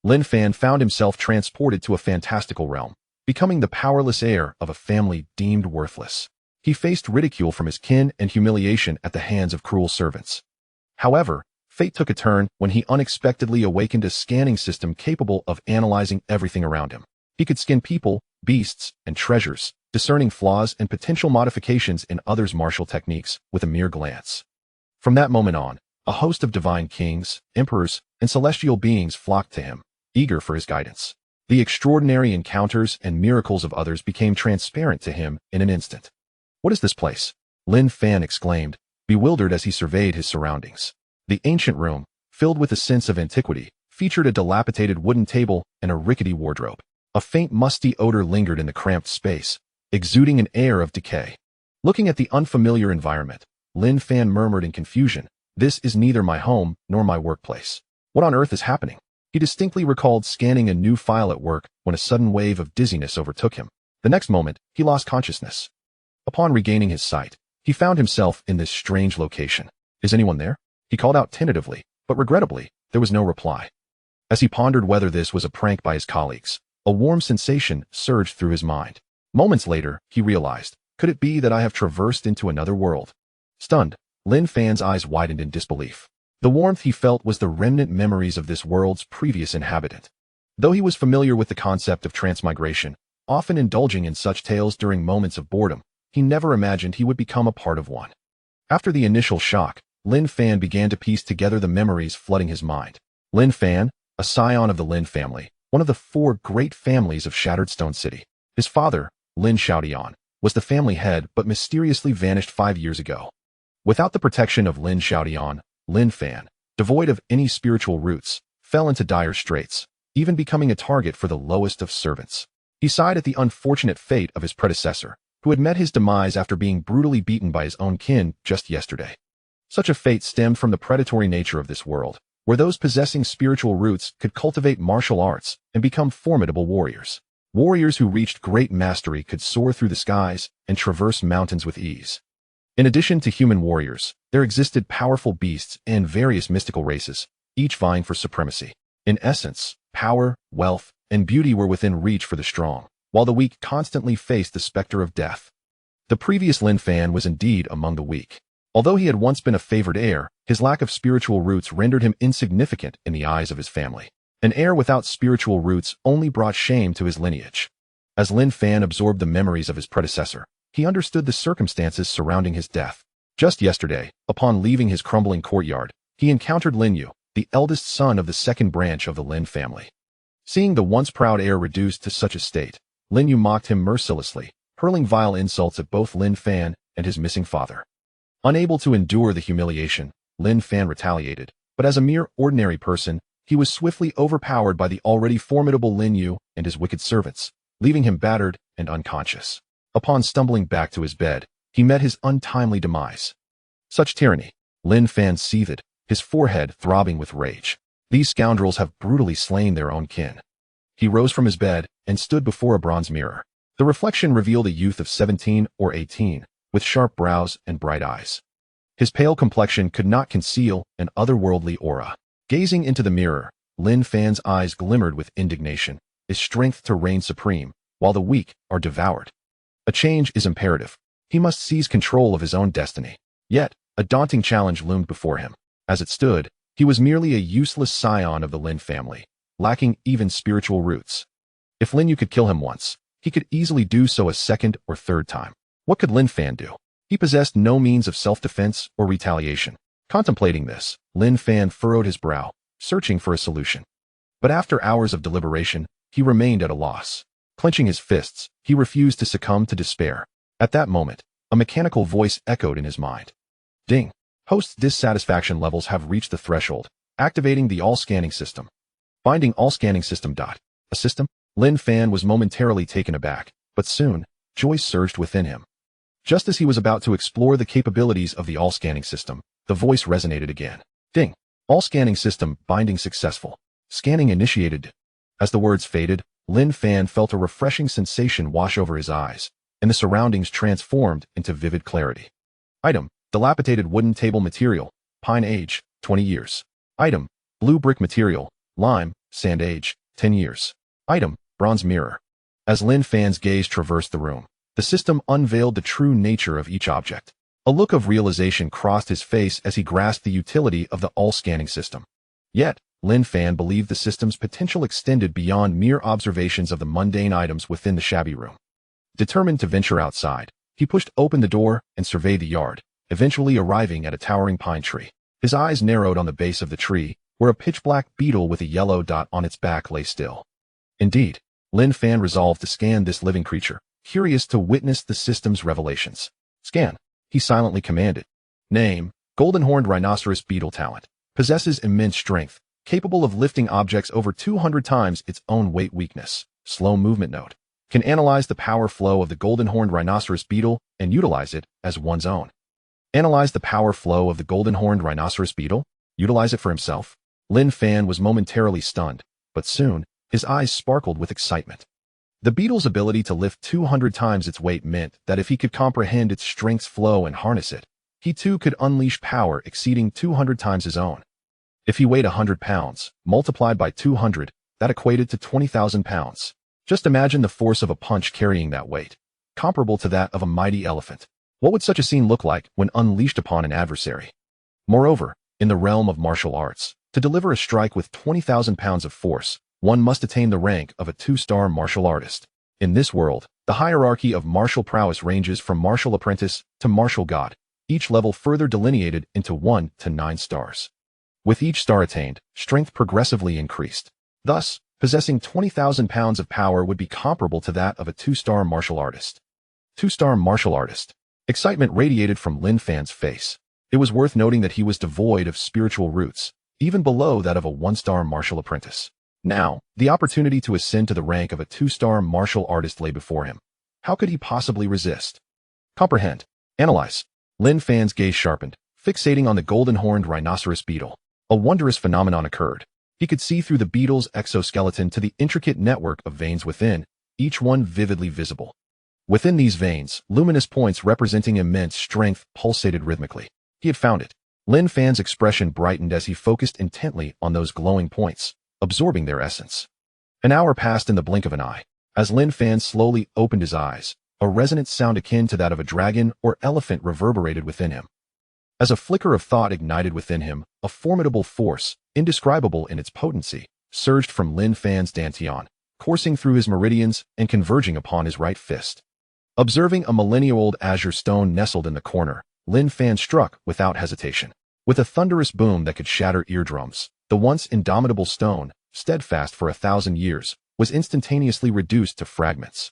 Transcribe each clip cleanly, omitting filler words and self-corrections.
Lin Fan found himself transported to a fantastical realm, becoming the powerless heir of a family deemed worthless. He faced ridicule from his kin and humiliation at the hands of cruel servants. However, fate took a turn when he unexpectedly awakened a scanning system capable of analyzing everything around him. He could scan people, beasts, and treasures, discerning flaws and potential modifications in others' martial techniques with a mere glance. From that moment on, a host of divine kings, emperors, and celestial beings flocked to him, eager for his guidance. The extraordinary encounters and miracles of others became transparent to him in an instant. "What is this place?" Lin Fan exclaimed, bewildered as he surveyed his surroundings. The ancient room, filled with a sense of antiquity, featured a dilapidated wooden table and a rickety wardrobe. A faint musty odor lingered in the cramped space, exuding an air of decay. Looking at the unfamiliar environment, Lin Fan murmured in confusion, "This is neither my home nor my workplace. What on earth is happening?" He distinctly recalled scanning a new file at work when a sudden wave of dizziness overtook him. The next moment, he lost consciousness. Upon regaining his sight, he found himself in this strange location. "Is anyone there?" He called out tentatively, but regrettably, there was no reply. As he pondered whether this was a prank by his colleagues, a warm sensation surged through his mind. Moments later, he realized, could it be that I have traversed into another world? Stunned, Lin Fan's eyes widened in disbelief. The warmth he felt was the remnant memories of this world's previous inhabitant. Though he was familiar with the concept of transmigration, often indulging in such tales during moments of boredom, he never imagined he would become a part of one. After the initial shock, Lin Fan began to piece together the memories flooding his mind. Lin Fan, a scion of the Lin family, one of the 4 great families of Shattered Stone City. His father, Lin Xuanhuan, was the family head but mysteriously vanished 5 years ago. Without the protection of Lin Xuanhuan, Lin Fan, devoid of any spiritual roots, fell into dire straits, even becoming a target for the lowest of servants. He sighed at the unfortunate fate of his predecessor, who had met his demise after being brutally beaten by his own kin just yesterday. Such a fate stemmed from the predatory nature of this world, where those possessing spiritual roots could cultivate martial arts and become formidable warriors. Warriors who reached great mastery could soar through the skies and traverse mountains with ease. In addition to human warriors, there existed powerful beasts and various mystical races, each vying for supremacy. In essence, power, wealth, and beauty were within reach for the strong, while the weak constantly faced the specter of death. The previous Lin Fan was indeed among the weak. Although he had once been a favored heir, his lack of spiritual roots rendered him insignificant in the eyes of his family. An heir without spiritual roots only brought shame to his lineage. As Lin Fan absorbed the memories of his predecessor, he understood the circumstances surrounding his death. Just yesterday, upon leaving his crumbling courtyard, he encountered Lin Yu, the eldest son of the second branch of the Lin family. Seeing the once proud heir reduced to such a state, Lin Yu mocked him mercilessly, hurling vile insults at both Lin Fan and his missing father. Unable to endure the humiliation, Lin Fan retaliated, but as a mere ordinary person, he was swiftly overpowered by the already formidable Lin Yu and his wicked servants, leaving him battered and unconscious. Upon stumbling back to his bed, he met his untimely demise. Such tyranny! Lin Fan seethed, his forehead throbbing with rage. These scoundrels have brutally slain their own kin. He rose from his bed and stood before a bronze mirror. The reflection revealed a youth of 17 or 18, with sharp brows and bright eyes. His pale complexion could not conceal an otherworldly aura. Gazing into the mirror, Lin Fan's eyes glimmered with indignation, his strength to reign supreme, while the weak are devoured. A change is imperative. He must seize control of his own destiny. Yet, a daunting challenge loomed before him. As it stood, he was merely a useless scion of the Lin family, lacking even spiritual roots. If Lin Yu could kill him once, he could easily do so a second or third time. What could Lin Fan do? He possessed no means of self-defense or retaliation. Contemplating this, Lin Fan furrowed his brow, searching for a solution. But after hours of deliberation, he remained at a loss. Clenching his fists, he refused to succumb to despair. At that moment, a mechanical voice echoed in his mind. Ding! Host's dissatisfaction levels have reached the threshold, activating the all-scanning system. Finding all-scanning system. A system? Lin Fan was momentarily taken aback, but soon, joy surged within him. Just as he was about to explore the capabilities of the all-scanning system, the voice resonated again. Ding! All-scanning system binding successful. Scanning initiated. As the words faded, Lin Fan felt a refreshing sensation wash over his eyes, and the surroundings transformed into vivid clarity. Item: dilapidated wooden table material, pine age, 20 years. Item: blue brick material, lime, Sand age, 10 years. Item, bronze mirror. As Lin Fan's gaze traversed the room, the system unveiled the true nature of each object. A look of realization crossed his face as he grasped the utility of the all-scanning system. Yet, Lin Fan believed the system's potential extended beyond mere observations of the mundane items within the shabby room. Determined to venture outside, he pushed open the door and surveyed the yard, eventually arriving at a towering pine tree. His eyes narrowed on the base of the tree, where a pitch-black beetle with a yellow dot on its back lay still. Indeed, Lin Fan resolved to scan this living creature, curious to witness the system's revelations. Scan, he silently commanded. Name, golden-horned rhinoceros beetle talent. Possesses immense strength, capable of lifting objects over 200 times its own weight. Weakness. Slow movement note. Can analyze the power flow of the golden-horned rhinoceros beetle and utilize it as one's own. Analyze the power flow of the golden-horned rhinoceros beetle? Utilize it for himself? Lin Fan was momentarily stunned, but soon, his eyes sparkled with excitement. The beetle's ability to lift 200 times its weight meant that if he could comprehend its strength's flow and harness it, he too could unleash power exceeding 200 times his own. If he weighed 100 pounds, multiplied by 200, that equated to 20,000 pounds. Just imagine the force of a punch carrying that weight, comparable to that of a mighty elephant. What would such a scene look like when unleashed upon an adversary? Moreover, in the realm of martial arts, to deliver a strike with 20,000 pounds of force, one must attain the rank of a 2-star martial artist. In this world, the hierarchy of martial prowess ranges from martial apprentice to martial god, each level further delineated into 1 to 9 stars. With each star attained, strength progressively increased. Thus, possessing 20,000 pounds of power would be comparable to that of a 2-star martial artist. 2-star martial artist. Excitement radiated from Lin Fan's face. It was worth noting that he was devoid of spiritual roots, even below that of a 1-star martial apprentice. Now, the opportunity to ascend to the rank of a 2-star martial artist lay before him. How could he possibly resist? Comprehend. Analyze. Lin Fan's gaze sharpened, fixating on the golden-horned rhinoceros beetle. A wondrous phenomenon occurred. He could see through the beetle's exoskeleton to the intricate network of veins within, each one vividly visible. Within these veins, luminous points representing immense strength pulsated rhythmically. He had found it. Lin Fan's expression brightened as he focused intently on those glowing points, absorbing their essence. An hour passed in the blink of an eye. As Lin Fan slowly opened his eyes, a resonant sound akin to that of a dragon or elephant reverberated within him. As a flicker of thought ignited within him, a formidable force, indescribable in its potency, surged from Lin Fan's dantian, coursing through his meridians and converging upon his right fist. Observing a millennia-old azure stone nestled in the corner, Lin Fan struck without hesitation. With a thunderous boom that could shatter eardrums, the once indomitable stone, steadfast for 1,000 years, was instantaneously reduced to fragments.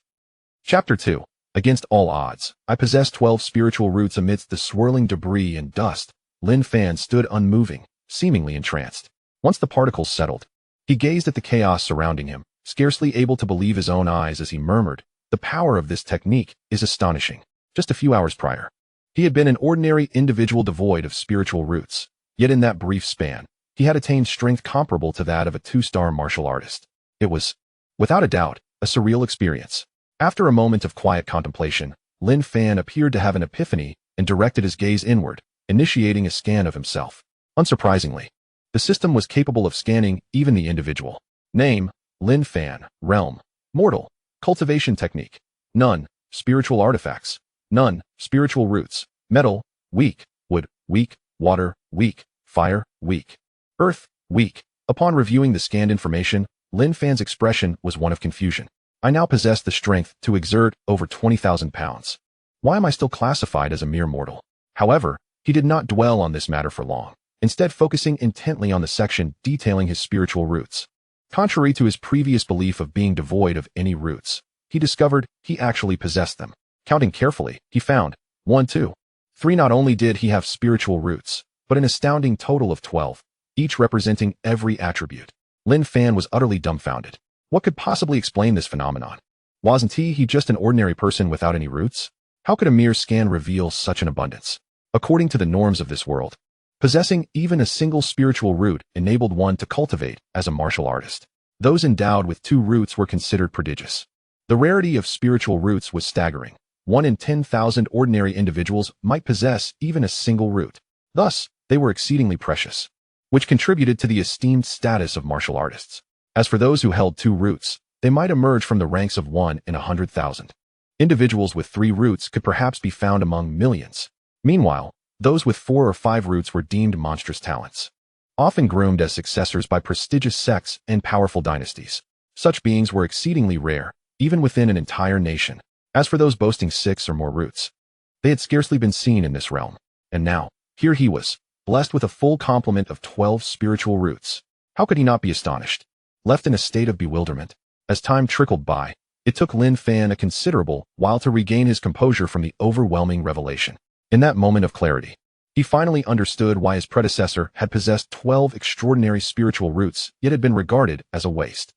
Chapter 2. Against all odds, I possess 12 spiritual roots amidst the swirling debris and dust. Lin Fan stood unmoving, seemingly entranced. Once the particles settled, he gazed at the chaos surrounding him, scarcely able to believe his own eyes as he murmured, "The power of this technique is astonishing." Just a few hours prior, he had been an ordinary individual devoid of spiritual roots, yet in that brief span, he had attained strength comparable to that of a 2-star martial artist. It was, without a doubt, a surreal experience. After a moment of quiet contemplation, Lin Fan appeared to have an epiphany and directed his gaze inward, initiating a scan of himself. Unsurprisingly, the system was capable of scanning even the individual. Name, Lin Fan. Realm, mortal. Cultivation technique, none. Spiritual artifacts, none. Spiritual roots, metal, weak. Wood, weak. Water, weak. Fire, weak. Earth, weak. Upon reviewing the scanned information, Lin Fan's expression was one of confusion. I now possess the strength to exert over 20,000 pounds. Why am I still classified as a mere mortal? However, he did not dwell on this matter for long, instead focusing intently on the section detailing his spiritual roots. Contrary to his previous belief of being devoid of any roots, he discovered he actually possessed them. Counting carefully, he found 1, 2, 3. Not only did he have spiritual roots, but an astounding total of 12, each representing every attribute. Lin Fan was utterly dumbfounded. What could possibly explain this phenomenon? Wasn't he just an ordinary person without any roots? How could a mere scan reveal such an abundance? According to the norms of this world, possessing even a single spiritual root enabled one to cultivate as a martial artist. Those endowed with 2 roots were considered prodigious. The rarity of spiritual roots was staggering. 1 in 10,000 ordinary individuals might possess even a single root. Thus, they were exceedingly precious, which contributed to the esteemed status of martial artists. As for those who held 2 roots, they might emerge from the ranks of 1 in 100,000. Individuals with 3 roots could perhaps be found among millions. Meanwhile, those with 4 or 5 roots were deemed monstrous talents, often groomed as successors by prestigious sects and powerful dynasties. Such beings were exceedingly rare, even within an entire nation. As for those boasting 6 or more roots, they had scarcely been seen in this realm. And now, here he was, blessed with a full complement of 12 spiritual roots. How could he not be astonished? Left in a state of bewilderment, as time trickled by, it took Lin Fan a considerable while to regain his composure from the overwhelming revelation. In that moment of clarity, he finally understood why his predecessor had possessed 12 extraordinary spiritual roots, yet had been regarded as a waste.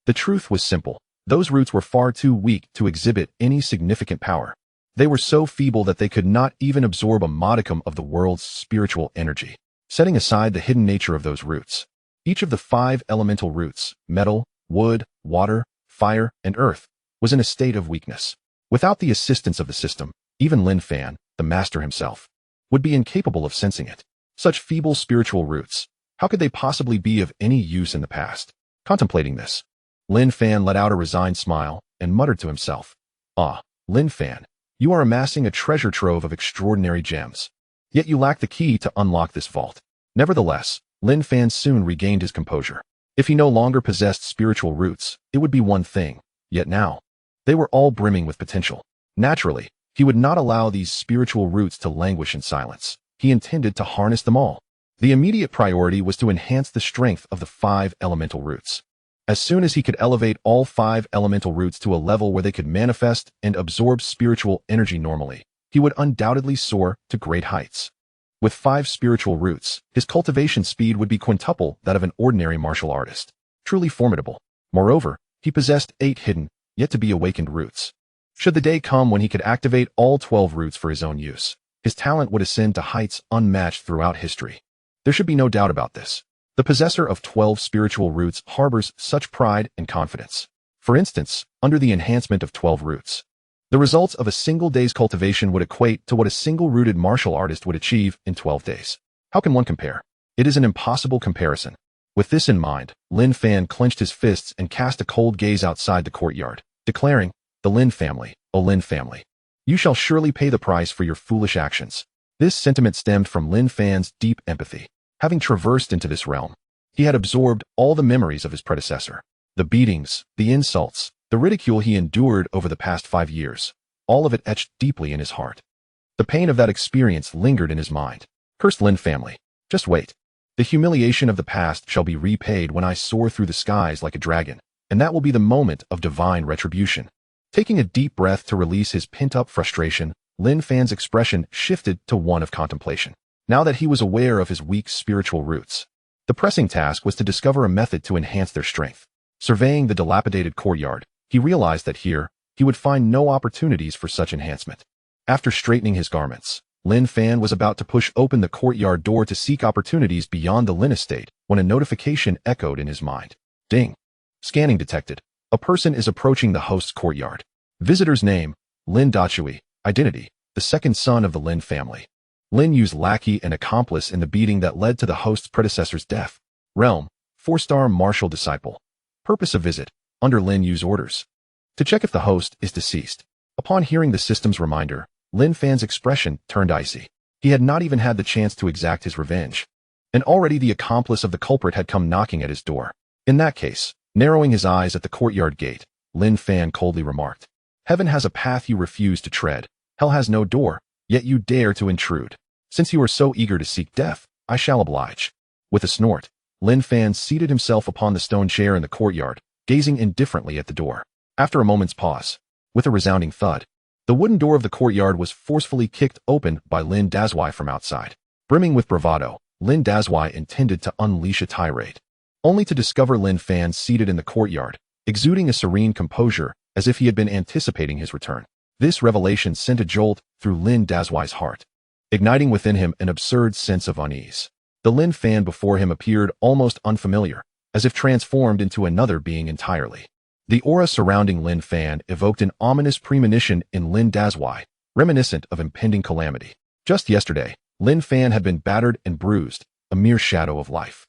The truth was simple. Those roots were far too weak to exhibit any significant power. They were so feeble that they could not even absorb a modicum of the world's spiritual energy. Setting aside the hidden nature of those roots, each of the 5 elemental roots, metal, wood, water, fire, and earth, was in a state of weakness. Without the assistance of the system, even Lin Fan, the master himself, would be incapable of sensing it. Such feeble spiritual roots, how could they possibly be of any use in the past? Contemplating this, Lin Fan let out a resigned smile and muttered to himself, "Ah, Lin Fan, you are amassing a treasure trove of extraordinary gems. Yet you lack the key to unlock this vault." Nevertheless, Lin Fan soon regained his composure. If he no longer possessed spiritual roots, it would be one thing, yet now, they were all brimming with potential. Naturally, he would not allow these spiritual roots to languish in silence. He intended to harness them all. The immediate priority was to enhance the strength of the 5 elemental roots. As soon as he could elevate all 5 elemental roots to a level where they could manifest and absorb spiritual energy normally, he would undoubtedly soar to great heights. With 5 spiritual roots, his cultivation speed would be quintuple that of an ordinary martial artist. Truly formidable. Moreover, he possessed 8 hidden, yet to be awakened roots. Should the day come when he could activate all 12 roots for his own use, his talent would ascend to heights unmatched throughout history. There should be no doubt about this. The possessor of 12 spiritual roots harbors such pride and confidence. For instance, under the enhancement of 12 roots, the results of a single day's cultivation would equate to what a single-rooted martial artist would achieve in 12 days. How can one compare? It is an impossible comparison. With this in mind, Lin Fan clenched his fists and cast a cold gaze outside the courtyard, declaring, "The Lin family, O Lin family, you shall surely pay the price for your foolish actions." This sentiment stemmed from Lin Fan's deep empathy. Having traversed into this realm, he had absorbed all the memories of his predecessor. The beatings, the insults, the ridicule he endured over the past 5 years, all of it etched deeply in his heart. The pain of that experience lingered in his mind. Cursed Lin family, just wait. The humiliation of the past shall be repaid when I soar through the skies like a dragon, and that will be the moment of divine retribution. Taking a deep breath to release his pent-up frustration, Lin Fan's expression shifted to one of contemplation. Now that he was aware of his weak spiritual roots, the pressing task was to discover a method to enhance their strength. Surveying the dilapidated courtyard, he realized that here, he would find no opportunities for such enhancement. After straightening his garments, Lin Fan was about to push open the courtyard door to seek opportunities beyond the Lin estate when a notification echoed in his mind. Ding. Scanning detected. A person is approaching the host's courtyard. Visitor's name, Lin Dachui. Identity, the second son of the Lin family. Lin Yu's lackey and accomplice in the beating that led to the host's predecessor's death. Realm, 4-star martial disciple. Purpose of visit, under Lin Yu's orders, to check if the host is deceased. Upon hearing the system's reminder, Lin Fan's expression turned icy. He had not even had the chance to exact his revenge, and already the accomplice of the culprit had come knocking at his door. In that case, narrowing his eyes at the courtyard gate, Lin Fan coldly remarked, "Heaven has a path you refuse to tread. Hell has no door, yet you dare to intrude. Since you are so eager to seek death, I shall oblige." With a snort, Lin Fan seated himself upon the stone chair in the courtyard, gazing indifferently at the door. After a moment's pause, with a resounding thud, the wooden door of the courtyard was forcefully kicked open by Lin Dazhui from outside. Brimming with bravado, Lin Dazhui intended to unleash a tirade, only to discover Lin Fan seated in the courtyard, exuding a serene composure as if he had been anticipating his return. This revelation sent a jolt through Lin Dazhui's heart, igniting within him an absurd sense of unease. The Lin Fan before him appeared almost unfamiliar, as if transformed into another being entirely. The aura surrounding Lin Fan evoked an ominous premonition in Lin Dazhui, reminiscent of impending calamity. Just yesterday, Lin Fan had been battered and bruised, a mere shadow of life.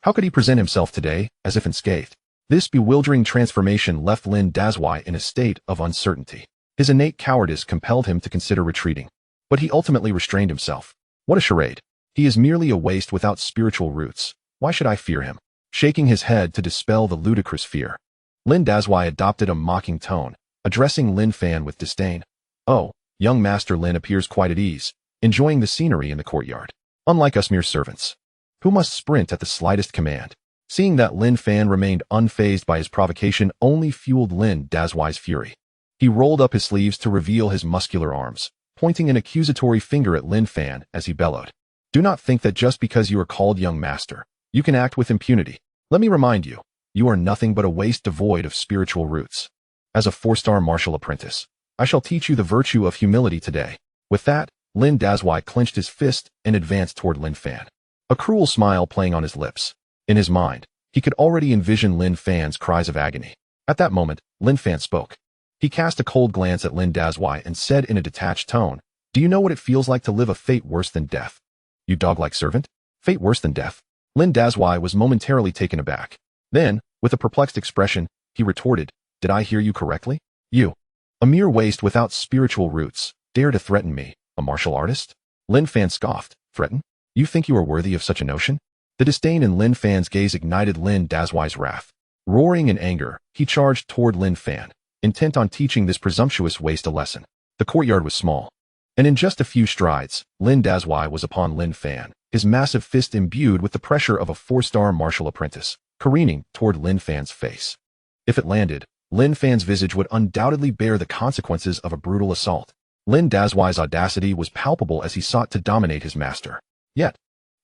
How could he present himself today as if unscathed? This bewildering transformation left Lin Dazhuai in a state of uncertainty. His innate cowardice compelled him to consider retreating, but he ultimately restrained himself. What a charade. He is merely a waste without spiritual roots. Why should I fear him? Shaking his head to dispel the ludicrous fear, Lin Dazhuai adopted a mocking tone, addressing Lin Fan with disdain. Oh, young Master Lin appears quite at ease, enjoying the scenery in the courtyard, unlike us mere servants, who must sprint at the slightest command. Seeing that Lin Fan remained unfazed by his provocation only fueled Lin Dazhuai's fury. He rolled up his sleeves to reveal his muscular arms, pointing an accusatory finger at Lin Fan as he bellowed. Do not think that just because you are called young master, you can act with impunity. Let me remind you, you are nothing but a waste devoid of spiritual roots. As a 4-star martial apprentice, I shall teach you the virtue of humility today. With that, Lin Dazhuai clenched his fist and advanced toward Lin Fan, a cruel smile playing on his lips. In his mind, he could already envision Lin Fan's cries of agony. At that moment, Lin Fan spoke. He cast a cold glance at Lin Dazhuai and said in a detached tone, Do you know what it feels like to live a fate worse than death? You dog-like servant? Fate worse than death? Lin Dazhuai was momentarily taken aback. Then, with a perplexed expression, he retorted, Did I hear you correctly? You, a mere waste without spiritual roots, dare to threaten me, a martial artist? Lin Fan scoffed. Threaten? You think you are worthy of such a notion? The disdain in Lin Fan's gaze ignited Lin Dazhuai's wrath. Roaring in anger, he charged toward Lin Fan, intent on teaching this presumptuous waste a lesson. The courtyard was small, and in just a few strides, Lin Dazhuai was upon Lin Fan, his massive fist imbued with the pressure of a 4-star martial apprentice, careening toward Lin Fan's face. If it landed, Lin Fan's visage would undoubtedly bear the consequences of a brutal assault. Lin Dazhuai's audacity was palpable as he sought to dominate his master. Yet,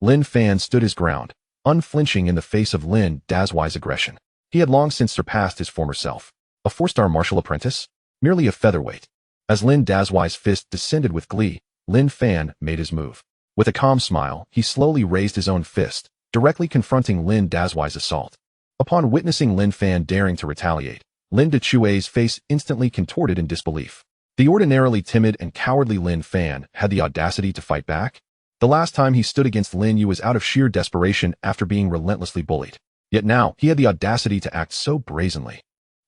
Lin Fan stood his ground, unflinching in the face of Lin Dazhuai's aggression. He had long since surpassed his former self. A 4-star martial apprentice? Merely a featherweight. As Lin Dazhuai's fist descended with glee, Lin Fan made his move. With a calm smile, he slowly raised his own fist, directly confronting Lin Dazhuai's assault. Upon witnessing Lin Fan daring to retaliate, Lin Dechue's face instantly contorted in disbelief. The ordinarily timid and cowardly Lin Fan had the audacity to fight back? The last time he stood against Lin Yu was out of sheer desperation after being relentlessly bullied. Yet now, he had the audacity to act so brazenly.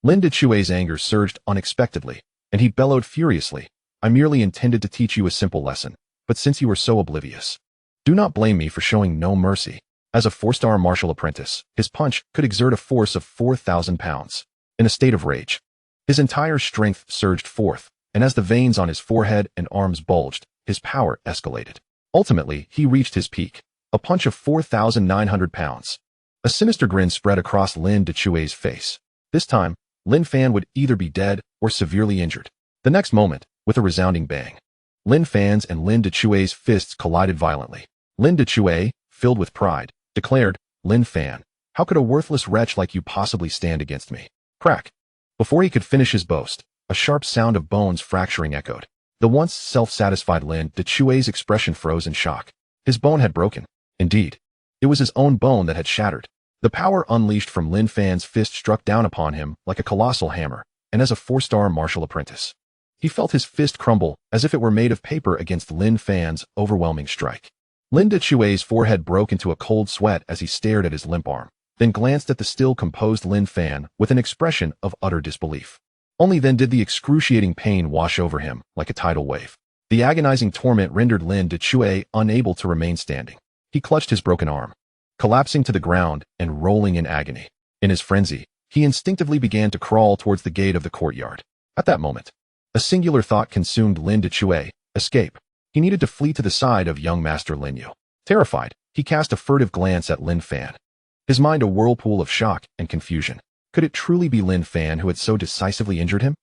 Lin Dechue's anger surged unexpectedly, and he bellowed furiously, I merely intended to teach you a simple lesson, but since you are so oblivious, do not blame me for showing no mercy. As a 4-star martial apprentice, his punch could exert a force of 4,000 pounds. In a state of rage, his entire strength surged forth, and as the veins on his forehead and arms bulged, his power escalated. Ultimately, he reached his peak, a punch of 4,900 pounds. A sinister grin spread across Lin Dechue's face. This time, Lin Fan would either be dead or severely injured. The next moment, with a resounding bang, Lin Fan's and Lin Dechue's fists collided violently. Lin Dechue, filled with pride, declared, Lin Fan, how could a worthless wretch like you possibly stand against me? Crack! Before he could finish his boast, a sharp sound of bones fracturing echoed. The once self-satisfied Lin Dechue's expression froze in shock. His bone had broken. Indeed, it was his own bone that had shattered. The power unleashed from Lin Fan's fist struck down upon him like a colossal hammer, and as a 4-star martial apprentice, he felt his fist crumble as if it were made of paper against Lin Fan's overwhelming strike. Lin Dechue's forehead broke into a cold sweat as he stared at his limp arm, then glanced at the still composed Lin Fan with an expression of utter disbelief. Only then did the excruciating pain wash over him like a tidal wave. The agonizing torment rendered Lin Dechue unable to remain standing. He clutched his broken arm, collapsing to the ground and rolling in agony. In his frenzy, he instinctively began to crawl towards the gate of the courtyard. At that moment, a singular thought consumed Lin Dechue: escape. He needed to flee to the side of young Master Lin Yu. Terrified, he cast a furtive glance at Lin Fan, his mind a whirlpool of shock and confusion. Could it truly be Lin Fan who had so decisively injured him?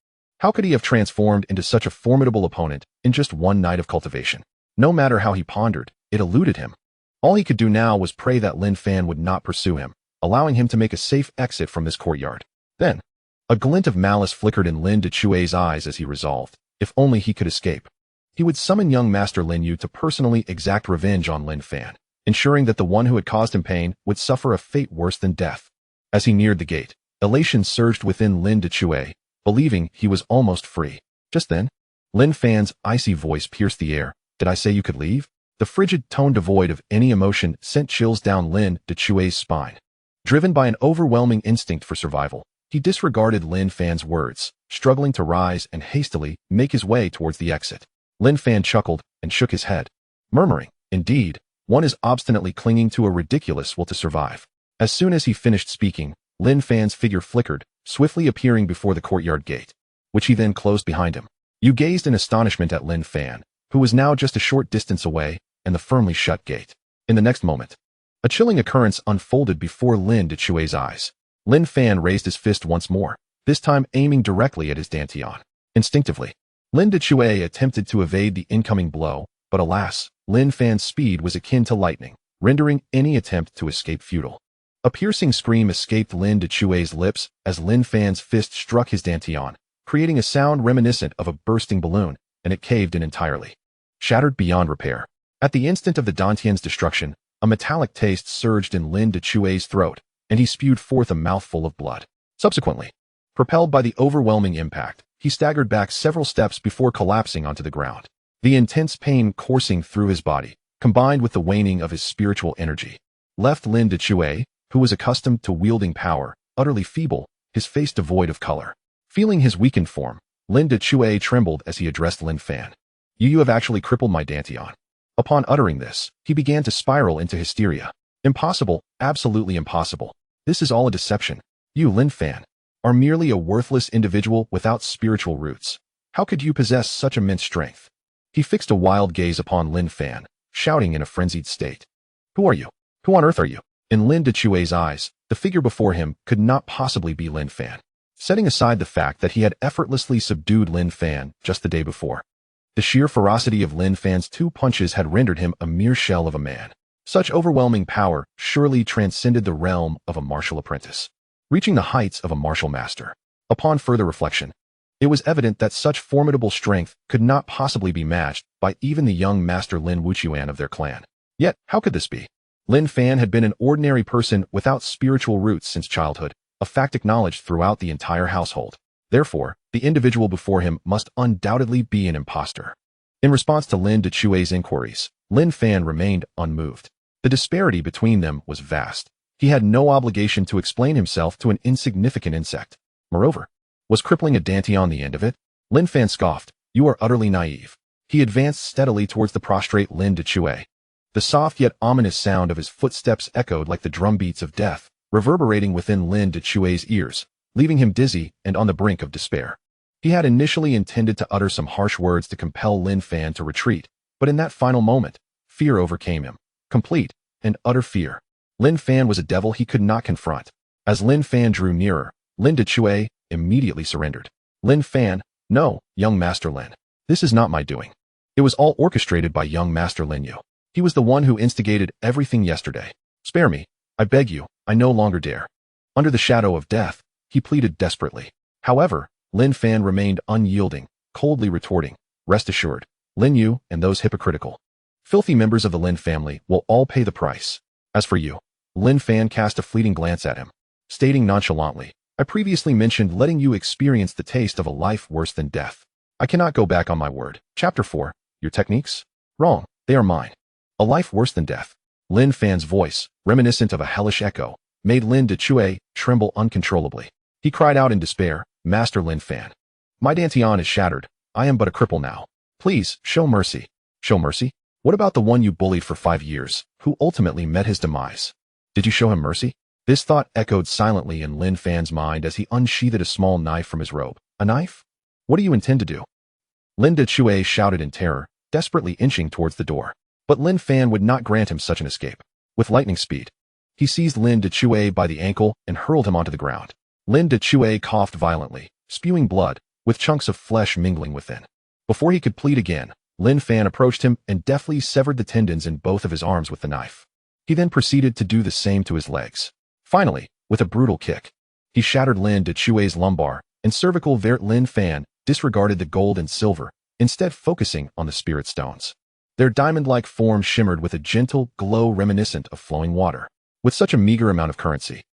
How could he have transformed into such a formidable opponent in just one night of cultivation? No matter how he pondered, it eluded him. All he could do now was pray that Lin Fan would not pursue him, allowing him to make a safe exit from this courtyard. Then, a glint of malice flickered in Lin Dechue's eyes as he resolved, if only he could escape, he would summon young Master Lin Yu to personally exact revenge on Lin Fan, ensuring that the one who had caused him pain would suffer a fate worse than death. As he neared the gate, elation surged within Lin Dechue, believing he was almost free. Just then, Lin Fan's icy voice pierced the air. Did I say you could leave? The frigid tone devoid of any emotion sent chills down Lin Dechue's spine. Driven by an overwhelming instinct for survival, he disregarded Lin Fan's words, struggling to rise and hastily make his way towards the exit. Lin Fan chuckled and shook his head, murmuring, "Indeed, one is obstinately clinging to a ridiculous will to survive." As soon as he finished speaking, Lin Fan's figure flickered, swiftly appearing before the courtyard gate, which he then closed behind him. You gazed in astonishment at Lin Fan, who was now just a short distance away, and the firmly shut gate. In the next moment, a chilling occurrence unfolded before Lin Dechue's eyes. Lin Fan raised his fist once more, this time aiming directly at his dantian. Instinctively, Lin Dechue attempted to evade the incoming blow, but alas, Lin Fan's speed was akin to lightning, rendering any attempt to escape futile. A piercing scream escaped Lin Dechue's lips as Lin Fan's fist struck his dantian, creating a sound reminiscent of a bursting balloon, and it caved in entirely, shattered beyond repair. At the instant of the dantian's destruction, a metallic taste surged in Lin Dechue's throat, and he spewed forth a mouthful of blood. Subsequently, propelled by the overwhelming impact, he staggered back several steps before collapsing onto the ground. The intense pain coursing through his body, combined with the waning of his spiritual energy, left Lin Dechue, who was accustomed to wielding power, utterly feeble, his face devoid of color. Feeling his weakened form, Lin Dechue trembled as he addressed Lin Fan. You have actually crippled my dantian." Upon uttering this, he began to spiral into hysteria. "Impossible, absolutely impossible. This is all a deception. You, Lin Fan, are merely a worthless individual without spiritual roots. How could you possess such immense strength?" He fixed a wild gaze upon Lin Fan, shouting in a frenzied state. "Who are you? Who on earth are you?" In Lin Dechue's eyes, the figure before him could not possibly be Lin Fan. Setting aside the fact that he had effortlessly subdued Lin Fan just the day before, the sheer ferocity of Lin Fan's 2 punches had rendered him a mere shell of a man. Such overwhelming power surely transcended the realm of a martial apprentice, reaching the heights of a martial master. Upon further reflection, it was evident that such formidable strength could not possibly be matched by even the young master Lin Wuchuan of their clan. Yet, how could this be? Lin Fan had been an ordinary person without spiritual roots since childhood, a fact acknowledged throughout the entire household. Therefore, the individual before him must undoubtedly be an impostor. In response to Lin Dechue's inquiries, Lin Fan remained unmoved. The disparity between them was vast. He had no obligation to explain himself to an insignificant insect. Moreover, was crippling a dantian the end of it? Lin Fan scoffed. "You are utterly naive." He advanced steadily towards the prostrate Lin Dechue. The soft yet ominous sound of his footsteps echoed like the drumbeats of death, reverberating within Lin Dechue's ears, leaving him dizzy and on the brink of despair. He had initially intended to utter some harsh words to compel Lin Fan to retreat, but in that final moment, fear overcame him. Complete and utter fear. Lin Fan was a devil he could not confront. As Lin Fan drew nearer, Lin Dechue immediately surrendered. "Lin Fan, no, young Master Lin. This is not my doing. It was all orchestrated by young Master Lin Yu. He was the one who instigated everything yesterday. Spare me, I beg you, I no longer dare." Under the shadow of death, he pleaded desperately. However, Lin Fan remained unyielding, coldly retorting, "Rest assured, Lin Yu and those hypocritical, filthy members of the Lin family will all pay the price. As for you," Lin Fan cast a fleeting glance at him, stating nonchalantly, "I previously mentioned letting you experience the taste of a life worse than death. I cannot go back on my word." Chapter 4. Your techniques? Wrong, they are mine. A life worse than death. Lin Fan's voice, reminiscent of a hellish echo, made Lin Dechue tremble uncontrollably. He cried out in despair, "Master Lin Fan, my dantian is shattered. I am but a cripple now. Please, show mercy." "Show mercy? What about the one you bullied for 5 years, who ultimately met his demise? Did you show him mercy?" This thought echoed silently in Lin Fan's mind as he unsheathed a small knife from his robe. "A knife? What do you intend to do?" Lin Dechue shouted in terror, desperately inching towards the door. But Lin Fan would not grant him such an escape. With lightning speed, he seized Lin Dechue by the ankle and hurled him onto the ground. Lin Dechue coughed violently, spewing blood, with chunks of flesh mingling within. Before he could plead again, Lin Fan approached him and deftly severed the tendons in both of his arms with the knife. He then proceeded to do the same to his legs. Finally, with a brutal kick, he shattered Lin Dechue's lumbar and cervical. Lin Fan disregarded the gold and silver, instead focusing on the spirit stones. Their diamond-like form shimmered with a gentle glow reminiscent of flowing water. With such a meager amount of currency,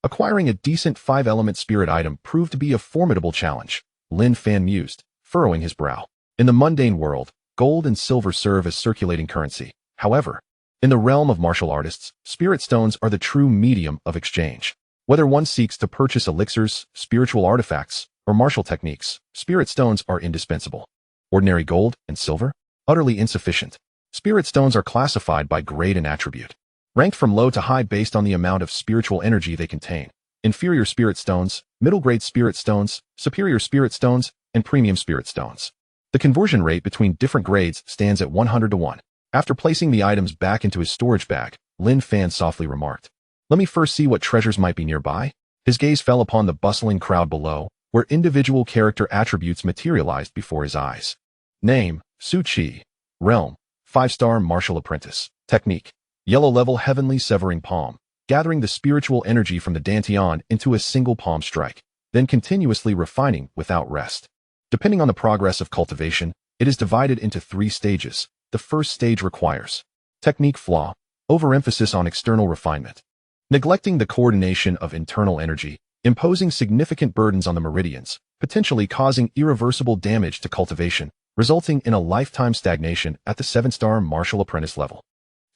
acquiring a decent 5-element spirit item proved to be a formidable challenge. Lin Fan mused, furrowing his brow. In the mundane world, gold and silver serve as circulating currency. However, In the realm of martial artists, spirit stones are the true medium of exchange. Whether one seeks to purchase elixirs, spiritual artifacts, or martial techniques, spirit stones are indispensable. Ordinary gold and silver? Utterly insufficient. Spirit stones are classified by grade and attribute, ranked from low to high based on the amount of spiritual energy they contain. Inferior spirit stones, middle-grade spirit stones, superior spirit stones, and premium spirit stones. The conversion rate between different grades stands at 100 to 1. After placing the items back into his storage bag, Lin Fan softly remarked, "Let me first see what treasures might be nearby." His gaze fell upon the bustling crowd below, where individual character attributes materialized before his eyes. Name, Su Chi. Realm, 5-star martial apprentice. Technique, yellow level heavenly severing palm, gathering the spiritual energy from the dantian into a single palm strike, then continuously refining without rest. Depending on the progress of cultivation, it is divided into 3 stages. The first stage requires technique flaw, overemphasis on external refinement, neglecting the coordination of internal energy, imposing significant burdens on the meridians, potentially causing irreversible damage to cultivation, resulting in a lifetime stagnation at the 7-star martial apprentice level.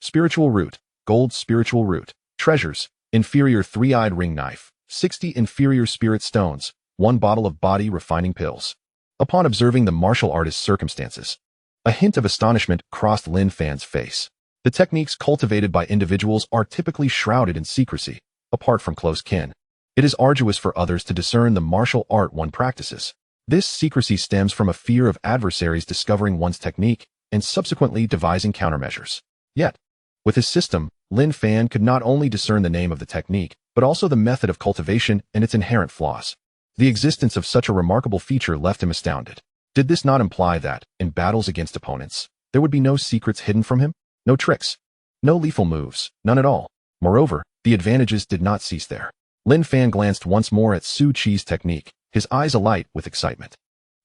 Spiritual root, gold spiritual root, treasures, inferior 3-eyed ring knife, 60 inferior spirit stones, 1 bottle of body refining pills. Upon observing the martial artist's circumstances, a hint of astonishment crossed Lin Fan's face. The techniques cultivated by individuals are typically shrouded in secrecy, apart from close kin. It is arduous for others to discern the martial art one practices. This secrecy stems from a fear of adversaries discovering one's technique and subsequently devising countermeasures. Yet, with his system, Lin Fan could not only discern the name of the technique, but also the method of cultivation and its inherent flaws. The existence of such a remarkable feature left him astounded. Did this not imply that, in battles against opponents, there would be no secrets hidden from him? No tricks? No lethal moves? None at all. Moreover, the advantages did not cease there. Lin Fan glanced once more at Su Chi's technique, his eyes alight with excitement.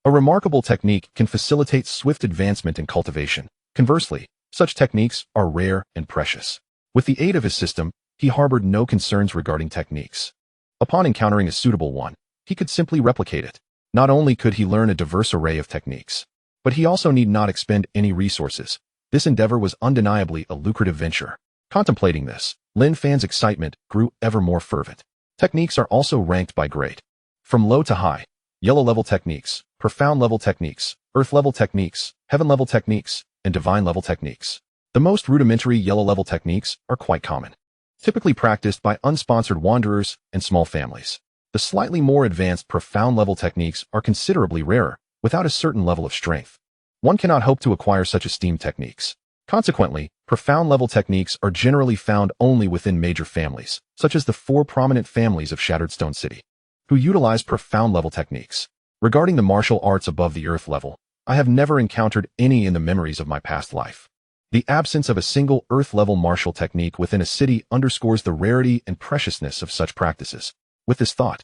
A remarkable technique can facilitate swift advancement in cultivation. Conversely, such techniques are rare and precious. With the aid of his system, he harbored no concerns regarding techniques. Upon encountering a suitable one, he could simply replicate it. Not only could he learn a diverse array of techniques, but he also need not expend any resources. This endeavor was undeniably a lucrative venture. Contemplating this, Lin Fan's excitement grew ever more fervent. Techniques are also ranked by grade. From low to high, yellow level techniques, profound level techniques, earth level techniques, heaven level techniques, and divine level techniques. The most rudimentary yellow level techniques are quite common, typically practiced by unsponsored wanderers and small families. The slightly more advanced profound level techniques are considerably rarer, without a certain level of strength. One cannot hope to acquire such esteemed techniques. Consequently, profound level techniques are generally found only within major families, such as the 4 prominent families of Shattered Stone City, who utilize profound level techniques. Regarding the martial arts above the earth level, I have never encountered any in the memories of my past life. The absence of a single earth-level martial technique within a city underscores the rarity and preciousness of such practices. With this thought,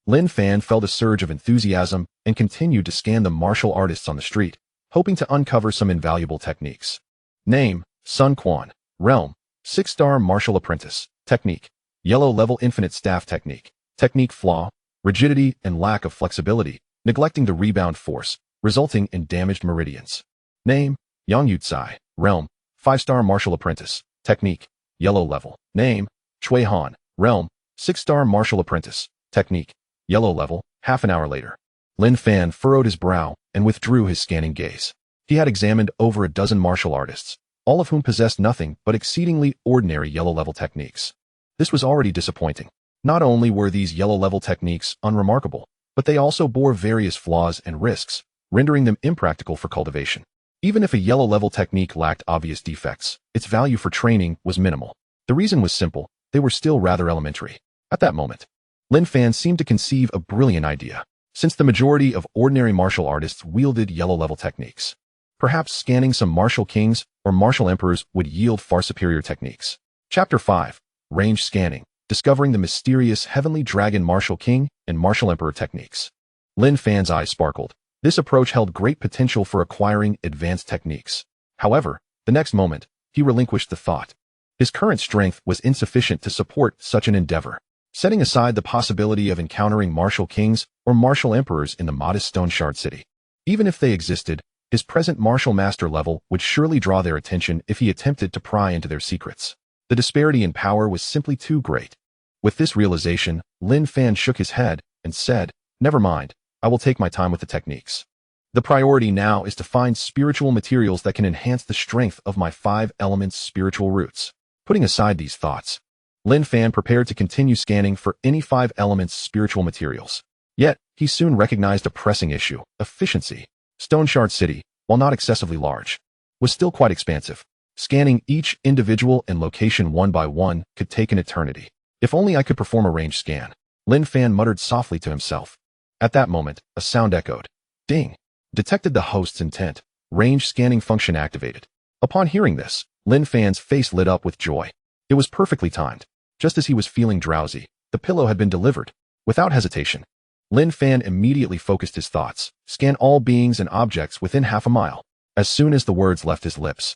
Lin Fan felt a surge of enthusiasm and continued to scan the martial artists on the street, hoping to uncover some invaluable techniques. Name, xuanhuan. Realm, 6-star martial apprentice. Technique, yellow-level infinite staff technique. Technique flaw, rigidity and lack of flexibility, neglecting the rebound force, resulting in damaged meridians. Name, xuanhuan. Realm, 5-star martial apprentice. Technique, yellow level. Name, xuanhuan. Realm, 6-star martial apprentice. Technique, yellow level. Half an hour later, Lin Fan furrowed his brow and withdrew his scanning gaze. He had examined over a dozen martial artists, all of whom possessed nothing but exceedingly ordinary yellow-level techniques. This was already disappointing. Not only were these yellow-level techniques unremarkable, but they also bore various flaws and risks, rendering them impractical for cultivation. Even if a yellow-level technique lacked obvious defects, its value for training was minimal. The reason was simple: they were still rather elementary. At that moment, Lin Fan seemed to conceive a brilliant idea. Since the majority of ordinary martial artists wielded yellow-level techniques, perhaps scanning some martial kings or martial emperors would yield far superior techniques. Chapter 5. Range Scanning. Discovering the mysterious heavenly dragon martial king and martial emperor techniques. Lin Fan's eyes sparkled. This approach held great potential for acquiring advanced techniques. However, the next moment, he relinquished the thought. His current strength was insufficient to support such an endeavor. Setting aside the possibility of encountering martial kings or martial emperors in the modest stone shard city. Even if they existed, His present martial master level would surely draw their attention if he attempted to pry into their secrets. The disparity in power was simply too great. With this realization, Lin Fan shook his head and said, "Never mind, I will take my time with the techniques. The priority now is to find spiritual materials that can enhance the strength of my 5 elements spiritual roots." Putting aside these thoughts, Lin Fan prepared to continue scanning for any 5 elements spiritual materials. Yet, he soon recognized a pressing issue: efficiency. Stone Shard City, while not excessively large, was still quite expansive. Scanning each individual and location one by one could take an eternity. If only I could perform a range scan, Lin Fan muttered softly to himself. At that moment, a sound echoed. Ding! Detected the host's intent. Range scanning function activated. Upon hearing this, Lin Fan's face lit up with joy. It was perfectly timed. Just as he was feeling drowsy, the pillow had been delivered. Without hesitation, Lin Fan immediately focused his thoughts. Scan all beings and objects within half a mile. As soon as the words left his lips,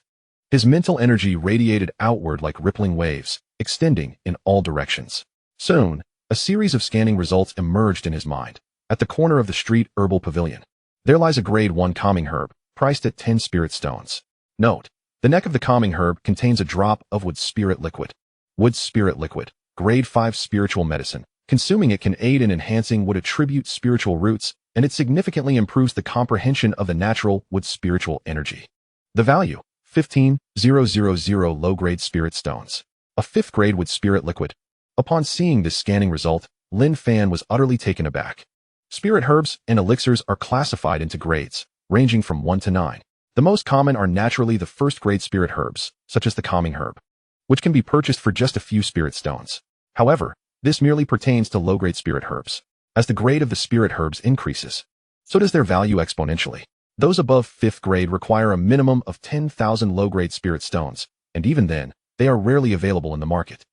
his mental energy radiated outward like rippling waves, extending in all directions. Soon, a series of scanning results emerged in his mind. At the corner of the street herbal pavilion, there lies a grade 1 calming herb, priced at 10 spirit stones. Note: the neck of the calming herb contains a drop of wood spirit liquid. Wood spirit liquid, grade 5 spiritual medicine. Consuming it can aid in enhancing wood attribute spiritual roots, and it significantly improves the comprehension of the natural wood spiritual energy. The value: 15,000 low-grade spirit stones. A 5th grade wood spirit liquid. Upon seeing this scanning result, Lin Fan was utterly taken aback. Spirit herbs and elixirs are classified into grades, ranging from 1 to 9. The most common are naturally the 1st grade spirit herbs, such as the calming herb, which can be purchased for just a few spirit stones. However, this merely pertains to low-grade spirit herbs. As the grade of the spirit herbs increases, so does their value exponentially. Those above 5th grade require a minimum of 10,000 low-grade spirit stones, and even then, they are rarely available in the market.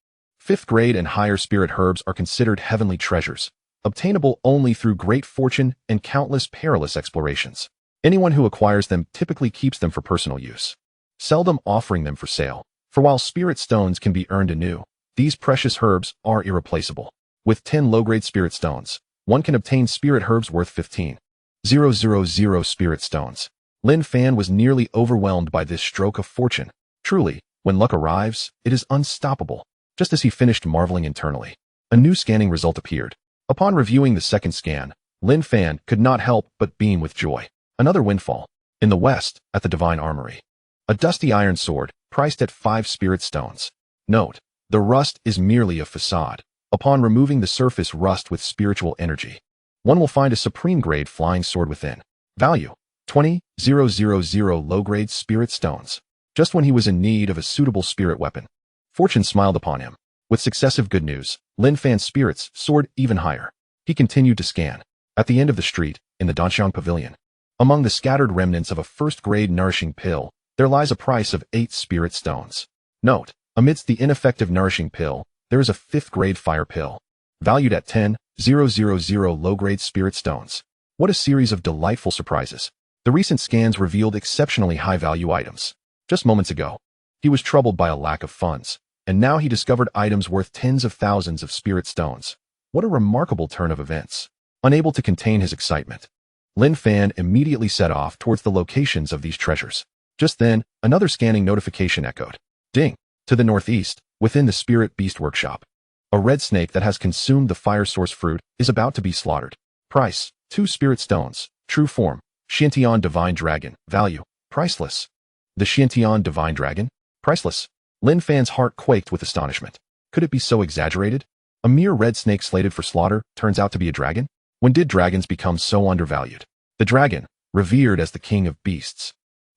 5th grade and higher spirit herbs are considered heavenly treasures, obtainable only through great fortune and countless perilous explorations. Anyone who acquires them typically keeps them for personal use, seldom offering them for sale. For while spirit stones can be earned anew, these precious herbs are irreplaceable. With 10 low-grade spirit stones, one can obtain spirit herbs worth 15,000 spirit stones. Lin Fan was nearly overwhelmed by this stroke of fortune. Truly, when luck arrives, it is unstoppable. Just as he finished marveling internally, a new scanning result appeared. Upon reviewing the second scan, Lin Fan could not help but beam with joy. Another windfall. In the west, at the Divine Armory, a dusty iron sword, priced at 5 spirit stones. Note: the rust is merely a facade. Upon removing the surface rust with spiritual energy, one will find a supreme grade flying sword within. Value: 20,000 low-grade spirit stones. Just when he was in need of a suitable spirit weapon, fortune smiled upon him. With successive good news, Lin Fan's spirits soared even higher. He continued to scan. At the end of the street, in the Danxiang Pavilion, among the scattered remnants of a 1st grade nourishing pill, there lies a price of 8 spirit stones. Note: amidst the ineffective nourishing pill, there is a 5th grade fire pill, valued at 10,000 low-grade spirit stones. What a series of delightful surprises. The recent scans revealed exceptionally high-value items. Just moments ago, he was troubled by a lack of funds, and now he discovered items worth tens of thousands of spirit stones. What a remarkable turn of events. Unable to contain his excitement, Lin Fan immediately set off towards the locations of these treasures. Just then, another scanning notification echoed. Ding! To the northeast, within the Spirit Beast Workshop, a red snake that has consumed the fire source fruit is about to be slaughtered. Price: 2 spirit stones. True form: Xiantian Divine Dragon. Value: priceless. The Xiantian Divine Dragon? Priceless. Lin Fan's heart quaked with astonishment. Could it be so exaggerated? A mere red snake slated for slaughter turns out to be a dragon? When did dragons become so undervalued? The dragon, revered as the king of beasts,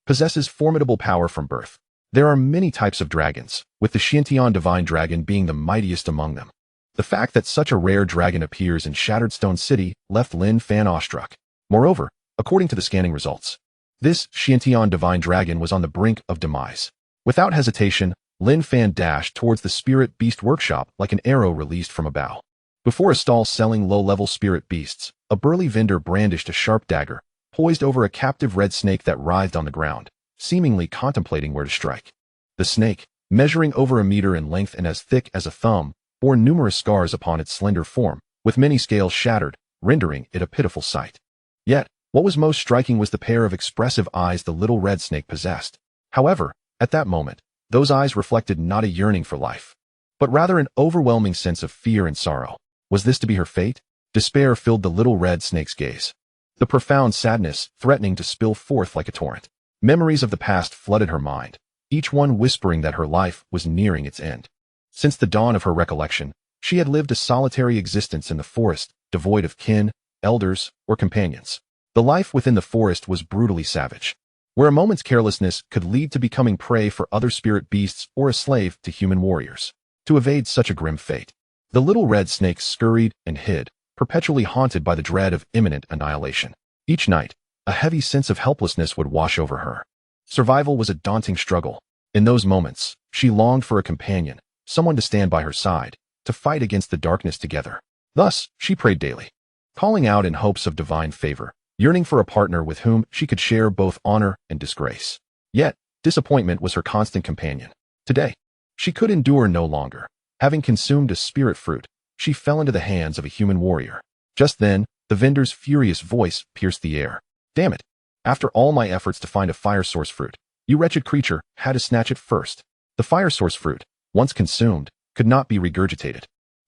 possesses formidable power from birth. There are many types of dragons, with the Xiantian Divine Dragon being the mightiest among them. The fact that such a rare dragon appears in Shattered Stone City left Lin Fan awestruck. Moreover, according to the scanning results, this Xiantian Divine Dragon was on the brink of demise. Without hesitation, Lin Fan dashed towards the Spirit Beast Workshop like an arrow released from a bow. Before a stall selling low-level spirit beasts, a burly vendor brandished a sharp dagger, poised over a captive red snake that writhed on the ground, seemingly contemplating where to strike. The snake, measuring over a meter in length and as thick as a thumb, bore numerous scars upon its slender form, with many scales shattered, rendering it a pitiful sight. Yet, What was most striking was the pair of expressive eyes the little red snake possessed. However, at that moment, those eyes reflected not a yearning for life, but rather an overwhelming sense of fear and sorrow. Was this to be her fate? Despair filled the little red snake's gaze, the profound sadness threatening to spill forth like a torrent. Memories of the past flooded her mind, each one whispering that her life was nearing its end. Since the dawn of her recollection, she had lived a solitary existence in the forest, devoid of kin, elders, or companions. The life within the forest was brutally savage, where a moment's carelessness could lead to becoming prey for other spirit beasts or a slave to human warriors. To evade such a grim fate, the little red snake scurried and hid, perpetually haunted by the dread of imminent annihilation. Each night, a heavy sense of helplessness would wash over her. Survival was a daunting struggle. In those moments, she longed for a companion, someone to stand by her side, to fight against the darkness together. Thus, she prayed daily, calling out in hopes of divine favor, yearning for a partner with whom she could share both honor and disgrace. Yet, disappointment was her constant companion. Today, she could endure no longer. Having consumed a spirit fruit, she fell into the hands of a human warrior. Just then, the vendor's furious voice pierced the air. Damn it! After all my efforts to find a fire source fruit, you wretched creature had to snatch it first. The fire source fruit, once consumed, could not be regurgitated,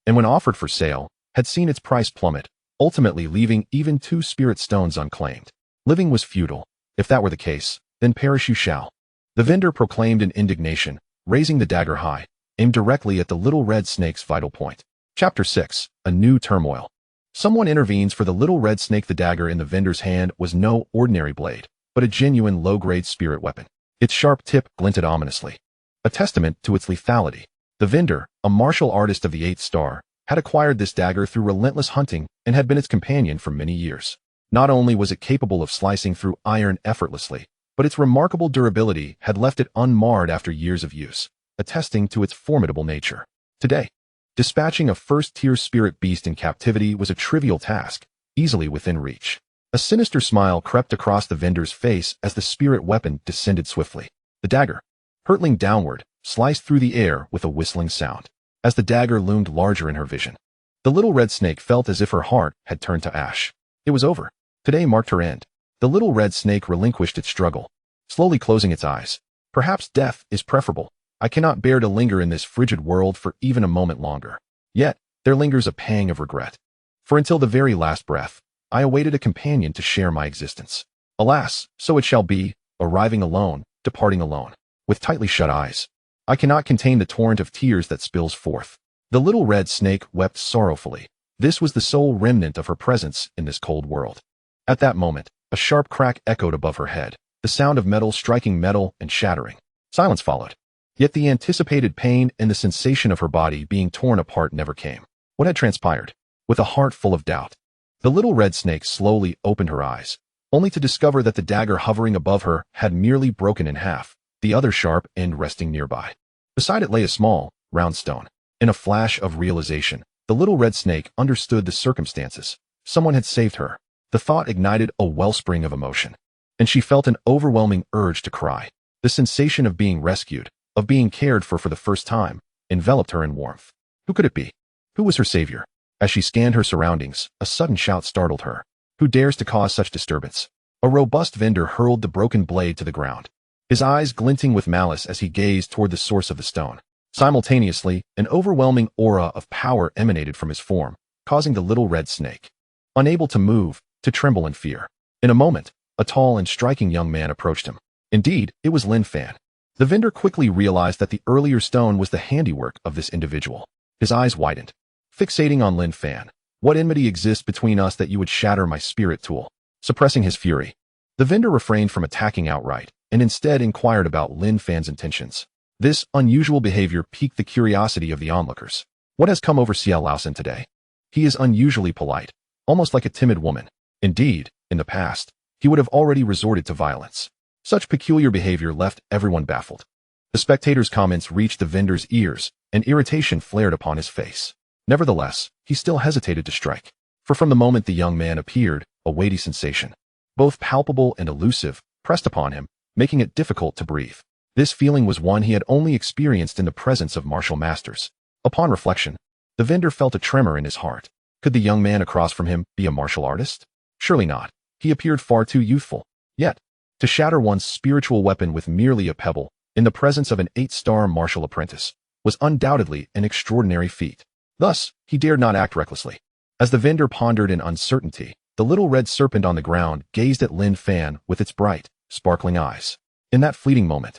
and when offered for sale, had seen its price plummet, ultimately leaving even 2 spirit stones unclaimed. Living was futile. If that were the case, then perish you shall. The vendor proclaimed in indignation, raising the dagger high, aimed directly at the little red snake's vital point. Chapter 6. A New Turmoil. Someone intervenes for the little red snake. The dagger in the vendor's hand was no ordinary blade, but a genuine low-grade spirit weapon. Its sharp tip glinted ominously, a testament to its lethality. The vendor, a martial artist of the 8th star, had acquired this dagger through relentless hunting and had been its companion for many years. Not only was it capable of slicing through iron effortlessly, but its remarkable durability had left it unmarred after years of use, attesting to its formidable nature. Today, dispatching a first-tier spirit beast in captivity was a trivial task, easily within reach. A sinister smile crept across the vendor's face as the spirit weapon descended swiftly. The dagger, hurtling downward, sliced through the air with a whistling sound. As the dagger loomed larger in her vision, the little red snake felt as if her heart had turned to ash. It was over. Today marked her end. The little red snake relinquished its struggle, slowly closing its eyes. Perhaps death is preferable. I cannot bear to linger in this frigid world for even a moment longer. Yet, there lingers a pang of regret. For until the very last breath, I awaited a companion to share my existence. Alas, so it shall be, arriving alone, departing alone. With tightly shut eyes, I cannot contain the torrent of tears that spills forth. The little red snake wept sorrowfully. This was the sole remnant of her presence in this cold world. At that moment, a sharp crack echoed above her head, the sound of metal striking metal and shattering. Silence followed. Yet the anticipated pain and the sensation of her body being torn apart never came. What had transpired? With a heart full of doubt, the little red snake slowly opened her eyes, only to discover that the dagger hovering above her had merely broken in half, the other sharp end resting nearby. Beside it lay a small, round stone. In a flash of realization, the little red snake understood the circumstances. Someone had saved her. The thought ignited a wellspring of emotion, and she felt an overwhelming urge to cry. The sensation of being rescued, of being cared for the first time, enveloped her in warmth. Who could it be? Who was her savior? As she scanned her surroundings, a sudden shout startled her. Who dares to cause such disturbance? A robust vendor hurled the broken blade to the ground, his eyes glinting with malice as he gazed toward the source of the stone. Simultaneously, an overwhelming aura of power emanated from his form, causing the little red snake, unable to move, to tremble in fear. In a moment, a tall and striking young man approached him. Indeed, it was Lin Fan. The vendor quickly realized that the earlier stone was the handiwork of this individual. His eyes widened, fixating on Lin Fan. What enmity exists between us that you would shatter my spirit tool? Suppressing his fury, the vendor refrained from attacking outright, and instead inquired about Lin Fan's intentions. This unusual behavior piqued the curiosity of the onlookers. What has come over Xiao Laosen today? He is unusually polite, almost like a timid woman. Indeed, in the past, he would have already resorted to violence. Such peculiar behavior left everyone baffled. The spectators' comments reached the vendor's ears, and irritation flared upon his face. Nevertheless, he still hesitated to strike. For from the moment the young man appeared, a weighty sensation, both palpable and elusive, pressed upon him, making it difficult to breathe. This feeling was one he had only experienced in the presence of martial masters. Upon reflection, the vendor felt a tremor in his heart. Could the young man across from him be a martial artist? Surely not. He appeared far too youthful. Yet, to shatter one's spiritual weapon with merely a pebble, in the presence of an 8-star martial apprentice, was undoubtedly an extraordinary feat. Thus, he dared not act recklessly. As the vendor pondered in uncertainty, the little red serpent on the ground gazed at Lin Fan with its bright, sparkling eyes. In that fleeting moment,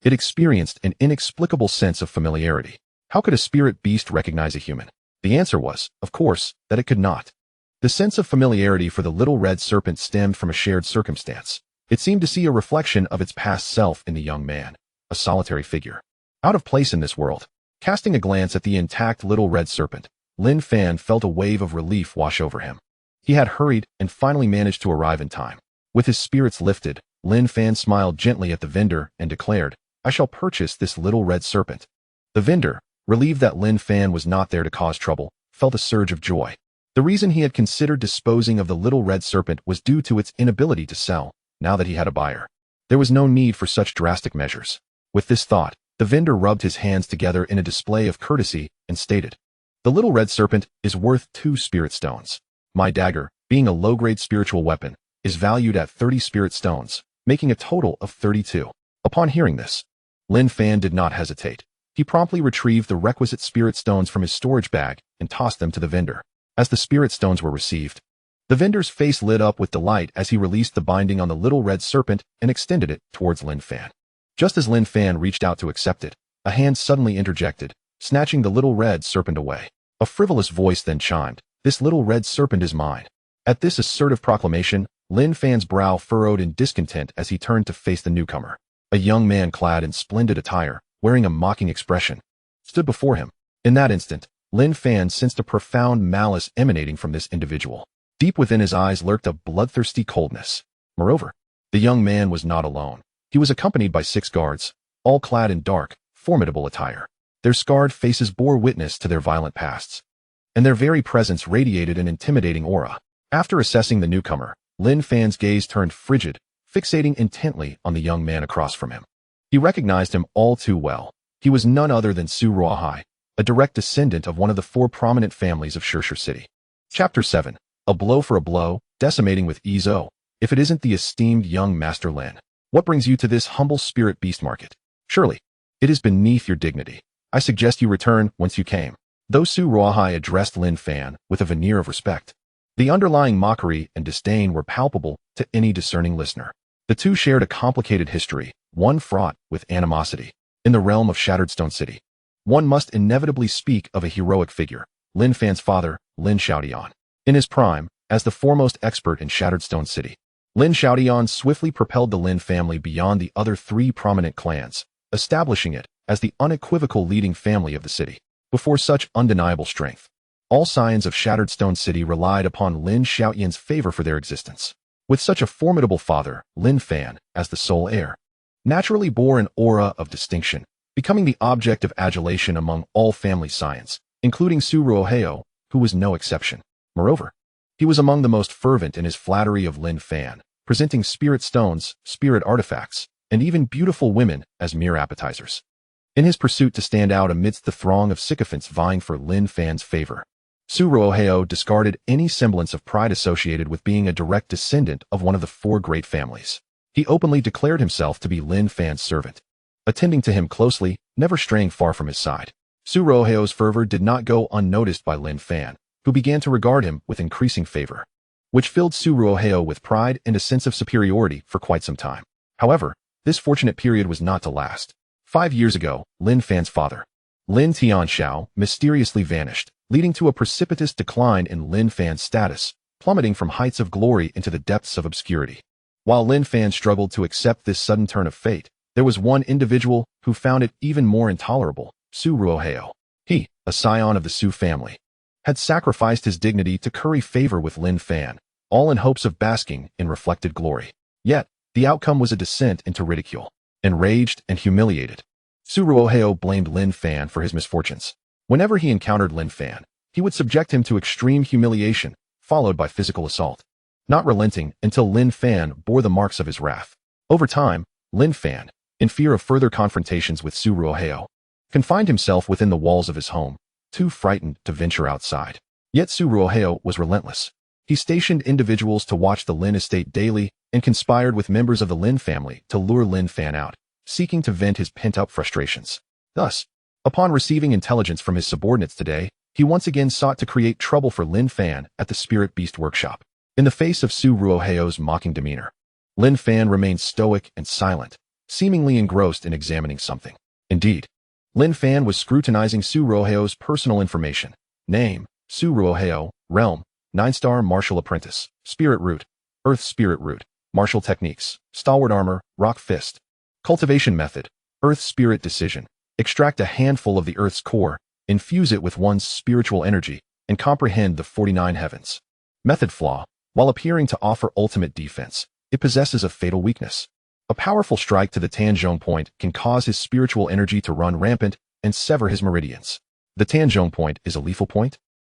it experienced an inexplicable sense of familiarity. How could a spirit beast recognize a human? The answer was, of course, that it could not. The sense of familiarity for the little red serpent stemmed from a shared circumstance. It seemed to see a reflection of its past self in the young man, a solitary figure, out of place in this world. Casting a glance at the intact little red serpent, Lin Fan felt a wave of relief wash over him. He had hurried and finally managed to arrive in time. With his spirits lifted, Lin Fan smiled gently at the vendor and declared, "I shall purchase this little red serpent." The vendor, relieved that Lin Fan was not there to cause trouble, felt a surge of joy. The reason he had considered disposing of the little red serpent was due to its inability to sell, now that he had a buyer. There was no need for such drastic measures. With this thought, the vendor rubbed his hands together in a display of courtesy and stated, "The little red serpent is worth 2 spirit stones. My dagger, being a low-grade spiritual weapon, is valued at 30 spirit stones, making a total of 32. Upon hearing this, Lin Fan did not hesitate. He promptly retrieved the requisite spirit stones from his storage bag and tossed them to the vendor. As the spirit stones were received, the vendor's face lit up with delight as he released the binding on the little red serpent and extended it towards Lin Fan. Just as Lin Fan reached out to accept it, a hand suddenly interjected, snatching the little red serpent away. A frivolous voice then chimed, "This little red serpent is mine." At this assertive proclamation, Lin Fan's brow furrowed in discontent as he turned to face the newcomer. A young man clad in splendid attire, wearing a mocking expression, stood before him. In that instant, Lin Fan sensed a profound malice emanating from this individual. Deep within his eyes lurked a bloodthirsty coldness. Moreover, the young man was not alone. He was accompanied by 6 guards, all clad in dark, formidable attire. Their scarred faces bore witness to their violent pasts, and their very presence radiated an intimidating aura. After assessing the newcomer, Lin Fan's gaze turned frigid, fixating intently on the young man across from him. He recognized him all too well. He was none other than xuanhuan, a direct descendant of one of the 4 prominent families of Shishir City. Chapter 7. A blow for a blow, decimating with ease. Oh, if it isn't the esteemed young Master Lin. What brings you to this humble spirit beast market? Surely, it is beneath your dignity. I suggest you return whence you came. Though xuanhuan addressed Lin Fan with a veneer of respect, the underlying mockery and disdain were palpable to any discerning listener. The two shared a complicated history, one fraught with animosity. In the realm of Shattered Stone City, one must inevitably speak of a heroic figure, Lin Fan's father, Lin Xiaodian. In his prime, as the foremost expert in Shattered Stone City, Lin Xiaodian swiftly propelled the Lin family beyond the other 3 prominent clans, establishing it as the unequivocal leading family of the city. Before such undeniable strength, all signs of Shattered Stone City relied upon Lin Xiaodian's favor for their existence. With such a formidable father, Lin Fan, as the sole heir, naturally bore an aura of distinction, becoming the object of adulation among all family scions, including xuanhuan, who was no exception. Moreover, he was among the most fervent in his flattery of Lin Fan, presenting spirit stones, spirit artifacts, and even beautiful women as mere appetizers. In his pursuit to stand out amidst the throng of sycophants vying for Lin Fan's favor, xuanhuan discarded any semblance of pride associated with being a direct descendant of one of the 4 great families. He openly declared himself to be Lin Fan's servant, attending to him closely, never straying far from his side. Xuanhuan's fervor did not go unnoticed by Lin Fan, who began to regard him with increasing favor, which filled xuanhuan with pride and a sense of superiority for quite some time. However, this fortunate period was not to last. 5 years ago, Lin Fan's father, Lin Tianxiao, mysteriously vanished, leading to a precipitous decline in Lin Fan's status, plummeting from heights of glory into the depths of obscurity. While Lin Fan struggled to accept this sudden turn of fate, there was one individual who found it even more intolerable, xuanhuan. He, a scion of the Su family, had sacrificed his dignity to curry favor with Lin Fan, all in hopes of basking in reflected glory. Yet, the outcome was a descent into ridicule. Enraged and humiliated, xuanhuan blamed Lin Fan for his misfortunes. Whenever he encountered Lin Fan, he would subject him to extreme humiliation, followed by physical assault, not relenting until Lin Fan bore the marks of his wrath. Over time, Lin Fan, in fear of further confrontations with xuanhuan, confined himself within the walls of his home, too frightened to venture outside. Yet xuanhuan was relentless. He stationed individuals to watch the Lin estate daily and conspired with members of the Lin family to lure Lin Fan out, seeking to vent his pent-up frustrations. Thus, upon receiving intelligence from his subordinates today, he once again sought to create trouble for Lin Fan at the Spirit Beast workshop. In the face of Su Ruoheo's mocking demeanor, Lin Fan remained stoic and silent, seemingly engrossed in examining something. Indeed, Lin Fan was scrutinizing Su Ruoheo's personal information. Name, Su Ruoheo, realm, 9-star martial apprentice, spirit root, earth spirit root, martial techniques, stalwart armor, rock fist. Cultivation method, earth spirit decision. Extract a handful of the earth's core, infuse it with one's spiritual energy, and comprehend the 49 heavens. Method flaw, while appearing to offer ultimate defense, it possesses a fatal weakness. A powerful strike to the Tanzhong point can cause his spiritual energy to run rampant and sever his meridians. The Tanzhong point is a lethal point?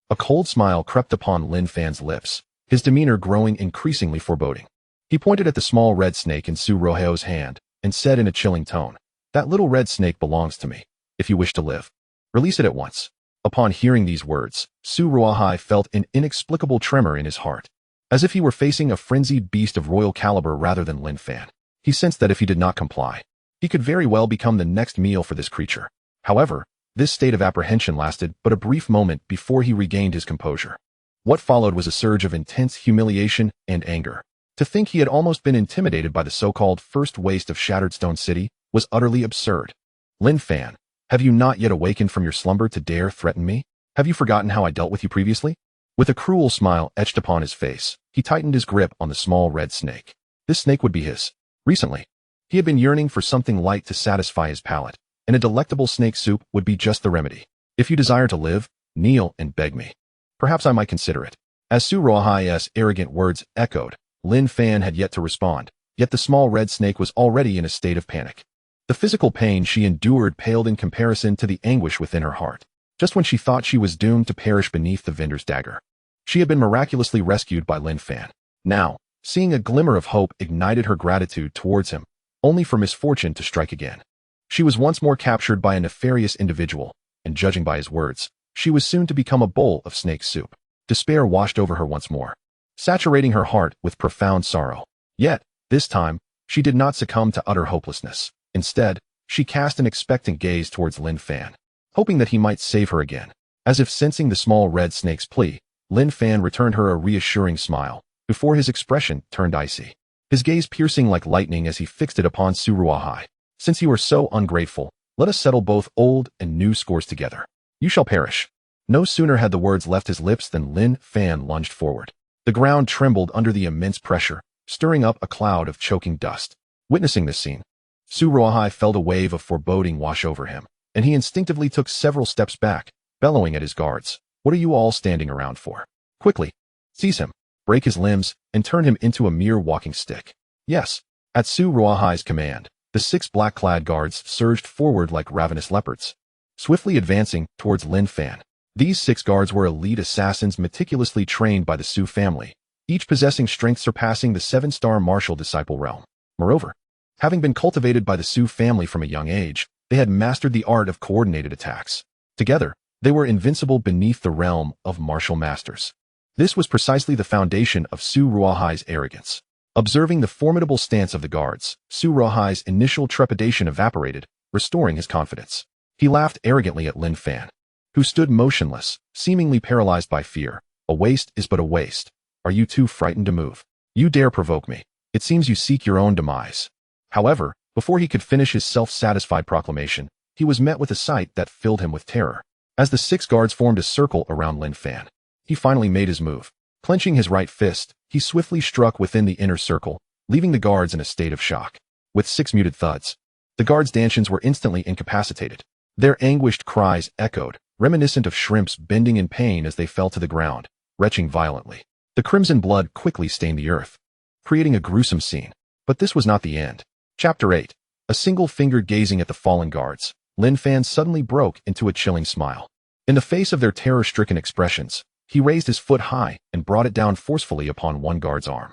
A cold smile crept upon Lin Fan's lips, his demeanor growing increasingly foreboding. He pointed at the small red snake in Su Ruoheo's hand and said in a chilling tone, "That little red snake belongs to me. If you wish to live, release it at once." Upon hearing these words, Su Ruohai felt an inexplicable tremor in his heart, as if he were facing a frenzied beast of royal caliber rather than Lin Fan. He sensed that if he did not comply, he could very well become the next meal for this creature. However, this state of apprehension lasted but a brief moment before he regained his composure. What followed was a surge of intense humiliation and anger. To think he had almost been intimidated by the so-called first waste of Shattered Stone City was utterly absurd. Lin Fan, have you not yet awakened from your slumber to dare threaten me? Have you forgotten how I dealt with you previously? With a cruel smile etched upon his face, he tightened his grip on the small red snake. This snake would be his. Recently, he had been yearning for something light to satisfy his palate, and a delectable snake soup would be just the remedy. If you desire to live, kneel and beg me. Perhaps I might consider it. As Su Ruohai's arrogant words echoed, Lin Fan had yet to respond, yet the small red snake was already in a state of panic. The physical pain she endured paled in comparison to the anguish within her heart, just when she thought she was doomed to perish beneath the vendor's dagger. She had been miraculously rescued by Lin Fan. Now, seeing a glimmer of hope ignited her gratitude towards him, only for misfortune to strike again. She was once more captured by a nefarious individual, and judging by his words, she was soon to become a bowl of snake soup. Despair washed over her once more, saturating her heart with profound sorrow. Yet, this time, she did not succumb to utter hopelessness. Instead, she cast an expectant gaze towards Lin Fan, hoping that he might save her again. As if sensing the small red snake's plea, Lin Fan returned her a reassuring smile, before his expression turned icy, his gaze piercing like lightning as he fixed it upon Su Ruohai. "Since you are so ungrateful, let us settle both old and new scores together. You shall perish." No sooner had the words left his lips than Lin Fan lunged forward. The ground trembled under the immense pressure, stirring up a cloud of choking dust. Witnessing this scene, Su Ruohai felt a wave of foreboding wash over him, and he instinctively took several steps back, bellowing at his guards. "What are you all standing around for? Quickly, seize him, break his limbs, and turn him into a mere walking stick." Yes, at Su Ruohai's command, the 6 black-clad guards surged forward like ravenous leopards, swiftly advancing towards Lin Fan. These 6 guards were elite assassins meticulously trained by the Su family, each possessing strength surpassing the 7-star martial disciple realm. Moreover, having been cultivated by the Su family from a young age, they had mastered the art of coordinated attacks. Together, they were invincible beneath the realm of martial masters. This was precisely the foundation of Su Ruohai's arrogance. Observing the formidable stance of the guards, Su Ruohai's initial trepidation evaporated, restoring his confidence. He laughed arrogantly at Lin Fan, who stood motionless, seemingly paralyzed by fear. "A waste is but a waste. Are you too frightened to move? You dare provoke me. It seems you seek your own demise." However, before he could finish his self-satisfied proclamation, he was met with a sight that filled him with terror. As the 6 guards formed a circle around Lin Fan, he finally made his move. Clenching his right fist, he swiftly struck within the inner circle, leaving the guards in a state of shock. With 6 muted thuds, the guards' stanchions were instantly incapacitated. Their anguished cries echoed, reminiscent of shrimps bending in pain as they fell to the ground, retching violently. The crimson blood quickly stained the earth, creating a gruesome scene. But this was not the end. Chapter 8. A single finger gazing at the fallen guards, Lin Fan suddenly broke into a chilling smile. In the face of their terror-stricken expressions, he raised his foot high and brought it down forcefully upon one guard's arm.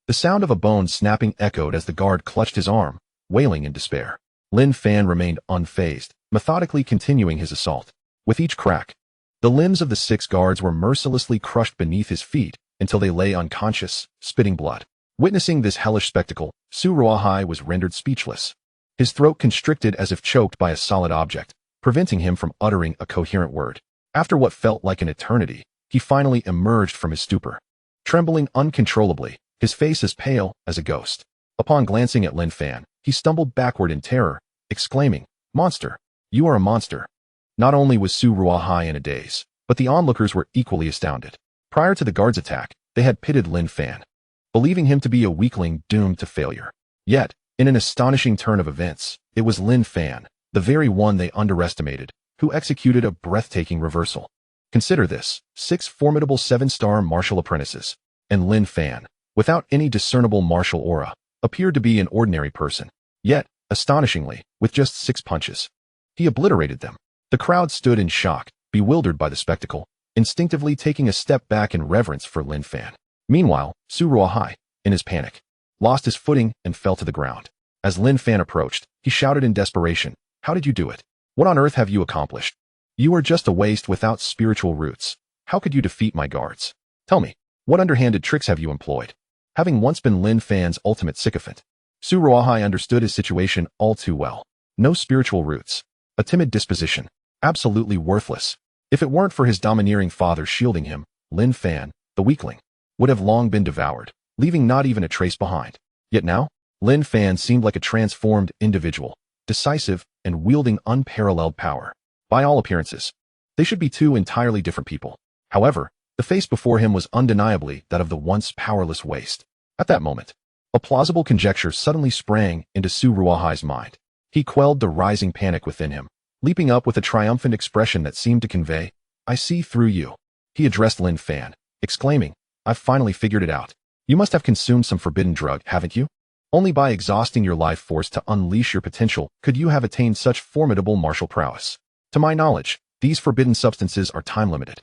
The sound of a bone snapping echoed as the guard clutched his arm, wailing in despair. Lin Fan remained unfazed, methodically continuing his assault. With each crack, the limbs of the 6 guards were mercilessly crushed beneath his feet, until they lay unconscious, spitting blood. Witnessing this hellish spectacle, Su Ruohai was rendered speechless. His throat constricted as if choked by a solid object, preventing him from uttering a coherent word. After what felt like an eternity, he finally emerged from his stupor. Trembling uncontrollably, his face as pale as a ghost. Upon glancing at Lin Fan, he stumbled backward in terror, exclaiming, "Monster! You are a monster!" Not only was Su Ruohai in a daze, but the onlookers were equally astounded. Prior to the guard's attack, they had pitted Lin Fan, believing him to be a weakling doomed to failure. Yet, in an astonishing turn of events, it was Lin Fan, the very one they underestimated, who executed a breathtaking reversal. Consider this: 6 formidable 7-star martial apprentices, and Lin Fan, without any discernible martial aura, appeared to be an ordinary person. Yet, astonishingly, with just 6 punches, he obliterated them. The crowd stood in shock, bewildered by the spectacle, instinctively taking a step back in reverence for Lin Fan. Meanwhile, Su Ruohai, in his panic, lost his footing and fell to the ground. As Lin Fan approached, he shouted in desperation, "How did you do it? What on earth have you accomplished? You are just a waste without spiritual roots. How could you defeat my guards? Tell me, what underhanded tricks have you employed?" Having once been Lin Fan's ultimate sycophant, Su Ruohai understood his situation all too well. No spiritual roots, a timid disposition, absolutely worthless. If it weren't for his domineering father shielding him, Lin Fan, the weakling, would have long been devoured, leaving not even a trace behind. Yet now, Lin Fan seemed like a transformed individual, decisive and wielding unparalleled power. By all appearances, they should be 2 entirely different people. However, the face before him was undeniably that of the once powerless waste. At that moment, a plausible conjecture suddenly sprang into Su Ruohai's mind. He quelled the rising panic within him, leaping up with a triumphant expression that seemed to convey, "I see through you." He addressed Lin Fan, exclaiming, "I've finally figured it out. You must have consumed some forbidden drug, haven't you? Only by exhausting your life force to unleash your potential could you have attained such formidable martial prowess. To my knowledge, these forbidden substances are time-limited.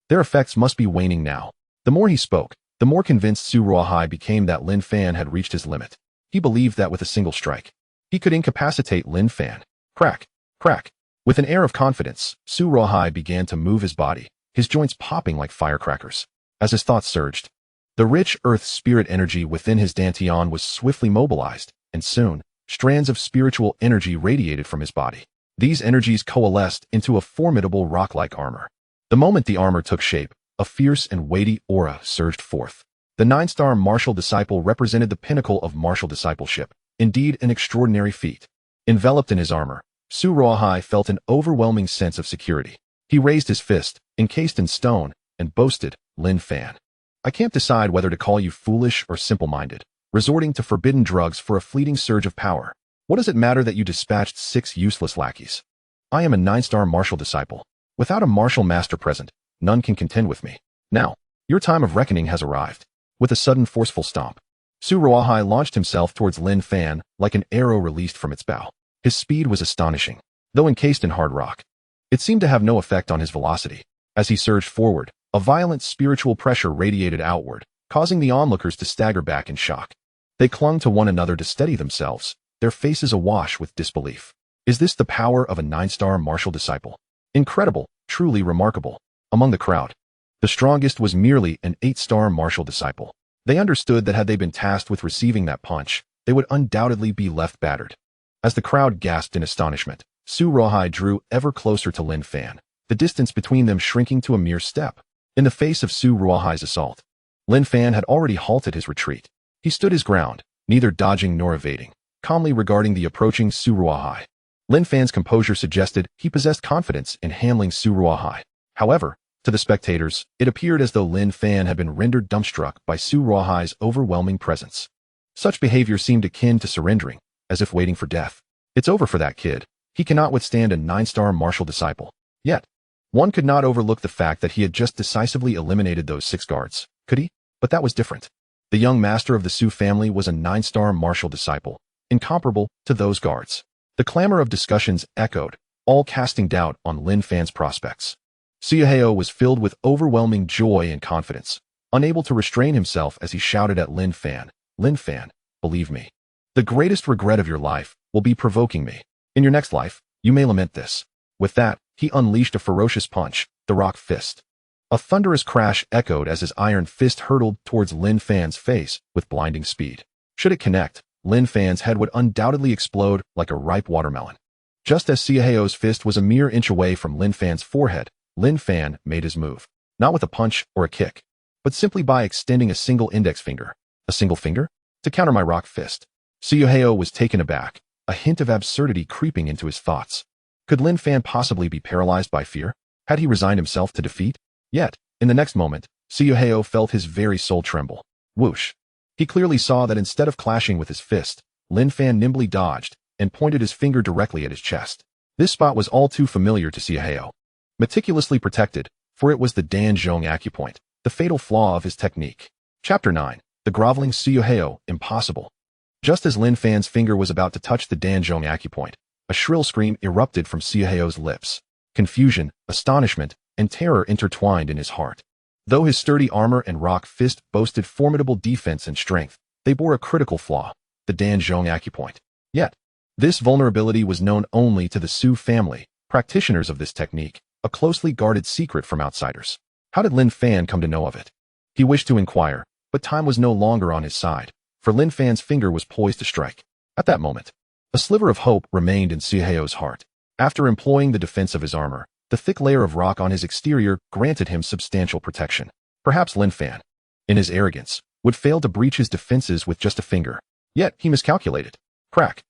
Their effects must be waning now." The more he spoke, the more convinced Su Ruohai became that Lin Fan had reached his limit. He believed that with a single strike, he could incapacitate Lin Fan. Crack, crack. With an air of confidence, Su Ruohai began to move his body, his joints popping like firecrackers. As his thoughts surged, the rich earth spirit energy within his dantian was swiftly mobilized, and soon, strands of spiritual energy radiated from his body. These energies coalesced into a formidable rock-like armor. The moment the armor took shape, a fierce and weighty aura surged forth. The 9-star martial disciple represented the pinnacle of martial discipleship, indeed an extraordinary feat. Enveloped in his armor, Su Ruohai felt an overwhelming sense of security. He raised his fist, encased in stone, and boasted, "Lin Fan, I can't decide whether to call you foolish or simple-minded, resorting to forbidden drugs for a fleeting surge of power. What does it matter that you dispatched 6 useless lackeys? I am a 9-star martial disciple. Without a martial master present, none can contend with me. Now, your time of reckoning has arrived." With a sudden forceful stomp, Su Ruohai launched himself towards Lin Fan like an arrow released from its bow. His speed was astonishing, though encased in hard rock. It seemed to have no effect on his velocity. As he surged forward, a violent spiritual pressure radiated outward, causing the onlookers to stagger back in shock. They clung to one another to steady themselves, their faces awash with disbelief. Is this the power of a 9-star martial disciple? Incredible, truly remarkable. Among the crowd, the strongest was merely an 8-star martial disciple. They understood that had they been tasked with receiving that punch, they would undoubtedly be left battered. As the crowd gasped in astonishment, Su Ruohai drew ever closer to Lin Fan, the distance between them shrinking to a mere step. In the face of Su Ruohai's assault, Lin Fan had already halted his retreat. He stood his ground, neither dodging nor evading, calmly regarding the approaching Su Ruohai. Lin Fan's composure suggested he possessed confidence in handling Su Ruohai. However, to the spectators, it appeared as though Lin Fan had been rendered dumbstruck by Su Ruohai's overwhelming presence. Such behavior seemed akin to surrendering, as if waiting for death. It's over for that kid. He cannot withstand a 9-star martial disciple. Yet, one could not overlook the fact that he had just decisively eliminated those 6 guards, could he? But that was different. The young master of the Su family was a 9-star martial disciple, incomparable to those guards. The clamor of discussions echoed, all casting doubt on Lin Fan's prospects. Xuanhuan was filled with overwhelming joy and confidence, unable to restrain himself as he shouted at Lin Fan, "Lin Fan, believe me. The greatest regret of your life will be provoking me. In your next life, you may lament this." With that, he unleashed a ferocious punch, the rock fist. A thunderous crash echoed as his iron fist hurtled towards Lin Fan's face with blinding speed. Should it connect, Lin Fan's head would undoubtedly explode like a ripe watermelon. Just as Xiaoheo's fist was a mere inch away from Lin Fan's forehead, Lin Fan made his move. Not with a punch or a kick, but simply by extending a single index finger. A single finger? To counter my rock fist. Xiaoheo was taken aback, a hint of absurdity creeping into his thoughts. Could Lin Fan possibly be paralyzed by fear? Had he resigned himself to defeat? Yet, in the next moment, Xiaoheo felt his very soul tremble. Whoosh. He clearly saw that instead of clashing with his fist, Lin Fan nimbly dodged and pointed his finger directly at his chest. This spot was all too familiar to Xiaoheo. Meticulously protected, for it was the Danzhong acupoint, the fatal flaw of his technique. Chapter 9. The groveling Xiaoheo, impossible. Just as Lin Fan's finger was about to touch the Danzhong acupoint, a shrill scream erupted from Xiaoheo's lips. Confusion, astonishment, and terror intertwined in his heart. Though his sturdy armor and rock fist boasted formidable defense and strength, they bore a critical flaw, the Danzhong acupoint. Yet, this vulnerability was known only to the Su family, practitioners of this technique, a closely guarded secret from outsiders. How did Lin Fan come to know of it? He wished to inquire, but time was no longer on his side, for Lin Fan's finger was poised to strike. At that moment, a sliver of hope remained in Xiaoheo's heart. After employing the defense of his armor, the thick layer of rock on his exterior granted him substantial protection. Perhaps Lin Fan, in his arrogance, would fail to breach his defenses with just a finger. Yet he miscalculated. Crack.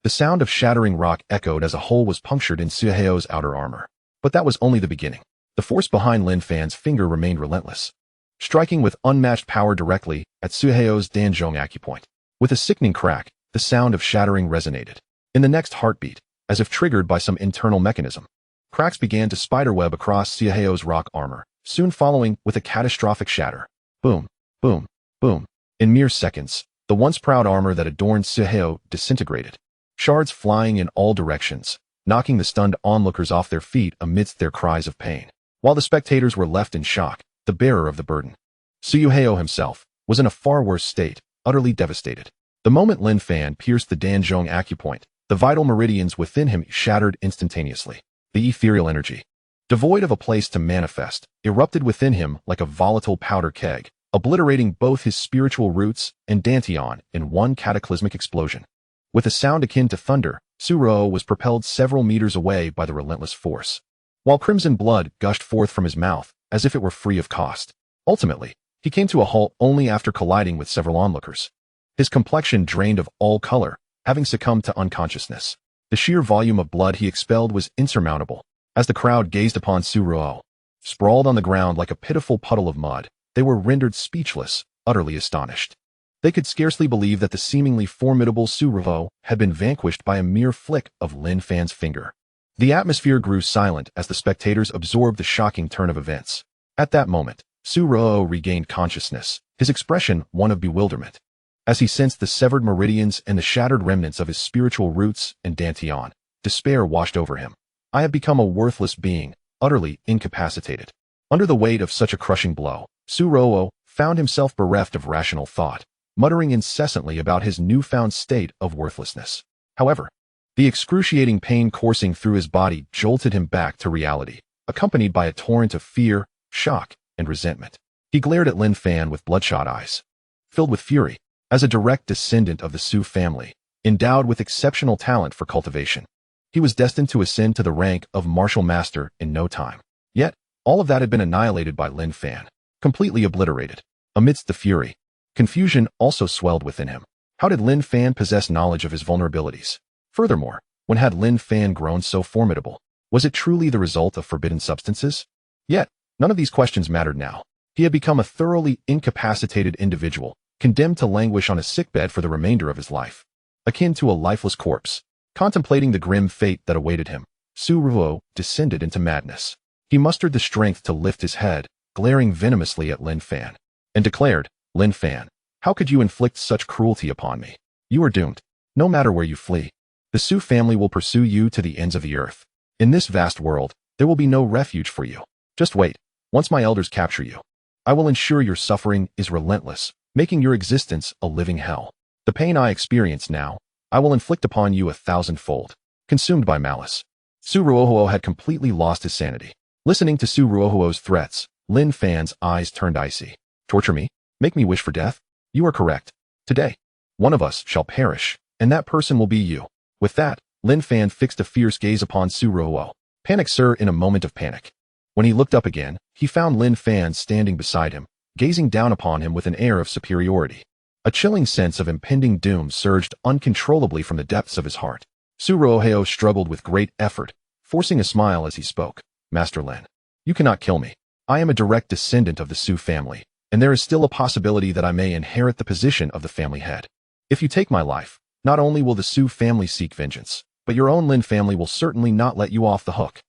The sound of shattering rock echoed as a hole was punctured in Xiaoheo's outer armor. But that was only the beginning. The force behind Lin Fan's finger remained relentless, striking with unmatched power directly at Xiaoheo's Danzhong acupoint. With a sickening crack, the sound of shattering resonated. In the next heartbeat, as if triggered by some internal mechanism, cracks began to spiderweb across Xiaoheo's rock armor, soon following with a catastrophic shatter. Boom, boom, boom. In mere seconds, the once proud armor that adorned Xiaoheo disintegrated, shards flying in all directions, knocking the stunned onlookers off their feet amidst their cries of pain. While the spectators were left in shock, the bearer of the burden, Xiaoheo himself, was in a far worse state, utterly devastated. The moment Lin Fan pierced the Danzhong acupoint, the vital meridians within him shattered instantaneously. The ethereal energy, devoid of a place to manifest, erupted within him like a volatile powder keg, obliterating both his spiritual roots and Dantian in one cataclysmic explosion. With a sound akin to thunder, Su Ruo was propelled several meters away by the relentless force, while crimson blood gushed forth from his mouth as if it were free of cost. Ultimately, he came to a halt only after colliding with several onlookers. His complexion drained of all color, having succumbed to unconsciousness. The sheer volume of blood he expelled was insurmountable. As the crowd gazed upon Su Ruo, sprawled on the ground like a pitiful puddle of mud, they were rendered speechless, utterly astonished. They could scarcely believe that the seemingly formidable Su Ruo had been vanquished by a mere flick of Lin Fan's finger. The atmosphere grew silent as the spectators absorbed the shocking turn of events. At that moment, Su Ruo regained consciousness, his expression one of bewilderment. As he sensed the severed meridians and the shattered remnants of his spiritual roots and Dantian, despair washed over him. I have become a worthless being, utterly incapacitated. Under the weight of such a crushing blow, Su Ruo found himself bereft of rational thought, muttering incessantly about his newfound state of worthlessness. However, the excruciating pain coursing through his body jolted him back to reality, accompanied by a torrent of fear, shock, and resentment. He glared at Lin Fan with bloodshot eyes, filled with fury. As a direct descendant of the Su family, endowed with exceptional talent for cultivation, he was destined to ascend to the rank of martial master in no time. Yet, all of that had been annihilated by Lin Fan, completely obliterated. Amidst the fury, confusion also swelled within him. How did Lin Fan possess knowledge of his vulnerabilities? Furthermore, when had Lin Fan grown so formidable? Was it truly the result of forbidden substances? Yet, none of these questions mattered now. He had become a thoroughly incapacitated individual, condemned to languish on a sickbed for the remainder of his life. Akin to a lifeless corpse, contemplating the grim fate that awaited him, Su Ruo descended into madness. He mustered the strength to lift his head, glaring venomously at Lin Fan, and declared, "Lin Fan, how could you inflict such cruelty upon me? You are doomed. No matter where you flee, the Su family will pursue you to the ends of the earth. In this vast world, there will be no refuge for you. Just wait. Once my elders capture you, I will ensure your suffering is relentless, making your existence a living hell. The pain I experience now, I will inflict upon you 1,000-fold." Consumed by malice, Su Ruohuo had completely lost his sanity. Listening to Su Ruohuo's threats, Lin Fan's eyes turned icy. Torture me? Make me wish for death? You are correct. Today, one of us shall perish, and that person will be you. With that, Lin Fan fixed a fierce gaze upon Su Ruo. Panic Sir in a moment of panic. When he looked up again, he found Lin Fan standing beside him, gazing down upon him with an air of superiority. A chilling sense of impending doom surged uncontrollably from the depths of his heart. Su Ruo struggled with great effort, forcing a smile as he spoke. Master Lin, you cannot kill me. I am a direct descendant of the Su family, and there is still a possibility that I may inherit the position of the family head. If you take my life, not only will the Su family seek vengeance, but your own Lin family will certainly not let you off the hook.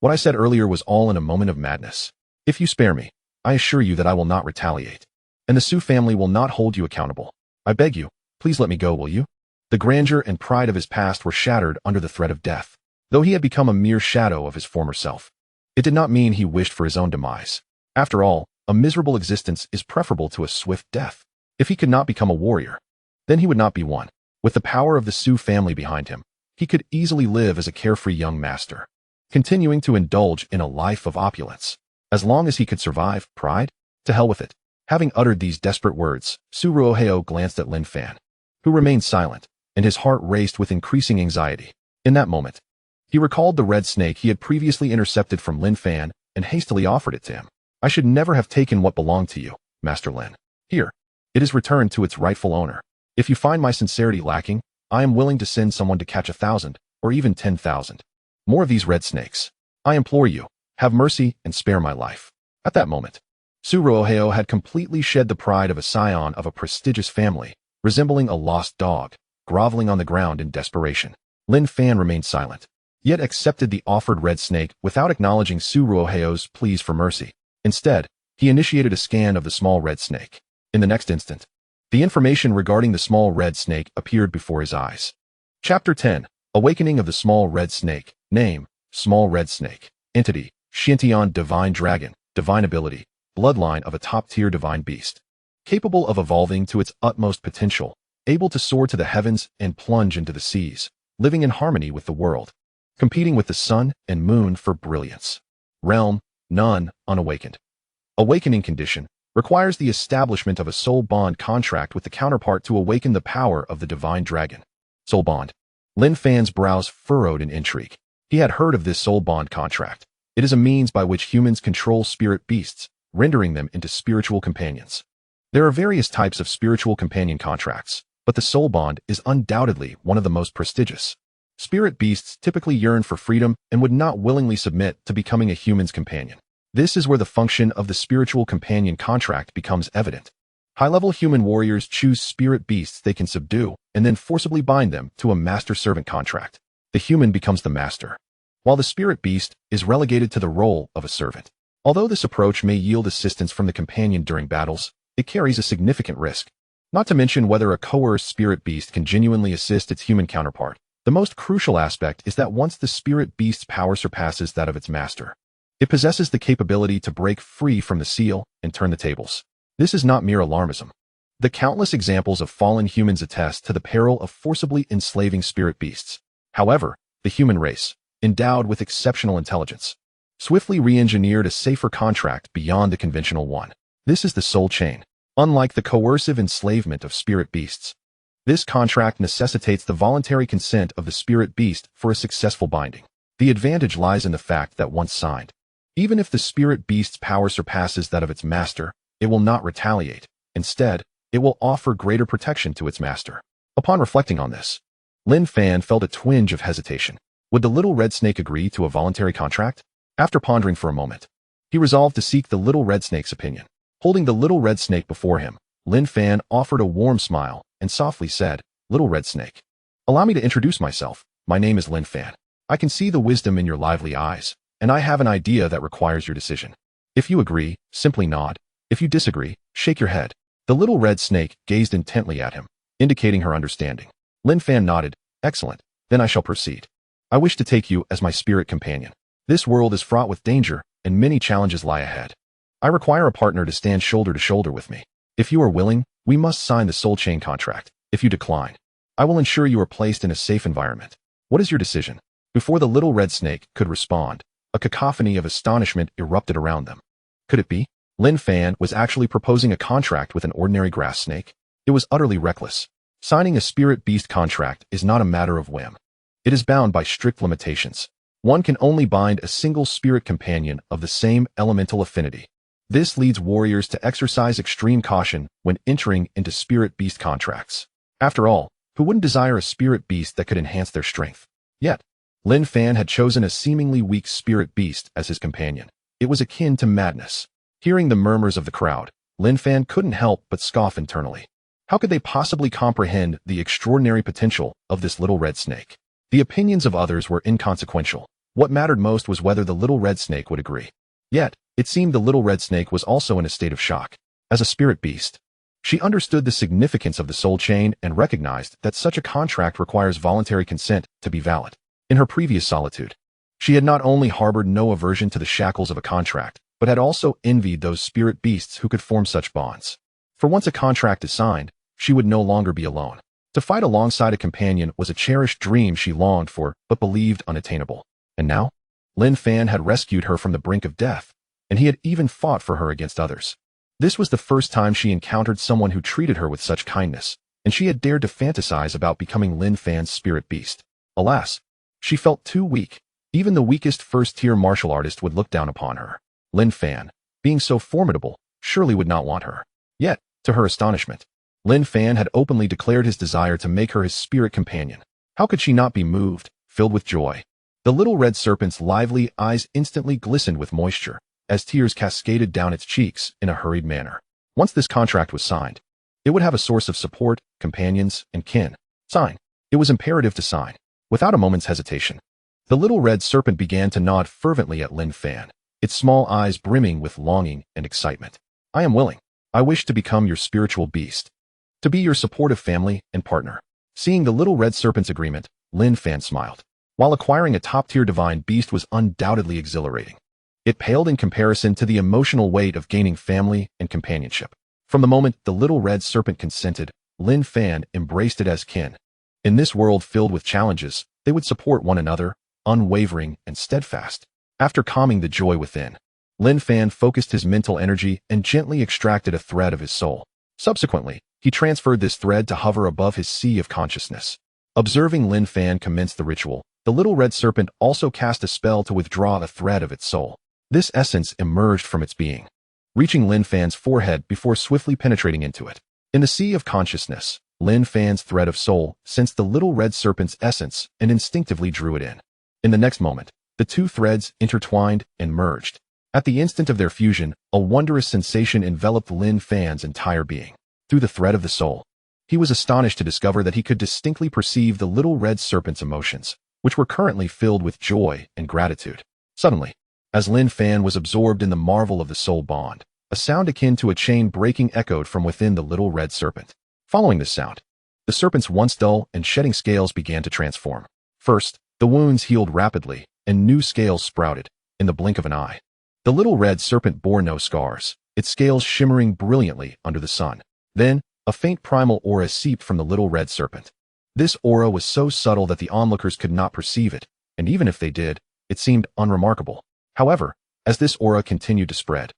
What I said earlier was all in a moment of madness. If you spare me, I assure you that I will not retaliate, and the Su family will not hold you accountable. I beg you, please let me go, will you? The grandeur and pride of his past were shattered under the threat of death, though he had become a mere shadow of his former self. It did not mean he wished for his own demise. After all, a miserable existence is preferable to a swift death. If he could not become a warrior, then he would not be one. With the power of the Su family behind him, he could easily live as a carefree young master, continuing to indulge in a life of opulence. As long as he could survive pride, to hell with it. Having uttered these desperate words, Su Ruo glanced at Lin Fan, who remained silent, and his heart raced with increasing anxiety. In that moment, he recalled the red snake he had previously intercepted from Lin Fan and hastily offered it to him. I should never have taken what belonged to you, Master Lin. Here, it is returned to its rightful owner. If you find my sincerity lacking, I am willing to send someone to catch 1,000, or even 10,000. More of these red snakes. I implore you, have mercy and spare my life. At that moment, Su Ruo had completely shed the pride of a scion of a prestigious family, resembling a lost dog, groveling on the ground in desperation. Lin Fan remained silent, yet accepted the offered red snake without acknowledging Su Ruo's pleas for mercy. Instead, he initiated a scan of the small red snake. In the next instant, the information regarding the small red snake appeared before his eyes. Chapter 10. Awakening of the Small Red Snake. Name, Small Red Snake. Entity, Xuanhuan Divine Dragon. Divine ability, bloodline of a top-tier divine beast. Capable of evolving to its utmost potential, able to soar to the heavens and plunge into the seas, living in harmony with the world, competing with the sun and moon for brilliance. Realm, none, unawakened. Awakening condition, requires the establishment of a soul bond contract with the counterpart to awaken the power of the divine dragon. Soul bond. Lin Fan's brows furrowed in intrigue. He had heard of this soul bond contract. It is a means by which humans control spirit beasts, rendering them into spiritual companions. There are various types of spiritual companion contracts, but the soul bond is undoubtedly one of the most prestigious. Spirit beasts typically yearn for freedom and would not willingly submit to becoming a human's companion. This is where the function of the spiritual companion contract becomes evident. High-level human warriors choose spirit beasts they can subdue and then forcibly bind them to a master-servant contract. The human becomes the master, while the spirit beast is relegated to the role of a servant. Although this approach may yield assistance from the companion during battles, it carries a significant risk. Not to mention whether a coerced spirit beast can genuinely assist its human counterpart. The most crucial aspect is that once the spirit beast's power surpasses that of its master, it possesses the capability to break free from the seal and turn the tables. This is not mere alarmism. The countless examples of fallen humans attest to the peril of forcibly enslaving spirit beasts. However, the human race, endowed with exceptional intelligence, swiftly re-engineered a safer contract beyond the conventional one. This is the soul chain. Unlike the coercive enslavement of spirit beasts, this contract necessitates the voluntary consent of the spirit beast for a successful binding. The advantage lies in the fact that once signed, even if the spirit beast's power surpasses that of its master, it will not retaliate. Instead, it will offer greater protection to its master. Upon reflecting on this, Lin Fan felt a twinge of hesitation. Would the little red snake agree to a voluntary contract? After pondering for a moment, he resolved to seek the little red snake's opinion. Holding the little red snake before him, Lin Fan offered a warm smile and softly said, "Little red snake, allow me to introduce myself. My name is Lin Fan. I can see the wisdom in your lively eyes, and I have an idea that requires your decision. If you agree, simply nod. If you disagree, shake your head." The little red snake gazed intently at him, indicating her understanding. Lin Fan nodded. "Excellent. Then I shall proceed. I wish to take you as my spirit companion. This world is fraught with danger, and many challenges lie ahead. I require a partner to stand shoulder to shoulder with me. If you are willing, we must sign the soul chain contract. If you decline, I will ensure you are placed in a safe environment. What is your decision?" Before the little red snake could respond, a cacophony of astonishment erupted around them. Could it be? Lin Fan was actually proposing a contract with an ordinary grass snake. It was utterly reckless. Signing a spirit beast contract is not a matter of whim. It is bound by strict limitations. One can only bind a single spirit companion of the same elemental affinity. This leads warriors to exercise extreme caution when entering into spirit beast contracts. After all, who wouldn't desire a spirit beast that could enhance their strength? Yet, Lin Fan had chosen a seemingly weak spirit beast as his companion. It was akin to madness. Hearing the murmurs of the crowd, Lin Fan couldn't help but scoff internally. How could they possibly comprehend the extraordinary potential of this little red snake? The opinions of others were inconsequential. What mattered most was whether the little red snake would agree. Yet, it seemed the little red snake was also in a state of shock. As a spirit beast, she understood the significance of the soul chain and recognized that such a contract requires voluntary consent to be valid. In her previous solitude, she had not only harbored no aversion to the shackles of a contract, but had also envied those spirit beasts who could form such bonds. For once a contract is signed, she would no longer be alone. To fight alongside a companion was a cherished dream she longed for but believed unattainable. And now, Lin Fan had rescued her from the brink of death, and he had even fought for her against others. This was the first time she encountered someone who treated her with such kindness, and she had dared to fantasize about becoming Lin Fan's spirit beast. Alas, she felt too weak. Even the weakest first-tier martial artist would look down upon her. Lin Fan, being so formidable, surely would not want her. Yet, to her astonishment, Lin Fan had openly declared his desire to make her his spirit companion. How could she not be moved, filled with joy? The little red serpent's lively eyes instantly glistened with moisture, as tears cascaded down its cheeks in a hurried manner. Once this contract was signed, it would have a source of support, companions, and kin. Sign. It was imperative to sign. Without a moment's hesitation, the little red serpent began to nod fervently at Lin Fan, its small eyes brimming with longing and excitement. I am willing. I wish to become your spiritual beast, to be your supportive family and partner. Seeing the little red serpent's agreement, Lin Fan smiled. While acquiring a top-tier divine beast was undoubtedly exhilarating, it paled in comparison to the emotional weight of gaining family and companionship. From the moment the little red serpent consented, Lin Fan embraced it as kin. In this world filled with challenges, they would support one another, unwavering and steadfast. After calming the joy within, Lin Fan focused his mental energy and gently extracted a thread of his soul. Subsequently, he transferred this thread to hover above his sea of consciousness. Observing Lin Fan commence the ritual, the little red serpent also cast a spell to withdraw a thread of its soul. This essence emerged from its being, reaching Lin Fan's forehead before swiftly penetrating into it. In the sea of consciousness, Lin Fan's thread of soul sensed the little red serpent's essence and instinctively drew it in. In the next moment, the two threads intertwined and merged. At the instant of their fusion, a wondrous sensation enveloped Lin Fan's entire being. Through the thread of the soul, he was astonished to discover that he could distinctly perceive the little red serpent's emotions, which were currently filled with joy and gratitude. Suddenly, as Lin Fan was absorbed in the marvel of the soul bond, a sound akin to a chain breaking echoed from within the little red serpent. Following this sound, the serpent's once dull and shedding scales began to transform. First, the wounds healed rapidly, and new scales sprouted, in the blink of an eye. The little red serpent bore no scars, its scales shimmering brilliantly under the sun. Then, a faint primal aura seeped from the little red serpent. This aura was so subtle that the onlookers could not perceive it, and even if they did, it seemed unremarkable. However, as this aura continued to spread,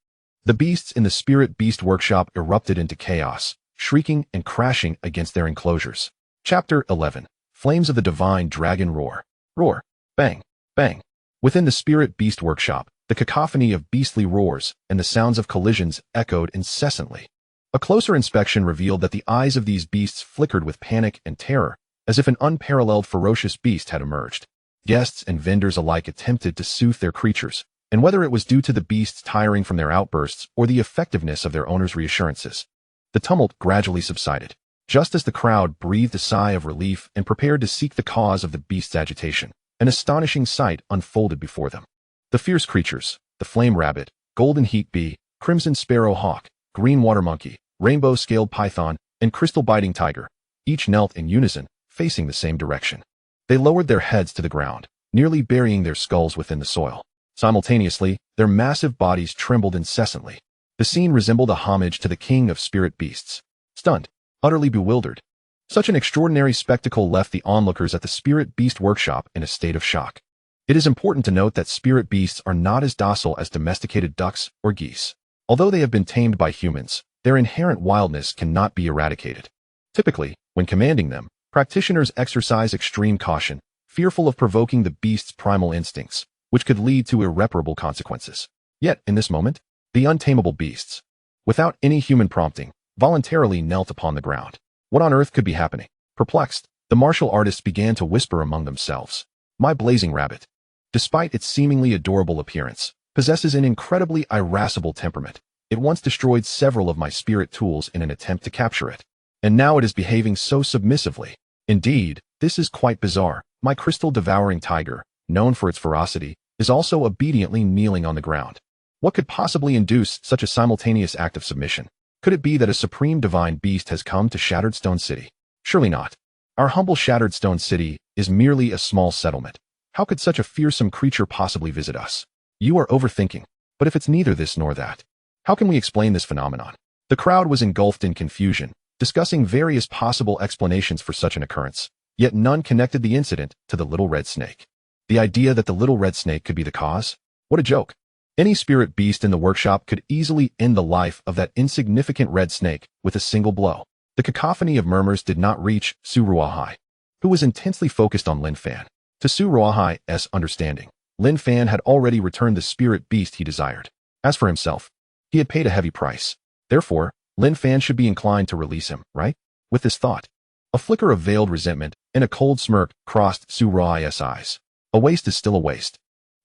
the beasts in the spirit beast workshop erupted into chaos, shrieking and crashing against their enclosures. Chapter 11. Flames of the Divine Dragon Roar. Roar. Bang. Bang. Within the spirit beast workshop, the cacophony of beastly roars and the sounds of collisions echoed incessantly. A closer inspection revealed that the eyes of these beasts flickered with panic and terror, as if an unparalleled ferocious beast had emerged. Guests and vendors alike attempted to soothe their creatures, and whether it was due to the beasts tiring from their outbursts or the effectiveness of their owners' reassurances, the tumult gradually subsided. Just as the crowd breathed a sigh of relief and prepared to seek the cause of the beast's agitation, an astonishing sight unfolded before them. The fierce creatures, the flame rabbit, golden heat bee, crimson sparrow hawk, green water monkey, rainbow-scaled python, and crystal-biting tiger, each knelt in unison, facing the same direction. They lowered their heads to the ground, nearly burying their skulls within the soil. Simultaneously, their massive bodies trembled incessantly. The scene resembled a homage to the king of spirit beasts. Stunned, utterly bewildered, such an extraordinary spectacle left the onlookers at the spirit beast workshop in a state of shock. It is important to note that spirit beasts are not as docile as domesticated ducks or geese. Although they have been tamed by humans, their inherent wildness cannot be eradicated. Typically, when commanding them, practitioners exercise extreme caution, fearful of provoking the beast's primal instincts, which could lead to irreparable consequences. Yet, in this moment, the untamable beasts, without any human prompting, voluntarily knelt upon the ground. What on earth could be happening? Perplexed, the martial artists began to whisper among themselves. My blazing rabbit, despite its seemingly adorable appearance, possesses an incredibly irascible temperament. It once destroyed several of my spirit tools in an attempt to capture it, and now it is behaving so submissively. Indeed, this is quite bizarre. My crystal-devouring tiger, known for its ferocity, is also obediently kneeling on the ground. What could possibly induce such a simultaneous act of submission? Could it be that a supreme divine beast has come to Shattered Stone City? Surely not. Our humble Shattered Stone City is merely a small settlement. How could such a fearsome creature possibly visit us? You are overthinking. But if it's neither this nor that, how can we explain this phenomenon? The crowd was engulfed in confusion, discussing various possible explanations for such an occurrence, yet none connected the incident to the little red snake. The idea that the little red snake could be the cause? What a joke. Any spirit beast in the workshop could easily end the life of that insignificant red snake with a single blow. The cacophony of murmurs did not reach xuanhuan, who was intensely focused on Lin Fan. To xuanhuan's understanding, Lin Fan had already returned the spirit beast he desired. As for himself, he had paid a heavy price. Therefore, Lin Fan should be inclined to release him, right? With this thought, a flicker of veiled resentment and a cold smirk crossed xuanhuan's eyes. A waste is still a waste.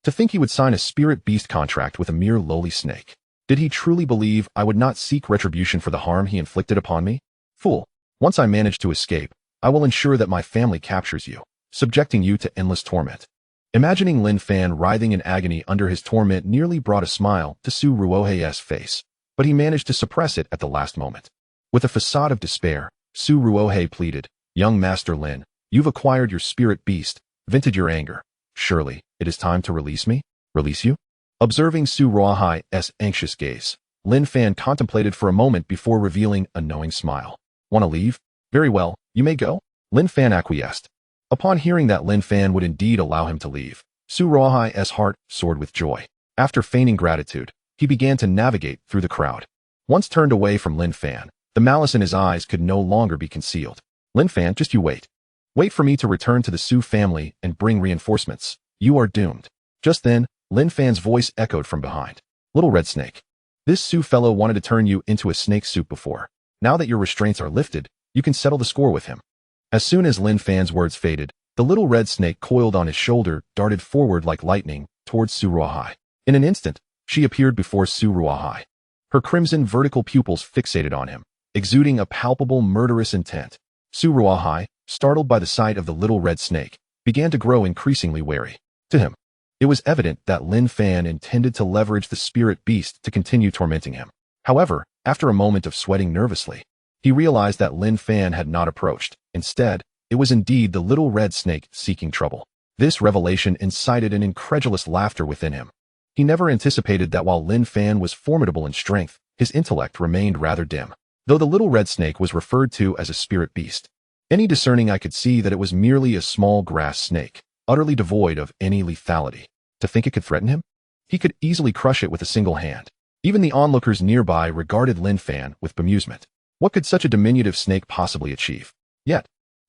To think he would sign a spirit beast contract with a mere lowly snake. Did he truly believe I would not seek retribution for the harm he inflicted upon me? Fool. Once I manage to escape, I will ensure that my family captures you, subjecting you to endless torment. Imagining Lin Fan writhing in agony under his torment nearly brought a smile to xuanhuan's face, but he managed to suppress it at the last moment. With a facade of despair, xuanhuan pleaded, Young Master Lin, you've acquired your spirit beast, vented your anger. Surely, it is time to release me? Release you? Observing xuanhuan's anxious gaze, Lin Fan contemplated for a moment before revealing a knowing smile. Want to leave? Very well, you may go. Lin Fan acquiesced. Upon hearing that Lin Fan would indeed allow him to leave, xuanhuan's heart soared with joy. After feigning gratitude, he began to navigate through the crowd. Once turned away from Lin Fan, the malice in his eyes could no longer be concealed. Lin Fan, just you wait. Wait for me to return to the Su family and bring reinforcements. You are doomed. Just then, Lin Fan's voice echoed from behind. Little red snake. This Su fellow wanted to turn you into a snake soup before. Now that your restraints are lifted, you can settle the score with him. As soon as Lin Fan's words faded, the little red snake coiled on his shoulder darted forward like lightning towards xuanhuan. In an instant, she appeared before xuanhuan. Her crimson vertical pupils fixated on him, exuding a palpable murderous intent. Xuanhuan, startled by the sight of the little red snake, began to grow increasingly wary. To him, it was evident that Lin Fan intended to leverage the spirit beast to continue tormenting him. However, after a moment of sweating nervously, he realized that Lin Fan had not approached. Instead, it was indeed the little red snake seeking trouble. This revelation incited an incredulous laughter within him. He never anticipated that while Lin Fan was formidable in strength, his intellect remained rather dim. Though the little red snake was referred to as a spirit beast, any discerning eye could see that it was merely a small grass snake, utterly devoid of any lethality. To think it could threaten him? He could easily crush it with a single hand. Even the onlookers nearby regarded Lin Fan with bemusement. What could such a diminutive snake possibly achieve? Yet,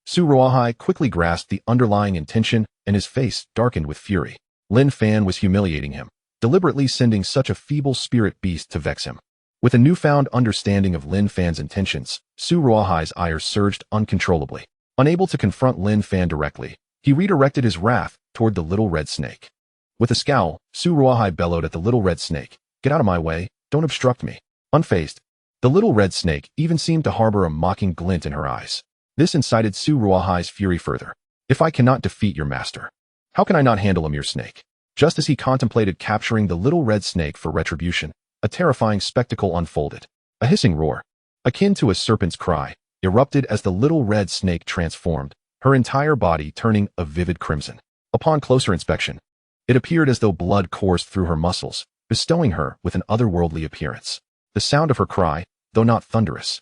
xuanhuan quickly grasped the underlying intention and his face darkened with fury. Lin Fan was humiliating him, deliberately sending such a feeble spirit beast to vex him. With a newfound understanding of Lin Fan's intentions, xuanhuan's ire surged uncontrollably. Unable to confront Lin Fan directly, he redirected his wrath toward the little red snake. With a scowl, xuanhuan bellowed at the little red snake, "Get out of my way, don't obstruct me." Unfazed, the little red snake even seemed to harbor a mocking glint in her eyes. This incited xuanhuan's fury further. "If I cannot defeat your master, how can I not handle a mere snake?" Just as he contemplated capturing the little red snake for retribution, a terrifying spectacle unfolded. A hissing roar, akin to a serpent's cry, erupted as the little red snake transformed, her entire body turning a vivid crimson. Upon closer inspection, it appeared as though blood coursed through her muscles, bestowing her with an otherworldly appearance. The sound of her cry, though not thunderous,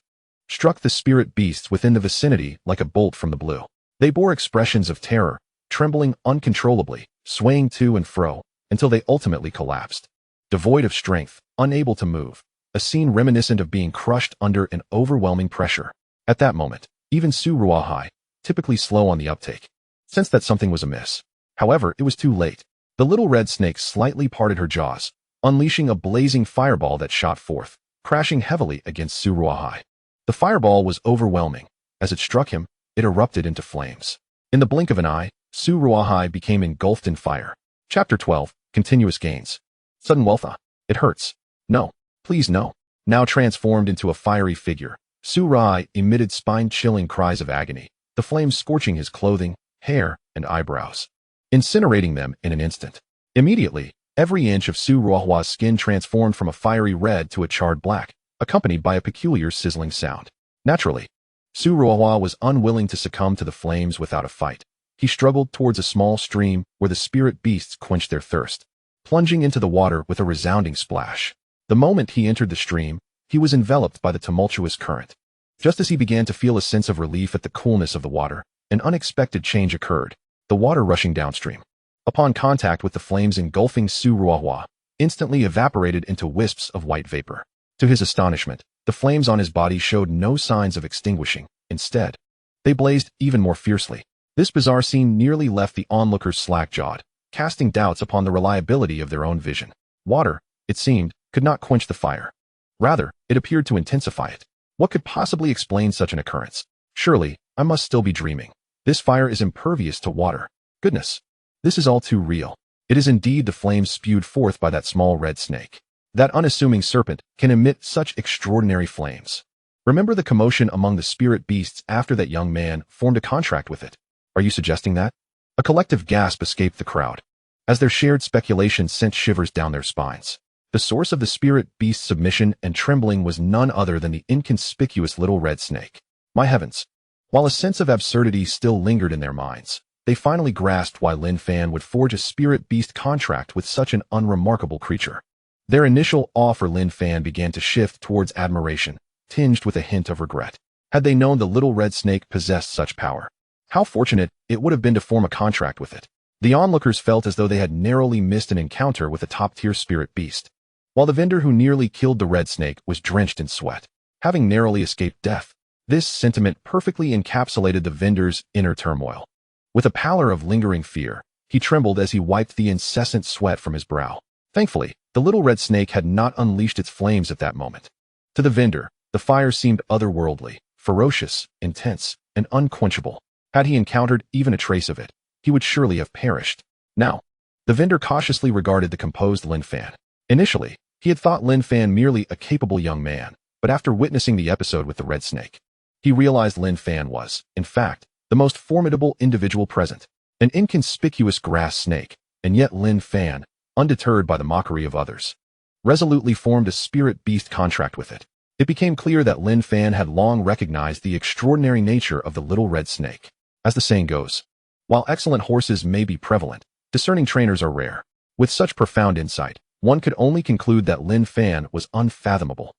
struck the spirit beasts within the vicinity like a bolt from the blue. They bore expressions of terror, trembling uncontrollably, swaying to and fro until they ultimately collapsed. Devoid of strength, unable to move, a scene reminiscent of being crushed under an overwhelming pressure. At that moment, even xuanhuan, typically slow on the uptake, sensed that something was amiss. However, it was too late. The little red snake slightly parted her jaws, unleashing a blazing fireball that shot forth, crashing heavily against xuanhuan. The fireball was overwhelming. As it struck him, it erupted into flames. In the blink of an eye, xuanhuan became engulfed in fire. Chapter 12, Continuous Gains. Sudden wealth. It hurts. No. Please no. Now transformed into a fiery figure, xuanhuan emitted spine-chilling cries of agony, the flames scorching his clothing, hair, and eyebrows, incinerating them in an instant. Immediately, every inch of xuanhuan's skin transformed from a fiery red to a charred black, accompanied by a peculiar sizzling sound. Naturally, xuanhuan was unwilling to succumb to the flames without a fight. He struggled towards a small stream where the spirit beasts quenched their thirst, plunging into the water with a resounding splash. The moment he entered the stream, he was enveloped by the tumultuous current. Just as he began to feel a sense of relief at the coolness of the water, an unexpected change occurred, the water rushing downstream. Upon contact with the flames engulfing xuanhuan, instantly evaporated into wisps of white vapor. To his astonishment, the flames on his body showed no signs of extinguishing. Instead, they blazed even more fiercely. This bizarre scene nearly left the onlookers slack-jawed, casting doubts upon the reliability of their own vision. Water, it seemed, could not quench the fire. Rather, it appeared to intensify it. What could possibly explain such an occurrence? Surely, I must still be dreaming. This fire is impervious to water. Goodness, this is all too real. It is indeed the flames spewed forth by that small red snake. That unassuming serpent can emit such extraordinary flames. Remember the commotion among the spirit beasts after that young man formed a contract with it. Are you suggesting that? A collective gasp escaped the crowd, as their shared speculation sent shivers down their spines. The source of the spirit beast's submission and trembling was none other than the inconspicuous little red snake. My heavens! While a sense of absurdity still lingered in their minds, they finally grasped why Lin Fan would forge a spirit beast contract with such an unremarkable creature. Their initial awe for Lin Fan began to shift towards admiration, tinged with a hint of regret. Had they known the little red snake possessed such power, how fortunate it would have been to form a contract with it. The onlookers felt as though they had narrowly missed an encounter with a top-tier spirit beast, while the vendor who nearly killed the red snake was drenched in sweat, having narrowly escaped death. This sentiment perfectly encapsulated the vendor's inner turmoil. With a pallor of lingering fear, he trembled as he wiped the incessant sweat from his brow. Thankfully, the little red snake had not unleashed its flames at that moment. To the vendor, the fire seemed otherworldly, ferocious, intense, and unquenchable. Had he encountered even a trace of it, he would surely have perished. Now, the vendor cautiously regarded the composed Lin Fan. Initially, he had thought Lin Fan merely a capable young man, but after witnessing the episode with the red snake, he realized Lin Fan was, in fact, the most formidable individual present. An inconspicuous grass snake, and yet Lin Fan, undeterred by the mockery of others, resolutely formed a spirit beast contract with it. It became clear that Lin Fan had long recognized the extraordinary nature of the little red snake. As the saying goes, while excellent horses may be prevalent, discerning trainers are rare. With such profound insight, one could only conclude that Lin Fan was unfathomable.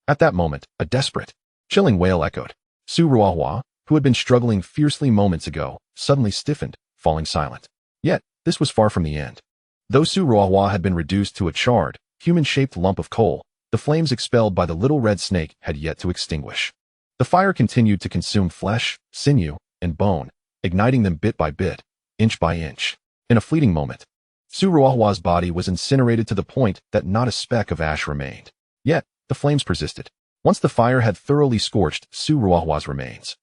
At that moment, a desperate, chilling wail echoed. xuanhuan, who had been struggling fiercely moments ago, suddenly stiffened, falling silent. Yet, this was far from the end. Though xuanhuan had been reduced to a charred, human-shaped lump of coal, the flames expelled by the little red snake had yet to extinguish. The fire continued to consume flesh, sinew, and bone, igniting them bit by bit, inch by inch. In a fleeting moment, xuanhuan's body was incinerated to the point that not a speck of ash remained. Yet, the flames persisted. Once the fire had thoroughly scorched xuanhuan's remains,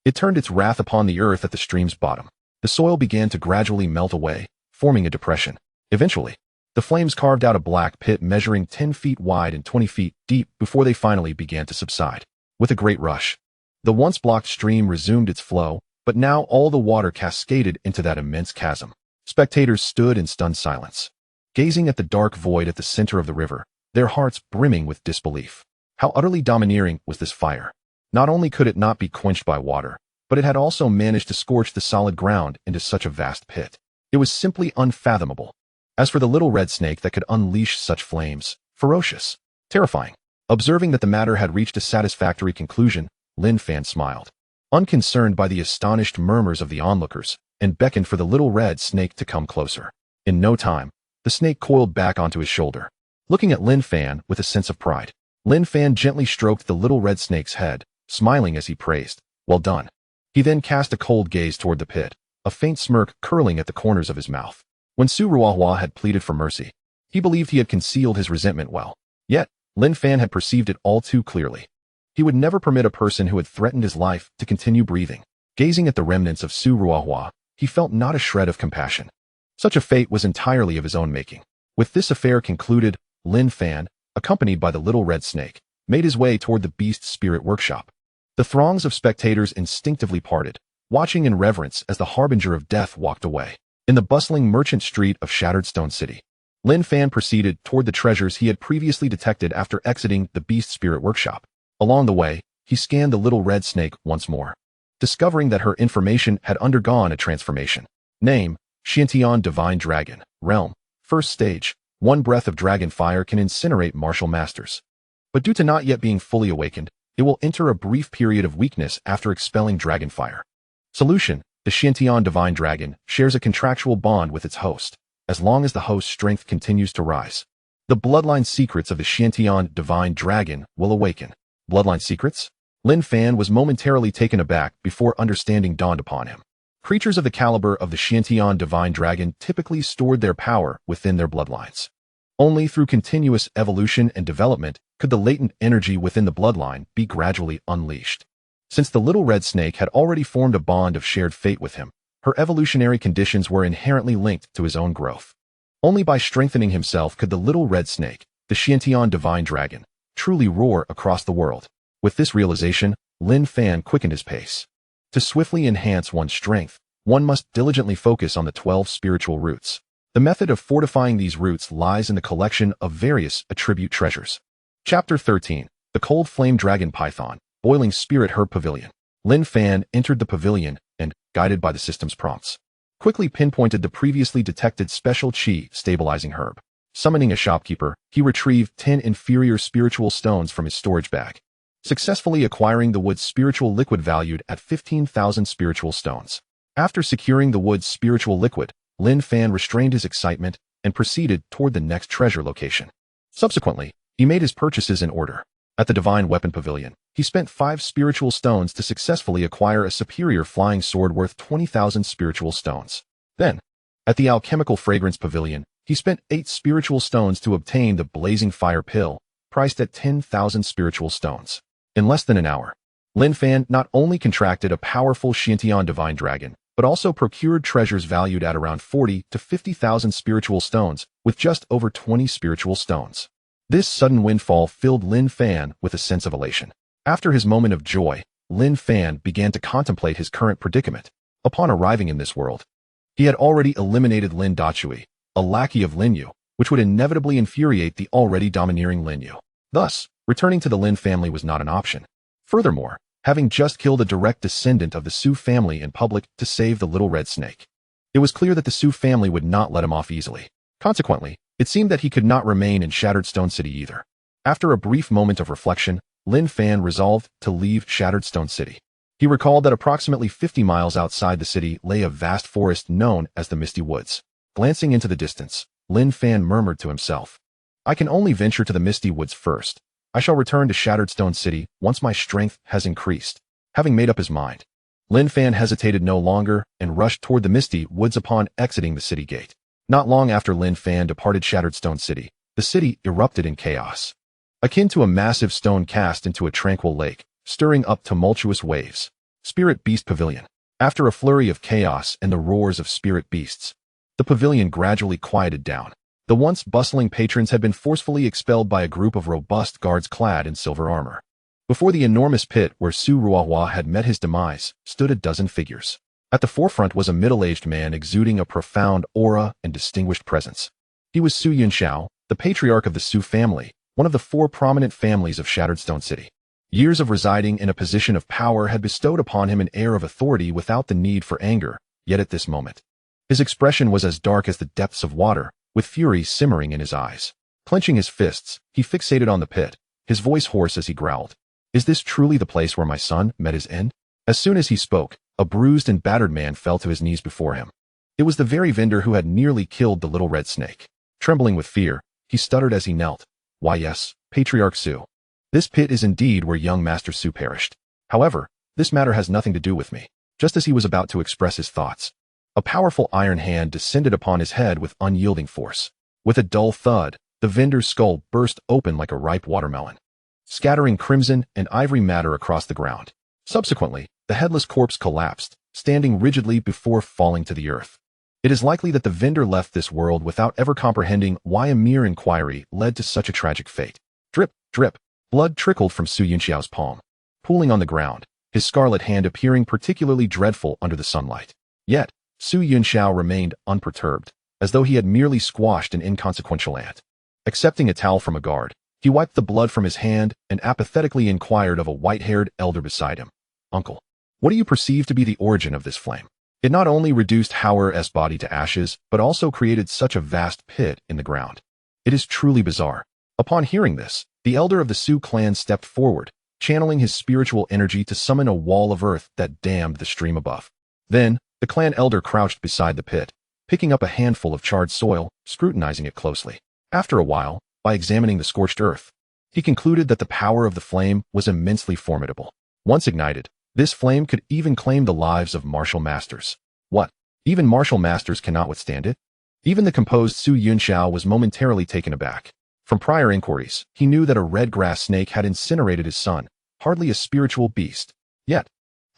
it turned its wrath upon the earth at the stream's bottom. The soil began to gradually melt away, forming a depression. Eventually, the flames carved out a black pit measuring 10 feet wide and 20 feet deep before they finally began to subside. With a great rush, the once blocked stream resumed its flow, but now all the water cascaded into that immense chasm. Spectators stood in stunned silence, gazing at the dark void at the center of the river, their hearts brimming with disbelief. How utterly domineering was this fire? Not only could it not be quenched by water, but it had also managed to scorch the solid ground into such a vast pit. It was simply unfathomable. As for the little red snake that could unleash such flames, ferocious, terrifying. Observing that the matter had reached a satisfactory conclusion, Lin Fan smiled. Unconcerned by the astonished murmurs of the onlookers, and beckoned for the little red snake to come closer. In no time, the snake coiled back onto his shoulder. Looking at Lin Fan with a sense of pride, Lin Fan gently stroked the little red snake's head, smiling as he praised, "Well done." He then cast a cold gaze toward the pit, a faint smirk curling at the corners of his mouth. When xuanhuan had pleaded for mercy, he believed he had concealed his resentment well. Yet, Lin Fan had perceived it all too clearly. He would never permit a person who had threatened his life to continue breathing. Gazing at the remnants of xuanhuan, he felt not a shred of compassion. Such a fate was entirely of his own making. With this affair concluded, Lin Fan, accompanied by the little red snake, made his way toward the beast spirit workshop. The throngs of spectators instinctively parted, watching in reverence as the harbinger of death walked away. In the bustling merchant street of Shattered Stone City, Lin Fan proceeded toward the treasures he had previously detected after exiting the beast spirit workshop. Along the way, he scanned the little red snake once more, discovering that her information had undergone a transformation. Name: Xuanhuan Divine Dragon. Realm: First Stage. One breath of dragon fire can incinerate martial masters. But due to not yet being fully awakened, it will enter a brief period of weakness after expelling dragon fire. Solution: the Xuanhuan Divine Dragon shares a contractual bond with its host, as long as the host's strength continues to rise. The bloodline secrets of the Xuanhuan Divine Dragon will awaken. Bloodline secrets? Lin Fan was momentarily taken aback before understanding dawned upon him. Creatures of the caliber of the Xuanhuan Divine Dragon typically stored their power within their bloodlines. Only through continuous evolution and development could the latent energy within the bloodline be gradually unleashed. Since the little red snake had already formed a bond of shared fate with him, her evolutionary conditions were inherently linked to his own growth. Only by strengthening himself could the little red snake, the Xuanhuan Divine Dragon, truly roar across the world. With this realization, Lin Fan quickened his pace. To swiftly enhance one's strength, one must diligently focus on the 12 spiritual roots. The method of fortifying these roots lies in the collection of various attribute treasures. Chapter 13. The Cold Flame Dragon Python, Boiling Spirit Herb Pavilion. Lin Fan entered the pavilion and, guided by the system's prompts, quickly pinpointed the previously detected special chi stabilizing herb. Summoning a shopkeeper, he retrieved 10 inferior spiritual stones from his storage bag, successfully acquiring the wood's spiritual liquid valued at 15,000 spiritual stones. After securing the wood's spiritual liquid, Lin Fan restrained his excitement and proceeded toward the next treasure location. Subsequently, he made his purchases in order. At the Divine Weapon Pavilion, he spent 5 spiritual stones to successfully acquire a superior flying sword worth 20,000 spiritual stones. Then, at the Alchemical Fragrance Pavilion, he spent 8 spiritual stones to obtain the Blazing Fire Pill, priced at 10,000 spiritual stones. In less than an hour, Lin Fan not only contracted a powerful Xuanhuan Divine Dragon, but also procured treasures valued at around 40 to 50,000 spiritual stones, with just over 20 spiritual stones. This sudden windfall filled Lin Fan with a sense of elation. After his moment of joy, Lin Fan began to contemplate his current predicament. Upon arriving in this world, he had already eliminated Lin Dachui, a lackey of Lin Yu, which would inevitably infuriate the already domineering Lin Yu. Thus, returning to the Lin family was not an option. Furthermore, having just killed a direct descendant of the Su family in public to save the little red snake, it was clear that the Su family would not let him off easily. Consequently, it seemed that he could not remain in Shattered Stone City either. After a brief moment of reflection, Lin Fan resolved to leave Shattered Stone City. He recalled that approximately 50 miles outside the city lay a vast forest known as the Misty Woods. Glancing into the distance, Lin Fan murmured to himself, "I can only venture to the Misty Woods first. I shall return to Shattered Stone City once my strength has increased." Having made up his mind, Lin Fan hesitated no longer and rushed toward the Misty Woods upon exiting the city gate. Not long after Lin Fan departed Shattered Stone City, the city erupted in chaos. Akin to a massive stone cast into a tranquil lake, stirring up tumultuous waves. Spirit Beast Pavilion. After a flurry of chaos and the roars of spirit beasts, the pavilion gradually quieted down. The once bustling patrons had been forcefully expelled by a group of robust guards clad in silver armor. Before the enormous pit where xuanhuan had met his demise stood a dozen figures. At the forefront was a middle-aged man exuding a profound aura and distinguished presence. He was Su Yunxiao, the patriarch of the Su family, one of the 4 prominent families of Shattered Stone City. Years of residing in a position of power had bestowed upon him an air of authority without the need for anger, yet at this moment, his expression was as dark as the depths of water, with fury simmering in his eyes. Clenching his fists, he fixated on the pit, his voice hoarse as he growled, "Is this truly the place where my son met his end?" As soon as he spoke, A bruised and battered man fell to his knees before him. It was the very vendor who had nearly killed the little red snake. Trembling with fear, he stuttered as he knelt. "Why yes, Patriarch Su. This pit is indeed where young Master Su perished. However, this matter has nothing to do with me." Just as he was about to express his thoughts, a powerful iron hand descended upon his head with unyielding force. With a dull thud, the vendor's skull burst open like a ripe watermelon, scattering crimson and ivory matter across the ground. Subsequently, the headless corpse collapsed, standing rigidly before falling to the earth. It is likely that the vendor left this world without ever comprehending why a mere inquiry led to such a tragic fate. Drip, drip, blood trickled from Su Yunxiao's palm, pooling on the ground, his scarlet hand appearing particularly dreadful under the sunlight. Yet, Su Yunxiao remained unperturbed, as though he had merely squashed an inconsequential ant. Accepting a towel from a guard, he wiped the blood from his hand and apathetically inquired of a white-haired elder beside him. "Uncle, what do you perceive to be the origin of this flame? It not only reduced Hauer's body to ashes, but also created such a vast pit in the ground. It is truly bizarre." Upon hearing this, the elder of the Su clan stepped forward, channeling his spiritual energy to summon a wall of earth that dammed the stream above. Then, the clan elder crouched beside the pit, picking up a handful of charred soil, scrutinizing it closely. After a while, by examining the scorched earth, he concluded that the power of the flame was immensely formidable. Once ignited, this flame could even claim the lives of martial masters. What? Even martial masters cannot withstand it? Even the composed Su Yunxiao was momentarily taken aback. From prior inquiries, he knew that a red grass snake had incinerated his son, hardly a spiritual beast. Yet,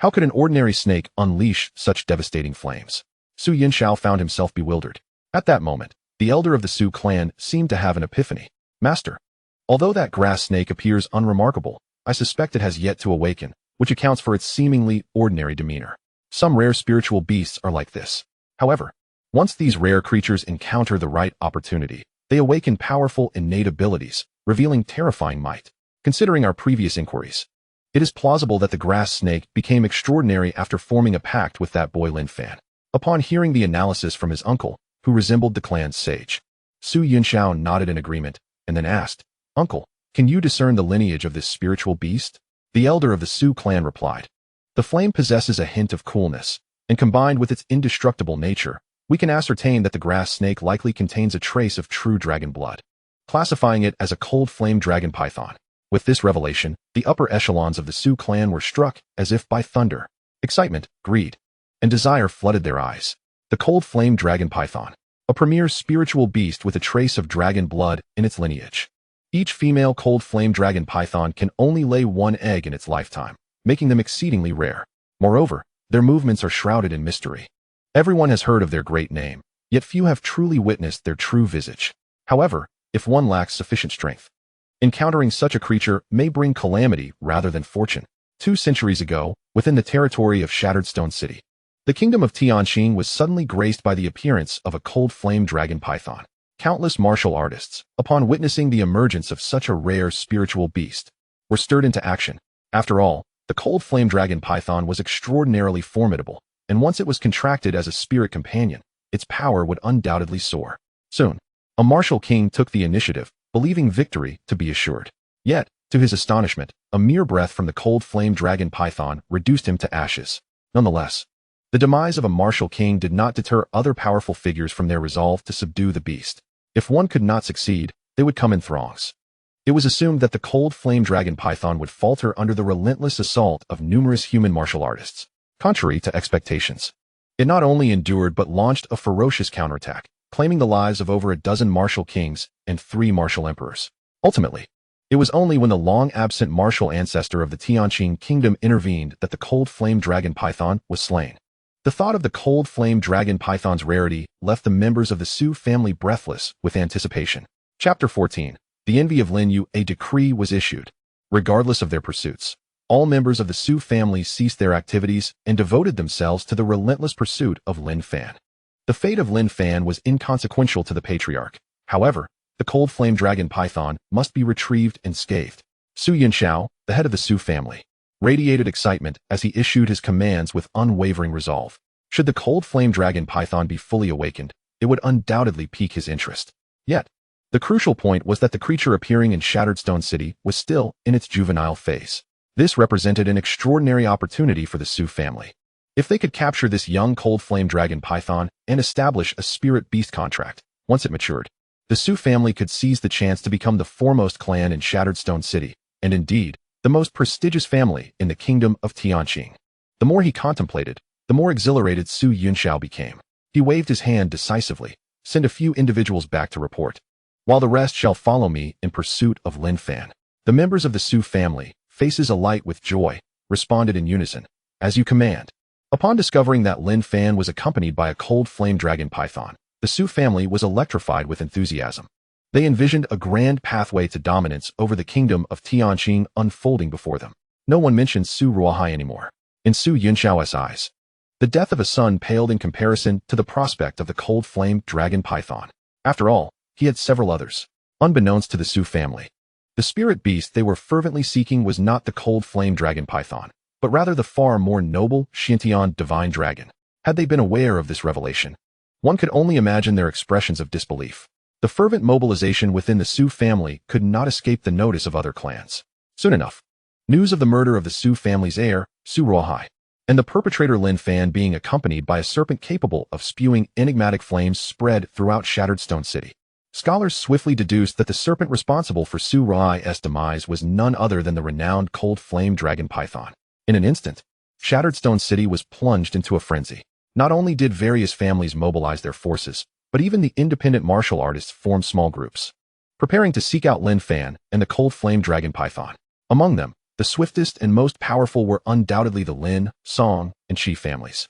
how could an ordinary snake unleash such devastating flames? Su Yunxiao found himself bewildered. At that moment, the elder of the Su clan seemed to have an epiphany. "Master, although that grass snake appears unremarkable, I suspect it has yet to awaken, which accounts for its seemingly ordinary demeanor. Some rare spiritual beasts are like this. However, once these rare creatures encounter the right opportunity, they awaken powerful innate abilities, revealing terrifying might. Considering our previous inquiries, it is plausible that the grass snake became extraordinary after forming a pact with that boy Lin Fan." Upon hearing the analysis from his uncle, who resembled the clan's sage, Su Yunxiao nodded in agreement, and then asked, "Uncle, can you discern the lineage of this spiritual beast?" The elder of the Su clan replied, "The flame possesses a hint of coolness, and combined with its indestructible nature, we can ascertain that the grass snake likely contains a trace of true dragon blood, classifying it as a cold flame dragon python." With this revelation, the upper echelons of the Su clan were struck as if by thunder. Excitement, greed, and desire flooded their eyes. The cold flame dragon python, a premier spiritual beast with a trace of dragon blood in its lineage. Each female cold flame dragon python can only lay one egg in its lifetime, making them exceedingly rare. Moreover, their movements are shrouded in mystery. Everyone has heard of their great name, yet few have truly witnessed their true visage. However, if one lacks sufficient strength, encountering such a creature may bring calamity rather than fortune. 2 centuries ago, within the territory of Shattered Stone City, the kingdom of Tianqing was suddenly graced by the appearance of a cold flame dragon python. Countless martial artists, upon witnessing the emergence of such a rare spiritual beast, were stirred into action. After all, the cold flame dragon python was extraordinarily formidable, and once it was contracted as a spirit companion, its power would undoubtedly soar. Soon, a martial king took the initiative, believing victory to be assured. Yet, to his astonishment, a mere breath from the cold flame dragon python reduced him to ashes. Nonetheless, the demise of a martial king did not deter other powerful figures from their resolve to subdue the beast. If one could not succeed, they would come in throngs. It was assumed that the cold flame dragon python would falter under the relentless assault of numerous human martial artists. Contrary to expectations, it not only endured but launched a ferocious counterattack, claiming the lives of over a dozen martial kings and 3 martial emperors. Ultimately, it was only when the long-absent martial ancestor of the Tianqing kingdom intervened that the cold flame dragon python was slain. The thought of the cold flame dragon python's rarity left the members of the Su family breathless with anticipation. Chapter 14. The Envy of Lin Yu. A decree was issued. Regardless of their pursuits, all members of the Su family ceased their activities and devoted themselves to the relentless pursuit of Lin Fan. The fate of Lin Fan was inconsequential to the patriarch. However, the cold flame dragon python must be retrieved unscathed. Su Yunxiao, the head of the Su family, radiated excitement as he issued his commands with unwavering resolve. Should the cold flame dragon python be fully awakened, it would undoubtedly pique his interest. Yet, the crucial point was that the creature appearing in Shattered Stone City was still in its juvenile phase. This represented an extraordinary opportunity for the Su family. If they could capture this young cold flame dragon python and establish a spirit beast contract, once it matured, the Su family could seize the chance to become the foremost clan in Shattered Stone City, and indeed, the most prestigious family in the kingdom of Tianqing. The more he contemplated, the more exhilarated Su Yunxiao became. He waved his hand decisively. Send a few individuals back to report, while the rest shall follow me in pursuit of Lin Fan. The members of the Su family, faces alight with joy, responded in unison, as you command. Upon discovering that Lin Fan was accompanied by a cold flame dragon python, the Su family was electrified with enthusiasm. They envisioned a grand pathway to dominance over the kingdom of Tianqing unfolding before them. No one mentioned Su Ruohai anymore. In Su Yunxiao's eyes, the death of a son paled in comparison to the prospect of the cold flame dragon python. After all, he had several others. Unbeknownst to the Su family, the spirit beast they were fervently seeking was not the cold flame dragon python, but rather the far more noble Xintian divine dragon. Had they been aware of this revelation, one could only imagine their expressions of disbelief. The fervent mobilization within the Su family could not escape the notice of other clans. Soon enough, news of the murder of the Su family's heir, Su Ruohai, and the perpetrator Lin Fan being accompanied by a serpent capable of spewing enigmatic flames spread throughout Shattered Stone City. Scholars swiftly deduced that the serpent responsible for Su Ruohai's demise was none other than the renowned cold flame dragon python. In an instant, Shattered Stone City was plunged into a frenzy. Not only did various families mobilize their forces, but even the independent martial artists formed small groups, preparing to seek out Lin Fan and the cold flame dragon python. Among them, the swiftest and most powerful were undoubtedly the Lin, Song, and Qi families.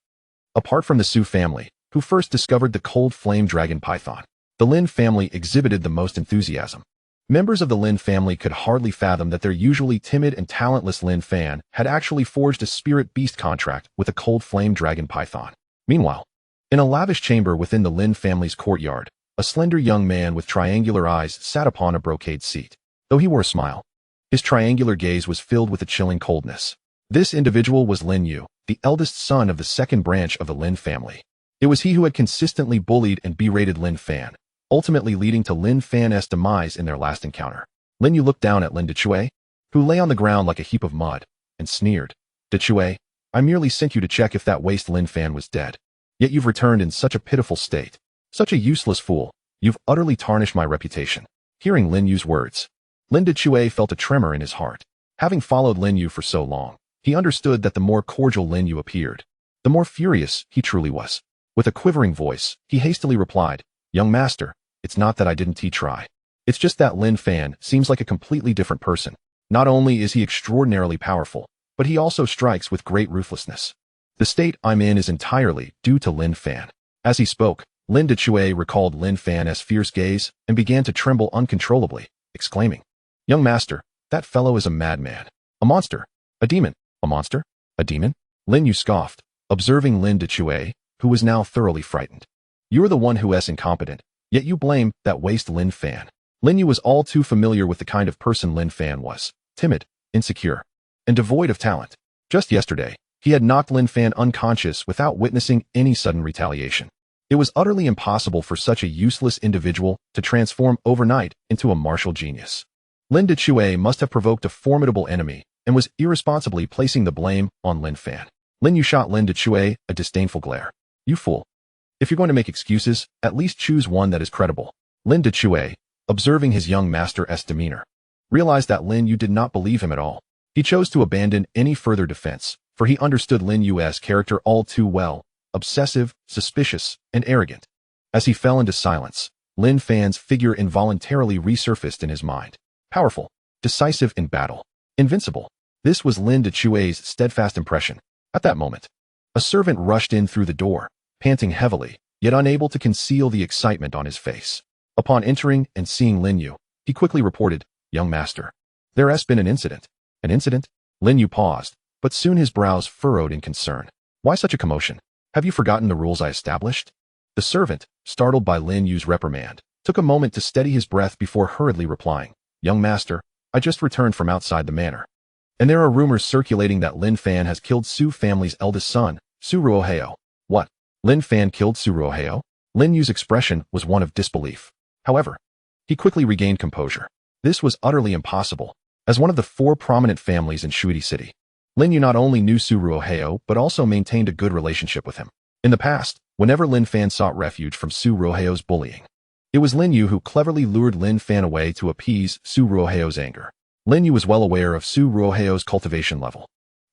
Apart from the Su family, who first discovered the cold flame dragon python, the Lin family exhibited the most enthusiasm. Members of the Lin family could hardly fathom that their usually timid and talentless Lin Fan had actually forged a spirit beast contract with a cold flame dragon python. Meanwhile, in a lavish chamber within the Lin family's courtyard, a slender young man with triangular eyes sat upon a brocade seat. Though he wore a smile, his triangular gaze was filled with a chilling coldness. This individual was Lin Yu, the eldest son of the second branch of the Lin family. It was he who had consistently bullied and berated Lin Fan, ultimately leading to Lin Fan's demise in their last encounter. Lin Yu looked down at Lin Dechui, who lay on the ground like a heap of mud, and sneered. Dechui, I merely sent you to check if that waste Lin Fan was dead. Yet you've returned in such a pitiful state. Such a useless fool. You've utterly tarnished my reputation. Hearing Lin Yu's words, Lin Dechui felt a tremor in his heart. Having followed Lin Yu for so long, he understood that the more cordial Lin Yu appeared, the more furious he truly was. With a quivering voice, he hastily replied, Young master, it's not that I didn't try. It's just that Lin Fan seems like a completely different person. Not only is he extraordinarily powerful, but he also strikes with great ruthlessness. The state I'm in is entirely due to Lin Fan. As he spoke, Lin Dechui recalled Lin Fan's fierce gaze and began to tremble uncontrollably, exclaiming, Young master, that fellow is a madman. A monster. A demon. A monster? A demon? Lin Yu scoffed, observing Lin Dechui, who was now thoroughly frightened. You're the one who is incompetent, yet you blame that waste Lin Fan. Lin Yu was all too familiar with the kind of person Lin Fan was. Timid, insecure, and devoid of talent. Just yesterday, he had knocked Lin Fan unconscious without witnessing any sudden retaliation. It was utterly impossible for such a useless individual to transform overnight into a martial genius. Lin Dechui must have provoked a formidable enemy and was irresponsibly placing the blame on Lin Fan. Lin Yu shot Lin Dechui a disdainful glare. You fool. If you're going to make excuses, at least choose one that is credible. Lin Dechui, observing his young master's demeanor, realized that Lin Yu did not believe him at all. He chose to abandon any further defense, for he understood Lin Yu's character all too well, obsessive, suspicious, and arrogant. As he fell into silence, Lin Fan's figure involuntarily resurfaced in his mind. Powerful, decisive in battle, invincible. This was Lin Dechui's steadfast impression. At that moment, a servant rushed in through the door, panting heavily, yet unable to conceal the excitement on his face. Upon entering and seeing Lin Yu, he quickly reported, Young master, there has been an incident. An incident? Lin Yu paused, but soon his brows furrowed in concern. Why such a commotion? Have you forgotten the rules I established? The servant, startled by Lin Yu's reprimand, took a moment to steady his breath before hurriedly replying, Young master, I just returned from outside the manor, and there are rumors circulating that Lin Fan has killed Su family's eldest son, Su Ruohao. What? Lin Fan killed Su Ruohao? Lin Yu's expression was one of disbelief. However, he quickly regained composure. This was utterly impossible. As one of the 4 prominent families in Shuidi City, Lin Yu not only knew Su Ruoheo but also maintained a good relationship with him. In the past, whenever Lin Fan sought refuge from Su Ruoheo's bullying, it was Lin Yu who cleverly lured Lin Fan away to appease Su Ruoheo's anger. Lin Yu was well aware of Su Ruoheo's cultivation level,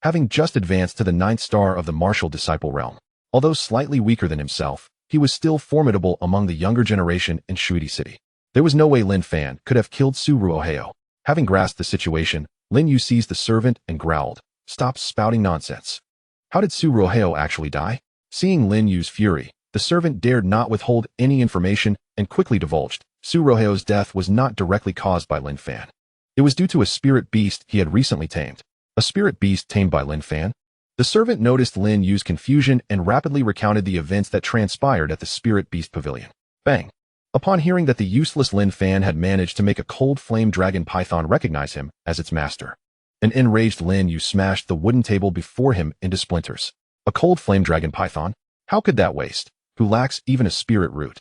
having just advanced to the 9th star of the martial disciple realm. Although slightly weaker than himself, he was still formidable among the younger generation in Shuidi City. There was no way Lin Fan could have killed Su Ruoheo. Having grasped the situation, Lin Yu seized the servant and growled, "Stop spouting nonsense." How did Su Ruoheo actually die? Seeing Lin Yu's fury, the servant dared not withhold any information and quickly divulged, Su Ruoheo's death was not directly caused by Lin Fan. It was due to a spirit beast he had recently tamed. A spirit beast tamed by Lin Fan? The servant noticed Lin Yu's confusion and rapidly recounted the events that transpired at the spirit beast pavilion. Bang! Upon hearing that the useless Lin Fan had managed to make a cold flame dragon python recognize him as its master, an enraged Lin Yu smashed the wooden table before him into splinters. A cold flame dragon python? How could that waste, who lacks even a spirit root,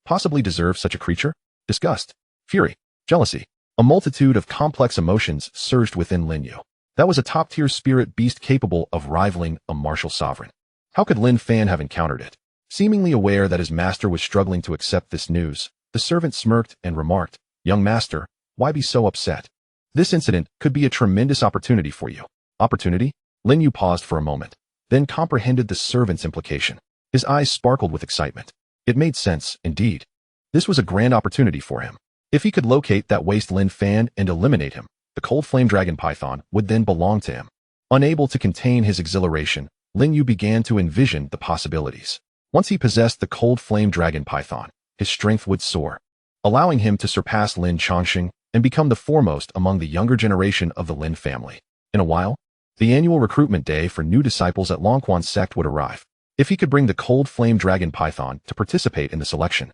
possibly deserve such a creature? Disgust, fury, jealousy, a multitude of complex emotions surged within Lin Yu. That was a top-tier spirit beast capable of rivaling a martial sovereign. How could Lin Fan have encountered it? Seemingly aware that his master was struggling to accept this news, the servant smirked and remarked, "Young master, why be so upset? This incident could be a tremendous opportunity for you." Opportunity? Lin Yu paused for a moment, then comprehended the servant's implication. His eyes sparkled with excitement. It made sense, indeed. This was a grand opportunity for him. If he could locate that waste Lin Fan and eliminate him, the cold flame dragon python would then belong to him. Unable to contain his exhilaration, Lin Yu began to envision the possibilities. Once he possessed the cold flame dragon python, his strength would soar, allowing him to surpass Lin Chongqing and become the foremost among the younger generation of the Lin family. In a while, the annual recruitment day for new disciples at Lonquan sect would arrive. If he could bring the cold flame dragon python to participate in the selection,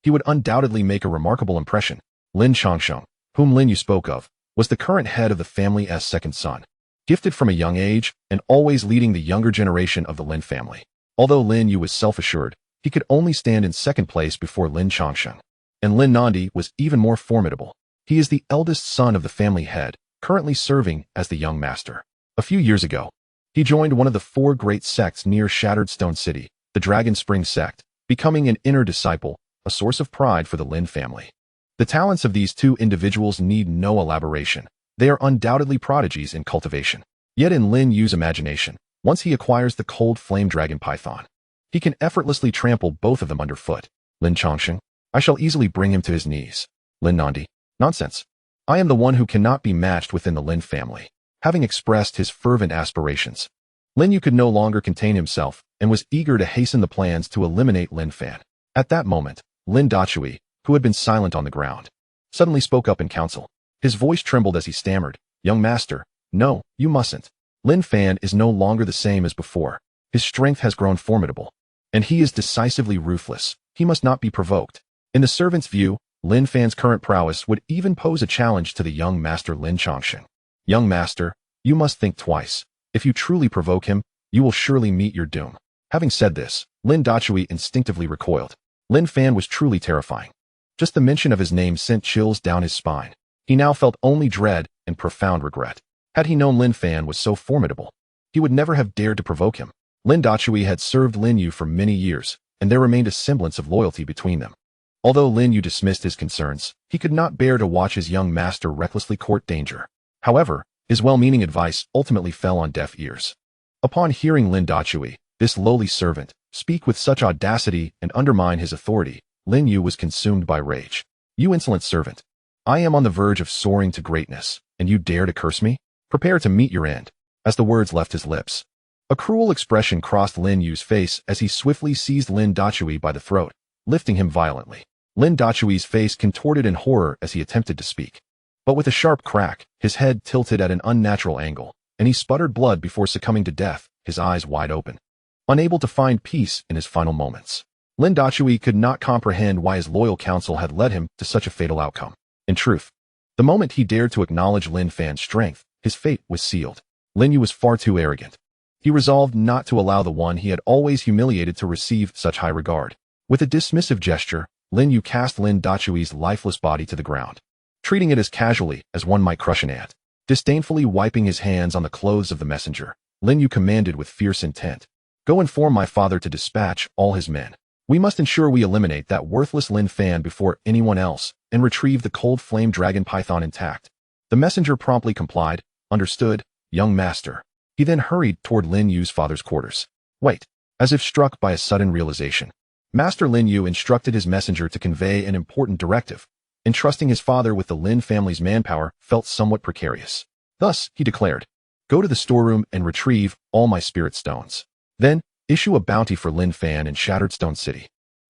he would undoubtedly make a remarkable impression. Lin Chongqing, whom Lin Yu spoke of, was the current head of the family's second son, gifted from a young age and always leading the younger generation of the Lin family. Although Lin Yu was self-assured, he could only stand in second place before Lin Chongqing. And Lin Nandi was even more formidable. He is the eldest son of the family head, currently serving as the young master. A few years ago, he joined one of the 4 great sects near Shattered Stone City, the Dragon Spring sect, becoming an inner disciple, a source of pride for the Lin family. The talents of these 2 individuals need no elaboration. They are undoubtedly prodigies in cultivation. Yet in Lin Yu's imagination, once he acquires the cold flame dragon python, he can effortlessly trample both of them underfoot. Lin Chongqing, I shall easily bring him to his knees. Lin Nandi, nonsense. I am the one who cannot be matched within the Lin family. Having expressed his fervent aspirations, Lin Yu could no longer contain himself and was eager to hasten the plans to eliminate Lin Fan. At that moment, Lin Dachui, who had been silent on the ground, suddenly spoke up in council. His voice trembled as he stammered, "Young master, no, you mustn't. Lin Fan is no longer the same as before. His strength has grown formidable, and he is decisively ruthless. He must not be provoked." In the servant's view, Lin Fan's current prowess would even pose a challenge to the young master Lin Chongqing. "Young master, you must think twice. If you truly provoke him, you will surely meet your doom." Having said this, Lin Dachui instinctively recoiled. Lin Fan was truly terrifying. Just the mention of his name sent chills down his spine. He now felt only dread and profound regret. Had he known Lin Fan was so formidable, he would never have dared to provoke him. Lin Dachui had served Lin Yu for many years, and there remained a semblance of loyalty between them. Although Lin Yu dismissed his concerns, he could not bear to watch his young master recklessly court danger. However, his well-meaning advice ultimately fell on deaf ears. Upon hearing Lin Dachui, this lowly servant, speak with such audacity and undermine his authority, Lin Yu was consumed by rage. "You insolent servant! I am on the verge of soaring to greatness, and you dare to curse me? Prepare to meet your end." As the words left his lips, a cruel expression crossed Lin Yu's face as he swiftly seized Lin Dachui by the throat, lifting him violently. Lin Dachui's face contorted in horror as he attempted to speak. But with a sharp crack, his head tilted at an unnatural angle, and he sputtered blood before succumbing to death, his eyes wide open. Unable to find peace in his final moments, Lin Dachui could not comprehend why his loyal counsel had led him to such a fatal outcome. In truth, the moment he dared to acknowledge Lin Fan's strength, his fate was sealed. Lin Yu was far too arrogant. He resolved not to allow the one he had always humiliated to receive such high regard. With a dismissive gesture, Lin Yu cast Lin Dachui's lifeless body to the ground, treating it as casually as one might crush an ant. Disdainfully wiping his hands on the clothes of the messenger, Lin Yu commanded with fierce intent. Go inform my father to dispatch all his men. We must ensure we eliminate that worthless Lin Fan before anyone else and retrieve the cold flame dragon python intact. The messenger promptly complied. Understood, young master. He then hurried toward Lin Yu's father's quarters. Wait. As if struck by a sudden realization, Master Lin Yu instructed his messenger to convey an important directive. Entrusting his father with the Lin family's manpower felt somewhat precarious. Thus, he declared, go to the storeroom and retrieve all my spirit stones. Then, issue a bounty for Lin Fan in Shattered Stone City.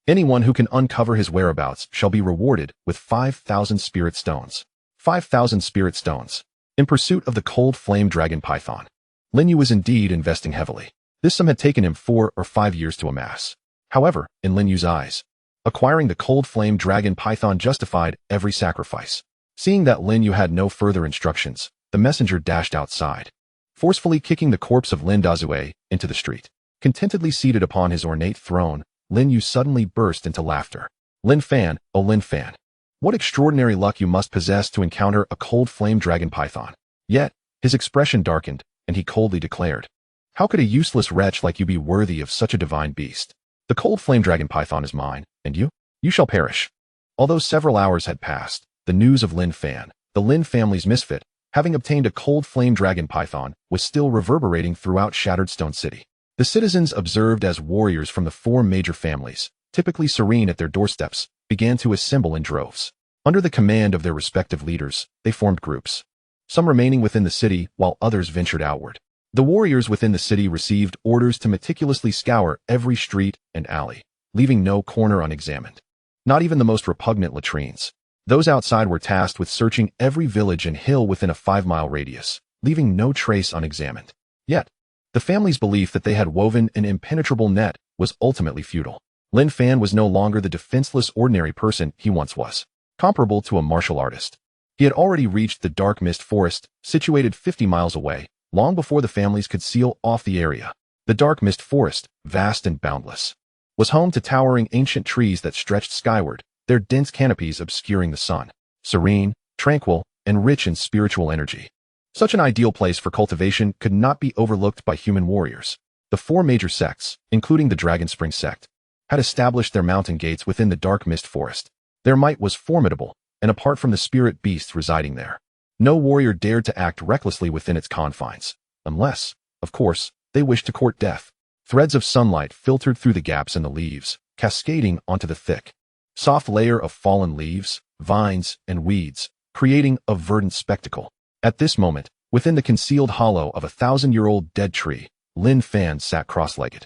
Anyone who can uncover his whereabouts shall be rewarded with 5,000 spirit stones. 5,000 spirit stones. In pursuit of the cold flame dragon python. Lin Yu was indeed investing heavily. This sum had taken him 4 or 5 years to amass. However, in Lin Yu's eyes, acquiring the cold flame dragon python justified every sacrifice. Seeing that Lin Yu had no further instructions, the messenger dashed outside, forcefully kicking the corpse of Lin Dazue into the street. Contentedly seated upon his ornate throne, Lin Yu suddenly burst into laughter. Lin Fan, oh Lin Fan. What extraordinary luck you must possess to encounter a cold flame dragon python. Yet, his expression darkened, and he coldly declared, how could a useless wretch like you be worthy of such a divine beast? The cold flame dragon python is mine, and you? You shall perish. Although several hours had passed, the news of Lin Fan, the Lin family's misfit, having obtained a cold flame dragon python, was still reverberating throughout Shattered Stone City. The citizens, observed as warriors from the 4 major families, typically serene at their doorsteps, began to assemble in droves. Under the command of their respective leaders, they formed groups, some remaining within the city while others ventured outward. The warriors within the city received orders to meticulously scour every street and alley, leaving no corner unexamined. Not even the most repugnant latrines. Those outside were tasked with searching every village and hill within a 5-mile radius, leaving no trace unexamined. Yet, the family's belief that they had woven an impenetrable net was ultimately futile. Lin Fan was no longer the defenseless ordinary person he once was, comparable to a martial artist. He had already reached the dark mist forest, situated 50 miles away, long before the families could seal off the area. The dark mist forest, vast and boundless, was home to towering ancient trees that stretched skyward, their dense canopies obscuring the sun. Serene, tranquil, and rich in spiritual energy. Such an ideal place for cultivation could not be overlooked by human warriors. The 4 major sects, including the Dragon Spring sect, had established their mountain gates within the dark mist forest. Their might was formidable, and apart from the spirit beasts residing there, no warrior dared to act recklessly within its confines, unless, of course, they wished to court death. Threads of sunlight filtered through the gaps in the leaves, cascading onto the thick, soft layer of fallen leaves, vines, and weeds, creating a verdant spectacle. At this moment, within the concealed hollow of a 1,000-year-old dead tree, Lin Fan sat cross-legged.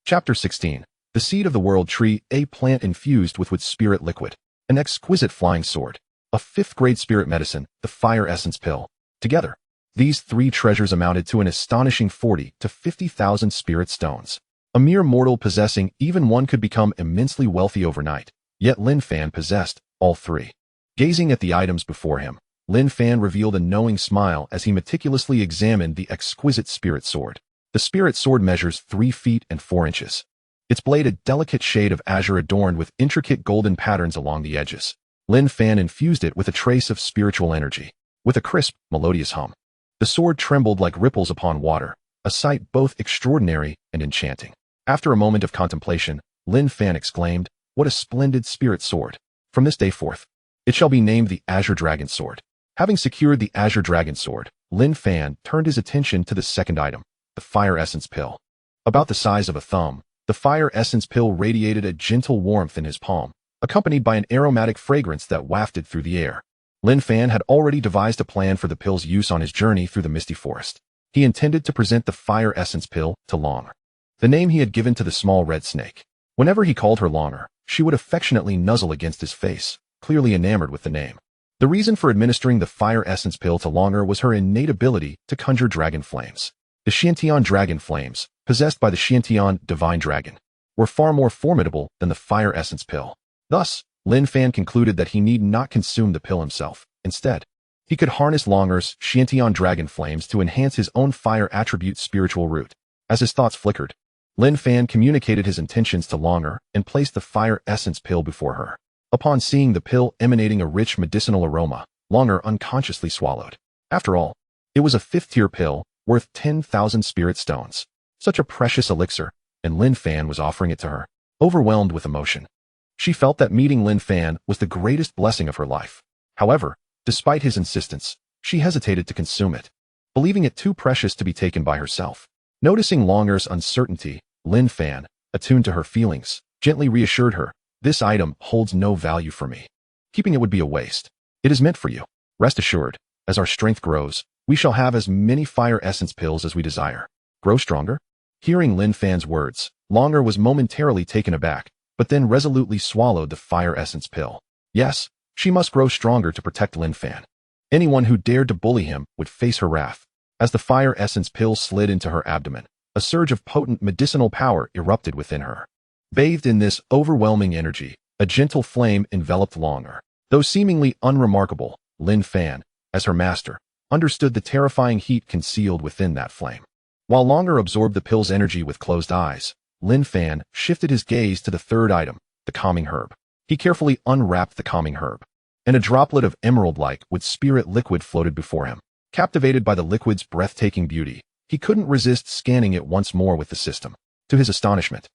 Chapter 16. The Seed of the World Tree, a plant infused with spirit liquid, an exquisite flying sword, a 5th-grade spirit medicine, the fire essence pill. Together, these 3 treasures amounted to an astonishing 40 to 50,000 spirit stones. A mere mortal possessing even one could become immensely wealthy overnight, yet Lin Fan possessed all 3. Gazing at the items before him, Lin Fan revealed a knowing smile as he meticulously examined the exquisite spirit sword. The spirit sword measures 3 feet and 4 inches. Its blade a delicate shade of azure adorned with intricate golden patterns along the edges. Lin Fan infused it with a trace of spiritual energy. With a crisp, melodious hum, the sword trembled like ripples upon water, a sight both extraordinary and enchanting. After a moment of contemplation, Lin Fan exclaimed, "What a splendid spirit sword! From this day forth, it shall be named the Azure Dragon Sword." Having secured the Azure Dragon Sword, Lin Fan turned his attention to the second item, the Fire Essence Pill. About the size of a thumb, the Fire Essence Pill radiated a gentle warmth in his palm, accompanied by an aromatic fragrance that wafted through the air. Lin Fan had already devised a plan for the pill's use on his journey through the misty forest. He intended to present the Fire Essence Pill to Longer, the name he had given to the small red snake. Whenever he called her Longer, she would affectionately nuzzle against his face, clearly enamored with the name. The reason for administering the Fire Essence Pill to Longer was her innate ability to conjure dragon flames. The Xiantian dragon flames, possessed by the Xiantian divine dragon, were far more formidable than the Fire Essence Pill. Thus, Lin Fan concluded that he need not consume the pill himself. Instead, he could harness Longer's Xiantian dragon flames to enhance his own fire attribute spiritual root. As his thoughts flickered, Lin Fan communicated his intentions to Longer and placed the Fire Essence Pill before her. Upon seeing the pill emanating a rich medicinal aroma, Longer unconsciously swallowed. After all, It was a fifth-tier pill, worth 10,000 spirit stones. Such a precious elixir, and Lin Fan was offering it to her, overwhelmed with emotion. She felt that meeting Lin Fan was the greatest blessing of her life. However, despite his insistence, she hesitated to consume it, believing it too precious to be taken by herself. Noticing Longer's uncertainty, Lin Fan, attuned to her feelings, gently reassured her, "This item holds no value for me. Keeping it would be a waste. It is meant for you. Rest assured, as our strength grows, we shall have as many fire essence pills as we desire. Grow stronger?" Hearing Lin Fan's words, Longer was momentarily taken aback, but then resolutely swallowed the fire essence pill. Yes, she must grow stronger to protect Lin Fan. Anyone who dared to bully him would face her wrath. As the fire essence pill slid into her abdomen, a surge of potent medicinal power erupted within her. Bathed in this overwhelming energy, a gentle flame enveloped Longer. Though seemingly unremarkable, Lin Fan, as her master, understood the terrifying heat concealed within that flame. While Longer absorbed the pill's energy with closed eyes, Lin Fan shifted his gaze to the third item, the calming herb. He carefully unwrapped the calming herb, and a droplet of emerald-like with spirit liquid floated before him. Captivated by the liquid's breathtaking beauty, he couldn't resist scanning it once more with the system. To his astonishment,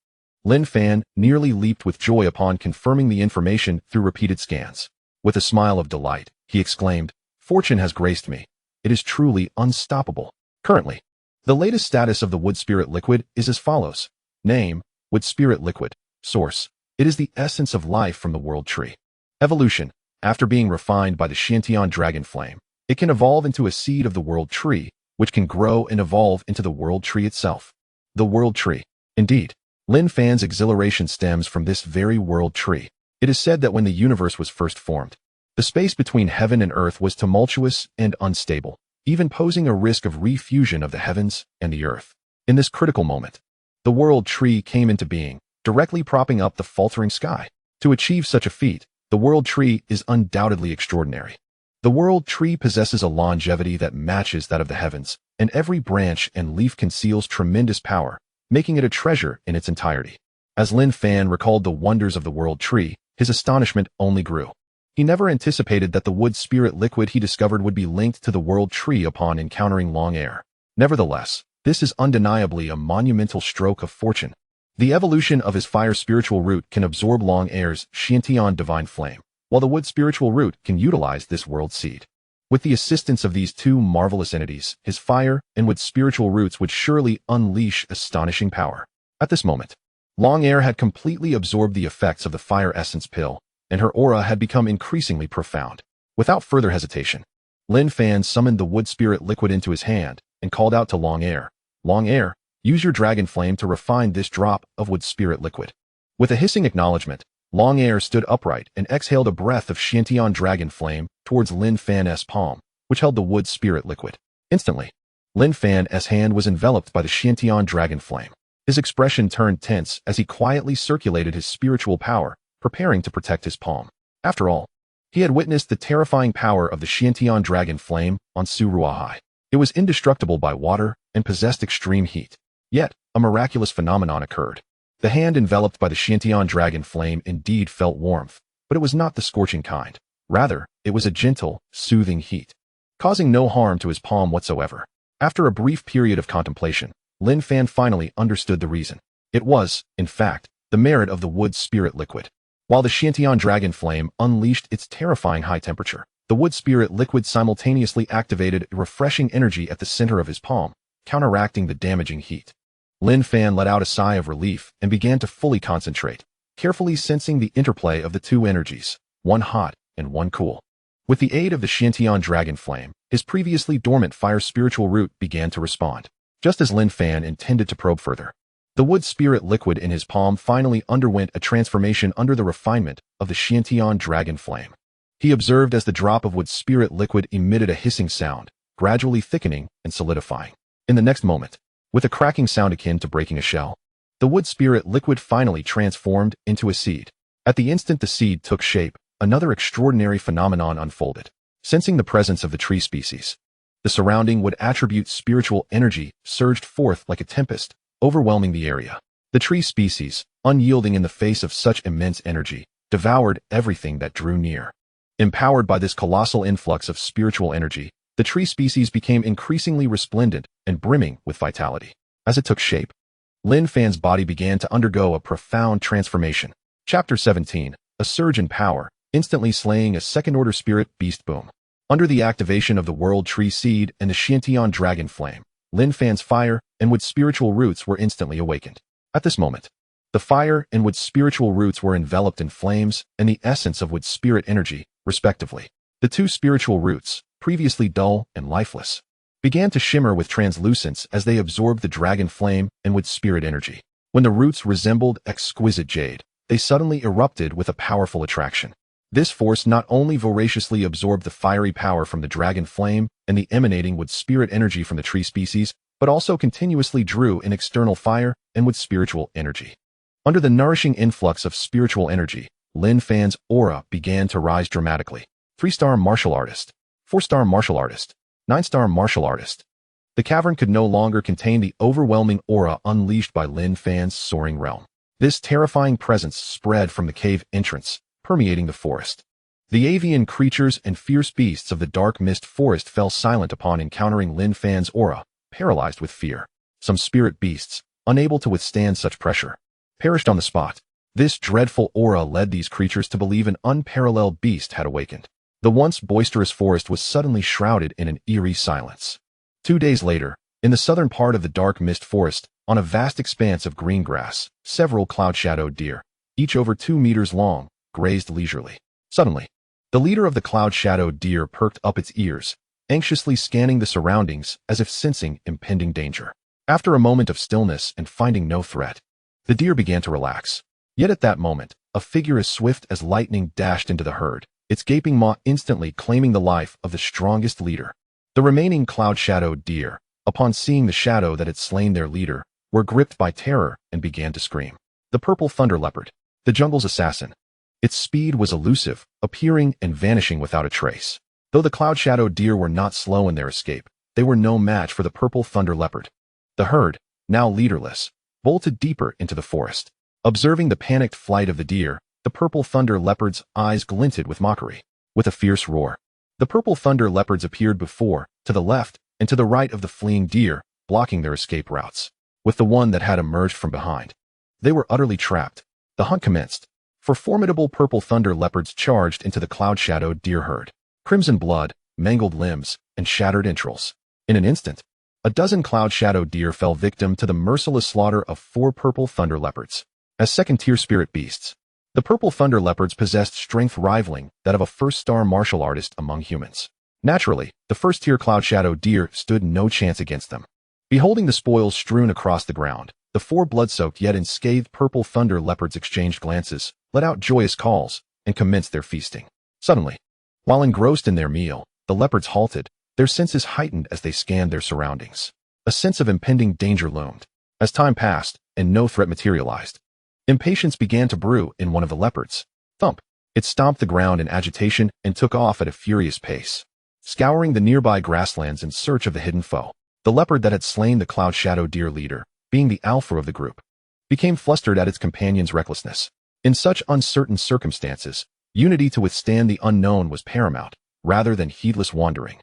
Lin Fan nearly leaped with joy upon confirming the information through repeated scans. With a smile of delight, he exclaimed, "Fortune has graced me. It is truly unstoppable." Currently, the latest status of the wood spirit liquid is as follows. Name, wood spirit liquid. Source, it is the essence of life from the world tree. Evolution, after being refined by the xuanhuan dragon flame, it can evolve into a seed of the world tree, which can grow and evolve into the world tree itself. The world tree. Indeed, Lin Fan's exhilaration stems from this very world tree. It is said that when the universe was first formed, the space between heaven and earth was tumultuous and unstable, even posing a risk of refusion of the heavens and the earth. In this critical moment, the world tree came into being, directly propping up the faltering sky. To achieve such a feat, the world tree is undoubtedly extraordinary. The world tree possesses a longevity that matches that of the heavens, and every branch and leaf conceals tremendous power, making it a treasure in its entirety. As Lin Fan recalled the wonders of the world tree, his astonishment only grew. He never anticipated that the wood spirit liquid he discovered would be linked to the world tree upon encountering Long Air. Nevertheless, this is undeniably a monumental stroke of fortune. The evolution of his fire spiritual root can absorb Long Air's xuanhuan divine flame, while the wood spiritual root can utilize this world seed. With the assistance of these two marvelous entities, his fire and wood spiritual roots would surely unleash astonishing power. At this moment, Long Air had completely absorbed the effects of the fire essence pill, and her aura had become increasingly profound. Without further hesitation, Lin Fan summoned the wood spirit liquid into his hand and called out to Long Air, "Long Air, use your dragon flame to refine this drop of wood spirit liquid." With a hissing acknowledgement, Long Air stood upright and exhaled a breath of xuanhuan dragon flame towards Lin Fan's palm, which held the wood spirit liquid. Instantly, Lin Fan's hand was enveloped by the xuanhuan dragon flame. His expression turned tense as he quietly circulated his spiritual power, preparing to protect his palm. After all, he had witnessed the terrifying power of the xuanhuan dragon flame on Suruahai. It was indestructible by water and possessed extreme heat. Yet, a miraculous phenomenon occurred. The hand enveloped by the xuanhuan dragon flame indeed felt warmth, but it was not the scorching kind. Rather, it was a gentle, soothing heat, causing no harm to his palm whatsoever. After a brief period of contemplation, Lin Fan finally understood the reason. It was, in fact, the merit of the wood spirit liquid. While the xuanhuan dragon flame unleashed its terrifying high temperature, the wood spirit liquid simultaneously activated a refreshing energy at the center of his palm, counteracting the damaging heat. Lin Fan let out a sigh of relief and began to fully concentrate, carefully sensing the interplay of the two energies, one hot and one cool. With the aid of the xuanhuan dragon flame, his previously dormant fire spiritual root began to respond. Just as Lin Fan intended to probe further, the wood spirit liquid in his palm finally underwent a transformation under the refinement of the xuanhuan dragon flame. He observed as the drop of wood spirit liquid emitted a hissing sound, gradually thickening and solidifying. In the next moment, with a cracking sound akin to breaking a shell, the wood spirit liquid finally transformed into a seed. At the instant the seed took shape, another extraordinary phenomenon unfolded. Sensing the presence of the tree species, the surrounding wood attribute spiritual energy surged forth like a tempest, overwhelming the area. The tree species, unyielding in the face of such immense energy, devoured everything that drew near. Empowered by this colossal influx of spiritual energy, The tree species became increasingly resplendent and brimming with vitality. As it took shape, Lin Fan's body began to undergo a profound transformation. Chapter 17. A surge in power, instantly slaying a second-order spirit beast. Boom. Under the activation of the World Tree Seed and the xuanhuan dragon flame, Lin Fan's fire and wood's spiritual roots were instantly awakened. At this moment, the fire and wood's spiritual roots were enveloped in flames and the essence of wood's spirit energy, respectively. The two spiritual roots, previously dull and lifeless, began to shimmer with translucence as they absorbed the dragon flame and wood's spirit energy. When the roots resembled exquisite jade, they suddenly erupted with a powerful attraction. This force not only voraciously absorbed the fiery power from the dragon flame and the emanating wood spirit energy from the tree species, but also continuously drew in external fire and wood spiritual energy. Under the nourishing influx of spiritual energy, Lin Fan's aura began to rise dramatically. 3-star martial artist, 4-star martial artist, 9-star martial artist. The cavern could no longer contain the overwhelming aura unleashed by Lin Fan's soaring realm. This terrifying presence spread from the cave entrance, permeating the forest. The avian creatures and fierce beasts of the dark mist forest fell silent upon encountering Lin Fan's aura, paralyzed with fear. Some spirit beasts, unable to withstand such pressure, perished on the spot. This dreadful aura led these creatures to believe an unparalleled beast had awakened. The once boisterous forest was suddenly shrouded in an eerie silence. 2 days later, in the southern part of the dark mist forest, on a vast expanse of green grass, several cloud-shadowed deer, each over 2 meters long, grazed leisurely. Suddenly, the leader of the cloud-shadowed deer perked up its ears, anxiously scanning the surroundings as if sensing impending danger. After a moment of stillness and finding no threat, the deer began to relax. Yet at that moment, a figure as swift as lightning dashed into the herd, its gaping maw instantly claiming the life of the strongest leader. The remaining cloud-shadowed deer, upon seeing the shadow that had slain their leader, were gripped by terror and began to scream. The purple thunder leopard, the jungle's assassin. Its speed was elusive, appearing and vanishing without a trace. Though the cloud-shadowed deer were not slow in their escape, they were no match for the purple thunder leopard. The herd, now leaderless, bolted deeper into the forest. Observing the panicked flight of the deer, the purple thunder leopard's eyes glinted with mockery. With a fierce roar, the purple thunder leopards appeared before, to the left, and to the right of the fleeing deer, blocking their escape routes. With the one that had emerged from behind, they were utterly trapped. The hunt commenced. For formidable purple thunder leopards charged into the cloud-shadowed deer herd. Crimson blood, mangled limbs, and shattered entrails. In an instant, a dozen cloud-shadowed deer fell victim to the merciless slaughter of 4 purple thunder leopards. As second-tier spirit beasts, the purple thunder leopards possessed strength rivaling that of a first-star martial artist among humans. Naturally, the first-tier cloud-shadowed deer stood no chance against them. Beholding the spoils strewn across the ground, the 4 blood-soaked yet unscathed purple thunder leopards exchanged glances, let out joyous calls, and commenced their feasting. Suddenly, while engrossed in their meal, the leopards halted, their senses heightened as they scanned their surroundings. A sense of impending danger loomed. As time passed, and no threat materialized, impatience began to brew in one of the leopards. Thump! It stomped the ground in agitation and took off at a furious pace, scouring the nearby grasslands in search of the hidden foe. The leopard that had slain the cloud-shadow deer leader, being the alpha of the group, became flustered at its companion's recklessness. In such uncertain circumstances, unity to withstand the unknown was paramount, rather than heedless wandering.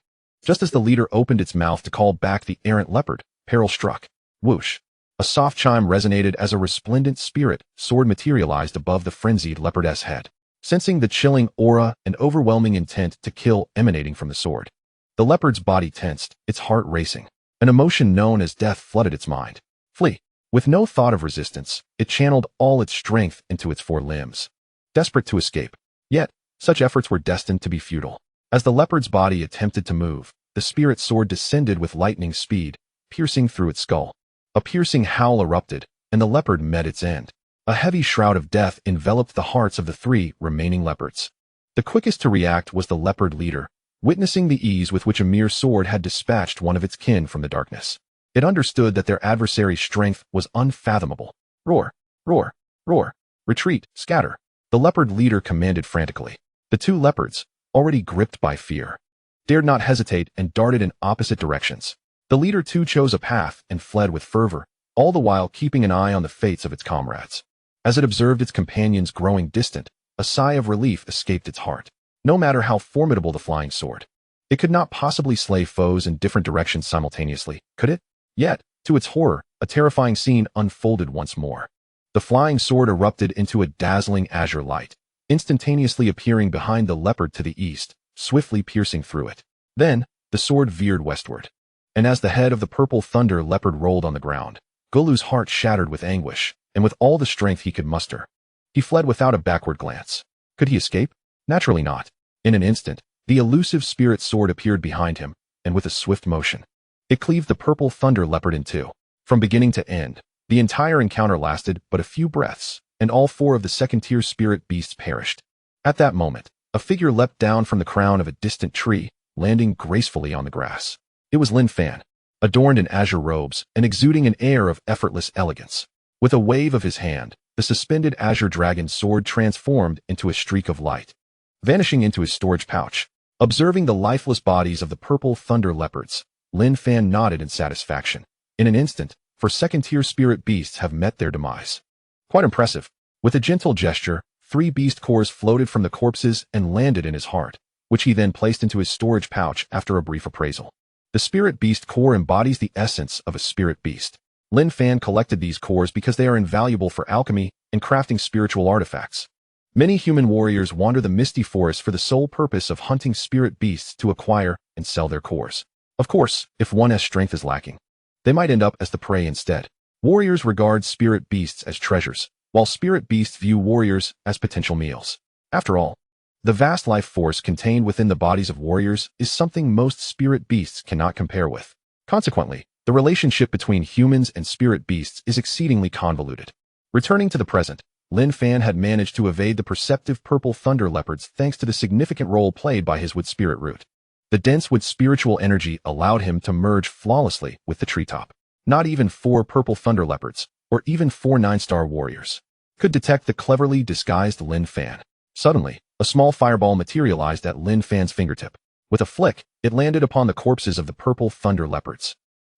Just as the leader opened its mouth to call back the errant leopard, peril struck. Whoosh! A soft chime resonated as a resplendent spirit sword materialized above the frenzied leopardess head. Sensing the chilling aura and overwhelming intent to kill emanating from the sword, the leopard's body tensed, its heart racing. An emotion known as death flooded its mind. Flee! With no thought of resistance, it channeled all its strength into its 4 limbs, desperate to escape. Yet, such efforts were destined to be futile. As the leopard's body attempted to move, the spirit sword descended with lightning speed, piercing through its skull. A piercing howl erupted, and the leopard met its end. A heavy shroud of death enveloped the hearts of the 3 remaining leopards. The quickest to react was the leopard leader, witnessing the ease with which a mere sword had dispatched one of its kin from the darkness. It understood that their adversary's strength was unfathomable. Roar! Roar! Roar! Retreat! Scatter! The leopard leader commanded frantically. The 2 leopards, already gripped by fear, dared not hesitate and darted in opposite directions. The leader too chose a path and fled with fervor, all the while keeping an eye on the fates of its comrades. As it observed its companions growing distant, a sigh of relief escaped its heart. No matter how formidable the flying sword, It could not possibly slay foes in different directions simultaneously, could it? Yet, to its horror, a terrifying scene unfolded once more. The flying sword erupted into a dazzling azure light, instantaneously appearing behind the leopard to the east, swiftly piercing through it. Then, the sword veered westward. And as the head of the purple thunder leopard rolled on the ground, Gulu's heart shattered with anguish, and with all the strength he could muster, he fled without a backward glance. Could he escape? Naturally not. In an instant, the elusive spirit sword appeared behind him, and with a swift motion, it cleaved the purple thunder leopard in two. From beginning to end, the entire encounter lasted but a few breaths, and all 4 of the second-tier spirit beasts perished. At that moment, a figure leapt down from the crown of a distant tree, landing gracefully on the grass. It was Lin Fan, adorned in azure robes and exuding an air of effortless elegance. With a wave of his hand, the suspended azure dragon sword transformed into a streak of light, vanishing into his storage pouch. Observing the lifeless bodies of the purple thunder leopards, Lin Fan nodded in satisfaction. In an instant, 4 second-tier spirit beasts have met their demise. Quite impressive. With a gentle gesture, 3 beast cores floated from the corpses and landed in his heart, which he then placed into his storage pouch after a brief appraisal. The spirit beast core embodies the essence of a spirit beast. Lin Fan collected these cores because they are invaluable for alchemy and crafting spiritual artifacts. Many human warriors wander the misty forest for the sole purpose of hunting spirit beasts to acquire and sell their cores. Of course, if one's strength is lacking, they might end up as the prey instead. Warriors regard spirit beasts as treasures, while spirit beasts view warriors as potential meals. After all, the vast life force contained within the bodies of warriors is something most spirit beasts cannot compare with. Consequently, the relationship between humans and spirit beasts is exceedingly convoluted. Returning to the present, Lin Fan had managed to evade the perceptive purple thunder leopards thanks to the significant role played by his wood spirit root. The dense wood spiritual energy allowed him to merge flawlessly with the treetop. Not even 4 purple thunder leopards, or even 4 9-star warriors, could detect the cleverly disguised Lin Fan. Suddenly, a small fireball materialized at Lin Fan's fingertip. With a flick, it landed upon the corpses of the purple thunder leopards.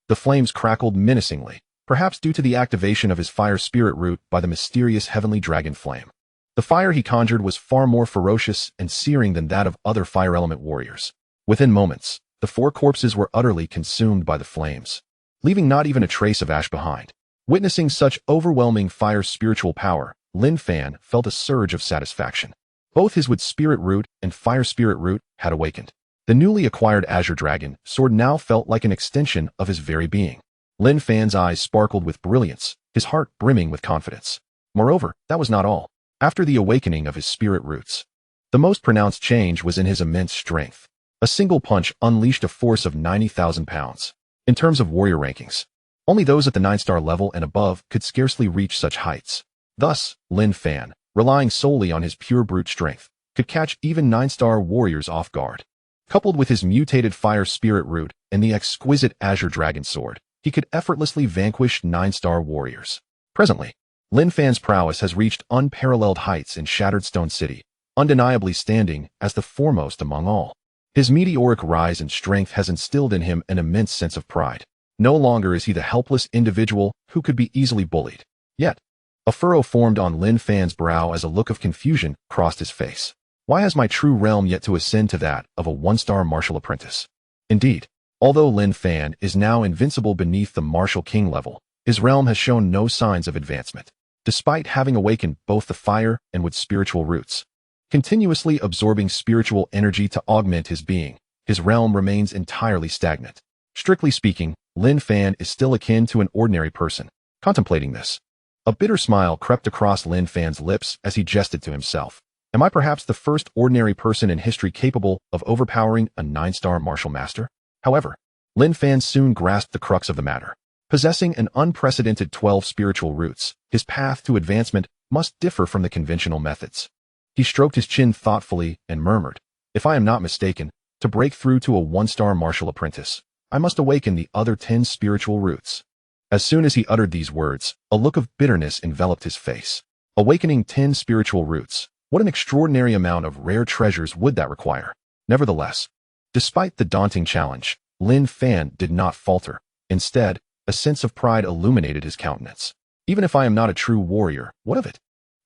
The flames crackled menacingly, perhaps due to the activation of his fire spirit root by the mysterious heavenly dragon flame. The fire he conjured was far more ferocious and searing than that of other fire element warriors. Within moments, the 4 corpses were utterly consumed by the flames, leaving not even a trace of ash behind. Witnessing such overwhelming fire spiritual power, Lin Fan felt a surge of satisfaction. Both his wood spirit root and fire spirit root had awakened. The newly acquired azure dragon sword now felt like an extension of his very being. Lin Fan's eyes sparkled with brilliance, his heart brimming with confidence. Moreover, that was not all. After the awakening of his spirit roots, the most pronounced change was in his immense strength. A single punch unleashed a force of 90,000 pounds. In terms of warrior rankings, only those at the 9-star level and above could scarcely reach such heights. Thus, Lin Fan, relying solely on his pure brute strength, could catch even 9-star warriors off guard. Coupled with his mutated fire spirit root and the exquisite azure dragon sword, he could effortlessly vanquish 9-star warriors. Presently, Lin Fan's prowess has reached unparalleled heights in Shattered Stone City, undeniably standing as the foremost among all. His meteoric rise in strength has instilled in him an immense sense of pride. No longer is he the helpless individual who could be easily bullied. Yet, a furrow formed on Lin Fan's brow as a look of confusion crossed his face. Why has my true realm yet to ascend to that of a 1-star martial apprentice? Indeed, although Lin Fan is now invincible beneath the martial king level, his realm has shown no signs of advancement. Despite having awakened both the fire and wood spiritual roots, continuously absorbing spiritual energy to augment his being, his realm remains entirely stagnant. Strictly speaking, Lin Fan is still akin to an ordinary person. Contemplating this, a bitter smile crept across Lin Fan's lips as he jested to himself. Am I perhaps the first ordinary person in history capable of overpowering a 9-star martial master? However, Lin Fan soon grasped the crux of the matter. Possessing an unprecedented 12 spiritual roots, his path to advancement must differ from the conventional methods. He stroked his chin thoughtfully and murmured, "If I am not mistaken, to break through to a 1-star martial apprentice, I must awaken the other 10 spiritual roots." As soon as he uttered these words, a look of bitterness enveloped his face. Awakening 10 spiritual roots, what an extraordinary amount of rare treasures would that require? Nevertheless, despite the daunting challenge, Lin Fan did not falter. Instead, a sense of pride illuminated his countenance. Even if I am not a true warrior, what of it?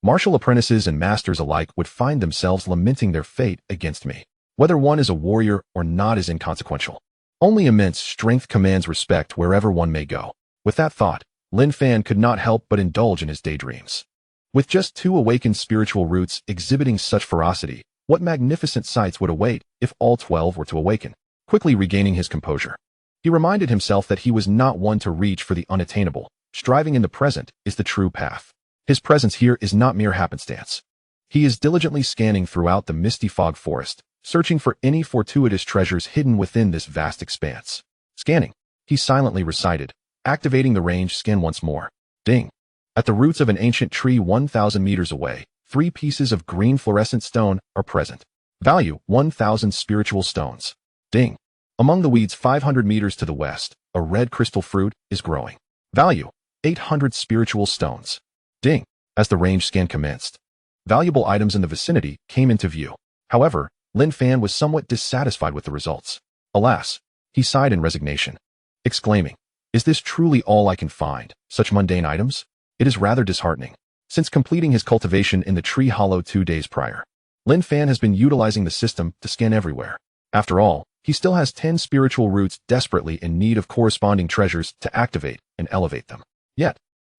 Martial apprentices and masters alike would find themselves lamenting their fate against me. Whether one is a warrior or not is inconsequential. Only immense strength commands respect wherever one may go. With that thought, Lin Fan could not help but indulge in his daydreams. With just 2 awakened spiritual roots exhibiting such ferocity, what magnificent sights would await if all 12 were to awaken? Quickly regaining his composure, he reminded himself that he was not one to reach for the unattainable. Striving in the present is the true path. His presence here is not mere happenstance. He is diligently scanning throughout the misty fog forest, searching for any fortuitous treasures hidden within this vast expanse. Scanning, he silently recited, activating the range scan once more. Ding! At the roots of an ancient tree 1,000 meters away, 3 pieces of green fluorescent stone are present. Value, 1,000 spiritual stones. Ding! Among the weeds 500 meters to the west, a red crystal fruit is growing. Value, 800 spiritual stones. Ding! As the range scan commenced, valuable items in the vicinity came into view. However, Lin Fan was somewhat dissatisfied with the results. Alas, he sighed in resignation, exclaiming, "Is this truly all I can find, such mundane items? It is rather disheartening." Since completing his cultivation in the tree hollow 2 days prior, Lin Fan has been utilizing the system to scan everywhere. After all, he still has 10 spiritual roots desperately in need of corresponding treasures to activate and elevate them. Yet,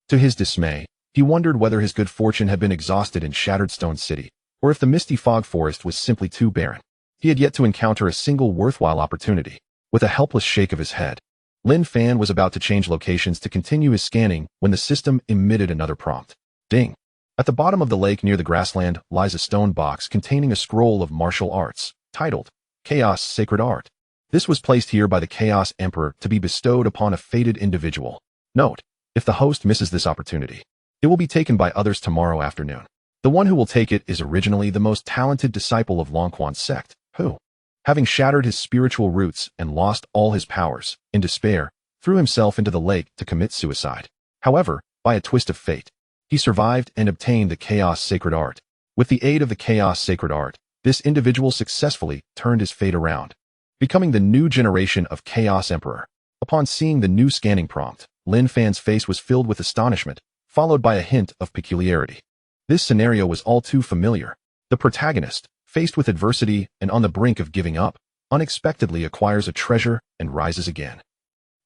to his dismay, he wondered whether his good fortune had been exhausted in Shattered Stone City, or if the misty fog forest was simply too barren. He had yet to encounter a single worthwhile opportunity. With a helpless shake of his head, Lin Fan was about to change locations to continue his scanning when the system emitted another prompt. Ding! At the bottom of the lake near the grassland lies a stone box containing a scroll of martial arts, titled Chaos Sacred Art. This was placed here by the Chaos Emperor to be bestowed upon a fated individual. Note, if the host misses this opportunity, it will be taken by others tomorrow afternoon. The one who will take it is originally the most talented disciple of xuanhuan's sect, who, having shattered his spiritual roots and lost all his powers, in despair, threw himself into the lake to commit suicide. However, by a twist of fate, he survived and obtained the Chaos Sacred Art. With the aid of the Chaos Sacred Art, this individual successfully turned his fate around, becoming the new generation of Chaos Emperor. Upon seeing the new scanning prompt, Lin Fan's face was filled with astonishment, followed by a hint of peculiarity. This scenario was all too familiar. The protagonist, faced with adversity and on the brink of giving up, unexpectedly acquires a treasure and rises again.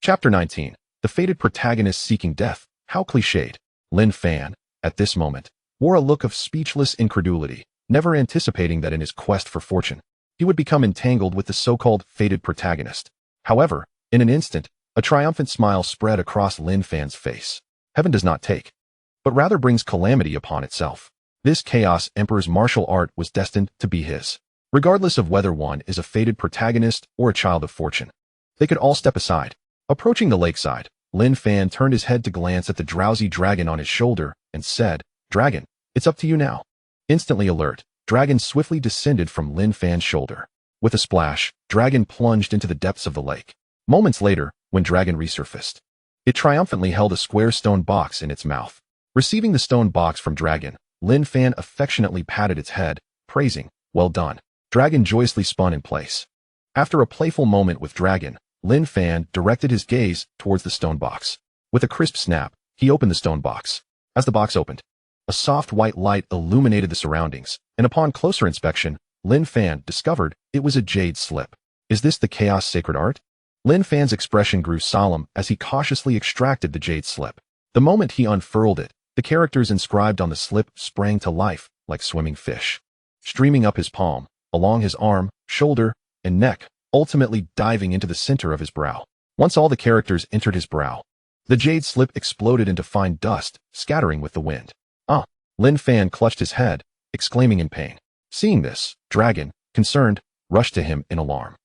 Chapter 19. The fated protagonist seeking death. How cliched. Lin Fan, at this moment, wore a look of speechless incredulity, never anticipating that in his quest for fortune, he would become entangled with the so-called fated protagonist. However, in an instant, a triumphant smile spread across Lin Fan's face. Heaven does not take, but rather brings calamity upon itself. This Chaos Emperor's martial art was destined to be his. Regardless of whether one is a fated protagonist or a child of fortune, they could all step aside. Approaching the lakeside, Lin Fan turned his head to glance at the drowsy dragon on his shoulder and said, "Dragon, it's up to you now." Instantly alert, Dragon swiftly descended from Lin Fan's shoulder. With a splash, Dragon plunged into the depths of the lake. Moments later, when Dragon resurfaced, it triumphantly held a square stone box in its mouth. Receiving the stone box from Dragon, Lin Fan affectionately patted its head, praising, "Well done." Dragon joyously spun in place. After a playful moment with Dragon, Lin Fan directed his gaze towards the stone box. With a crisp snap, he opened the stone box. As the box opened, a soft white light illuminated the surroundings, and upon closer inspection, Lin Fan discovered it was a jade slip. Is this the Chaos Sacred Art? Lin Fan's expression grew solemn as he cautiously extracted the jade slip. The moment he unfurled it, the characters inscribed on the slip sprang to life like swimming fish, streaming up his palm, along his arm, shoulder, and neck, ultimately diving into the center of his brow. Once all the characters entered his brow, the jade slip exploded into fine dust, scattering with the wind. "Ah!" Lin Fan clutched his head, exclaiming in pain. Seeing this, Dragon, concerned, rushed to him in alarm.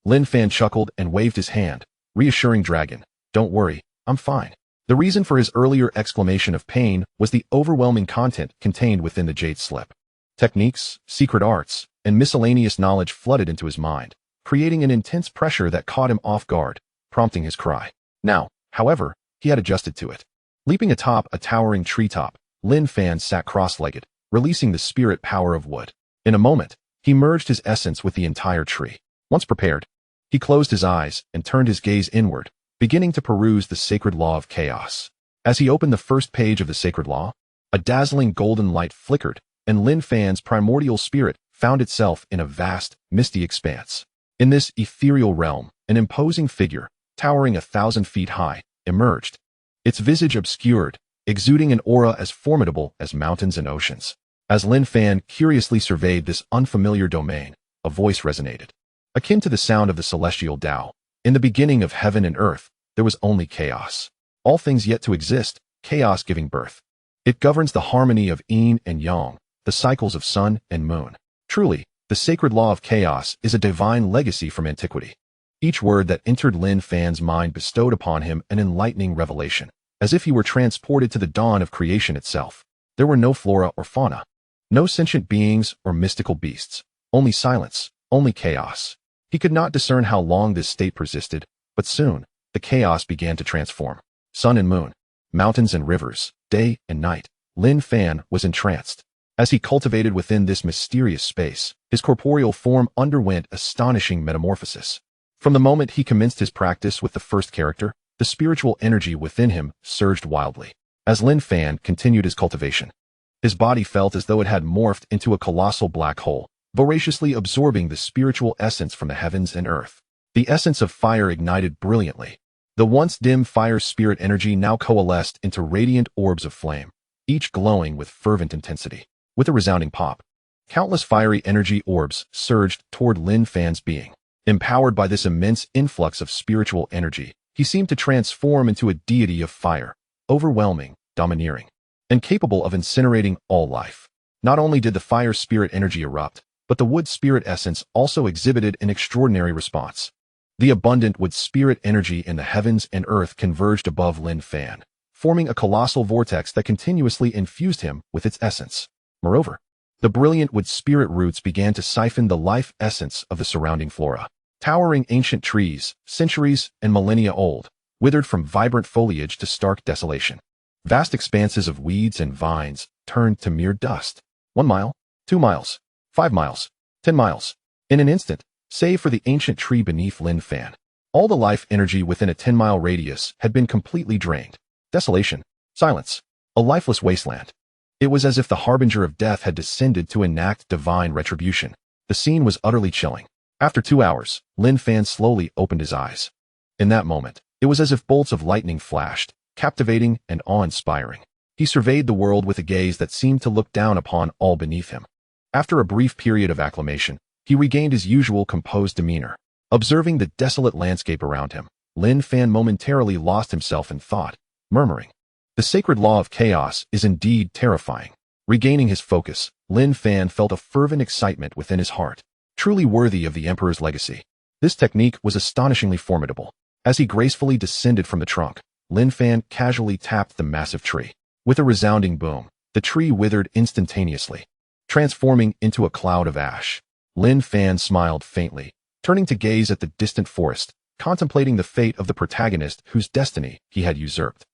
Lin Fan chuckled and waved his hand, reassuring Dragon, "Don't worry, I'm fine." The reason for his earlier exclamation of pain was the overwhelming content contained within the jade slip. Techniques, secret arts, and miscellaneous knowledge flooded into his mind, creating an intense pressure that caught him off guard, prompting his cry. Now, however, he had adjusted to it. Leaping atop a towering treetop, Lin Fan sat cross-legged, releasing the spirit power of wood. In a moment, he merged his essence with the entire tree. Once prepared, he closed his eyes and turned his gaze inward, beginning to peruse the sacred law of chaos. As he opened the first page of the sacred law, a dazzling golden light flickered, and Lin Fan's primordial spirit found itself in a vast, misty expanse. In this ethereal realm, an imposing figure, towering 1,000 feet high, emerged, its visage obscured, exuding an aura as formidable as mountains and oceans. As Lin Fan curiously surveyed this unfamiliar domain, a voice resonated. Akin to the sound of the celestial Tao, in the beginning of heaven and earth, there was only chaos. All things yet to exist, chaos giving birth. It governs the harmony of yin and yang, the cycles of sun and moon. Truly, the sacred law of chaos is a divine legacy from antiquity. Each word that entered Lin Fan's mind bestowed upon him an enlightening revelation, as if he were transported to the dawn of creation itself. There were no flora or fauna, no sentient beings or mystical beasts, only silence, only chaos. He could not discern how long this state persisted, but soon, the chaos began to transform. Sun and moon, mountains and rivers, day and night. Lin Fan was entranced. As he cultivated within this mysterious space, his corporeal form underwent astonishing metamorphosis. From the moment he commenced his practice with the first character, the spiritual energy within him surged wildly. As Lin Fan continued his cultivation, his body felt as though it had morphed into a colossal black hole, voraciously absorbing the spiritual essence from the heavens and earth. The essence of fire ignited brilliantly. The once dim fire spirit energy now coalesced into radiant orbs of flame, each glowing with fervent intensity. With a resounding pop, countless fiery energy orbs surged toward Lin Fan's being. Empowered by this immense influx of spiritual energy, he seemed to transform into a deity of fire, overwhelming, domineering, and capable of incinerating all life. Not only did the fire spirit energy erupt, but the wood spirit essence also exhibited an extraordinary response. The abundant wood spirit energy in the heavens and earth converged above Lin Fan, forming a colossal vortex that continuously infused him with its essence. Moreover, the brilliant wood spirit roots began to siphon the life essence of the surrounding flora. Towering ancient trees, centuries and millennia old, withered from vibrant foliage to stark desolation. Vast expanses of weeds and vines turned to mere dust. 1 mile, 2 miles, 5 miles, 10 miles. In an instant, save for the ancient tree beneath Lin Fan, all the life energy within a 10-mile radius had been completely drained. Desolation, silence, a lifeless wasteland. It was as if the harbinger of death had descended to enact divine retribution. The scene was utterly chilling. After 2 hours, Lin Fan slowly opened his eyes. In that moment, it was as if bolts of lightning flashed, captivating and awe-inspiring. He surveyed the world with a gaze that seemed to look down upon all beneath him. After a brief period of acclimation, he regained his usual composed demeanor. Observing the desolate landscape around him, Lin Fan momentarily lost himself in thought, murmuring, "The sacred law of chaos is indeed terrifying." Regaining his focus, Lin Fan felt a fervent excitement within his heart. Truly worthy of the emperor's legacy. This technique was astonishingly formidable. As he gracefully descended from the trunk, Lin Fan casually tapped the massive tree. With a resounding boom, the tree withered instantaneously, transforming into a cloud of ash. Lin Fan smiled faintly, turning to gaze at the distant forest, contemplating the fate of the protagonist whose destiny he had usurped.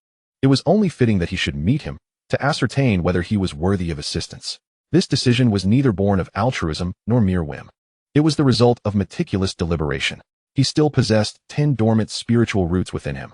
It was only fitting that he should meet him, to ascertain whether he was worthy of assistance. This decision was neither born of altruism nor mere whim. It was the result of meticulous deliberation. He still possessed 10 dormant spiritual roots within him,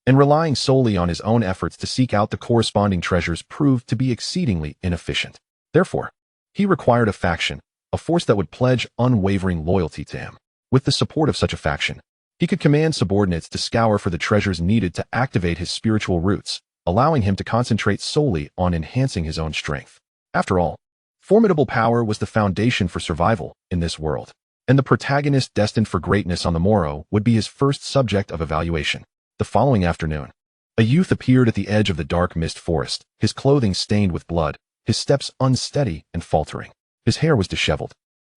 and relying solely on his own efforts to seek out the corresponding treasures proved to be exceedingly inefficient. Therefore, he required a faction, a force that would pledge unwavering loyalty to him. With the support of such a faction, he could command subordinates to scour for the treasures needed to activate his spiritual roots, allowing him to concentrate solely on enhancing his own strength. After all, formidable power was the foundation for survival in this world, and the protagonist destined for greatness on the morrow would be his first subject of evaluation. The following afternoon, a youth appeared at the edge of the dark mist forest, his clothing stained with blood, his steps unsteady and faltering. His hair was disheveled,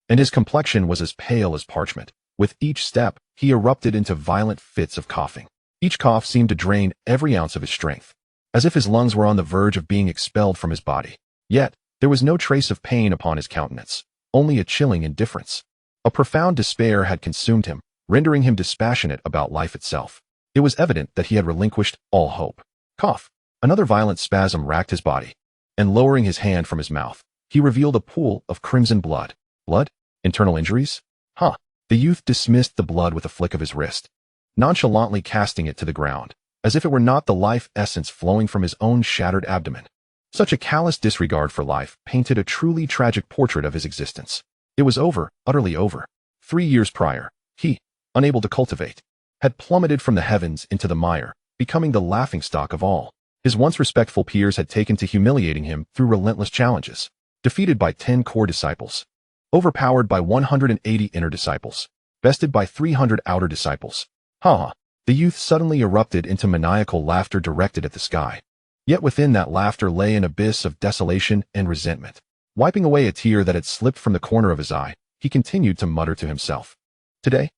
and his complexion was as pale as parchment. With each step, he erupted into violent fits of coughing. Each cough seemed to drain every ounce of his strength, as if his lungs were on the verge of being expelled from his body. Yet, there was no trace of pain upon his countenance, only a chilling indifference. A profound despair had consumed him, rendering him dispassionate about life itself. It was evident that he had relinquished all hope. Cough. Another violent spasm racked his body, and lowering his hand from his mouth, he revealed a pool of crimson blood. Blood? Internal injuries? Huh. The youth dismissed the blood with a flick of his wrist, nonchalantly casting it to the ground, as if it were not the life essence flowing from his own shattered abdomen. Such a callous disregard for life painted a truly tragic portrait of his existence. It was over, utterly over. 3 years prior, he, unable to cultivate, had plummeted from the heavens into the mire, becoming the laughingstock of all. His once respectful peers had taken to humiliating him through relentless challenges. Defeated by 10 core disciples, overpowered by 180 inner disciples, bested by 300 outer disciples. Ha! The youth suddenly erupted into maniacal laughter directed at the sky. Yet within that laughter lay an abyss of desolation and resentment. Wiping away a tear that had slipped from the corner of his eye, he continued to mutter to himself. Today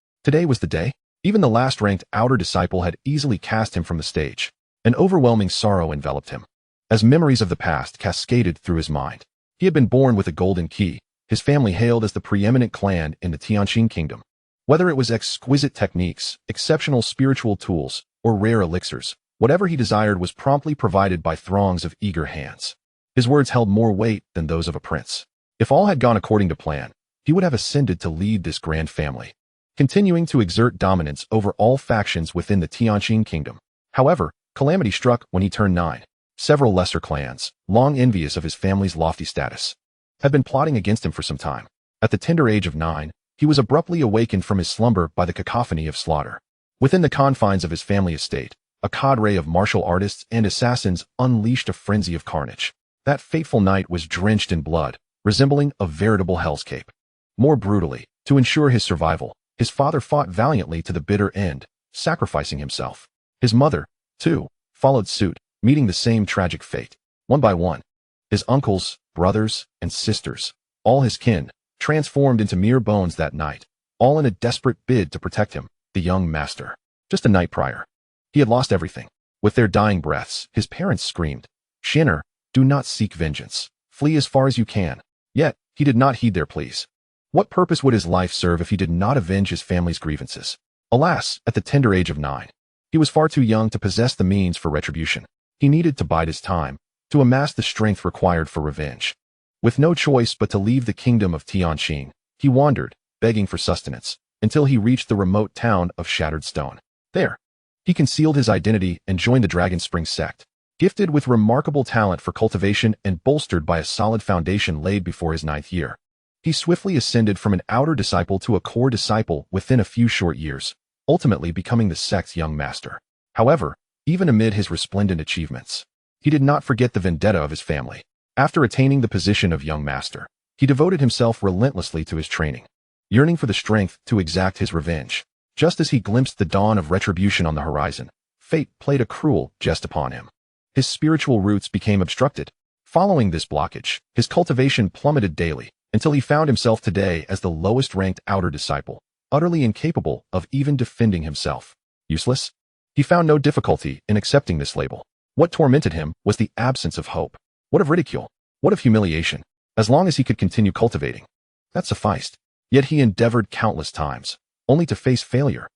was the day? Even the last-ranked outer disciple had easily cast him from the stage. An overwhelming sorrow enveloped him, as memories of the past cascaded through his mind. He had been born with a golden key. His family hailed as the preeminent clan in the Tianqing kingdom. Whether it was exquisite techniques, exceptional spiritual tools, or rare elixirs, whatever he desired was promptly provided by throngs of eager hands. His words held more weight than those of a prince. If all had gone according to plan, he would have ascended to lead this grand family, continuing to exert dominance over all factions within the Tianqing kingdom. However, calamity struck when he turned 9. Several lesser clans, long envious of his family's lofty status, had been plotting against him for some time. At the tender age of 9, he was abruptly awakened from his slumber by the cacophony of slaughter. Within the confines of his family estate, a cadre of martial artists and assassins unleashed a frenzy of carnage. That fateful night was drenched in blood, resembling a veritable hellscape. More brutally, to ensure his survival, his father fought valiantly to the bitter end, sacrificing himself. His mother, too, followed suit, meeting the same tragic fate. One by one, his uncles, brothers, and sisters, all his kin, transformed into mere bones that night, all in a desperate bid to protect him, the young master. Just a night prior, he had lost everything. With their dying breaths, his parents screamed, "Shinner, do not seek vengeance. Flee as far as you can." Yet, he did not heed their pleas. What purpose would his life serve if he did not avenge his family's grievances? Alas, at the tender age of 9, he was far too young to possess the means for retribution. He needed to bide his time, to amass the strength required for revenge. With no choice but to leave the kingdom of Tianqing, he wandered, begging for sustenance, until he reached the remote town of Shattered Stone. There, he concealed his identity and joined the Dragon Spring sect. Gifted with remarkable talent for cultivation and bolstered by a solid foundation laid before his 9th year, he swiftly ascended from an outer disciple to a core disciple within a few short years, ultimately becoming the sect's young master. However, even amid his resplendent achievements, he did not forget the vendetta of his family. After attaining the position of young master, he devoted himself relentlessly to his training, yearning for the strength to exact his revenge. Just as he glimpsed the dawn of retribution on the horizon, fate played a cruel jest upon him. His spiritual roots became obstructed. Following this blockage, his cultivation plummeted daily, until he found himself today as the lowest-ranked outer disciple, utterly incapable of even defending himself. Useless? He found no difficulty in accepting this label. What tormented him was the absence of hope. What of ridicule? What of humiliation? As long as he could continue cultivating, that sufficed. Yet he endeavored countless times, only to face failure,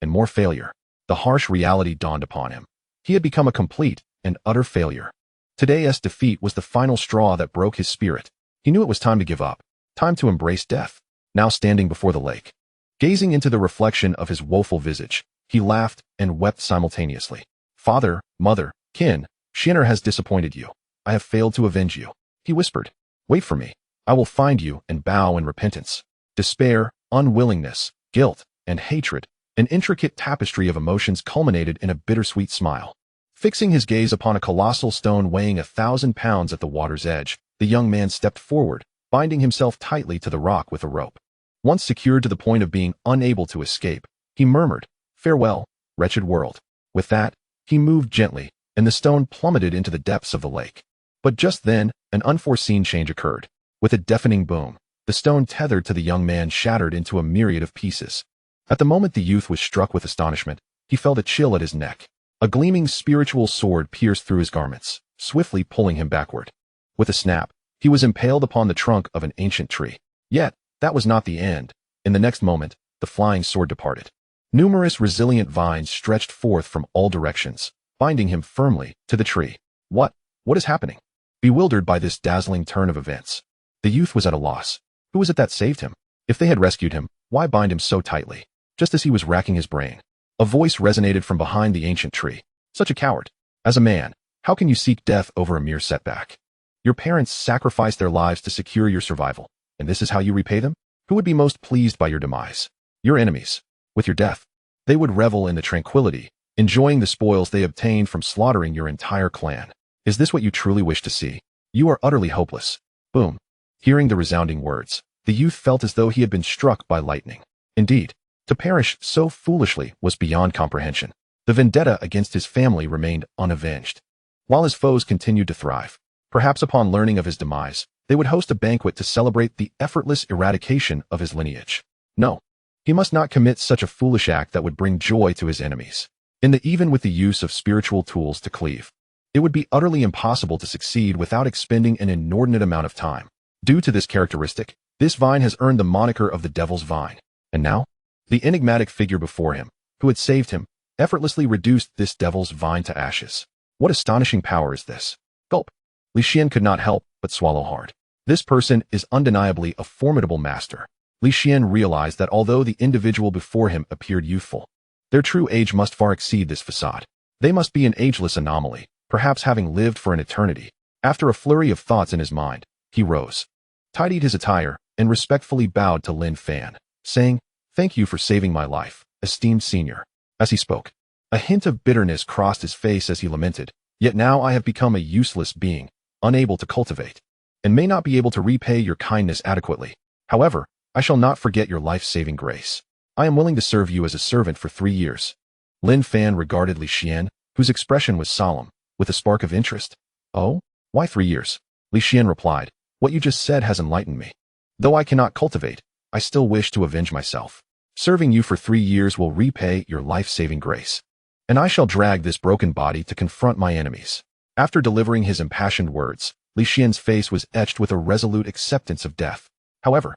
and more failure. The harsh reality dawned upon him. He had become a complete and utter failure. Today's defeat was the final straw that broke his spirit. He knew it was time to give up, time to embrace death. Now standing before the lake, gazing into the reflection of his woeful visage, he laughed and wept simultaneously. "Father, mother, kin, Shinner has disappointed you. I have failed to avenge you," he whispered. "Wait for me. I will find you and bow in repentance." Despair, unwillingness, guilt, and hatred, an intricate tapestry of emotions culminated in a bittersweet smile. Fixing his gaze upon a colossal stone weighing 1,000 pounds at the water's edge, the young man stepped forward, binding himself tightly to the rock with a rope. Once secured to the point of being unable to escape, he murmured, "Farewell, wretched world." With that, he moved gently, and the stone plummeted into the depths of the lake. But just then, an unforeseen change occurred. With a deafening boom, the stone tethered to the young man shattered into a myriad of pieces. At the moment the youth was struck with astonishment, he felt a chill at his neck. A gleaming spiritual sword pierced through his garments, swiftly pulling him backward. With a snap, he was impaled upon the trunk of an ancient tree. Yet, that was not the end. In the next moment, the flying sword departed. Numerous resilient vines stretched forth from all directions, binding him firmly to the tree. What is happening? Bewildered by this dazzling turn of events, the youth was at a loss. Who was it that saved him? If they had rescued him, why bind him so tightly? Just as he was racking his brain, a voice resonated from behind the ancient tree. "Such a coward. As a man, how can you seek death over a mere setback? Your parents sacrificed their lives to secure your survival, And this is how you repay them? Who would be most pleased by your demise? Your enemies. With your death, they would revel in the tranquility, enjoying the spoils they obtained from slaughtering your entire clan. Is this what you truly wish to see? You are utterly hopeless. Boom. Hearing the resounding words, the youth felt as though he had been struck by lightning. Indeed, to perish so foolishly was beyond comprehension. The vendetta against his family remained unavenged, while his foes continued to thrive. Perhaps upon learning of his demise, they would host a banquet to celebrate the effortless eradication of his lineage. No, he must not commit such a foolish act that would bring joy to his enemies. Even with the use of spiritual tools to cleave, it would be utterly impossible to succeed without expending an inordinate amount of time. Due to this characteristic, this vine has earned the moniker of the Devil's Vine. And now, the enigmatic figure before him, who had saved him, effortlessly reduced this Devil's Vine to ashes. What astonishing power is this? Gulp. Li Xian could not help but swallow hard. This person is undeniably a formidable master. Li Xian realized that although the individual before him appeared youthful, their true age must far exceed this facade. They must be an ageless anomaly, perhaps having lived for an eternity. After a flurry of thoughts in his mind, he rose, tidied his attire, and respectfully bowed to Lin Fan, saying, "Thank you for saving my life, esteemed senior." As he spoke, a hint of bitterness crossed his face as he lamented, "Yet now I have become a useless being, unable to cultivate, and may not be able to repay your kindness adequately. However, I shall not forget your life-saving grace. I am willing to serve you as a servant for 3 years." Lin Fan regarded Li Xian, whose expression was solemn, with a spark of interest. "Oh, why 3 years?" Li Xian replied, "What you just said has enlightened me. Though I cannot cultivate, I still wish to avenge myself. Serving you for 3 years will repay your life-saving grace, and I shall drag this broken body to confront my enemies." After delivering his impassioned words, Li Xian's face was etched with a resolute acceptance of death. However,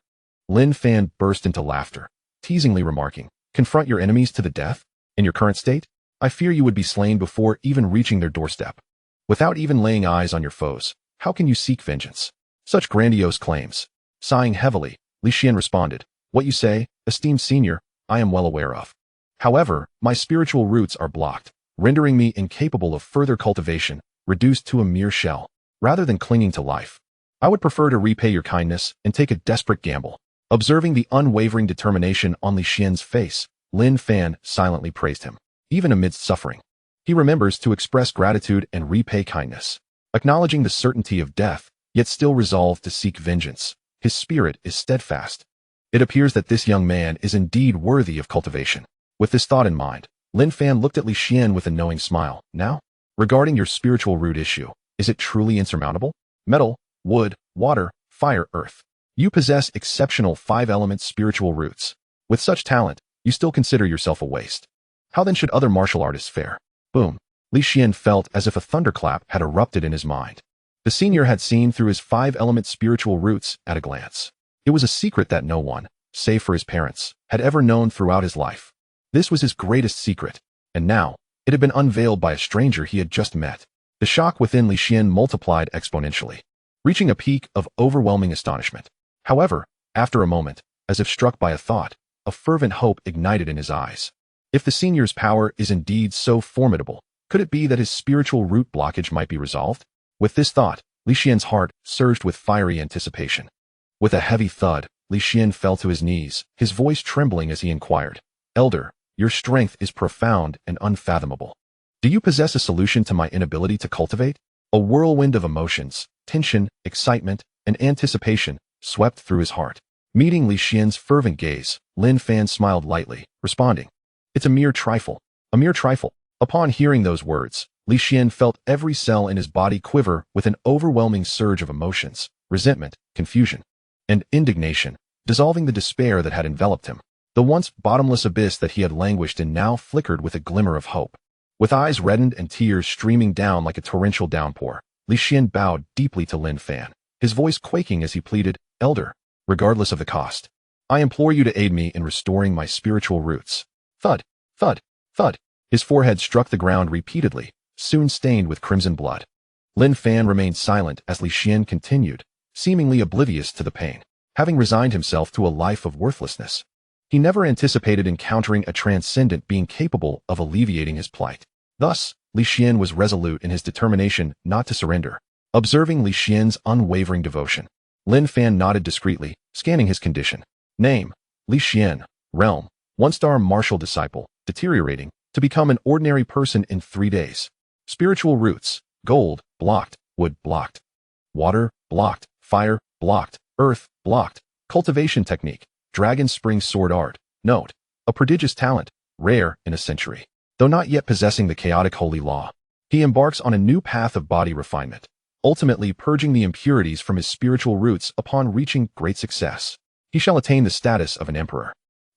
Lin Fan burst into laughter, teasingly remarking, "Confront your enemies to the death? In your current state, I fear you would be slain before even reaching their doorstep. Without even laying eyes on your foes, how can you seek vengeance? Such grandiose claims." Sighing heavily, Li Xian responded, "What you say, esteemed senior, I am well aware of. However, my spiritual roots are blocked, rendering me incapable of further cultivation, reduced to a mere shell. Rather than clinging to life, I would prefer to repay your kindness and take a desperate gamble." Observing the unwavering determination on Li Xian's face, Lin Fan silently praised him. Even amidst suffering, he remembers to express gratitude and repay kindness. Acknowledging the certainty of death, yet still resolved to seek vengeance, his spirit is steadfast. It appears that this young man is indeed worthy of cultivation. With this thought in mind, Lin Fan looked at Li Xian with a knowing smile. "Now, regarding your spiritual root issue, is it truly insurmountable? Metal, wood, water, fire, earth. You possess exceptional 5-element spiritual roots. With such talent, you still consider yourself a waste. How then should other martial artists fare?" Boom. Li Xian felt as if a thunderclap had erupted in his mind. The senior had seen through his 5-element spiritual roots at a glance. It was a secret that no one, save for his parents, had ever known throughout his life. This was his greatest secret, and now, it had been unveiled by a stranger he had just met. The shock within Li Xian multiplied exponentially, reaching a peak of overwhelming astonishment. However, after a moment, as if struck by a thought, a fervent hope ignited in his eyes. If the senior's power is indeed so formidable, could it be that his spiritual root blockage might be resolved? With this thought, Li Xian's heart surged with fiery anticipation. With a heavy thud, Li Xian fell to his knees, his voice trembling as he inquired, "Elder, your strength is profound and unfathomable. Do you possess a solution to my inability to cultivate?" A whirlwind of emotions, tension, excitement, and anticipation swept through his heart. Meeting Li Xian's fervent gaze, Lin Fan smiled lightly, responding, "It's a mere trifle, a mere trifle." Upon hearing those words, Li Xian felt every cell in his body quiver with an overwhelming surge of emotions, resentment, confusion, and indignation, dissolving the despair that had enveloped him. The once bottomless abyss that he had languished in now flickered with a glimmer of hope. With eyes reddened and tears streaming down like a torrential downpour, Li Xian bowed deeply to Lin Fan, his voice quaking as he pleaded, "Elder, regardless of the cost, I implore you to aid me in restoring my spiritual roots." Thud, thud, thud. His forehead struck the ground repeatedly, soon stained with crimson blood. Lin Fan remained silent as Li Xian continued, seemingly oblivious to the pain. Having resigned himself to a life of worthlessness, he never anticipated encountering a transcendent being capable of alleviating his plight. Thus, Li Xian was resolute in his determination not to surrender. Observing Li Xian's unwavering devotion, Lin Fan nodded discreetly, scanning his condition. Name: Li Xian. Realm: 1-star martial disciple, deteriorating, to become an ordinary person in 3 days. Spiritual roots: gold, blocked; wood, blocked; water, blocked; fire, blocked; earth, blocked. Cultivation technique: Dragon Spring Sword Art. Note: a prodigious talent, rare in a century. Though not yet possessing the chaotic holy law, he embarks on a new path of body refinement, ultimately purging the impurities from his spiritual roots upon reaching great success. He shall attain the status of an emperor.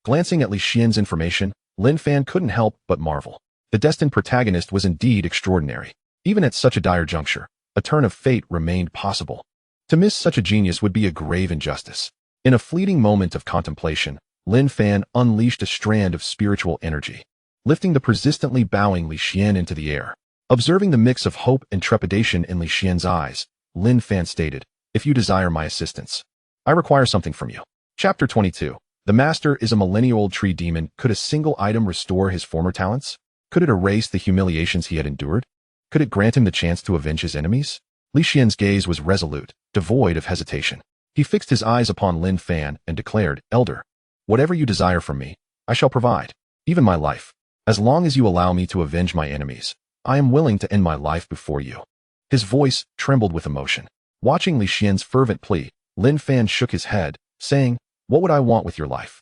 Glancing at Li Xian's information, Lin Fan couldn't help but marvel. The destined protagonist was indeed extraordinary. Even at such a dire juncture, a turn of fate remained possible. To miss such a genius would be a grave injustice. In a fleeting moment of contemplation, Lin Fan unleashed a strand of spiritual energy, lifting the persistently bowing Li Xian into the air. Observing the mix of hope and trepidation in Li Xian's eyes, Lin Fan stated, "If you desire my assistance, I require something from you." Chapter 22. The Master is a millennia-old tree demon. Could a single item restore his former talents? Could it erase the humiliations he had endured? Could it grant him the chance to avenge his enemies? Li Xian's gaze was resolute, devoid of hesitation. He fixed his eyes upon Lin Fan and declared, "Elder, whatever you desire from me, I shall provide, even my life. As long as you allow me to avenge my enemies, I am willing to end my life before you." His voice trembled with emotion. Watching Li Xian's fervent plea, Lin Fan shook his head, saying, "What would I want with your life?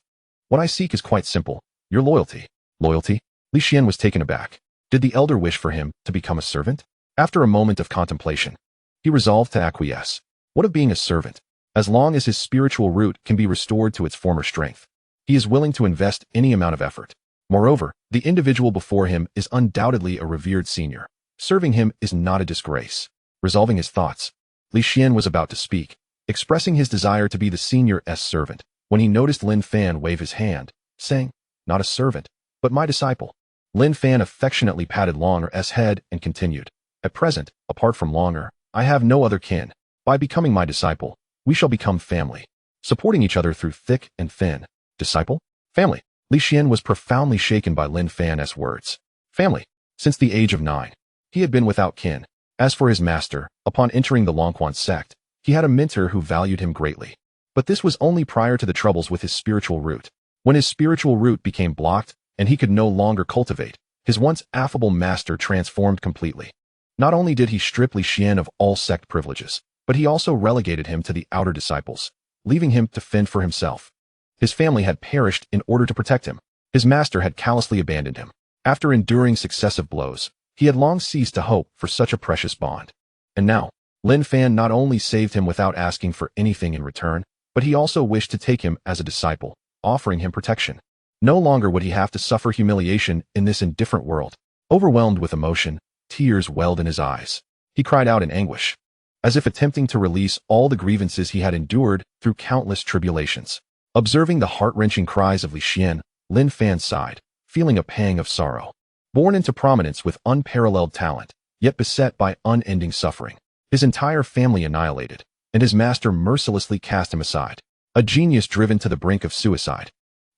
What I seek is quite simple, your loyalty." Loyalty? Li Xian was taken aback. Did the elder wish for him to become a servant? After a moment of contemplation, he resolved to acquiesce. What of being a servant? As long as his spiritual root can be restored to its former strength, he is willing to invest any amount of effort. Moreover, the individual before him is undoubtedly a revered senior. Serving him is not a disgrace. Resolving his thoughts, Li Xian was about to speak, expressing his desire to be the senior's servant, when he noticed Lin Fan wave his hand, saying, "Not a servant, but my disciple." Lin Fan affectionately patted Longer's head and continued, "At present, apart from Longer, I have no other kin. By becoming my disciple, we shall become family, supporting each other through thick and thin." Disciple? Family? Li Xian was profoundly shaken by Lin Fan's words. Family. Since the age of 9, he had been without kin. As for his master, upon entering the xuanhuan sect, he had a mentor who valued him greatly. But this was only prior to the troubles with his spiritual root. When his spiritual root became blocked, and he could no longer cultivate, his once affable master transformed completely. Not only did he strip Li Xian of all sect privileges, but he also relegated him to the outer disciples, leaving him to fend for himself. His family had perished in order to protect him. His master had callously abandoned him. After enduring successive blows, he had long ceased to hope for such a precious bond. And now, Lin Fan not only saved him without asking for anything in return, but he also wished to take him as a disciple, offering him protection. No longer would he have to suffer humiliation in this indifferent world. Overwhelmed with emotion, tears welled in his eyes. He cried out in anguish, as if attempting to release all the grievances he had endured through countless tribulations. Observing the heart-wrenching cries of Li Xian, Lin Fan sighed, feeling a pang of sorrow. Born into prominence with unparalleled talent, yet beset by unending suffering, his entire family annihilated, and his master mercilessly cast him aside. A genius driven to the brink of suicide.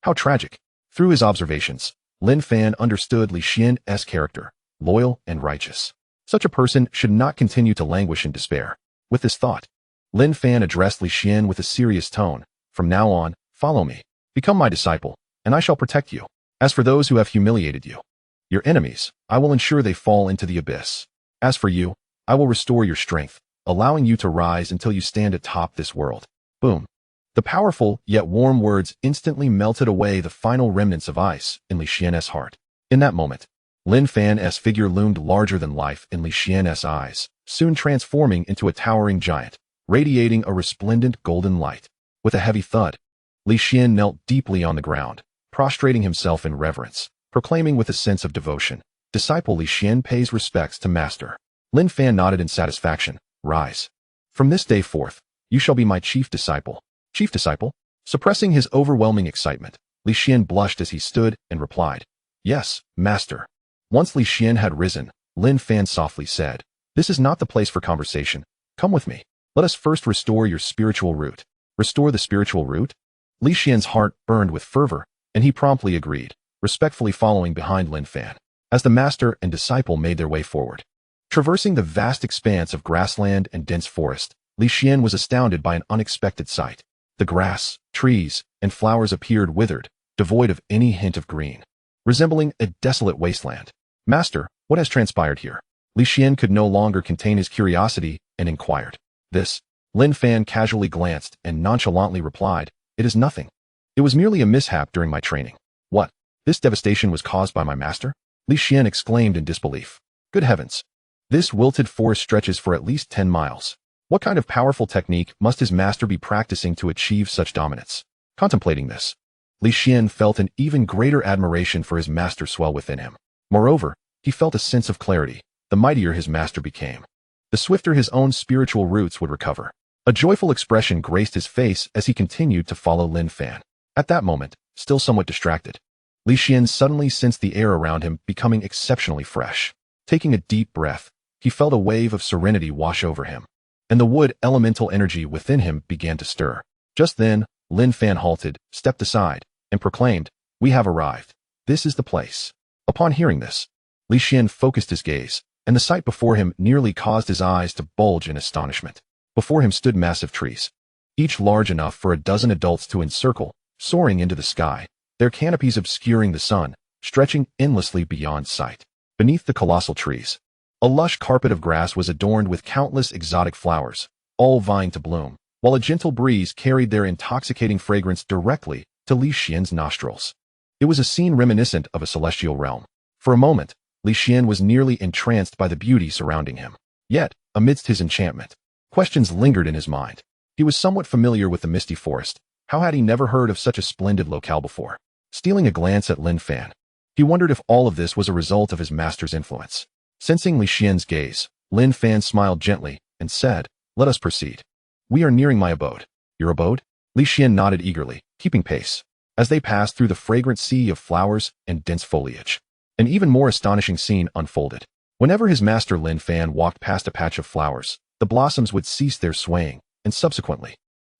How tragic. Through his observations, Lin Fan understood Li Xian's character, loyal and righteous. Such a person should not continue to languish in despair. With this thought, Lin Fan addressed Li Xian with a serious tone. "From now on, follow me. Become my disciple, and I shall protect you. As for those who have humiliated you, your enemies, I will ensure they fall into the abyss. As for you, I will restore your strength, allowing you to rise until you stand atop this world." Boom. The powerful yet warm words instantly melted away the final remnants of ice in Li Xian's heart. In that moment, Lin Fan's figure loomed larger than life in Li Xian's eyes, soon transforming into a towering giant, radiating a resplendent golden light. With a heavy thud, Li Xian knelt deeply on the ground, prostrating himself in reverence, proclaiming with a sense of devotion, "Disciple Li Xian pays respects to master." Lin Fan nodded in satisfaction. "Rise. From this day forth, you shall be my chief disciple." Chief disciple? Suppressing his overwhelming excitement, Li Xian blushed as he stood and replied, "Yes, master." Once Li Xian had risen, Lin Fan softly said, "This is not the place for conversation. Come with me. Let us first restore your spiritual root." Restore the spiritual root? Li Xian's heart burned with fervor, and he promptly agreed, respectfully following behind Lin Fan, as the master and disciple made their way forward. Traversing the vast expanse of grassland and dense forest, Li Xian was astounded by an unexpected sight. The grass, trees, and flowers appeared withered, devoid of any hint of green, resembling a desolate wasteland. Master, what has transpired here? Li Xian could no longer contain his curiosity and inquired. This, Lin Fan casually glanced and nonchalantly replied, "It is nothing. It was merely a mishap during my training." "What? This devastation was caused by my master?" Li Xian exclaimed in disbelief. "Good heavens! This wilted forest stretches for at least 10 miles. What kind of powerful technique must his master be practicing to achieve such dominance?" Contemplating this, Li Xian felt an even greater admiration for his master swell within him. Moreover, he felt a sense of clarity. The mightier his master became, the swifter his own spiritual roots would recover. A joyful expression graced his face as he continued to follow Lin Fan. At that moment, still somewhat distracted, Li Xian suddenly sensed the air around him becoming exceptionally fresh. Taking a deep breath, he felt a wave of serenity wash over him, and the wood elemental energy within him began to stir. Just then, Lin Fan halted, stepped aside, and proclaimed, "We have arrived. This is the place." Upon hearing this, Li Xian focused his gaze, and the sight before him nearly caused his eyes to bulge in astonishment. Before him stood massive trees, each large enough for a dozen adults to encircle, soaring into the sky, their canopies obscuring the sun, stretching endlessly beyond sight. Beneath the colossal trees, a lush carpet of grass was adorned with countless exotic flowers, all vying to bloom, while a gentle breeze carried their intoxicating fragrance directly to Li Xian's nostrils. It was a scene reminiscent of a celestial realm. For a moment, Li Xian was nearly entranced by the beauty surrounding him. Yet, amidst his enchantment, questions lingered in his mind. He was somewhat familiar with the misty forest. How had he never heard of such a splendid locale before? Stealing a glance at Lin Fan, he wondered if all of this was a result of his master's influence. Sensing Li Xian's gaze, Lin Fan smiled gently and said, "Let us proceed. We are nearing my abode." "Your abode?" Li Xian nodded eagerly, keeping pace, as they passed through the fragrant sea of flowers and dense foliage. An even more astonishing scene unfolded. Whenever his master Lin Fan walked past a patch of flowers, the blossoms would cease their swaying, and subsequently,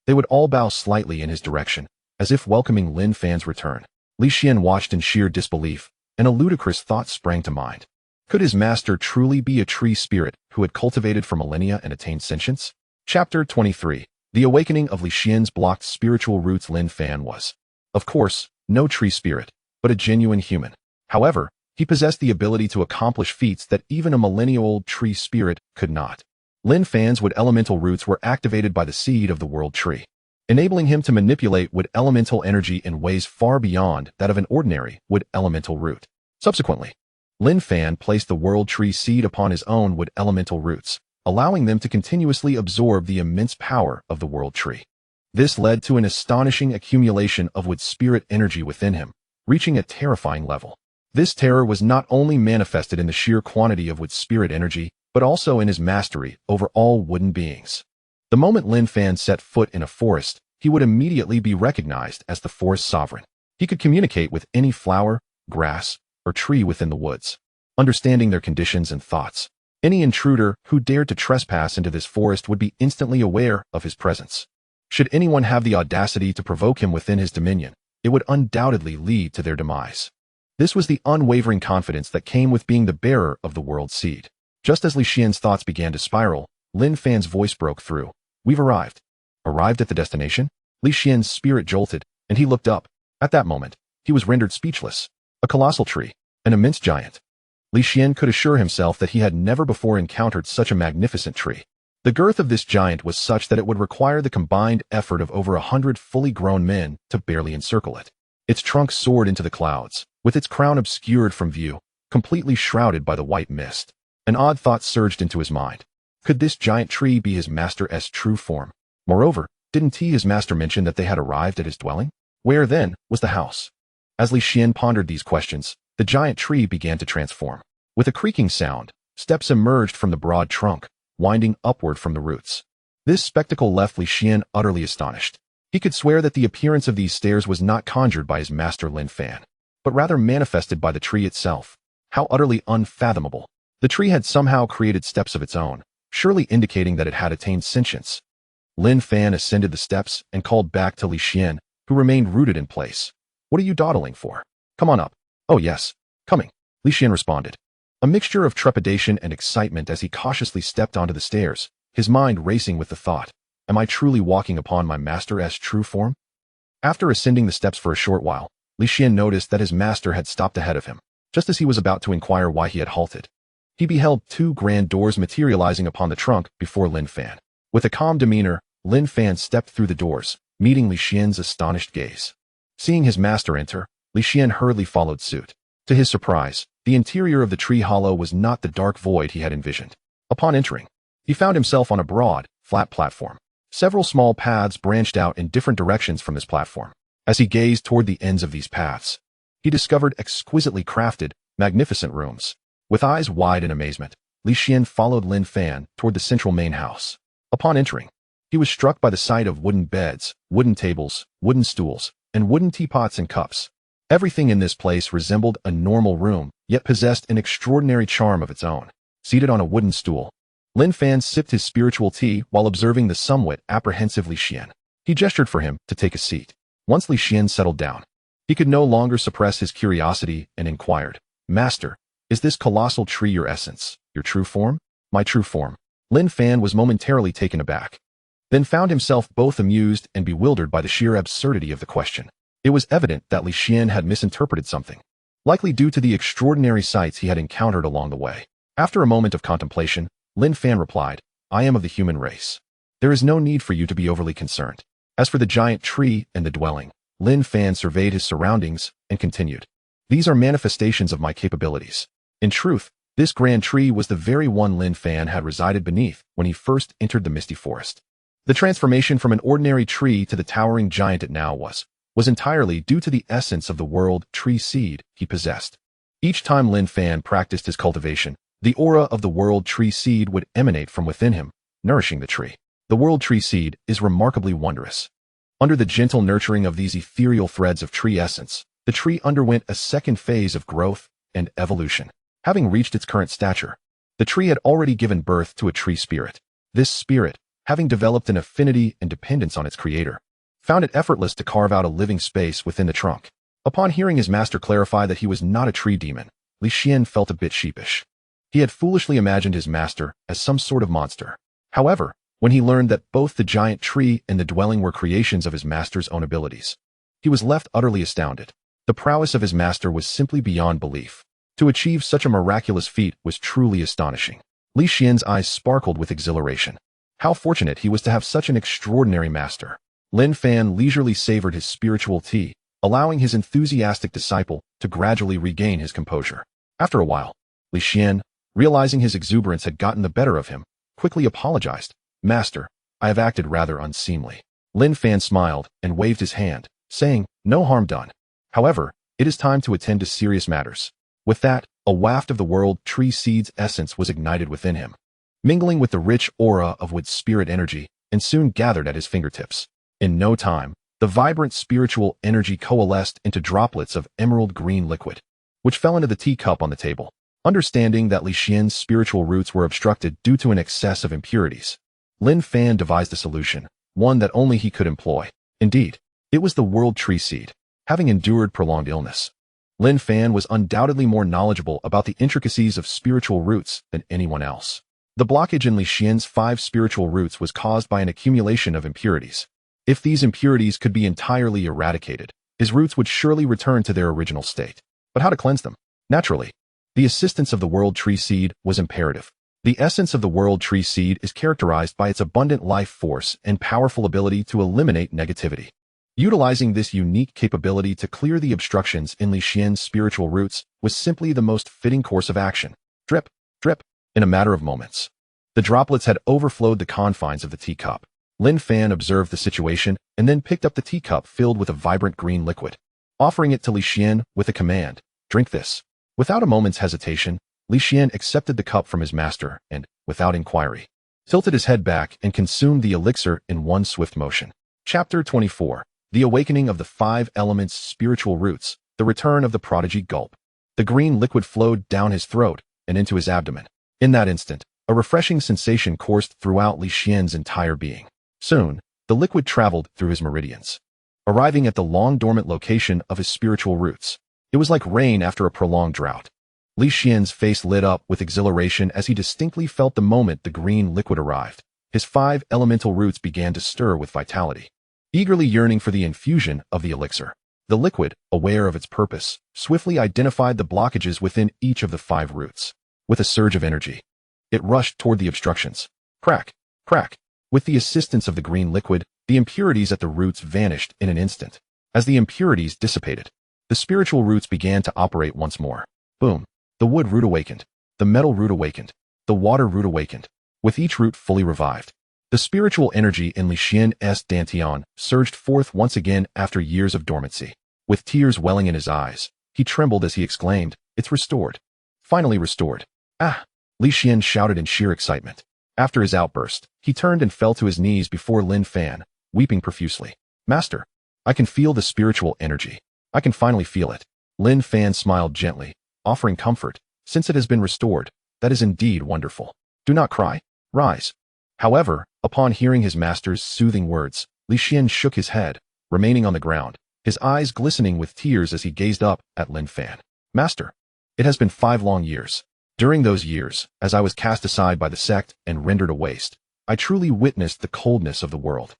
they would all bow slightly in his direction, as if welcoming Lin Fan's return. Li Xian watched in sheer disbelief, and a ludicrous thought sprang to mind. Could his master truly be a tree spirit who had cultivated for millennia and attained sentience? Chapter 23. The awakening of Li Xian's blocked spiritual roots. Lin Fan was, of course, no tree spirit, but a genuine human. However, he possessed the ability to accomplish feats that even a millennia-old tree spirit could not. Lin Fan's wood elemental roots were activated by the seed of the world tree, enabling him to manipulate wood elemental energy in ways far beyond that of an ordinary wood elemental root. Subsequently, Lin Fan placed the world tree seed upon his own wood elemental roots, allowing them to continuously absorb the immense power of the world tree. This led to an astonishing accumulation of wood spirit energy within him, reaching a terrifying level. This terror was not only manifested in the sheer quantity of wood spirit energy, but also in his mastery over all wooden beings. The moment Lin Fan set foot in a forest, he would immediately be recognized as the forest sovereign. He could communicate with any flower, grass, or tree within the woods, understanding their conditions and thoughts. Any intruder who dared to trespass into this forest would be instantly aware of his presence. Should anyone have the audacity to provoke him within his dominion, it would undoubtedly lead to their demise. This was the unwavering confidence that came with being the bearer of the world seed. Just as Li Xian's thoughts began to spiral, Lin Fan's voice broke through. "We've arrived." Arrived at the destination? Li Xian's spirit jolted, and he looked up. At that moment, he was rendered speechless. A colossal tree, an immense giant. Li Xian could assure himself that he had never before encountered such a magnificent tree. The girth of this giant was such that it would require the combined effort of over 100 fully grown men to barely encircle it. Its trunk soared into the clouds, with its crown obscured from view, completely shrouded by the white mist. An odd thought surged into his mind. Could this giant tree be his master's true form? Moreover, didn't his master mention that they had arrived at his dwelling? Where, then, was the house? As Li Xian pondered these questions, the giant tree began to transform. With a creaking sound, steps emerged from the broad trunk, winding upward from the roots. This spectacle left Li Xian utterly astonished. He could swear that the appearance of these stairs was not conjured by his master Lin Fan, but rather manifested by the tree itself. How utterly unfathomable. The tree had somehow created steps of its own, surely indicating that it had attained sentience. Lin Fan ascended the steps and called back to Li Xian, who remained rooted in place. "What are you dawdling for? Come on up." "Oh yes, coming," Li Xian responded. A mixture of trepidation and excitement as he cautiously stepped onto the stairs, his mind racing with the thought, am I truly walking upon my master's true form? After ascending the steps for a short while, Li Xian noticed that his master had stopped ahead of him, just as he was about to inquire why he had halted. He beheld two grand doors materializing upon the trunk before Lin Fan. With a calm demeanor, Lin Fan stepped through the doors, meeting Li Xian's astonished gaze. Seeing his master enter, Li Xian hurriedly followed suit. To his surprise, the interior of the tree hollow was not the dark void he had envisioned. Upon entering, he found himself on a broad, flat platform. Several small paths branched out in different directions from this platform. As he gazed toward the ends of these paths, he discovered exquisitely crafted, magnificent rooms. With eyes wide in amazement, Li Xian followed Lin Fan toward the central main house. Upon entering, he was struck by the sight of wooden beds, wooden tables, wooden stools, and wooden teapots and cups. Everything in this place resembled a normal room, yet possessed an extraordinary charm of its own. Seated on a wooden stool, Lin Fan sipped his spiritual tea while observing the somewhat apprehensive Li Xian. He gestured for him to take a seat. Once Li Xian settled down, he could no longer suppress his curiosity and inquired, Master, is this colossal tree your essence, your true form? My true form. Lin Fan was momentarily taken aback, then found himself both amused and bewildered by the sheer absurdity of the question. It was evident that Li Xian had misinterpreted something, likely due to the extraordinary sights he had encountered along the way. After a moment of contemplation, Lin Fan replied, I am of the human race. There is no need for you to be overly concerned. As for the giant tree and the dwelling, Lin Fan surveyed his surroundings and continued, these are manifestations of my capabilities. In truth, this grand tree was the very one Lin Fan had resided beneath when he first entered the misty forest. The transformation from an ordinary tree to the towering giant it now was entirely due to the essence of the world tree seed he possessed. Each time Lin Fan practiced his cultivation, the aura of the world tree seed would emanate from within him, nourishing the tree. The world tree seed is remarkably wondrous. Under the gentle nurturing of these ethereal threads of tree essence, the tree underwent a second phase of growth and evolution. Having reached its current stature, the tree had already given birth to a tree spirit. This spirit, having developed an affinity and dependence on its creator, found it effortless to carve out a living space within the trunk. Upon hearing his master clarify that he was not a tree demon, Li Xian felt a bit sheepish. He had foolishly imagined his master as some sort of monster. However, when he learned that both the giant tree and the dwelling were creations of his master's own abilities, he was left utterly astounded. The prowess of his master was simply beyond belief. To achieve such a miraculous feat was truly astonishing. Li Xian's eyes sparkled with exhilaration. How fortunate he was to have such an extraordinary master. Lin Fan leisurely savored his spiritual tea, allowing his enthusiastic disciple to gradually regain his composure. After a while, Li Xian, realizing his exuberance had gotten the better of him, quickly apologized. Master, I have acted rather unseemly. Lin Fan smiled and waved his hand, saying, no harm done. However, it is time to attend to serious matters. With that, a waft of the world tree seed's essence was ignited within him, mingling with the rich aura of wood spirit energy, and soon gathered at his fingertips. In no time, the vibrant spiritual energy coalesced into droplets of emerald green liquid, which fell into the teacup on the table. Understanding that Li Xian's spiritual roots were obstructed due to an excess of impurities, Lin Fan devised a solution, one that only he could employ. Indeed, it was the world tree seed. Having endured prolonged illness, Lin Fan was undoubtedly more knowledgeable about the intricacies of spiritual roots than anyone else. The blockage in Li Xian's 5 spiritual roots was caused by an accumulation of impurities. If these impurities could be entirely eradicated, his roots would surely return to their original state. But how to cleanse them? Naturally, the assistance of the world tree seed was imperative. The essence of the world tree seed is characterized by its abundant life force and powerful ability to eliminate negativity. Utilizing this unique capability to clear the obstructions in Li Xian's spiritual roots was simply the most fitting course of action. Drip, drip. In a matter of moments, the droplets had overflowed the confines of the teacup. Lin Fan observed the situation and then picked up the teacup filled with a vibrant green liquid, offering it to Li Xian with a command, drink this. Without a moment's hesitation, Li Xian accepted the cup from his master and, without inquiry, tilted his head back and consumed the elixir in one swift motion. Chapter 24. The Awakening of the 5 Elements' Spiritual Roots, the Return of the Prodigy Gulp. The green liquid flowed down his throat and into his abdomen. In that instant, a refreshing sensation coursed throughout Li Xian's entire being. Soon, the liquid traveled through his meridians, arriving at the long-dormant location of his spiritual roots. It was like rain after a prolonged drought. Li Xian's face lit up with exhilaration as he distinctly felt the moment the green liquid arrived. His 5 elemental roots began to stir with vitality, eagerly yearning for the infusion of the elixir. The liquid, aware of its purpose, swiftly identified the blockages within each of the 5 roots. With a surge of energy, it rushed toward the obstructions. Crack, crack. With the assistance of the green liquid, the impurities at the roots vanished in an instant. As the impurities dissipated, the spiritual roots began to operate once more. Boom. The wood root awakened. The metal root awakened. The water root awakened. With each root fully revived, the spiritual energy in Li Xian's dantian surged forth once again after years of dormancy. With tears welling in his eyes, he trembled as he exclaimed, "It's restored. Finally restored." Ah! Li Xian shouted in sheer excitement. After his outburst, he turned and fell to his knees before Lin Fan, weeping profusely. "Master, I can feel the spiritual energy. I can finally feel it." Lin Fan smiled gently, offering comfort. "Since it has been restored, that is indeed wonderful. Do not cry. Rise." However, upon hearing his master's soothing words, Li Xian shook his head, remaining on the ground, his eyes glistening with tears as he gazed up at Lin Fan. "Master, it has been 5 long years. During those years, as I was cast aside by the sect and rendered a waste, I truly witnessed the coldness of the world.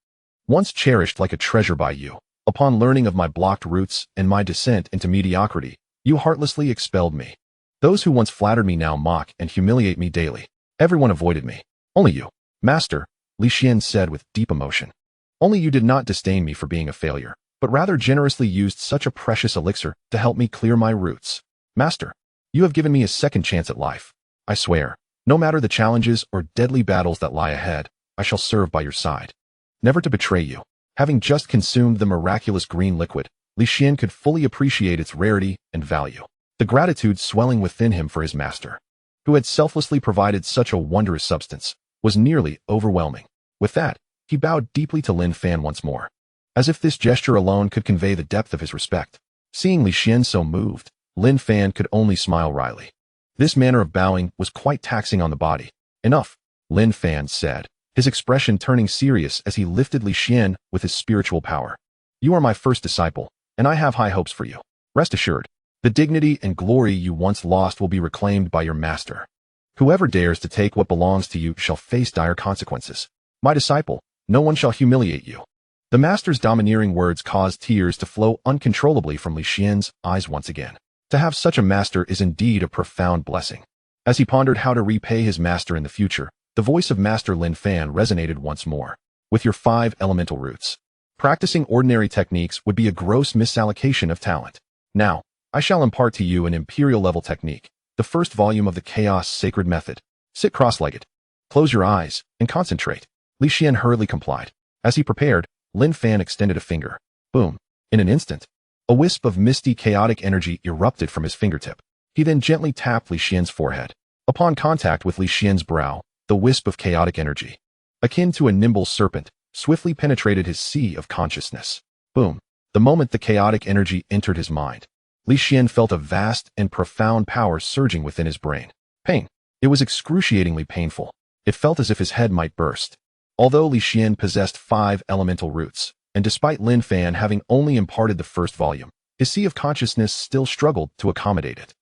Once cherished like a treasure by you, upon learning of my blocked roots and my descent into mediocrity, you heartlessly expelled me. Those who once flattered me now mock and humiliate me daily. Everyone avoided me. Only you, Master," Li Xian said with deep emotion. "Only you did not disdain me for being a failure, but rather generously used such a precious elixir to help me clear my roots. Master, you have given me a second chance at life. I swear, no matter the challenges or deadly battles that lie ahead, I shall serve by your side, never to betray you." Having just consumed the miraculous green liquid, Li Xian could fully appreciate its rarity and value. The gratitude swelling within him for his master, who had selflessly provided such a wondrous substance, was nearly overwhelming. With that, he bowed deeply to Lin Fan once more, as if this gesture alone could convey the depth of his respect. Seeing Li Xian so moved, Lin Fan could only smile wryly. This manner of bowing was quite taxing on the body. "Enough," Lin Fan said, his expression turning serious as he lifted Li Xian with his spiritual power. "You are my first disciple, and I have high hopes for you. Rest assured, the dignity and glory you once lost will be reclaimed by your master. Whoever dares to take what belongs to you shall face dire consequences. My disciple, no one shall humiliate you." The master's domineering words caused tears to flow uncontrollably from Li Xian's eyes once again. To have such a master is indeed a profound blessing. As he pondered how to repay his master in the future, the voice of Master Lin Fan resonated once more. "With your 5 elemental roots, practicing ordinary techniques would be a gross misallocation of talent. Now, I shall impart to you an imperial-level technique, the first volume of the Chaos Sacred Method. Sit cross-legged, close your eyes, and concentrate." Li Xian hurriedly complied. As he prepared, Lin Fan extended a finger. Boom! In an instant, a wisp of misty, chaotic energy erupted from his fingertip. He then gently tapped Li Xian's forehead. Upon contact with Li Xian's brow, the wisp of chaotic energy, akin to a nimble serpent, swiftly penetrated his sea of consciousness. Boom! The moment the chaotic energy entered his mind, Li Xian felt a vast and profound power surging within his brain. Pain. It was excruciatingly painful. It felt as if his head might burst. Although Li Xian possessed 5 elemental roots, and despite Lin Fan having only imparted the first volume, his sea of consciousness still struggled to accommodate it.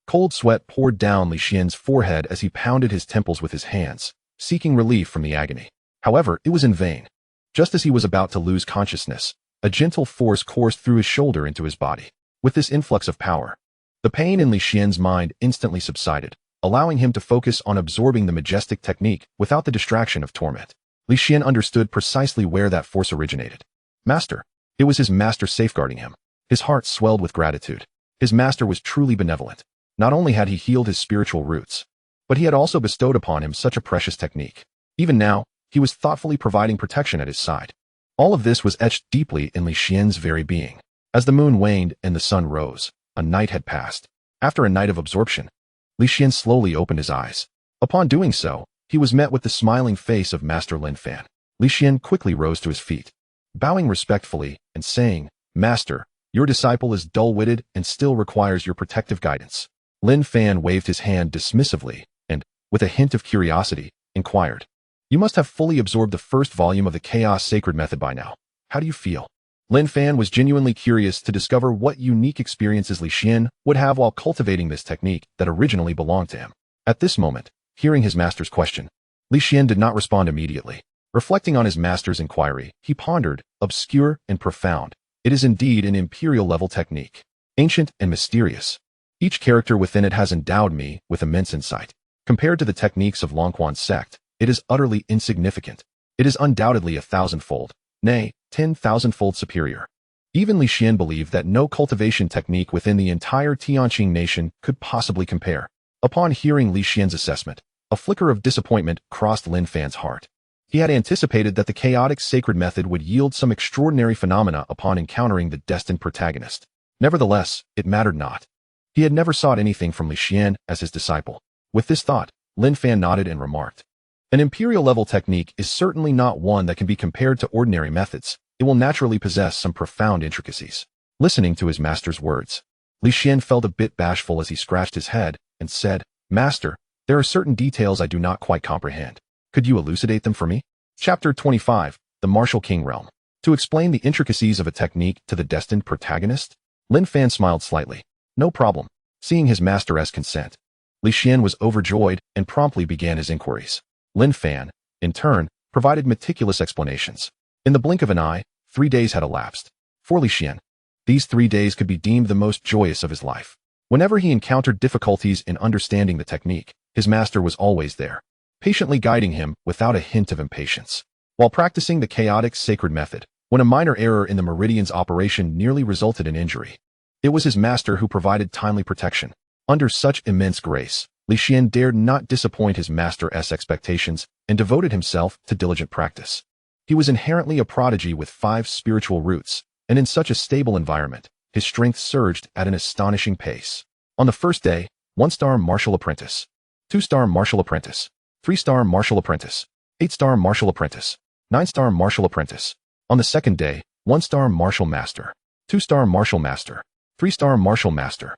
Cold sweat poured down Li Xian's forehead as he pounded his temples with his hands, seeking relief from the agony. However, it was in vain. Just as he was about to lose consciousness, a gentle force coursed through his shoulder into his body. With this influx of power, the pain in Li Xian's mind instantly subsided, allowing him to focus on absorbing the majestic technique without the distraction of torment. Li Xian understood precisely where that force originated. Master. It was his master safeguarding him. His heart swelled with gratitude. His master was truly benevolent. Not only had he healed his spiritual roots, but he had also bestowed upon him such a precious technique. Even now, he was thoughtfully providing protection at his side. All of this was etched deeply in Li Xian's very being. As the moon waned and the sun rose, a night had passed. After a night of absorption, Li Xian slowly opened his eyes. Upon doing so, he was met with the smiling face of Master Lin Fan. Li Xian quickly rose to his feet, bowing respectfully and saying, "Master, your disciple is dull-witted and still requires your protective guidance." Lin Fan waved his hand dismissively and, with a hint of curiosity, inquired, "You must have fully absorbed the first volume of the Chaos Sacred Method by now. How do you feel?" Lin Fan was genuinely curious to discover what unique experiences Li Xian would have while cultivating this technique that originally belonged to him. At this moment, hearing his master's question, Li Xian did not respond immediately. Reflecting on his master's inquiry, he pondered, obscure and profound. It is indeed an imperial-level technique, ancient and mysterious. Each character within it has endowed me with immense insight. Compared to the techniques of xuanhuan sect, it is utterly insignificant. It is undoubtedly 1,000-fold, nay, 10,000-fold superior. Even Li Xian believed that no cultivation technique within the entire Tianqing nation could possibly compare. Upon hearing Li Xian's assessment, a flicker of disappointment crossed Lin Fan's heart. He had anticipated that the chaotic sacred method would yield some extraordinary phenomena upon encountering the destined protagonist. Nevertheless, it mattered not. He had never sought anything from Li Xian as his disciple. With this thought, Lin Fan nodded and remarked, "An imperial-level technique is certainly not one that can be compared to ordinary methods. It will naturally possess some profound intricacies." Listening to his master's words, Li Xian felt a bit bashful as he scratched his head and said, "Master, there are certain details I do not quite comprehend. Could you elucidate them for me?" Chapter 25, The Martial King Realm. To explain the intricacies of a technique to the destined protagonist? Lin Fan smiled slightly. No problem. Seeing his master's consent, Li Xian was overjoyed and promptly began his inquiries. Lin Fan, in turn, provided meticulous explanations. In the blink of an eye, 3 days had elapsed. For Li Xian, these 3 days could be deemed the most joyous of his life. Whenever he encountered difficulties in understanding the technique, his master was always there, patiently guiding him without a hint of impatience. While practicing the chaotic sacred method, when a minor error in the meridian's operation nearly resulted in injury, it was his master who provided timely protection. Under such immense grace, Li Xian dared not disappoint his master's expectations and devoted himself to diligent practice. He was inherently a prodigy with 5 spiritual roots, and in such a stable environment, his strength surged at an astonishing pace. On the first day, 1-star martial apprentice, 2-star martial apprentice, 3-star martial apprentice, 8-star martial apprentice, 9-star martial apprentice. On the second day, 1-star martial master, 2-star martial master, 3-star martial master.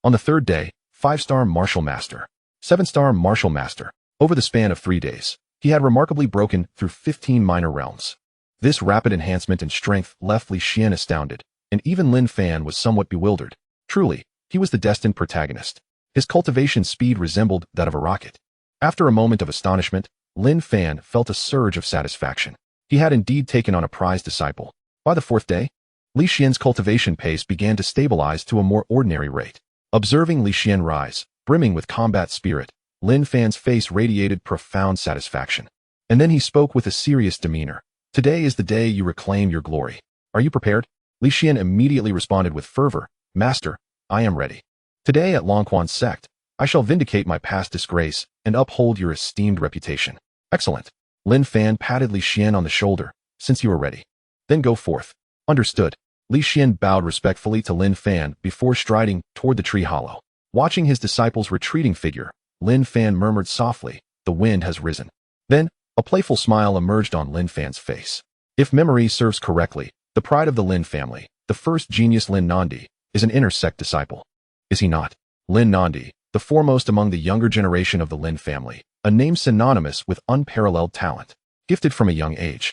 On the third day, 5-star martial master, 7-star martial master. Over the span of 3 days, he had remarkably broken through 15 minor realms. This rapid enhancement in strength left Li Xian astounded, and even Lin Fan was somewhat bewildered. Truly, he was the destined protagonist. His cultivation speed resembled that of a rocket. After a moment of astonishment, Lin Fan felt a surge of satisfaction. He had indeed taken on a prized disciple. By the 4th day, Li Xian's cultivation pace began to stabilize to a more ordinary rate. Observing Li Xian rise, brimming with combat spirit, Lin Fan's face radiated profound satisfaction. And then he spoke with a serious demeanor. "Today is the day you reclaim your glory. Are you prepared?" Li Xian immediately responded with fervor, "Master, I am ready. Today at xuanhuan sect, I shall vindicate my past disgrace and uphold your esteemed reputation." "Excellent." Lin Fan patted Li Xian on the shoulder. "Since you are ready, then go forth." "Understood." Li Xian bowed respectfully to Lin Fan before striding toward the tree hollow. Watching his disciple's retreating figure, Lin Fan murmured softly, "The wind has risen." Then, a playful smile emerged on Lin Fan's face. If memory serves correctly, the pride of the Lin family, the first genius Lin Nandi, is an inner sect disciple. Is he not? Lin Nandi, the foremost among the younger generation of the Lin family, a name synonymous with unparalleled talent, gifted from a young age.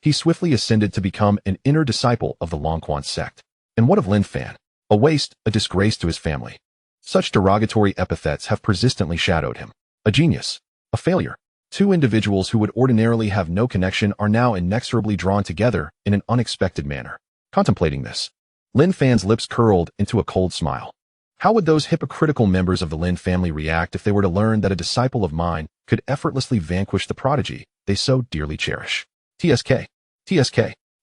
He swiftly ascended to become an inner disciple of the xuanhuan sect. And what of Lin Fan? A waste, a disgrace to his family. Such derogatory epithets have persistently shadowed him. A genius, a failure. 2 individuals who would ordinarily have no connection are now inexorably drawn together in an unexpected manner. Contemplating this, Lin Fan's lips curled into a cold smile. How would those hypocritical members of the Lin family react if they were to learn that a disciple of mine could effortlessly vanquish the prodigy they so dearly cherish? TSK.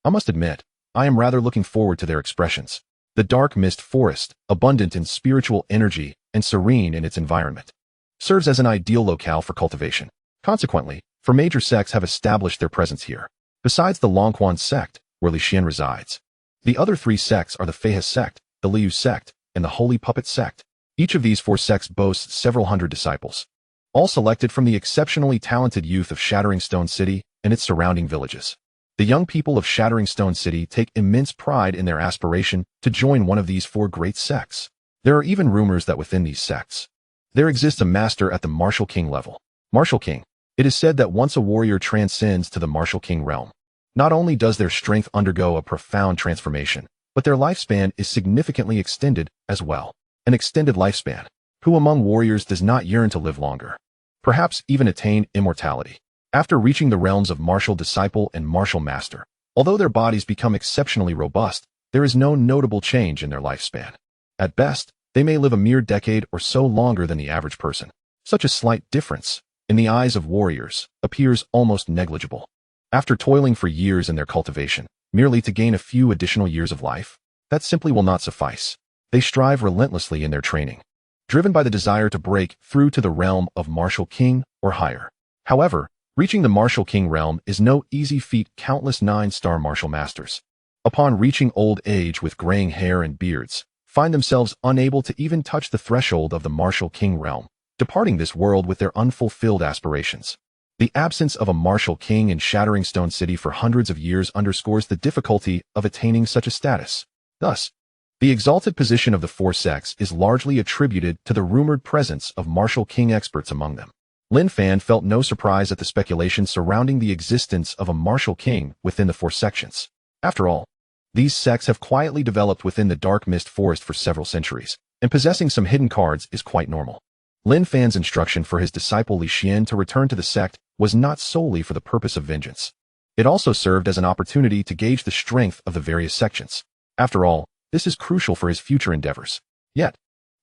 I must admit, I am rather looking forward to their expressions. The dark mist forest, abundant in spiritual energy and serene in its environment, serves as an ideal locale for cultivation. Consequently, for major sects have established their presence here. Besides the xuanhuan sect, where Li Xian resides, the other 3 sects are the Feihai sect, the Liu sect, and the Holy Puppet sect. Each of these 4 sects boasts several hundred disciples, all selected from the exceptionally talented youth of Shattering Stone City and its surrounding villages. The young people of Shattering Stone City take immense pride in their aspiration to join one of these 4 great sects. There are even rumors that within these sects, there exists a master at the Martial King level. Martial King. It is said that once a warrior transcends to the Martial King realm, not only does their strength undergo a profound transformation, but their lifespan is significantly extended as well. An extended lifespan. Who among warriors does not yearn to live longer? Perhaps even attain immortality? After reaching the realms of martial disciple and martial master, although their bodies become exceptionally robust, there is no notable change in their lifespan. At best, they may live a mere decade or so longer than the average person. Such a slight difference, in the eyes of warriors, appears almost negligible. After toiling for years in their cultivation, merely to gain a few additional years of life, that simply will not suffice. They strive relentlessly in their training, driven by the desire to break through to the realm of martial king or higher. However, reaching the martial king realm is no easy feat. Countless 9-star martial masters, upon reaching old age with graying hair and beards, find themselves unable to even touch the threshold of the martial king realm, departing this world with their unfulfilled aspirations. The absence of a martial king in Shattering Stone City for hundreds of years underscores the difficulty of attaining such a status. Thus, the exalted position of the four sects is largely attributed to the rumored presence of martial king experts among them. Lin Fan felt no surprise at the speculation surrounding the existence of a martial king within the four sections. After all, these sects have quietly developed within the dark mist forest for several centuries, and possessing some hidden cards is quite normal. Lin Fan's instruction for his disciple Li Xian to return to the sect was not solely for the purpose of vengeance. It also served as an opportunity to gauge the strength of the various sections. After all, this is crucial for his future endeavors. Yet,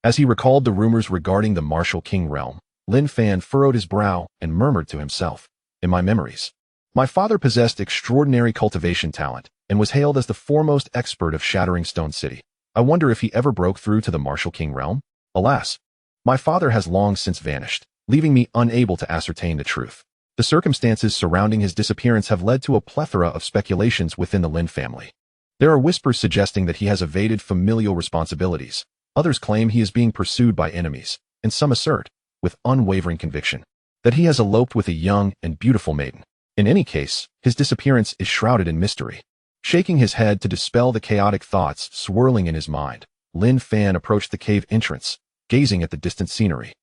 as he recalled the rumors regarding the martial king realm, Lin Fan furrowed his brow and murmured to himself, "In my memories, my father possessed extraordinary cultivation talent and was hailed as the foremost expert of Shattering Stone City. I wonder if he ever broke through to the martial king realm? Alas, my father has long since vanished, leaving me unable to ascertain the truth." The circumstances surrounding his disappearance have led to a plethora of speculations within the Lin family. There are whispers suggesting that he has evaded familial responsibilities. Others claim he is being pursued by enemies, and some assert, with unwavering conviction, that he has eloped with a young and beautiful maiden. In any case, his disappearance is shrouded in mystery. Shaking his head to dispel the chaotic thoughts swirling in his mind, Lin Fan approached the cave entrance, gazing at the distant scenery,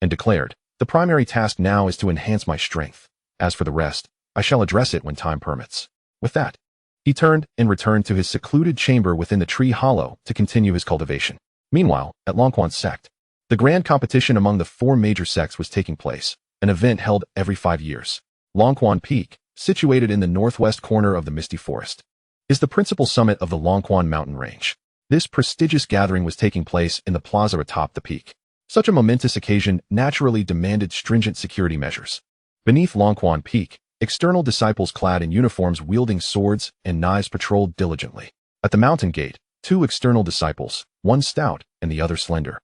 and declared, "The primary task now is to enhance my strength. As for the rest, I shall address it when time permits." With that, he turned and returned to his secluded chamber within the tree hollow to continue his cultivation. Meanwhile, at Lonquan's sect, the grand competition among the four major sects was taking place, an event held every 5 years. Lonquan Peak, situated in the northwest corner of the Misty Forest, is the principal summit of the Lonquan mountain range. This prestigious gathering was taking place in the plaza atop the peak. Such a momentous occasion naturally demanded stringent security measures. Beneath Lonquan Peak, external disciples clad in uniforms wielding swords and knives patrolled diligently. At the mountain gate, 2 external disciples, one stout and the other slender,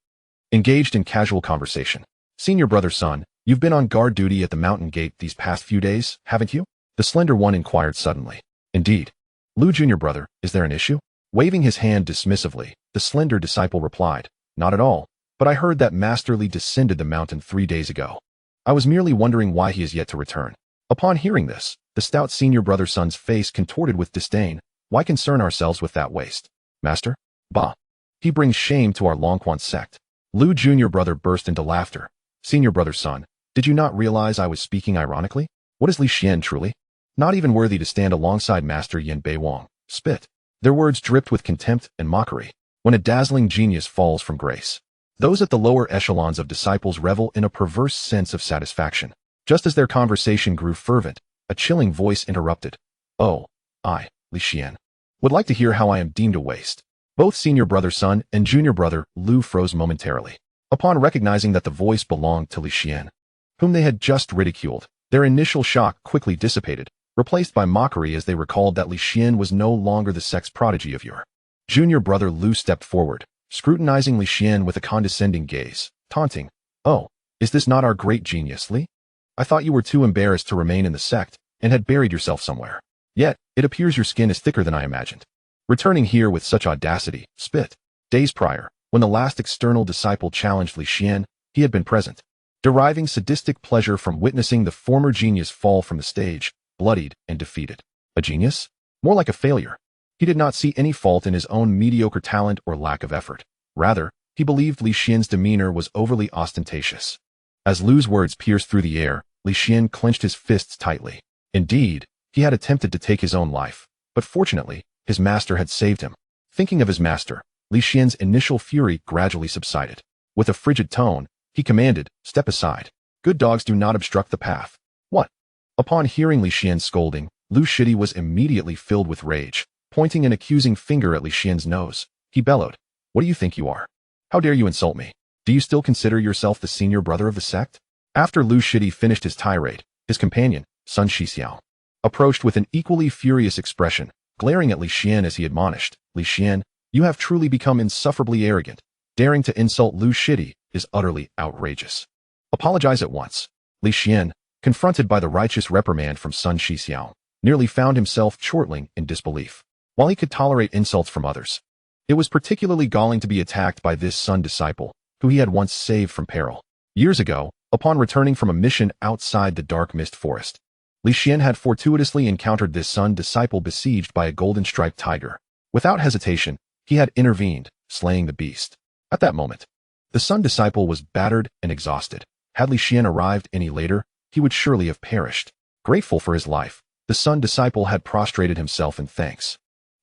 engaged in casual conversation. "Senior brother Sun, you've been on guard duty at the mountain gate these past few days, haven't you?" the slender one inquired suddenly. "Indeed." "Lu junior brother, is there an issue?" Waving his hand dismissively, the slender disciple replied, "Not at all, but I heard that Master Li descended the mountain 3 days ago. I was merely wondering why he is yet to return." Upon hearing this, the stout senior brother Sun's face contorted with disdain. "Why concern ourselves with that waste, Master? Bah! He brings shame to our Lonquan sect." Lu junior brother burst into laughter. "Senior brother Sun, did you not realize I was speaking ironically? What is Li Xian truly? Not even worthy to stand alongside Master Yin Bei Wang." Spit. Their words dripped with contempt and mockery. When a dazzling genius falls from grace, those at the lower echelons of disciples revel in a perverse sense of satisfaction. Just as their conversation grew fervent, a chilling voice interrupted. "Oh, I, Li Xian, would like to hear how I am deemed a waste." Both senior brother Sun and junior brother Lu froze momentarily. Upon recognizing that the voice belonged to Li Xian, whom they had just ridiculed, their initial shock quickly dissipated, replaced by mockery as they recalled that Li Xian was no longer the sex prodigy of yore. Junior brother Lu stepped forward, scrutinizing Li Xian with a condescending gaze, taunting, "Oh, is this not our great genius, Li? I thought you were too embarrassed to remain in the sect and had buried yourself somewhere. Yet, it appears your skin is thicker than I imagined. Returning here with such audacity." Spit. Days prior, when the last external disciple challenged Li Xian, he had been present, deriving sadistic pleasure from witnessing the former genius fall from the stage, bloodied and defeated. A genius? More like a failure. He did not see any fault in his own mediocre talent or lack of effort. Rather, he believed Li Xian's demeanor was overly ostentatious. As Lu's words pierced through the air, Li Xian clenched his fists tightly. Indeed, he had attempted to take his own life, but fortunately, his master had saved him. Thinking of his master, Li Xian's initial fury gradually subsided. With a frigid tone, he commanded, "Step aside. Good dogs do not obstruct the path." "What? Upon hearing Li Xian's scolding, Lu Shidi was immediately filled with rage. Pointing an accusing finger at Li Xian's nose, he bellowed, "What do you think you are? How dare you insult me? Do you still consider yourself the senior brother of the sect?" After Lu Shidi finished his tirade, his companion, Sun Shixiao, approached with an equally furious expression, glaring at Li Xian as he admonished, "Li Xian, you have truly become insufferably arrogant. Daring to insult Lu Shidi is utterly outrageous. Apologize at once." Li Xian, confronted by the righteous reprimand from Sun Shixiao, nearly found himself chortling in disbelief. While he could tolerate insults from others, it was particularly galling to be attacked by this Sun disciple, who he had once saved from peril. Years ago, upon returning from a mission outside the dark mist forest, Li Xian had fortuitously encountered this Sun disciple besieged by a golden-striped tiger. Without hesitation, he had intervened, slaying the beast. At that moment, the Sun disciple was battered and exhausted. Had Li Xian arrived any later, he would surely have perished. Grateful for his life, the Sun disciple had prostrated himself in thanks,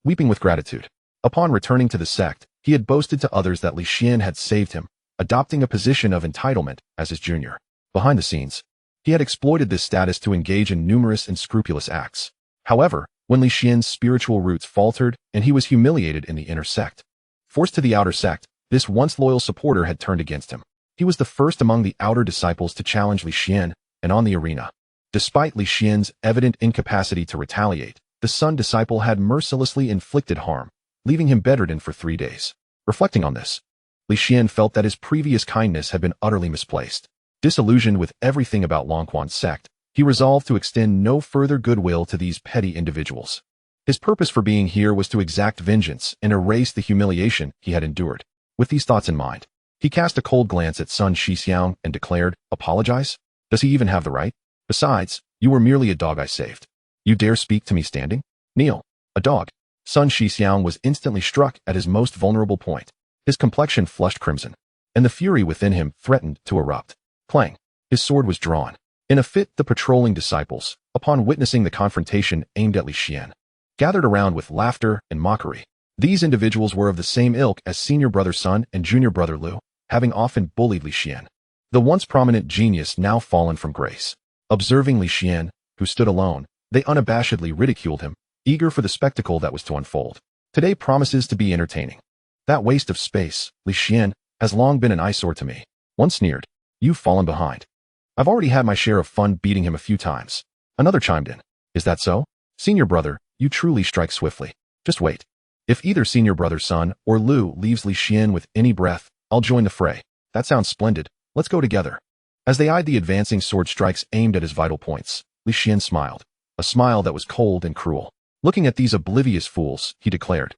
weeping with gratitude. Upon returning to the sect, he had boasted to others that Li Xian had saved him, adopting a position of entitlement as his junior. Behind the scenes, he had exploited this status to engage in numerous unscrupulous acts. However, when Li Xian's spiritual roots faltered and he was humiliated in the inner sect, forced to the outer sect, this once loyal supporter had turned against him. He was the first among the outer disciples to challenge Li Xian, and on the arena, despite Li Xian's evident incapacity to retaliate, the Sun disciple had mercilessly inflicted harm, leaving him bedridden for 3 days. Reflecting on this, Li Xian felt that his previous kindness had been utterly misplaced. Disillusioned with everything about Lonquan's sect, he resolved to extend no further goodwill to these petty individuals. His purpose for being here was to exact vengeance and erase the humiliation he had endured. With these thoughts in mind, he cast a cold glance at Sun Shixiao and declared, "Apologize? Does he even have the right? Besides, you were merely a dog I saved. You dare speak to me standing? Kneel. A dog." Sun Shixiao was instantly struck at his most vulnerable point. His complexion flushed crimson, and the fury within him threatened to erupt. Clang! His sword was drawn. In a fit, the patrolling disciples, upon witnessing the confrontation aimed at Li Xian, gathered around with laughter and mockery. These individuals were of the same ilk as senior brother Sun and junior brother Lu, having often bullied Li Xian, the once prominent genius now fallen from grace. Observing Li Xian, who stood alone, they unabashedly ridiculed him, eager for the spectacle that was to unfold. Today promises to be entertaining. "That waste of space, Li Xian, has long been an eyesore to me." One sneered, "You've fallen behind. I've already had my share of fun beating him a few times." Another chimed in, "Is that so? Senior brother, you truly strike swiftly. Just wait. If either senior brother Sun or Lu leaves Li Xian with any breath, I'll join the fray." "That sounds splendid. Let's go together." As they eyed the advancing sword strikes aimed at his vital points, Li Xian smiled, a smile that was cold and cruel. Looking at these oblivious fools, he declared,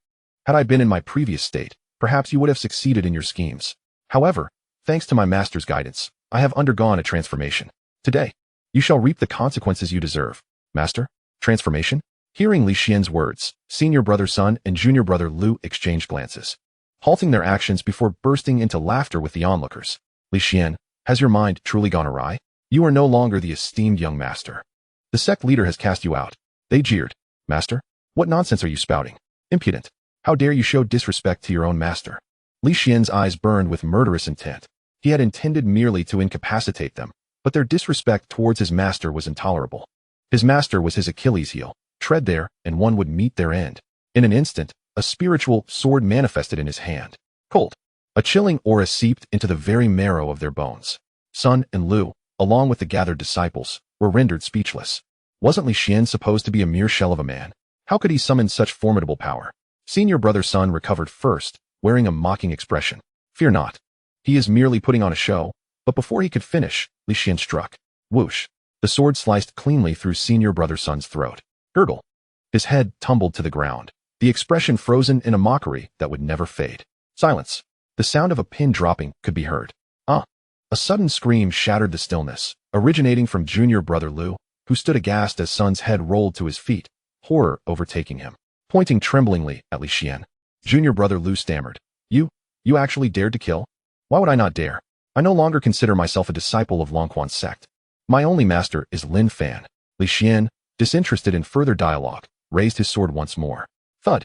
"Had I been in my previous state, perhaps you would have succeeded in your schemes. However, thanks to my master's guidance, I have undergone a transformation. Today, you shall reap the consequences you deserve." "Master? Transformation?" Hearing Li Xian's words, senior brother Sun and junior brother Lu exchanged glances, halting their actions before bursting into laughter with the onlookers. "Li Xian, has your mind truly gone awry? You are no longer the esteemed young master. The sect leader has cast you out." They jeered. "Master? What nonsense are you spouting? Impudent! How dare you show disrespect to your own master?" Li Xian's eyes burned with murderous intent. He had intended merely to incapacitate them, but their disrespect towards his master was intolerable. His master was his Achilles heel. Tread there, and one would meet their end. In an instant, a spiritual sword manifested in his hand. Cold. A chilling aura seeped into the very marrow of their bones. Sun and Lu, along with the gathered disciples, were rendered speechless. Wasn't Li Xian supposed to be a mere shell of a man? How could he summon such formidable power? Senior brother Sun recovered first, wearing a mocking expression. "Fear not. He is merely putting on a show." But before he could finish, Li Xian struck. Whoosh! The sword sliced cleanly through senior brother Sun's throat. Gurgle! His head tumbled to the ground, the expression frozen in a mockery that would never fade. Silence. The sound of a pin dropping could be heard. "Ah!" A sudden scream shattered the stillness, originating from junior brother Lu, who stood aghast as Sun's head rolled to his feet, horror overtaking him. Pointing tremblingly at Li Xian, junior brother Lu stammered, You actually dared to kill? Why would I not dare? I no longer consider myself a disciple of Lonquan's sect. My only master is Lin Fan." Li Xian, disinterested in further dialogue, raised his sword once more. Thud!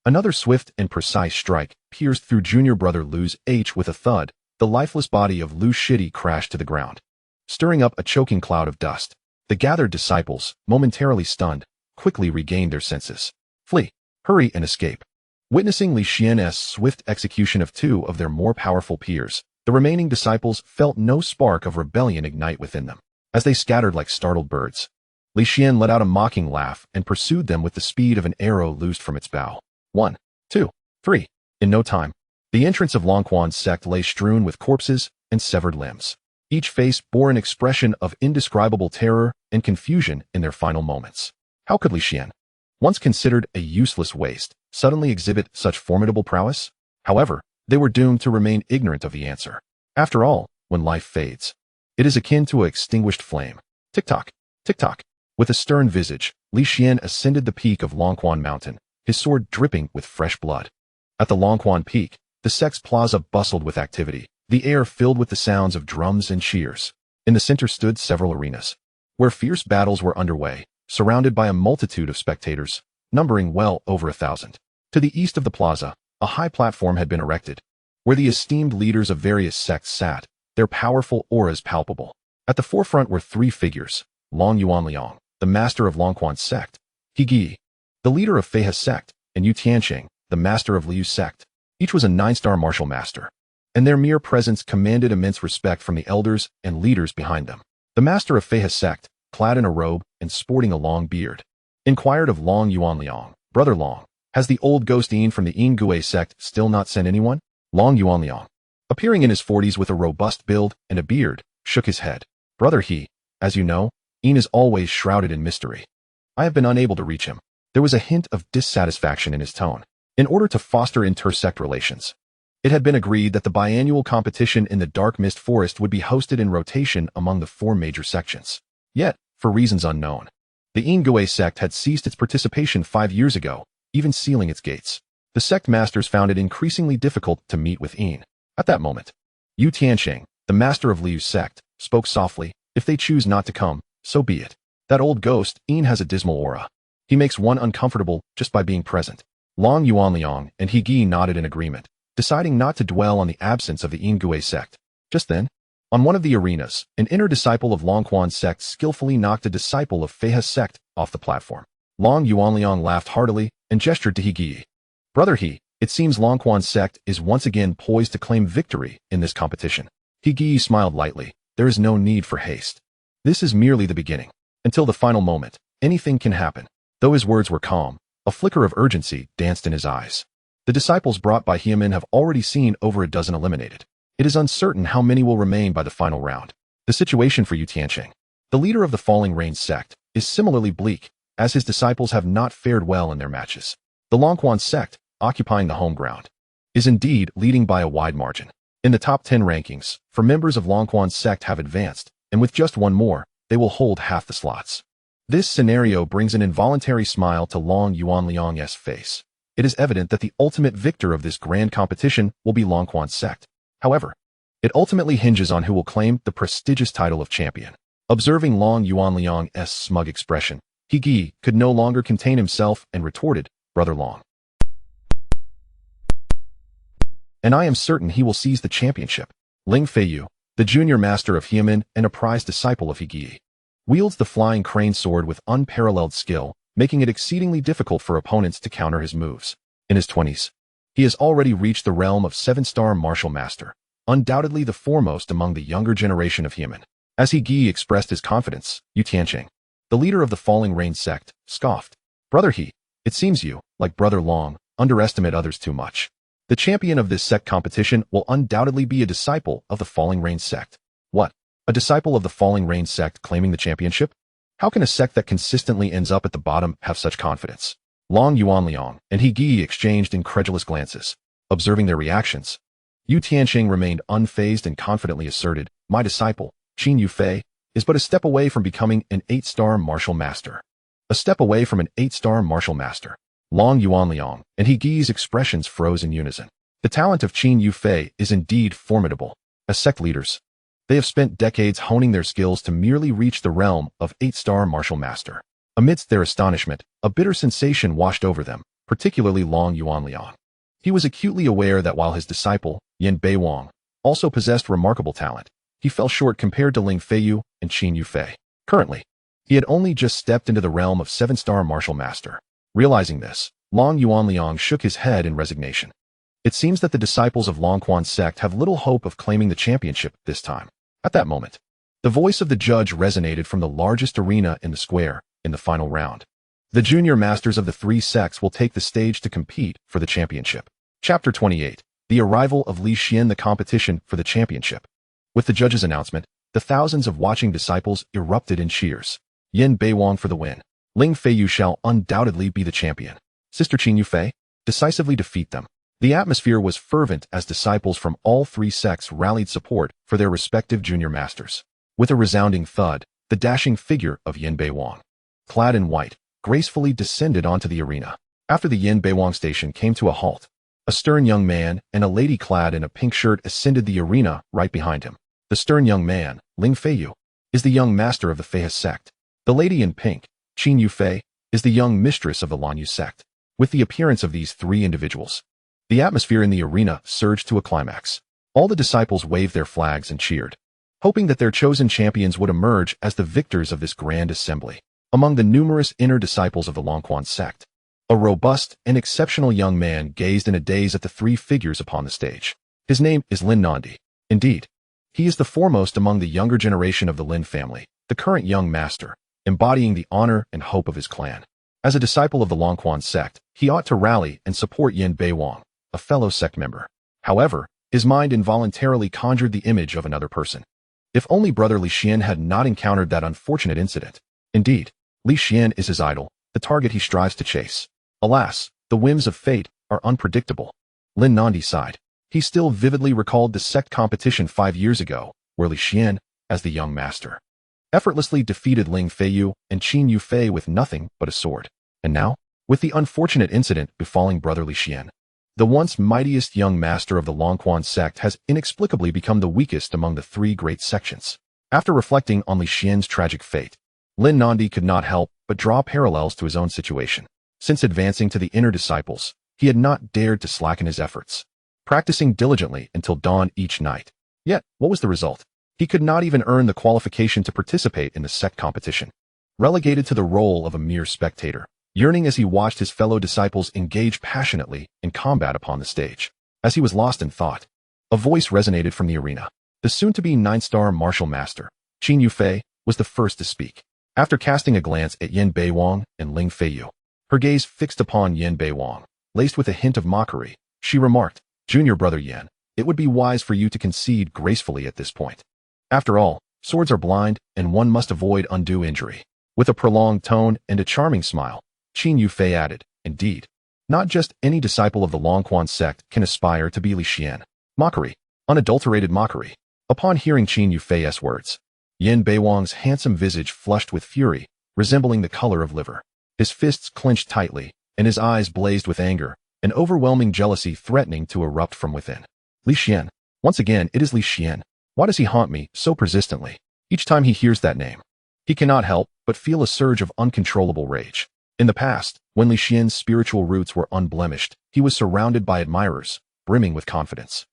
Another swift and precise strike pierced through junior brother Lu's with a thud. The lifeless body of Lu Shidi crashed to the ground, stirring up a choking cloud of dust. The gathered disciples, momentarily stunned, quickly regained their senses. Flee, hurry, and escape. Witnessing Li Xian's swift execution of two of their more powerful peers, the remaining disciples felt no spark of rebellion ignite within them. As they scattered like startled birds, Li Xian let out a mocking laugh and pursued them with the speed of an arrow loosed from its bow. 1, 2, 3. In no time, the entrance of xuanhuan's sect lay strewn with corpses and severed limbs. Each face bore an expression of indescribable terror and confusion in their final moments. How could Li Xian, once considered a useless waste, suddenly exhibit such formidable prowess? However, they were doomed to remain ignorant of the answer. After all, when life fades, it is akin to an extinguished flame. Tick-tock, tick-tock. With a stern visage, Li Xian ascended the peak of Xuanhuan Mountain, his sword dripping with fresh blood. At the Xuanhuan Peak, the sect's plaza bustled with activity, the air filled with the sounds of drums and cheers. In the center stood several arenas, where fierce battles were underway, surrounded by a multitude of spectators, numbering well over 1,000. To the east of the plaza, a high platform had been erected, where the esteemed leaders of various sects sat, their powerful auras palpable. At the forefront were three figures: Long Yuanliang, the master of Xuanhuan's sect; He Gi, the leader of Feihe's sect; and Yu Tianqing, the master of Liu's sect. Each was a 9-star martial master, and their mere presence commanded immense respect from the elders and leaders behind them. The master of Feihe's sect, clad in a robe and sporting a long beard, inquired of Long Yuanliang, "Brother Long, has the old ghost Yin from the Yin sect still not sent anyone?" Long Yuanliang, appearing in his 40s with a robust build and a beard, shook his head. "Brother He, as you know, Yin is always shrouded in mystery. I have been unable to reach him." There was a hint of dissatisfaction in his tone. In order to foster inter-sect relations, it had been agreed that the biannual competition in the Dark Mist Forest would be hosted in rotation among the 4 major sections. Yet, for reasons unknown, the Yin sect had ceased its participation 5 years ago, even sealing its gates. The sect masters found it increasingly difficult to meet with Yin. At that moment, Yu Tianqing, the master of Liu's sect, spoke softly. "If they choose not to come, so be it. That old ghost, Yin, has a dismal aura. He makes one uncomfortable just by being present." Long Yuanliang and He Gi nodded in agreement, deciding not to dwell on the absence of the Yin sect. Just then, on one of the arenas, an inner disciple of Xuanhuan's sect skillfully knocked a disciple of Feihe's sect off the platform. Long Yuanliang laughed heartily and gestured to He Gi. "Brother He, it seems Xuanhuan's sect is once again poised to claim victory in this competition." He Gi smiled lightly. "There is no need for haste. This is merely the beginning. Until the final moment, anything can happen." Though his words were calm, a flicker of urgency danced in his eyes. The disciples brought by Hemin have already seen over a dozen eliminated. It is uncertain how many will remain by the final round. The situation for Yu Tianqing, the leader of the Falling Rain sect, is similarly bleak, as his disciples have not fared well in their matches. The Xuanhuan sect, occupying the home ground, is indeed leading by a wide margin. In the top 10 rankings, for members of Xuanhuan's sect have advanced, and with just one more, they will hold half the slots. This scenario brings an involuntary smile to Long Yuanliang's face. It is evident that the ultimate victor of this grand competition will be Xuanhuan's sect. However, it ultimately hinges on who will claim the prestigious title of champion. Observing Long Yuanliang's smug expression, He Gi could no longer contain himself and retorted, "Brother Long, and I am certain he will seize the championship." Ling Feiyu, the junior master of Hemin and a prized disciple of He Gi, wields the flying crane sword with unparalleled skill, making it exceedingly difficult for opponents to counter his moves. In his 20s, he has already reached the realm of 7-star martial master, undoubtedly the foremost among the younger generation of Hemin. As He Gi expressed his confidence, Yu Tianqing, the leader of the Falling Rain sect, scoffed, "Brother He, it seems you, like Brother Long, underestimate others too much. The champion of this sect competition will undoubtedly be a disciple of the Falling Rain sect." "What? A disciple of the Falling Rain sect claiming the championship? How can a sect that consistently ends up at the bottom have such confidence?" Long Yuanliang and He Gi exchanged incredulous glances. Observing their reactions, Yu Tianqing remained unfazed and confidently asserted, "My disciple, Qin Yufei, is but a step away from becoming an 8-star martial master." A step away from an 8-star martial master. Long Yuanliang and He Gi's expressions froze in unison. The talent of Qin Yufei is indeed formidable. As sect leaders, they have spent decades honing their skills to merely reach the realm of 8-star martial master. Amidst their astonishment, a bitter sensation washed over them, particularly Long Yuanliang. He was acutely aware that while his disciple, Yin Beiwang, also possessed remarkable talent, he fell short compared to Ling Feiyu and Qin Yufei. Currently, He had only just stepped into the realm of 7-star martial master. Realizing this, Long Yuanliang shook his head in resignation. It seems that the disciples of Longquan's sect have little hope of claiming the championship this time. At that moment, the voice of the judge resonated from the largest arena in the square in the final round. The junior masters of the 3 sects will take the stage to compete for the championship. Chapter 28. The arrival of Li Xian, the competition for the championship. With the judge's announcement, the thousands of watching disciples erupted in cheers. Yin Beiwang for the win. Ling Feiyu shall undoubtedly be the champion. Sister Qin Yufei, decisively defeat them. The atmosphere was fervent as disciples from all 3 sects rallied support for their respective junior masters. With a resounding thud, the dashing figure of Yin Beiwang, clad in white, gracefully descended onto the arena. After the Yin Beiwang station came to a halt, a stern young man and a lady clad in a pink shirt ascended the arena right behind him. The stern young man, Ling Feiyu, is the young master of the Feihai sect. The lady in pink, Qin Yufei, is the young mistress of the Lanyu sect. With the appearance of these 3 individuals, the atmosphere in the arena surged to a climax. All the disciples waved their flags and cheered, hoping that their chosen champions would emerge as the victors of this grand assembly. Among the numerous inner disciples of the Longquan sect, a robust and exceptional young man gazed in a daze at the 3 figures upon the stage. His name is Lin Nandi. Indeed, he is the foremost among the younger generation of the Lin family, the current young master, embodying the honor and hope of his clan. As a disciple of the Longquan sect, he ought to rally and support Yin Beiwang, a fellow sect member. However, his mind involuntarily conjured the image of another person. If only brother Li Xian had not encountered that unfortunate incident. Indeed, Li Xian is his idol, the target he strives to chase. Alas, the whims of fate are unpredictable. Lin Nandi sighed. He still vividly recalled the sect competition 5 years ago, where Li Xian, as the young master, effortlessly defeated Ling Feiyu and Qin Yufei with nothing but a sword. And now, with the unfortunate incident befalling brother Li Xian, the once mightiest young master of the Longquan sect has inexplicably become the weakest among the 3 great sections. After reflecting on Li Xian's tragic fate, Lin Nandi could not help but draw parallels to his own situation. Since advancing to the inner disciples, he had not dared to slacken his efforts, practicing diligently until dawn each night. Yet, what was the result? He could not even earn the qualification to participate in the sect competition. Relegated to the role of a mere spectator, yearning as he watched his fellow disciples engage passionately in combat upon the stage. As he was lost in thought, a voice resonated from the arena. The soon-to-be 9-star martial master, Qin Yufei, was the first to speak. After casting a glance at Yin Beiwang and Ling Feiyu, her gaze fixed upon Yin Beiwang, laced with a hint of mockery, she remarked, "Junior brother Yin, it would be wise for you to concede gracefully at this point. After all, swords are blind, and one must avoid undue injury." With a prolonged tone and a charming smile, Qin Yufei added, "Indeed, not just any disciple of the Longquan sect can aspire to be Li Xian." Mockery, unadulterated mockery. Upon hearing Qin Yufei's words, Yin Beiwang's handsome visage flushed with fury, resembling the color of liver. His fists clenched tightly, and his eyes blazed with anger, an overwhelming jealousy threatening to erupt from within. Li Xian. Once again, it is Li Xian. Why does he haunt me so persistently? Each time he hears that name, he cannot help but feel a surge of uncontrollable rage. In the past, when Li Xian's spiritual roots were unblemished, he was surrounded by admirers, brimming with confidence.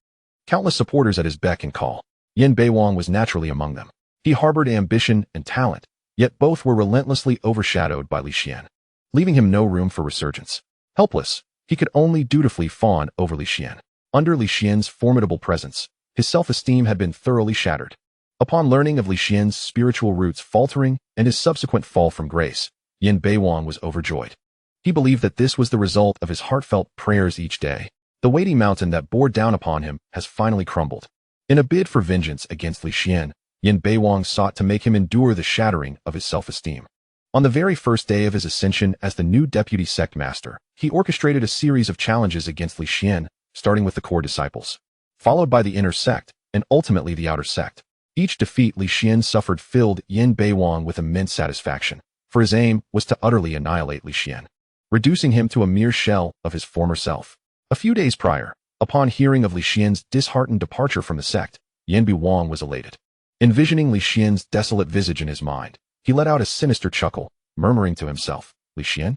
Countless supporters at his beck and call. Yin Beiwang was naturally among them. He harbored ambition and talent, yet both were relentlessly overshadowed by Li Xian, leaving him no room for resurgence. Helpless, he could only dutifully fawn over Li Xian. Under Li Xian's formidable presence, his self-esteem had been thoroughly shattered. Upon learning of Li Xian's spiritual roots faltering and his subsequent fall from grace, Yin Beiwang was overjoyed. He believed that this was the result of his heartfelt prayers each day. The weighty mountain that bore down upon him has finally crumbled. In a bid for vengeance against Li Xian, Yin Beiwang sought to make him endure the shattering of his self-esteem. On the very first day of his ascension as the new deputy sect master, he orchestrated a series of challenges against Li Xian, starting with the core disciples, followed by the inner sect, and ultimately the outer sect. Each defeat Li Xian suffered filled Yin Beiwang with immense satisfaction, for his aim was to utterly annihilate Li Xian, reducing him to a mere shell of his former self. A few days prior, upon hearing of Li Xian's disheartened departure from the sect, Yin Beiwang was elated. Envisioning Li Xian's desolate visage in his mind, he let out a sinister chuckle, murmuring to himself, "Li Xian?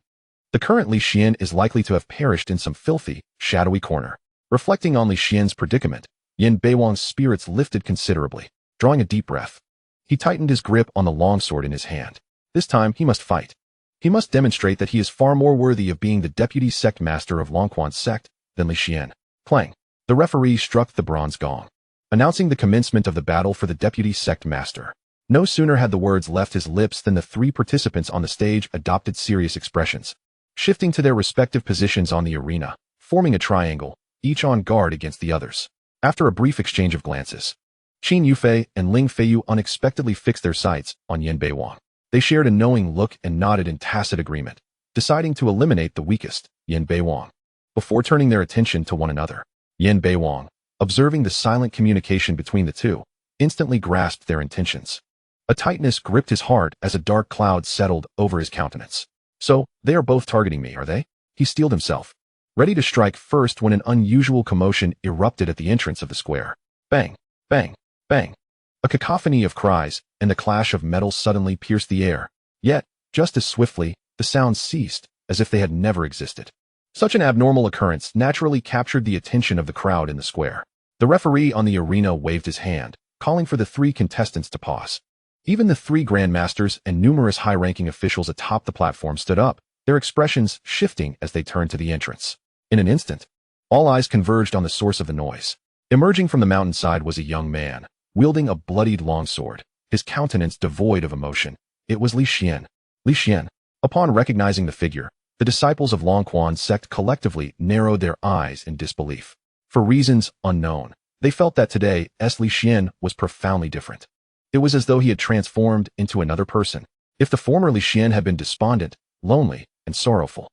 The current Li Xian is likely to have perished in some filthy, shadowy corner." Reflecting on Li Xian's predicament, Yin Beiwang's spirits lifted considerably. Drawing a deep breath, he tightened his grip on the longsword in his hand. This time, he must fight. He must demonstrate that he is far more worthy of being the deputy sect master of Lonquan's sect than Li Xian. Clang. The referee struck the bronze gong, announcing the commencement of the battle for the deputy sect master. No sooner had the words left his lips than the three participants on the stage adopted serious expressions, shifting to their respective positions on the arena, forming a triangle, each on guard against the others. After a brief exchange of glances, Qin Yufei and Ling Feiyu unexpectedly fixed their sights on Yan Beiwang. They shared a knowing look and nodded in tacit agreement, deciding to eliminate the weakest, Yan Beiwang. Before turning their attention to one another, Yan Beiwang, observing the silent communication between the two, instantly grasped their intentions. A tightness gripped his heart as a dark cloud settled over his countenance. So, they are both targeting me, are they? He steeled himself, ready to strike first when an unusual commotion erupted at the entrance of the square. Bang, bang, bang. A cacophony of cries and the clash of metal suddenly pierced the air. Yet, just as swiftly, the sounds ceased, as if they had never existed. Such an abnormal occurrence naturally captured the attention of the crowd in the square. The referee on the arena waved his hand, calling for the three contestants to pause. Even the three grandmasters and numerous high-ranking officials atop the platform stood up, their expressions shifting as they turned to the entrance. In an instant, all eyes converged on the source of the noise. Emerging from the mountainside was a young man, wielding a bloodied longsword, his countenance devoid of emotion. It was Li Xian. Li Xian. Upon recognizing the figure, the disciples of Lonquan's sect collectively narrowed their eyes in disbelief. For reasons unknown, they felt that today's Li Xian was profoundly different. It was as though he had transformed into another person. If the former Li Xian had been despondent, lonely, and sorrowful,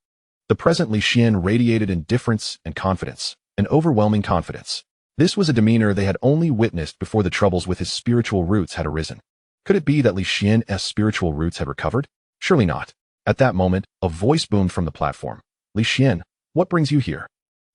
the present Li Xian radiated indifference and confidence, an overwhelming confidence. This was a demeanor they had only witnessed before the troubles with his spiritual roots had arisen. Could it be that Li Xian's spiritual roots had recovered? Surely not. At that moment, a voice boomed from the platform. Li Xian, what brings you here?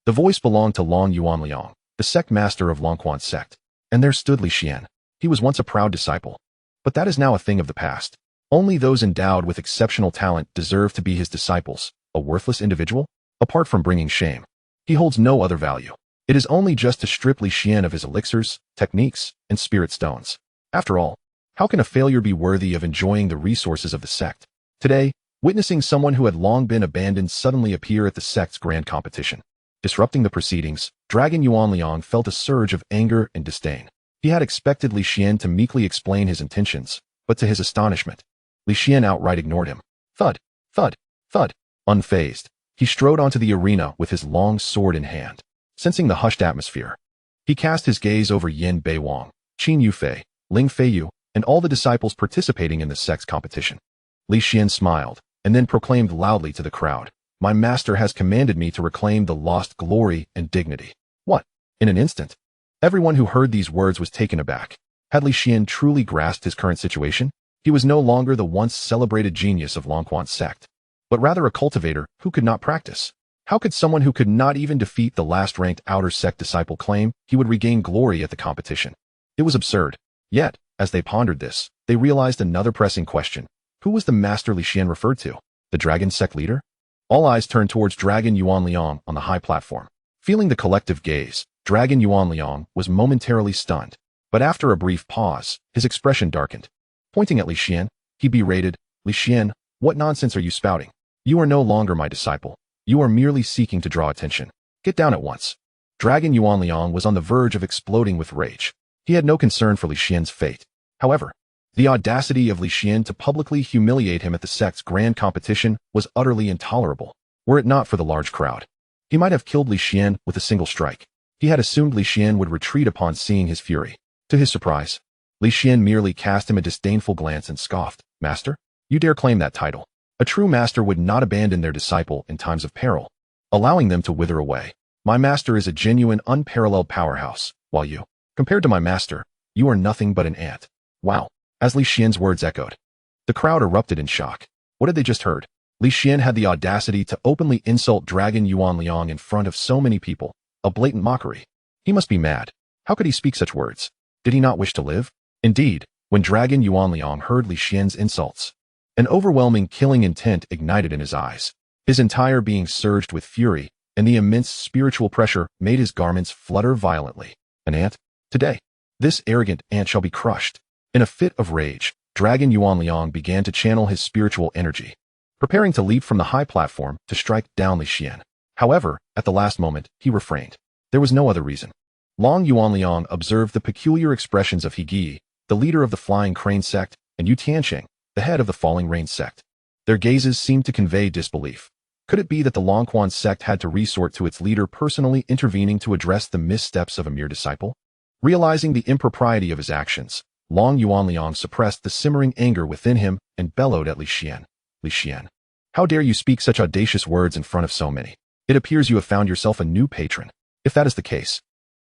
The voice belonged to Long Yuanliang, the sect master of Lonquan's sect. And there stood Li Xian. He was once a proud disciple. But that is now a thing of the past. Only those endowed with exceptional talent deserve to be his disciples. A worthless individual? Apart from bringing shame, he holds no other value. It is only just to strip Li Xian of his elixirs, techniques, and spirit stones. After all, how can a failure be worthy of enjoying the resources of the sect? Today, witnessing someone who had long been abandoned suddenly appear at the sect's grand competition, disrupting the proceedings, Dragon Yuanliang felt a surge of anger and disdain. He had expected Li Xian to meekly explain his intentions, but to his astonishment, Li Xian outright ignored him. Thud, thud, thud. Unfazed, he strode onto the arena with his long sword in hand. Sensing the hushed atmosphere, he cast his gaze over Yan Beiwang, Qin Yufei, Ling Feiyu, and all the disciples participating in the sect's competition. Li Xian smiled, and then proclaimed loudly to the crowd, "My master has commanded me to reclaim the lost glory and dignity." What? In an instant, everyone who heard these words was taken aback. Had Li Xian truly grasped his current situation? He was no longer the once celebrated genius of Lonquan's sect, but rather a cultivator who could not practice. How could someone who could not even defeat the last-ranked outer sect disciple claim he would regain glory at the competition? It was absurd. Yet, as they pondered this, they realized another pressing question. Who was the master Li Xian referred to? The dragon sect leader? All eyes turned towards Dragon Yuanliang on the high platform. Feeling the collective gaze, Dragon Yuanliang was momentarily stunned. But after a brief pause, his expression darkened. Pointing at Li Xian, he berated, "Li Xian, what nonsense are you spouting? You are no longer my disciple. You are merely seeking to draw attention. Get down at once." Dragon Yuanliang was on the verge of exploding with rage. He had no concern for Li Xian's fate. However, the audacity of Li Xian to publicly humiliate him at the sect's grand competition was utterly intolerable. Were it not for the large crowd, he might have killed Li Xian with a single strike. He had assumed Li Xian would retreat upon seeing his fury. To his surprise, Li Xian merely cast him a disdainful glance and scoffed, "Master? You dare claim that title? A true master would not abandon their disciple in times of peril, allowing them to wither away. My master is a genuine, unparalleled powerhouse, while you, compared to my master, you are nothing but an ant." Wow. As Li Xian's words echoed, the crowd erupted in shock. What had they just heard? Li Xian had the audacity to openly insult Dragon Yuanliang in front of so many people, a blatant mockery. He must be mad. How could he speak such words? Did he not wish to live? Indeed, when Dragon Yuanliang heard Li Xian's insults, an overwhelming killing intent ignited in his eyes. His entire being surged with fury, and the immense spiritual pressure made his garments flutter violently. An ant? Today, this arrogant ant shall be crushed. In a fit of rage, Dragon Yuanliang began to channel his spiritual energy, preparing to leap from the high platform to strike down Li Xian. However, at the last moment, he refrained. There was no other reason. Long Yuanliang observed the peculiar expressions of He Gi, the leader of the Flying Crane sect, and Yu Tianqing, the head of the Falling Rain sect. Their gazes seemed to convey disbelief. Could it be that the Longquan sect had to resort to its leader personally intervening to address the missteps of a mere disciple? Realizing the impropriety of his actions, Long Yuanliang suppressed the simmering anger within him and bellowed at Li Xian. Li Xian, how dare you speak such audacious words in front of so many? It appears you have found yourself a new patron. If that is the case,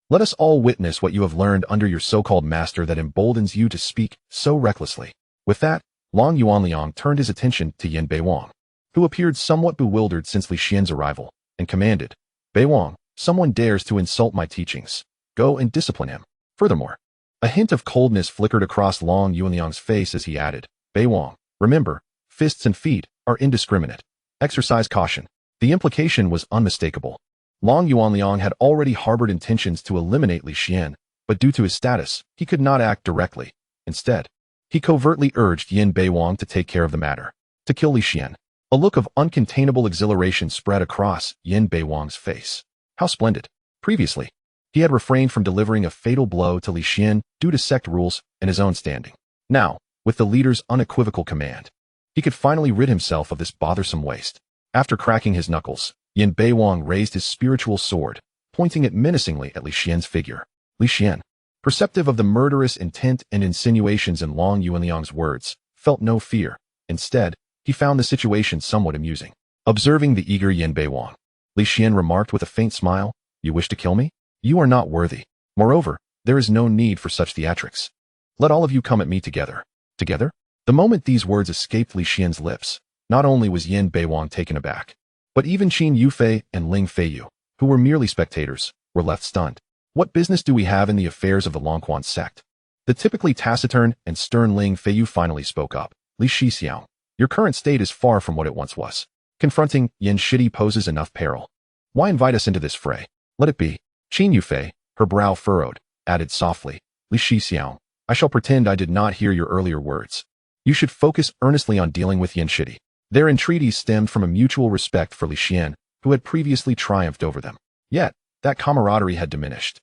let us all witness what you have learned under your so-called master that emboldens you to speak so recklessly. With that, Long Yuanliang turned his attention to Yin Beiwang, who appeared somewhat bewildered since Li Xian's arrival, and commanded, Beiwang, someone dares to insult my teachings. Go and discipline him. Furthermore, a hint of coldness flickered across Long Yuanliang's face as he added, Beiwang, remember, fists and feet are indiscriminate. Exercise caution. The implication was unmistakable. Long Yuanliang had already harbored intentions to eliminate Li Xian, but due to his status, he could not act directly. Instead, he covertly urged Yin Beiwang to take care of the matter, to kill Li Xian. A look of uncontainable exhilaration spread across Yin Beiwang's face. How splendid! Previously, he had refrained from delivering a fatal blow to Li Xian due to sect rules and his own standing. Now, with the leader's unequivocal command, he could finally rid himself of this bothersome waste. After cracking his knuckles, Yin Beiwang raised his spiritual sword, pointing it menacingly at Li Xian's figure. Li Xian, perceptive of the murderous intent and insinuations in Long Yuanliang's words, felt no fear. Instead, he found the situation somewhat amusing. Observing the eager Yin Beiwang, Li Xian remarked with a faint smile, You wish to kill me? You are not worthy. Moreover, there is no need for such theatrics. Let all of you come at me together. Together? The moment these words escaped Li Xian's lips, not only was Yin Beiwang taken aback, but even Qin Yufei and Ling Feiyu, who were merely spectators, were left stunned. What business do we have in the affairs of the Longquan sect? The typically taciturn and stern Ling Feiyu finally spoke up. Li Shixiao, your current state is far from what it once was. Confronting Yin Shidi poses enough peril. Why invite us into this fray? Let it be. Qin Yufei, her brow furrowed, added softly, Li Shixiao, I shall pretend I did not hear your earlier words. You should focus earnestly on dealing with Yin Shidi. Their entreaties stemmed from a mutual respect for Li Xian, who had previously triumphed over them. Yet, that camaraderie had diminished.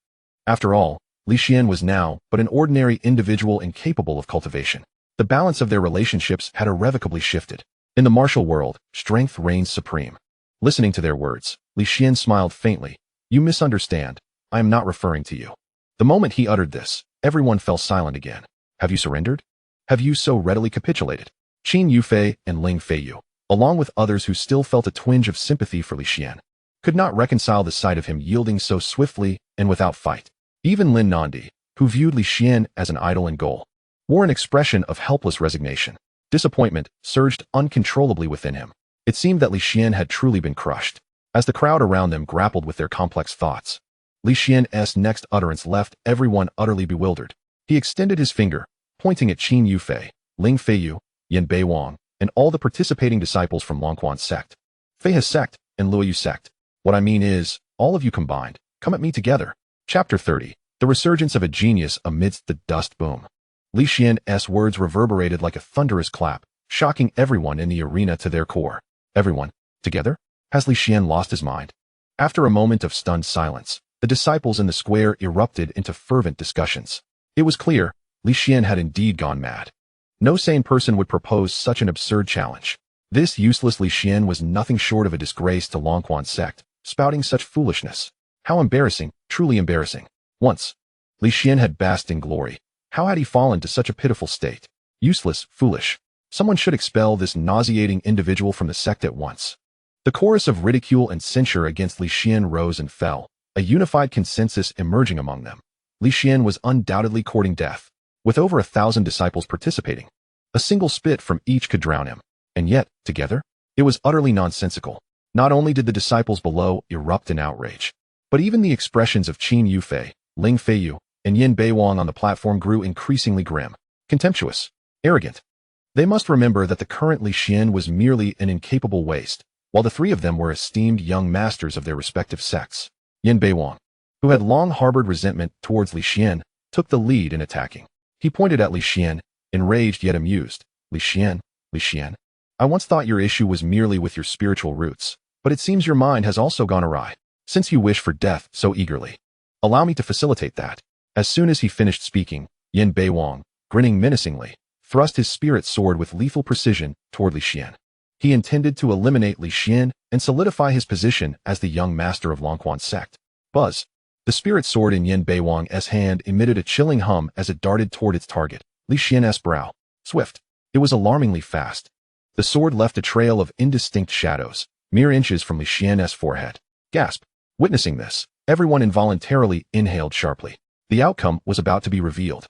After all, Li Xian was now but an ordinary individual incapable of cultivation. The balance of their relationships had irrevocably shifted. In the martial world, strength reigns supreme. Listening to their words, Li Xian smiled faintly. You misunderstand. I am not referring to you. The moment he uttered this, everyone fell silent again. Have you surrendered? Have you so readily capitulated? Qin Yufei and Ling Feiyu, along with others who still felt a twinge of sympathy for Li Xian, could not reconcile the sight of him yielding so swiftly and without fight. Even Lin Nandi, who viewed Li Xian as an idol and goal, wore an expression of helpless resignation. Disappointment surged uncontrollably within him. It seemed that Li Xian had truly been crushed. As the crowd around them grappled with their complex thoughts, Li Xian's next utterance left everyone utterly bewildered. He extended his finger, pointing at Qin Yufei, Ling Feiyu, Yin Beiwang, and all the participating disciples from Longquan sect, Feihe sect, and Luoyu sect. What I mean is, all of you combined, come at me together. Chapter 30. The resurgence of a genius amidst the dust boom. Li Xian's words reverberated like a thunderous clap, shocking everyone in the arena to their core. Everyone, together? Has Li Xian lost his mind? After a moment of stunned silence, the disciples in the square erupted into fervent discussions. It was clear, Li Xian had indeed gone mad. No sane person would propose such an absurd challenge. This useless Li Xian was nothing short of a disgrace to Longquan sect, spouting such foolishness. How embarrassing, truly embarrassing. Once, Li Xian had basked in glory. How had he fallen to such a pitiful state? Useless, foolish. Someone should expel this nauseating individual from the sect at once. The chorus of ridicule and censure against Li Xian rose and fell, a unified consensus emerging among them. Li Xian was undoubtedly courting death. With over 1,000 disciples participating, a single spit from each could drown him. And yet, together, it was utterly nonsensical. Not only did the disciples below erupt in outrage, but even the expressions of Qin Yufei, Ling Feiyu, and Yin Beiwang on the platform grew increasingly grim, contemptuous, arrogant. They must remember that the current Li Xian was merely an incapable waste, while the three of them were esteemed young masters of their respective sects. Yin Beiwang, who had long harbored resentment towards Li Xian, took the lead in attacking. He pointed at Li Xian, Enraged yet amused, Li Xian, I once thought your issue was merely with your spiritual roots, but it seems your mind has also gone awry, since you wish for death so eagerly. Allow me to facilitate that. As soon as he finished speaking, Yin Beiwang, grinning menacingly, thrust his spirit sword with lethal precision toward Li Xian. He intended to eliminate Li Xian and solidify his position as the young master of Lonquan sect. Buzz. The spirit sword in Yin Beiwang's hand emitted a chilling hum as it darted toward its target, Li Xian's brow. Swift. It was alarmingly fast. The sword left a trail of indistinct shadows, mere inches from Li Xian's forehead. Gasp. Witnessing this, everyone involuntarily inhaled sharply. The outcome was about to be revealed.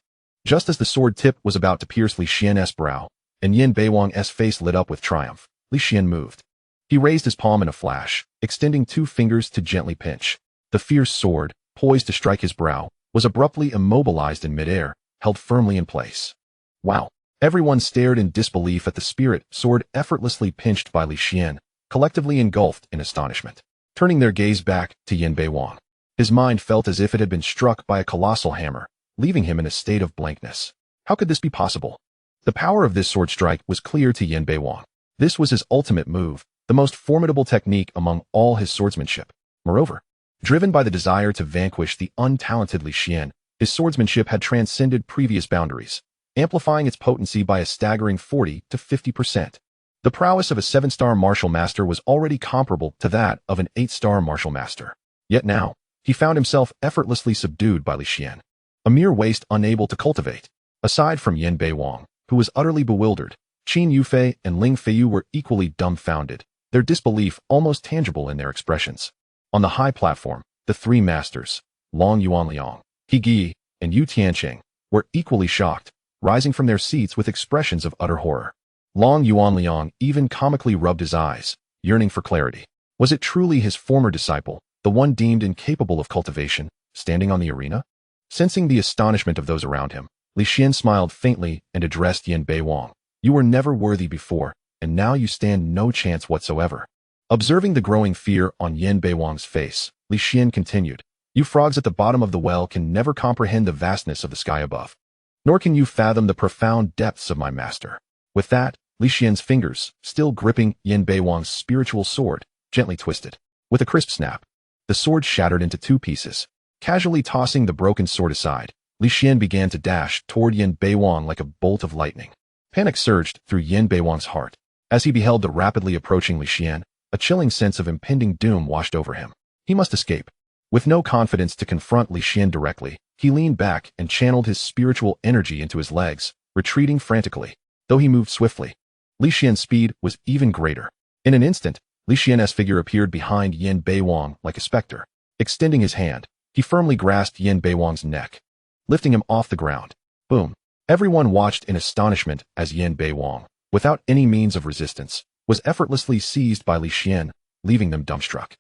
Just as the sword tip was about to pierce Li Xian's brow, and Yin Beiwang's face lit up with triumph, Li Xian moved. He raised his palm in a flash, extending 2 fingers to gently pinch. The fierce sword, poised to strike his brow, was abruptly immobilized in midair, held firmly in place. Wow! Everyone stared in disbelief at the spirit sword effortlessly pinched by Li Xian, collectively engulfed in astonishment. Turning their gaze back to Yin Beiwang, his mind felt as if it had been struck by a colossal hammer, leaving him in a state of blankness. How could this be possible? The power of this sword strike was clear to Yin Beiwang. This was his ultimate move, the most formidable technique among all his swordsmanship. Moreover, driven by the desire to vanquish the untalented Li Xian, his swordsmanship had transcended previous boundaries, amplifying its potency by a staggering 40 to 50%. The prowess of a 7-star martial master was already comparable to that of an 8-star martial master. Yet now, he found himself effortlessly subdued by Li Xian, a mere waste unable to cultivate. Aside from Yin Beiwang, who was utterly bewildered, Qin Yufei and Ling Feiyu were equally dumbfounded, their disbelief almost tangible in their expressions. On the high platform, the 3 masters, Long Yuanliang, He Gi, and Yu Tianqing, were equally shocked, rising from their seats with expressions of utter horror. Long Yuanliang even comically rubbed his eyes, yearning for clarity. Was it truly his former disciple, the one deemed incapable of cultivation, standing on the arena? Sensing the astonishment of those around him, Li Xian smiled faintly and addressed Yin Beiwang. You were never worthy before, and now you stand no chance whatsoever. Observing the growing fear on Yin Beiwang's face, Li Xian continued, You frogs at the bottom of the well can never comprehend the vastness of the sky above. Nor can you fathom the profound depths of my master. With that, Li Xian's fingers, still gripping Yin Beiwang's spiritual sword, gently twisted. With a crisp snap, the sword shattered into 2 pieces. Casually tossing the broken sword aside, Li Xian began to dash toward Yin Beiwang like a bolt of lightning. Panic surged through Yin Beiwang's heart. As he beheld the rapidly approaching Li Xian, a chilling sense of impending doom washed over him. He must escape. With no confidence to confront Li Xian directly, he leaned back and channeled his spiritual energy into his legs, retreating frantically. Though he moved swiftly, Li Xian's speed was even greater. In an instant, Li Xian's figure appeared behind Yin Beiwang like a specter. Extending his hand, he firmly grasped Yin Beiwang's neck, lifting him off the ground. Boom! Everyone watched in astonishment as Yin Beiwang, without any means of resistance, was effortlessly seized by Li Xian, leaving them dumbstruck.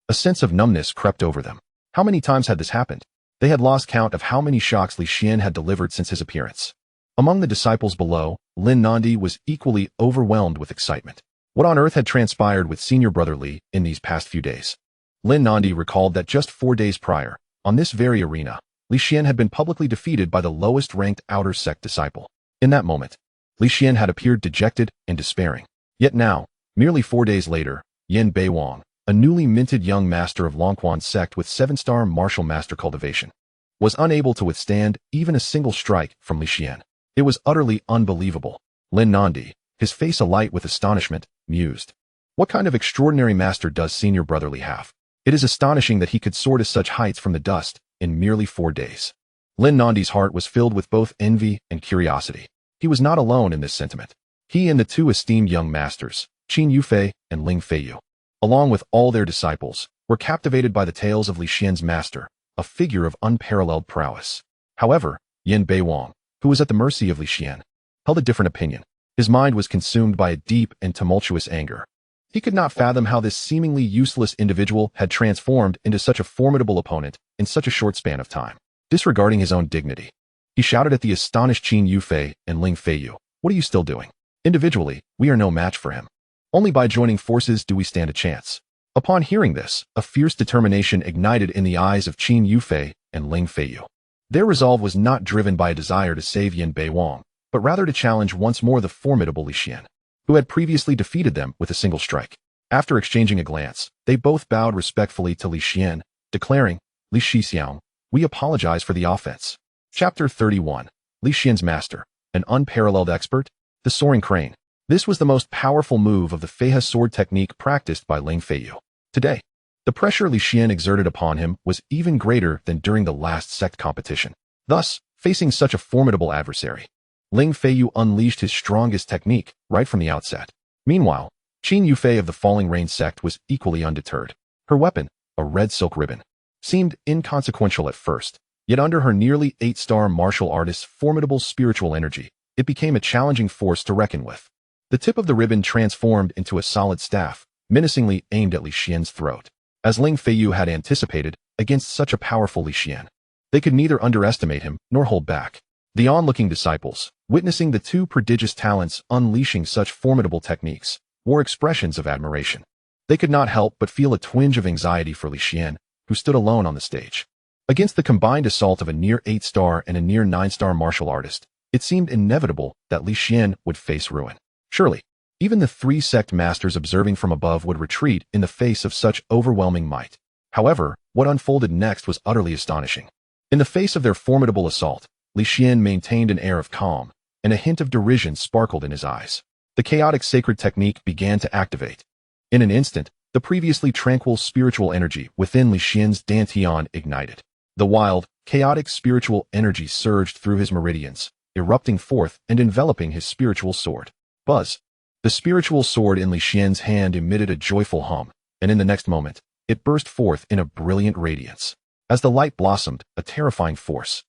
A sense of numbness crept over them. How many times had this happened? They had lost count of how many shocks Li Xian had delivered since his appearance. Among the disciples below, Lin Nandi was equally overwhelmed with excitement. What on earth had transpired with senior brother Li in these past few days? Lin Nandi recalled that just 4 days prior, on this very arena, Li Xian had been publicly defeated by the lowest-ranked outer sect disciple. In that moment, Li Xian had appeared dejected and despairing. Yet now, merely 4 days later, Yin Beiwang, a newly minted young master of Lonquan sect with 7-star martial master cultivation, was unable to withstand even a single strike from Li Xian. It was utterly unbelievable. Lin Nandi, his face alight with astonishment, mused. What kind of extraordinary master does senior brother Li have? It is astonishing that he could soar to such heights from the dust in merely 4 days. Lin Nandi's heart was filled with both envy and curiosity. He was not alone in this sentiment. He and the 2 esteemed young masters, Qin Yufei and Ling Feiyu, along with all their disciples, were captivated by the tales of Li Xian's master, a figure of unparalleled prowess. However, Yin Beiwang, who was at the mercy of Li Xian, held a different opinion. His mind was consumed by a deep and tumultuous anger. He could not fathom how this seemingly useless individual had transformed into such a formidable opponent in such a short span of time. Disregarding his own dignity, he shouted at the astonished Qin Yufei and Ling Feiyu, "What are you still doing? Individually, we are no match for him. Only by joining forces do we stand a chance." Upon hearing this, a fierce determination ignited in the eyes of Qin Yufei and Ling Feiyu. Their resolve was not driven by a desire to save Yin Beiwang, but rather to challenge once more the formidable Li Xian, who had previously defeated them with a single strike. After exchanging a glance, they both bowed respectfully to Li Xian, declaring, Li Shixiang, we apologize for the offense. Chapter 31. Li Xian's Master, an unparalleled expert, the Soaring Crane. This was the most powerful move of the Feihe sword technique practiced by Ling Feiyu. Today, the pressure Li Xian exerted upon him was even greater than during the last sect competition. Thus, facing such a formidable adversary, Ling Feiyu unleashed his strongest technique right from the outset. Meanwhile, Qin Yufei of the Falling Rain sect was equally undeterred. Her weapon, a red silk ribbon, seemed inconsequential at first, yet under her nearly 8-star martial artist's formidable spiritual energy, it became a challenging force to reckon with. The tip of the ribbon transformed into a solid staff, menacingly aimed at Li Xian's throat. As Ling Feiyu had anticipated, against such a powerful Li Xian, they could neither underestimate him nor hold back. The onlooking disciples, witnessing the two prodigious talents unleashing such formidable techniques, wore expressions of admiration. They could not help but feel a twinge of anxiety for Li Xian, who stood alone on the stage. Against the combined assault of a near 8-star and a near 9-star martial artist, it seemed inevitable that Li Xian would face ruin. Surely, even the 3 sect masters observing from above would retreat in the face of such overwhelming might. However, what unfolded next was utterly astonishing. In the face of their formidable assault, Li Xian maintained an air of calm, and a hint of derision sparkled in his eyes. The chaotic sacred technique began to activate. In an instant, the previously tranquil spiritual energy within Li Xian's dantian ignited. The wild, chaotic spiritual energy surged through his meridians, erupting forth and enveloping his spiritual sword. Buzz. The spiritual sword in Li Xian's hand emitted a joyful hum, and in the next moment, it burst forth in a brilliant radiance. As the light blossomed, a terrifying force,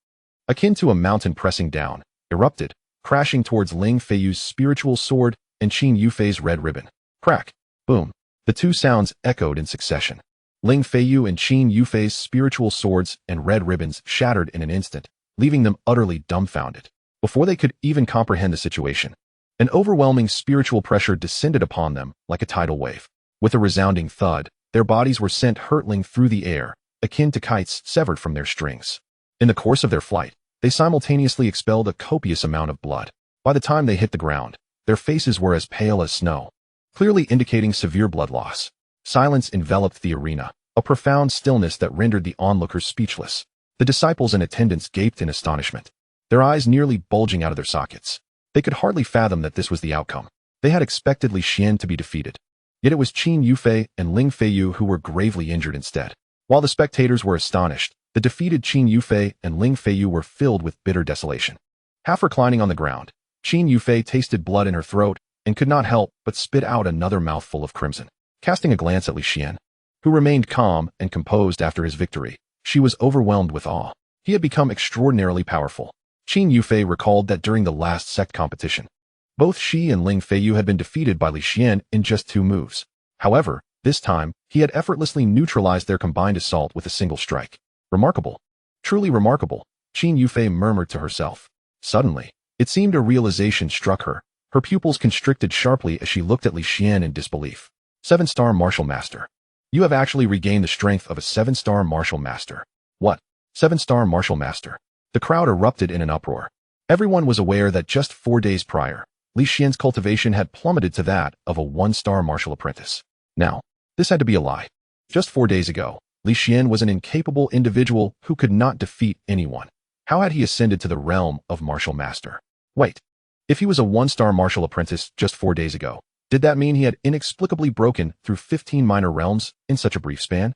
akin to a mountain pressing down, erupted, crashing towards Ling Feiyu's spiritual sword and Qin Yufei's red ribbon. Crack. Boom. The two sounds echoed in succession. Ling Feiyu and Qin Yufei's spiritual swords and red ribbons shattered in an instant, leaving them utterly dumbfounded. Before they could even comprehend the situation, an overwhelming spiritual pressure descended upon them like a tidal wave. With a resounding thud, their bodies were sent hurtling through the air, akin to kites severed from their strings. In the course of their flight, they simultaneously expelled a copious amount of blood. By the time they hit the ground, their faces were as pale as snow, clearly indicating severe blood loss. Silence enveloped the arena, a profound stillness that rendered the onlookers speechless. The disciples and attendants gaped in astonishment, their eyes nearly bulging out of their sockets. They could hardly fathom that this was the outcome. They had expected Li Xian to be defeated. Yet it was Qin Yufei and Ling Feiyu who were gravely injured instead. While the spectators were astonished, the defeated Qin Yufei and Ling Feiyu were filled with bitter desolation. Half reclining on the ground, Qin Yufei tasted blood in her throat and could not help but spit out another mouthful of crimson. Casting a glance at Li Xian, who remained calm and composed after his victory, she was overwhelmed with awe. He had become extraordinarily powerful. Qin Yufei recalled that during the last sect competition, both she and Ling Feiyu had been defeated by Li Xian in just 2 moves. However, this time, he had effortlessly neutralized their combined assault with a single strike. Remarkable. Truly remarkable, Qin Yufei murmured to herself. Suddenly, it seemed a realization struck her. Her pupils constricted sharply as she looked at Li Xian in disbelief. 7-star martial master. You have actually regained the strength of a 7-star martial master. What? 7-star martial master? The crowd erupted in an uproar. Everyone was aware that just 4 days prior, Li Xian's cultivation had plummeted to that of a 1-star martial apprentice. Now, this had to be a lie. Just 4 days ago, Li Xian was an incapable individual who could not defeat anyone. How had he ascended to the realm of martial master? Wait. If he was a 1-star martial apprentice just 4 days ago, did that mean he had inexplicably broken through 15 minor realms in such a brief span?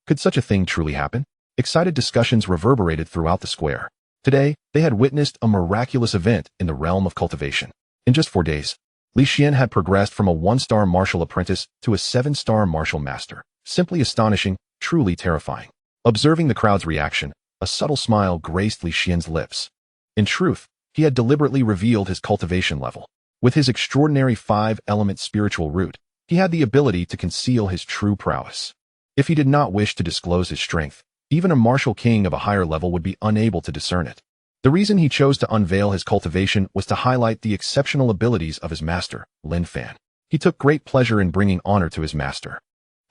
Could such a thing truly happen? Excited discussions reverberated throughout the square. Today, they had witnessed a miraculous event in the realm of cultivation. In just 4 days, Li Xian had progressed from a 1-star martial apprentice to a 7-star martial master. Simply astonishing, truly terrifying. Observing the crowd's reaction, a subtle smile graced Li Xian's lips. In truth, he had deliberately revealed his cultivation level. With his extraordinary 5-element spiritual root, he had the ability to conceal his true prowess. If he did not wish to disclose his strength, even a martial king of a higher level would be unable to discern it. The reason he chose to unveil his cultivation was to highlight the exceptional abilities of his master, Lin Fan. He took great pleasure in bringing honor to his master.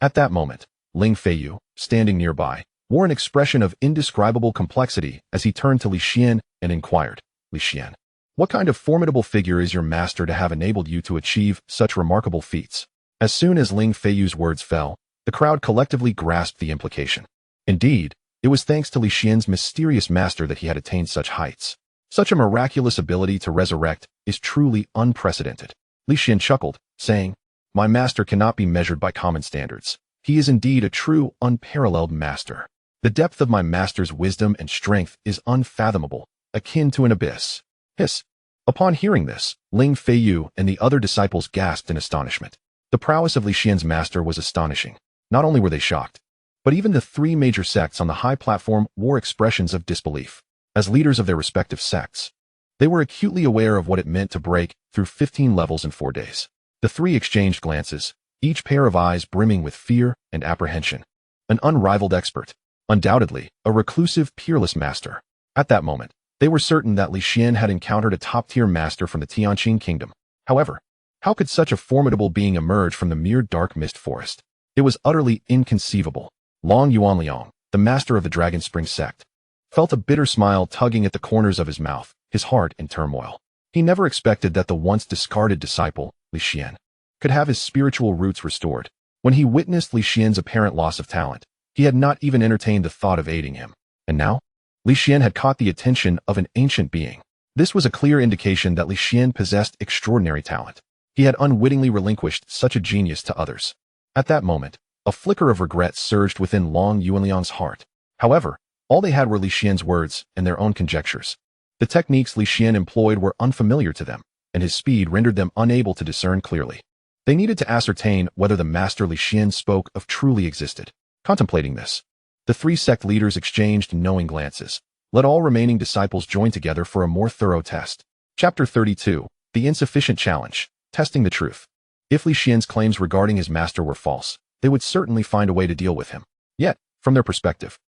At that moment, Ling Feiyu, standing nearby, wore an expression of indescribable complexity as he turned to Li Xian and inquired, Li Xian, What kind of formidable figure is your master to have enabled you to achieve such remarkable feats? As soon as Lin Feiyu's words fell, the crowd collectively grasped the implication. Indeed, it was thanks to Li Xian's mysterious master that he had attained such heights. Such a miraculous ability to resurrect is truly unprecedented. Li Xian chuckled, saying, "My master cannot be measured by common standards. He is indeed a true, unparalleled master. The depth of my master's wisdom and strength is unfathomable, akin to an abyss." Hiss. Upon hearing this, Lin Feiyu and the other disciples gasped in astonishment. The prowess of Li Xian's master was astonishing. Not only were they shocked, but even the three major sects on the high platform wore expressions of disbelief. As leaders of their respective sects, they were acutely aware of what it meant to break through 15 levels in 4 days. The three exchanged glances, each pair of eyes brimming with fear and apprehension. An unrivaled expert. Undoubtedly, a reclusive, peerless master. At that moment, they were certain that Li Xian had encountered a top-tier master from the Tianqing kingdom. However, how could such a formidable being emerge from the mere dark mist forest? It was utterly inconceivable. Long Yuanliang, the master of the Dragon Spring sect, felt a bitter smile tugging at the corners of his mouth, his heart in turmoil. He never expected that the once discarded disciple, Li Xian, could have his spiritual roots restored. When he witnessed Li Xian's apparent loss of talent, he had not even entertained the thought of aiding him. And now, Li Xian had caught the attention of an ancient being. This was a clear indication that Li Xian possessed extraordinary talent. He had unwittingly relinquished such a genius to others. At that moment, a flicker of regret surged within Long Yuanliang's heart. However, all they had were Li Xian's words and their own conjectures. The techniques Li Xian employed were unfamiliar to them, and his speed rendered them unable to discern clearly. They needed to ascertain whether the master Li Xian spoke of truly existed. Contemplating this, the three sect leaders exchanged knowing glances. Let all remaining disciples join together for a more thorough test. Chapter 32. The Insufficient Challenge. Testing the Truth. If Li Xian's claims regarding his master were false, they would certainly find a way to deal with him. Yet, from their perspective,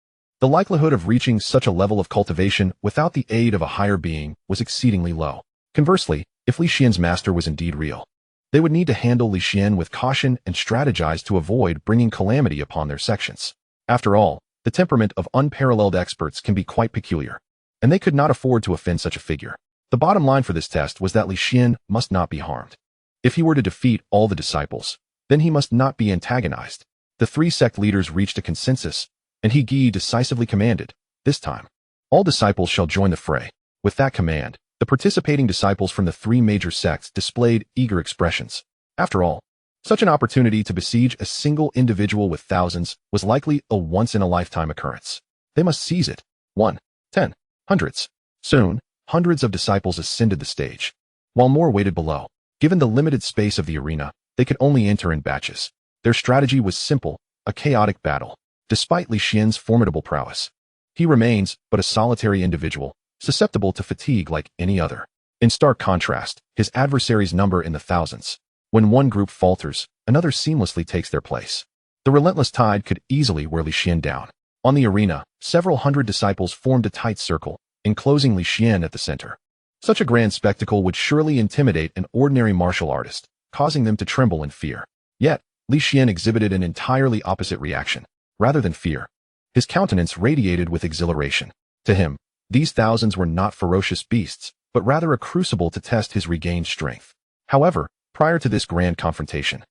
the likelihood of reaching such a level of cultivation without the aid of a higher being was exceedingly low. Conversely, if Li Xian's master was indeed real, they would need to handle Li Xian with caution and strategize to avoid bringing calamity upon their sections. After all, the temperament of unparalleled experts can be quite peculiar, and they could not afford to offend such a figure. The bottom line for this test was that Li Xian must not be harmed. If he were to defeat all the disciples, then he must not be antagonized. The three sect leaders reached a consensus, and He Gi decisively commanded, "This time, all disciples shall join the fray." With that command, the participating disciples from the three major sects displayed eager expressions. After all, such an opportunity to besiege a single individual with thousands was likely a once-in-a-lifetime occurrence. They must seize it. 1, 10, hundreds. Soon, hundreds of disciples ascended the stage, while more waited below. Given the limited space of the arena, they could only enter in batches. Their strategy was simple, a chaotic battle. Despite Li Xian's formidable prowess, he remains but a solitary individual, susceptible to fatigue like any other. In stark contrast, his adversaries number in the thousands. When one group falters, another seamlessly takes their place. The relentless tide could easily wear Li Xian down. On the arena, several hundred disciples formed a tight circle, enclosing Li Xian at the center. Such a grand spectacle would surely intimidate an ordinary martial artist, causing them to tremble in fear. Yet, Li Xian exhibited an entirely opposite reaction. Rather than fear, his countenance radiated with exhilaration. To him, these thousands were not ferocious beasts, but rather a crucible to test his regained strength. However, prior to this grand confrontation,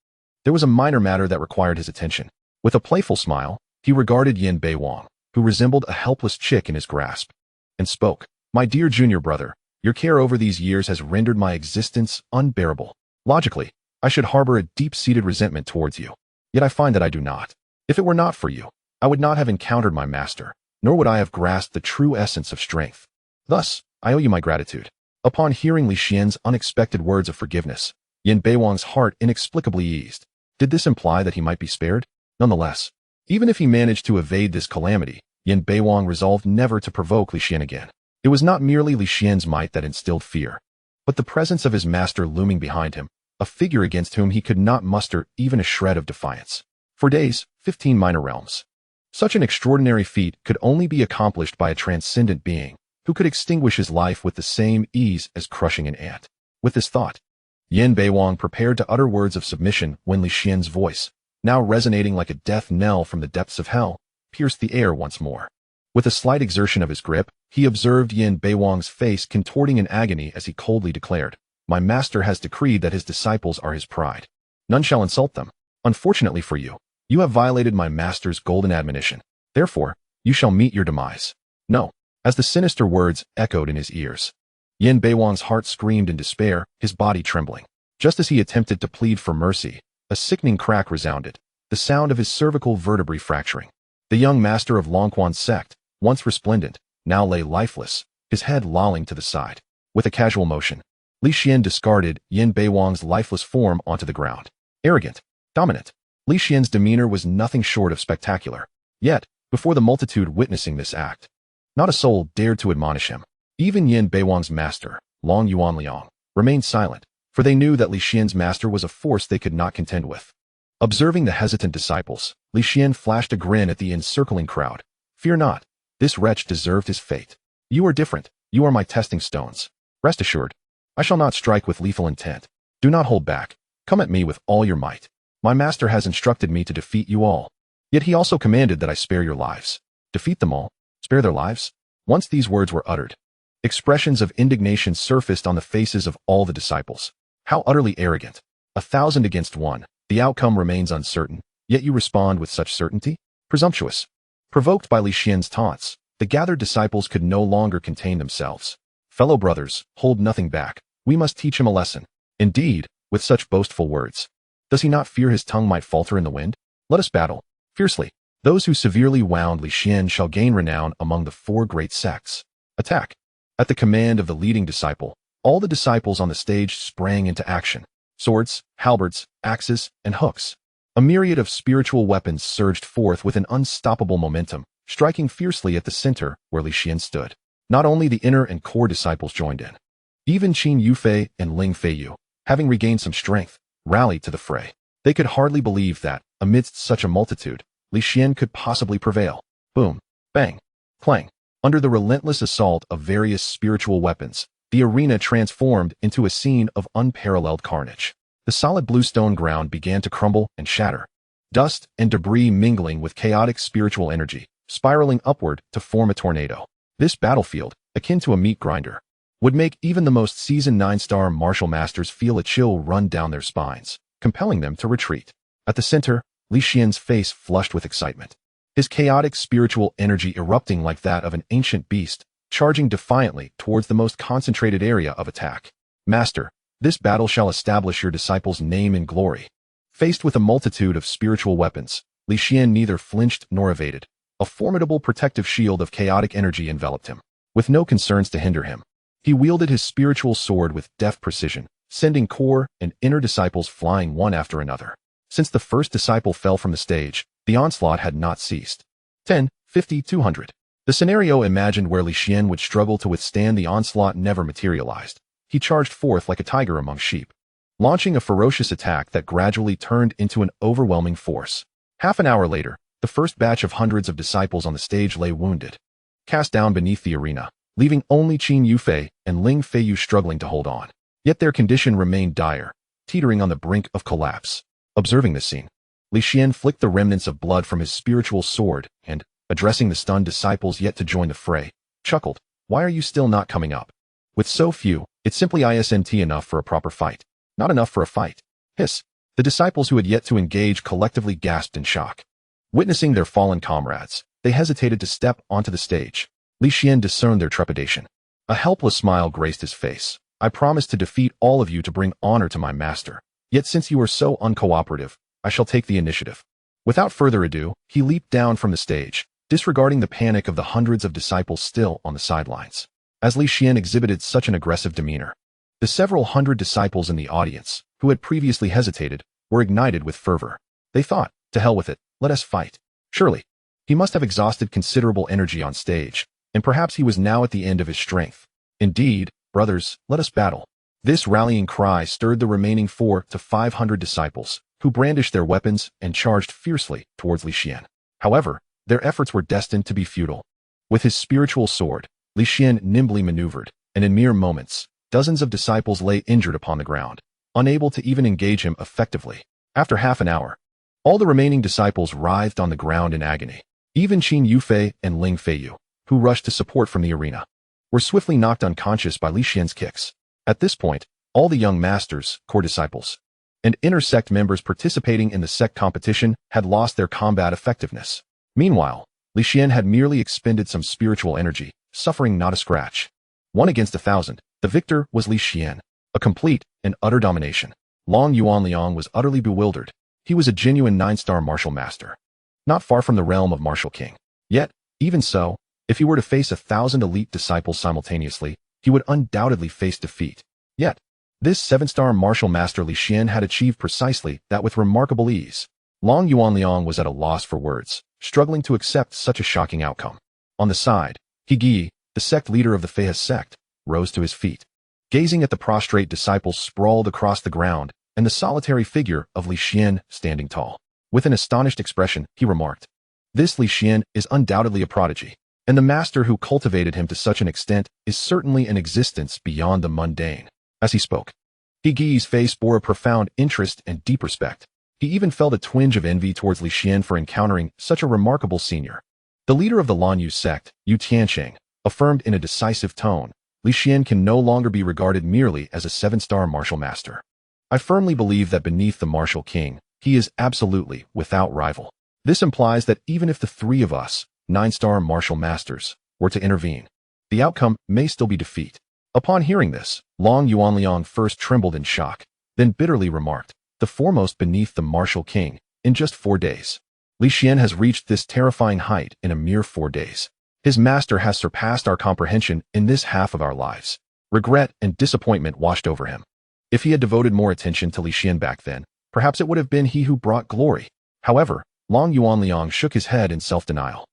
there was a minor matter that required his attention. With a playful smile, he regarded Yin Beiwang, who resembled a helpless chick in his grasp, and spoke, "My dear junior brother, your care over these years has rendered my existence unbearable. Logically, I should harbor a deep-seated resentment towards you. Yet I find that I do not. If it were not for you, I would not have encountered my master, nor would I have grasped the true essence of strength. Thus, I owe you my gratitude." Upon hearing Li Xian's unexpected words of forgiveness, Yin Beiwang's heart inexplicably eased. Did this imply that he might be spared? Nonetheless, even if he managed to evade this calamity, Yin Beiwang resolved never to provoke Li Xian again. It was not merely Li Xian's might that instilled fear, but the presence of his master looming behind him, a figure against whom he could not muster even a shred of defiance. For days, 15 minor realms. Such an extraordinary feat could only be accomplished by a transcendent being, who could extinguish his life with the same ease as crushing an ant. With this thought, Yin Beiwang prepared to utter words of submission when Li Xian's voice, now resonating like a death knell from the depths of hell, pierced the air once more. With a slight exertion of his grip, he observed Yin Beiwang's face contorting in agony as he coldly declared, "My master has decreed that his disciples are his pride. None shall insult them. Unfortunately for you, you have violated my master's golden admonition. Therefore, you shall meet your demise." No. As the sinister words echoed in his ears, Yin Beiwang's heart screamed in despair, his body trembling. Just as he attempted to plead for mercy, a sickening crack resounded, the sound of his cervical vertebrae fracturing. The young master of Lonquan's sect, once resplendent, now lay lifeless, his head lolling to the side. With a casual motion, Li Xian discarded Yin Beiwang's lifeless form onto the ground. Arrogant, dominant, Li Xian's demeanor was nothing short of spectacular. Yet, before the multitude witnessing this act, not a soul dared to admonish him. Even Yin Beiwang's master, Long Yuan Liang, remained silent, for they knew that Li Xian's master was a force they could not contend with. Observing the hesitant disciples, Li Xian flashed a grin at the encircling crowd. "Fear not. This wretch deserved his fate. You are different. You are my testing stones. Rest assured, I shall not strike with lethal intent. Do not hold back. Come at me with all your might. My master has instructed me to defeat you all. Yet he also commanded that I spare your lives. Defeat them all? Spare their lives?" Once these words were uttered, expressions of indignation surfaced on the faces of all the disciples. How utterly arrogant. 1,000 against 1. The outcome remains uncertain, yet you respond with such certainty? Presumptuous. Provoked by Li Xian's taunts, the gathered disciples could no longer contain themselves. "Fellow brothers, hold nothing back. We must teach him a lesson." Indeed, with such boastful words, does he not fear his tongue might falter in the wind? Let us battle, fiercely. Those who severely wound Li Xian shall gain renown among the 4 great sects. Attack. At the command of the leading disciple, all the disciples on the stage sprang into action. Swords, halberds, axes, and hooks. A myriad of spiritual weapons surged forth with an unstoppable momentum, striking fiercely at the center where Li Xian stood. Not only the inner and core disciples joined in. Even Qin Yufei and Ling Feiyu, having regained some strength, rallied to the fray. They could hardly believe that, amidst such a multitude, Li Xian could possibly prevail. Boom, bang, clang. Under the relentless assault of various spiritual weapons, the arena transformed into a scene of unparalleled carnage. The solid bluestone ground began to crumble and shatter. Dust and debris mingling with chaotic spiritual energy, spiraling upward to form a tornado. This battlefield, akin to a meat grinder, would make even the most seasoned 9-star martial masters feel a chill run down their spines, compelling them to retreat. At the center, Li Xian's face flushed with excitement. His chaotic spiritual energy erupting like that of an ancient beast, charging defiantly towards the most concentrated area of attack. "Master, this battle shall establish your disciples' name in glory." Faced with a multitude of spiritual weapons, Li Xian neither flinched nor evaded. A formidable protective shield of chaotic energy enveloped him. With no concerns to hinder him, he wielded his spiritual sword with deft precision, sending core and inner disciples flying one after another. Since the first disciple fell from the stage, the onslaught had not ceased. 10, 50, 200. The scenario imagined where Li Xian would struggle to withstand the onslaught never materialized. He charged forth like a tiger among sheep, launching a ferocious attack that gradually turned into an overwhelming force. Half an hour later, the first batch of hundreds of disciples on the stage lay wounded, cast down beneath the arena, leaving only Qin Yufei and Ling Feiyu struggling to hold on. Yet their condition remained dire, teetering on the brink of collapse. Observing this scene, Li Xian flicked the remnants of blood from his spiritual sword and, addressing the stunned disciples yet to join the fray, chuckled, "Why are you still not coming up? With so few, it's simply isn't enough for a proper fight. Not enough for a fight." Hiss. The disciples who had yet to engage collectively gasped in shock. Witnessing their fallen comrades, they hesitated to step onto the stage. Li Xian discerned their trepidation. A helpless smile graced his face. "I promise to defeat all of you to bring honor to my master. Yet since you are so uncooperative, I shall take the initiative." Without further ado, he leaped down from the stage, disregarding the panic of the hundreds of disciples still on the sidelines. As Li Xian exhibited such an aggressive demeanor, the several hundred disciples in the audience, who had previously hesitated, were ignited with fervor. They thought, "To hell with it, let us fight." Surely, he must have exhausted considerable energy on stage, and perhaps he was now at the end of his strength. Indeed, brothers, let us battle. This rallying cry stirred the remaining 400 to 500 disciples, who brandished their weapons and charged fiercely towards Li Xian. However, their efforts were destined to be futile. With his spiritual sword, Li Xian nimbly maneuvered, and in mere moments, dozens of disciples lay injured upon the ground, unable to even engage him effectively. After half an hour, all the remaining disciples writhed on the ground in agony. Even Qin Yufei and Ling Feiyu, who rushed to support from the arena, were swiftly knocked unconscious by Li Xian's kicks. At this point, all the young masters, core disciples, and inner sect members participating in the sect competition had lost their combat effectiveness. Meanwhile, Li Xian had merely expended some spiritual energy, suffering not a scratch. 1 against 1,000, the victor was Li Xian. A complete and utter domination. Long Yuanliang was utterly bewildered. He was a genuine 9-star martial master, not far from the realm of martial king. Yet, even so, if he were to face 1,000 elite disciples simultaneously, he would undoubtedly face defeat. Yet, this 7-star martial master Li Xian had achieved precisely that with remarkable ease. Long Yuanliang was at a loss for words, struggling to accept such a shocking outcome. On the side, He Gi, the sect leader of the Feihe sect, rose to his feet. Gazing at the prostrate disciples sprawled across the ground and the solitary figure of Li Xian standing tall. With an astonished expression, he remarked, "This Li Xian is undoubtedly a prodigy, and the master who cultivated him to such an extent is certainly an existence beyond the mundane." As he spoke, He Gi's face bore a profound interest and deep respect. He even felt a twinge of envy towards Li Xian for encountering such a remarkable senior. The leader of the Lan Yu sect, Yu Tianqing, affirmed in a decisive tone, "Li Xian can no longer be regarded merely as a 7-star martial master. I firmly believe that beneath the martial king, he is absolutely without rival. This implies that even if the 3 of us, 9-star martial masters, were to intervene, the outcome may still be defeat." Upon hearing this, Long Yuanliang first trembled in shock, then bitterly remarked, "The foremost beneath the martial king, in just 4 days. Li Xian has reached this terrifying height in a mere 4 days. His master has surpassed our comprehension in this half of our lives." Regret and disappointment washed over him. If he had devoted more attention to Li Xian back then, perhaps it would have been he who brought glory. However, Long Yuanliang shook his head in self-denial.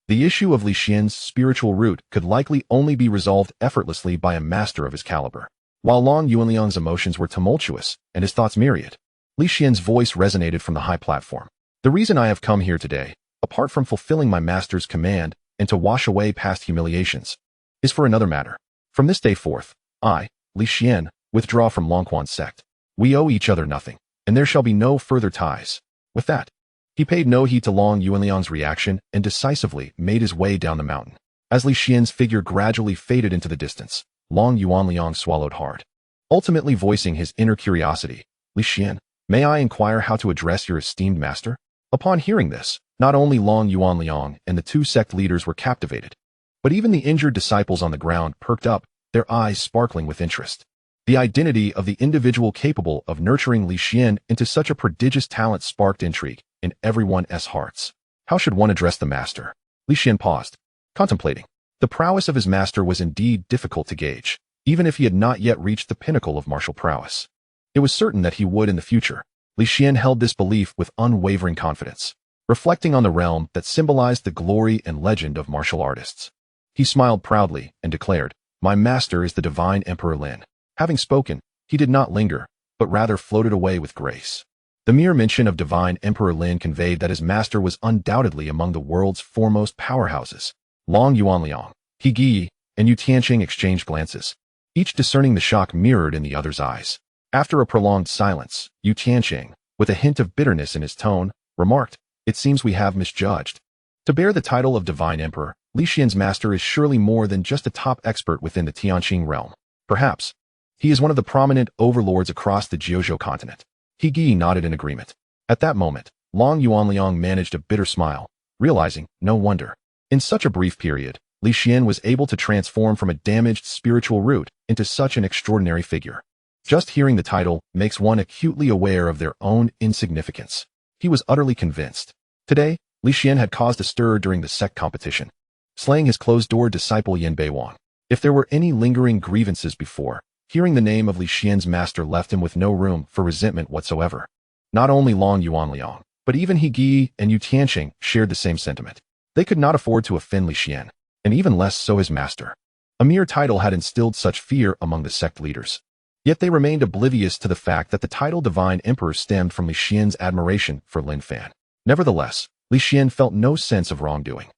The issue of Li Xian's spiritual root could likely only be resolved effortlessly by a master of his caliber. While Long Yuanliang's emotions were tumultuous and his thoughts myriad, Li Xian's voice resonated from the high platform. "The reason I have come here today, apart from fulfilling my master's command and to wash away past humiliations, is for another matter. From this day forth, I, Li Xian, withdraw from Longquan's sect. We owe each other nothing, and there shall be no further ties." With that, he paid no heed to Long Yuanliang's reaction and decisively made his way down the mountain. As Li Xian's figure gradually faded into the distance, Long Yuanliang swallowed hard, ultimately voicing his inner curiosity. "Li Xian, may I inquire how to address your esteemed master?" Upon hearing this, not only Long Yuanliang and the 2 sect leaders were captivated, but even the injured disciples on the ground perked up, their eyes sparkling with interest. The identity of the individual capable of nurturing Li Xian into such a prodigious talent sparked intrigue in everyone's hearts. How should one address the master? Li Xian paused, contemplating. The prowess of his master was indeed difficult to gauge, even if he had not yet reached the pinnacle of martial prowess. It was certain that he would in the future. Li Xian held this belief with unwavering confidence, reflecting on the realm that symbolized the glory and legend of martial artists. He smiled proudly and declared, "My master is the divine Emperor Lin." Having spoken, he did not linger, but rather floated away with grace. The mere mention of divine Emperor Lin conveyed that his master was undoubtedly among the world's foremost powerhouses. Long Yuanliang, He Gi, and Yu Tianqing exchanged glances, each discerning the shock mirrored in the other's eyes. After a prolonged silence, Yu Tianqing, with a hint of bitterness in his tone, remarked, "It seems we have misjudged. To bear the title of divine emperor, Li Xian's master is surely more than just a top expert within the Tianqing realm. Perhaps he is one of the prominent overlords across the Jiuzhou continent." He Gi nodded in agreement. At that moment, Long Yuanliang managed a bitter smile, realizing, no wonder, in such a brief period, Li Xian was able to transform from a damaged spiritual root into such an extraordinary figure. Just hearing the title makes one acutely aware of their own insignificance. He was utterly convinced. Today, Li Xian had caused a stir during the sect competition, slaying his closed-door disciple Yin Beiwang. If there were any lingering grievances before, hearing the name of Li Xian's master left him with no room for resentment whatsoever. Not only Long Yuanliang, but even He Gi and Yu Tianqing shared the same sentiment. They could not afford to offend Li Xian, and even less so his master. A mere title had instilled such fear among the sect leaders. Yet they remained oblivious to the fact that the title Divine Emperor stemmed from Li Xian's admiration for Lin Fan. Nevertheless, Li Xian felt no sense of wrongdoing.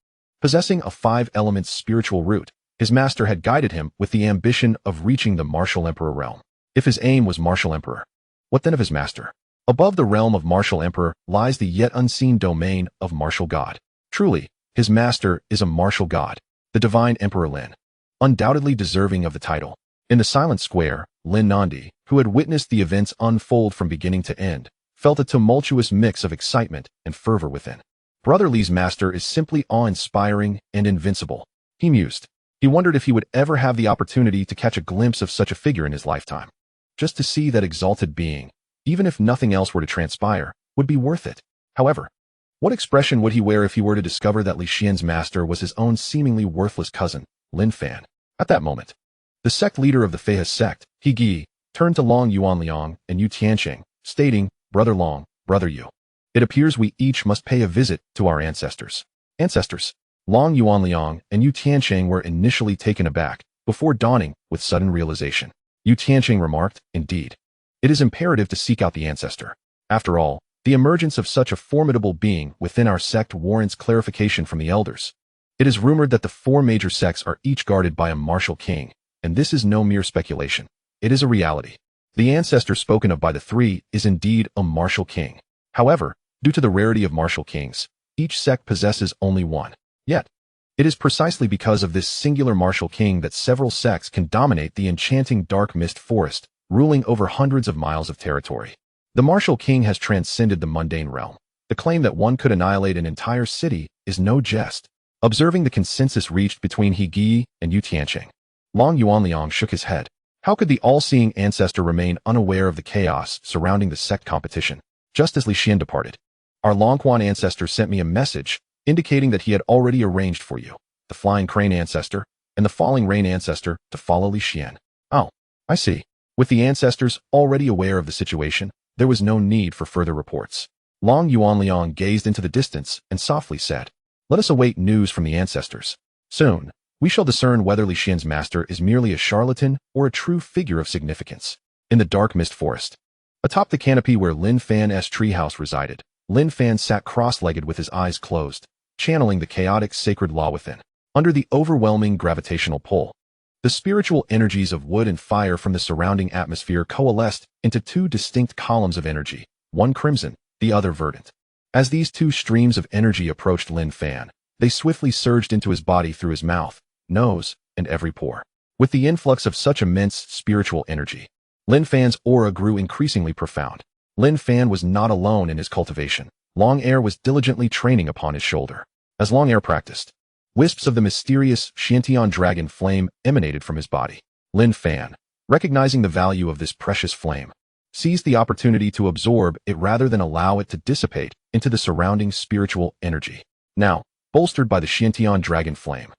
Possessing a 5-element spiritual root, his master had guided him with the ambition of reaching the martial emperor realm. If his aim was martial emperor, what then of his master? Above the realm of martial emperor lies the yet unseen domain of martial god. Truly, His master is a martial god, the divine Emperor Lin, undoubtedly deserving of the title. In the silent square, Lin Nandi, who had witnessed the events unfold from beginning to end, felt a tumultuous mix of excitement and fervor within. Brother Li's master is simply awe-inspiring and invincible, he mused. He wondered if he would ever have the opportunity to catch a glimpse of such a figure in his lifetime. Just to see that exalted being, even if nothing else were to transpire, would be worth it. However, what expression would he wear if he were to discover that Li Xian's master was his own seemingly worthless cousin, Lin Fan? At that moment, the sect leader of the Feihe sect, He Gi, turned to Long Yuanliang and Yu Tianqing, stating, "Brother Long, Brother Yu, it appears we each must pay a visit to our ancestors." Ancestors. Long Yuanliang and Yu Tianqing were initially taken aback, before dawning with sudden realization. Yu Tianqing remarked, "Indeed, it is imperative to seek out the ancestor. After all, the emergence of such a formidable being within our sect warrants clarification from the elders. It is rumored that the 4 major sects are each guarded by a martial king, and this is no mere speculation. It is a reality. The ancestor spoken of by the 3 is indeed a martial king. However, due to the rarity of martial kings, each sect possesses only one. Yet, it is precisely because of this singular martial king that several sects can dominate the enchanting dark mist forest, ruling over hundreds of miles of territory. The martial king has transcended the mundane realm. The claim that one could annihilate an entire city is no jest. Observing the consensus reached between He Gi and Yu Tianqing, Long Yuanliang shook his head. How could the all-seeing ancestor remain unaware of the chaos surrounding the sect competition? Just as Li Xian departed, our Longhorn ancestor sent me a message indicating that he had already arranged for you, the Flying Crane ancestor, and the Falling Rain ancestor, to follow Li Xian. Oh, I see. With the ancestors already aware of the situation, there was no need for further reports. Long Yuanliang gazed into the distance and softly said, "Let us await news from the ancestors. Soon, we shall discern whether Li Xian's master is merely a charlatan or a true figure of significance." In the dark mist forest, atop the canopy where Lin Fan's treehouse resided, Lin Fan sat cross-legged with his eyes closed, channeling the chaotic sacred law within. Under the overwhelming gravitational pull, the spiritual energies of wood and fire from the surrounding atmosphere coalesced into 2 distinct columns of energy, one crimson, the other verdant. As these 2 streams of energy approached Lin Fan, they swiftly surged into his body through his mouth, nose, and every pore. With the influx of such immense spiritual energy, Lin Fan's aura grew increasingly profound. Lin Fan was not alone in his cultivation. Long Air was diligently training upon his shoulder. As Long Air practiced, wisps of the mysterious Xiantian dragon flame emanated from his body. Lin Fan, recognizing the value of this precious flame, seized the opportunity to absorb it rather than allow it to dissipate into the surrounding spiritual energy. Now, bolstered by the Xiantian dragon flame,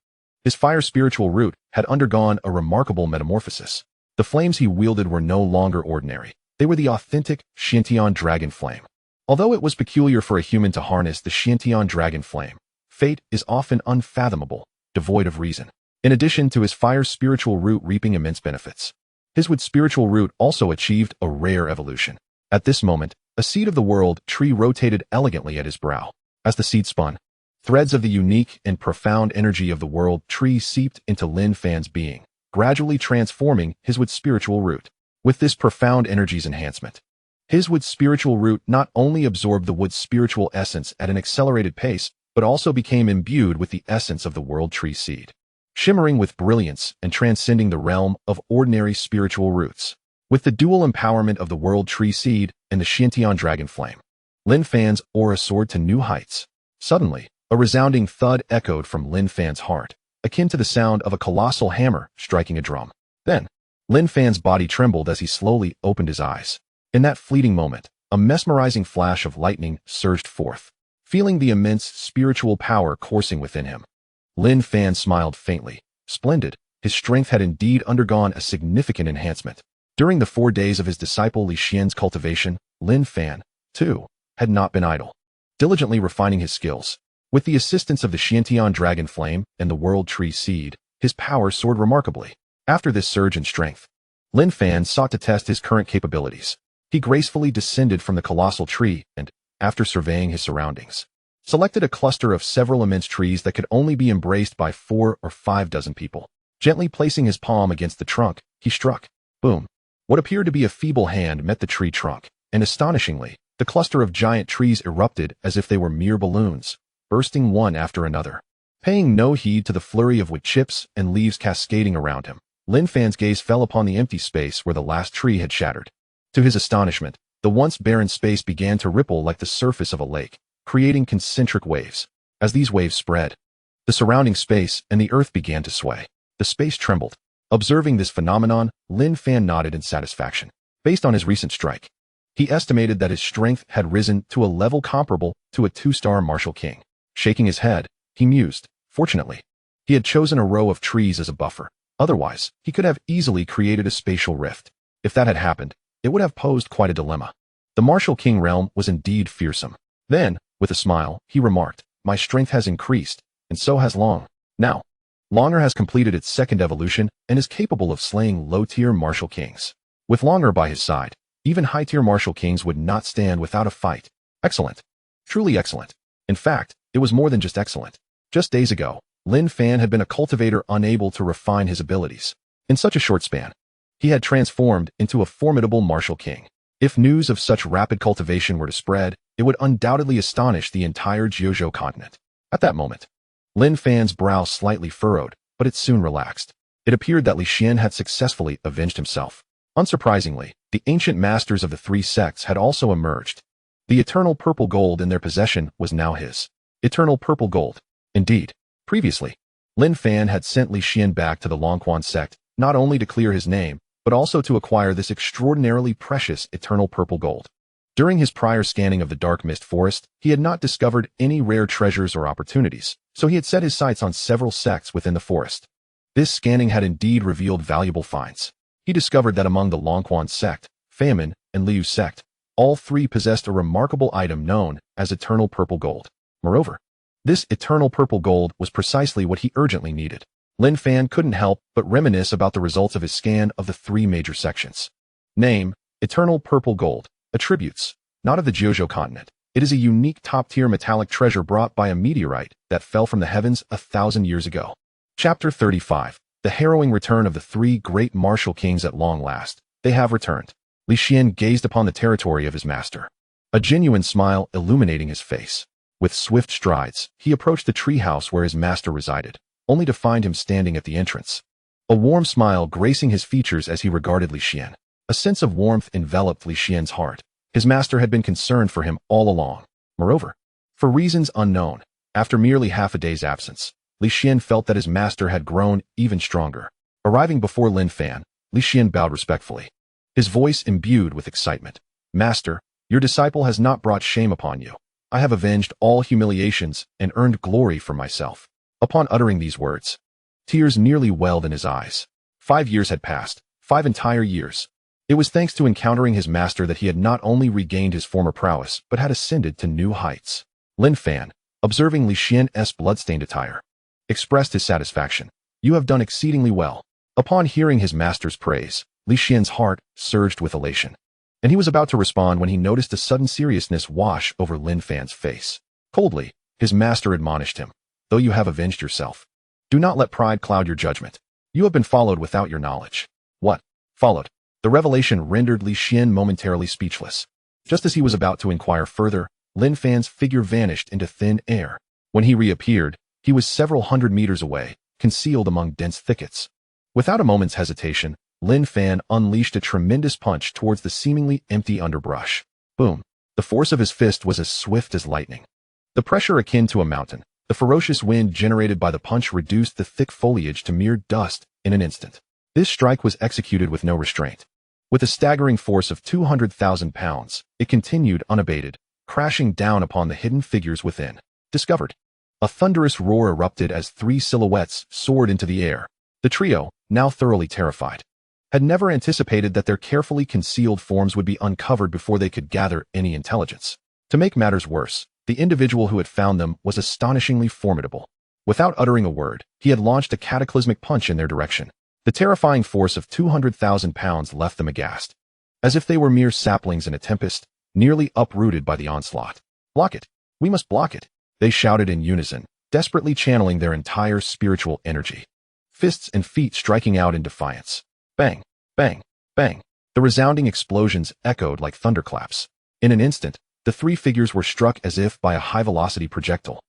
his fire spiritual root had undergone a remarkable metamorphosis. The flames he wielded were no longer ordinary. They were the authentic Xiantian dragon flame. Although it was peculiar for a human to harness the Xiantian dragon flame, fate is often unfathomable, devoid of reason. In addition to his fire spiritual root reaping immense benefits, his wood spiritual root also achieved a rare evolution. At this moment, a seed of the world tree rotated elegantly at his brow. As the seed spun, threads of the unique and profound energy of the world tree seeped into Lin Fan's being, gradually transforming his wood spiritual root. With this profound energy's enhancement, his wood spiritual root not only absorbed the wood's spiritual essence at an accelerated pace, but also became imbued with the essence of the world tree seed, shimmering with brilliance and transcending the realm of ordinary spiritual roots. With the dual empowerment of the world tree seed and the Xiantian dragon flame, Lin Fan's aura soared to new heights. Suddenly, a resounding thud echoed from Lin Fan's heart, akin to the sound of a colossal hammer striking a drum. Then, Lin Fan's body trembled as he slowly opened his eyes. In that fleeting moment, a mesmerizing flash of lightning surged forth. Feeling the immense spiritual power coursing within him, Lin Fan smiled faintly. Splendid, his strength had indeed undergone a significant enhancement. During the 4 days of his disciple Li Xian's cultivation, Lin Fan, too, had not been idle, diligently refining his skills. With the assistance of the Xiantian dragon flame and the world tree seed, his power soared remarkably. After this surge in strength, Lin Fan sought to test his current capabilities. He gracefully descended from the colossal tree and, after surveying his surroundings, selected a cluster of several immense trees that could only be embraced by 4 or 5 dozen people. Gently placing his palm against the trunk, he struck. Boom. What appeared to be a feeble hand met the tree trunk, and astonishingly, the cluster of giant trees erupted as if they were mere balloons, bursting one after another. Paying no heed to the flurry of wood chips and leaves cascading around him, Lin Fan's gaze fell upon the empty space where the last tree had shattered. To his astonishment, the once barren space began to ripple like the surface of a lake, creating concentric waves. As these waves spread, the surrounding space and the earth began to sway. The space trembled. Observing this phenomenon, Lin Fan nodded in satisfaction. Based on his recent strike, he estimated that his strength had risen to a level comparable to a 2-star martial king. Shaking his head, he mused. Fortunately, he had chosen a row of trees as a buffer. Otherwise, he could have easily created a spatial rift. If that had happened, it would have posed quite a dilemma. The martial king realm was indeed fearsome. Then, with a smile, he remarked, "My strength has increased, and so has Long. Now, Longer has completed its second evolution and is capable of slaying low-tier martial kings. With Longer by his side, even high-tier martial kings would not stand without a fight." Excellent. Truly excellent. In fact, it was more than just excellent. Just days ago, Lin Fan had been a cultivator unable to refine his abilities. In such a short span, he had transformed into a formidable martial king. If news of such rapid cultivation were to spread, it would undoubtedly astonish the entire Jiuzhou continent. At that moment, Lin Fan's brow slightly furrowed, but it soon relaxed. It appeared that Li Xian had successfully avenged himself. Unsurprisingly, the ancient masters of the 3 sects had also emerged. The eternal purple gold in their possession was now his. Eternal purple gold. Indeed, previously, Lin Fan had sent Li Xian back to the Lonquan sect, not only to clear his name, but also to acquire this extraordinarily precious eternal purple gold. During his prior scanning of the dark mist forest, he had not discovered any rare treasures or opportunities, so he had set his sights on several sects within the forest. This scanning had indeed revealed valuable finds. He discovered that among the Lonquan sect, Famine, and Liu sect, all 3 possessed a remarkable item known as eternal purple gold. Moreover, this eternal purple gold was precisely what he urgently needed. Lin Fan couldn't help but reminisce about the results of his scan of the 3 major sections. Name: eternal purple gold. Attributes: not of the Jiuzhou continent. It is a unique top-tier metallic treasure brought by a meteorite that fell from the heavens 1,000 years ago. Chapter 35. The harrowing return of the 3 great martial kings at long last. They have returned. Li Xian gazed upon the territory of his master, a genuine smile illuminating his face. With swift strides, he approached the treehouse where his master resided, only to find him standing at the entrance. A warm smile gracing his features as he regarded Li Xian. A sense of warmth enveloped Li Xian's heart. His master had been concerned for him all along. Moreover, for reasons unknown, after merely half a day's absence, Li Xian felt that his master had grown even stronger. Arriving before Lin Fan, Li Xian bowed respectfully, his voice imbued with excitement. "Master, your disciple has not brought shame upon you. I have avenged all humiliations and earned glory for myself." Upon uttering these words, tears nearly welled in his eyes. 5 years had passed, 5 entire years. It was thanks to encountering his master that he had not only regained his former prowess, but had ascended to new heights. Lin Fan, observing Li Xian's bloodstained attire, expressed his satisfaction. "You have done exceedingly well." Upon hearing his master's praise, Li Xian's heart surged with elation, and he was about to respond when he noticed a sudden seriousness wash over Lin Fan's face. Coldly, his master admonished him, "Though you have avenged yourself, do not let pride cloud your judgment. You have been followed without your knowledge." What followed? The revelation rendered Li Xian momentarily speechless. Just as he was about to inquire further, Lin Fan's figure vanished into thin air. When he reappeared, he was several hundred meters away, concealed among dense thickets. Without a moment's hesitation, Lin Fan unleashed a tremendous punch towards the seemingly empty underbrush. Boom! The force of his fist was as swift as lightning. The pressure akin to a mountain, the ferocious wind generated by the punch reduced the thick foliage to mere dust in an instant. This strike was executed with no restraint. With a staggering force of 200,000 pounds, it continued unabated, crashing down upon the hidden figures within. Discovered. A thunderous roar erupted as 3 silhouettes soared into the air. The trio, now thoroughly terrified, had never anticipated that their carefully concealed forms would be uncovered before they could gather any intelligence. To make matters worse, the individual who had found them was astonishingly formidable. Without uttering a word, he had launched a cataclysmic punch in their direction. The terrifying force of 200,000 pounds left them aghast, as if they were mere saplings in a tempest, nearly uprooted by the onslaught. "Block it! We must block it!" they shouted in unison, desperately channeling their entire spiritual energy. Fists and feet striking out in defiance. Bang! Bang! Bang! The resounding explosions echoed like thunderclaps. In an instant, the 3 figures were struck as if by a high-velocity projectile.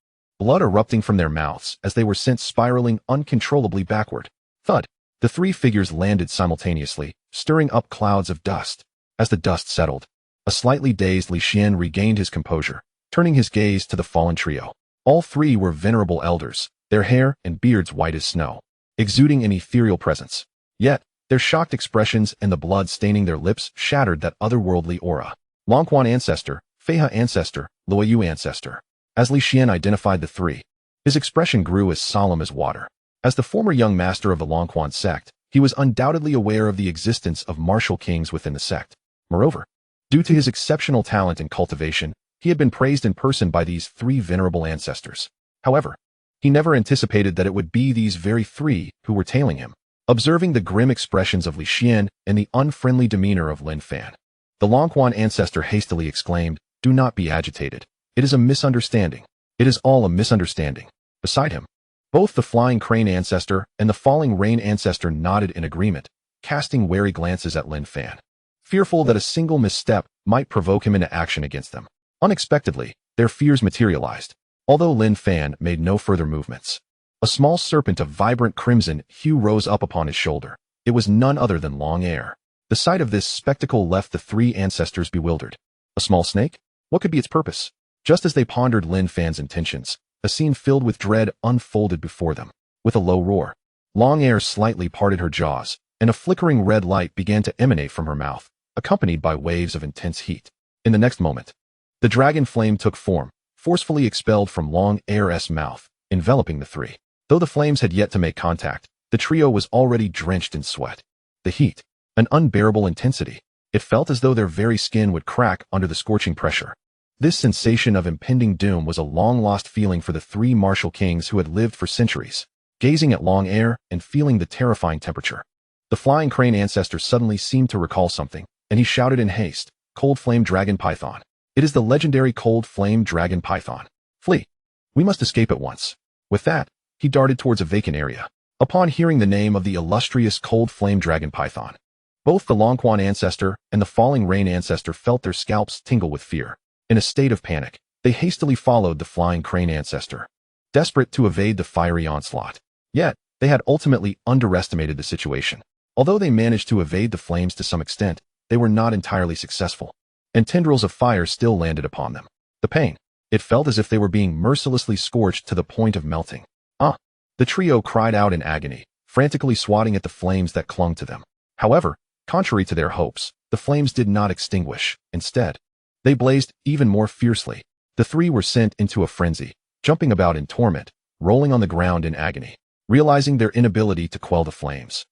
blood erupting from their mouths as they were sent spiraling uncontrollably backward. Thud! The three figures landed simultaneously, stirring up clouds of dust. As the dust settled, a slightly dazed Li Xian regained his composure, turning his gaze to the fallen trio. All three were venerable elders, their hair and beards white as snow, exuding an ethereal presence. Yet, their shocked expressions and the blood staining their lips shattered that otherworldly aura. Longhwan ancestor, Feihe ancestor, Luoyu ancestor. As Li Xian identified the three, his expression grew as solemn as water. As the former young master of the Longhwan sect, he was undoubtedly aware of the existence of martial kings within the sect. Moreover, due to his exceptional talent in cultivation, he had been praised in person by these three venerable ancestors. However, he never anticipated that it would be these very three who were tailing him. Observing the grim expressions of Li Xian and the unfriendly demeanor of Lin Fan, the Longhwan ancestor hastily exclaimed, "Do not be agitated. It is a misunderstanding. It is all a misunderstanding." Beside him, both the flying crane ancestor and the falling rain ancestor nodded in agreement, casting wary glances at Lin Fan, fearful that a single misstep might provoke him into action against them. Unexpectedly, their fears materialized, although Lin Fan made no further movements. A small serpent of vibrant crimson hue rose up upon his shoulder. It was none other than Long Air. The sight of this spectacle left the three ancestors bewildered. A small snake? What could be its purpose? Just as they pondered Lin Fan's intentions, a scene filled with dread unfolded before them. With a low roar, Long Air slightly parted her jaws, and a flickering red light began to emanate from her mouth, accompanied by waves of intense heat. In the next moment, the dragon flame took form, forcefully expelled from Long Air's mouth, enveloping the three. Though the flames had yet to make contact, the trio was already drenched in sweat. The heat, an unbearable intensity. It felt as though their very skin would crack under the scorching pressure. This sensation of impending doom was a long-lost feeling for the three martial kings who had lived for centuries. Gazing at Long Air and feeling the terrifying temperature, the flying crane ancestor suddenly seemed to recall something, and he shouted in haste, "Cold Flame Dragon Python! It is the legendary Cold Flame Dragon Python! Flee! We must escape at once!" With that, he darted towards a vacant area. Upon hearing the name of the illustrious Cold Flame Dragon Python, both the Longhwan ancestor and the falling rain ancestor felt their scalps tingle with fear. In a state of panic, they hastily followed the flying crane ancestor, desperate to evade the fiery onslaught. Yet, they had ultimately underestimated the situation. Although they managed to evade the flames to some extent, they were not entirely successful, and tendrils of fire still landed upon them. The pain. It felt as if they were being mercilessly scorched to the point of melting. The trio cried out in agony, frantically swatting at the flames that clung to them. However, contrary to their hopes, the flames did not extinguish. Instead, they blazed even more fiercely. The three were sent into a frenzy, jumping about in torment, rolling on the ground in agony. Realizing their inability to quell the flames,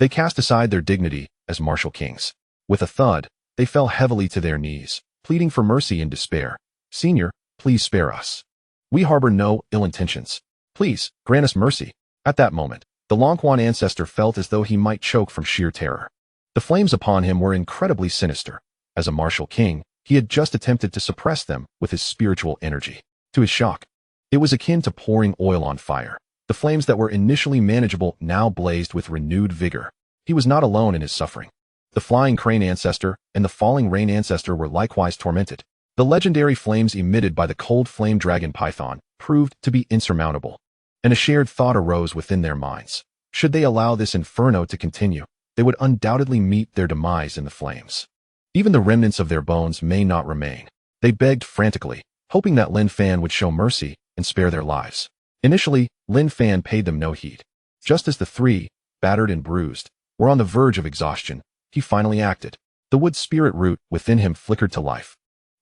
they cast aside their dignity as martial kings. With a thud, they fell heavily to their knees, pleading for mercy in despair. "Senior, please spare us. We harbor no ill intentions. Please, grant us mercy." At that moment, the Longhwan ancestor felt as though he might choke from sheer terror. The flames upon him were incredibly sinister. As a martial king, he had just attempted to suppress them with his spiritual energy. To his shock, it was akin to pouring oil on fire. The flames that were initially manageable now blazed with renewed vigor. He was not alone in his suffering. The flying crane ancestor and the falling rain ancestor were likewise tormented. The legendary flames emitted by the cold flame dragon python proved to be insurmountable, and a shared thought arose within their minds. Should they allow this inferno to continue, they would undoubtedly meet their demise in the flames. Even the remnants of their bones may not remain. They begged frantically, hoping that Lin Fan would show mercy and spare their lives. Initially, Lin Fan paid them no heed. Just as the three, battered and bruised, were on the verge of exhaustion, he finally acted. The wood spirit root within him flickered to life,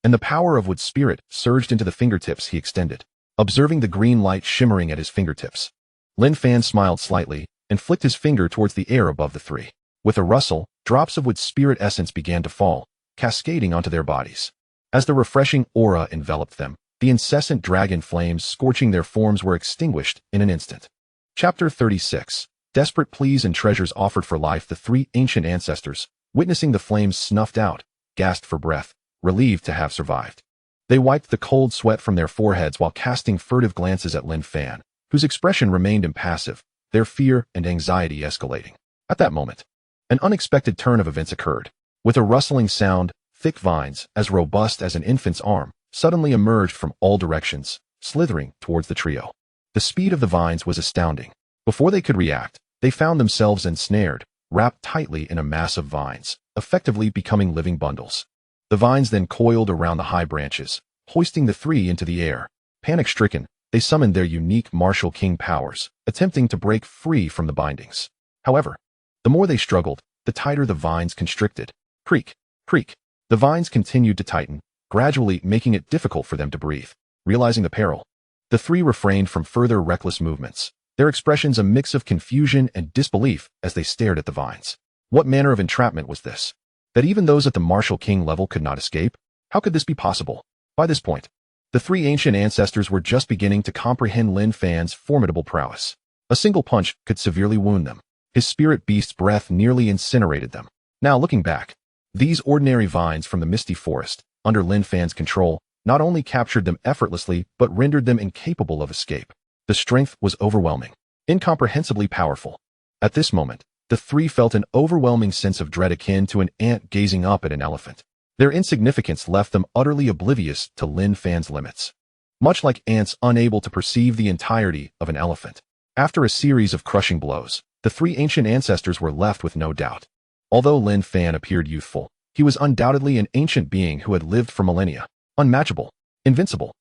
and the power of wood spirit surged into the fingertips he extended. Observing the green light shimmering at his fingertips, Lin Fan smiled slightly and flicked his finger towards the air above the three. With a rustle, drops of wood spirit essence began to fall, cascading onto their bodies. As the refreshing aura enveloped them, the incessant dragon flames scorching their forms were extinguished in an instant. Chapter 36. Desperate pleas and treasures offered for life. The three ancient ancestors, witnessing the flames snuffed out, gasped for breath, relieved to have survived. They wiped the cold sweat from their foreheads while casting furtive glances at Lin Fan, whose expression remained impassive, their fear and anxiety escalating. At that moment, an unexpected turn of events occurred. With a rustling sound, thick vines, as robust as an infant's arm, suddenly emerged from all directions, slithering towards the trio. The speed of the vines was astounding. Before they could react, they found themselves ensnared, wrapped tightly in a mass of vines, effectively becoming living bundles. The vines then coiled around the high branches, hoisting the three into the air. Panic-stricken, they summoned their unique martial king powers, attempting to break free from the bindings. However, the more they struggled, the tighter the vines constricted. Creak, creak. The vines continued to tighten, gradually making it difficult for them to breathe. Realizing the peril, the three refrained from further reckless movements, their expressions a mix of confusion and disbelief as they stared at the vines. What manner of entrapment was this? That even those at the martial king level could not escape? How could this be possible? By this point, the three ancient ancestors were just beginning to comprehend Lin Fan's formidable prowess. A single punch could severely wound them. His spirit beast's breath nearly incinerated them. Now looking back, these ordinary vines from the misty forest, under Lin Fan's control, not only captured them effortlessly but rendered them incapable of escape. The strength was overwhelming, incomprehensibly powerful. At this moment, the three felt an overwhelming sense of dread akin to an ant gazing up at an elephant. Their insignificance left them utterly oblivious to Lin Fan's limits. Much like ants unable to perceive the entirety of an elephant. After a series of crushing blows, the three ancient ancestors were left with no doubt. Although Lin Fan appeared youthful, he was undoubtedly an ancient being who had lived for millennia, unmatchable, invincible.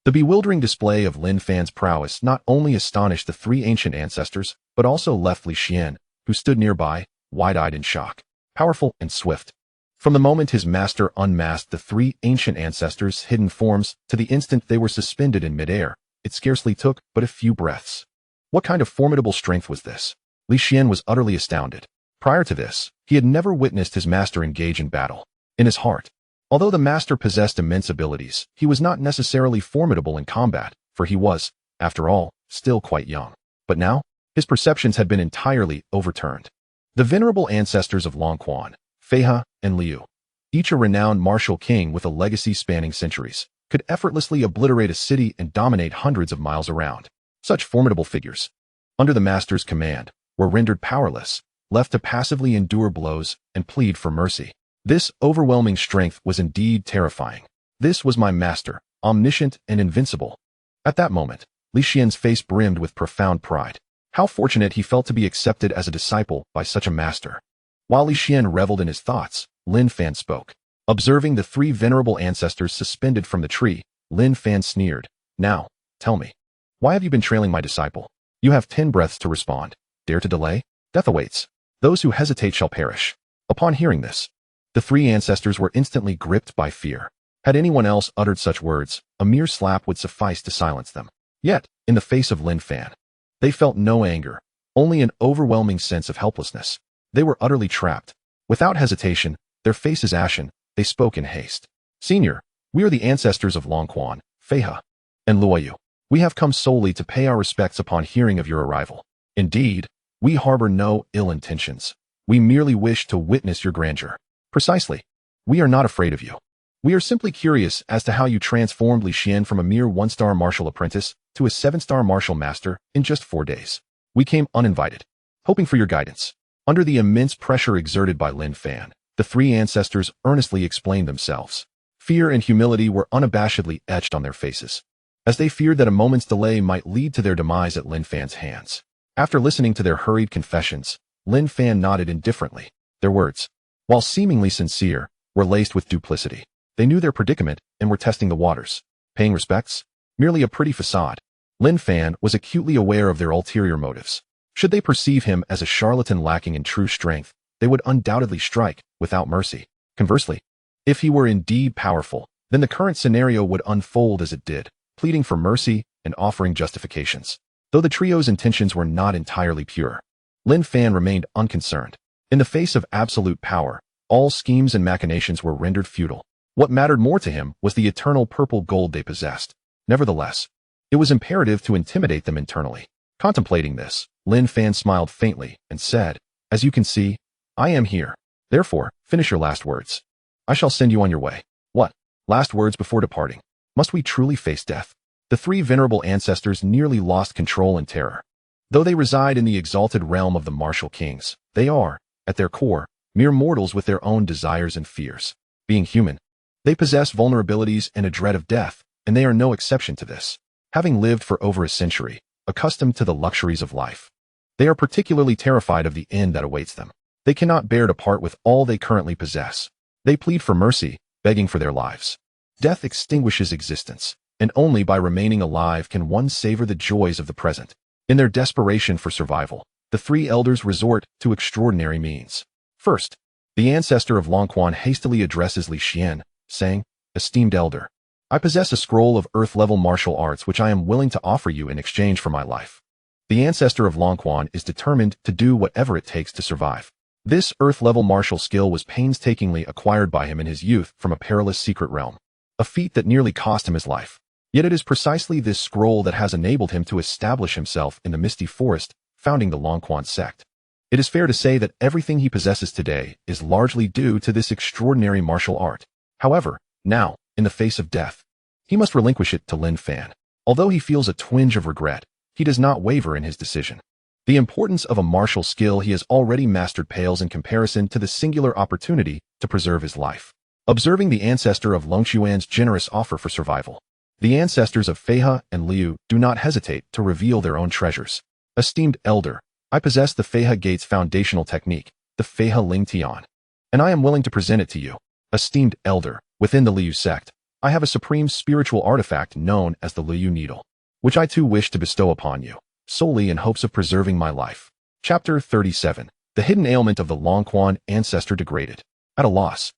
The bewildering display of Lin Fan's prowess not only astonished the three ancient ancestors, but also left Li Xian, who stood nearby, wide-eyed in shock, powerful and swift. From the moment his master unmasked the three ancient ancestors' hidden forms to the instant they were suspended in midair, it scarcely took but a few breaths. What kind of formidable strength was this? Li Xian was utterly astounded. Prior to this, he had never witnessed his master engage in battle. In his heart, although the master possessed immense abilities, he was not necessarily formidable in combat, for he was, after all, still quite young. But now, his perceptions had been entirely overturned. The venerable ancestors of Xuanhuan, Feihe, and Liu, each a renowned martial king with a legacy spanning centuries, could effortlessly obliterate a city and dominate hundreds of miles around. Such formidable figures, under the master's command, were rendered powerless, left to passively endure blows and plead for mercy. This overwhelming strength was indeed terrifying. This was my master, omniscient and invincible. At that moment, Li Xian's face brimmed with profound pride. How fortunate he felt to be accepted as a disciple by such a master. While Li Xian reveled in his thoughts, Lin Fan spoke. Observing the three venerable ancestors suspended from the tree, Lin Fan sneered. Now, tell me, why have you been trailing my disciple? You have 10 breaths to respond. Dare to delay? Death awaits. Those who hesitate shall perish. Upon hearing this, the three ancestors were instantly gripped by fear. Had anyone else uttered such words, a mere slap would suffice to silence them. Yet, in the face of Lin Fan, they felt no anger, only an overwhelming sense of helplessness. They were utterly trapped. Without hesitation, their faces ashen, they spoke in haste. Senior, we are the ancestors of Xuanhuan, Feihe, and Luoyu. We have come solely to pay our respects upon hearing of your arrival. Indeed, we harbor no ill intentions. We merely wish to witness your grandeur. Precisely. We are not afraid of you. We are simply curious as to how you transformed Li Xian from a mere 1-star martial apprentice to a 7-star martial master in just 4 days. We came uninvited, hoping for your guidance. Under the immense pressure exerted by Lin Fan, the three ancestors earnestly explained themselves. Fear and humility were unabashedly etched on their faces, as they feared that a moment's delay might lead to their demise at Lin Fan's hands. After listening to their hurried confessions, Lin Fan nodded indifferently. Their words, while seemingly sincere, were laced with duplicity. They knew their predicament and were testing the waters. Paying respects? Merely a pretty facade. Lin Fan was acutely aware of their ulterior motives. Should they perceive him as a charlatan lacking in true strength, they would undoubtedly strike, without mercy. Conversely, if he were indeed powerful, then the current scenario would unfold as it did, pleading for mercy and offering justifications. Though the trio's intentions were not entirely pure, Lin Fan remained unconcerned. In the face of absolute power, all schemes and machinations were rendered futile. What mattered more to him was the eternal purple gold they possessed. Nevertheless, it was imperative to intimidate them internally. Contemplating this, Lin Fan smiled faintly and said, "As you can see, I am here. Therefore, finish your last words. I shall send you on your way." What? Last words before departing? Must we truly face death? The three venerable ancestors nearly lost control in terror. Though they reside in the exalted realm of the martial kings, they are, at their core, mere mortals with their own desires and fears. Being human, they possess vulnerabilities and a dread of death, and they are no exception to this. having lived for over a century, accustomed to the luxuries of life. They are particularly terrified of the end that awaits them. They cannot bear to part with all they currently possess. They plead for mercy, begging for their lives. Death extinguishes existence, and only by remaining alive can one savor the joys of the present. In their desperation for survival, the three elders resort to extraordinary means. First, the ancestor of xuanhuan hastily addresses Li Xian, saying, "Esteemed elder, I possess a scroll of earth-level martial arts which I am willing to offer you in exchange for my life." The ancestor of xuanhuan is determined to do whatever it takes to survive. This earth-level martial skill was painstakingly acquired by him in his youth from a perilous secret realm, a feat that nearly cost him his life. Yet it is precisely this scroll that has enabled him to establish himself in the misty forest, founding the xuanhuan sect. It is fair to say that everything he possesses today is largely due to this extraordinary martial art. However, now, in the face of death, he must relinquish it to Lin Fan. Although he feels a twinge of regret, he does not waver in his decision. The importance of a martial skill he has already mastered pales in comparison to the singular opportunity to preserve his life. Observing the ancestor of Longxuan's generous offer for survival, the ancestors of Feihe and Liu do not hesitate to reveal their own treasures. "Esteemed elder, I possess the Feihe Gate's foundational technique, the Feihe Ling Tian, and I am willing to present it to you. Esteemed elder, within the Liu sect, I have a supreme spiritual artifact known as the Liu Needle, which I too wish to bestow upon you, solely in hopes of preserving my life." Chapter 37. The hidden ailment of the xuanhuan ancestor degraded. At a loss,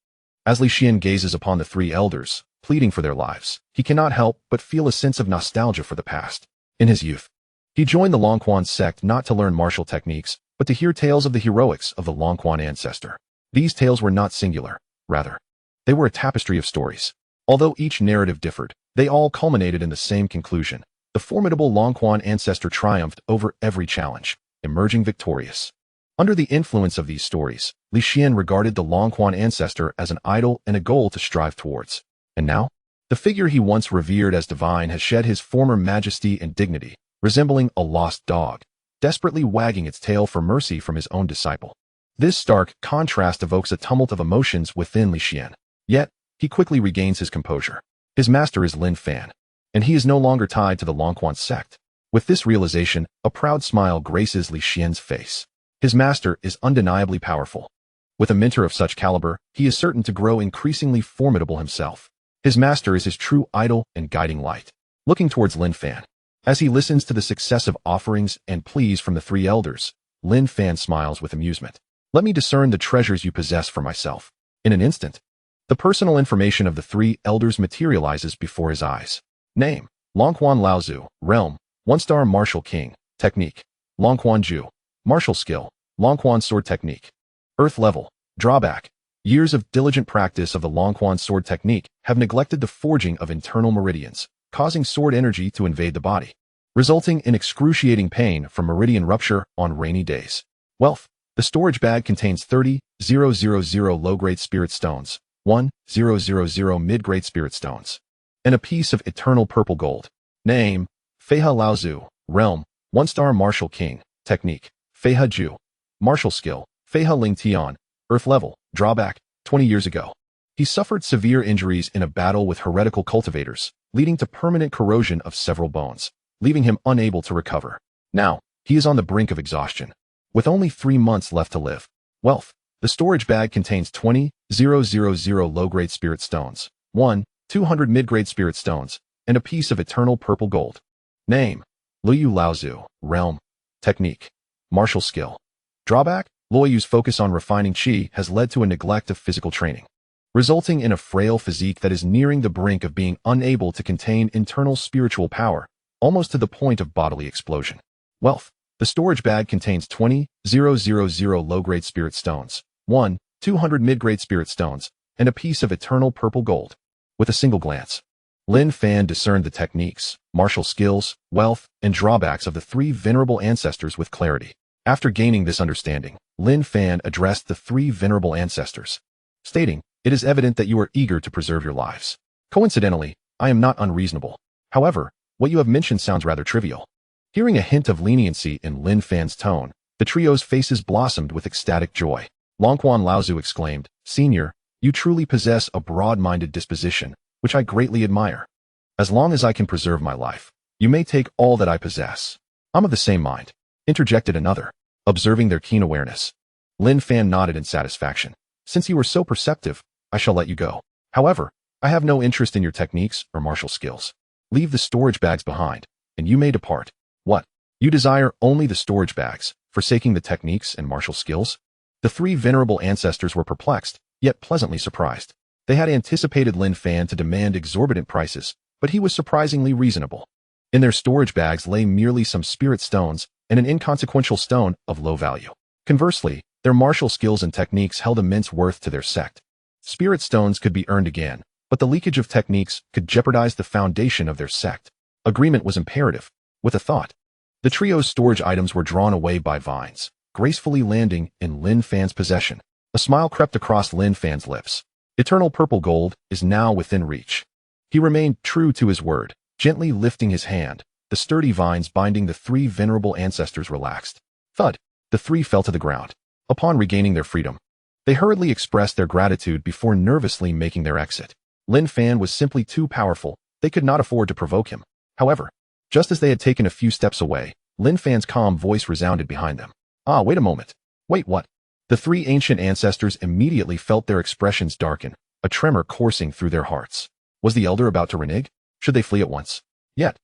as Li Xian gazes upon the three elders, pleading for their lives, he cannot help but feel a sense of nostalgia for the past. In his youth, he joined the xuanhuan sect not to learn martial techniques, but to hear tales of the heroics of the xuanhuan ancestor. These tales were not singular, rather, they were a tapestry of stories. Although each narrative differed, they all culminated in the same conclusion. The formidable xuanhuan ancestor triumphed over every challenge, emerging victorious. Under the influence of these stories, Li Xian regarded the xuanhuan ancestor as an idol and a goal to strive towards. And now, the figure he once revered as divine has shed his former majesty and dignity, resembling a lost dog, desperately wagging its tail for mercy from his own disciple. This stark contrast evokes a tumult of emotions within Li Xian. Yet, he quickly regains his composure. His master is Lin Fan, and he is no longer tied to the xuanhuan sect. With this realization, a proud smile graces Li Xian's face. His master is undeniably powerful. With a mentor of such caliber, he is certain to grow increasingly formidable himself. His master is his true idol and guiding light. Looking towards Lin Fan, as he listens to the successive offerings and pleas from the three elders, Lin Fan smiles with amusement. "Let me discern the treasures you possess for myself." In an instant, the personal information of the three elders materializes before his eyes. Name: xuanhuan Laozu. Realm: one-star martial king. Technique: xuanhuan Ju. Martial skill: xuanhuan sword technique. Earth level. Drawback: years of diligent practice of the xuanhuan sword technique have neglected the forging of internal meridians, causing sword energy to invade the body, resulting in excruciating pain from meridian rupture on rainy days. Wealth: the storage bag contains 30,000 low-grade spirit stones, 1,000 mid-grade spirit stones, and a piece of eternal purple gold. Name: Feihe Laozu. Realm: one-star martial king. Technique: Feihe Ju. Martial skill: Feihe Ling Tian. Earth level. Drawback: 20 years ago, he suffered severe injuries in a battle with heretical cultivators, leading to permanent corrosion of several bones, leaving him unable to recover. Now, he is on the brink of exhaustion, with only 3 months left to live. Wealth: the storage bag contains 20,000 low-grade spirit stones, 200 mid-grade spirit stones, and a piece of eternal purple gold. Name: Liu Laozu. Realm: technique: martial skill. Drawback: Luoyu's focus on refining qi has led to a neglect of physical training, resulting in a frail physique that is nearing the brink of being unable to contain internal spiritual power, almost to the point of bodily explosion. Wealth: the storage bag contains 20,000 low-grade spirit stones, 200 mid-grade spirit stones, and a piece of eternal purple gold. With a single glance, Lin Fan discerned the techniques, martial skills, wealth, and drawbacks of the three venerable ancestors with clarity. After gaining this understanding, Lin Fan addressed the three venerable ancestors, stating, "It is evident that you are eager to preserve your lives. Coincidentally, I am not unreasonable. However, what you have mentioned sounds rather trivial." Hearing a hint of leniency in Lin Fan's tone, the trio's faces blossomed with ecstatic joy. xuanhuan Laozu exclaimed, "Senior, you truly possess a broad-minded disposition, which I greatly admire. As long as I can preserve my life, You may take all that I possess. I'm of the same mind, interjected another, observing their keen awareness. Lin Fan nodded in satisfaction. Since you were so perceptive, I shall let you go. However, I have no interest in your techniques or martial skills. Leave the storage bags behind, and you may depart. What? You desire only the storage bags, forsaking the techniques and martial skills? The three venerable ancestors were perplexed, yet pleasantly surprised. They had anticipated Lin Fan to demand exorbitant prices, but he was surprisingly reasonable. In their storage bags lay merely some spirit stones and an inconsequential stone of low value. Conversely, their martial skills and techniques held immense worth to their sect. Spirit stones could be earned again, but the leakage of techniques could jeopardize the foundation of their sect. Agreement was imperative. With a thought, the trio's storage items were drawn away by vines, gracefully landing in Lin Fan's possession. A smile crept across Lin Fan's lips. Eternal purple gold is now within reach. He remained true to his word, gently lifting his hand. The sturdy vines binding the three venerable ancestors relaxed. Thud! The three fell to the ground. Upon regaining their freedom, they hurriedly expressed their gratitude before nervously making their exit. Lin Fan was simply too powerful. They could not afford to provoke him. However, just as they had taken a few steps away, Lin Fan's calm voice resounded behind them. Ah, wait a moment. Wait, what? The three ancient ancestors immediately felt their expressions darken, a tremor coursing through their hearts. Was the elder about to renege? Should they flee at once? Yet,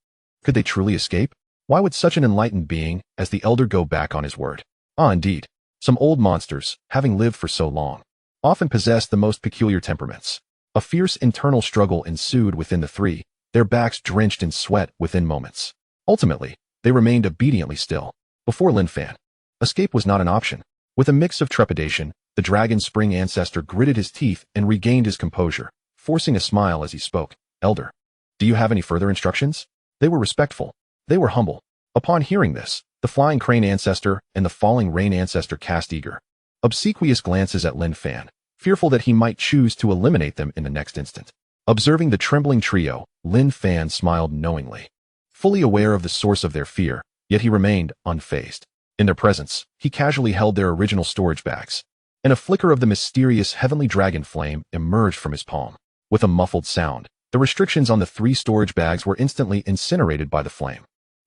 could they truly escape? Why would such an enlightened being as the elder go back on his word? Ah, indeed. Some old monsters, having lived for so long, often possessed the most peculiar temperaments. A fierce internal struggle ensued within the three, their backs drenched in sweat within moments. Ultimately, they remained obediently still. Before Lin Fan, escape was not an option. With a mix of trepidation, the dragon spring ancestor gritted his teeth and regained his composure, forcing a smile as he spoke. Elder, do you have any further instructions? They were respectful. They were humble. Upon hearing this, the flying crane ancestor and the falling rain ancestor cast eager, obsequious glances at Lin Fan, fearful that he might choose to eliminate them in the next instant. Observing the trembling trio, Lin Fan smiled knowingly. Fully aware of the source of their fear, yet he remained unfazed. In their presence, he casually held their original storage bags, and a flicker of the mysterious heavenly dragon flame emerged from his palm. With a muffled sound, the restrictions on the three storage bags were instantly incinerated by the flame.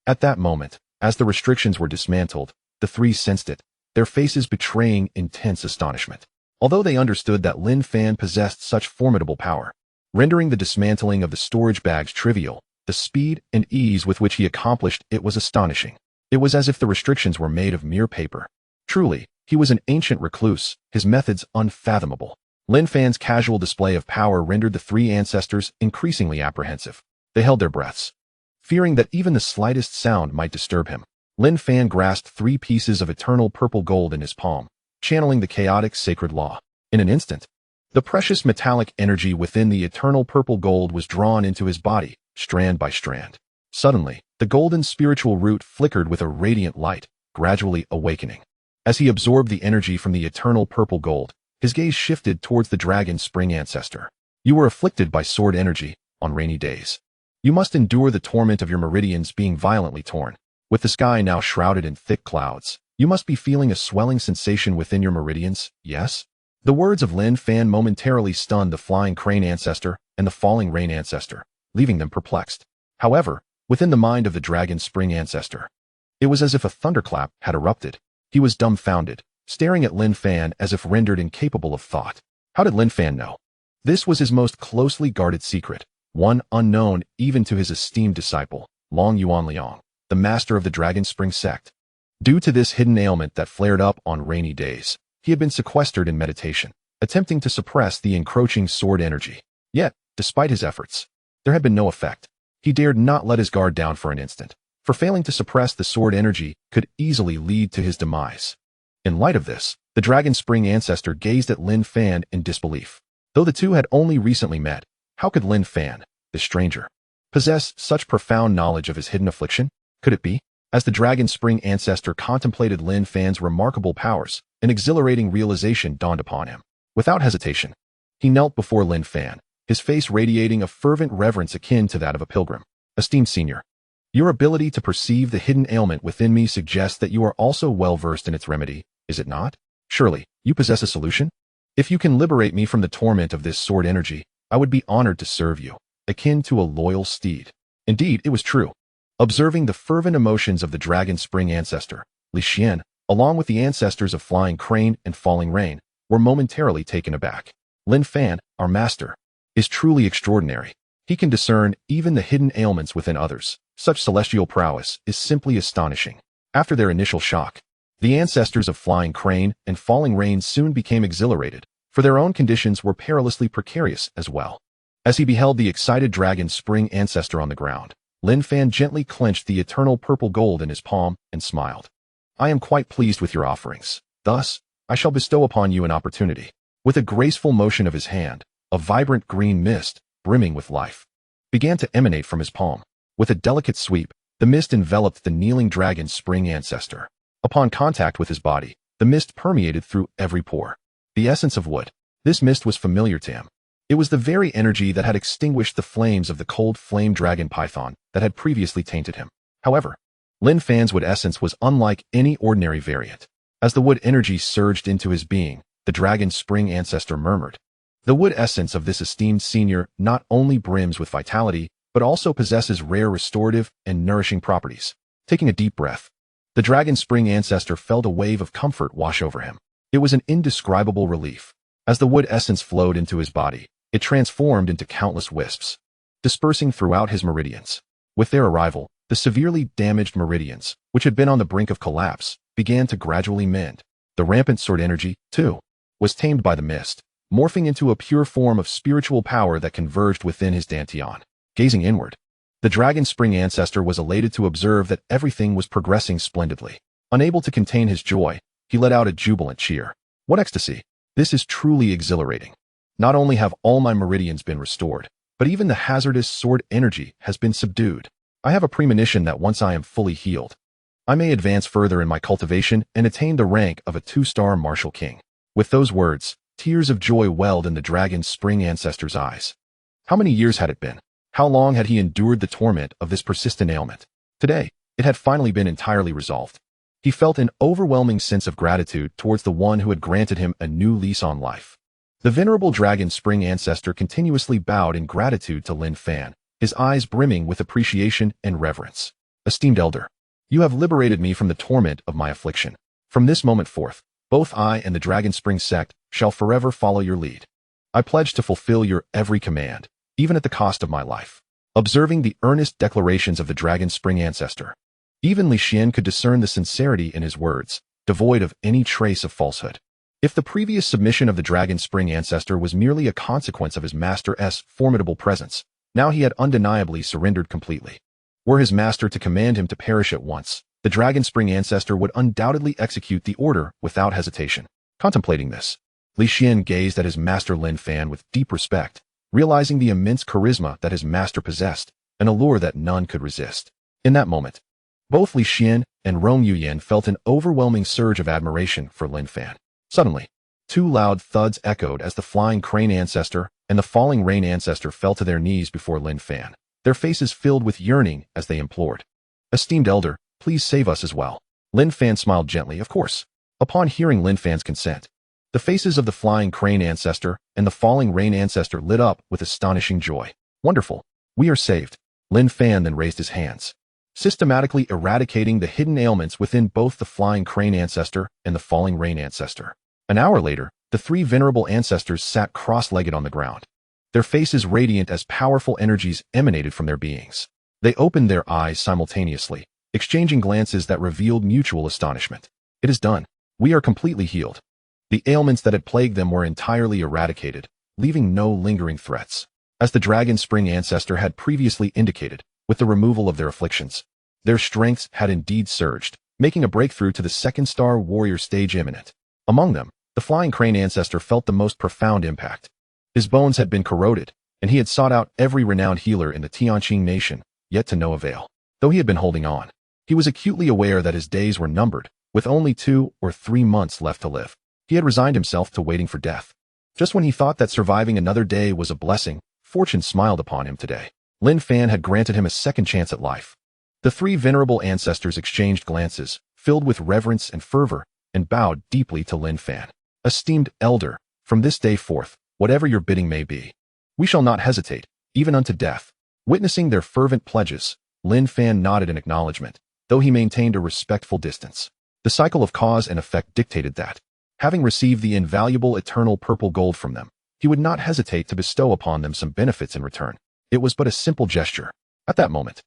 At that moment, as the restrictions were dismantled, the three sensed it, their faces betraying intense astonishment. Although they understood that Lin Fan possessed such formidable power, rendering the dismantling of the storage bags trivial, the speed and ease with which he accomplished it was astonishing. It was as if the restrictions were made of mere paper. Truly, he was an ancient recluse, his methods unfathomable. Lin Fan's casual display of power rendered the three ancestors increasingly apprehensive. They held their breaths, fearing that even the slightest sound might disturb him. Lin Fan grasped 3 pieces of eternal purple gold in his palm, channeling the chaotic sacred law. In an instant, the precious metallic energy within the eternal purple gold was drawn into his body, strand by strand. Suddenly, the golden spiritual root flickered with a radiant light, gradually awakening. As he absorbed the energy from the eternal purple gold, his gaze shifted towards the dragon spring ancestor. You were afflicted by sword energy on rainy days. You must endure the torment of your meridians being violently torn. With the sky now shrouded in thick clouds, you must be feeling a swelling sensation within your meridians, yes? The words of Lin Fan momentarily stunned the flying crane ancestor and the falling rain ancestor, leaving them perplexed. However, within the mind of the dragon spring ancestor, it was as if a thunderclap had erupted. He was dumbfounded, staring at Lin Fan as if rendered incapable of thought. How did Lin Fan know? This was his most closely guarded secret, one unknown even to his esteemed disciple, Xuanhuan, the master of the Dragon Spring sect. Due to this hidden ailment that flared up on rainy days, he had been sequestered in meditation, attempting to suppress the encroaching sword energy. Yet, despite his efforts, there had been no effect. He dared not let his guard down for an instant, for failing to suppress the sword energy could easily lead to his demise. In light of this, the Dragon Spring ancestor gazed at Lin Fan in disbelief. Though the two had only recently met, how could Lin Fan, the stranger, possess such profound knowledge of his hidden affliction? Could it be? As the Dragon Spring ancestor contemplated Lin Fan's remarkable powers, an exhilarating realization dawned upon him. Without hesitation, he knelt before Lin Fan, his face radiating a fervent reverence akin to that of a pilgrim. Esteemed senior, your ability to perceive the hidden ailment within me suggests that you are also well versed in its remedy, is it not? Surely, you possess a solution? If you can liberate me from the torment of this sword energy, I would be honored to serve you, akin to a loyal steed. Indeed, it was true. Observing the fervent emotions of the dragon spring ancestor, Li Xian, along with the ancestors of Flying Crane and Falling Rain, were momentarily taken aback. Lin Fan, our master, is truly extraordinary. He can discern even the hidden ailments within others. Such celestial prowess is simply astonishing. After their initial shock, the ancestors of Flying Crane and Falling Rain soon became exhilarated, for their own conditions were perilously precarious as well. As he beheld the excited dragon spring ancestor on the ground, Lin Fan gently clenched the eternal purple gold in his palm and smiled. I am quite pleased with your offerings. Thus, I shall bestow upon you an opportunity. With a graceful motion of his hand, a vibrant green mist, brimming with life, began to emanate from his palm. With a delicate sweep, the mist enveloped the kneeling dragon spring ancestor. Upon contact with his body, the mist permeated through every pore. The essence of wood. This mist was familiar to him. It was the very energy that had extinguished the flames of the cold flame dragon python that had previously tainted him. However, Lin Fan's wood essence was unlike any ordinary variant. As the wood energy surged into his being, the dragon spring ancestor murmured, "The wood essence of this esteemed senior not only brims with vitality, but also possesses rare restorative and nourishing properties." Taking a deep breath, the dragon spring ancestor felt a wave of comfort wash over him. It was an indescribable relief. As the wood essence flowed into his body, it transformed into countless wisps, dispersing throughout his meridians. With their arrival, the severely damaged meridians, which had been on the brink of collapse, began to gradually mend. The rampant sword energy, too, was tamed by the mist, morphing into a pure form of spiritual power that converged within his dantian. Gazing inward, the dragon spring ancestor was elated to observe that everything was progressing splendidly. Unable to contain his joy, he let out a jubilant cheer. What ecstasy! This is truly exhilarating. Not only have all my meridians been restored, but even the hazardous sword energy has been subdued. I have a premonition that once I am fully healed, I may advance further in my cultivation and attain the rank of a 2-star martial king. With those words, tears of joy welled in the dragon's spring ancestor's eyes. How many years had it been? How long had he endured the torment of this persistent ailment? Today, it had finally been entirely resolved. He felt an overwhelming sense of gratitude towards the one who had granted him a new lease on life. The venerable dragon spring ancestor continuously bowed in gratitude to Lin Fan, his eyes brimming with appreciation and reverence. Esteemed elder, you have liberated me from the torment of my affliction. From this moment forth, both I and the Dragon Spring sect shall forever follow your lead. I pledge to fulfill your every command, even at the cost of my life. Observing the earnest declarations of the Dragon Spring ancestor, even Li Xian could discern the sincerity in his words, devoid of any trace of falsehood. If the previous submission of the Dragon Spring ancestor was merely a consequence of his master's formidable presence, now he had undeniably surrendered completely. Were his master to command him to perish at once, the Dragon Spring ancestor would undoubtedly execute the order without hesitation. Contemplating this, Li Xian gazed at his master Lin Fan with deep respect, realizing the immense charisma that his master possessed, an allure that none could resist. In that moment, both Li Xian and Rong Yuyan felt an overwhelming surge of admiration for Lin Fan. Suddenly, 2 loud thuds echoed as the Flying Crane ancestor and the Falling Rain ancestor fell to their knees before Lin Fan, their faces filled with yearning as they implored, "Esteemed elder, please save us as well." Lin Fan smiled gently, of course. Upon hearing Lin Fan's consent, the faces of the Flying Crane ancestor and the Falling Rain ancestor lit up with astonishing joy. "Wonderful. We are saved." Lin Fan then raised his hands, systematically eradicating the hidden ailments within both the Flying Crane ancestor and the Falling Rain ancestor. An hour later, the 3 venerable ancestors sat cross-legged on the ground, their faces radiant as powerful energies emanated from their beings. They opened their eyes simultaneously, exchanging glances that revealed mutual astonishment. "It is done. We are completely healed." The ailments that had plagued them were entirely eradicated, leaving no lingering threats. As the Dragon Spring ancestor had previously indicated, with the removal of their afflictions, their strengths had indeed surged, making a breakthrough to the 2-star warrior stage imminent. Among them, the Flying Crane ancestor felt the most profound impact. His bones had been corroded, and he had sought out every renowned healer in the Tianqing nation, yet to no avail. Though he had been holding on, he was acutely aware that his days were numbered, with only 2 or 3 months left to live. He had resigned himself to waiting for death. Just when he thought that surviving another day was a blessing, fortune smiled upon him today. Lin Fan had granted him a second chance at life. The 3 venerable ancestors exchanged glances, filled with reverence and fervor, and bowed deeply to Lin Fan. "Esteemed elder, from this day forth, whatever your bidding may be, we shall not hesitate, even unto death." Witnessing their fervent pledges, Lin Fan nodded in acknowledgement, though he maintained a respectful distance. The cycle of cause and effect dictated that, having received the invaluable eternal purple gold from them, he would not hesitate to bestow upon them some benefits in return. It was but a simple gesture. At that moment,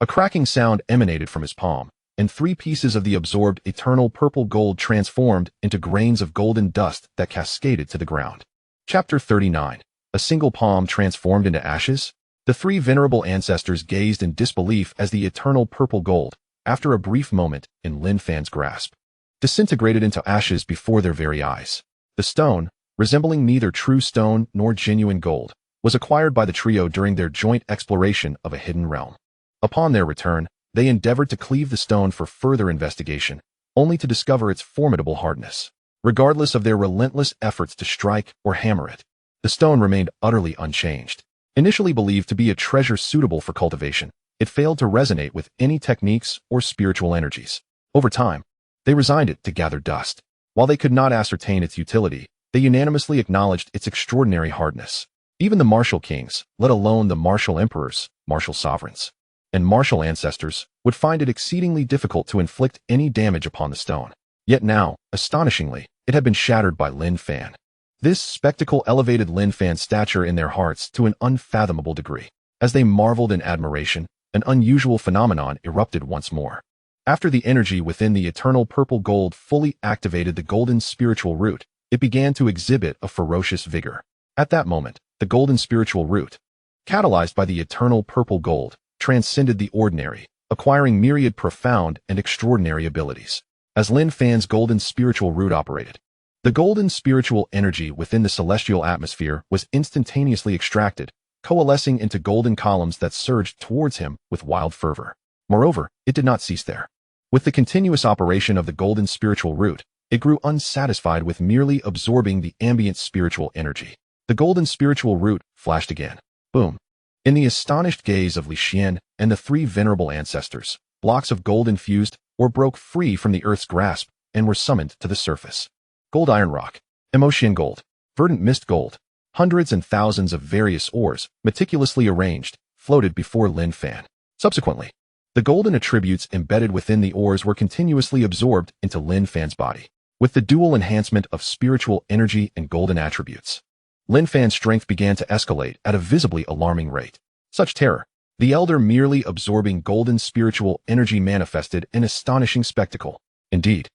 a cracking sound emanated from his palm, and 3 pieces of the absorbed eternal purple gold transformed into grains of golden dust that cascaded to the ground. Chapter 39. A single palm transformed into ashes? The 3 venerable ancestors gazed in disbelief as the eternal purple gold, after a brief moment in Lin Fan's grasp, disintegrated into ashes before their very eyes. The stone, resembling neither true stone nor genuine gold, was acquired by the trio during their joint exploration of a hidden realm. Upon their return, they endeavored to cleave the stone for further investigation, only to discover its formidable hardness. Regardless of their relentless efforts to strike or hammer it, the stone remained utterly unchanged. Initially believed to be a treasure suitable for cultivation, it failed to resonate with any techniques or spiritual energies. Over time, they resigned it to gather dust. While they could not ascertain its utility, they unanimously acknowledged its extraordinary hardness. Even the martial kings, let alone the martial emperors, martial sovereigns, and martial ancestors, would find it exceedingly difficult to inflict any damage upon the stone. Yet now, astonishingly, it had been shattered by Lin Fan. This spectacle elevated Lin Fan's stature in their hearts to an unfathomable degree. As they marveled in admiration, an unusual phenomenon erupted once more. After the energy within the eternal purple gold fully activated the golden spiritual root, it began to exhibit a ferocious vigor. At that moment, the golden spiritual root, catalyzed by the eternal purple gold, transcended the ordinary, acquiring myriad profound and extraordinary abilities. As Lin Fan's golden spiritual root operated, the golden spiritual energy within the celestial atmosphere was instantaneously extracted, coalescing into golden columns that surged towards him with wild fervor. Moreover, it did not cease there. With the continuous operation of the golden spiritual root, it grew unsatisfied with merely absorbing the ambient spiritual energy. The golden spiritual root flashed again. Boom. In the astonished gaze of Li Xian and the 3 venerable ancestors, blocks of gold infused or broke free from the earth's grasp and were summoned to the surface. Gold iron rock, emotion gold, verdant mist gold, hundreds and thousands of various ores, meticulously arranged, floated before Lin Fan. Subsequently, the golden attributes embedded within the ores were continuously absorbed into Lin Fan's body. With the dual enhancement of spiritual energy and golden attributes, Lin Fan's strength began to escalate at a visibly alarming rate. Such terror, the elder merely absorbing golden spiritual energy, manifested an astonishing spectacle. Indeed,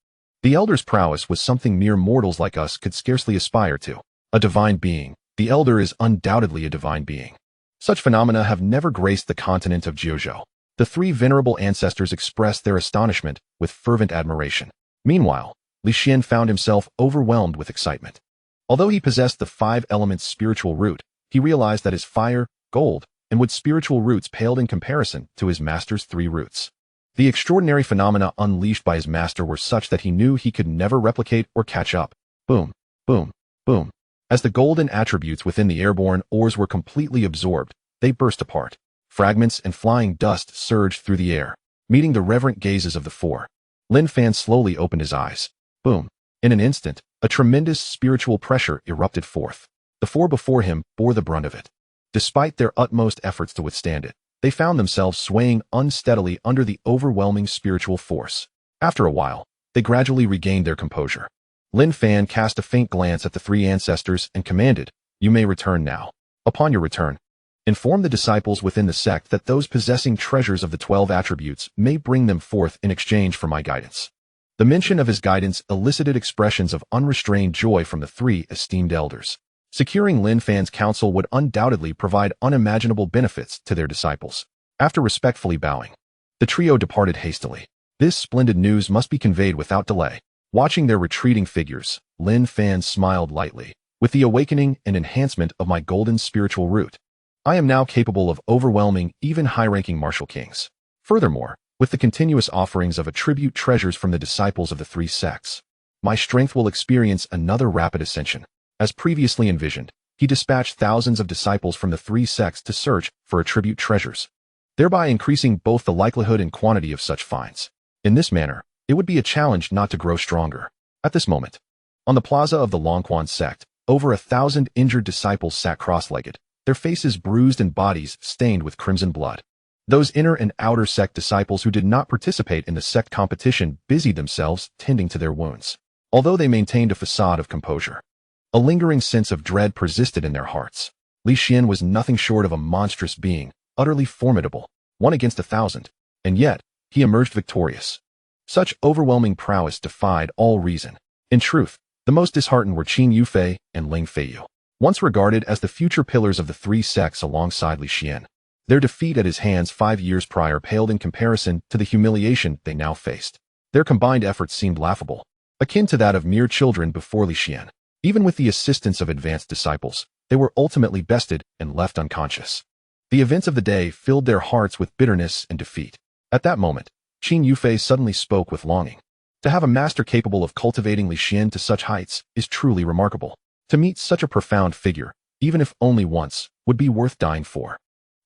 the elder's prowess was something mere mortals like us could scarcely aspire to. A divine being, the elder is undoubtedly a divine being. Such phenomena have never graced the continent of Jiuzhou. The 3 venerable ancestors expressed their astonishment with fervent admiration. Meanwhile, Li Xian found himself overwhelmed with excitement. Although he possessed the 5 elements spiritual root, he realized that his fire, gold, and wood spiritual roots paled in comparison to his master's 3 roots. The extraordinary phenomena unleashed by his master were such that he knew he could never replicate or catch up. Boom, boom, boom. As the golden attributes within the airborne ores were completely absorbed, they burst apart. Fragments and flying dust surged through the air, meeting the reverent gazes of the 4. Lin Fan slowly opened his eyes. Boom. In an instant, a tremendous spiritual pressure erupted forth. The 4 before him bore the brunt of it. Despite their utmost efforts to withstand it, they found themselves swaying unsteadily under the overwhelming spiritual force. After a while, they gradually regained their composure. Lin Fan cast a faint glance at the 3 ancestors and commanded, "You may return now. Upon your return, inform the disciples within the sect that those possessing treasures of the 12 attributes may bring them forth in exchange for my guidance." The mention of his guidance elicited expressions of unrestrained joy from the 3 esteemed elders. Securing Lin Fan's counsel would undoubtedly provide unimaginable benefits to their disciples. After respectfully bowing, the trio departed hastily. This splendid news must be conveyed without delay. Watching their retreating figures, Lin Fan smiled lightly. With the awakening and enhancement of my golden spiritual root, I am now capable of overwhelming even high-ranking martial kings. Furthermore, with the continuous offerings of attribute treasures from the disciples of the 3 sects, my strength will experience another rapid ascension. As previously envisioned, he dispatched thousands of disciples from the 3 sects to search for attribute treasures, thereby increasing both the likelihood and quantity of such finds. In this manner, it would be a challenge not to grow stronger. At this moment, on the plaza of the Lonquan sect, over 1,000 injured disciples sat cross-legged, their faces bruised and bodies stained with crimson blood. Those inner and outer sect disciples who did not participate in the sect competition busied themselves tending to their wounds. Although they maintained a facade of composure, a lingering sense of dread persisted in their hearts. Li Xian was nothing short of a monstrous being, utterly formidable, 1,1,000, and yet, he emerged victorious. Such overwhelming prowess defied all reason. In truth, the most disheartened were Qin Yufei and Ling Feiyu, once regarded as the future pillars of the three sects alongside Li Xian. Their defeat at his hands 5 years prior paled in comparison to the humiliation they now faced. Their combined efforts seemed laughable, akin to that of mere children before Li Xian. Even with the assistance of advanced disciples, they were ultimately bested and left unconscious. The events of the day filled their hearts with bitterness and defeat. At that moment, Qin Yufei suddenly spoke with longing. To have a master capable of cultivating Li Xian to such heights is truly remarkable. To meet such a profound figure, even if only once, would be worth dying for.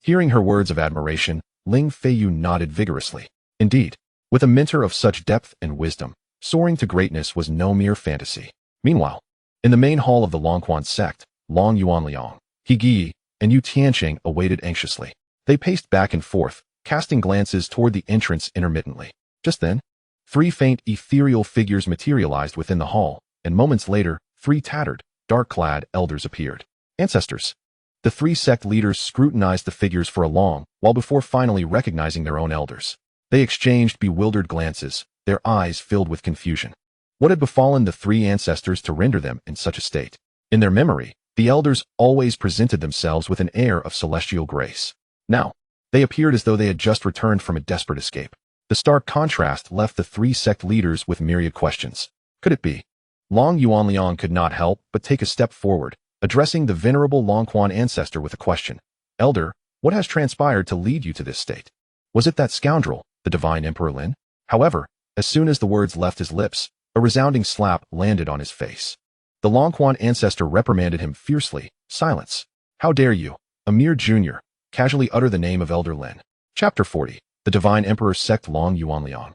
Hearing her words of admiration, Ling Feiyu nodded vigorously. Indeed, with a mentor of such depth and wisdom, soaring to greatness was no mere fantasy. Meanwhile, in the main hall of the Longquan sect, Long Yuanliang, He Gi, and Yu Tianqing awaited anxiously. They paced back and forth, casting glances toward the entrance intermittently. Just then, 3 faint, ethereal figures materialized within the hall, and moments later, 3 tattered, dark-clad elders appeared. Ancestors. The 3 sect leaders scrutinized the figures for a long while before finally recognizing their own elders. They exchanged bewildered glances, their eyes filled with confusion. What had befallen the 3 ancestors to render them in such a state? In their memory, the elders always presented themselves with an air of celestial grace. Now, they appeared as though they had just returned from a desperate escape. The stark contrast left the 3 sect leaders with myriad questions. Could it be? Long Yuanliang could not help but take a step forward, addressing the venerable Longquan ancestor with a question. Elder, what has transpired to lead you to this state? Was it that scoundrel, the divine Emperor Lin? However, as soon as the words left his lips, a resounding slap landed on his face. The Longquan ancestor reprimanded him fiercely. Silence. How dare you, a mere junior, casually utter the name of Elder Lin? Chapter 40. The Divine Emperor Sect Long Yuanliang.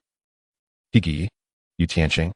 He Gi, Yu Tianqing.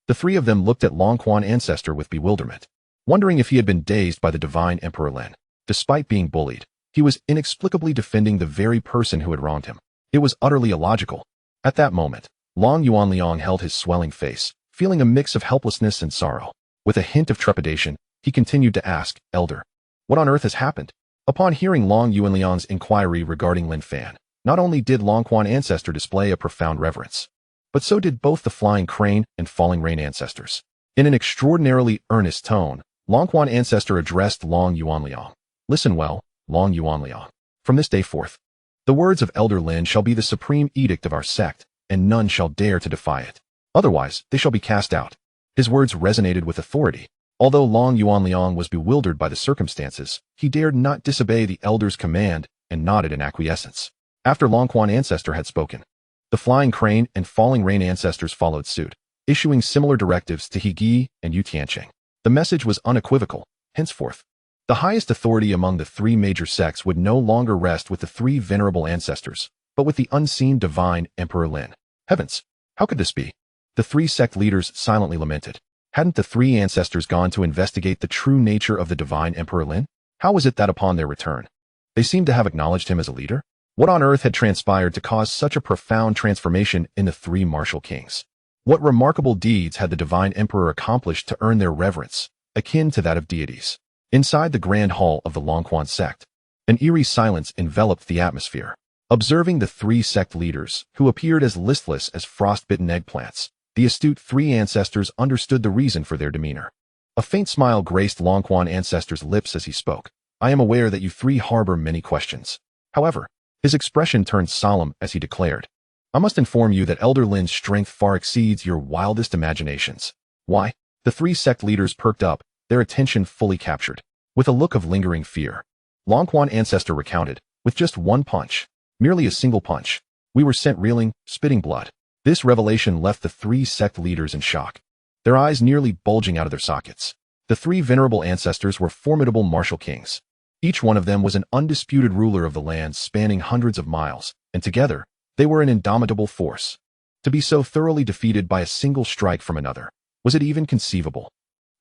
The 3 of them looked at Longquan ancestor with bewilderment, wondering if he had been dazed by the divine Emperor Lin. Despite being bullied, he was inexplicably defending the very person who had wronged him. It was utterly illogical. At that moment, Long Yuanliang held his swelling face, feeling a mix of helplessness and sorrow. With a hint of trepidation, he continued to ask, Elder, what on earth has happened? Upon hearing Long Yuanliang's inquiry regarding Lin Fan, not only did Longquan ancestor display a profound reverence, but so did both the Flying Crane and Falling Rain ancestors. In an extraordinarily earnest tone, Longquan ancestor addressed Long Yuanliang. Listen well, Long Yuanliang. From this day forth, the words of Elder Lin shall be the supreme edict of our sect, and none shall dare to defy it. Otherwise, they shall be cast out. His words resonated with authority. Although Long Yuanliang was bewildered by the circumstances, he dared not disobey the elder's command and nodded in acquiescence. After Longquan ancestor had spoken, the Flying Crane and Falling Rain ancestors followed suit, issuing similar directives to He Gi and Yu Tianqing. The message was unequivocal. Henceforth, the highest authority among the 3 major sects would no longer rest with the 3 venerable ancestors, but with the unseen divine Emperor Lin. Heavens! How could this be? The 3 sect leaders silently lamented. Hadn't the 3 ancestors gone to investigate the true nature of the divine Emperor Lin? How was it that upon their return, they seemed to have acknowledged him as a leader? What on earth had transpired to cause such a profound transformation in the 3 martial kings? What remarkable deeds had the divine emperor accomplished to earn their reverence, akin to that of deities? Inside the grand hall of the Longquan sect, an eerie silence enveloped the atmosphere. Observing the 3 sect leaders, who appeared as listless as frost-bitten eggplants, the astute 3 ancestors understood the reason for their demeanor. A faint smile graced Longquan ancestor's lips as he spoke. I am aware that you 3 harbor many questions. However, his expression turned solemn as he declared, I must inform you that Elder Lin's strength far exceeds your wildest imaginations. Why? The 3 sect leaders perked up, their attention fully captured. With a look of lingering fear, Longquan ancestor recounted, with just one punch, merely a single punch, we were sent reeling, spitting blood. This revelation left the 3 sect leaders in shock, their eyes nearly bulging out of their sockets. The 3 venerable ancestors were formidable martial kings. Each one of them was an undisputed ruler of the land spanning hundreds of miles, and together, they were an indomitable force. To be so thoroughly defeated by a single strike from another, was it even conceivable?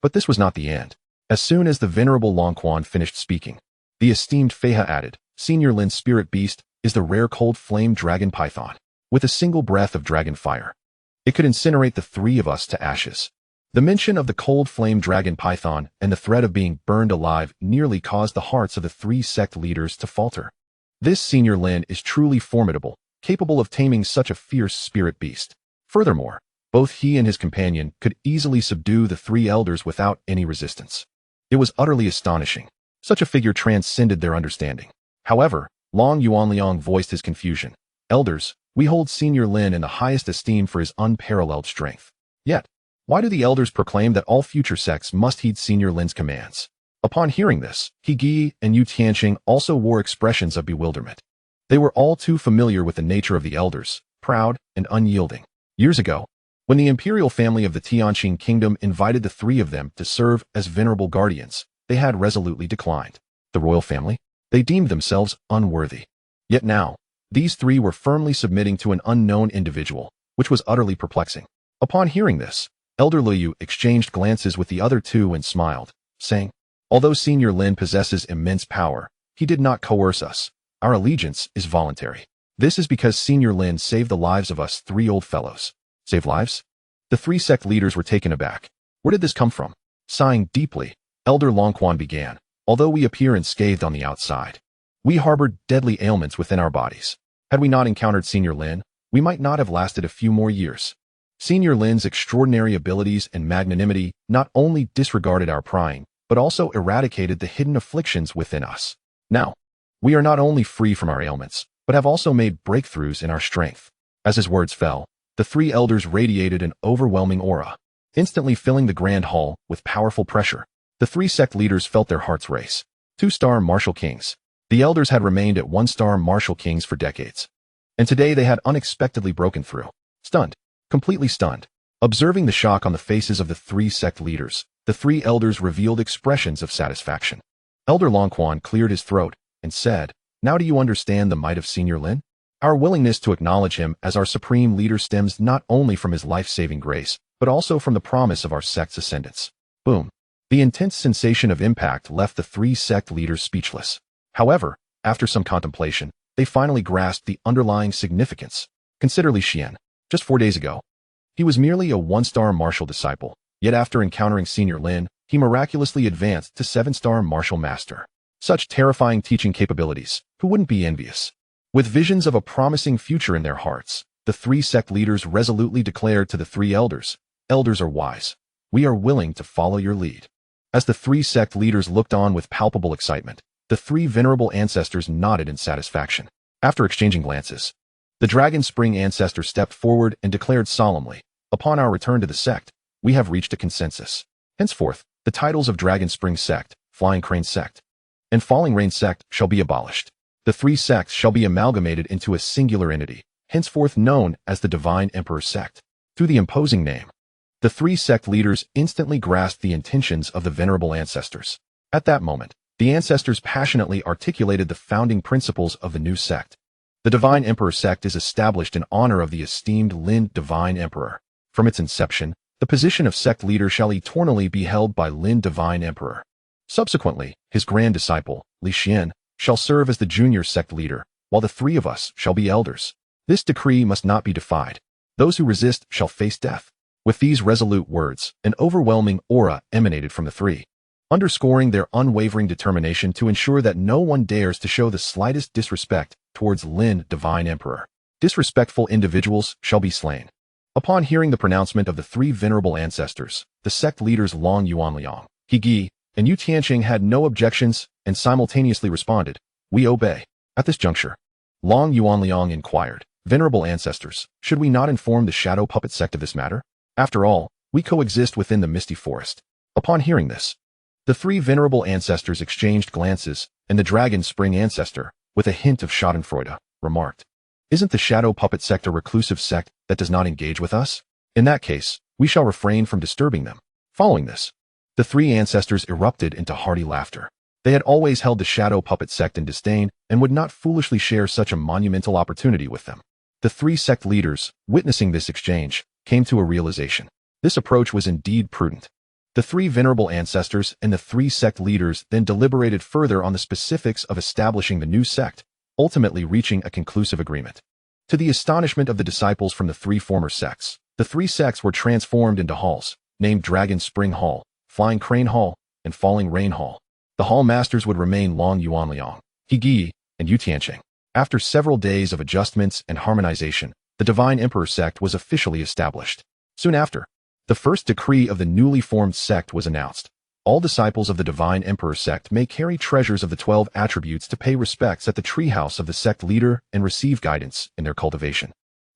But this was not the end. As soon as the venerable Longquan finished speaking, the esteemed Feiha added, Senior Lin's spirit beast, is the rare cold flame dragon python. With a single breath of dragon fire, it could incinerate the three of us to ashes. The mention of the cold flame dragon python and the threat of being burned alive nearly caused the hearts of the three sect leaders to falter. This Senior Lin is truly formidable, capable of taming such a fierce spirit beast. Furthermore, both he and his companion could easily subdue the three elders without any resistance. It was utterly astonishing. Such a figure transcended their understanding. However, Long Yuanliang voiced his confusion. Elders, we hold Senior Lin in the highest esteem for his unparalleled strength. Yet, why do the elders proclaim that all future sects must heed Senior Lin's commands? Upon hearing this, He Gi and Yu Tianqing also wore expressions of bewilderment. They were all too familiar with the nature of the elders, proud and unyielding. Years ago, when the imperial family of the Tianqing kingdom invited the three of them to serve as venerable guardians, they had resolutely declined. The royal family? They deemed themselves unworthy. Yet now, these three were firmly submitting to an unknown individual, which was utterly perplexing. Upon hearing this, Elder Liu exchanged glances with the other two and smiled, saying, although Senior Lin possesses immense power, he did not coerce us. Our allegiance is voluntary. This is because Senior Lin saved the lives of us three old fellows. Save lives? The three sect leaders were taken aback. Where did this come from? Sighing deeply, Elder Longquan began, although we appear unscathed on the outside, we harbored deadly ailments within our bodies. Had we not encountered Senior Lin, we might not have lasted a few more years. Senior Lin's extraordinary abilities and magnanimity not only disregarded our prying, but also eradicated the hidden afflictions within us. Now, we are not only free from our ailments, but have also made breakthroughs in our strength. As his words fell, the three elders radiated an overwhelming aura, instantly filling the grand hall with powerful pressure. The three sect leaders felt their hearts race. 2-star martial kings. The elders had remained at 1-star martial kings for decades. And today they had unexpectedly broken through. Stunned. Completely stunned. Observing the shock on the faces of the three sect leaders, the three elders revealed expressions of satisfaction. Elder Longquan cleared his throat and said, now do you understand the might of Senior Lin? Our willingness to acknowledge him as our supreme leader stems not only from his life-saving grace, but also from the promise of our sect's ascendance. Boom. The intense sensation of impact left the three sect leaders speechless. However, after some contemplation, they finally grasped the underlying significance. Consider Li Xian. Just 4 days ago, he was merely a 1-star martial disciple, yet after encountering Senior Lin, he miraculously advanced to 7-star martial master. Such terrifying teaching capabilities, who wouldn't be envious? With visions of a promising future in their hearts, the three sect leaders resolutely declared to the three elders, elders are wise. We are willing to follow your lead. As the three sect leaders looked on with palpable excitement, the three venerable ancestors nodded in satisfaction. After exchanging glances, the Dragon Spring ancestor stepped forward and declared solemnly, upon our return to the sect, we have reached a consensus. Henceforth, the titles of Dragon Spring Sect, Flying Crane Sect, and Falling Rain Sect shall be abolished. The three sects shall be amalgamated into a singular entity, henceforth known as the Divine Emperor Sect. Through the imposing name, the three sect leaders instantly grasped the intentions of the venerable ancestors. At that moment, the ancestors passionately articulated the founding principles of the new sect. The Divine Emperor Sect is established in honor of the esteemed Lin Divine Emperor. From its inception, the position of sect leader shall eternally be held by Lin Divine Emperor. Subsequently, his grand disciple, Li Xian, shall serve as the junior sect leader, while the three of us shall be elders. This decree must not be defied. Those who resist shall face death. With these resolute words, an overwhelming aura emanated from the three, underscoring their unwavering determination to ensure that no one dares to show the slightest disrespect towards Lin Divine Emperor. Disrespectful individuals shall be slain. Upon hearing the pronouncement of the three venerable ancestors, the sect leaders Long Yuanliang, He Gi, and Yu Tianqing had no objections and simultaneously responded, we obey. At this juncture, Long Yuanliang inquired, venerable ancestors, should we not inform the Shadow Puppet Sect of this matter? After all, we coexist within the misty forest. Upon hearing this, the three venerable ancestors exchanged glances, and the Dragon Spring ancestor, with a hint of schadenfreude, remarked, isn't the Shadow Puppet Sect a reclusive sect that does not engage with us? In that case, we shall refrain from disturbing them. Following this, the three ancestors erupted into hearty laughter. They had always held the Shadow Puppet Sect in disdain and would not foolishly share such a monumental opportunity with them. The three sect leaders, witnessing this exchange, came to a realization. This approach was indeed prudent. The three venerable ancestors and the three sect leaders then deliberated further on the specifics of establishing the new sect, ultimately reaching a conclusive agreement. To the astonishment of the disciples from the three former sects, the three sects were transformed into halls, named Dragon Spring Hall, Flying Crane Hall, and Falling Rain Hall. The hall masters would remain Long Yuanliang, He and Yu Tianqing. After several days of adjustments and harmonization, the Divine Emperor sect was officially established. Soon after, the first decree of the newly formed sect was announced. All disciples of the Divine Emperor sect may carry treasures of the 12 attributes to pay respects at the treehouse of the sect leader and receive guidance in their cultivation.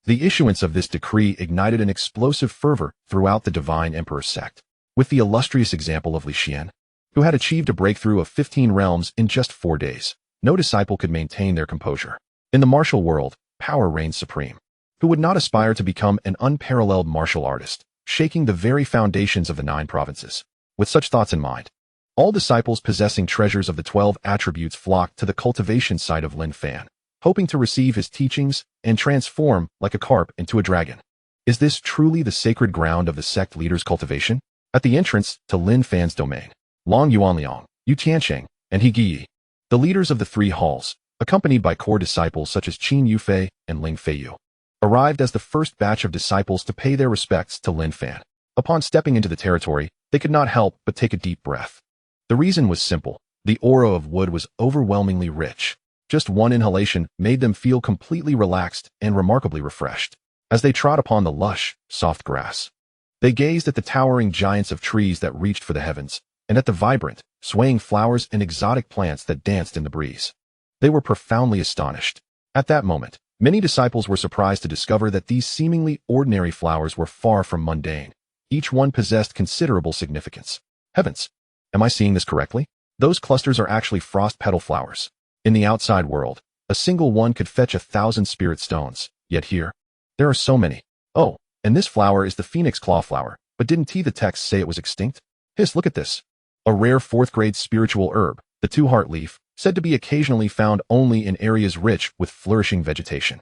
The issuance of this decree ignited an explosive fervor throughout the Divine Emperor sect, with the illustrious example of Li Xian, who had achieved a breakthrough of 15 realms in just 4 days. No disciple could maintain their composure. In the martial world, power reigns supreme. Who would not aspire to become an unparalleled martial artist, shaking the very foundations of the 9 provinces? With such thoughts in mind, all disciples possessing treasures of the 12 attributes flocked to the cultivation site of Lin Fan, hoping to receive his teachings and transform like a carp into a dragon. Is this truly the sacred ground of the sect leader's cultivation? At the entrance to Lin Fan's domain, Long Yuanliang, Yu Tianqing, and He, the leaders of the 3 halls, accompanied by core disciples such as Qin Yufei and Ling Feiyu, arrived as the first batch of disciples to pay their respects to Lin Fan. Upon stepping into the territory, they could not help but take a deep breath. The reason was simple. The aura of wood was overwhelmingly rich. Just one inhalation made them feel completely relaxed and remarkably refreshed. As they trod upon the lush, soft grass, they gazed at the towering giants of trees that reached for the heavens, and at the vibrant, swaying flowers and exotic plants that danced in the breeze. They were profoundly astonished. At that moment, many disciples were surprised to discover that these seemingly ordinary flowers were far from mundane. Each one possessed considerable significance. Heavens! Am I seeing this correctly? Those clusters are actually frost petal flowers. In the outside world, a single one could fetch 1,000 spirit stones, yet here, there are so many. Oh, and this flower is the phoenix claw flower, but didn't the text say it was extinct? Hiss, look at this. A rare 4th-grade spiritual herb, the 2-heart leaf, said to be occasionally found only in areas rich with flourishing vegetation.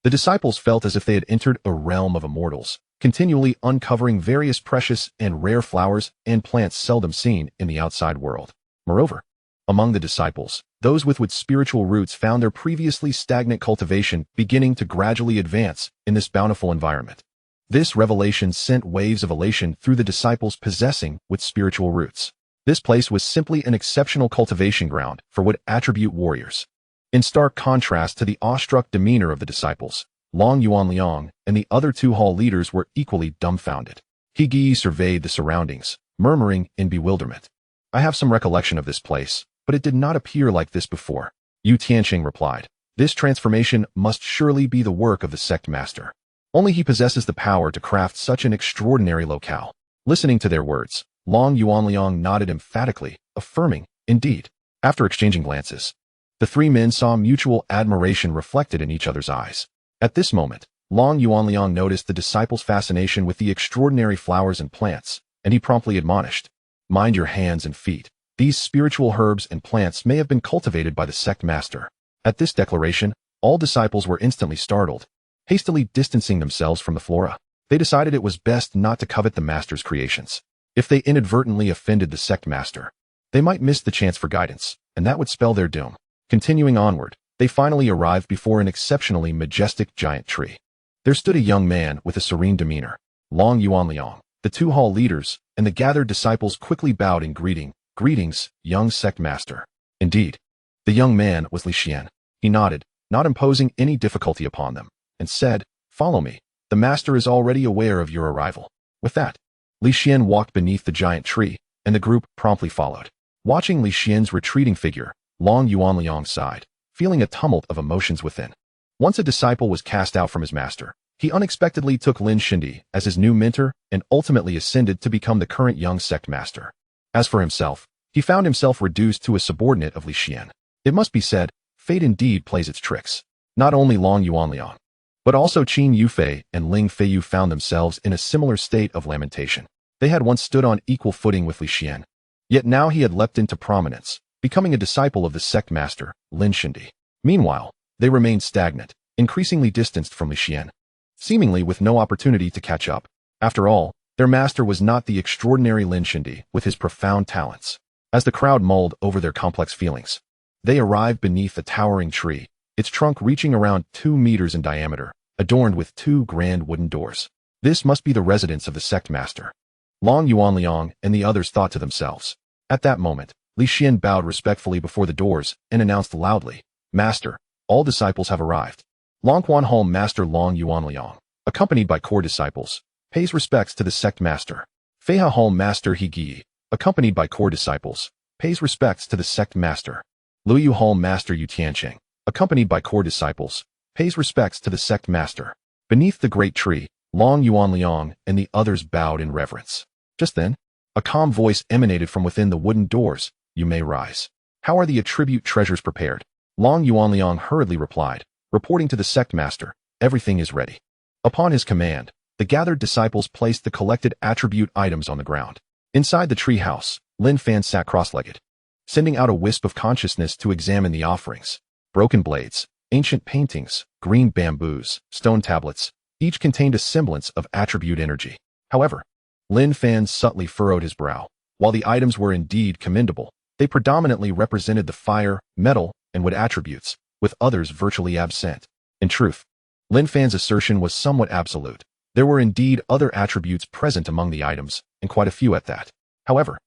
The disciples felt as if they had entered a realm of immortals, continually uncovering various precious and rare flowers and plants seldom seen in the outside world. Moreover, among the disciples, those with spiritual roots found their previously stagnant cultivation beginning to gradually advance in this bountiful environment. This revelation sent waves of elation through the disciples possessing with spiritual roots. This place was simply an exceptional cultivation ground for wood attribute warriors. In stark contrast to the awestruck demeanor of the disciples, Long Yuanliang and the other 2 hall leaders were equally dumbfounded. He surveyed the surroundings, murmuring in bewilderment. I have some recollection of this place, but it did not appear like this before. Yu Tianqing replied. This transformation must surely be the work of the sect master. Only he possesses the power to craft such an extraordinary locale. Listening to their words, Long Yuanliang nodded emphatically, affirming, indeed. After exchanging glances, the 3 men saw mutual admiration reflected in each other's eyes. At this moment, Long Yuanliang noticed the disciples' fascination with the extraordinary flowers and plants, and he promptly admonished, mind your hands and feet. These spiritual herbs and plants may have been cultivated by the sect master. At this declaration, all disciples were instantly startled. Hastily distancing themselves from the flora, they decided it was best not to covet the master's creations. If they inadvertently offended the sect master, they might miss the chance for guidance, and that would spell their doom. Continuing onward, they finally arrived before an exceptionally majestic giant tree. There stood a young man with a serene demeanor. Long Yuanliang, the 2 hall leaders, and the gathered disciples quickly bowed in greeting. Greetings, young sect master. Indeed, the young man was Li Xian. He nodded, not imposing any difficulty upon them, and said, follow me. The master is already aware of your arrival. With that, Li Xian walked beneath the giant tree, and the group promptly followed. Watching Li Xian's retreating figure, Long Yuanliang sighed, feeling a tumult of emotions within. Once a disciple was cast out from his master, he unexpectedly took Lin Shindi as his new mentor and ultimately ascended to become the current young sect master. As for himself, he found himself reduced to a subordinate of Li Xian. It must be said, fate indeed plays its tricks. Not only Long Yuanliang, but also Qin Yufei and Ling Feiyu found themselves in a similar state of lamentation. They had once stood on equal footing with Li Xian, yet now he had leapt into prominence, becoming a disciple of the sect master, Lin Shindi. Meanwhile, they remained stagnant, increasingly distanced from Li Xian, seemingly with no opportunity to catch up. After all, their master was not the extraordinary Lin Shindi with his profound talents. As the crowd mulled over their complex feelings, they arrived beneath a towering tree, its trunk reaching around 2 meters in diameter, adorned with 2 grand wooden doors. This must be the residence of the sect master. Long Yuanliang and the others thought to themselves. At that moment, Li Xian bowed respectfully before the doors and announced loudly, "Master, all disciples have arrived." Long Xuanhuan Master Long Yuanliang, accompanied by core disciples, pays respects to the sect master. Feiha Home Master He Gi, accompanied by core disciples, pays respects to the sect master. Luyu Home Master Yu Tiancheng, accompanied by core disciples, pays respects to the sect master. Beneath the great tree, Long Yuanliang and the others bowed in reverence. Just then, a calm voice emanated from within the wooden doors. "You may rise." "How are the attribute treasures prepared?" Long Yuanliang hurriedly replied, reporting to the sect master, "Everything is ready." Upon his command, the gathered disciples placed the collected attribute items on the ground. Inside the tree house, Lin Fan sat cross-legged, sending out a wisp of consciousness to examine the offerings. Broken blades, ancient paintings, green bamboos, stone tablets, each contained a semblance of attribute energy. However, Lin Fan subtly furrowed his brow. While the items were indeed commendable, they predominantly represented the fire, metal, and wood attributes, with others virtually absent. In truth, Lin Fan's assertion was somewhat absolute. There were indeed other attributes present among the items, and quite a few at that. However,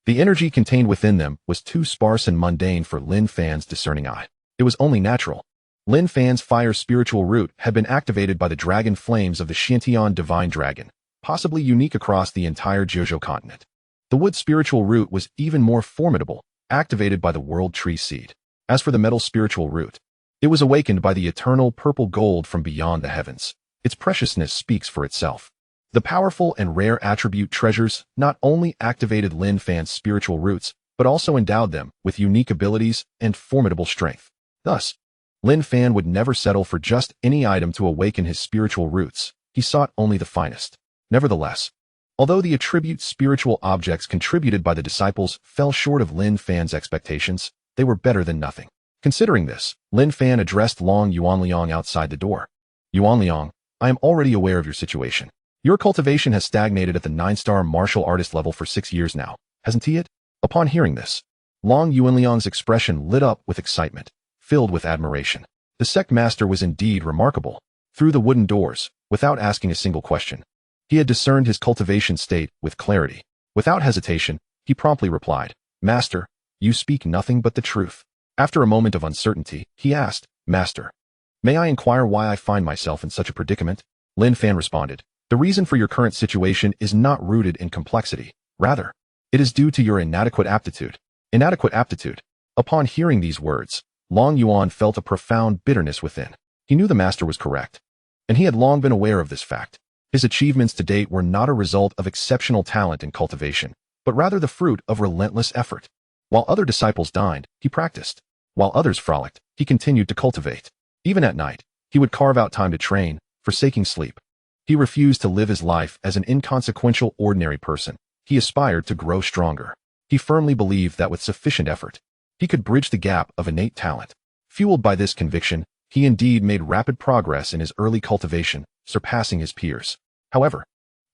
the energy contained within them was too sparse and mundane for Lin Fan's discerning eye. It was only natural. Lin Fan's fire spiritual root had been activated by the dragon flames of the Xiantian divine dragon, possibly unique across the entire Jiuzhou continent. The wood spiritual root was even more formidable, activated by the world tree seed. As for the metal spiritual root, it was awakened by the eternal purple gold from beyond the heavens. Its preciousness speaks for itself. The powerful and rare attribute treasures not only activated Lin Fan's spiritual roots, but also endowed them with unique abilities and formidable strength. Thus, Lin Fan would never settle for just any item to awaken his spiritual roots. He sought only the finest. Nevertheless, although the attribute spiritual objects contributed by the disciples fell short of Lin Fan's expectations, they were better than nothing. Considering this, Lin Fan addressed Long Yuanliang outside the door. "Yuanliang, I am already aware of your situation. Your cultivation has stagnated at the 9-star martial artist level for 6 years now, hasn't it?" Upon hearing this, Long Yuanliang's expression lit up with excitement, filled with admiration. The sect master was indeed remarkable. Through the wooden doors, without asking a single question, he had discerned his cultivation state with clarity. Without hesitation, he promptly replied, "Master, you speak nothing but the truth." After a moment of uncertainty, he asked, "Master, may I inquire why I find myself in such a predicament?" Lin Fan responded, "The reason for your current situation is not rooted in complexity. Rather, it is due to your inadequate aptitude." Inadequate aptitude. Upon hearing these words, Long Yuan felt a profound bitterness within. He knew the master was correct, and he had long been aware of this fact. His achievements to date were not a result of exceptional talent and cultivation, but rather the fruit of relentless effort. While other disciples dined, he practiced. While others frolicked, he continued to cultivate. Even at night, he would carve out time to train, forsaking sleep. He refused to live his life as an inconsequential ordinary person. He aspired to grow stronger. He firmly believed that with sufficient effort, he could bridge the gap of innate talent. Fueled by this conviction, he indeed made rapid progress in his early cultivation, surpassing his peers. However,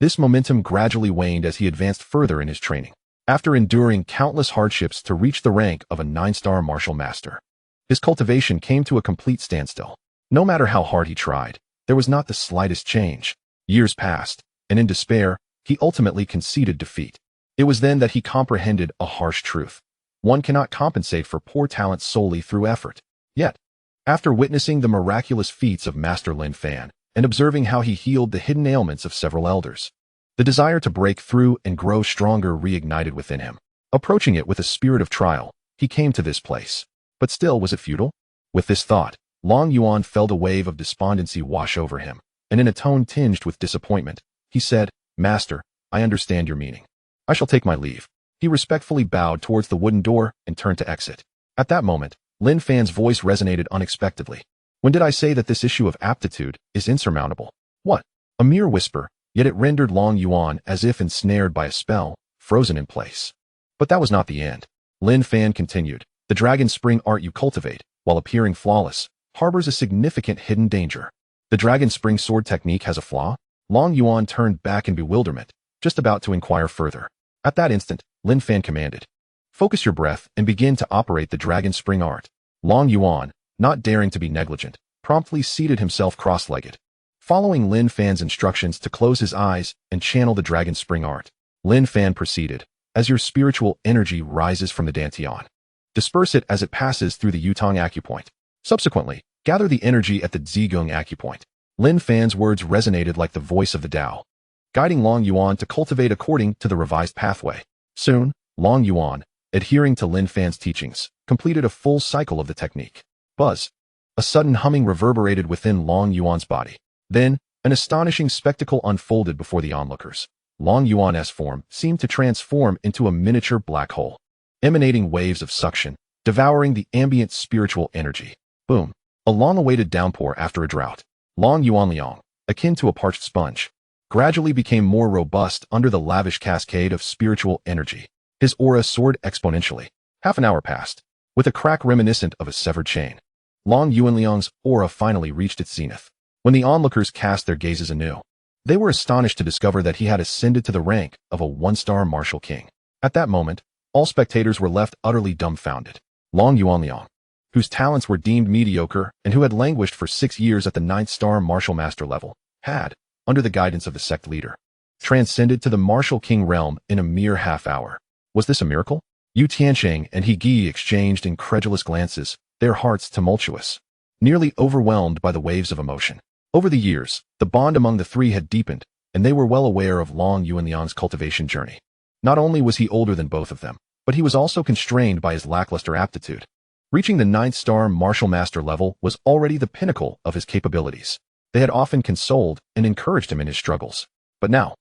this momentum gradually waned as he advanced further in his training. After enduring countless hardships to reach the rank of a 9-star martial master, his cultivation came to a complete standstill. No matter how hard he tried, there was not the slightest change. Years passed, and in despair, he ultimately conceded defeat. It was then that he comprehended a harsh truth. One cannot compensate for poor talent solely through effort. Yet, after witnessing the miraculous feats of Master Lin Fan and observing how he healed the hidden ailments of several elders, the desire to break through and grow stronger reignited within him. Approaching it with a spirit of trial, he came to this place. But still, was it futile? With this thought, Long Yuan felt a wave of despondency wash over him, and in a tone tinged with disappointment, he said, "Master, I understand your meaning. I shall take my leave." He respectfully bowed towards the wooden door and turned to exit. At that moment, Lin Fan's voice resonated unexpectedly. "When did I say that this issue of aptitude is insurmountable?" What? A mere whisper, yet it rendered Long Yuan as if ensnared by a spell, frozen in place. But that was not the end. Lin Fan continued, "The dragon spring art you cultivate, while appearing flawless, harbors a significant hidden danger." "The dragon spring sword technique has a flaw?" Long Yuan turned back in bewilderment, just about to inquire further. At that instant, Lin Fan commanded, "Focus your breath and begin to operate the dragon spring art." Long Yuan, not daring to be negligent, promptly seated himself cross-legged. Following Lin Fan's instructions to close his eyes and channel the dragon spring art, Lin Fan proceeded, as your spiritual energy rises from the dantian, disperse it as it passes through the yutong acupoint. Subsequently, gather the energy at the zigong acupoint. Lin Fan's words resonated like the voice of the Tao, guiding Long Yuan to cultivate according to the revised pathway. Soon, Long Yuan, adhering to Lin Fan's teachings, completed a full cycle of the technique. Buzz. A sudden humming reverberated within Long Yuan's body. Then, an astonishing spectacle unfolded before the onlookers. Long Yuan's form seemed to transform into a miniature black hole, emanating waves of suction, devouring the ambient spiritual energy. Boom. A long-awaited downpour after a drought. Long Yuan Liang, akin to a parched sponge, gradually became more robust under the lavish cascade of spiritual energy. His aura soared exponentially. Half an hour passed, with a crack reminiscent of a severed chain. Long Yuan Liang's aura finally reached its zenith. When the onlookers cast their gazes anew, they were astonished to discover that he had ascended to the rank of a one-star martial king. At that moment, all spectators were left utterly dumbfounded. Long Yuan Liang, whose talents were deemed mediocre and who had languished for 6 years at the 9th-star martial master level, had, under the guidance of the sect leader, transcended to the martial king realm in a mere half-hour. Was this a miracle? Yu Tiansheng and He Gi exchanged incredulous glances, their hearts tumultuous, nearly overwhelmed by the waves of emotion. Over the years, the bond among the three had deepened, and they were well aware of Long Yuan Liang's cultivation journey. Not only was he older than both of them, but he was also constrained by his lackluster aptitude. Reaching the 9th-star martial master level was already the pinnacle of his capabilities. They had often consoled and encouraged him in his struggles. But now,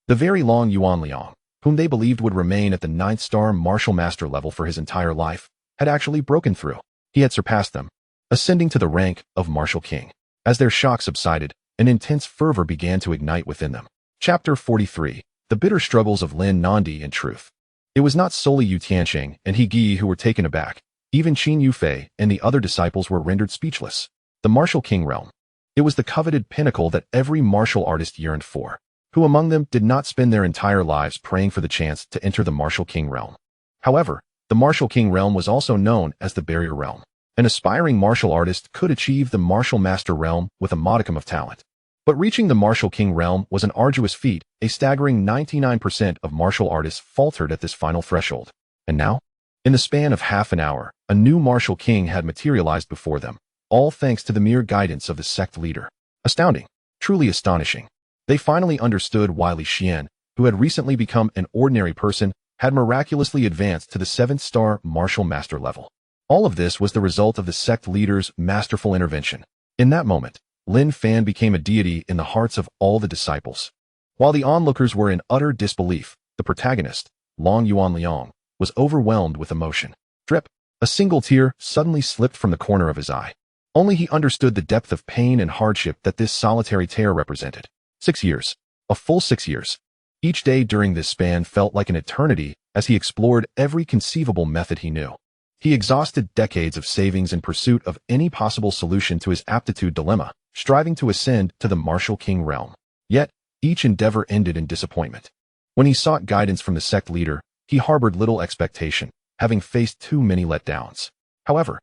the very Long Yuan Liang, whom they believed would remain at the 9th-star martial master level for his entire life, had actually broken through. He had surpassed them, ascending to the rank of martial king. As their shock subsided, an intense fervor began to ignite within them. Chapter 43. The Bitter Struggles of Lin Nandi in Truth. It was not solely Yu Tiansheng and He Gi who were taken aback. Even Qin Yufei and the other disciples were rendered speechless. The martial king realm. It was the coveted pinnacle that every martial artist yearned for. Who among them did not spend their entire lives praying for the chance to enter the martial king realm? However, the martial king realm was also known as the barrier realm. An aspiring martial artist could achieve the martial master realm with a modicum of talent. But reaching the martial king realm was an arduous feat. A staggering 99% of martial artists faltered at this final threshold. And now, in the span of half an hour, a new martial king had materialized before them, all thanks to the mere guidance of the sect leader. Astounding. Truly astonishing. They finally understood why Li Xian, who had recently become an ordinary person, had miraculously advanced to the 7th-star martial master level. All of this was the result of the sect leader's masterful intervention. In that moment, Lin Fan became a deity in the hearts of all the disciples. While the onlookers were in utter disbelief, the protagonist, Long Yuan Liang, was overwhelmed with emotion. Drip. A single tear suddenly slipped from the corner of his eye. Only he understood the depth of pain and hardship that this solitary tear represented. 6 years. A full 6 years. Each day during this span felt like an eternity as he explored every conceivable method he knew. He exhausted decades of savings in pursuit of any possible solution to his aptitude dilemma, striving to ascend to the martial king realm. Yet, each endeavor ended in disappointment. When he sought guidance from the sect leader, he harbored little expectation, having faced too many letdowns. However,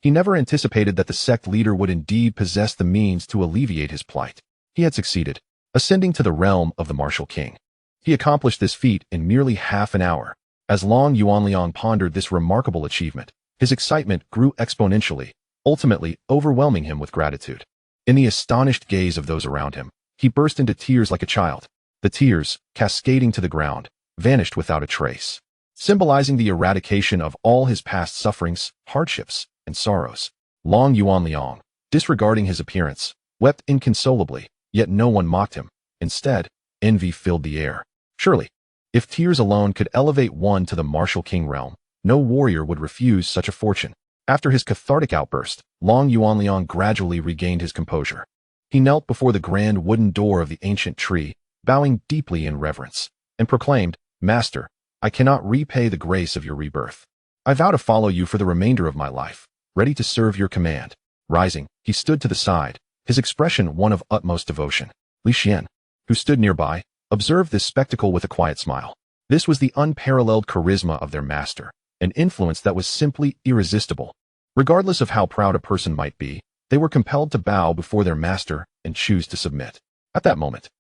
he never anticipated that the sect leader would indeed possess the means to alleviate his plight. He had succeeded, ascending to the realm of the martial king. He accomplished this feat in merely half an hour. As Long Yuan Liang pondered this remarkable achievement, his excitement grew exponentially, ultimately overwhelming him with gratitude. In the astonished gaze of those around him, he burst into tears like a child. The tears, cascading to the ground, vanished without a trace, symbolizing the eradication of all his past sufferings, hardships, and sorrows. Long Yuan Liang, disregarding his appearance, wept inconsolably, yet no one mocked him. Instead, envy filled the air. Surely, if tears alone could elevate one to the martial king realm, no warrior would refuse such a fortune. After his cathartic outburst, Long Yuan Liang gradually regained his composure. He knelt before the grand wooden door of the ancient tree, bowing deeply in reverence, and proclaimed, "Master, I cannot repay the grace of your rebirth. I vow to follow you for the remainder of my life, ready to serve your command." Rising, he stood to the side, his expression one of utmost devotion. Li Xian, who stood nearby, observed this spectacle with a quiet smile. This was the unparalleled charisma of their master, an influence that was simply irresistible. Regardless of how proud a person might be, they were compelled to bow before their master and choose to submit. At that moment,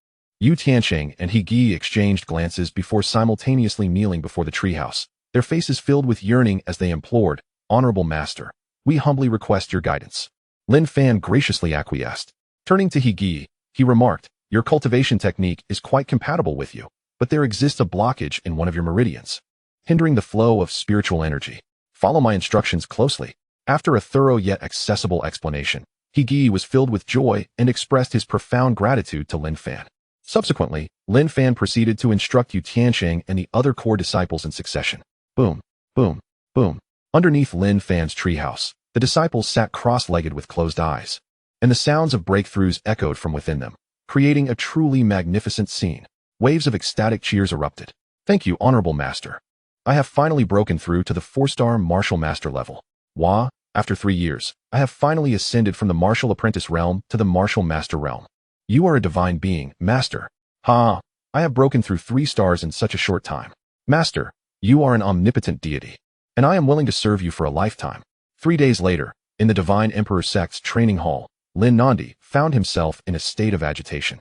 Yu Tiansheng and He Gi exchanged glances before simultaneously kneeling before the treehouse, their faces filled with yearning as they implored, "Honorable Master, we humbly request your guidance." Lin Fan graciously acquiesced. Turning to He Gi, he remarked, "Your cultivation technique is quite compatible with you, but there exists a blockage in one of your meridians, hindering the flow of spiritual energy. Follow my instructions closely." After a thorough yet accessible explanation, He Gi was filled with joy and expressed his profound gratitude to Lin Fan. Subsequently, Lin Fan proceeded to instruct Yu Tiansheng and the other core disciples in succession. Boom, boom, boom. Underneath Lin Fan's treehouse, the disciples sat cross-legged with closed eyes, and the sounds of breakthroughs echoed from within them, creating a truly magnificent scene. Waves of ecstatic cheers erupted. "Thank you, Honorable Master. I have finally broken through to the 4-star Martial Master level. Wah, after 3 years, I have finally ascended from the Martial Apprentice realm to the Martial Master realm. You are a divine being, Master. Ha! I have broken through 3 stars in such a short time. Master, you are an omnipotent deity, and I am willing to serve you for a lifetime." 3 days later, in the Divine Emperor Sect's training hall, Lin Nandi found himself in a state of agitation.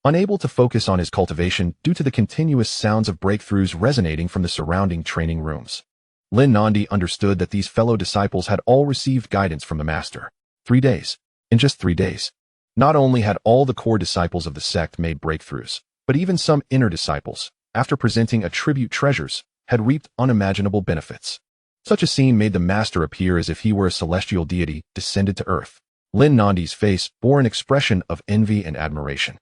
Unable to focus on his cultivation due to the continuous sounds of breakthroughs resonating from the surrounding training rooms, Lin Nandi understood that these fellow disciples had all received guidance from the Master. 3 days. In just 3 days. Not only had all the core disciples of the sect made breakthroughs, but even some inner disciples, after presenting attribute treasures, had reaped unimaginable benefits. Such a scene made the Master appear as if he were a celestial deity descended to earth. Lin Nandi's face bore an expression of envy and admiration.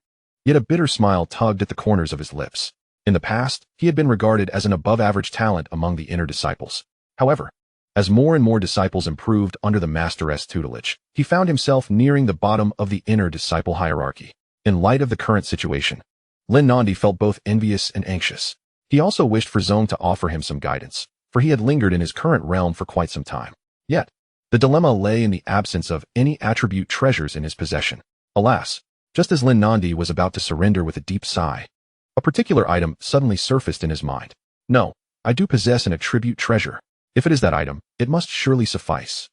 Yet a bitter smile tugged at the corners of his lips. In the past, he had been regarded as an above-average talent among the inner disciples. However, as more and more disciples improved under the Master's tutelage, he found himself nearing the bottom of the inner disciple hierarchy. In light of the current situation, Lin Nandi felt both envious and anxious. He also wished for Zong to offer him some guidance, for he had lingered in his current realm for quite some time. Yet, the dilemma lay in the absence of any attribute treasures in his possession. Alas, just as Lin Nandi was about to surrender with a deep sigh, a particular item suddenly surfaced in his mind. "No, I do possess an attribute treasure. If it is that item, it must surely suffice."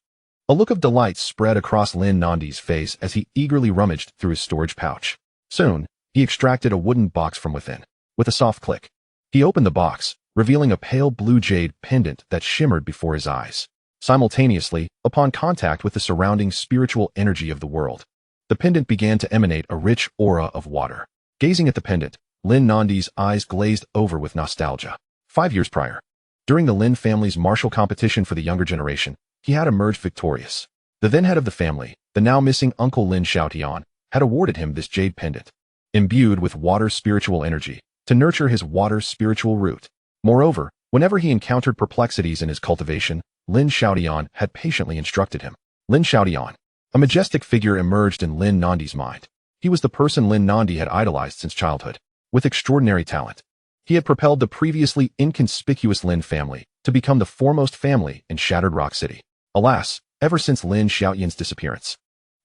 A look of delight spread across Lin Nandi's face as he eagerly rummaged through his storage pouch. Soon, he extracted a wooden box from within. With a soft click, he opened the box, revealing a pale blue jade pendant that shimmered before his eyes. Simultaneously, upon contact with the surrounding spiritual energy of the world, the pendant began to emanate a rich aura of water. Gazing at the pendant, Lin Nandi's eyes glazed over with nostalgia. 5 years prior, during the Lin family's martial competition for the younger generation, he had emerged victorious. The then head of the family, the now missing Uncle Lin Xiaotian, had awarded him this jade pendant, imbued with water spiritual energy, to nurture his water spiritual root. Moreover, whenever he encountered perplexities in his cultivation, Lin Xiaotian had patiently instructed him. Lin Xiaotian, a majestic figure emerged in Lin Nandi's mind. He was the person Lin Nandi had idolized since childhood. With extraordinary talent, he had propelled the previously inconspicuous Lin family to become the foremost family in Shattered Rock City. Alas, ever since Lin Xiaotian's disappearance,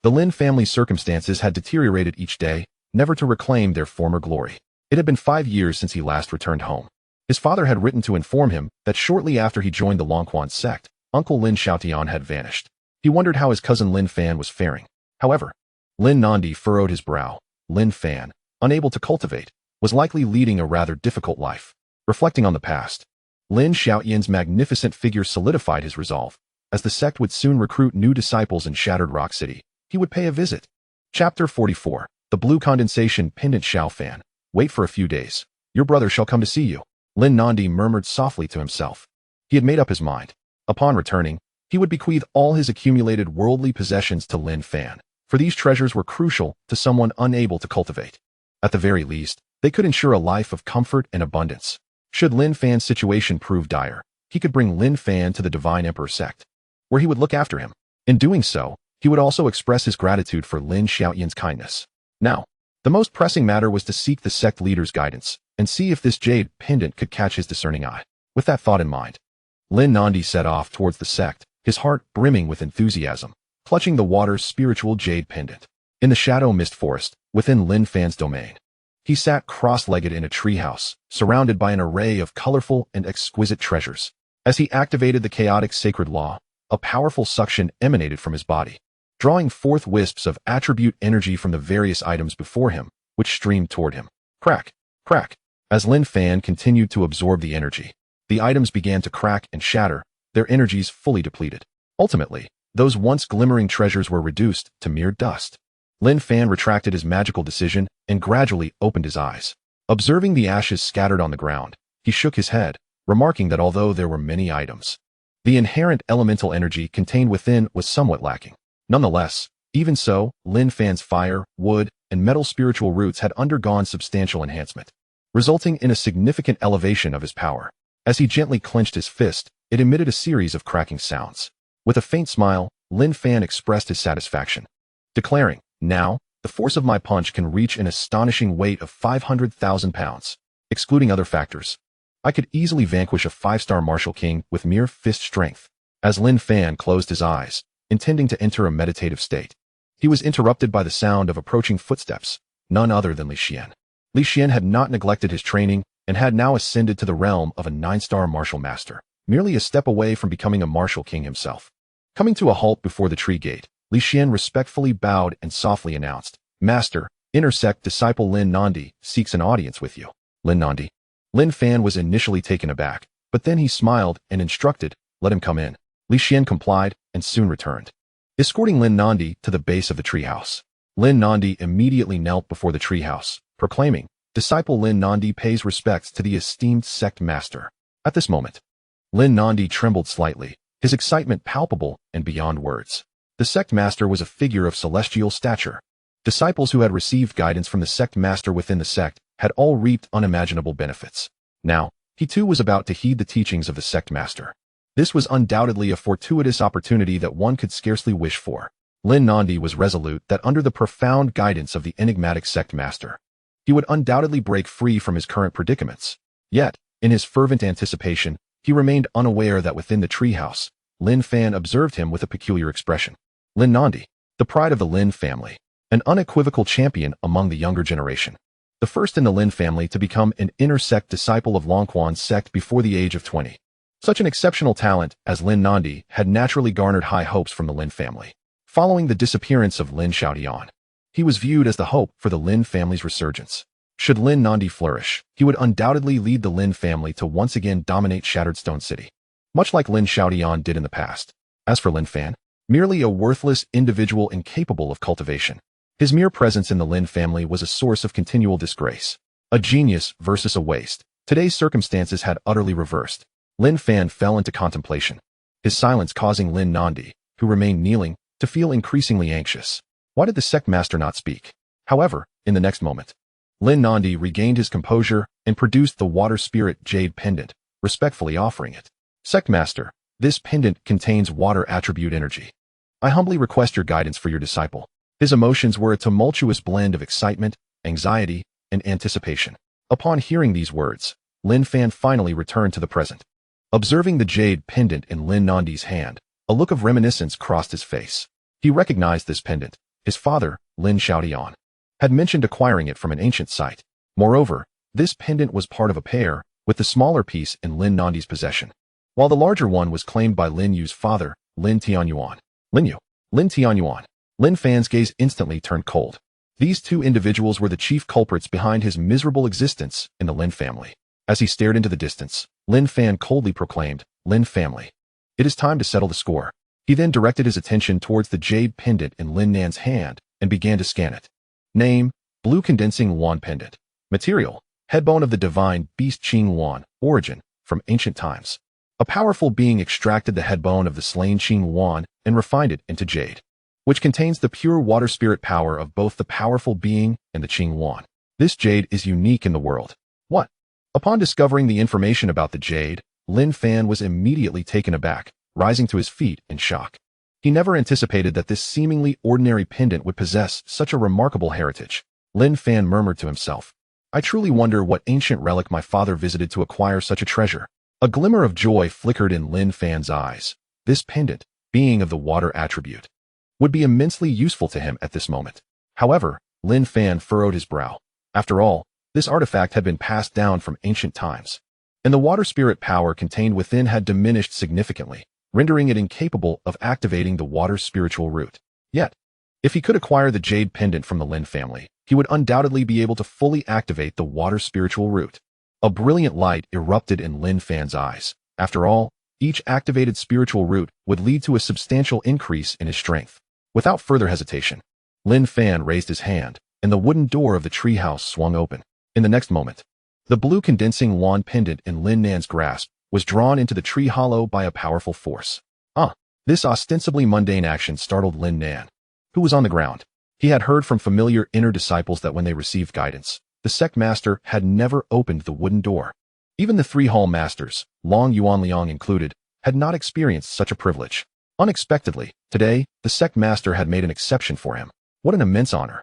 the Lin family's circumstances had deteriorated each day, never to reclaim their former glory. It had been 5 years since he last returned home. His father had written to inform him that shortly after he joined the xuanhuan sect, Uncle Lin Xiaotian had vanished. He wondered how his cousin Lin Fan was faring. However, Lin Nandi furrowed his brow. Lin Fan, unable to cultivate, was likely leading a rather difficult life. Reflecting on the past, Lin Xiaotian's magnificent figure solidified his resolve. As the sect would soon recruit new disciples in Shattered Rock City, he would pay a visit. Chapter 44. The Blue Condensation Pendant. Xiao Fan. Wait for a few days. Your brother shall come to see you. Lin Nandi murmured softly to himself. He had made up his mind. Upon returning, he would bequeath all his accumulated worldly possessions to Lin Fan, for these treasures were crucial to someone unable to cultivate. At the very least, they could ensure a life of comfort and abundance. Should Lin Fan's situation prove dire, he could bring Lin Fan to the Divine Emperor sect, where he would look after him. In doing so, he would also express his gratitude for Lin Xiaotian's kindness. Now, the most pressing matter was to seek the sect leader's guidance and see if this jade pendant could catch his discerning eye. With that thought in mind, Lin Nandi set off towards the sect, his heart brimming with enthusiasm, clutching the water's spiritual jade pendant. In the shadow mist forest, within Lin Fan's domain, he sat cross-legged in a treehouse, surrounded by an array of colorful and exquisite treasures. As he activated the chaotic sacred law, A powerful suction emanated from his body, drawing forth wisps of attribute energy from the various items before him, which streamed toward him. Crack, crack. As Lin Fan continued to absorb the energy, the items began to crack and shatter, their energies fully depleted. Ultimately, those once glimmering treasures were reduced to mere dust. Lin Fan retracted his magical decision and gradually opened his eyes. Observing the ashes scattered on the ground, he shook his head, remarking that although there were many items, the inherent elemental energy contained within was somewhat lacking. Nonetheless, even so, Lin Fan's fire, wood, and metal spiritual roots had undergone substantial enhancement, resulting in a significant elevation of his power. As he gently clenched his fist, it emitted a series of cracking sounds. With a faint smile, Lin Fan expressed his satisfaction, declaring, "Now, the force of my punch can reach an astonishing weight of 500,000 pounds. Excluding other factors, I could easily vanquish a 5-star martial king with mere fist strength." As Lin Fan closed his eyes, intending to enter a meditative state, he was interrupted by the sound of approaching footsteps, none other than Li Xian. Li Xian had not neglected his training and had now ascended to the realm of a 9-star martial master, merely a step away from becoming a martial king himself. Coming to a halt before the tree gate, Li Xian respectfully bowed and softly announced, "Master, intersect disciple Lin Nandi seeks an audience with you." Lin Nandi. Lin Fan was initially taken aback, but then he smiled and instructed, "Let him come in." Li Xian complied and soon returned, escorting Lin Nandi to the base of the treehouse. Lin Nandi immediately knelt before the treehouse, proclaiming, "Disciple Lin Nandi pays respects to the esteemed sect master." At this moment, Lin Nandi trembled slightly, his excitement palpable and beyond words. The sect master was a figure of celestial stature. Disciples who had received guidance from the sect master within the sect had all reaped unimaginable benefits. Now, he too was about to heed the teachings of the sect master. This was undoubtedly a fortuitous opportunity that one could scarcely wish for. Lin Nandi was resolute that under the profound guidance of the enigmatic sect master, he would undoubtedly break free from his current predicaments. Yet, in his fervent anticipation, he remained unaware that within the treehouse, Lin Fan observed him with a peculiar expression. Lin Nandi, the pride of the Lin family, an unequivocal champion among the younger generation, the first in the Lin family to become an inner sect disciple of Lonquan's sect before the age of 20. Such an exceptional talent as Lin Nandi had naturally garnered high hopes from the Lin family. Following the disappearance of Lin Xiaodian, he was viewed as the hope for the Lin family's resurgence. Should Lin Nandi flourish, he would undoubtedly lead the Lin family to once again dominate Shattered Stone City, much like Lin Xiaodian did in the past. As for Lin Fan, merely a worthless individual incapable of cultivation, his mere presence in the Lin family was a source of continual disgrace. A genius versus a waste. Today's circumstances had utterly reversed. Lin Fan fell into contemplation, his silence causing Lin Nandi, who remained kneeling, to feel increasingly anxious. Why did the sect master not speak? However, in the next moment, Lin Nandi regained his composure and produced the water spirit jade pendant, respectfully offering it. "Sect master, this pendant contains water attribute energy. I humbly request your guidance for your disciple." His emotions were a tumultuous blend of excitement, anxiety, and anticipation. Upon hearing these words, Lin Fan finally returned to the present. Observing the jade pendant in Lin Nandi's hand, a look of reminiscence crossed his face. He recognized this pendant. His father, Lin Xiaodian, had mentioned acquiring it from an ancient site. Moreover, this pendant was part of a pair, with the smaller piece in Lin Nandi's possession, while the larger one was claimed by Lin Yu's father, Lin Tianyuan. Lin Yu, Lin Tianyuan. Lin Fan's gaze instantly turned cold. These two individuals were the chief culprits behind his miserable existence in the Lin family. As he stared into the distance, Lin Fan coldly proclaimed, "Lin family, it is time to settle the score." He then directed his attention towards the jade pendant in Lin Nan's hand and began to scan it. Name, Blue Condensing Yuan Pendant. Material, headbone of the divine beast Qing Yuan. Origin, from ancient times. A powerful being extracted the headbone of the slain Qing Yuan and refined it into jade, which contains the pure water spirit power of both the powerful being and the Qing Yuan. This jade is unique in the world. What? Upon discovering the information about the jade, Lin Fan was immediately taken aback, rising to his feet in shock. He never anticipated that this seemingly ordinary pendant would possess such a remarkable heritage. Lin Fan murmured to himself, "I truly wonder what ancient relic my father visited to acquire such a treasure." A glimmer of joy flickered in Lin Fan's eyes. This pendant, being of the water attribute, would be immensely useful to him at this moment. However, Lin Fan furrowed his brow. After all, this artifact had been passed down from ancient times, and the water spirit power contained within had diminished significantly. rendering it incapable of activating the water's spiritual root. Yet, if he could acquire the jade pendant from the Lin family, he would undoubtedly be able to fully activate the water's spiritual root. A brilliant light erupted in Lin Fan's eyes. After all, each activated spiritual root would lead to a substantial increase in his strength. Without further hesitation, Lin Fan raised his hand, and the wooden door of the treehouse swung open. In the next moment, the blue condensing wand pendant in Lin Nan's grasp was drawn into the tree hollow by a powerful force. This ostensibly mundane action startled Lin Nan, who was on the ground. He had heard from familiar inner disciples that when they received guidance, the sect master had never opened the wooden door. Even the three hall masters, Long Yuan Liang included, had not experienced such a privilege. Unexpectedly, today, the sect master had made an exception for him. What an immense honor.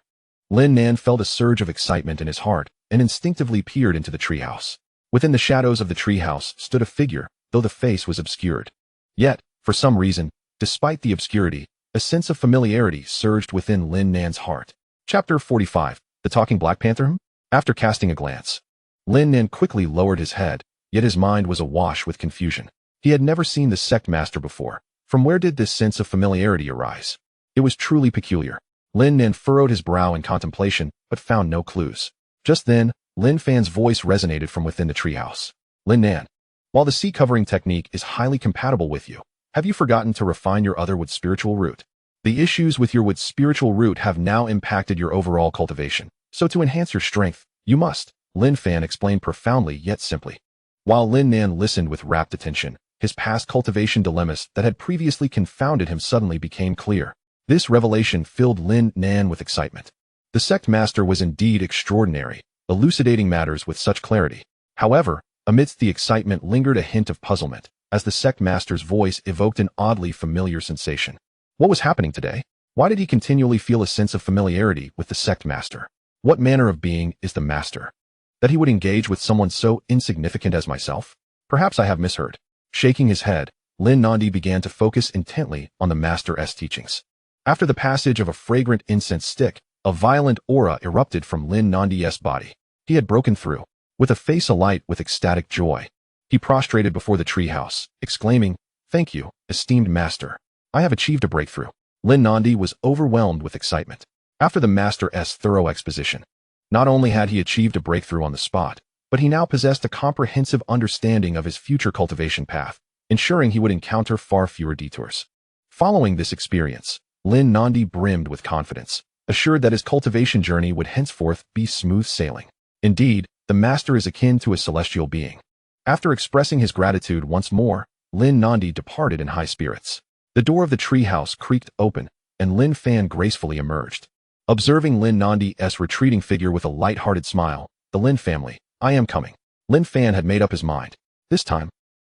Lin Nan felt a surge of excitement in his heart and instinctively peered into the treehouse. Within the shadows of the treehouse stood a figure, though the face was obscured. Yet, for some reason, despite the obscurity, a sense of familiarity surged within Lin Nan's heart. Chapter 45. The Talking Black Panther? After casting a glance, Lin Nan quickly lowered his head, yet his mind was awash with confusion. He had never seen the sect master before. From where did this sense of familiarity arise? It was truly peculiar. Lin Nan furrowed his brow in contemplation, but found no clues. Just then, Lin Fan's voice resonated from within the treehouse. Lin Nan, while the sea covering technique is highly compatible with you, have you forgotten to refine your other wood's spiritual root? The issues with your wood's spiritual root have now impacted your overall cultivation. So to enhance your strength, you must, Lin Fan explained profoundly yet simply. While Lin Nan listened with rapt attention, his past cultivation dilemmas that had previously confounded him suddenly became clear. This revelation filled Lin Nan with excitement. The sect master was indeed extraordinary, elucidating matters with such clarity. However, amidst the excitement lingered a hint of puzzlement, as the sect master's voice evoked an oddly familiar sensation. What was happening today? Why did he continually feel a sense of familiarity with the sect master? What manner of being is the master? That he would engage with someone so insignificant as myself? Perhaps I have misheard. Shaking his head, Lin Nandi began to focus intently on the master's teachings. After the passage of a fragrant incense stick, a violent aura erupted from Lin Nandi's body. He had broken through. With a face alight with ecstatic joy, he prostrated before the treehouse, exclaiming, "Thank you, esteemed master. I have achieved a breakthrough." Lin Nandi was overwhelmed with excitement. After the master's thorough exposition, not only had he achieved a breakthrough on the spot, but he now possessed a comprehensive understanding of his future cultivation path, ensuring he would encounter far fewer detours. Following this experience, Lin Nandi brimmed with confidence, assured that his cultivation journey would henceforth be smooth sailing. Indeed, the master is akin to a celestial being. After expressing his gratitude once more, Lin Nandi departed in high spirits. The door of the treehouse creaked open, and Lin Fan gracefully emerged. Observing Lin Nandi's retreating figure with a light-hearted smile, the Lin family, I am coming. Lin Fan had made up his mind. This time,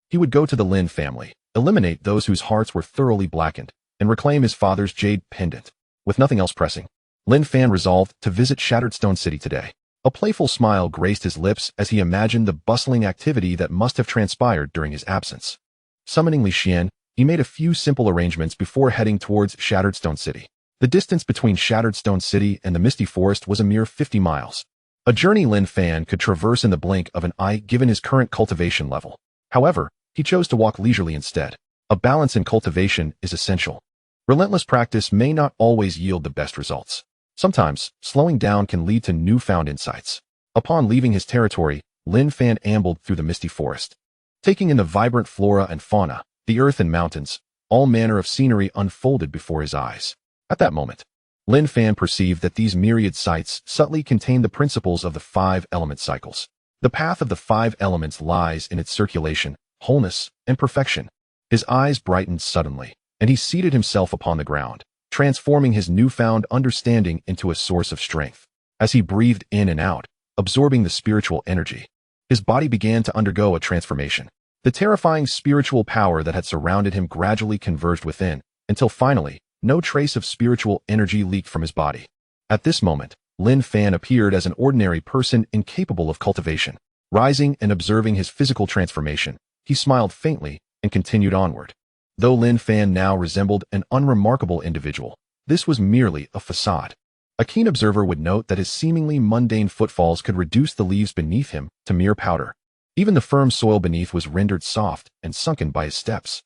he would go to the Lin family, eliminate those whose hearts were thoroughly blackened, and reclaim his father's jade pendant. With nothing else pressing, Lin Fan resolved to visit Shattered Stone City today. A playful smile graced his lips as he imagined the bustling activity that must have transpired during his absence. Summoning Li Xian, he made a few simple arrangements before heading towards Shattered Stone City. The distance between Shattered Stone City and the Misty Forest was a mere 50 miles. A journey Lin Fan could traverse in the blink of an eye given his current cultivation level. However, he chose to walk leisurely instead. A balance in cultivation is essential. Relentless practice may not always yield the best results. Sometimes, slowing down can lead to newfound insights. Upon leaving his territory, Lin Fan ambled through the Misty Forest. Taking in the vibrant flora and fauna, the earth and mountains, all manner of scenery unfolded before his eyes. At that moment, Lin Fan perceived that these myriad sights subtly contained the principles of the 5 element cycles. The path of the 5 elements lies in its circulation, wholeness, and perfection. His eyes brightened suddenly, and he seated himself upon the ground, transforming his newfound understanding into a source of strength. As he breathed in and out, absorbing the spiritual energy, his body began to undergo a transformation. The terrifying spiritual power that had surrounded him gradually converged within, until finally, no trace of spiritual energy leaked from his body. At this moment, Lin Fan appeared as an ordinary person incapable of cultivation. Rising and observing his physical transformation, he smiled faintly and continued onward. Though Lin Fan now resembled an unremarkable individual, this was merely a facade. A keen observer would note that his seemingly mundane footfalls could reduce the leaves beneath him to mere powder. Even the firm soil beneath was rendered soft and sunken by his steps.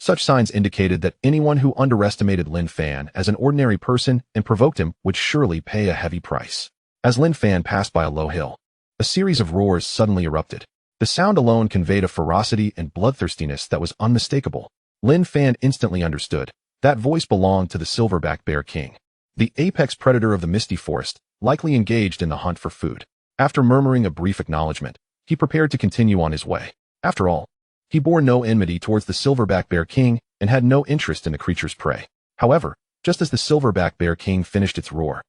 Such signs indicated that anyone who underestimated Lin Fan as an ordinary person and provoked him would surely pay a heavy price. As Lin Fan passed by a low hill, a series of roars suddenly erupted. The sound alone conveyed a ferocity and bloodthirstiness that was unmistakable. Lin Fan instantly understood. That voice belonged to the silverback bear king, the apex predator of the misty forest, likely engaged in the hunt for food. After murmuring a brief acknowledgement, he prepared to continue on his way. After all, he bore no enmity towards the silverback bear king and had no interest in the creature's prey. However, just as the silverback bear king finished its roar,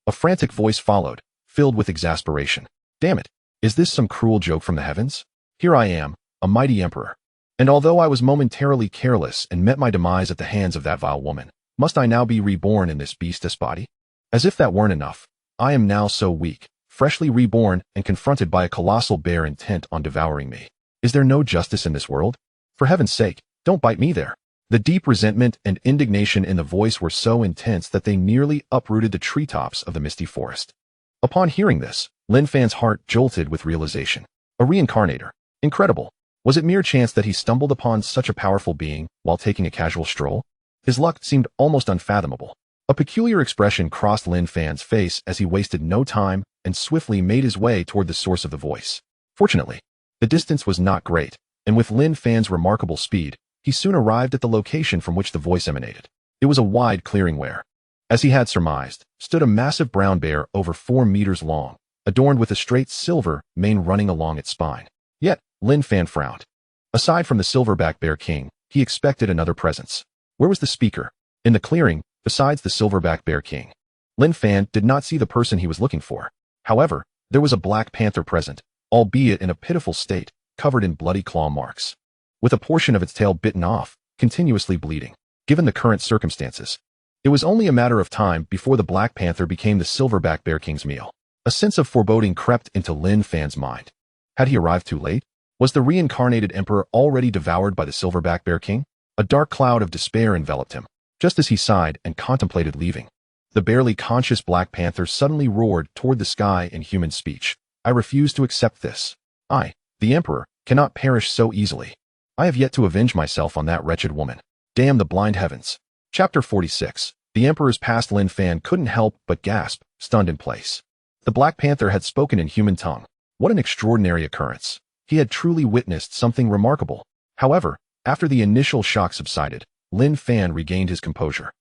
a frantic voice followed, filled with exasperation. Damn it! Is this some cruel joke from the heavens? Here I am, a mighty emperor. And although I was momentarily careless and met my demise at the hands of that vile woman, must I now be reborn in this beast's body? As if that weren't enough, I am now so weak, freshly reborn and confronted by a colossal bear intent on devouring me. Is there no justice in this world? For heaven's sake, don't bite me there. The deep resentment and indignation in the voice were so intense that they nearly uprooted the treetops of the misty forest. Upon hearing this, Lin Fan's heart jolted with realization. A reincarnator. Incredible. Was it mere chance that he stumbled upon such a powerful being while taking a casual stroll? His luck seemed almost unfathomable. A peculiar expression crossed Lin Fan's face as he wasted no time and swiftly made his way toward the source of the voice. Fortunately, the distance was not great, and with Lin Fan's remarkable speed, he soon arrived at the location from which the voice emanated. It was a wide clearing where, as he had surmised, stood a massive brown bear over 4 meters long, adorned with a straight silver mane running along its spine. Yet, Lin Fan frowned. Aside from the silverback bear king, he expected another presence. Where was the speaker? In the clearing, besides the silverback bear king. Lin Fan did not see the person he was looking for. However, there was a black panther present, albeit in a pitiful state, covered in bloody claw marks, with a portion of its tail bitten off, continuously bleeding. Given the current circumstances, it was only a matter of time before the black panther became the silverback bear king's meal. A sense of foreboding crept into Lin Fan's mind. Had he arrived too late? Was the reincarnated emperor already devoured by the silverback bear king? A dark cloud of despair enveloped him. Just as he sighed and contemplated leaving, the barely conscious black panther suddenly roared toward the sky in human speech. I refuse to accept this. I, the emperor, cannot perish so easily. I have yet to avenge myself on that wretched woman. Damn the blind heavens. Chapter 46. The emperor's past. Lin Fan couldn't help but gasp, stunned in place. The black panther had spoken in human tongue. What an extraordinary occurrence. He had truly witnessed something remarkable. However, after the initial shock subsided, Lin Fan regained his composure.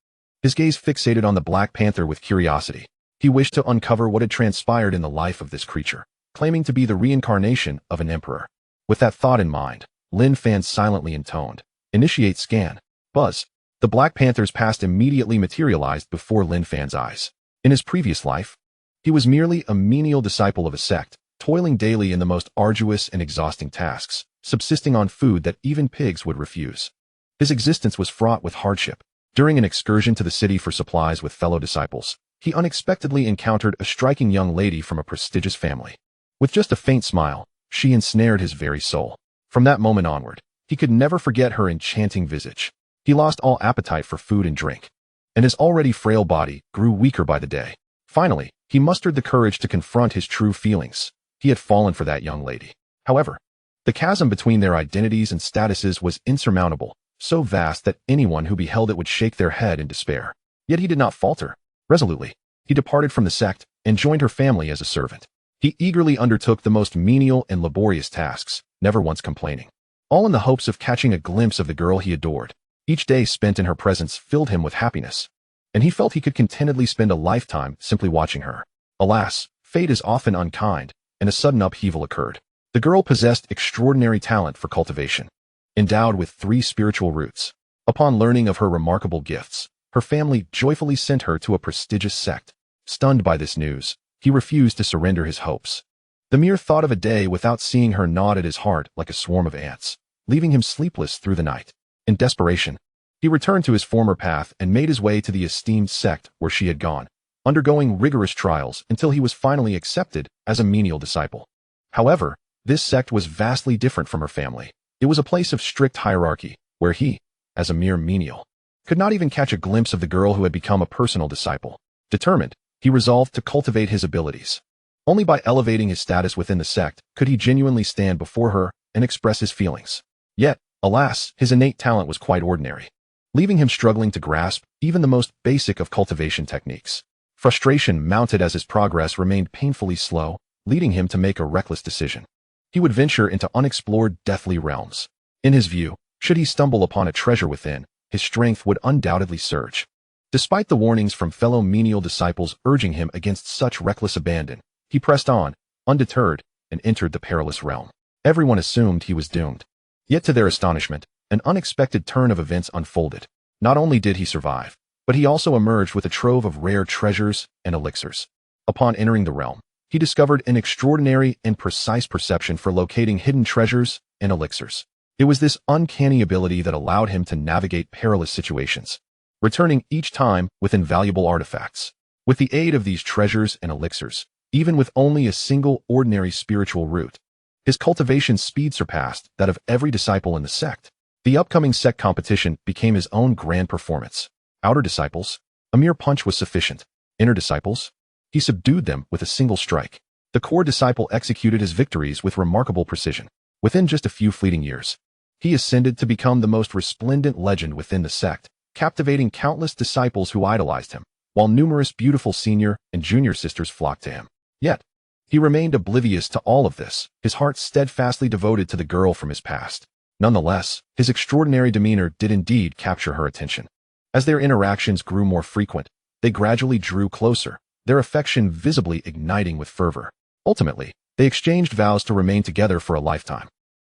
His gaze fixated on the black panther with curiosity. He wished to uncover what had transpired in the life of this creature, claiming to be the reincarnation of an emperor. With that thought in mind, Lin Fan silently intoned, "Initiate scan." Buzz. The black panther's past immediately materialized before Lin Fan's eyes. In his previous life, he was merely a menial disciple of a sect, toiling daily in the most arduous and exhausting tasks, subsisting on food that even pigs would refuse. His existence was fraught with hardship. During an excursion to the city for supplies with fellow disciples, he unexpectedly encountered a striking young lady from a prestigious family. With just a faint smile, she ensnared his very soul. From that moment onward, he could never forget her enchanting visage. He lost all appetite for food and drink, and his already frail body grew weaker by the day. Finally, he mustered the courage to confront his true feelings. He had fallen for that young lady. However, the chasm between their identities and statuses was insurmountable, so vast that anyone who beheld it would shake their head in despair. Yet he did not falter. Resolutely, he departed from the sect and joined her family as a servant. He eagerly undertook the most menial and laborious tasks, never once complaining, all in the hopes of catching a glimpse of the girl he adored. Each day spent in her presence filled him with happiness, and he felt he could contentedly spend a lifetime simply watching her. Alas, fate is often unkind, and a sudden upheaval occurred. The girl possessed extraordinary talent for cultivation, endowed with 3 spiritual roots. Upon learning of her remarkable gifts, her family joyfully sent her to a prestigious sect. Stunned by this news, he refused to surrender his hopes. The mere thought of a day without seeing her gnawed at his heart like a swarm of ants, leaving him sleepless through the night. In desperation, he returned to his former path and made his way to the esteemed sect where she had gone, undergoing rigorous trials until he was finally accepted as a menial disciple. However, this sect was vastly different from her family. It was a place of strict hierarchy, where he, as a mere menial, could not even catch a glimpse of the girl who had become a personal disciple. Determined, he resolved to cultivate his abilities. Only by elevating his status within the sect could he genuinely stand before her and express his feelings. Yet, Alas, his innate talent was quite ordinary, leaving him struggling to grasp even the most basic of cultivation techniques. Frustration mounted as his progress remained painfully slow, leading him to make a reckless decision. He would venture into unexplored deathly realms. In his view, should he stumble upon a treasure within, his strength would undoubtedly surge. Despite the warnings from fellow menial disciples urging him against such reckless abandon, he pressed on, undeterred, and entered the perilous realm. Everyone assumed he was doomed. Yet to their astonishment, an unexpected turn of events unfolded. Not only did he survive, but he also emerged with a trove of rare treasures and elixirs. Upon entering the realm, he discovered an extraordinary and precise perception for locating hidden treasures and elixirs. It was this uncanny ability that allowed him to navigate perilous situations, returning each time with invaluable artifacts. With the aid of these treasures and elixirs, even with only a single ordinary spiritual root, his cultivation speed surpassed that of every disciple in the sect. The upcoming sect competition became his own grand performance. Outer disciples, a mere punch was sufficient. Inner disciples, he subdued them with a single strike. The core disciple executed his victories with remarkable precision. Within just a few fleeting years, he ascended to become the most resplendent legend within the sect, captivating countless disciples who idolized him, while numerous beautiful senior and junior sisters flocked to him. Yet, he remained oblivious to all of this, his heart steadfastly devoted to the girl from his past. Nonetheless, his extraordinary demeanor did indeed capture her attention. As their interactions grew more frequent, they gradually drew closer, their affection visibly igniting with fervor. Ultimately, they exchanged vows to remain together for a lifetime.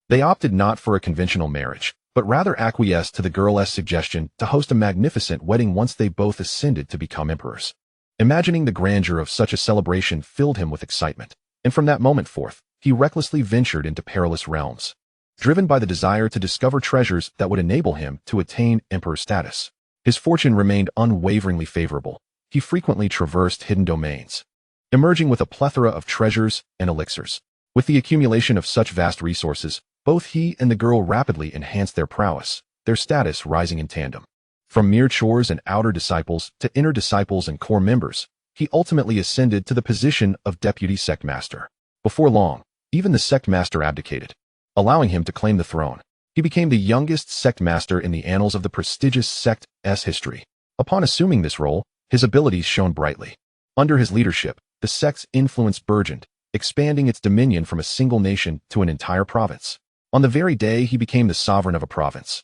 They opted not for a conventional marriage, but rather acquiesced to the girl's suggestion to host a magnificent wedding once they both ascended to become emperors. Imagining the grandeur of such a celebration filled him with excitement, and from that moment forth, he recklessly ventured into perilous realms, driven by the desire to discover treasures that would enable him to attain emperor status. His fortune remained unwaveringly favorable. He frequently traversed hidden domains, emerging with a plethora of treasures and elixirs. With the accumulation of such vast resources, both he and the girl rapidly enhanced their prowess, their status rising in tandem. From mere chores and outer disciples to inner disciples and core members, he ultimately ascended to the position of deputy sect master. Before long, even the sect master abdicated, allowing him to claim the throne. He became the youngest sect master in the annals of the prestigious sect's history. Upon assuming this role, his abilities shone brightly. Under his leadership, the sect's influence burgeoned, expanding its dominion from a single nation to an entire province. On the very day he became the sovereign of a province,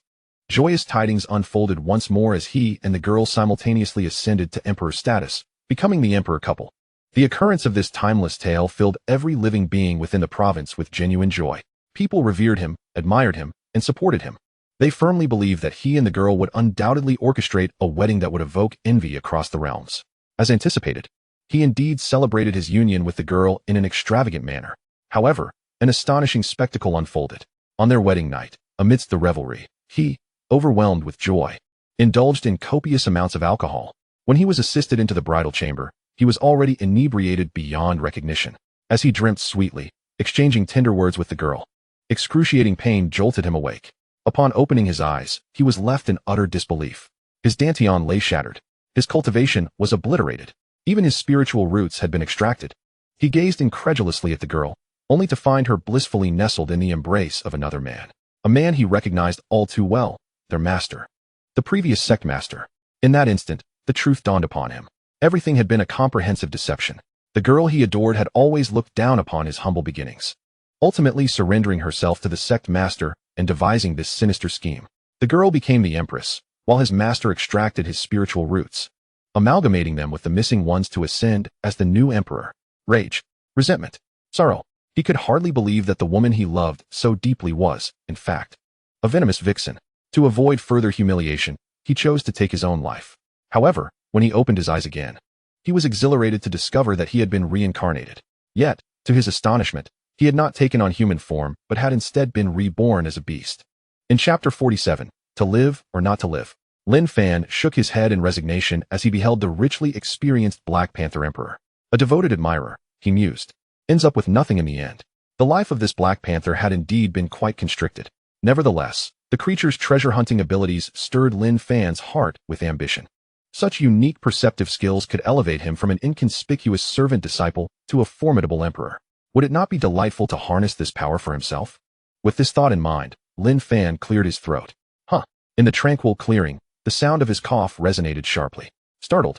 joyous tidings unfolded once more as he and the girl simultaneously ascended to emperor status, becoming the emperor couple. The occurrence of this timeless tale filled every living being within the province with genuine joy. People revered him, admired him, and supported him. They firmly believed that he and the girl would undoubtedly orchestrate a wedding that would evoke envy across the realms. As anticipated, he indeed celebrated his union with the girl in an extravagant manner. However, an astonishing spectacle unfolded. On their wedding night, amidst the revelry, he, overwhelmed with joy, indulged in copious amounts of alcohol. When he was assisted into the bridal chamber, he was already inebriated beyond recognition. As he dreamt sweetly, exchanging tender words with the girl, excruciating pain jolted him awake. Upon opening his eyes, he was left in utter disbelief. His dantian lay shattered. His cultivation was obliterated. Even his spiritual roots had been extracted. He gazed incredulously at the girl, only to find her blissfully nestled in the embrace of another man. A man he recognized all too well, their master. The previous sect master. In that instant, the truth dawned upon him. Everything had been a comprehensive deception. The girl he adored had always looked down upon his humble beginnings. Ultimately surrendering herself to the sect master and devising this sinister scheme, the girl became the empress, while his master extracted his spiritual roots, amalgamating them with the missing ones to ascend as the new emperor. Rage, resentment, sorrow. He could hardly believe that the woman he loved so deeply was, in fact, a venomous vixen. To avoid further humiliation, he chose to take his own life. However, when he opened his eyes again, he was exhilarated to discover that he had been reincarnated. Yet, to his astonishment, he had not taken on human form, but had instead been reborn as a beast. In Chapter 47, To Live or Not to Live, Lin Fan shook his head in resignation as he beheld the richly experienced Black Panther Emperor. A devoted admirer, he mused, ends up with nothing in the end. The life of this Black Panther had indeed been quite constricted. Nevertheless, the creature's treasure-hunting abilities stirred Lin Fan's heart with ambition. Such unique perceptive skills could elevate him from an inconspicuous servant disciple to a formidable emperor. Would it not be delightful to harness this power for himself? With this thought in mind, Lin Fan cleared his throat. Huh. In the tranquil clearing, the sound of his cough resonated sharply. Startled,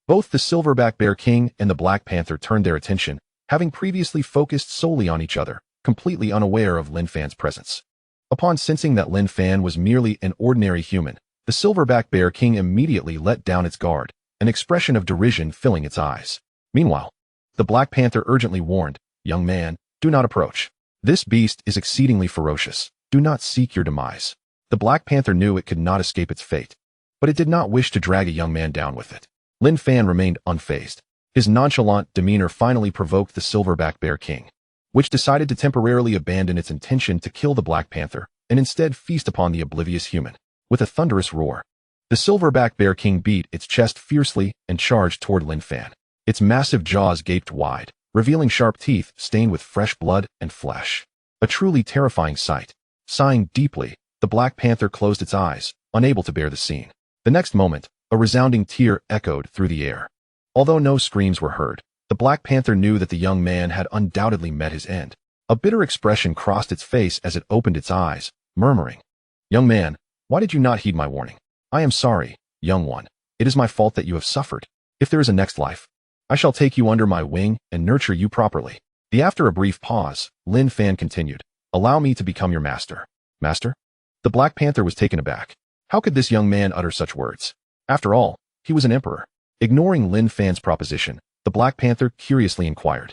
both the Silverback Bear King and the Black Panther turned their attention, having previously focused solely on each other, completely unaware of Lin Fan's presence. Upon sensing that Lin Fan was merely an ordinary human, the Silverback Bear King immediately let down its guard, an expression of derision filling its eyes. Meanwhile, the Black Panther urgently warned, "Young man, do not approach. This beast is exceedingly ferocious. Do not seek your demise." The Black Panther knew it could not escape its fate, but it did not wish to drag a young man down with it. Lin Fan remained unfazed. His nonchalant demeanor finally provoked the Silverback Bear King, which decided to temporarily abandon its intention to kill the Black Panther and instead feast upon the oblivious human. With a thunderous roar, the Silverback Bear King beat its chest fiercely and charged toward Lin Fan. Its massive jaws gaped wide, revealing sharp teeth stained with fresh blood and flesh. A truly terrifying sight. Sighing deeply, the Black Panther closed its eyes, unable to bear the scene. The next moment, a resounding tear echoed through the air. Although no screams were heard, the Black Panther knew that the young man had undoubtedly met his end. A bitter expression crossed its face as it opened its eyes, murmuring, "Young man, why did you not heed my warning? I am sorry, young one. It is my fault that you have suffered. If there is a next life, I shall take you under my wing and nurture you properly." After a brief pause, Lin Fan continued, "Allow me to become your master." Master? The Black Panther was taken aback. How could this young man utter such words? After all, he was an emperor. Ignoring Lin Fan's proposition, the Black Panther curiously inquired.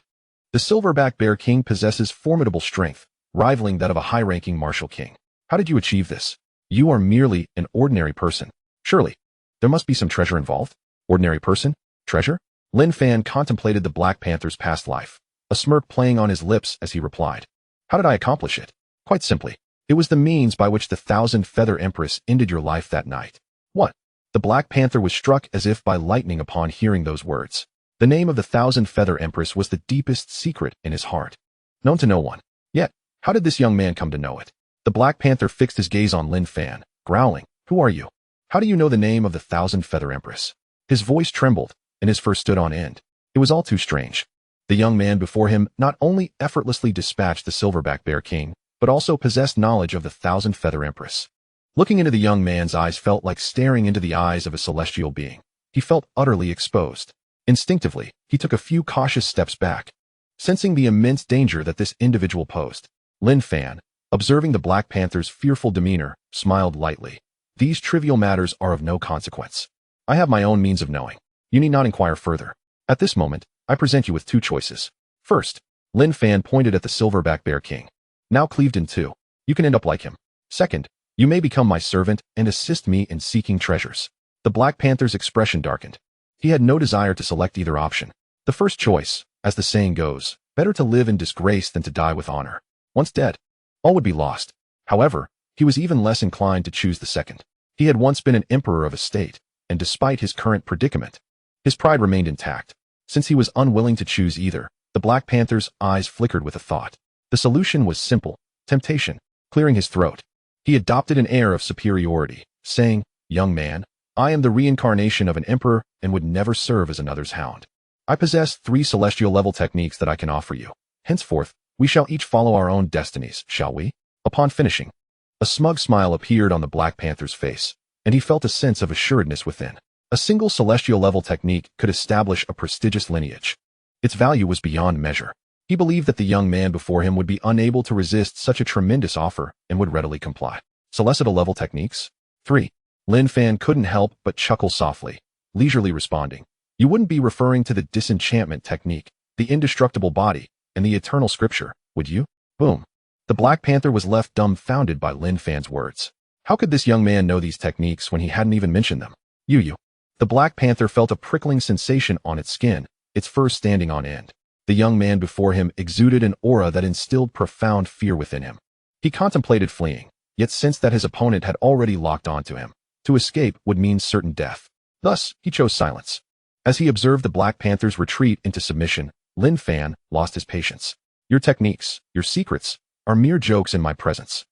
"The Silverback Bear King possesses formidable strength, rivaling that of a high-ranking martial king. How did you achieve this? You are merely an ordinary person. Surely, there must be some treasure involved." Ordinary person? Treasure? Lin Fan contemplated the Black Panther's past life, a smirk playing on his lips as he replied, "How did I accomplish it? Quite simply. It was the means by which the Thousand-Feather Empress ended your life that night." What? The Black Panther was struck as if by lightning upon hearing those words. The name of the Thousand-Feather Empress was the deepest secret in his heart, known to no one. Yet, how did this young man come to know it? The Black Panther fixed his gaze on Lin Fan, growling, "Who are you? How do you know the name of the Thousand-Feather Empress?" His voice trembled, and his fur stood on end. It was all too strange. The young man before him not only effortlessly dispatched the Silverback Bear King, but also possessed knowledge of the Thousand-Feather Empress. Looking into the young man's eyes felt like staring into the eyes of a celestial being. He felt utterly exposed. Instinctively, he took a few cautious steps back, sensing the immense danger that this individual posed. Lin Fan, observing the Black Panther's fearful demeanor, smiled lightly. "These trivial matters are of no consequence. I have my own means of knowing. You need not inquire further. At this moment, I present you with two choices. First," Lin Fan pointed at the Silverback Bear King, now cleaved in two. "You can end up like him. Second, you may become my servant and assist me in seeking treasures." The Black Panther's expression darkened. He had no desire to select either option. The first choice, as the saying goes, better to live in disgrace than to die with honor. Once dead, all would be lost. However, he was even less inclined to choose the second. He had once been an emperor of a state, and despite his current predicament, his pride remained intact. Since he was unwilling to choose either, the Black Panther's eyes flickered with a thought. The solution was simple: temptation. Clearing his throat, he adopted an air of superiority, saying, "Young man, I am the reincarnation of an emperor and would never serve as another's hound. I possess 3 celestial-level techniques that I can offer you. Henceforth, we shall each follow our own destinies, shall we?" Upon finishing, a smug smile appeared on the Black Panther's face, and he felt a sense of assuredness within. A single celestial-level technique could establish a prestigious lineage. Its value was beyond measure. He believed that the young man before him would be unable to resist such a tremendous offer and would readily comply. Celestial-level techniques? 3. Lin Fan couldn't help but chuckle softly, leisurely responding, "You wouldn't be referring to the disenchantment technique, the indestructible body, and the eternal scripture, would you?" Boom. The Black Panther was left dumbfounded by Lin Fan's words. How could this young man know these techniques when he hadn't even mentioned them? You. The Black Panther felt a prickling sensation on its skin, its fur standing on end. The young man before him exuded an aura that instilled profound fear within him. He contemplated fleeing, yet sensed that his opponent had already locked onto him. To escape would mean certain death. Thus, he chose silence. As he observed the Black Panther's retreat into submission, Lin Fan lost his patience. "Your techniques, your secrets, are mere jokes in my presence.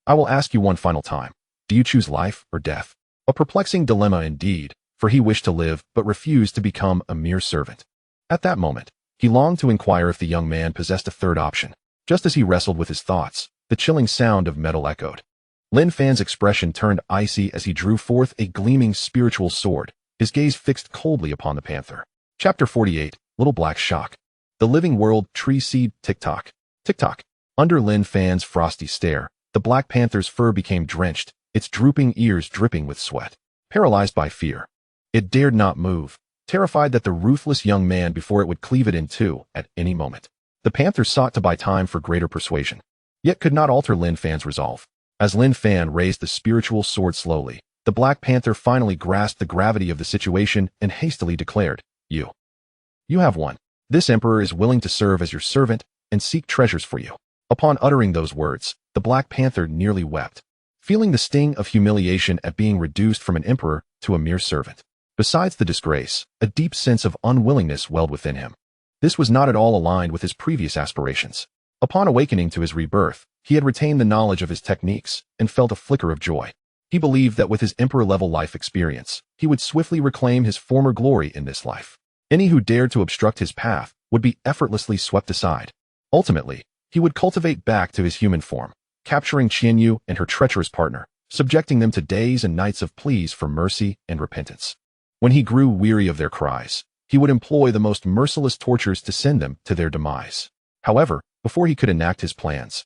I will ask you one final time. Do you choose life or death?" A perplexing dilemma indeed, for he wished to live but refused to become a mere servant. At that moment, he longed to inquire if the young man possessed a third option. Just as he wrestled with his thoughts, the chilling sound of metal echoed. Lin Fan's expression turned icy as he drew forth a gleaming spiritual sword, his gaze fixed coldly upon the panther. Chapter 48, Little Black Shock. The Living World Tree Seed. Tick-tock. Tick-tock. Under Lin Fan's frosty stare, the Black Panther's fur became drenched, its drooping ears dripping with sweat. Paralyzed by fear, it dared not move, terrified that the ruthless young man before it would cleave it in two at any moment. The panther sought to buy time for greater persuasion, yet could not alter Lin Fan's resolve. As Lin Fan raised the spiritual sword slowly, the Black Panther finally grasped the gravity of the situation and hastily declared, You have won. This emperor is willing to serve as your servant and seek treasures for you. Upon uttering those words, the Black Panther nearly wept, feeling the sting of humiliation at being reduced from an emperor to a mere servant. Besides the disgrace, a deep sense of unwillingness welled within him. This was not at all aligned with his previous aspirations. Upon awakening to his rebirth, he had retained the knowledge of his techniques and felt a flicker of joy. He believed that with his emperor-level life experience, he would swiftly reclaim his former glory in this life. Any who dared to obstruct his path would be effortlessly swept aside. Ultimately, he would cultivate back to his human form, capturing Xuanhuan and her treacherous partner, subjecting them to days and nights of pleas for mercy and repentance. When he grew weary of their cries, he would employ the most merciless tortures to send them to their demise. However, before he could enact his plans,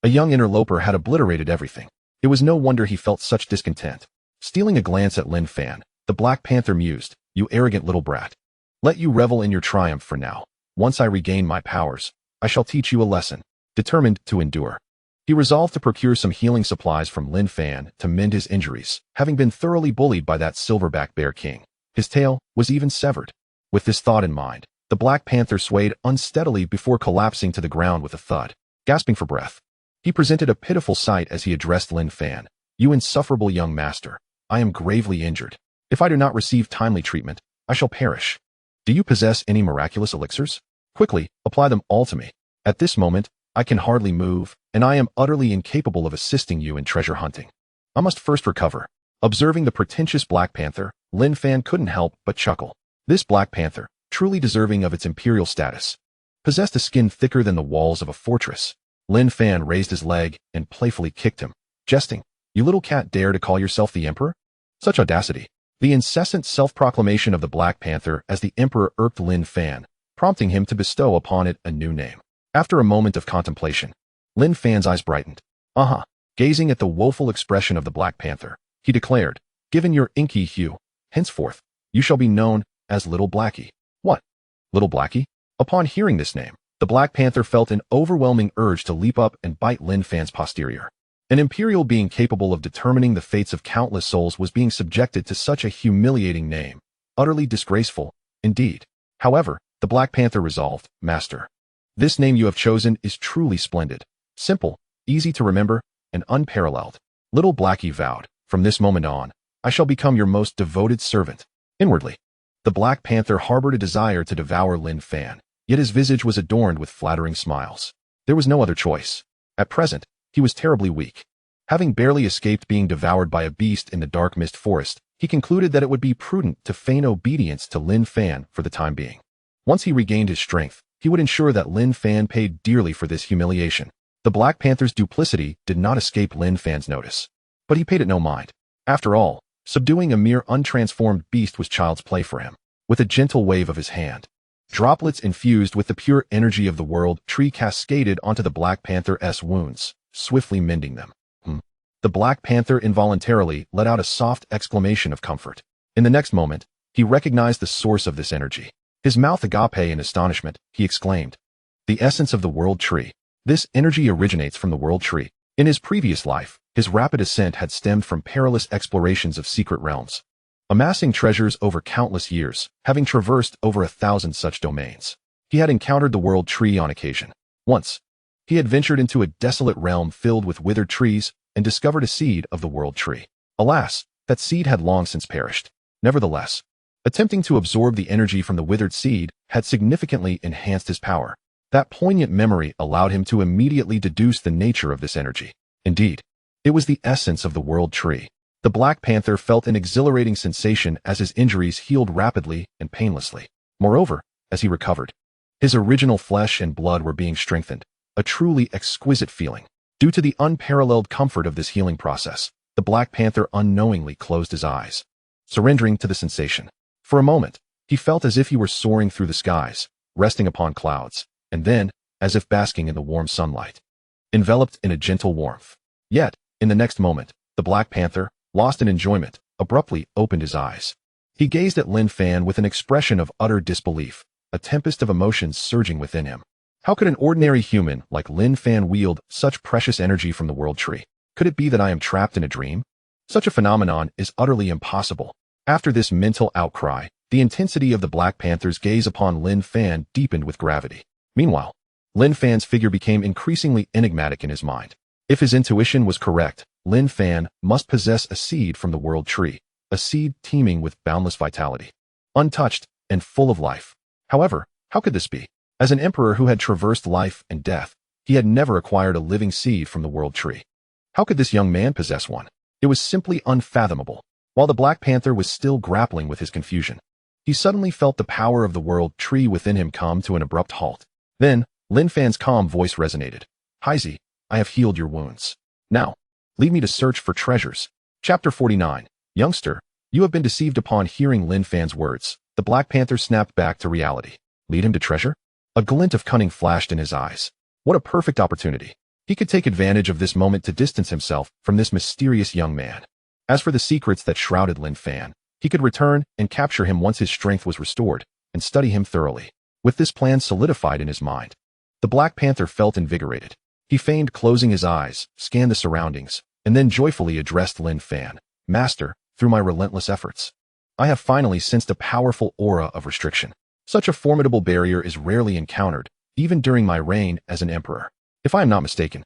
a young interloper had obliterated everything. It was no wonder he felt such discontent. Stealing a glance at Lin Fan, the Black Panther mused, You arrogant little brat. Let you revel in your triumph for now. Once I regain my powers, I shall teach you a lesson. Determined to endure, he resolved to procure some healing supplies from Lin Fan to mend his injuries, having been thoroughly bullied by that silverback bear king. His tail was even severed. With this thought in mind, the Black Panther swayed unsteadily before collapsing to the ground with a thud. Gasping for breath, he presented a pitiful sight as he addressed Lin Fan. You insufferable young master, I am gravely injured. If I do not receive timely treatment, I shall perish. Do you possess any miraculous elixirs? Quickly, apply them all to me. At this moment, I can hardly move, and I am utterly incapable of assisting you in treasure hunting. I must first recover. Observing the pretentious Black Panther, Lin Fan couldn't help but chuckle. This Black Panther, truly deserving of its imperial status, possessed a skin thicker than the walls of a fortress. Lin Fan raised his leg and playfully kicked him, jesting, You little cat dare to call yourself the emperor? Such audacity. The incessant self-proclamation of the Black Panther as the emperor irked Lin Fan, prompting him to bestow upon it a new name. After a moment of contemplation, Lin Fan's eyes brightened. Gazing at the woeful expression of the Black Panther, he declared, Given your inky hue, henceforth, you shall be known as Little Blackie. What? Little Blackie? Upon hearing this name, the Black Panther felt an overwhelming urge to leap up and bite Lin Fan's posterior. An imperial being capable of determining the fates of countless souls was being subjected to such a humiliating name. Utterly disgraceful, indeed. However, the Black Panther resolved, Master, this name you have chosen is truly splendid, simple, easy to remember, and unparalleled. Little Blackie vowed, From this moment on, I shall become your most devoted servant. Inwardly, the Black Panther harbored a desire to devour Lin Fan, yet his visage was adorned with flattering smiles. There was no other choice. At present, he was terribly weak. Having barely escaped being devoured by a beast in the dark mist forest, he concluded that it would be prudent to feign obedience to Lin Fan for the time being. Once he regained his strength, he would ensure that Lin Fan paid dearly for this humiliation. The Black Panther's duplicity did not escape Lin Fan's notice, but he paid it no mind. After all, subduing a mere untransformed beast was child's play for him. With a gentle wave of his hand, droplets infused with the pure energy of the world tree cascaded onto the Black Panther's wounds, swiftly mending them. The Black Panther involuntarily let out a soft exclamation of comfort. In the next moment, he recognized the source of this energy. His mouth agape in astonishment, he exclaimed, The essence of the world tree. This energy originates from the world tree. In his previous life, his rapid ascent had stemmed from perilous explorations of secret realms, amassing treasures over countless years, having traversed over 1,000 such domains. He had encountered the world tree on occasion. Once, he had ventured into a desolate realm filled with withered trees and discovered a seed of the world tree. Alas, that seed had long since perished. Nevertheless, attempting to absorb the energy from the withered seed had significantly enhanced his power. That poignant memory allowed him to immediately deduce the nature of this energy. Indeed, it was the essence of the world tree. The Black Panther felt an exhilarating sensation as his injuries healed rapidly and painlessly. Moreover, as he recovered, his original flesh and blood were being strengthened, a truly exquisite feeling. Due to the unparalleled comfort of this healing process, the Black Panther unknowingly closed his eyes, surrendering to the sensation. For a moment, he felt as if he were soaring through the skies, resting upon clouds, and then, as if basking in the warm sunlight, enveloped in a gentle warmth. Yet, in the next moment, the Black Panther, lost in enjoyment, abruptly opened his eyes. He gazed at Lin Fan with an expression of utter disbelief, a tempest of emotions surging within him. How could an ordinary human like Lin Fan wield such precious energy from the world tree? Could it be that I am trapped in a dream? Such a phenomenon is utterly impossible. After this mental outcry, the intensity of the Black Panther's gaze upon Lin Fan deepened with gravity. Meanwhile, Lin Fan's figure became increasingly enigmatic in his mind. If his intuition was correct, Lin Fan must possess a seed from the world tree, a seed teeming with boundless vitality, untouched and full of life. However, how could this be? As an emperor who had traversed life and death, he had never acquired a living seed from the world tree. How could this young man possess one? It was simply unfathomable. While the Black Panther was still grappling with his confusion, he suddenly felt the power of the world tree within him come to an abrupt halt. Then, Lin Fan's calm voice resonated. Haizi, I have healed your wounds. Now, lead me to search for treasures. Chapter 49. Youngster, you have been deceived. Upon hearing Lin Fan's words, the Black Panther snapped back to reality. Lead him to treasure? A glint of cunning flashed in his eyes. What a perfect opportunity. He could take advantage of this moment to distance himself from this mysterious young man. As for the secrets that shrouded Lin Fan, he could return and capture him once his strength was restored, and study him thoroughly. With this plan solidified in his mind, the Black Panther felt invigorated. He feigned closing his eyes, scanned the surroundings, and then joyfully addressed Lin Fan. Master, through my relentless efforts, I have finally sensed a powerful aura of restriction. Such a formidable barrier is rarely encountered, even during my reign as an emperor. If I am not mistaken,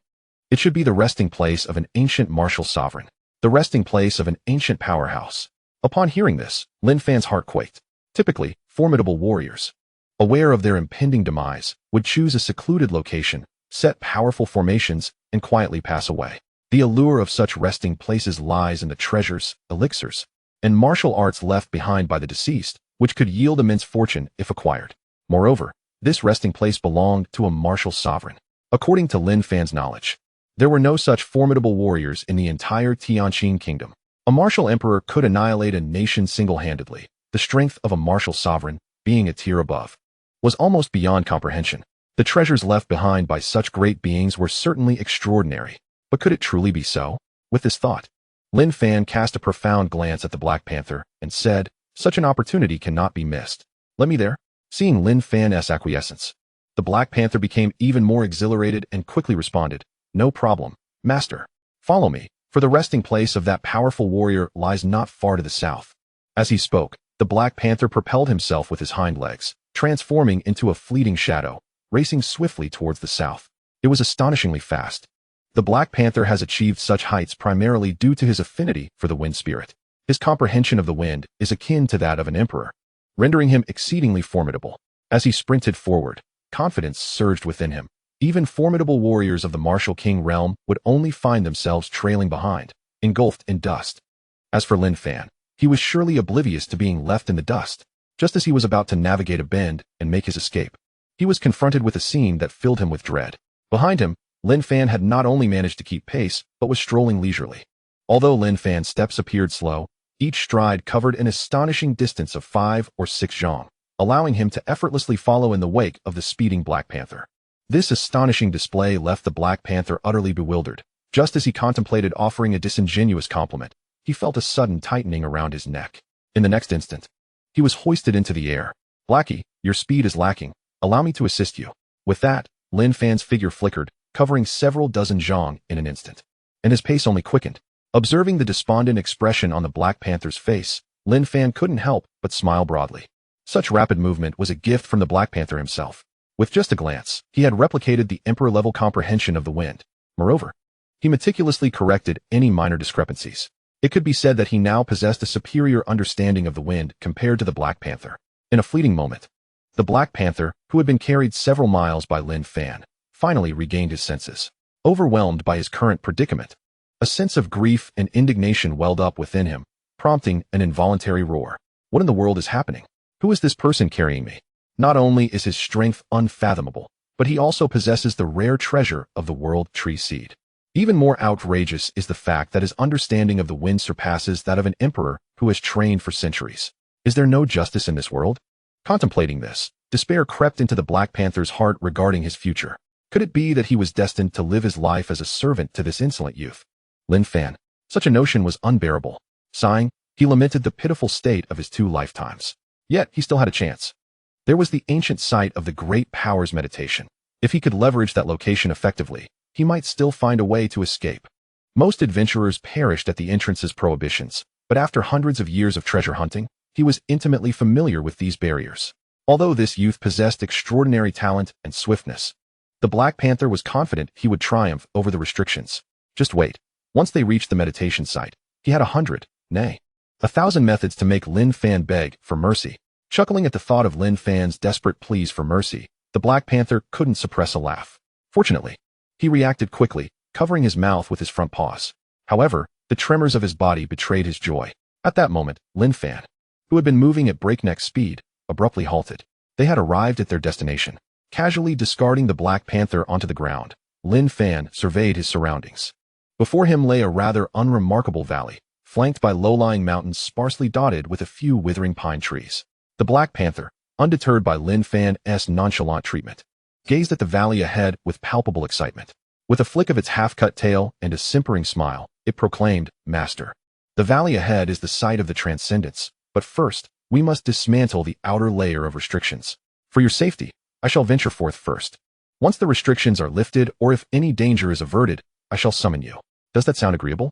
it should be the resting place of an ancient martial sovereign, the resting place of an ancient powerhouse. Upon hearing this, Lin Fan's heart quaked. Typically, formidable warriors, aware of their impending demise, would choose a secluded location, set powerful formations, and quietly pass away. The allure of such resting places lies in the treasures, elixirs, and martial arts left behind by the deceased, which could yield immense fortune if acquired. Moreover, this resting place belonged to a martial sovereign. According to Lin Fan's knowledge, there were no such formidable warriors in the entire Tianqin kingdom. A martial emperor could annihilate a nation single-handedly. The strength of a martial sovereign, being a tier above, was almost beyond comprehension. The treasures left behind by such great beings were certainly extraordinary. But could it truly be so? With this thought, Lin Fan cast a profound glance at the Black Panther and said, such an opportunity cannot be missed. Let me there. Seeing Lin Fan's acquiescence, the Black Panther became even more exhilarated and quickly responded, no problem, master. Follow me, for the resting place of that powerful warrior lies not far to the south. As he spoke, the Black Panther propelled himself with his hind legs, transforming into a fleeting shadow, racing swiftly towards the south. It was astonishingly fast. The Black Panther has achieved such heights primarily due to his affinity for the wind spirit. His comprehension of the wind is akin to that of an emperor, rendering him exceedingly formidable. As he sprinted forward, confidence surged within him. Even formidable warriors of the martial king realm would only find themselves trailing behind, engulfed in dust. As for Lin Fan, he was surely oblivious to being left in the dust. Just as he was about to navigate a bend and make his escape, he was confronted with a scene that filled him with dread. Behind him, Lin Fan had not only managed to keep pace, but was strolling leisurely. Although Lin Fan's steps appeared slow, each stride covered an astonishing distance of 5 or 6 zhang, allowing him to effortlessly follow in the wake of the speeding Black Panther. This astonishing display left the Black Panther utterly bewildered. Just as he contemplated offering a disingenuous compliment, he felt a sudden tightening around his neck. In the next instant, he was hoisted into the air. Blackie, your speed is lacking. Allow me to assist you. With that, Lin Fan's figure flickered, covering several dozen zhang in an instant, and his pace only quickened. Observing the despondent expression on the Black Panther's face, Lin Fan couldn't help but smile broadly. Such rapid movement was a gift from the Black Panther himself. With just a glance, he had replicated the emperor-level comprehension of the wind. Moreover, he meticulously corrected any minor discrepancies. It could be said that he now possessed a superior understanding of the wind compared to the Black Panther. In a fleeting moment, the Black Panther, who had been carried several miles by Lin Fan, finally regained his senses. Overwhelmed by his current predicament, a sense of grief and indignation welled up within him, prompting an involuntary roar. What in the world is happening? Who is this person carrying me? Not only is his strength unfathomable, but he also possesses the rare treasure of the world tree seed. Even more outrageous is the fact that his understanding of the wind surpasses that of an emperor who has trained for centuries. Is there no justice in this world? Contemplating this, despair crept into the Black Panther's heart regarding his future. Could it be that he was destined to live his life as a servant to this insolent youth? Lin Fan. Such a notion was unbearable. Sighing, he lamented the pitiful state of his 2 lifetimes. Yet, he still had a chance. There was the ancient site of the Great Powers meditation. If he could leverage that location effectively, he might still find a way to escape. Most adventurers perished at the entrance's prohibitions, but after hundreds of years of treasure hunting, he was intimately familiar with these barriers. Although this youth possessed extraordinary talent and swiftness, the Black Panther was confident he would triumph over the restrictions. Just wait. Once they reached the meditation site, he had 100, nay, 1,000 methods to make Lin Fan beg for mercy. Chuckling at the thought of Lin Fan's desperate pleas for mercy, the Black Panther couldn't suppress a laugh. Fortunately, he reacted quickly, covering his mouth with his front paws. However, the tremors of his body betrayed his joy. At that moment, Lin Fan, who had been moving at breakneck speed, abruptly halted. They had arrived at their destination. Casually discarding the Black Panther onto the ground, Lin Fan surveyed his surroundings. Before him lay a rather unremarkable valley, flanked by low-lying mountains sparsely dotted with a few withering pine trees. The Black Panther, undeterred by Lin Fan's nonchalant treatment, gazed at the valley ahead with palpable excitement. With a flick of its half-cut tail and a simpering smile, it proclaimed, "Master, the valley ahead is the site of the transcendence, but first, we must dismantle the outer layer of restrictions. For your safety, I shall venture forth first. Once the restrictions are lifted or if any danger is averted, I shall summon you. Does that sound agreeable?"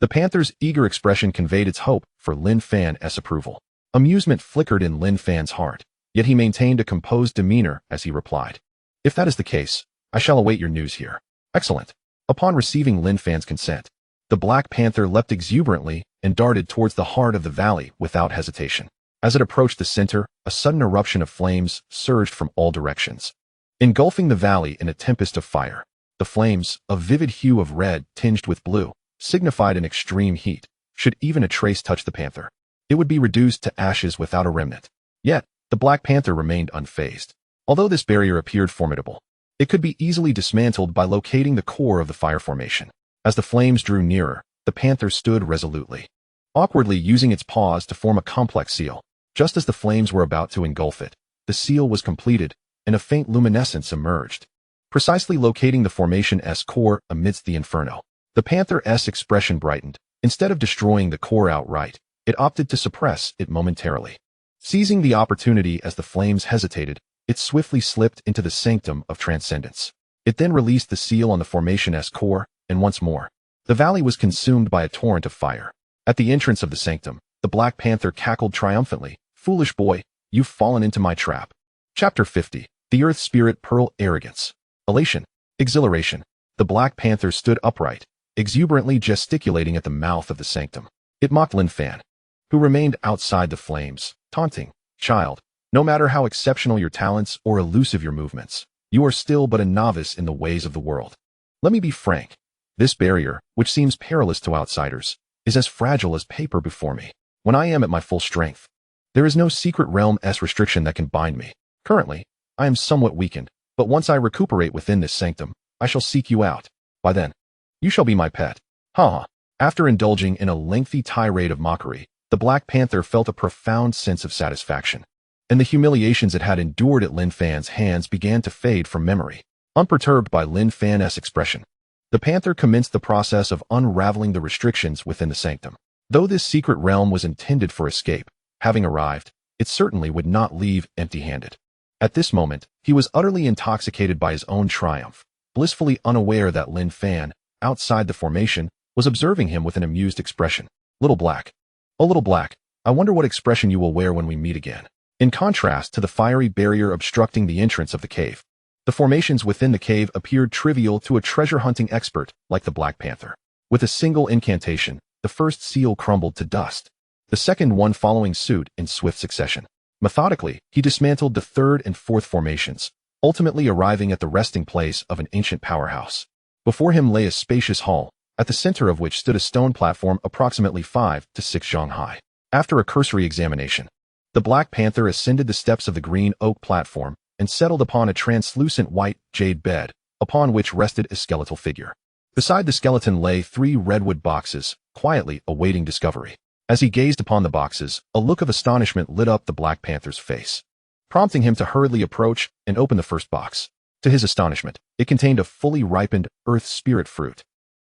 The panther's eager expression conveyed its hope for Lin Fan's approval. Amusement flickered in Lin Fan's heart, yet he maintained a composed demeanor as he replied, "If that is the case, I shall await your news here." "Excellent." Upon receiving Lin Fan's consent, the Black Panther leapt exuberantly and darted towards the heart of the valley without hesitation. As it approached the center, a sudden eruption of flames surged from all directions, engulfing the valley in a tempest of fire. The flames, a vivid hue of red tinged with blue, signified an extreme heat. Should even a trace touch the panther, it would be reduced to ashes without a remnant. Yet, the Black Panther remained unfazed. Although this barrier appeared formidable, it could be easily dismantled by locating the core of the fire formation. As the flames drew nearer, the panther stood resolutely, awkwardly using its paws to form a complex seal. Just as the flames were about to engulf it, the seal was completed, and a faint luminescence emerged, precisely locating the formation's core amidst the inferno. The panther's expression brightened. Instead of destroying the core outright, it opted to suppress it momentarily. Seizing the opportunity as the flames hesitated, it swiftly slipped into the sanctum of transcendence. It then released the seal on the formation's core, and once more, the valley was consumed by a torrent of fire. At the entrance of the sanctum, the Black Panther cackled triumphantly, "Foolish boy, you've fallen into my trap." Chapter 50. The Earth Spirit Pearl. Arrogance. Elation. Exhilaration. The Black Panther stood upright, exuberantly gesticulating at the mouth of the sanctum. It mocked Lin Fan, who remained outside the flames, taunting, "Child, no matter how exceptional your talents or elusive your movements, you are still but a novice in the ways of the world. Let me be frank. This barrier, which seems perilous to outsiders, is as fragile as paper before me. When I am at my full strength, there is no secret realm's restriction that can bind me. Currently, I am somewhat weakened, but once I recuperate within this sanctum, I shall seek you out. By then, you shall be my pet." Ha! After indulging in a lengthy tirade of mockery, the Black Panther felt a profound sense of satisfaction, and the humiliations it had endured at Lin Fan's hands began to fade from memory. Unperturbed by Lin Fan's expression, the panther commenced the process of unraveling the restrictions within the sanctum. Though this secret realm was intended for escape, having arrived, it certainly would not leave empty-handed. At this moment, he was utterly intoxicated by his own triumph, blissfully unaware that Lin Fan, outside the formation, was observing him with an amused expression. "Little Black. Oh, Little Black, I wonder what expression you will wear when we meet again." In contrast to the fiery barrier obstructing the entrance of the cave, the formations within the cave appeared trivial to a treasure-hunting expert like the Black Panther. With a single incantation, the first seal crumbled to dust, the second one following suit in swift succession. Methodically, he dismantled the third and fourth formations, ultimately arriving at the resting place of an ancient powerhouse. Before him lay a spacious hall, at the center of which stood a stone platform approximately 5 to 6 jong high. After a cursory examination, the Black Panther ascended the steps of the green oak platform and settled upon a translucent white jade bed, upon which rested a skeletal figure. Beside the skeleton lay 3 redwood boxes, quietly awaiting discovery. As he gazed upon the boxes, a look of astonishment lit up the Black Panther's face, prompting him to hurriedly approach and open the first box. To his astonishment, it contained a fully ripened earth spirit fruit.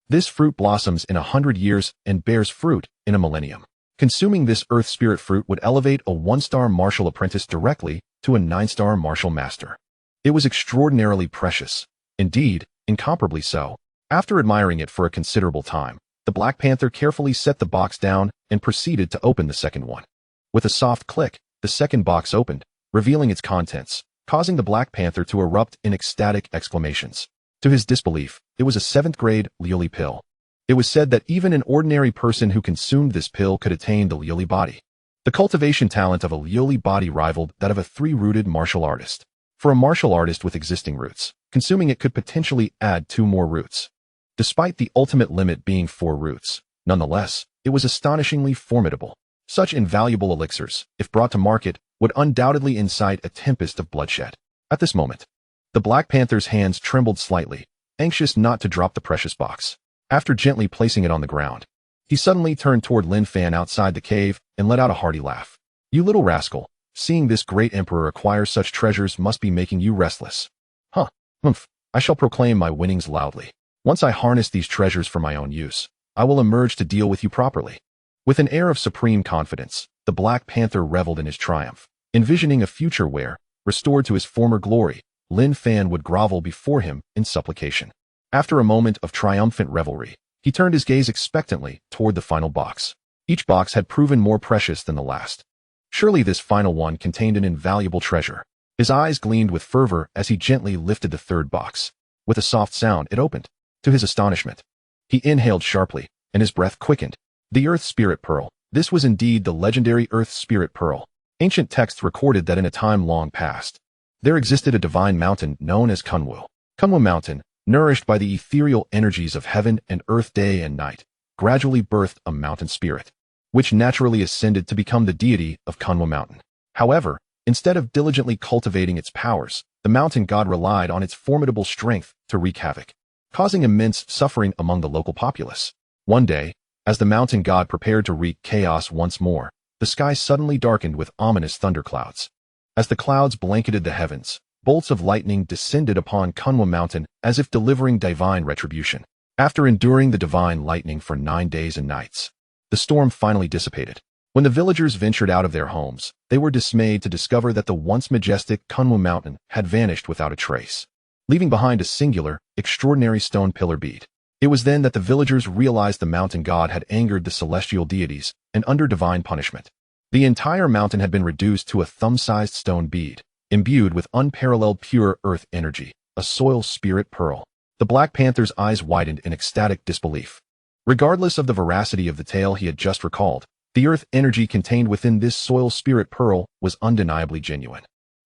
This fruit blossoms in 100 years and bears fruit in a millennium. Consuming this earth spirit fruit would elevate a 1-star martial apprentice directly to a 9-star martial master. It was extraordinarily precious. Indeed, incomparably so. After admiring it for a considerable time, the Black Panther carefully set the box down and proceeded to open the second one. With a soft click, the second box opened, revealing its contents, causing the Black Panther to erupt in ecstatic exclamations. To his disbelief, it was a 7th-grade Liuli pill. It was said that even an ordinary person who consumed this pill could attain the Liuli body. The cultivation talent of a Liuli body rivaled that of a 3-rooted martial artist. For a martial artist with existing roots, consuming it could potentially add 2 more roots. Despite the ultimate limit being 4 roots, nonetheless, it was astonishingly formidable. Such invaluable elixirs, if brought to market, would undoubtedly incite a tempest of bloodshed. At this moment, the Black Panther's hands trembled slightly, anxious not to drop the precious box. After gently placing it on the ground, he suddenly turned toward Lin Fan outside the cave and let out a hearty laugh. "You little rascal, seeing this great emperor acquire such treasures must be making you restless. Huh, humph, I shall proclaim my winnings loudly. Once I harness these treasures for my own use, I will emerge to deal with you properly." With an air of supreme confidence, the Black Panther reveled in his triumph, envisioning a future where, restored to his former glory, Lin Fan would grovel before him in supplication. After a moment of triumphant revelry, he turned his gaze expectantly toward the final box. Each box had proven more precious than the last. Surely this final one contained an invaluable treasure. His eyes gleamed with fervor as he gently lifted the third box. With a soft sound, it opened. To his astonishment, he inhaled sharply, and his breath quickened. The Earth Spirit Pearl. This was indeed the legendary Earth Spirit Pearl. Ancient texts recorded that in a time long past, there existed a divine mountain known as Xuanhuan. Xuanhuan Mountain, nourished by the ethereal energies of heaven and earth day and night, gradually birthed a mountain spirit, which naturally ascended to become the deity of Xuanhuan Mountain. However, instead of diligently cultivating its powers, the mountain god relied on its formidable strength to wreak havoc, causing immense suffering among the local populace. One day, as the mountain god prepared to wreak chaos once more, the sky suddenly darkened with ominous thunderclouds. As the clouds blanketed the heavens, bolts of lightning descended upon Xuanhuan Mountain as if delivering divine retribution. After enduring the divine lightning for 9 days and nights, the storm finally dissipated. When the villagers ventured out of their homes, they were dismayed to discover that the once majestic Xuanhuan Mountain had vanished without a trace, leaving behind a singular, extraordinary stone pillar bead. It was then that the villagers realized the mountain god had angered the celestial deities, and under divine punishment, the entire mountain had been reduced to a thumb-sized stone bead, imbued with unparalleled pure earth energy, a soil spirit pearl. The Black Panther's eyes widened in ecstatic disbelief. Regardless of the veracity of the tale he had just recalled, the earth energy contained within this soil spirit pearl was undeniably genuine.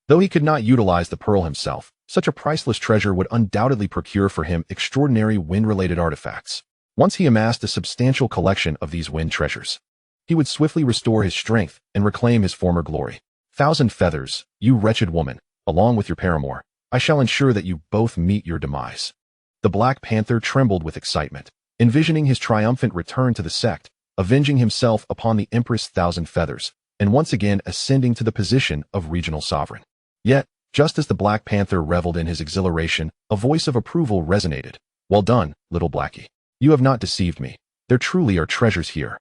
Though he could not utilize the pearl himself, such a priceless treasure would undoubtedly procure for him extraordinary wind-related artifacts. Once he amassed a substantial collection of these wind treasures, he would swiftly restore his strength and reclaim his former glory. "1,000 feathers, you wretched woman, along with your paramour, I shall ensure that you both meet your demise." The Black Panther trembled with excitement, envisioning his triumphant return to the sect, avenging himself upon the Empress 1,000 Feathers, and once again ascending to the position of regional sovereign. Yet, just as the Black Panther reveled in his exhilaration, a voice of approval resonated. "Well done, little Blackie. You have not deceived me. There truly are treasures here.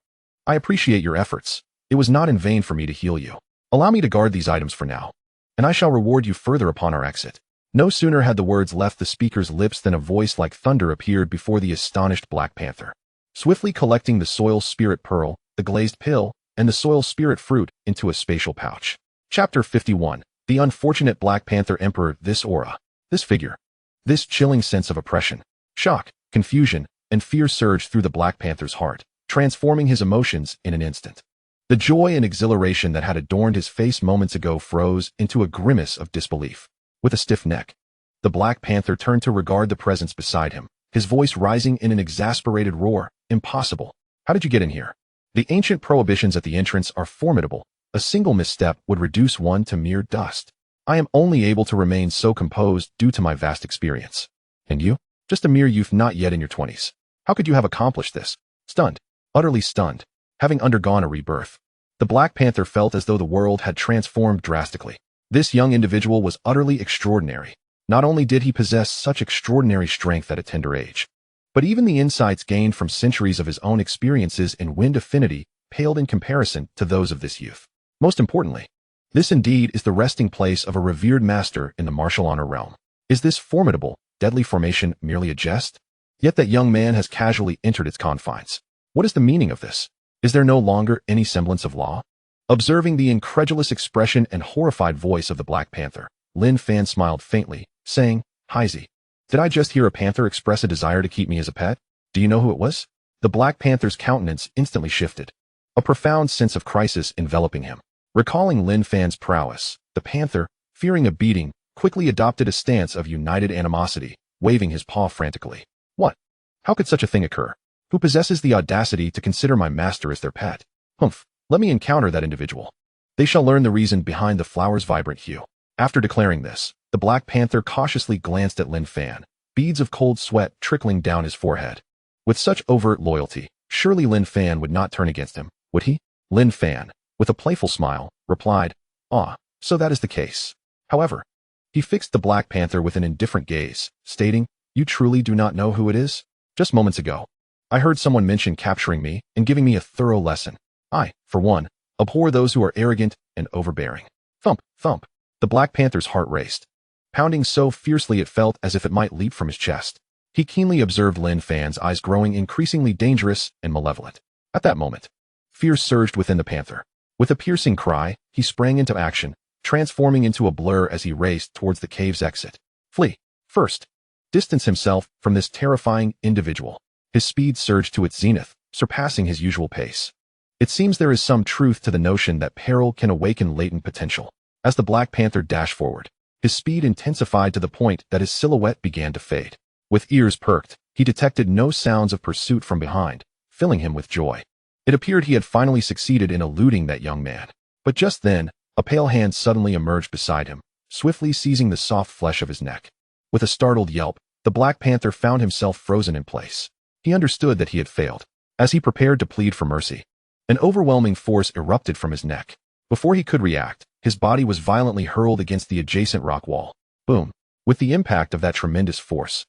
I appreciate your efforts. It was not in vain for me to heal you. Allow me to guard these items for now, and I shall reward you further upon our exit." No sooner had the words left the speaker's lips than a voice like thunder appeared before the astonished Black Panther. Swiftly collecting the soil spirit pearl, the glazed pill, and the soil spirit fruit into a spatial pouch. Chapter 51. The unfortunate Black Panther Emperor. This aura, this figure, this chilling sense of oppression, shock, confusion, and fear surged through the Black Panther's heart, transforming his emotions in an instant. The joy and exhilaration that had adorned his face moments ago froze into a grimace of disbelief. With a stiff neck, the Black Panther turned to regard the presence beside him, his voice rising in an exasperated roar. "Impossible. How did you get in here? The ancient prohibitions at the entrance are formidable. A single misstep would reduce one to mere dust. I am only able to remain so composed due to my vast experience. And you? Just a mere youth not yet in your 20s. How could you have accomplished this? Stunned. Utterly stunned. Having undergone a rebirth, the Black Panther felt as though the world had transformed drastically. This young individual was utterly extraordinary. Not only did he possess such extraordinary strength at a tender age, but even the insights gained from centuries of his own experiences in wind affinity paled in comparison to those of this youth. Most importantly, this indeed is the resting place of a revered master in the martial honor realm. Is this formidable, deadly formation merely a jest? Yet that young man has casually entered its confines. What is the meaning of this? Is there no longer any semblance of law? Observing the incredulous expression and horrified voice of the Black Panther, Lin Fan smiled faintly, saying, "Heisey, did I just hear a panther express a desire to keep me as a pet? Do you know who it was?" The Black Panther's countenance instantly shifted, a profound sense of crisis enveloping him. Recalling Lin Fan's prowess, the panther, fearing a beating, quickly adopted a stance of united animosity, waving his paw frantically. "What? How could such a thing occur? Who possesses the audacity to consider my master as their pet? Humph, let me encounter that individual. They shall learn the reason behind the flower's vibrant hue." After declaring this, the Black Panther cautiously glanced at Lin Fan, beads of cold sweat trickling down his forehead. With such overt loyalty, surely Lin Fan would not turn against him, would he? Lin Fan, with a playful smile, replied, "Ah, so that is the case. However," he fixed the Black Panther with an indifferent gaze, stating, "You truly do not know who it is? Just moments ago, I heard someone mention capturing me and giving me a thorough lesson. I, for one, abhor those who are arrogant and overbearing." Thump, thump. The Black Panther's heart raced, pounding so fiercely it felt as if it might leap from his chest. He keenly observed Lin Fan's eyes growing increasingly dangerous and malevolent. At that moment, fear surged within the panther. With a piercing cry, he sprang into action, transforming into a blur as he raced towards the cave's exit. Flee. First, distance himself from this terrifying individual. His speed surged to its zenith, surpassing his usual pace. It seems there is some truth to the notion that peril can awaken latent potential. As the Black Panther dashed forward, his speed intensified to the point that his silhouette began to fade. With ears perked, he detected no sounds of pursuit from behind, filling him with joy. It appeared he had finally succeeded in eluding that young man. But just then, a pale hand suddenly emerged beside him, swiftly seizing the soft flesh of his neck. With a startled yelp, the Black Panther found himself frozen in place. He understood that he had failed. As he prepared to plead for mercy, an overwhelming force erupted from his neck. Before he could react, his body was violently hurled against the adjacent rock wall. Boom! With the impact of that tremendous force,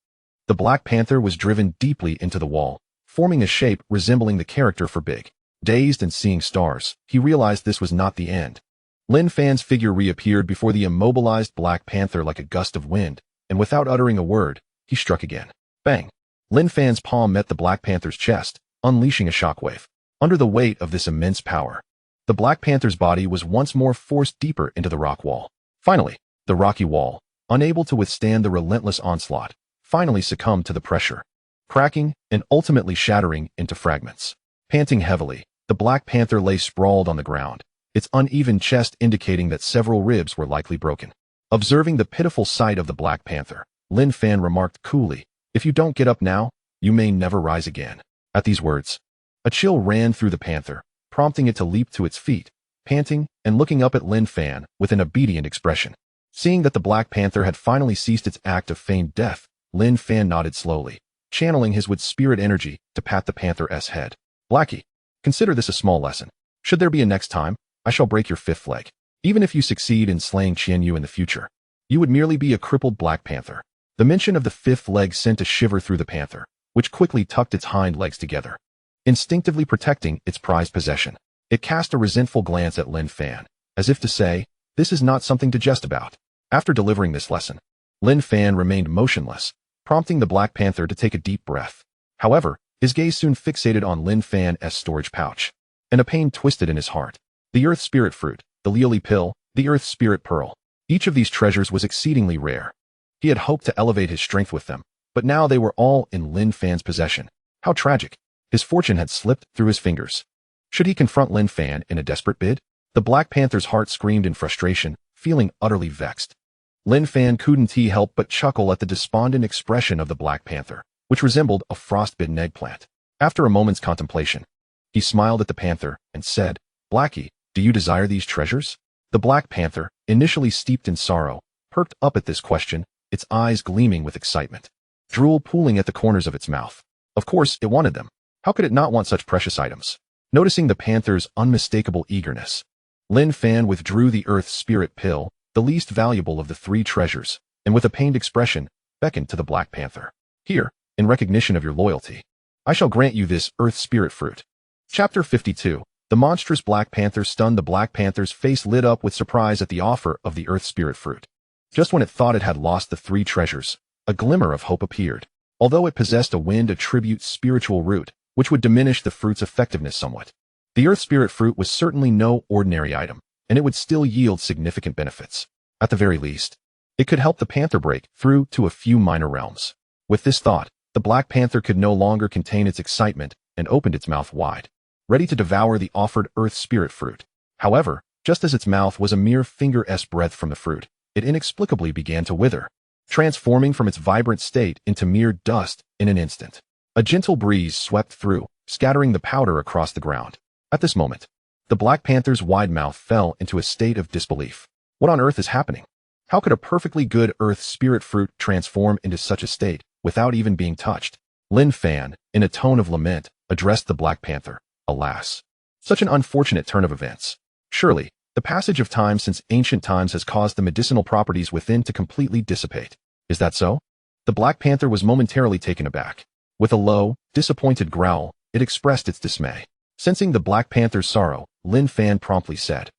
the Black Panther was driven deeply into the wall, forming a shape resembling the character for Big. Dazed and seeing stars, he realized this was not the end. Lin Fan's figure reappeared before the immobilized Black Panther like a gust of wind, and without uttering a word, he struck again. Bang! Lin Fan's palm met the Black Panther's chest, unleashing a shockwave. Under the weight of this immense power, the Black Panther's body was once more forced deeper into the rock wall. Finally, the rocky wall, unable to withstand the relentless onslaught, finally succumbed to the pressure, cracking and ultimately shattering into fragments. Panting heavily, the Black Panther lay sprawled on the ground, its uneven chest indicating that several ribs were likely broken. Observing the pitiful sight of the Black Panther, Lin Fan remarked coolly, "If you don't get up now, you may never rise again." At these words, a chill ran through the panther, prompting it to leap to its feet, panting and looking up at Lin Fan with an obedient expression. Seeing that the Black Panther had finally ceased its act of feigned death, Lin Fan nodded slowly, channeling his wood spirit energy to pat the panther's head. "Blackie, consider this a small lesson. Should there be a next time, I shall break your fifth leg. Even if you succeed in slaying Xuanhuan in the future, you would merely be a crippled Black Panther." The mention of the fifth leg sent a shiver through the panther, which quickly tucked its hind legs together, instinctively protecting its prized possession. It cast a resentful glance at Lin Fan, as if to say, "This is not something to jest about." After delivering this lesson, Lin Fan remained motionless, prompting the Black Panther to take a deep breath. However, his gaze soon fixated on Lin Fan's storage pouch, and a pain twisted in his heart. The Earth Spirit Fruit, the Lioli Pill, the Earth Spirit Pearl. Each of these treasures was exceedingly rare. He had hoped to elevate his strength with them, but now they were all in Lin Fan's possession. How tragic. His fortune had slipped through his fingers. Should he confront Lin Fan in a desperate bid? The Black Panther's heart screamed in frustration, feeling utterly vexed. Lin Fan couldn't help but chuckle at the despondent expression of the Black Panther, which resembled a frostbitten eggplant. After a moment's contemplation, he smiled at the panther and said, "Blackie, do you desire these treasures?" The Black Panther, initially steeped in sorrow, perked up at this question, its eyes gleaming with excitement. drool pooling at the corners of its mouth. Of course, it wanted them. How could it not want such precious items? Noticing the panther's unmistakable eagerness, Lin Fan withdrew the earth spirit pill, the least valuable of the three treasures, and with a pained expression, beckoned to the Black Panther. Here, in recognition of your loyalty, I shall grant you this earth spirit fruit. Chapter 52. The monstrous Black Panther stunned. The Black Panther's face lit up with surprise at the offer of the earth spirit fruit. Just when it thought it had lost the three treasures, a glimmer of hope appeared. Although it possessed a wind attribute spiritual root, which would diminish the fruit's effectiveness somewhat, the earth spirit fruit was certainly no ordinary item, and it would still yield significant benefits. At the very least, it could help the panther break through to a few minor realms. With this thought, the Black Panther could no longer contain its excitement and opened its mouth wide, ready to devour the offered earth spirit fruit. However, just as its mouth was a mere finger's breadth from the fruit, it inexplicably began to wither, transforming from its vibrant state into mere dust in an instant. A gentle breeze swept through, scattering the powder across the ground. At this moment, the Black Panther's wide mouth fell into a state of disbelief. What on earth is happening? How could a perfectly good earth spirit fruit transform into such a state without even being touched? Lin Fan, in a tone of lament, addressed the Black Panther. Alas, such an unfortunate turn of events. Surely, the passage of time since ancient times has caused the medicinal properties within to completely dissipate. Is that so? The Black Panther was momentarily taken aback. With a low, disappointed growl, it expressed its dismay. Sensing the Black Panther's sorrow, Lin Fan promptly said,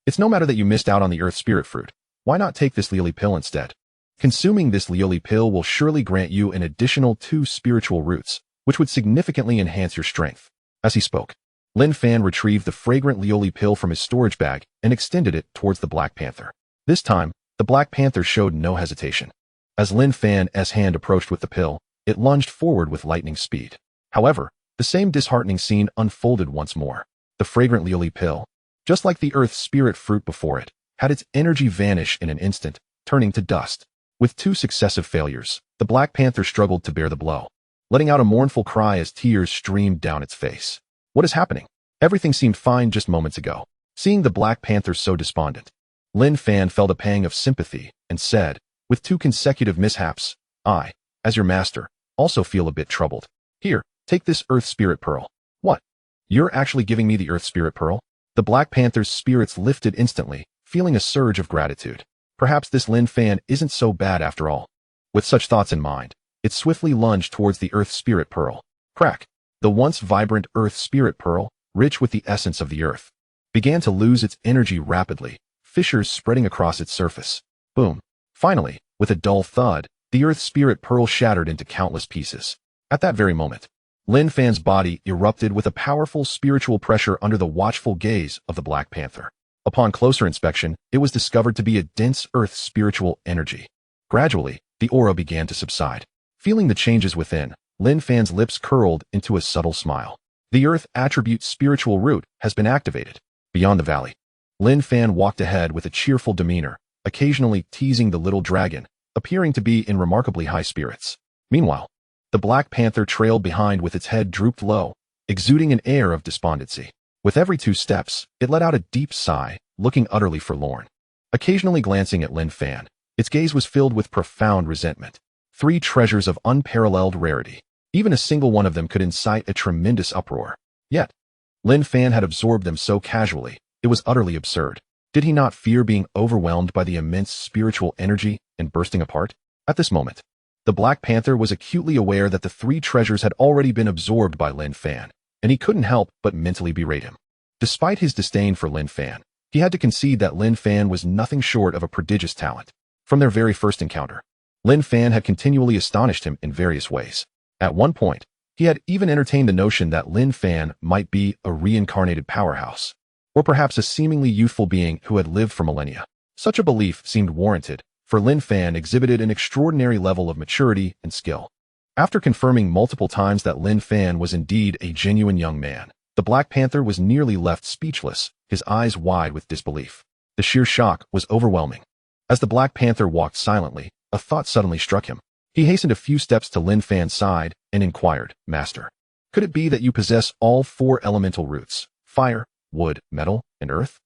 "It's no matter that you missed out on the earth spirit fruit. Why not take this lily pill instead? Consuming this lily pill will surely grant you an additional 2 spiritual roots, which would significantly enhance your strength." As he spoke, Lin Fan retrieved the fragrant lily pill from his storage bag and extended it towards the Black Panther. This time, the Black Panther showed no hesitation. As Lin Fan's hand approached with the pill, it lunged forward with lightning speed. However, the same disheartening scene unfolded once more. The fragrant lily pill, just like the earth spirit fruit before it, had its energy vanish in an instant, turning to dust. With 2 successive failures, the Black Panther struggled to bear the blow, letting out a mournful cry as tears streamed down its face. What is happening? Everything seemed fine just moments ago. Seeing the Black Panther so despondent, Lin Fan felt a pang of sympathy and said, "With 2 consecutive mishaps, I, as your master, also feel a bit troubled. Here, take this earth spirit pearl." "What? You're actually giving me the earth spirit pearl?" The Black Panther's spirits lifted instantly, feeling a surge of gratitude. Perhaps this Lin Fan isn't so bad after all. With such thoughts in mind, it swiftly lunged towards the earth spirit pearl. Crack! The once vibrant earth spirit pearl, rich with the essence of the earth, began to lose its energy rapidly, fissures spreading across its surface. Boom! Finally, with a dull thud, the earth spirit pearl shattered into countless pieces. At that very moment, Lin Fan's body erupted with a powerful spiritual pressure under the watchful gaze of the Black Panther. Upon closer inspection, it was discovered to be a dense earth spiritual energy. Gradually, the aura began to subside. Feeling the changes within, Lin Fan's lips curled into a subtle smile. The earth attribute spiritual root has been activated. Beyond the valley, Lin Fan walked ahead with a cheerful demeanor, occasionally teasing the little dragon, appearing to be in remarkably high spirits. Meanwhile, the Black Panther trailed behind with its head drooped low, exuding an air of despondency. With every 2 steps, it let out a deep sigh, looking utterly forlorn. Occasionally glancing at Lin Fan, its gaze was filled with profound resentment. 3 treasures of unparalleled rarity. Even a single one of them could incite a tremendous uproar. Yet, Lin Fan had absorbed them so casually, it was utterly absurd. Did he not fear being overwhelmed by the immense spiritual energy and bursting apart? At this moment, the Black Panther was acutely aware that the 3 treasures had already been absorbed by Lin Fan, and he couldn't help but mentally berate him. Despite his disdain for Lin Fan, he had to concede that Lin Fan was nothing short of a prodigious talent. From their very first encounter, Lin Fan had continually astonished him in various ways. At one point, he had even entertained the notion that Lin Fan might be a reincarnated powerhouse, or perhaps a seemingly youthful being who had lived for millennia. Such a belief seemed warranted, for Lin Fan exhibited an extraordinary level of maturity and skill. After confirming multiple times that Lin Fan was indeed a genuine young man, the Black Panther was nearly left speechless, his eyes wide with disbelief. The sheer shock was overwhelming. As the Black Panther walked silently, a thought suddenly struck him. He hastened a few steps to Lin Fan's side and inquired, "Master, could it be that you possess all 4 elemental roots, fire, wood, metal, and earth?"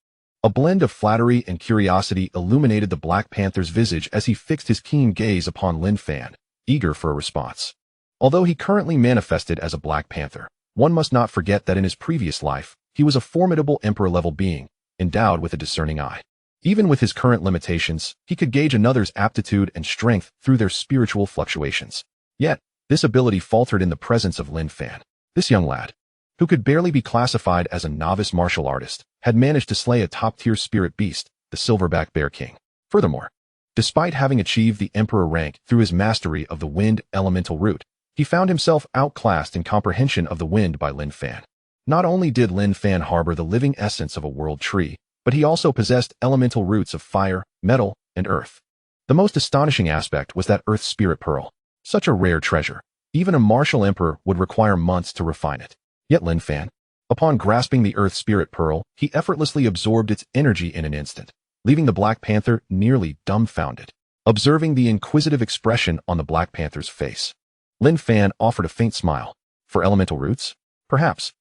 A blend of flattery and curiosity illuminated the Black Panther's visage as he fixed his keen gaze upon Lin Fan, eager for a response. Although he currently manifested as a Black Panther, one must not forget that in his previous life, he was a formidable emperor-level being, endowed with a discerning eye. Even with his current limitations, he could gauge another's aptitude and strength through their spiritual fluctuations. Yet, this ability faltered in the presence of Lin Fan. This young lad, who could barely be classified as a novice martial artist, had managed to slay a top-tier spirit beast, the Silverback Bear King. Furthermore, despite having achieved the emperor rank through his mastery of the wind elemental root, he found himself outclassed in comprehension of the wind by Lin Fan. Not only did Lin Fan harbor the living essence of a world tree, but he also possessed elemental roots of fire, metal, and earth. The most astonishing aspect was that Earth Spirit Pearl. Such a rare treasure. Even a martial emperor would require months to refine it. Yet Lin Fan, upon grasping the Earth Spirit Pearl, he effortlessly absorbed its energy in an instant, leaving the Black Panther nearly dumbfounded. Observing the inquisitive expression on the Black Panther's face, Lin Fan offered a faint smile. For elemental roots? Perhaps.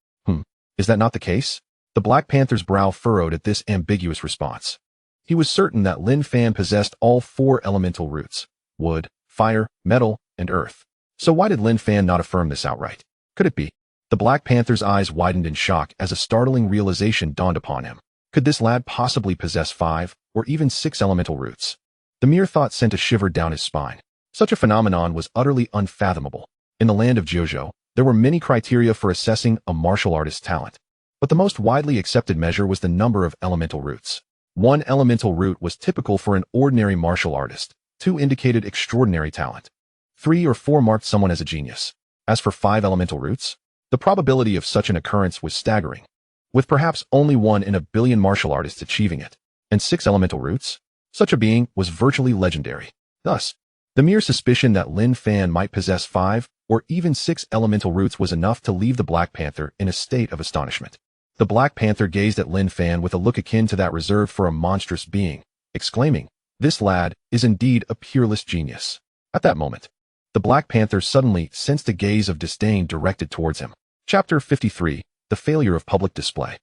Is that not the case? The Black Panther's brow furrowed at this ambiguous response. He was certain that Lin Fan possessed all 4 elemental roots: wood, fire, metal, and earth. So why did Lin Fan not affirm this outright? Could it be? The Black Panther's eyes widened in shock as a startling realization dawned upon him. Could this lad possibly possess 5 or even 6 elemental roots? The mere thought sent a shiver down his spine. Such a phenomenon was utterly unfathomable. In the land of Jojo, there were many criteria for assessing a martial artist's talent, but the most widely accepted measure was the number of elemental roots. 1 elemental root was typical for an ordinary martial artist, 2 indicated extraordinary talent, 3 or 4 marked someone as a genius. As for 5 elemental roots, the probability of such an occurrence was staggering, with perhaps only 1 in a billion martial artists achieving it. And 6 elemental roots? Such a being was virtually legendary. Thus, the mere suspicion that Lin Fan might possess 5 or even 6 elemental roots was enough to leave the Black Panther in a state of astonishment. The Black Panther gazed at Lin Fan with a look akin to that reserved for a monstrous being, exclaiming, "This lad is indeed a peerless genius." At that moment, the Black Panther suddenly sensed a gaze of disdain directed towards him. Chapter 53, The Failure of Public Display.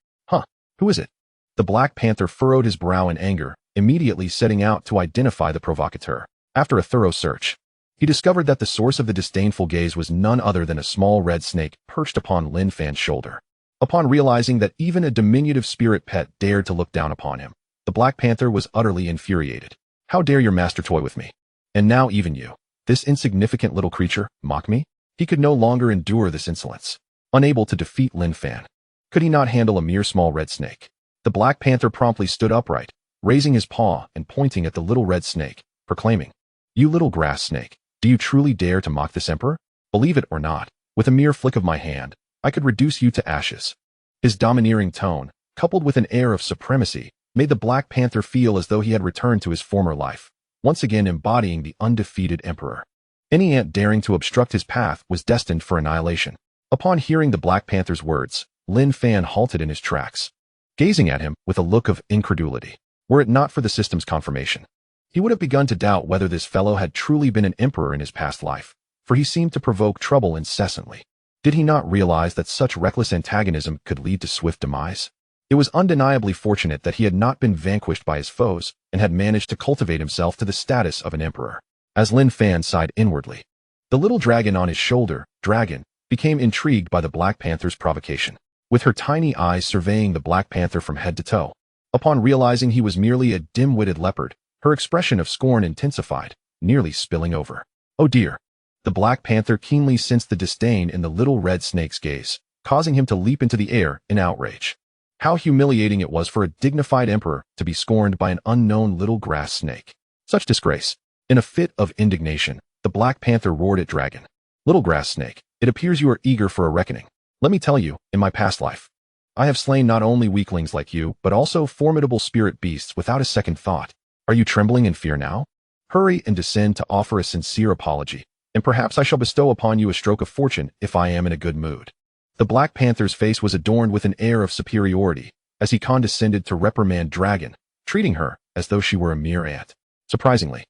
Who is it? The Black Panther furrowed his brow in anger, immediately setting out to identify the provocateur. After a thorough search, he discovered that the source of the disdainful gaze was none other than a small red snake perched upon Lin Fan's shoulder. Upon realizing that even a diminutive spirit pet dared to look down upon him, the Black Panther was utterly infuriated. "How dare your master toy with me? And now even you, this insignificant little creature, mock me?" He could no longer endure this insolence. Unable to defeat Lin Fan, could he not handle a mere small red snake? The Black Panther promptly stood upright, raising his paw and pointing at the little red snake, proclaiming, "You little grass snake, do you truly dare to mock this emperor? Believe it or not, with a mere flick of my hand, I could reduce you to ashes." His domineering tone, coupled with an air of supremacy, made the Black Panther feel as though he had returned to his former life, once again embodying the undefeated emperor. Any ant daring to obstruct his path was destined for annihilation. Upon hearing the Black Panther's words, Lin Fan halted in his tracks, gazing at him with a look of incredulity. Were it not for the system's confirmation, he would have begun to doubt whether this fellow had truly been an emperor in his past life, for he seemed to provoke trouble incessantly. Did he not realize that such reckless antagonism could lead to swift demise? It was undeniably fortunate that he had not been vanquished by his foes and had managed to cultivate himself to the status of an emperor. As Lin Fan sighed inwardly, the little dragon on his shoulder, Dragon, became intrigued by the Black Panther's provocation, with her tiny eyes surveying the Black Panther from head to toe. Upon realizing he was merely a dim-witted leopard, her expression of scorn intensified, nearly spilling over. "Oh dear." The Black Panther keenly sensed the disdain in the little red snake's gaze, causing him to leap into the air in outrage. How humiliating it was for a dignified emperor to be scorned by an unknown little grass snake. Such disgrace. In a fit of indignation, the Black Panther roared at Dragon, "Little grass snake, it appears you are eager for a reckoning. Let me tell you, in my past life, I have slain not only weaklings like you, but also formidable spirit beasts without a second thought. Are you trembling in fear now? Hurry and descend to offer a sincere apology, and perhaps I shall bestow upon you a stroke of fortune if I am in a good mood." The Black Panther's face was adorned with an air of superiority as he condescended to reprimand Dragon, treating her as though she were a mere ant. Surprisingly,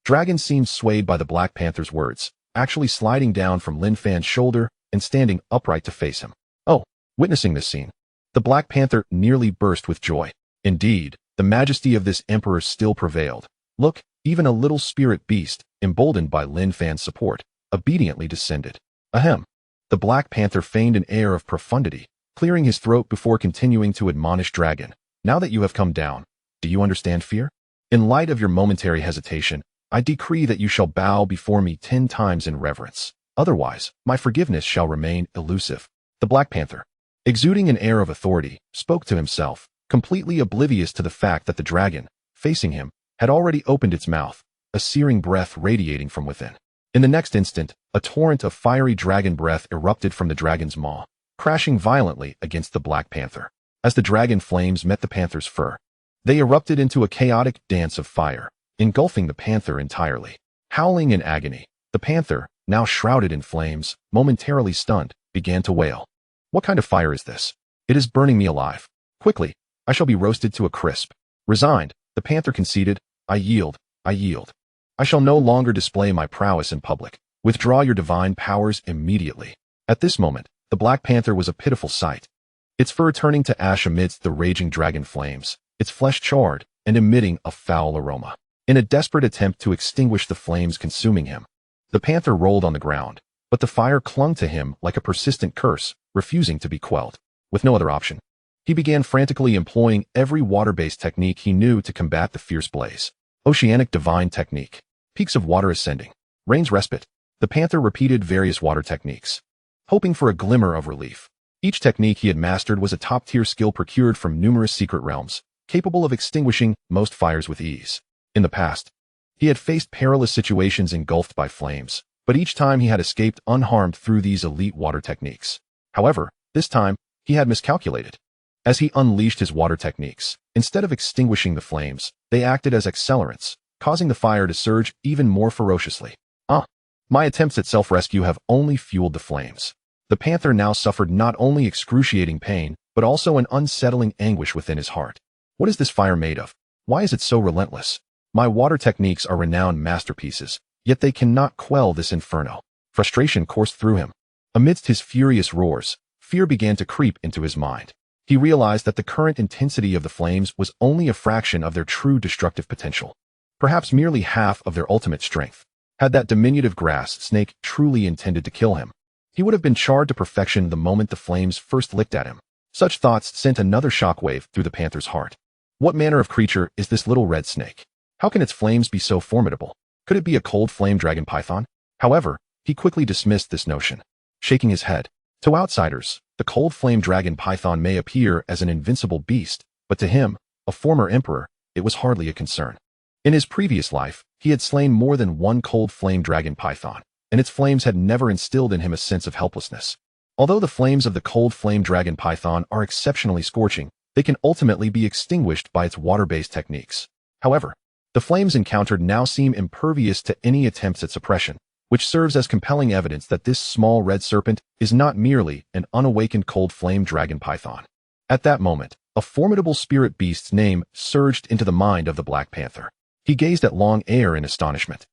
Dragon seemed swayed by the Black Panther's words, actually sliding down from Lin Fan's shoulder and standing upright to face him. Witnessing this scene, the Black Panther nearly burst with joy. Indeed, the majesty of this emperor still prevailed. "Look, Even a little spirit beast, emboldened by Lin Fan's support, obediently descended. Ahem. The Black Panther feigned an air of profundity, clearing his throat before continuing to admonish Dragon. Now that you have come down, do you understand fear? In light of your momentary hesitation, I decree that you shall bow before me 10 times in reverence. Otherwise, my forgiveness shall remain elusive. The Black Panther, exuding an air of authority, spoke to himself, completely oblivious to the fact that the dragon, facing him, had already opened its mouth, a searing breath radiating from within. In the next instant, a torrent of fiery dragon breath erupted from the dragon's maw, crashing violently against the Black Panther. As the dragon flames met the panther's fur, they erupted into a chaotic dance of fire, engulfing the panther entirely. Howling in agony, the panther, now shrouded in flames, momentarily stunned, began to wail. What kind of fire is this? It is burning me alive. Quickly, I shall be roasted to a crisp. Resigned, the panther conceded, I yield. I shall no longer display my prowess in public. Withdraw your divine powers immediately. At this moment, the Black Panther was a pitiful sight. Its fur turning to ash amidst the raging dragon flames, its flesh charred and emitting a foul aroma. In a desperate attempt to extinguish the flames consuming him, the panther rolled on the ground, but the fire clung to him like a persistent curse, refusing to be quelled. With no other option, he began frantically employing every water-based technique he knew to combat the fierce blaze. Oceanic divine technique, peaks of water ascending, rain's respite. The panther repeated various water techniques, hoping for a glimmer of relief. Each technique he had mastered was a top-tier skill procured from numerous secret realms, capable of extinguishing most fires with ease. In the past, he had faced perilous situations engulfed by flames, but each time he had escaped unharmed through these elite water techniques. However, this time, he had miscalculated. As he unleashed his water techniques, instead of extinguishing the flames, they acted as accelerants, causing the fire to surge even more ferociously. My attempts at self-rescue have only fueled the flames. The panther now suffered not only excruciating pain, but also an unsettling anguish within his heart. What is this fire made of? Why is it so relentless? My water techniques are renowned masterpieces, yet they cannot quell this inferno. Frustration coursed through him. Amidst his furious roars, fear began to creep into his mind. He realized that the current intensity of the flames was only a fraction of their true destructive potential, perhaps merely half of their ultimate strength. Had that diminutive grass snake truly intended to kill him, he would have been charred to perfection the moment the flames first licked at him. Such thoughts sent another shockwave through the panther's heart. What manner of creature is this little red snake? How can its flames be so formidable? Could it be a cold flame dragon python? However, he quickly dismissed this notion, shaking his head. To outsiders, the cold flame dragon python may appear as an invincible beast, but to him, a former emperor, it was hardly a concern. In his previous life, he had slain more than one cold flame dragon python, and its flames had never instilled in him a sense of helplessness. Although the flames of the cold flame dragon python are exceptionally scorching, they can ultimately be extinguished by its water-based techniques. However, the flames encountered now seem impervious to any attempts at suppression, which serves as compelling evidence that this small red serpent is not merely an unawakened cold flame dragon python. At that moment, a formidable spirit beast's name surged into the mind of the Black Panther. He gazed at Long Air in astonishment,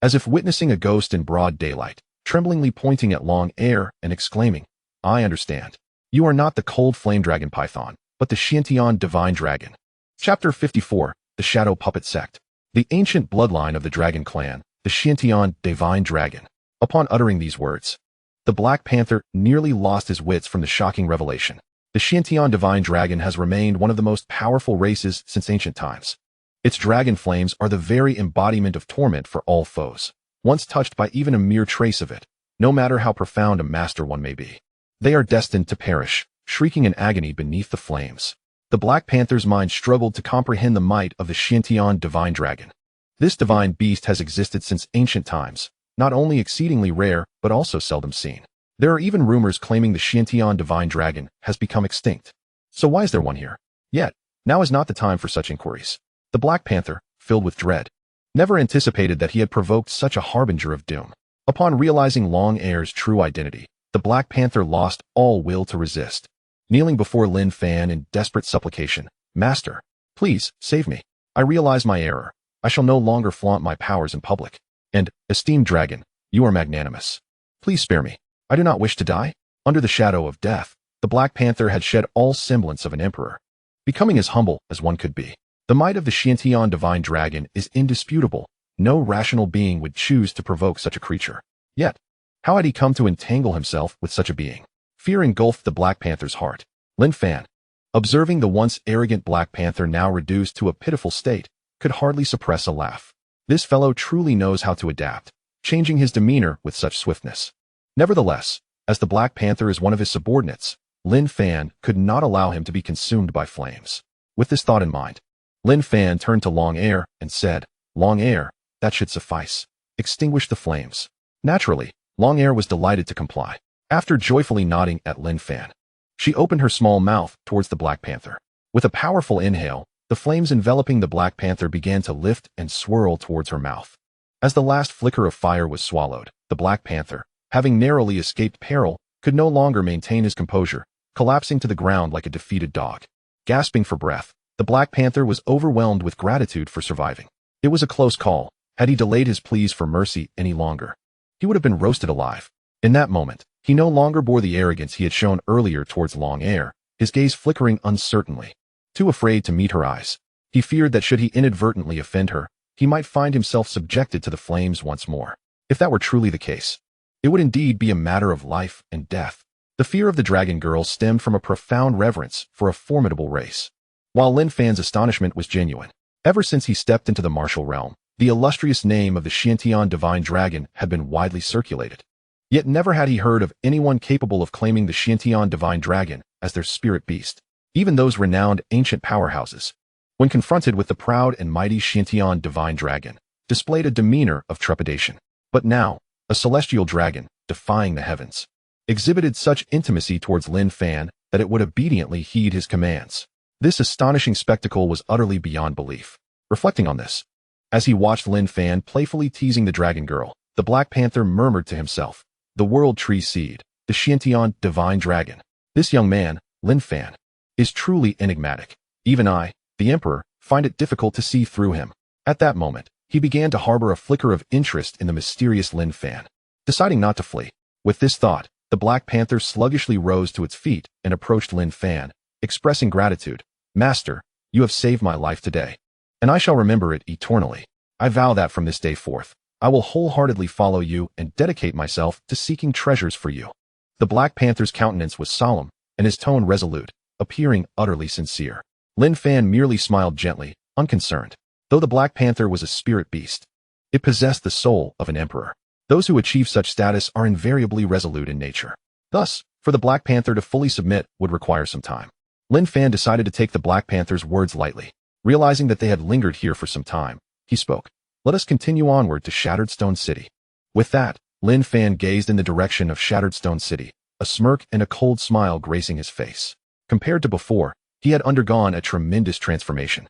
as if witnessing a ghost in broad daylight, tremblingly pointing at Long Air and exclaiming, I understand. You are not the cold flame dragon python, but the xuanhuan divine dragon. Chapter 54, The Shadow Puppet Sect. The ancient bloodline of the dragon clan, the xuanhuan divine dragon. Upon uttering these words, the Black Panther nearly lost his wits from the shocking revelation. The xuanhuan divine dragon has remained one of the most powerful races since ancient times. Its dragon flames are the very embodiment of torment for all foes. Once touched by even a mere trace of it, no matter how profound a master one may be, they are destined to perish, shrieking in agony beneath the flames. The Black Panther's mind struggled to comprehend the might of the xuanhuan divine dragon. This divine beast has existed since ancient times, not only exceedingly rare, but also seldom seen. There are even rumors claiming the xuanhuan divine dragon has become extinct. So why is there one here? Yet, now is not the time for such inquiries. The Black Panther, filled with dread, never anticipated that he had provoked such a harbinger of doom. Upon realizing Long Air's true identity, the Black Panther lost all will to resist. Kneeling before Lin Fan in desperate supplication, Master, please, save me. I realize my error. I shall no longer flaunt my powers in public. And, esteemed dragon, you are magnanimous. Please spare me. I do not wish to die. Under the shadow of death, the Black Panther had shed all semblance of an emperor, becoming as humble as one could be. The might of the xuanhuan divine dragon is indisputable, No rational being would choose to provoke such a creature. Yet, how had he come to entangle himself with such a being? Fear engulfed the Black Panther's heart. Lin Fan, observing the once arrogant Black Panther now reduced to a pitiful state, could hardly suppress a laugh. This fellow truly knows how to adapt, changing his demeanor with such swiftness. Nevertheless, as the Black Panther is one of his subordinates, Lin Fan could not allow him to be consumed by flames. With this thought in mind, Lin Fan turned to Long Air and said, "Long Air, that should suffice. Extinguish the flames." Naturally, Long Air was delighted to comply. After joyfully nodding at Lin Fan, she opened her small mouth towards the Black Panther. With a powerful inhale, the flames enveloping the Black Panther began to lift and swirl towards her mouth. As the last flicker of fire was swallowed, the Black Panther, having narrowly escaped peril, could no longer maintain his composure, collapsing to the ground like a defeated dog. Gasping for breath, the Black Panther was overwhelmed with gratitude for surviving. It was a close call. Had he delayed his pleas for mercy any longer, he would have been roasted alive. In that moment, he no longer bore the arrogance he had shown earlier towards Long Air, his gaze flickering uncertainly. Too afraid to meet her eyes, he feared that should he inadvertently offend her, he might find himself subjected to the flames once more. If that were truly the case, it would indeed be a matter of life and death. The fear of the dragon girl stemmed from a profound reverence for a formidable race, while Lin Fan's astonishment was genuine. Ever since he stepped into the martial realm, the illustrious name of the xuanhuan divine dragon had been widely circulated. Yet never had he heard of anyone capable of claiming the xuanhuan divine dragon as their spirit beast. Even those renowned ancient powerhouses, when confronted with the proud and mighty xuanhuan divine dragon, displayed a demeanor of trepidation. But now, a celestial dragon, defying the heavens, exhibited such intimacy towards Lin Fan that it would obediently heed his commands. This astonishing spectacle was utterly beyond belief. Reflecting on this, as he watched Lin Fan playfully teasing the dragon girl, the Black Panther murmured to himself, "The world tree seed, the xuanhuan divine dragon. This young man, Lin Fan, is truly enigmatic. Even I, the Emperor, find it difficult to see through him." At that moment, he began to harbor a flicker of interest in the mysterious Lin Fan. Deciding not to flee, with this thought, the Black Panther sluggishly rose to its feet and approached Lin Fan, expressing gratitude. "Master, you have saved my life today, and I shall remember it eternally. I vow that from this day forth, I will wholeheartedly follow you and dedicate myself to seeking treasures for you." The Black Panther's countenance was solemn, and his tone resolute, appearing utterly sincere. Lin Fan merely smiled gently, unconcerned. Though the Black Panther was a spirit beast, it possessed the soul of an emperor. Those who achieve such status are invariably resolute in nature. Thus, for the Black Panther to fully submit would require some time. Lin Fan decided to take the Black Panther's words lightly. Realizing that they had lingered here for some time, he spoke. "Let us continue onward to Shattered Stone City." With that, Lin Fan gazed in the direction of Shattered Stone City, a smirk and a cold smile gracing his face. Compared to before, he had undergone a tremendous transformation.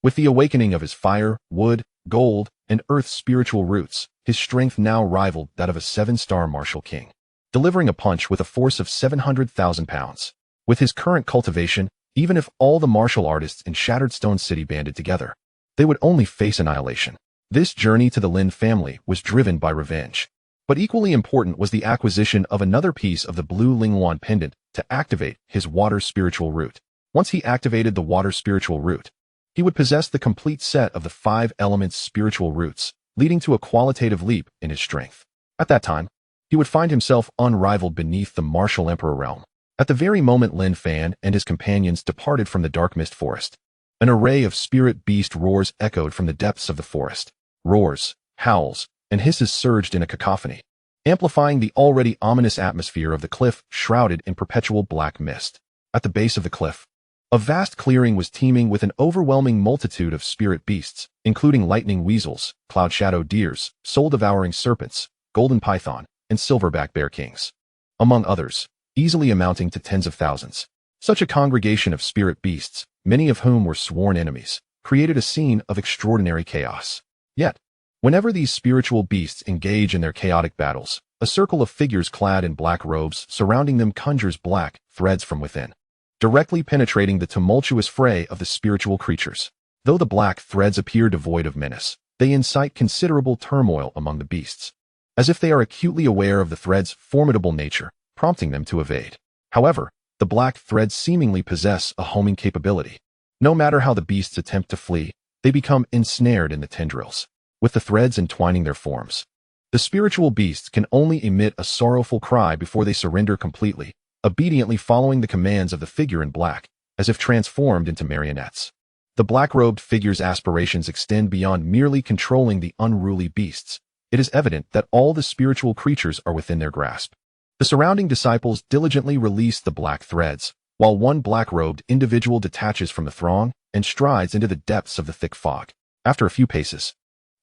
With the awakening of his fire, wood, gold, and earth spiritual roots, his strength now rivaled that of a 7-star martial king, delivering a punch with a force of 700,000 pounds. With his current cultivation, even if all the martial artists in Shattered Stone City banded together, they would only face annihilation. This journey to the Lin family was driven by revenge. But equally important was the acquisition of another piece of the blue xuanhuan pendant to activate his water spiritual root. Once he activated the water spiritual root, he would possess the complete set of the 5 elements spiritual roots, leading to a qualitative leap in his strength. At that time, he would find himself unrivaled beneath the martial emperor realm. At the very moment Lin Fan and his companions departed from the dark mist forest, an array of spirit beast roars echoed from the depths of the forest. Roars, howls, and hisses surged in a cacophony, amplifying the already ominous atmosphere of the cliff shrouded in perpetual black mist. At the base of the cliff, a vast clearing was teeming with an overwhelming multitude of spirit beasts, including lightning weasels, cloud shadow deers, soul-devouring serpents, golden python, and silverback bear kings, among others, easily amounting to tens of thousands. Such a congregation of spirit beasts, many of whom were sworn enemies, created a scene of extraordinary chaos. Yet, whenever these spiritual beasts engage in their chaotic battles, a circle of figures clad in black robes surrounding them conjures black threads from within, directly penetrating the tumultuous fray of the spiritual creatures. Though the black threads appear devoid of menace, they incite considerable turmoil among the beasts, as if they are acutely aware of the thread's formidable nature, prompting them to evade. However, the black threads seemingly possess a homing capability. No matter how the beasts attempt to flee, they become ensnared in the tendrils. with the threads entwining their forms. The spiritual beasts can only emit a sorrowful cry before they surrender completely, obediently following the commands of the figure in black, as if transformed into marionettes. The black-robed figure's aspirations extend beyond merely controlling the unruly beasts. It is evident that all the spiritual creatures are within their grasp. The surrounding disciples diligently release the black threads, while one black-robed individual detaches from the throng and strides into the depths of the thick fog. After a few paces,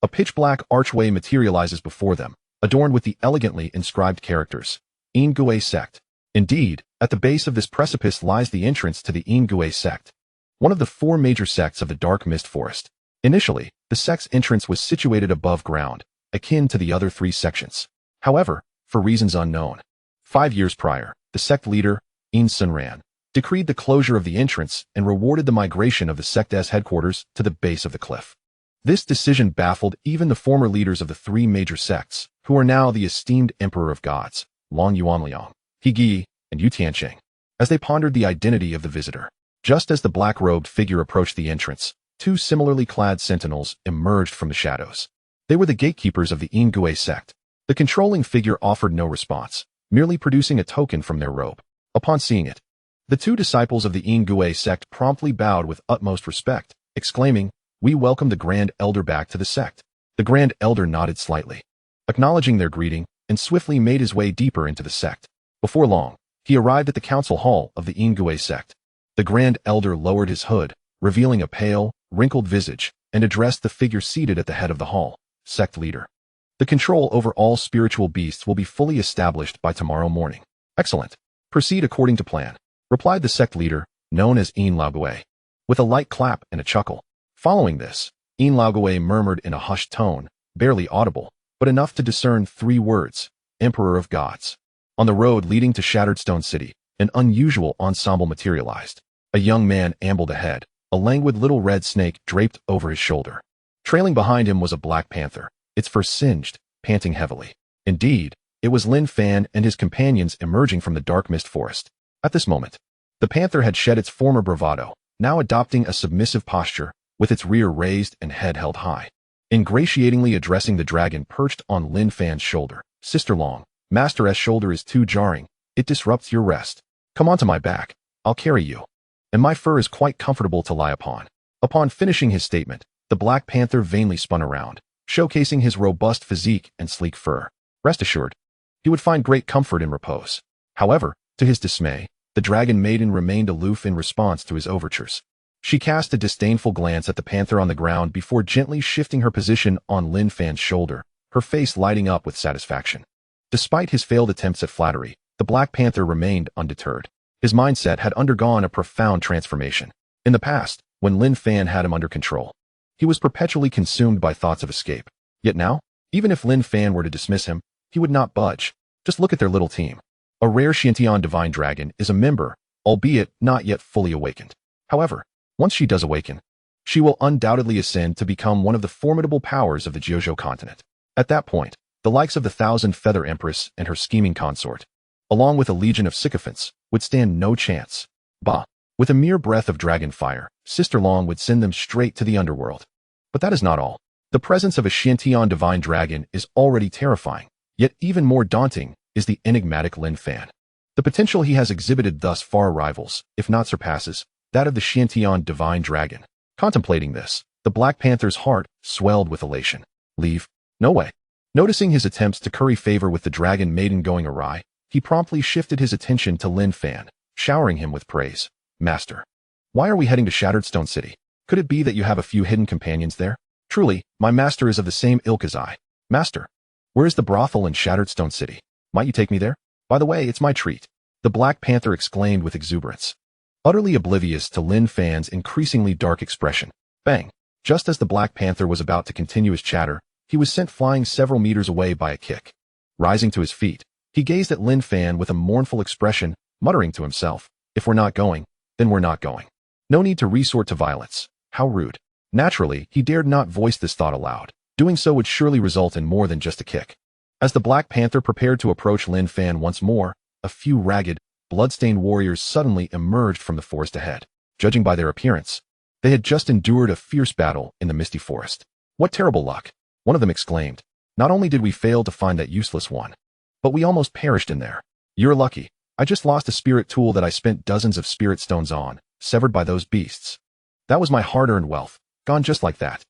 a pitch-black archway materializes before them, adorned with the elegantly inscribed characters, Yin sect. Indeed, at the base of this precipice lies the entrance to the Yin sect, one of the 4 major sects of the Dark Mist Forest. Initially, the sect's entrance was situated above ground, akin to the other 3 sections. However, for reasons unknown, 5 years prior, the sect leader, xuanhuan, decreed the closure of the entrance and rewarded the migration of the sect's headquarters to the base of the cliff. This decision baffled even the former leaders of the 3 major sects, who are now the esteemed Emperor of Gods, Long Yuanliang, He and Yu Tianqing, as they pondered the identity of the visitor. Just as the black-robed figure approached the entrance, 2 similarly clad sentinels emerged from the shadows. They were the gatekeepers of the Yin sect. The controlling figure offered no response, merely producing a token from their robe. Upon seeing it, the 2 disciples of the Yin sect promptly bowed with utmost respect, exclaiming, "We welcome the Grand Elder back to the sect." The Grand Elder nodded slightly, acknowledging their greeting, and swiftly made his way deeper into the sect. Before long, he arrived at the council hall of the Yin sect. The Grand Elder lowered his hood, revealing a pale, wrinkled visage, and addressed the figure seated at the head of the hall, "Sect leader. The control over all spiritual beasts will be fully established by tomorrow morning." "Excellent. Proceed according to plan," replied the sect leader, known as Yin Laogui, with a light clap and a chuckle. Following this, Yin Laogui murmured in a hushed tone, barely audible, but enough to discern 3 words, "Emperor of Gods." On the road leading to Shattered Stone City, an unusual ensemble materialized. A young man ambled ahead, a languid little red snake draped over his shoulder. Trailing behind him was a black panther, its fur singed, panting heavily. Indeed, it was Lin Fan and his companions emerging from the Dark Mist Forest. At this moment, the panther had shed its former bravado, now adopting a submissive posture, with its rear raised and head held high. Ingratiatingly addressing the dragon perched on Lin Fan's shoulder, "Sister Long, Master's shoulder is too jarring. It disrupts your rest. Come onto my back. I'll carry you. And my fur is quite comfortable to lie upon." Upon finishing his statement, the Black Panther vainly spun around, showcasing his robust physique and sleek fur. Rest assured, he would find great comfort in repose. However, to his dismay, the dragon maiden remained aloof in response to his overtures. She cast a disdainful glance at the panther on the ground before gently shifting her position on Lin Fan's shoulder, her face lighting up with satisfaction. Despite his failed attempts at flattery, the Black Panther remained undeterred. His mindset had undergone a profound transformation. In the past, when Lin Fan had him under control, he was perpetually consumed by thoughts of escape. Yet now, even if Lin Fan were to dismiss him, he would not budge. Just look at their little team. A rare xuanhuan divine dragon is a member, albeit not yet fully awakened. However, once she does awaken, she will undoubtedly ascend to become one of the formidable powers of the Jiuzhou continent. At that point, the likes of the Thousand Feather Empress and her scheming consort, along with a legion of sycophants, would stand no chance. Bah! With a mere breath of dragon fire, Sister Long would send them straight to the underworld. But that is not all. The presence of a xuanhuan divine dragon is already terrifying, yet even more daunting is the enigmatic Lin Fan. The potential he has exhibited thus far rivals, if not surpasses, that of the xuanhuan divine dragon. Contemplating this, the Black Panther's heart swelled with elation. Leave? No way. Noticing his attempts to curry favor with the dragon maiden going awry, he promptly shifted his attention to Lin Fan, showering him with praise. "Master, why are we heading to Shattered Stone City? Could it be that you have a few hidden companions there? Truly, my master is of the same ilk as I. Master, where is the brothel in Shattered Stone City? Might you take me there? By the way, it's my treat," the Black Panther exclaimed with exuberance, utterly oblivious to Lin Fan's increasingly dark expression. Bang! Just as the Black Panther was about to continue his chatter, he was sent flying several meters away by a kick. Rising to his feet, he gazed at Lin Fan with a mournful expression, muttering to himself, "If we're not going, then we're not going. No need to resort to violence. How rude." Naturally, he dared not voice this thought aloud. Doing so would surely result in more than just a kick. As the Black Panther prepared to approach Lin Fan once more, a few ragged, blood-stained warriors suddenly emerged from the forest ahead. Judging by their appearance, they had just endured a fierce battle in the misty forest. What terrible luck! One of them exclaimed, "Not only did we fail to find that useless one, but we almost perished in there. You're lucky. I just lost a spirit tool that I spent dozens of spirit stones on, severed by those beasts. That was my hard-earned wealth, gone just like that.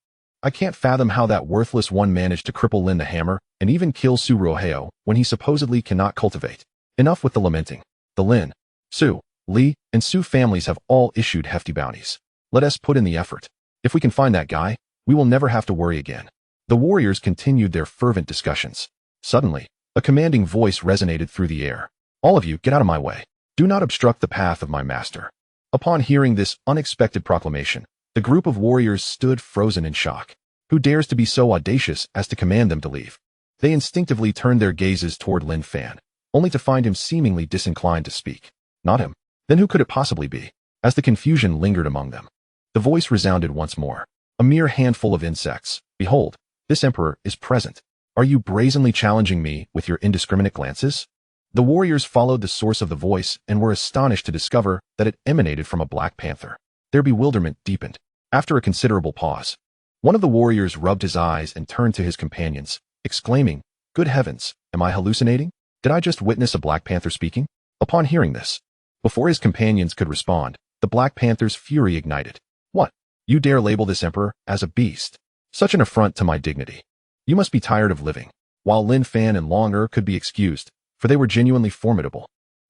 I can't fathom how that worthless one managed to cripple Lin the Hammer and even kill Su Ruoheo when he supposedly cannot cultivate. Enough with the lamenting. The Lin, Su, Li, and Su families have all issued hefty bounties. Let us put in the effort. If we can find that guy, we will never have to worry again." The warriors continued their fervent discussions. Suddenly, a commanding voice resonated through the air. "All of you, get out of my way. Do not obstruct the path of my master." Upon hearing this unexpected proclamation, the group of warriors stood frozen in shock. Who dares to be so audacious as to command them to leave? They instinctively turned their gazes toward Lin Fan, only to find him seemingly disinclined to speak. Not him. Then who could it possibly be? As the confusion lingered among them, the voice resounded once more. "A mere handful of insects. Behold, this emperor is present. Are you brazenly challenging me with your indiscriminate glances?" The warriors followed the source of the voice and were astonished to discover that it emanated from a black panther. Their bewilderment deepened. After a considerable pause, one of the warriors rubbed his eyes and turned to his companions, exclaiming, "Good heavens, am I hallucinating? Did I just witness a black panther speaking?" Upon hearing this, before his companions could respond, the black panther's fury ignited. "What? You dare label this emperor as a beast? Such an affront to my dignity. You must be tired of living." While Lin Fan and Long Er could be excused, for they were genuinely formidable.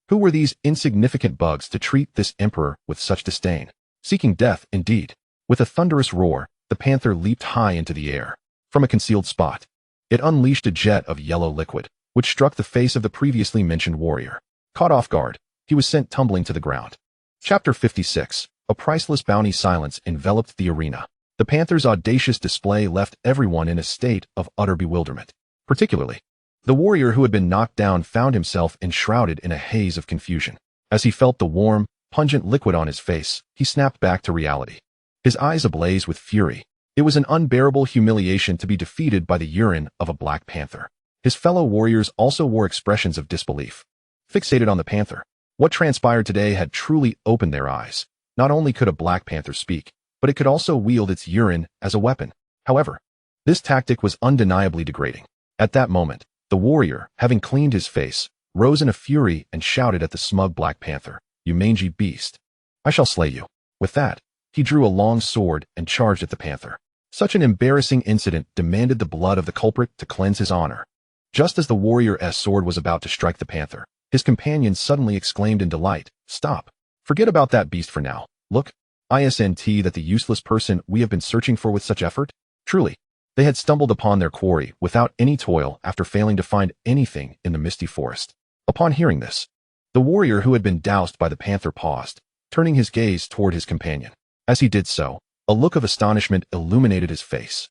Who were these insignificant bugs to treat this emperor with such disdain? Seeking death, indeed. With a thunderous roar, the panther leaped high into the air. From a concealed spot, it unleashed a jet of yellow liquid, which struck the face of the previously mentioned warrior. Caught off guard, he was sent tumbling to the ground. Chapter 56. A priceless bounty. Silence enveloped the arena. The panther's audacious display left everyone in a state of utter bewilderment. Particularly, the warrior who had been knocked down found himself enshrouded in a haze of confusion. As he felt the warm, pungent liquid on his face, he snapped back to reality. His eyes ablaze with fury. It was an unbearable humiliation to be defeated by the urine of a black panther. His fellow warriors also wore expressions of disbelief. Fixated on the panther, what transpired today had truly opened their eyes. Not only could a black panther speak, but it could also wield its urine as a weapon. However, this tactic was undeniably degrading. At that moment, the warrior, having cleaned his face, rose in a fury and shouted at the smug black panther, "You mangy beast! I shall slay you." With that, he drew a long sword and charged at the panther. Such an embarrassing incident demanded the blood of the culprit to cleanse his honor. Just as the warrior's sword was about to strike the panther, his companion suddenly exclaimed in delight, "Stop! Forget about that beast for now. Look, isn't that the useless person we have been searching for with such effort?" Truly, they had stumbled upon their quarry without any toil after failing to find anything in the misty forest. Upon hearing this, the warrior who had been doused by the panther paused, turning his gaze toward his companion. As he did so, a look of astonishment illuminated his face.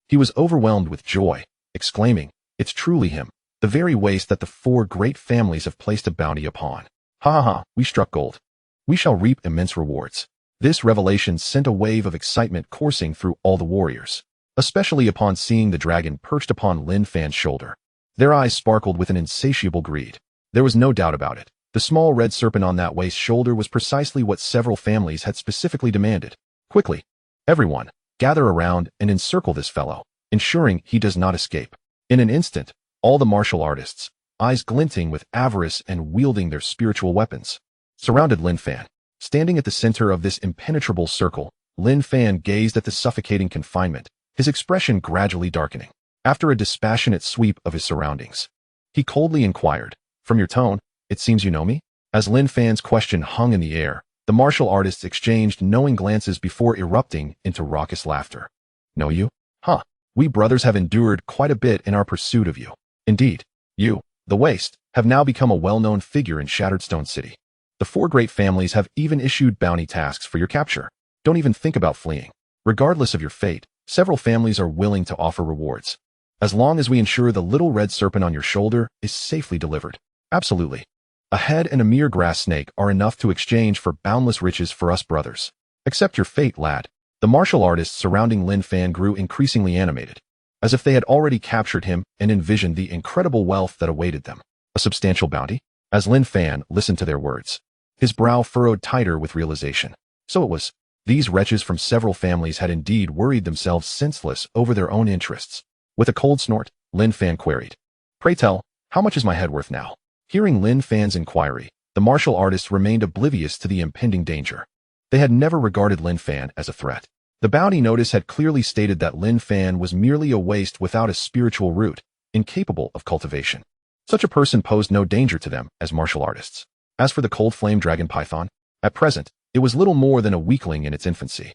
He was overwhelmed with joy, exclaiming, "It's truly him, the very waste that the 4 great families have placed a bounty upon. Ha ha ha, we struck gold. We shall reap immense rewards." This revelation sent a wave of excitement coursing through all the warriors, especially upon seeing the dragon perched upon Lin Fan's shoulder. Their eyes sparkled with an insatiable greed. There was no doubt about it. The small red serpent on that waist shoulder was precisely what several families had specifically demanded. Quickly, everyone, gather around and encircle this fellow, ensuring he does not escape. In an instant, all the martial artists, eyes glinting with avarice and wielding their spiritual weapons, surrounded Lin Fan. Standing at the center of this impenetrable circle, Lin Fan gazed at the suffocating confinement, his expression gradually darkening. After a dispassionate sweep of his surroundings, he coldly inquired, "From your tone, it seems you know me?" As Lin Fan's question hung in the air, the martial artists exchanged knowing glances before erupting into raucous laughter. "Know you? Huh. We brothers have endured quite a bit in our pursuit of you. Indeed, you, the Waste, have now become a well-known figure in Shattered Stone City. The 4 great families have even issued bounty tasks for your capture. Don't even think about fleeing. Regardless of your fate, several families are willing to offer rewards, as long as we ensure the little red serpent on your shoulder is safely delivered." Absolutely. A head and a mere grass snake are enough to exchange for boundless riches for us brothers. Accept your fate, lad. The martial artists surrounding Lin Fan grew increasingly animated, as if they had already captured him and envisioned the incredible wealth that awaited them. A substantial bounty? As Lin Fan listened to their words, his brow furrowed tighter with realization. So it was. These wretches from several families had indeed worried themselves senseless over their own interests. With a cold snort, Lin Fan queried. Pray tell, how much is my head worth now? Hearing Lin Fan's inquiry, the martial artists remained oblivious to the impending danger. They had never regarded Lin Fan as a threat. The bounty notice had clearly stated that Lin Fan was merely a waste without a spiritual root, incapable of cultivation. Such a person posed no danger to them as martial artists. As for the cold flame dragon python, at present, it was little more than a weakling in its infancy.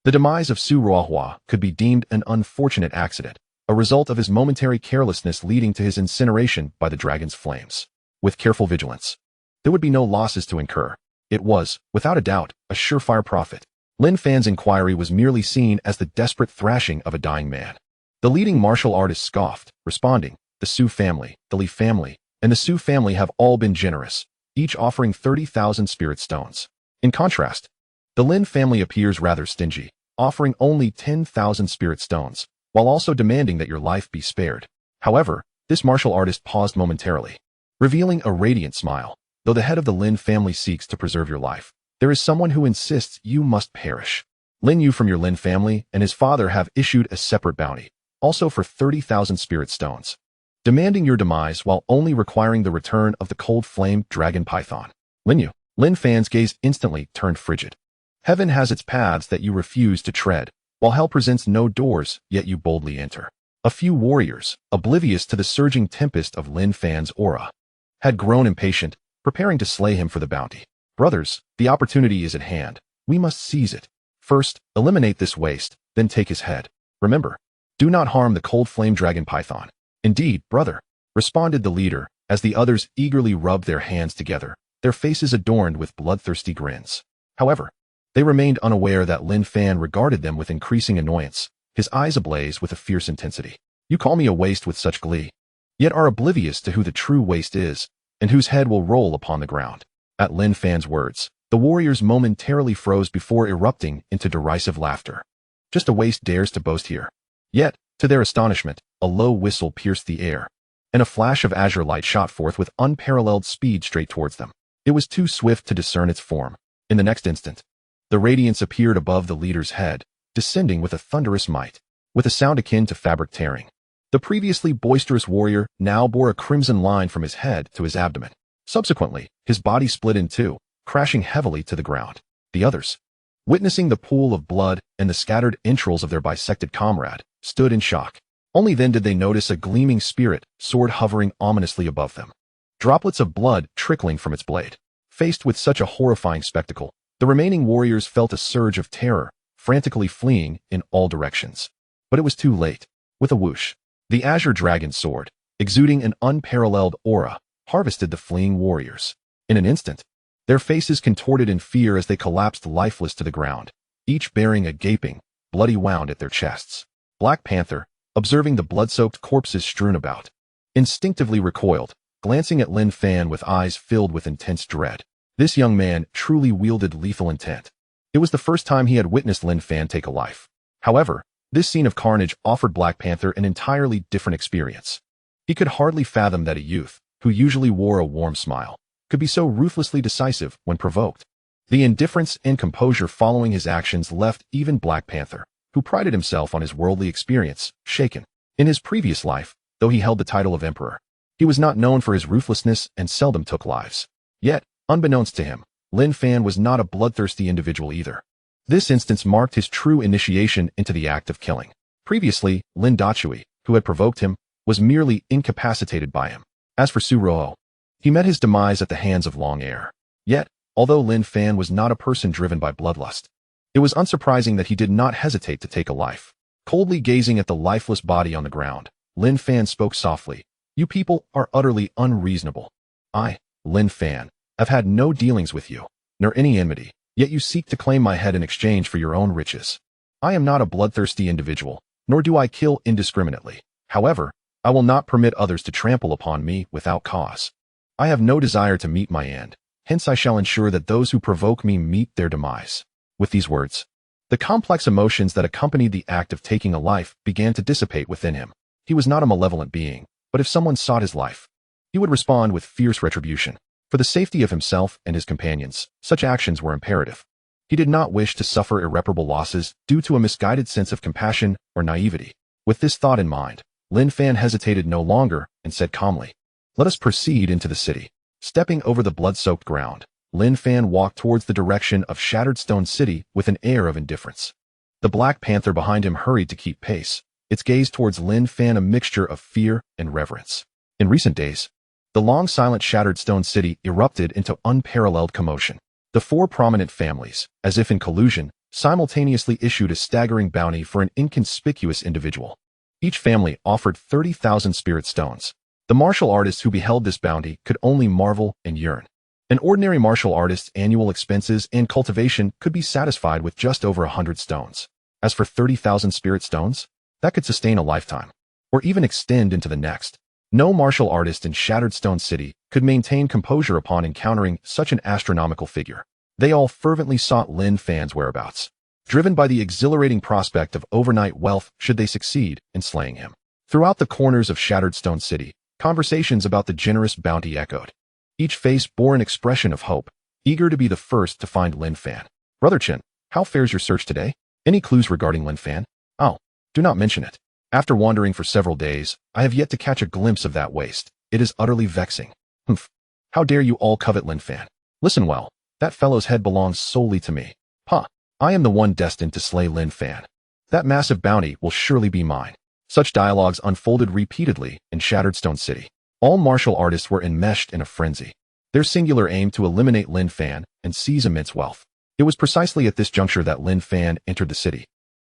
The demise of xuanhuan could be deemed an unfortunate accident, a result of his momentary carelessness leading to his incineration by the dragon's flames. With careful vigilance, there would be no losses to incur. It was, without a doubt, a surefire profit. Lin Fan's inquiry was merely seen as the desperate thrashing of a dying man. The leading martial artist scoffed, responding, the Su family, the Li family, and the Su family have all been generous, each offering 30,000 spirit stones. In contrast, the Lin family appears rather stingy, offering only 10,000 spirit stones, while also demanding that your life be spared. However, this martial artist paused momentarily, revealing a radiant smile. Though the head of the Lin family seeks to preserve your life, there is someone who insists you must perish. Lin Yu from your Lin family and his father have issued a separate bounty, also for 30,000 spirit stones, demanding your demise while only requiring the return of the cold flame dragon python. Lin Fan's gaze instantly turned frigid. Heaven has its paths that you refuse to tread, while hell presents no doors, yet you boldly enter. A few warriors, oblivious to the surging tempest of Lin Fan's aura, had grown impatient, preparing to slay him for the bounty. Brothers, the opportunity is at hand. We must seize it. First, eliminate this waste, then take his head. Remember, do not harm the cold flame dragon python. Indeed, brother, responded the leader, as the others eagerly rubbed their hands together, their faces adorned with bloodthirsty grins. However, they remained unaware that Lin Fan regarded them with increasing annoyance, his eyes ablaze with a fierce intensity. You call me a waste with such glee, yet are oblivious to who the true waste is, and whose head will roll upon the ground. At Lin Fan's words, the warriors momentarily froze before erupting into derisive laughter. Just a waste dares to boast here. Yet, to their astonishment, a low whistle pierced the air, and a flash of azure light shot forth with unparalleled speed straight towards them. It was too swift to discern its form. In the next instant, the radiance appeared above the leader's head, descending with a thunderous might, with a sound akin to fabric tearing. The previously boisterous warrior now bore a crimson line from his head to his abdomen. Subsequently, his body split in two, crashing heavily to the ground. The others, witnessing the pool of blood and the scattered entrails of their bisected comrade, stood in shock. Only then did they notice a gleaming spirit sword hovering ominously above them, droplets of blood trickling from its blade. Faced with such a horrifying spectacle, the remaining warriors felt a surge of terror, frantically fleeing in all directions. But it was too late. With a whoosh, the azure dragon sword, exuding an unparalleled aura, harvested the fleeing warriors. In an instant, their faces contorted in fear as they collapsed lifeless to the ground, each bearing a gaping, bloody wound at their chests. Black Panther, observing the blood-soaked corpses strewn about, instinctively recoiled, glancing at Lin Fan with eyes filled with intense dread. This young man truly wielded lethal intent. It was the first time he had witnessed Lin Fan take a life. However, this scene of carnage offered Black Panther an entirely different experience. He could hardly fathom that a youth, who usually wore a warm smile, could be so ruthlessly decisive when provoked. The indifference and composure following his actions left even Black Panther, who prided himself on his worldly experience, shaken. In his previous life, though he held the title of emperor, he was not known for his ruthlessness and seldom took lives. Yet, unbeknownst to him, Lin Fan was not a bloodthirsty individual either. This instance marked his true initiation into the act of killing. Previously, Lin Dachui, who had provoked him, was merely incapacitated by him. As for Su Ruo, he met his demise at the hands of Long Air. Yet, although Lin Fan was not a person driven by bloodlust, it was unsurprising that he did not hesitate to take a life. Coldly gazing at the lifeless body on the ground, Lin Fan spoke softly. You people are utterly unreasonable. I, Lin Fan, have had no dealings with you, nor any enmity, yet you seek to claim my head in exchange for your own riches. I am not a bloodthirsty individual, nor do I kill indiscriminately. However, I will not permit others to trample upon me without cause. I have no desire to meet my end, hence I shall ensure that those who provoke me meet their demise. With these words, the complex emotions that accompanied the act of taking a life began to dissipate within him. He was not a malevolent being, but if someone sought his life, he would respond with fierce retribution. For the safety of himself and his companions, such actions were imperative. He did not wish to suffer irreparable losses due to a misguided sense of compassion or naivety. With this thought in mind, Lin Fan hesitated no longer and said calmly, "Let us proceed into the city." Stepping over the blood-soaked ground, Lin Fan walked towards the direction of Shattered Stone City with an air of indifference. The Black Panther behind him hurried to keep pace, its gaze towards Lin Fan a mixture of fear and reverence. In recent days, the long-silent Shattered Stone City erupted into unparalleled commotion. The four prominent families, as if in collusion, simultaneously issued a staggering bounty for an inconspicuous individual. Each family offered 30,000 spirit stones. The martial artists who beheld this bounty could only marvel and yearn. An ordinary martial artist's annual expenses and cultivation could be satisfied with just over 100 stones. As for 30,000 spirit stones, that could sustain a lifetime, or even extend into the next. No martial artist in Shattered Stone City could maintain composure upon encountering such an astronomical figure. They all fervently sought Lin Fan's whereabouts, driven by the exhilarating prospect of overnight wealth should they succeed in slaying him. Throughout the corners of Shattered Stone City, conversations about the generous bounty echoed. Each face bore an expression of hope, eager to be the first to find Lin Fan. "Brother Chen, how fares your search today? Any clues regarding Lin Fan?" "Oh, do not mention it. After wandering for several days, I have yet to catch a glimpse of that waste. It is utterly vexing." "Humph. How dare you all covet Lin Fan? Listen well, that fellow's head belongs solely to me. Ha! I am the one destined to slay Lin Fan. That massive bounty will surely be mine." Such dialogues unfolded repeatedly in Shattered Stone City. All martial artists were enmeshed in a frenzy, their singular aim to eliminate Lin Fan and seize immense wealth. It was precisely at this juncture that Lin Fan entered the city,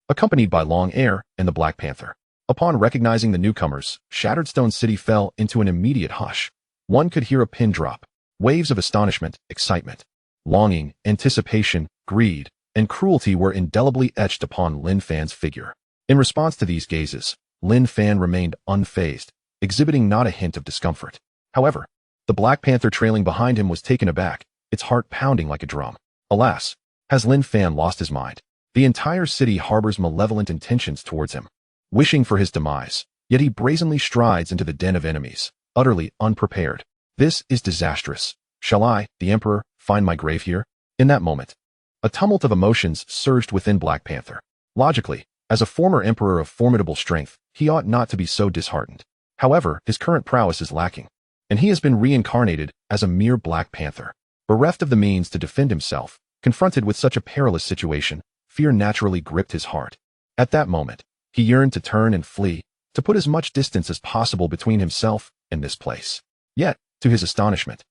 accompanied by Long Air and the Black Panther. Upon recognizing the newcomers, Shattered Stone City fell into an immediate hush. One could hear a pin drop. Waves of astonishment, excitement, longing, anticipation, greed, and cruelty were indelibly etched upon Lin Fan's figure. In response to these gazes, Lin Fan remained unfazed, exhibiting not a hint of discomfort. However, the Black Panther trailing behind him was taken aback, its heart pounding like a drum. Alas, has Lin Fan lost his mind? The entire city harbors malevolent intentions towards him, wishing for his demise, yet he brazenly strides into the den of enemies, utterly unprepared. This is disastrous. Shall I, the Emperor, find my grave here? In that moment, a tumult of emotions surged within Black Panther. Logically, as a former emperor of formidable strength, he ought not to be so disheartened. However, his current prowess is lacking, and he has been reincarnated as a mere Black Panther. Bereft of the means to defend himself, confronted with such a perilous situation, fear naturally gripped his heart. At that moment, he yearned to turn and flee, to put as much distance as possible between himself and this place. Yet, to his astonishment,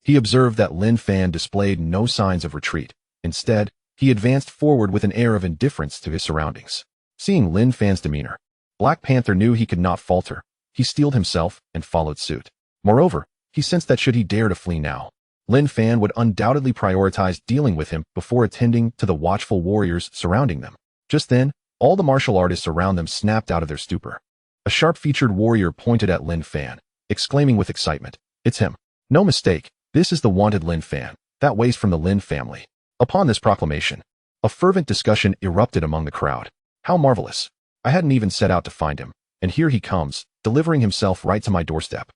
he observed that Lin Fan displayed no signs of retreat. Instead, he advanced forward with an air of indifference to his surroundings. Seeing Lin Fan's demeanor, Black Panther knew he could not falter. He steeled himself and followed suit. Moreover, he sensed that should he dare to flee now, Lin Fan would undoubtedly prioritize dealing with him before attending to the watchful warriors surrounding them. Just then, all the martial artists around them snapped out of their stupor. A sharp-featured warrior pointed at Lin Fan, exclaiming with excitement, "It's him. No mistake, this is the wanted Lin Fan, that waste from the Lin family." Upon this proclamation, a fervent discussion erupted among the crowd. "How marvelous. I hadn't even set out to find him, and here he comes, delivering himself right to my doorstep.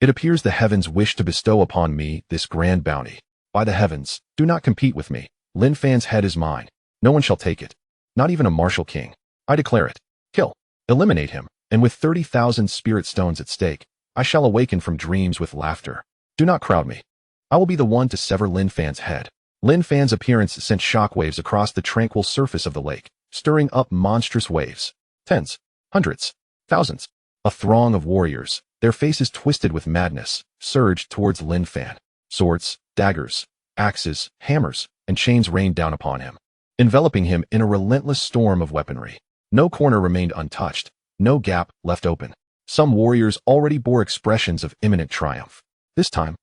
It appears the heavens wish to bestow upon me this grand bounty. By the heavens, do not compete with me. Lin Fan's head is mine. No one shall take it. Not even a martial king. I declare it. Kill. Eliminate him, and with 30,000 spirit stones at stake, I shall awaken from dreams with laughter. Do not crowd me. I will be the one to sever Lin Fan's head." Lin Fan's appearance sent shockwaves across the tranquil surface of the lake, stirring up monstrous waves. Tens, hundreds, thousands. A throng of warriors, their faces twisted with madness, surged towards Lin Fan. Swords, daggers, axes, hammers, and chains rained down upon him, enveloping him in a relentless storm of weaponry. No corner remained untouched, no gap left open. Some warriors already bore expressions of imminent triumph. This time,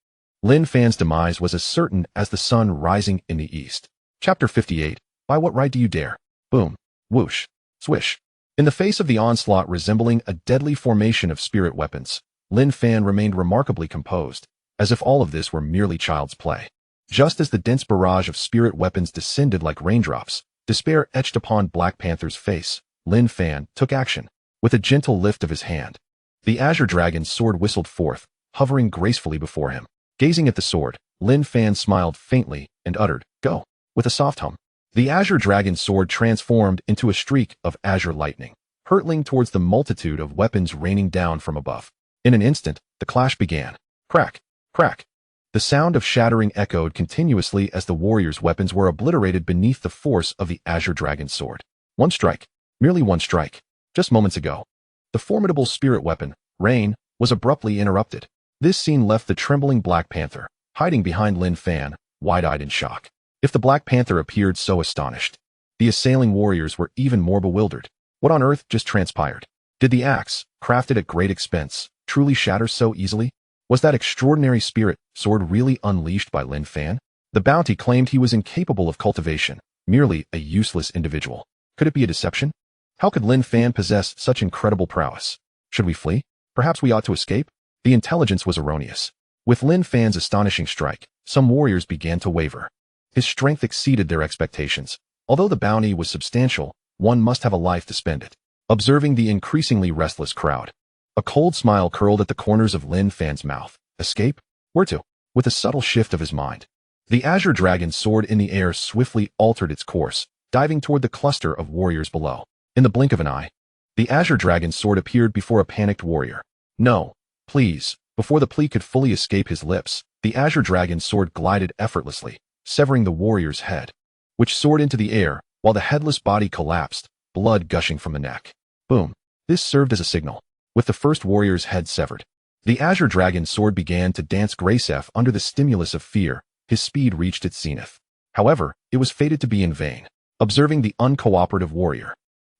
Lin Fan's demise was as certain as the sun rising in the east. Chapter 58. By what right do you dare? Boom. Whoosh. Swish. In the face of the onslaught resembling a deadly formation of spirit weapons, Lin Fan remained remarkably composed, as if all of this were merely child's play. Just as the dense barrage of spirit weapons descended like raindrops, despair etched upon Black Panther's face, Lin Fan took action. With a gentle lift of his hand, the Azure Dragon's sword whistled forth, hovering gracefully before him. Gazing at the sword, Lin Fan smiled faintly and uttered, "Go," with a soft hum. The Azure Dragon's sword transformed into a streak of azure lightning, hurtling towards the multitude of weapons raining down from above. In an instant, the clash began. Crack, crack. The sound of shattering echoed continuously as the warriors' weapons were obliterated beneath the force of the Azure Dragon's sword. One strike. Merely one strike. Just moments ago. The formidable spirit weapon, Rain, was abruptly interrupted. This scene left the trembling Black Panther, hiding behind Lin Fan, wide-eyed in shock. If the Black Panther appeared so astonished, the assailing warriors were even more bewildered. What on earth just transpired? Did the axe, crafted at great expense, truly shatter so easily? Was that extraordinary spirit sword really unleashed by Lin Fan? The bounty claimed he was incapable of cultivation, merely a useless individual. Could it be a deception? How could Lin Fan possess such incredible prowess? Should we flee? Perhaps we ought to escape? The intelligence was erroneous. With Lin Fan's astonishing strike, some warriors began to waver. His strength exceeded their expectations. Although the bounty was substantial, one must have a life to spend it. Observing the increasingly restless crowd, a cold smile curled at the corners of Lin Fan's mouth. Escape? Where to? With a subtle shift of his mind, the Azure Dragon's sword in the air swiftly altered its course, diving toward the cluster of warriors below. In the blink of an eye, the Azure Dragon's sword appeared before a panicked warrior. No, please. Before the plea could fully escape his lips, the Azure Dragon's sword glided effortlessly, severing the warrior's head, which soared into the air, while the headless body collapsed, blood gushing from the neck. Boom. This served as a signal. With the first warrior's head severed, the Azure Dragon's sword began to dance gracefully under the stimulus of fear. His speed reached its zenith. However, it was fated to be in vain. Observing the uncooperative warrior,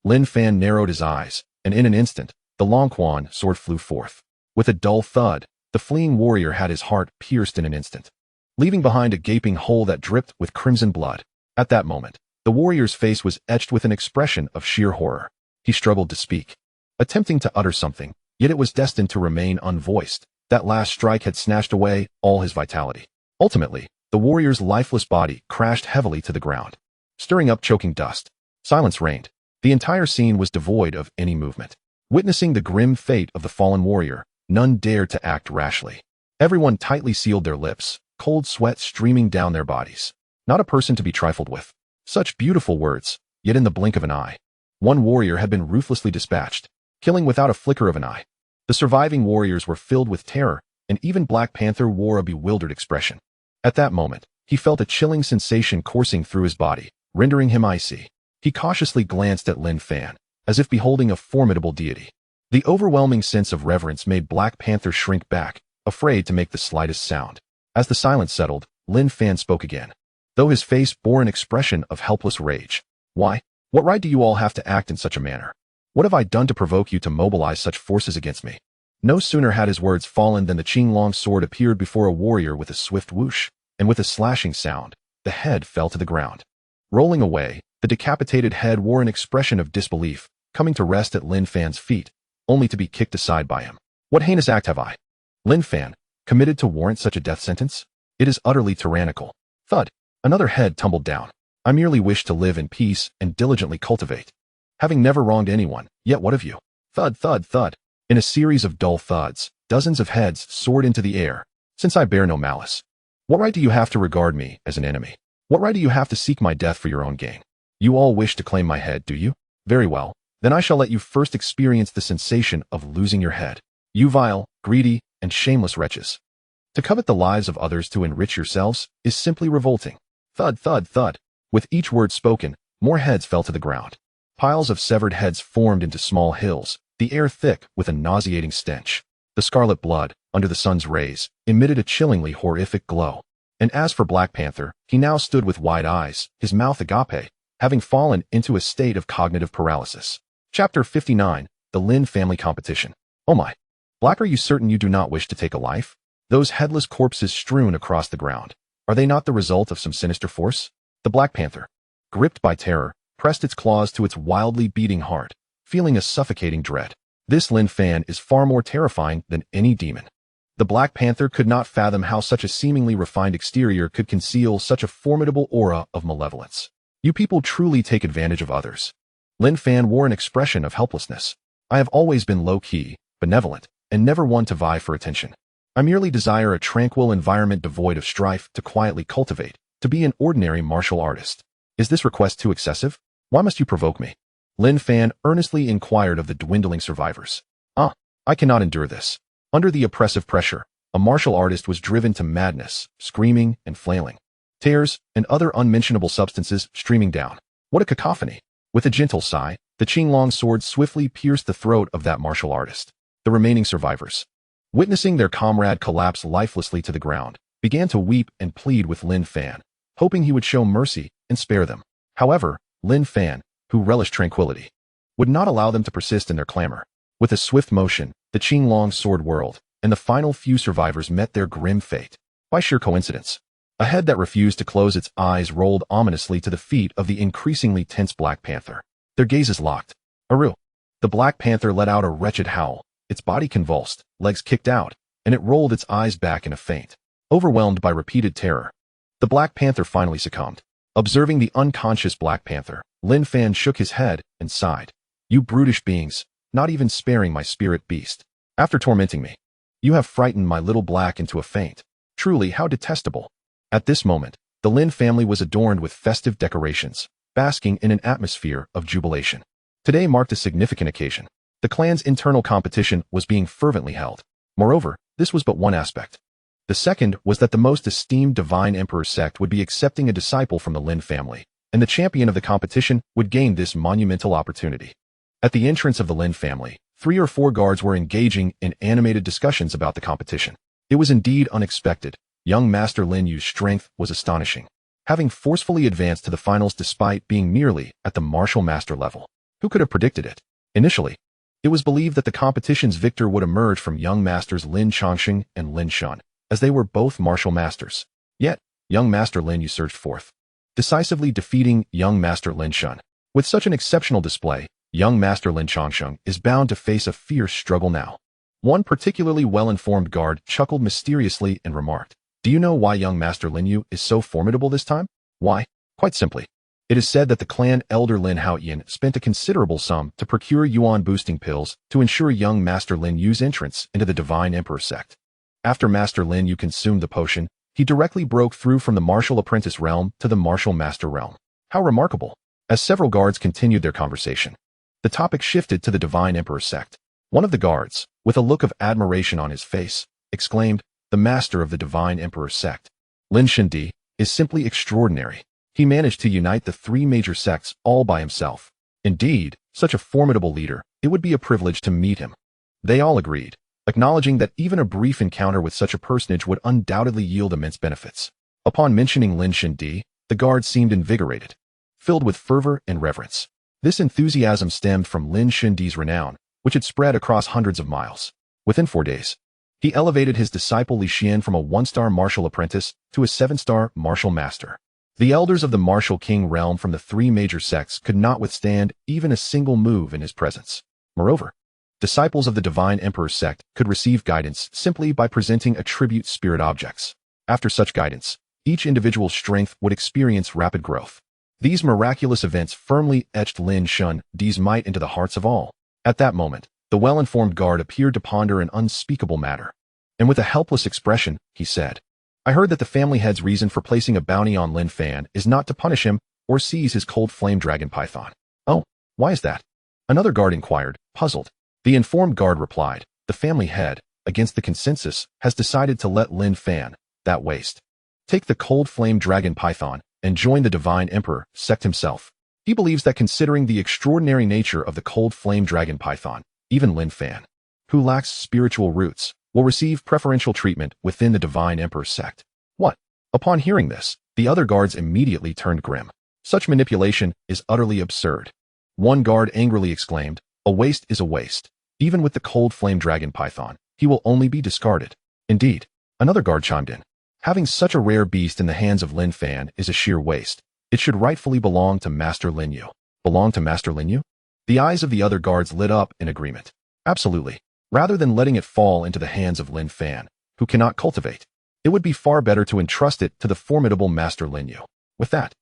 Lin Fan narrowed his eyes, and in an instant, the xuanhuan sword flew forth. With a dull thud, the fleeing warrior had his heart pierced in an instant, leaving behind a gaping hole that dripped with crimson blood. At that moment, the warrior's face was etched with an expression of sheer horror. He struggled to speak, attempting to utter something, yet it was destined to remain unvoiced. That last strike had snatched away all his vitality. Ultimately, the warrior's lifeless body crashed heavily to the ground, stirring up choking dust. Silence reigned. The entire scene was devoid of any movement. Witnessing the grim fate of the fallen warrior, none dared to act rashly. Everyone tightly sealed their lips, cold sweat streaming down their bodies. Not a person to be trifled with. Such beautiful words, yet in the blink of an eye, one warrior had been ruthlessly dispatched, killing without a flicker of an eye. The surviving warriors were filled with terror, and even Black Panther wore a bewildered expression. At that moment, he felt a chilling sensation coursing through his body, rendering him icy. He cautiously glanced at Lin Fan, as if beholding a formidable deity. The overwhelming sense of reverence made Black Panther shrink back, afraid to make the slightest sound. As the silence settled, Lin Fan spoke again, though his face bore an expression of helpless rage. Why? What right do you all have to act in such a manner? What have I done to provoke you to mobilize such forces against me? No sooner had his words fallen than the Qinglong's sword appeared before a warrior with a swift whoosh, and with a slashing sound, the head fell to the ground. Rolling away, the decapitated head wore an expression of disbelief, coming to rest at Lin Fan's feet, only to be kicked aside by him. What heinous act have I, Lin Fan, committed to warrant such a death sentence? It is utterly tyrannical. Thud. Another head tumbled down. I merely wish to live in peace and diligently cultivate, having never wronged anyone. Yet what of you? Thud, thud, thud. In a series of dull thuds, dozens of heads soared into the air. Since I bear no malice, what right do you have to regard me as an enemy? What right do you have to seek my death for your own gain? You all wish to claim my head, do you? Very well, then I shall let you first experience the sensation of losing your head. You vile, greedy, and shameless wretches. To covet the lives of others to enrich yourselves is simply revolting. Thud, thud, thud. With each word spoken, more heads fell to the ground. Piles of severed heads formed into small hills, the air thick with a nauseating stench. The scarlet blood, under the sun's rays, emitted a chillingly horrific glow. And as for Black Panther, he now stood with wide eyes, his mouth agape, having fallen into a state of cognitive paralysis. Chapter 59, The Lin Family Competition. Oh my. Black, are you certain you do not wish to take a life? Those headless corpses strewn across the ground, are they not the result of some sinister force? The Black Panther, gripped by terror, pressed its claws to its wildly beating heart, feeling a suffocating dread. This Lin Fan is far more terrifying than any demon. The Black Panther could not fathom how such a seemingly refined exterior could conceal such a formidable aura of malevolence. You people truly take advantage of others. Lin Fan wore an expression of helplessness. I have always been low-key, benevolent, and never one to vie for attention. I merely desire a tranquil environment devoid of strife to quietly cultivate, to be an ordinary martial artist. Is this request too excessive? Why must you provoke me? Lin Fan earnestly inquired of the dwindling survivors. "Ah, I cannot endure this." Under the oppressive pressure, a martial artist was driven to madness, screaming and flailing. Tears and other unmentionable substances streaming down. What a cacophony! With a gentle sigh, the Qinglong sword swiftly pierced the throat of that martial artist. The remaining survivors, witnessing their comrade collapse lifelessly to the ground, began to weep and plead with Lin Fan, hoping he would show mercy and spare them. However, Lin Fan, who relished tranquility, would not allow them to persist in their clamor. With a swift motion, the Qinglong sword whirled, and the final few survivors met their grim fate. By sheer coincidence, a head that refused to close its eyes rolled ominously to the feet of the increasingly tense Black Panther. Their gazes locked. Aru! The Black Panther let out a wretched howl. Its body convulsed, legs kicked out, and it rolled its eyes back in a faint. Overwhelmed by repeated terror, the Black Panther finally succumbed. Observing the unconscious Black Panther, Lin Fan shook his head and sighed. "You brutish beings, not even sparing my spirit beast. After tormenting me, you have frightened my little Black into a faint. Truly, how detestable." At this moment, the Lin family was adorned with festive decorations, basking in an atmosphere of jubilation. Today marked a significant occasion. The clan's internal competition was being fervently held. Moreover, this was but one aspect. The second was that the most esteemed Divine Emperor sect would be accepting a disciple from the Lin family, and the champion of the competition would gain this monumental opportunity. At the entrance of the Lin family, 3 or 4 guards were engaging in animated discussions about the competition. It was indeed unexpected. Young Master Lin Yu's strength was astonishing, having forcefully advanced to the finals despite being merely at the martial master level. Who could have predicted it? Initially, it was believed that the competition's victor would emerge from young masters Lin Chongqing and Lin Shun, as they were both martial masters. Yet, young Master Lin Yu surged forth, decisively defeating young Master Lin Shun. With such an exceptional display, young Master Lin Chongqing is bound to face a fierce struggle now. One particularly well-informed guard chuckled mysteriously and remarked, "Do you know why young Master Lin Yu is so formidable this time? Why? Quite simply. It is said that the clan elder Lin Haoyin spent a considerable sum to procure yuan boosting pills to ensure young Master Lin Yu's entrance into the Divine Emperor sect. After Master Lin Yu consumed the potion, he directly broke through from the martial apprentice realm to the martial master realm. How remarkable!" As several guards continued their conversation, the topic shifted to the Divine Emperor sect. One of the guards, with a look of admiration on his face, exclaimed, "The master of the Divine Emperor sect, Lin Shindi, is simply extraordinary. He managed to unite the 3 major sects all by himself. Indeed, such a formidable leader, it would be a privilege to meet him." They all agreed, acknowledging that even a brief encounter with such a personage would undoubtedly yield immense benefits. Upon mentioning Lin Shindi, the guards seemed invigorated, filled with fervor and reverence. This enthusiasm stemmed from Lin Shindi's renown, which had spread across hundreds of miles. Within 4 days, he elevated his disciple Li Xian from a 1-star martial apprentice to a 7-star martial master. The elders of the martial king realm from the 3 major sects could not withstand even a single move in his presence. Moreover, disciples of the Divine Emperor sect could receive guidance simply by presenting attribute spirit objects. After such guidance, each individual's strength would experience rapid growth. These miraculous events firmly etched Lin Shundi's might into the hearts of all. At that moment, the well-informed guard appeared to ponder an unspeakable matter. And with a helpless expression, he said, "I heard that the family head's reason for placing a bounty on Lin Fan is not to punish him or seize his cold flame dragon python." "Oh, why is that?" another guard inquired, puzzled. The informed guard replied, "The family head, against the consensus, has decided to let Lin Fan, that waste, take the cold flame dragon python and join the Divine Emperor sect himself. He believes that considering the extraordinary nature of the cold flame dragon python, even Lin Fan, who lacks spiritual roots, will receive preferential treatment within the Divine Emperor sect." What? Upon hearing this, the other guards immediately turned grim. Such manipulation is utterly absurd. One guard angrily exclaimed, "A waste is a waste. Even with the cold flame dragon python, he will only be discarded." Indeed, another guard chimed in, "Having such a rare beast in the hands of Lin Fan is a sheer waste. It should rightfully belong to Master Lin Yu." Belong to Master Lin Yu? The eyes of the other guards lit up in agreement. Absolutely. Rather than letting it fall into the hands of Lin Fan, who cannot cultivate, it would be far better to entrust it to the formidable Master Lin Yu. With that,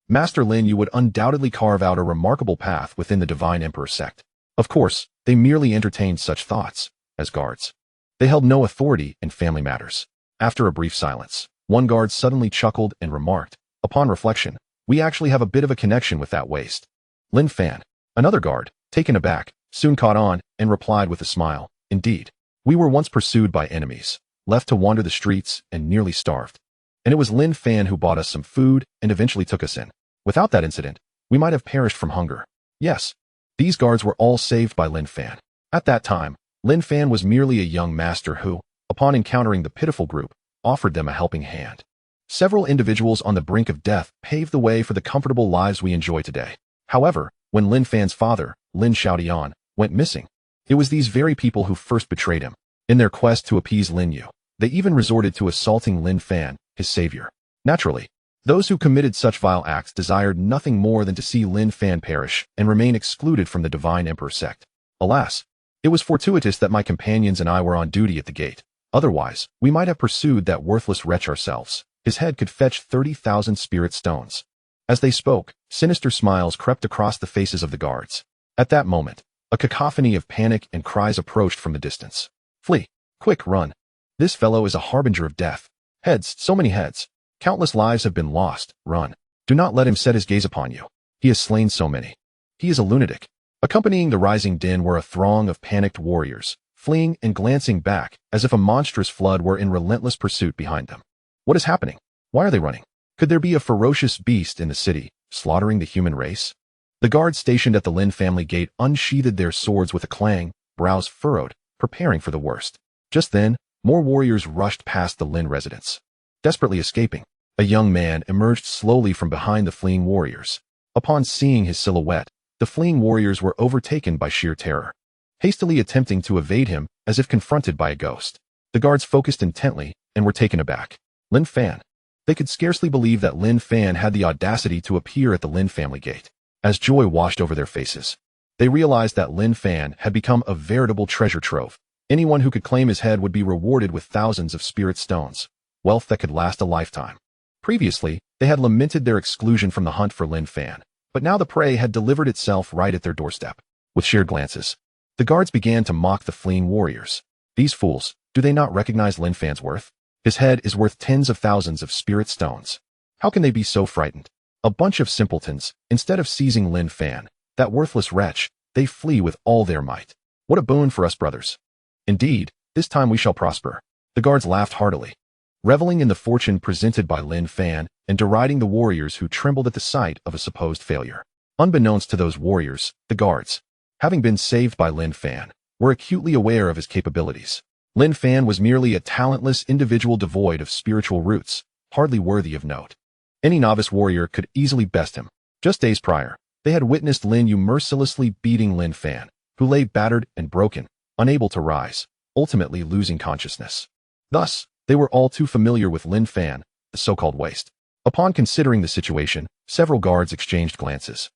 Master Lin Yu would undoubtedly carve out a remarkable path within the Divine Emperor sect. Of course, they merely entertained such thoughts, as guards. They held no authority in family matters. After a brief silence, one guard suddenly chuckled and remarked, "Upon reflection, we actually have a bit of a connection with that waste. Lin Fan, Another guard, taken aback, soon caught on and replied with a smile, "Indeed. We were once pursued by enemies, left to wander the streets and nearly starved. And it was Lin Fan who bought us some food and eventually took us in. Without that incident, we might have perished from hunger." Yes, these guards were all saved by Lin Fan. At that time, Lin Fan was merely a young master who, upon encountering the pitiful group, offered them a helping hand. Several individuals on the brink of death paved the way for the comfortable lives we enjoy today. However, when Lin Fan's father, Lin Xiaodian, went missing, it was these very people who first betrayed him. In their quest to appease Lin Yu, they even resorted to assaulting Lin Fan, his savior. Naturally, those who committed such vile acts desired nothing more than to see Lin Fan perish and remain excluded from the Divine Emperor sect. Alas, it was fortuitous that my companions and I were on duty at the gate. Otherwise, we might have pursued that worthless wretch ourselves. His head could fetch 30,000 spirit stones. As they spoke, sinister smiles crept across the faces of the guards. At that moment, a cacophony of panic and cries approached from the distance. "Flee! Quick, run! This fellow is a harbinger of death. Heads, so many heads. Countless lives have been lost. Run. Do not let him set his gaze upon you. He has slain so many. He is a lunatic." Accompanying the rising din were a throng of panicked warriors, fleeing and glancing back as if a monstrous flood were in relentless pursuit behind them. What is happening? Why are they running? Could there be a ferocious beast in the city, slaughtering the human race? The guards stationed at the Lin family gate unsheathed their swords with a clang, brows furrowed, preparing for the worst. Just then, more warriors rushed past the Lin residence. Desperately escaping, a young man emerged slowly from behind the fleeing warriors. Upon seeing his silhouette, the fleeing warriors were overtaken by sheer terror. Hastily attempting to evade him as if confronted by a ghost, the guards focused intently and were taken aback. Lin Fan. They could scarcely believe that Lin Fan had the audacity to appear at the Lin family gate. As joy washed over their faces, they realized that Lin Fan had become a veritable treasure trove. Anyone who could claim his head would be rewarded with thousands of spirit stones, wealth that could last a lifetime. Previously, they had lamented their exclusion from the hunt for Lin Fan, but now the prey had delivered itself right at their doorstep. With shared glances, the guards began to mock the fleeing warriors. These fools, do they not recognize Lin Fan's worth? His head is worth tens of thousands of spirit stones. How can they be so frightened? A bunch of simpletons. Instead of seizing Lin Fan, that worthless wretch, they flee with all their might. What a boon for us brothers. Indeed, this time we shall prosper. The guards laughed heartily, reveling in the fortune presented by Lin Fan and deriding the warriors who trembled at the sight of a supposed failure. Unbeknownst to those warriors, the guards, having been saved by Lin Fan, were acutely aware of his capabilities. Lin Fan was merely a talentless individual devoid of spiritual roots, hardly worthy of note. Any novice warrior could easily best him. Just days prior, they had witnessed Lin Yu mercilessly beating Lin Fan, who lay battered and broken, unable to rise, ultimately losing consciousness. Thus, they were all too familiar with Lin Fan, the so-called waste. Upon considering the situation, several guards exchanged glances,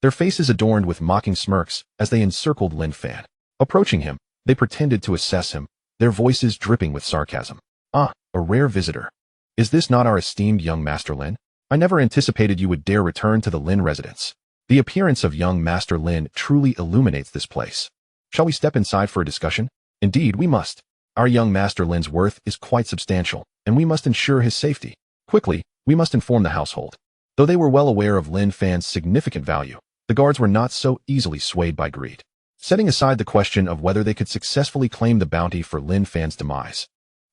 their faces adorned with mocking smirks as they encircled Lin Fan. Approaching him, they pretended to assess him, their voices dripping with sarcasm. "Ah, a rare visitor. Is this not our esteemed young Master Lin? I never anticipated you would dare return to the Lin residence. The appearance of young Master Lin truly illuminates this place. Shall we step inside for a discussion? Indeed, we must. Our young Master Lin's worth is quite substantial, and we must ensure his safety. Quickly, we must inform the household." Though they were well aware of Lin Fan's significant value, the guards were not so easily swayed by greed. Setting aside the question of whether they could successfully claim the bounty for Lin Fan's demise,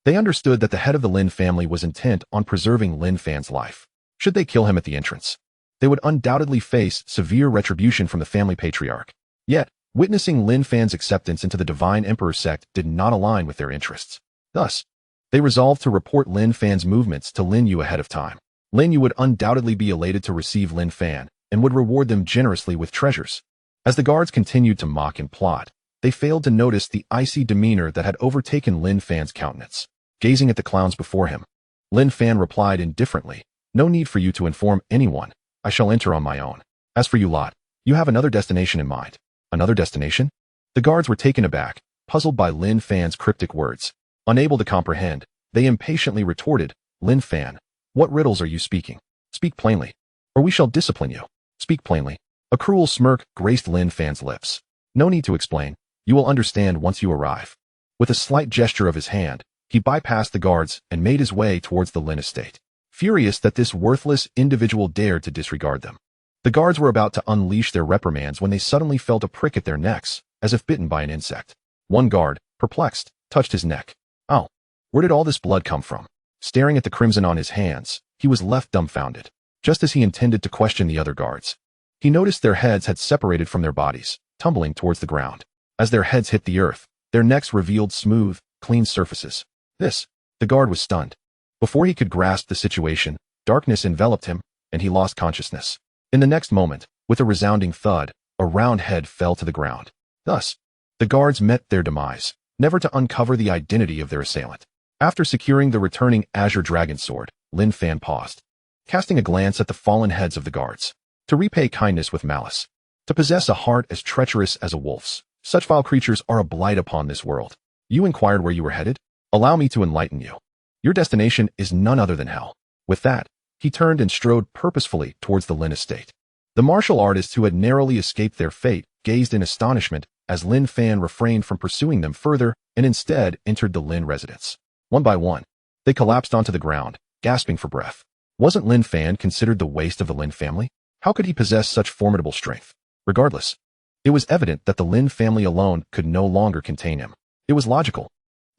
they understood that the head of the Lin family was intent on preserving Lin Fan's life. Should they kill him at the entrance, they would undoubtedly face severe retribution from the family patriarch. Yet, witnessing Lin Fan's acceptance into the Divine Emperor sect did not align with their interests. Thus, they resolved to report Lin Fan's movements to Lin Yu ahead of time. Lin Yu would undoubtedly be elated to receive Lin Fan and would reward them generously with treasures. As the guards continued to mock and plot, they failed to notice the icy demeanor that had overtaken Lin Fan's countenance. Gazing at the clowns before him, Lin Fan replied indifferently, "No need for you to inform anyone. I shall enter on my own. As for you lot, you have another destination in mind." Another destination? The guards were taken aback, puzzled by Lin Fan's cryptic words. Unable to comprehend, they impatiently retorted, "Lin Fan, what riddles are you speaking? Speak plainly, or we shall discipline you. Speak plainly." A cruel smirk graced Lin Fan's lips. "No need to explain. You will understand once you arrive." With a slight gesture of his hand, he bypassed the guards and made his way towards the Lin estate, furious that this worthless individual dared to disregard them. The guards were about to unleash their reprimands when they suddenly felt a prick at their necks, as if bitten by an insect. One guard, perplexed, touched his neck. Oh, where did all this blood come from? Staring at the crimson on his hands, he was left dumbfounded. Just as he intended to question the other guards, he noticed their heads had separated from their bodies, tumbling towards the ground. As their heads hit the earth, their necks revealed smooth, clean surfaces. The guard was stunned. Before he could grasp the situation, darkness enveloped him, and he lost consciousness. In the next moment, with a resounding thud, a round head fell to the ground. Thus, the guards met their demise, never to uncover the identity of their assailant. After securing the returning azure dragon sword, Lin Fan paused, casting a glance at the fallen heads of the guards. To repay kindness with malice, to possess a heart as treacherous as a wolf's, such vile creatures are a blight upon this world. You inquired where you were headed? Allow me to enlighten you. Your destination is none other than hell. With that, he turned and strode purposefully towards the Lin estate. The martial artists who had narrowly escaped their fate gazed in astonishment as Lin Fan refrained from pursuing them further and instead entered the Lin residence. One by one, they collapsed onto the ground, gasping for breath. Wasn't Lin Fan considered the waste of the Lin family? How could he possess such formidable strength? Regardless, it was evident that the Lin family alone could no longer contain him. It was logical.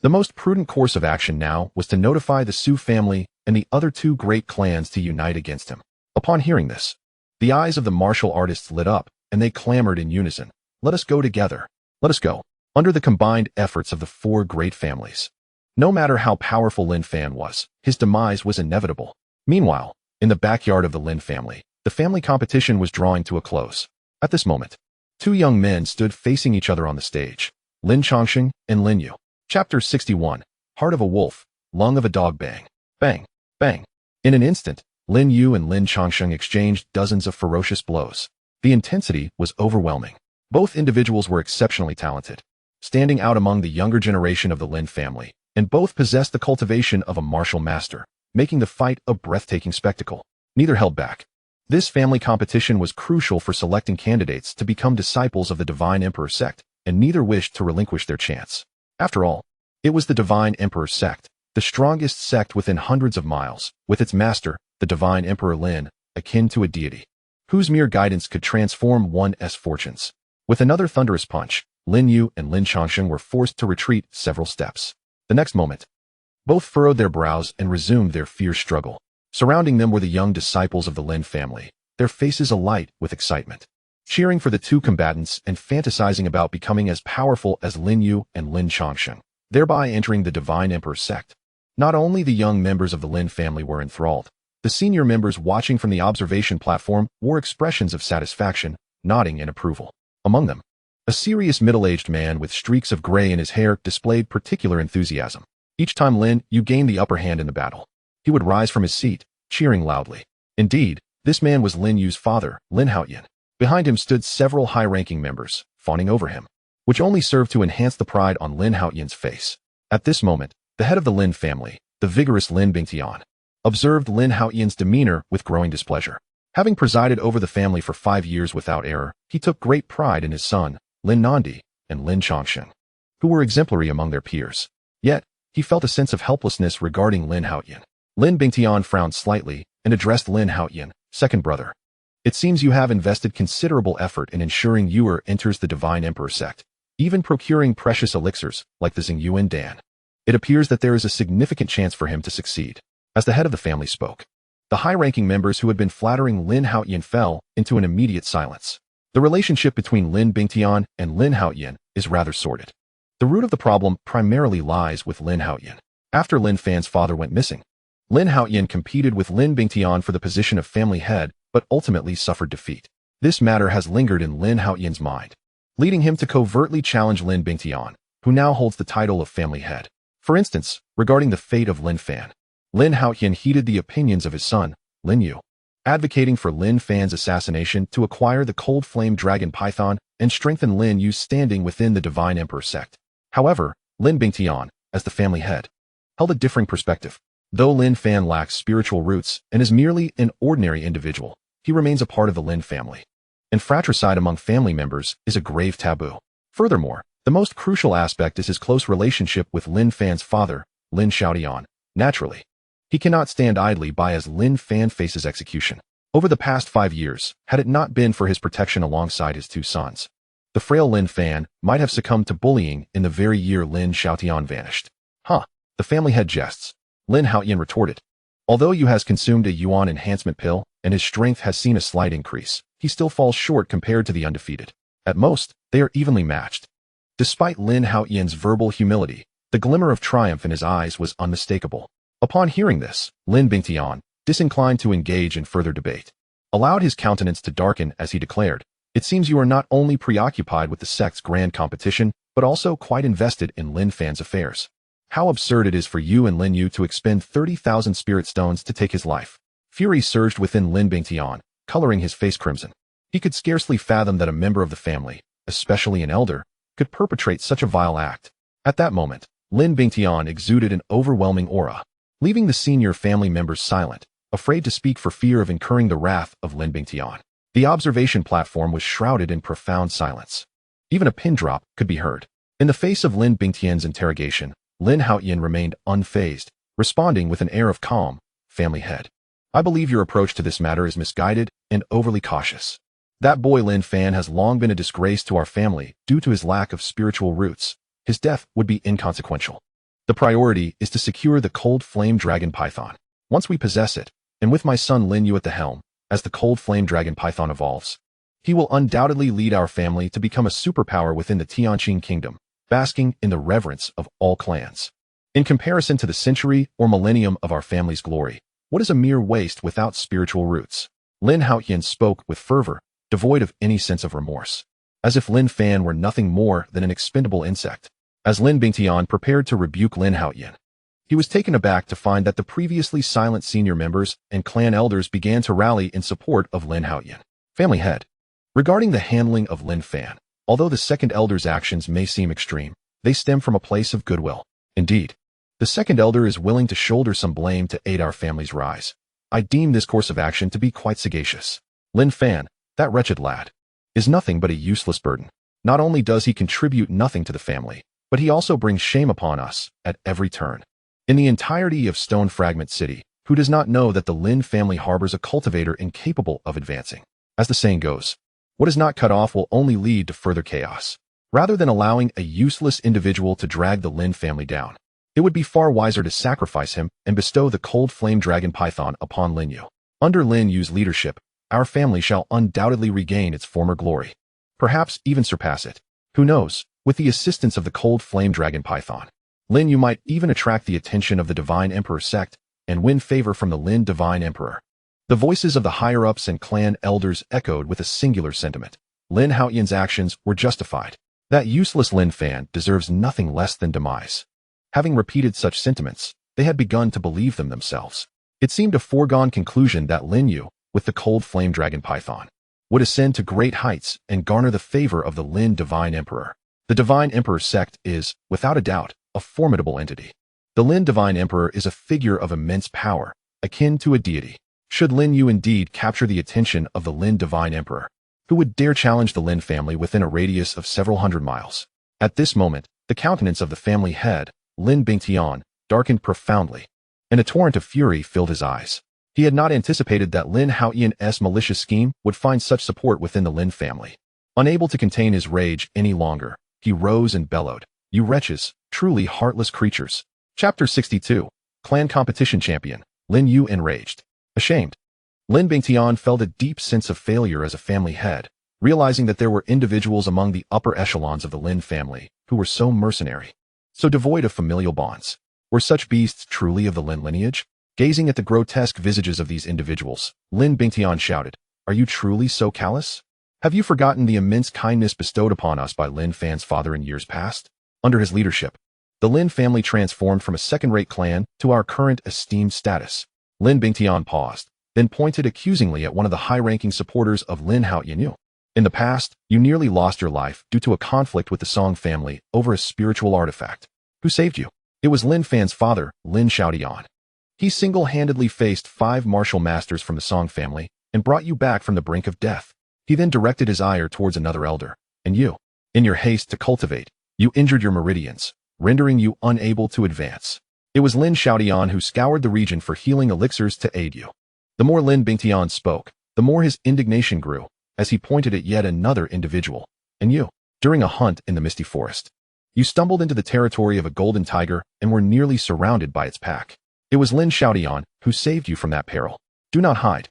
The most prudent course of action now was to notify the Su family and the other two great clans to unite against him. Upon hearing this, the eyes of the martial artists lit up, and they clamored in unison. Let us go together. Let us go. Under the combined efforts of the four great families. No matter how powerful Lin Fan was, his demise was inevitable. Meanwhile, in the backyard of the Lin family, the family competition was drawing to a close. At this moment, two young men stood facing each other on the stage, Lin Chongsheng and Lin Yu. Chapter 61, Heart of a Wolf, Lung of a Dog. Bang, bang, bang. In an instant, Lin Yu and Lin Chongsheng exchanged dozens of ferocious blows. The intensity was overwhelming. Both individuals were exceptionally talented, standing out among the younger generation of the Lin family, and both possessed the cultivation of a martial master, making the fight a breathtaking spectacle. Neither held back. This family competition was crucial for selecting candidates to become disciples of the Divine Emperor sect, and neither wished to relinquish their chance. After all, it was the Divine Emperor sect, the strongest sect within hundreds of miles, with its master, the Divine Emperor Lin, akin to a deity, whose mere guidance could transform one's fortunes. With another thunderous punch, Lin Yu and Lin Chongsheng were forced to retreat several steps. The next moment, both furrowed their brows and resumed their fierce struggle. Surrounding them were the young disciples of the Lin family, their faces alight with excitement, cheering for the two combatants and fantasizing about becoming as powerful as Lin Yu and Lin Chongsheng, thereby entering the Divine Emperor sect. Not only the young members of the Lin family were enthralled, the senior members watching from the observation platform wore expressions of satisfaction, nodding in approval. Among them, a serious middle-aged man with streaks of gray in his hair displayed particular enthusiasm. Each time Lin Yu gained the upper hand in the battle, he would rise from his seat, cheering loudly. Indeed, this man was Lin Yu's father, Lin Fan. Behind him stood several high-ranking members, fawning over him, which only served to enhance the pride on Lin Fan's face. At this moment, the head of the Lin family, the vigorous Lin Bingtian, observed Lin Fan's demeanor with growing displeasure. Having presided over the family for 5 years without error, he took great pride in his son, Lin Nandi, and Lin Chongsheng, who were exemplary among their peers. Yet, he felt a sense of helplessness regarding Lin Fan. Lin Bingtian frowned slightly and addressed Lin Fan, second brother. It seems you have invested considerable effort in ensuring Yuer enters the Divine Emperor sect, even procuring precious elixirs like the Xuanhuan Dan. It appears that there is a significant chance for him to succeed. As the head of the family spoke, the high-ranking members who had been flattering Lin Fan fell into an immediate silence. The relationship between Lin Bingtian and Lin Fan is rather sordid. The root of the problem primarily lies with Lin Fan. After Lin Fan's father went missing, Lin Fan competed with Lin Bingtian for the position of family head, but ultimately suffered defeat. This matter has lingered in Lin Fan's mind, leading him to covertly challenge Lin Bingtian, who now holds the title of family head. For instance, regarding the fate of Lin Fan, Lin Fan heeded the opinions of his son, Lin Yu, advocating for Lin Fan's assassination to acquire the cold flame dragon python and strengthen Lin Yu's standing within the Divine Emperor sect. However, Lin Bingtian, as the family head, held a differing perspective. Though Lin Fan lacks spiritual roots and is merely an ordinary individual, he remains a part of the Lin family, and fratricide among family members is a grave taboo. Furthermore, the most crucial aspect is his close relationship with Lin Fan's father, Lin Xiaodian. Naturally, he cannot stand idly by as Lin Fan faces execution. Over the past 5 years, had it not been for his protection alongside his 2 sons, the frail Lin Fan might have succumbed to bullying in the very year Lin Xiaotian vanished. Huh, the family head jests. Lin Haoyan retorted. Although Yu has consumed a yuan enhancement pill, and his strength has seen a slight increase, he still falls short compared to the undefeated. At most, they are evenly matched. Despite Lin Haoyan's verbal humility, the glimmer of triumph in his eyes was unmistakable. Upon hearing this, Lin Bingtian, disinclined to engage in further debate, allowed his countenance to darken as he declared, "It seems you are not only preoccupied with the sect's grand competition, but also quite invested in Lin Fan's affairs. How absurd it is for you and Lin Yu to expend 30,000 spirit stones to take his life." Fury surged within Lin Bingtian, coloring his face crimson. He could scarcely fathom that a member of the family, especially an elder, could perpetrate such a vile act. At that moment, Lin Bingtian exuded an overwhelming aura, leaving the senior family members silent, afraid to speak for fear of incurring the wrath of Lin Bingtian. The observation platform was shrouded in profound silence. Even a pin drop could be heard. In the face of Lin Bingtian's interrogation, Lin Haoyan remained unfazed, responding with an air of calm. "Family head, I believe your approach to this matter is misguided and overly cautious. That boy Lin Fan has long been a disgrace to our family due to his lack of spiritual roots. His death would be inconsequential. The priority is to secure the cold flame dragon python. Once we possess it, and with my son Lin Yu at the helm, as the cold flame dragon python evolves, he will undoubtedly lead our family to become a superpower within the Tianqing kingdom, basking in the reverence of all clans. In comparison to the century or millennium of our family's glory, what is a mere waste without spiritual roots?" Lin Haoyan spoke with fervor, devoid of any sense of remorse, as if Lin Fan were nothing more than an expendable insect. As Lin Bingtian prepared to rebuke Lin Haoyan, he was taken aback to find that the previously silent senior members and clan elders began to rally in support of Lin Haoyan. "Family head, regarding the handling of Lin Fan, although the second elder's actions may seem extreme, they stem from a place of goodwill. Indeed, the second elder is willing to shoulder some blame to aid our family's rise. I deem this course of action to be quite sagacious. Lin Fan, that wretched lad, is nothing but a useless burden. Not only does he contribute nothing to the family, but he also brings shame upon us at every turn. In the entirety of Stone Fragment City, who does not know that the Lin family harbors a cultivator incapable of advancing? As the saying goes, what is not cut off will only lead to further chaos. Rather than allowing a useless individual to drag the Lin family down, it would be far wiser to sacrifice him and bestow the cold flame dragon python upon Lin Yu. Under Lin Yu's leadership, our family shall undoubtedly regain its former glory, perhaps even surpass it. Who knows, with the assistance of the cold flame dragon python, Lin Yu might even attract the attention of the Divine Emperor sect and win favor from the Lin Divine Emperor." The voices of the higher-ups and clan elders echoed with a singular sentiment. Lin Haoyan's actions were justified. That useless Lin Fan deserves nothing less than demise. Having repeated such sentiments, they had begun to believe them themselves. It seemed a foregone conclusion that Lin Yu, with the cold flame dragon python, would ascend to great heights and garner the favor of the Lin Divine Emperor. The Divine Emperor sect is, without a doubt, a formidable entity. The Lin Divine Emperor is a figure of immense power, akin to a deity. Should Lin Yu indeed capture the attention of the Lin Divine Emperor, who would dare challenge the Lin family within a radius of several hundred miles? At this moment, the countenance of the family head, Lin Bingtian, darkened profoundly, and a torrent of fury filled his eyes. He had not anticipated that Lin Haoyan's malicious scheme would find such support within the Lin family. Unable to contain his rage any longer, he rose and bellowed, "You wretches, truly heartless creatures." Chapter 62. Clan Competition Champion, Lin Yu enraged. Ashamed, Lin Bingtian felt a deep sense of failure as a family head, realizing that there were individuals among the upper echelons of the Lin family who were so mercenary, so devoid of familial bonds. Were such beasts truly of the Lin lineage? Gazing at the grotesque visages of these individuals, Lin Bingtian shouted, "Are you truly so callous? Have you forgotten the immense kindness bestowed upon us by Lin Fan's father in years past? Under his leadership, the Lin family transformed from a second-rate clan to our current esteemed status." Lin Bingtian paused, then pointed accusingly at one of the high-ranking supporters of Lin Haoyan. "In the past, you nearly lost your life due to a conflict with the Song family over a spiritual artifact. Who saved you? It was Lin Fan's father, Lin Xiaotian. He single-handedly faced 5 martial masters from the Song family and brought you back from the brink of death. He then directed his ire towards another elder, and you, in your haste to cultivate, you injured your meridians, rendering you unable to advance. It was Lin Xiaotian who scoured the region for healing elixirs to aid you." The more Lin Bingtian spoke, the more his indignation grew, as he pointed at yet another individual. And you, during a hunt in the misty forest, you stumbled into the territory of a golden tiger and were nearly surrounded by its pack. It was Lin Fan who saved you from that peril. Do not hide.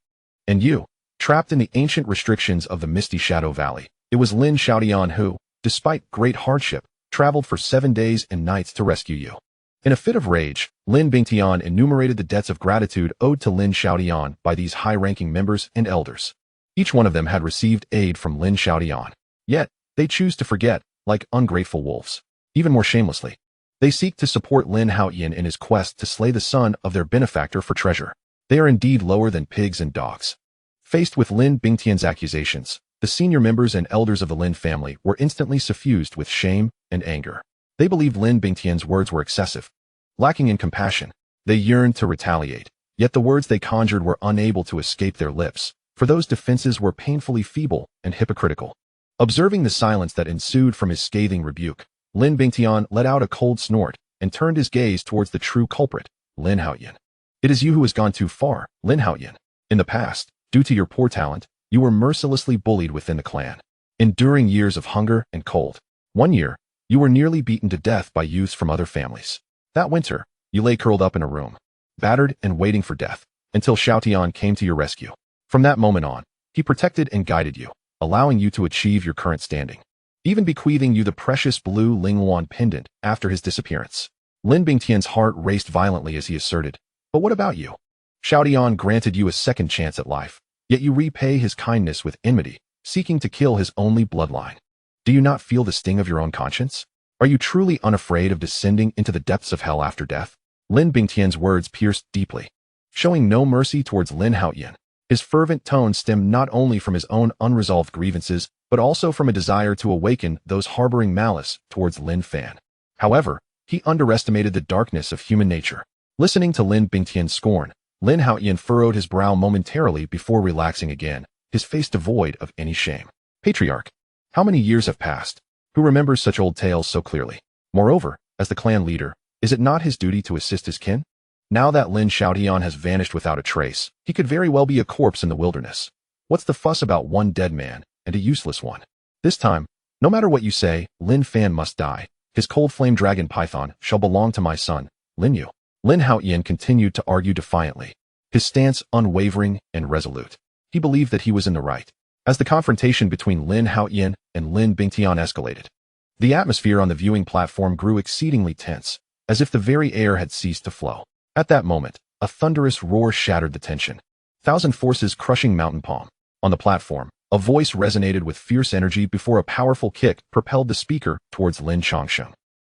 And you, trapped in the ancient restrictions of the misty shadow valley, it was Lin Fan who, despite great hardship, traveled for 7 days and nights to rescue you. In a fit of rage, Lin Fan enumerated the debts of gratitude owed to Lin Fan by these high-ranking members and elders. Each one of them had received aid from Lin Fan. Yet, they choose to forget, like ungrateful wolves. Even more shamelessly, they seek to support Lin Fan in his quest to slay the son of their benefactor for treasure. They are indeed lower than pigs and dogs. Faced with Lin Bingtian's accusations, the senior members and elders of the Lin family were instantly suffused with shame and anger. They believed Lin Bingtian's words were excessive. Lacking in compassion, they yearned to retaliate, yet the words they conjured were unable to escape their lips, for those defenses were painfully feeble and hypocritical. Observing the silence that ensued from his scathing rebuke, Lin Bingtian let out a cold snort and turned his gaze towards the true culprit, Lin Fan. It is you who has gone too far, Lin Fan. In the past, due to your poor talent, you were mercilessly bullied within the clan, enduring years of hunger and cold. One year, you were nearly beaten to death by youths from other families. That winter, you lay curled up in a room, battered and waiting for death, until Xiaotian came to your rescue. From that moment on, he protected and guided you, allowing you to achieve your current standing, even bequeathing you the precious blue Linghuan pendant after his disappearance. Lin Bingtian's heart raced violently as he asserted, "But what about you? Xiaotian granted you a second chance at life, yet you repay his kindness with enmity, seeking to kill his only bloodline. Do you not feel the sting of your own conscience? Are you truly unafraid of descending into the depths of hell after death?" Lin Bingtian's words pierced deeply, showing no mercy towards Lin Fan. His fervent tone stemmed not only from his own unresolved grievances, but also from a desire to awaken those harboring malice towards Lin Fan. However, he underestimated the darkness of human nature. Listening to Lin Bingtian's scorn, Lin Fan furrowed his brow momentarily before relaxing again, his face devoid of any shame. Patriarch, how many years have passed? Who remembers such old tales so clearly? Moreover, as the clan leader, is it not his duty to assist his kin? Now that Lin Fan has vanished without a trace, he could very well be a corpse in the wilderness. What's the fuss about one dead man and a useless one? This time, no matter what you say, Lin Fan must die. His cold flame dragon python shall belong to my son, Lin Yu. Lin Fan continued to argue defiantly, his stance unwavering and resolute. He believed that he was in the right. As the confrontation between Lin Fan and Lin Bingtian escalated, the atmosphere on the viewing platform grew exceedingly tense, as if the very air had ceased to flow. At that moment, a thunderous roar shattered the tension. Thousand forces crushing mountain palm. On the platform, a voice resonated with fierce energy before a powerful kick propelled the speaker towards Lin Changsheng.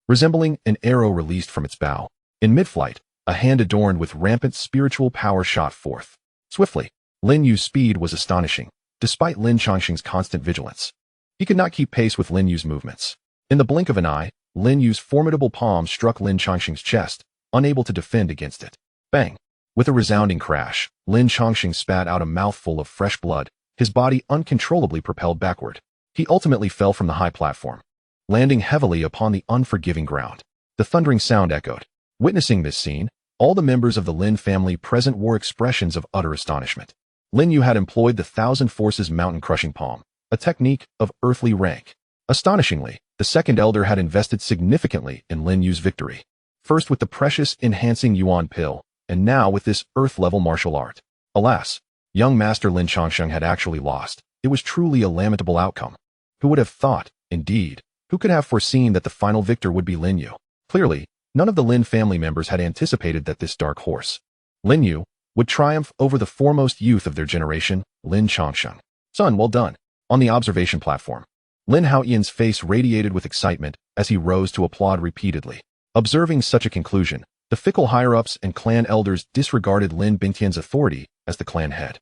Resembling an arrow released from its bow, in mid-flight, a hand adorned with rampant spiritual power shot forth. Swiftly, Lin Yu's speed was astonishing, despite Lin Changsheng's constant vigilance. He could not keep pace with Lin Yu's movements. In the blink of an eye, Lin Yu's formidable palm struck Lin Changsheng's chest, unable to defend against it. Bang! With a resounding crash, Lin Changsheng spat out a mouthful of fresh blood, his body uncontrollably propelled backward. He ultimately fell from the high platform, landing heavily upon the unforgiving ground. The thundering sound echoed. Witnessing this scene, all the members of the Lin family present wore expressions of utter astonishment. Lin Yu had employed the Thousand Forces mountain-crushing palm, a technique of earthly rank. Astonishingly, the second elder had invested significantly in Lin Yu's victory, first with the precious enhancing yuan pill, and now with this earth-level martial art. Alas, young master Lin Changsheng had actually lost. It was truly a lamentable outcome. Who would have thought, indeed, who could have foreseen that the final victor would be Lin Yu? Clearly, none of the Lin family members had anticipated that this dark horse, Lin Yu, would triumph over the foremost youth of their generation, Lin Changsheng. Son, well done. On the observation platform, Lin Fan's face radiated with excitement as he rose to applaud repeatedly. Observing such a conclusion, the fickle higher-ups and clan elders disregarded Lin Bingtian's authority as the clan head,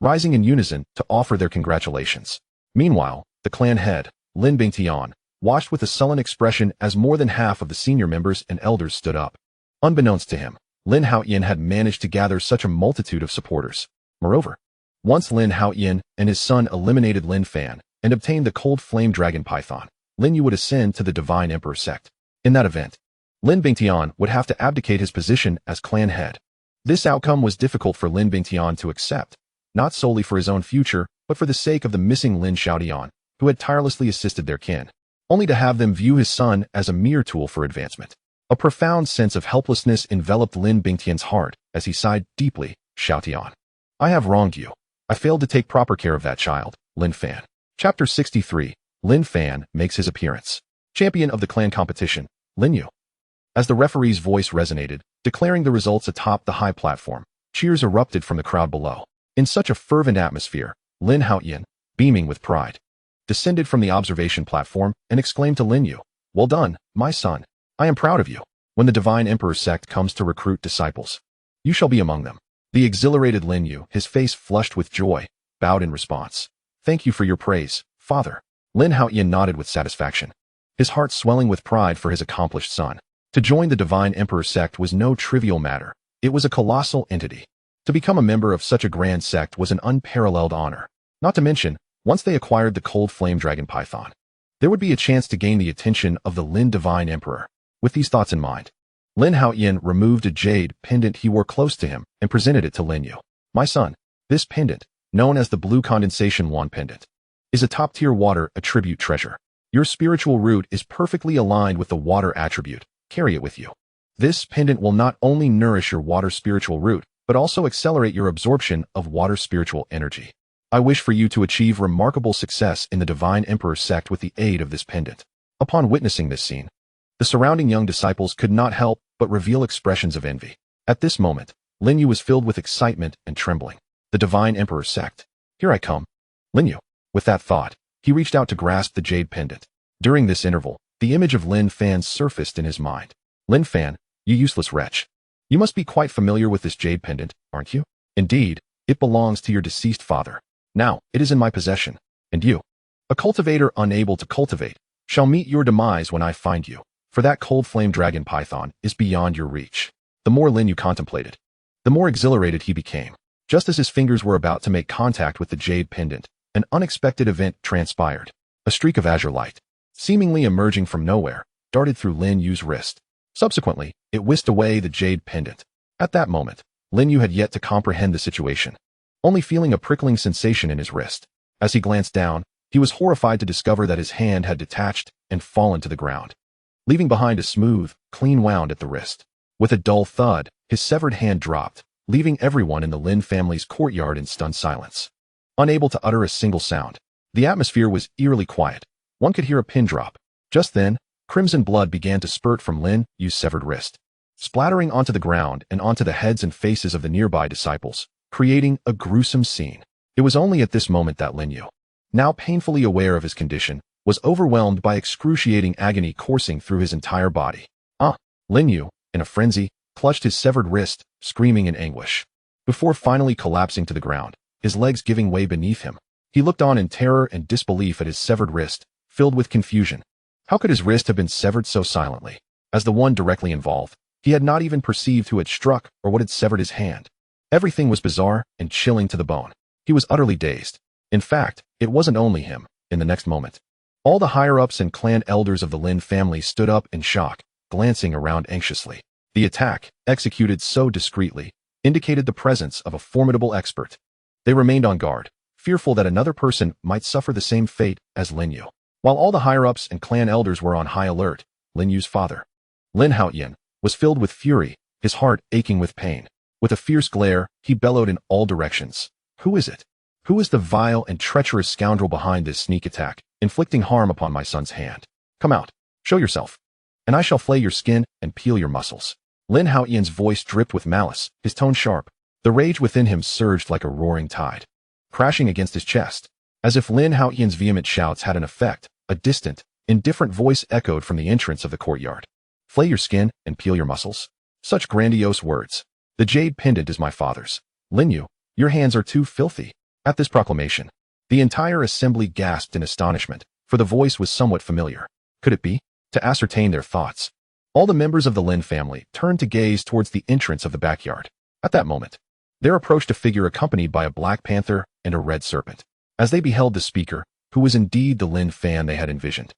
rising in unison to offer their congratulations. Meanwhile, the clan head, Lin Bingtian, watched with a sullen expression as more than half of the senior members and elders stood up. Unbeknownst to him, Lin Fan had managed to gather such a multitude of supporters. Moreover, once Lin Fan and his son eliminated Lin Fan and obtained the cold flame dragon python, Lin Yu would ascend to the divine emperor sect. In that event, Lin Bingtian would have to abdicate his position as clan head. This outcome was difficult for Lin Bingtian to accept. not solely for his own future, but for the sake of the missing Lin Xiaotian, who had tirelessly assisted their kin, only to have them view his son as a mere tool for advancement. A profound sense of helplessness enveloped Lin Bingtian's heart as he sighed deeply. Xiaotian, I have wronged you. I failed to take proper care of that child. Lin Fan. Chapter 63. Lin Fan makes his appearance. Champion of the clan competition, Lin Yu. As the referee's voice resonated, declaring the results atop the high platform, cheers erupted from the crowd below. In such a fervent atmosphere, Lin Haotian, beaming with pride, descended from the observation platform and exclaimed to Lin Yu, Well done, my son. I am proud of you. When the Divine Emperor sect comes to recruit disciples, you shall be among them. The exhilarated Lin Yu, his face flushed with joy, bowed in response. Thank you for your praise, father. Lin Haotian nodded with satisfaction, his heart swelling with pride for his accomplished son. To join the Divine Emperor sect was no trivial matter. It was a colossal entity. To become a member of such a grand sect was an unparalleled honor. Not to mention, once they acquired the cold flame dragon python, there would be a chance to gain the attention of the Lin Divine Emperor. With these thoughts in mind, Lin Haotian removed a jade pendant he wore close to him and presented it to Lin Yu. My son, this pendant, known as the Blue Condensation Wand Pendant, is a top-tier water attribute treasure. Your spiritual root is perfectly aligned with the water attribute. Carry it with you. This pendant will not only nourish your water spiritual root, but also accelerate your absorption of water spiritual energy. I wish for you to achieve remarkable success in the Divine Emperor sect with the aid of this pendant. Upon witnessing this scene, the surrounding young disciples could not help but reveal expressions of envy. At this moment, Lin Yu was filled with excitement and trembling. The Divine Emperor sect. Here I come. Lin Yu. With that thought, he reached out to grasp the jade pendant. During this interval, the image of Lin Fan surfaced in his mind. Lin Fan, you useless wretch. You must be quite familiar with this jade pendant, aren't you? Indeed, it belongs to your deceased father. Now, it is in my possession. And you, a cultivator unable to cultivate, shall meet your demise when I find you. For that cold flame dragon python is beyond your reach. The more Lin Yu contemplated, the more exhilarated he became. Just as his fingers were about to make contact with the jade pendant, an unexpected event transpired. A streak of azure light, seemingly emerging from nowhere, darted through Lin Yu's wrist. Subsequently, it whisked away the jade pendant. At that moment, Lin Yu had yet to comprehend the situation, only feeling a prickling sensation in his wrist. As he glanced down, he was horrified to discover that his hand had detached and fallen to the ground, leaving behind a smooth, clean wound at the wrist. With a dull thud, his severed hand dropped, leaving everyone in the Lin family's courtyard in stunned silence, unable to utter a single sound. The atmosphere was eerily quiet. One could hear a pin drop. Just then, crimson blood began to spurt from Lin Yu's severed wrist, splattering onto the ground and onto the heads and faces of the nearby disciples, creating a gruesome scene. It was only at this moment that Lin Yu, now painfully aware of his condition, was overwhelmed by excruciating agony coursing through his entire body. Lin Yu, in a frenzy, clutched his severed wrist, screaming in anguish. Before finally collapsing to the ground, his legs giving way beneath him, he looked on in terror and disbelief at his severed wrist, filled with confusion. How could his wrist have been severed so silently? As the one directly involved, he had not even perceived who had struck or what had severed his hand. Everything was bizarre and chilling to the bone. He was utterly dazed. In fact, it wasn't only him. In the next moment, all the higher-ups and clan elders of the Lin family stood up in shock, glancing around anxiously. The attack, executed so discreetly, indicated the presence of a formidable expert. They remained on guard, fearful that another person might suffer the same fate as Lin Yu. While all the higher-ups and clan elders were on high alert, Lin Yu's father, Lin Haotian, was filled with fury, his heart aching with pain. With a fierce glare, he bellowed in all directions. Who is it? Who is the vile and treacherous scoundrel behind this sneak attack, inflicting harm upon my son's hand? Come out, show yourself, and I shall flay your skin and peel your muscles. Lin Haotian's voice dripped with malice, his tone sharp. The rage within him surged like a roaring tide, crashing against his chest. As if Lin Haotian's vehement shouts had an effect, a distant, indifferent voice echoed from the entrance of the courtyard. Flay your skin and peel your muscles. Such grandiose words. The jade pendant is my father's. Lin Yu, your hands are too filthy. At this proclamation, the entire assembly gasped in astonishment, for the voice was somewhat familiar. Could it be? To ascertain their thoughts, all the members of the Lin family turned to gaze towards the entrance of the backyard. At that moment, there approached a figure accompanied by a black panther and a red serpent. As they beheld the speaker, who was indeed the Lin Fan they had envisioned,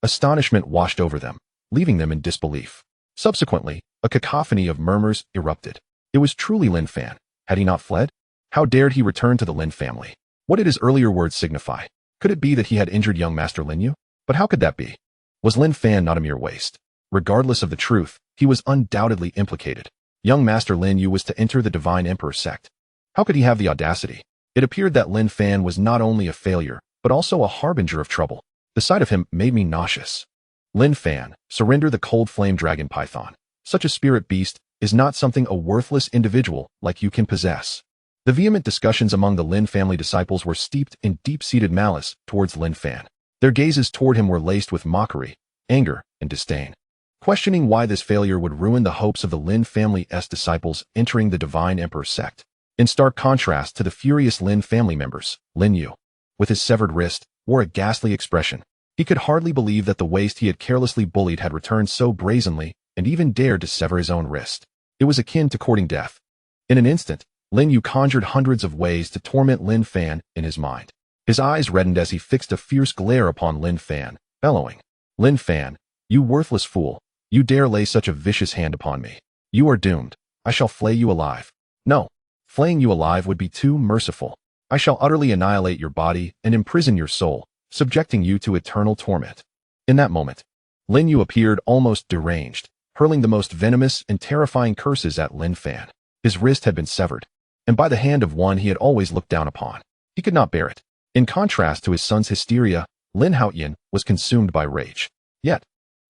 astonishment washed over them, leaving them in disbelief. Subsequently, a cacophony of murmurs erupted. It was truly Lin Fan. Had he not fled? How dared he return to the Lin family? What did his earlier words signify? Could it be that he had injured young Master Lin Yu? But how could that be? Was Lin Fan not a mere waste? Regardless of the truth, he was undoubtedly implicated. Young Master Lin Yu was to enter the Divine Emperor sect. How could he have the audacity? It appeared that Lin Fan was not only a failure, but also a harbinger of trouble. The sight of him made me nauseous. Lin Fan, surrender the cold flame dragon python. Such a spirit beast is not something a worthless individual like you can possess. The vehement discussions among the Lin family disciples were steeped in deep-seated malice towards Lin Fan. Their gazes toward him were laced with mockery, anger, and disdain. Questioning why this failure would ruin the hopes of the Lin family's disciples entering the Divine Emperor sect. In stark contrast to the furious Lin family members, Lin Yu, with his severed wrist, wore a ghastly expression. He could hardly believe that the waste he had carelessly bullied had returned so brazenly and even dared to sever his own wrist. It was akin to courting death. In an instant, Lin Yu conjured hundreds of ways to torment Lin Fan in his mind. His eyes reddened as he fixed a fierce glare upon Lin Fan, bellowing, "Lin Fan, you worthless fool, you dare lay such a vicious hand upon me. You are doomed. I shall flay you alive. No, flaying you alive would be too merciful. I shall utterly annihilate your body and imprison your soul, subjecting you to eternal torment." In that moment, Lin Yu appeared almost deranged, hurling the most venomous and terrifying curses at Lin Fan. His wrist had been severed, and by the hand of one he had always looked down upon. He could not bear it. In contrast to his son's hysteria, Lin Haoyan was consumed by rage. Yet,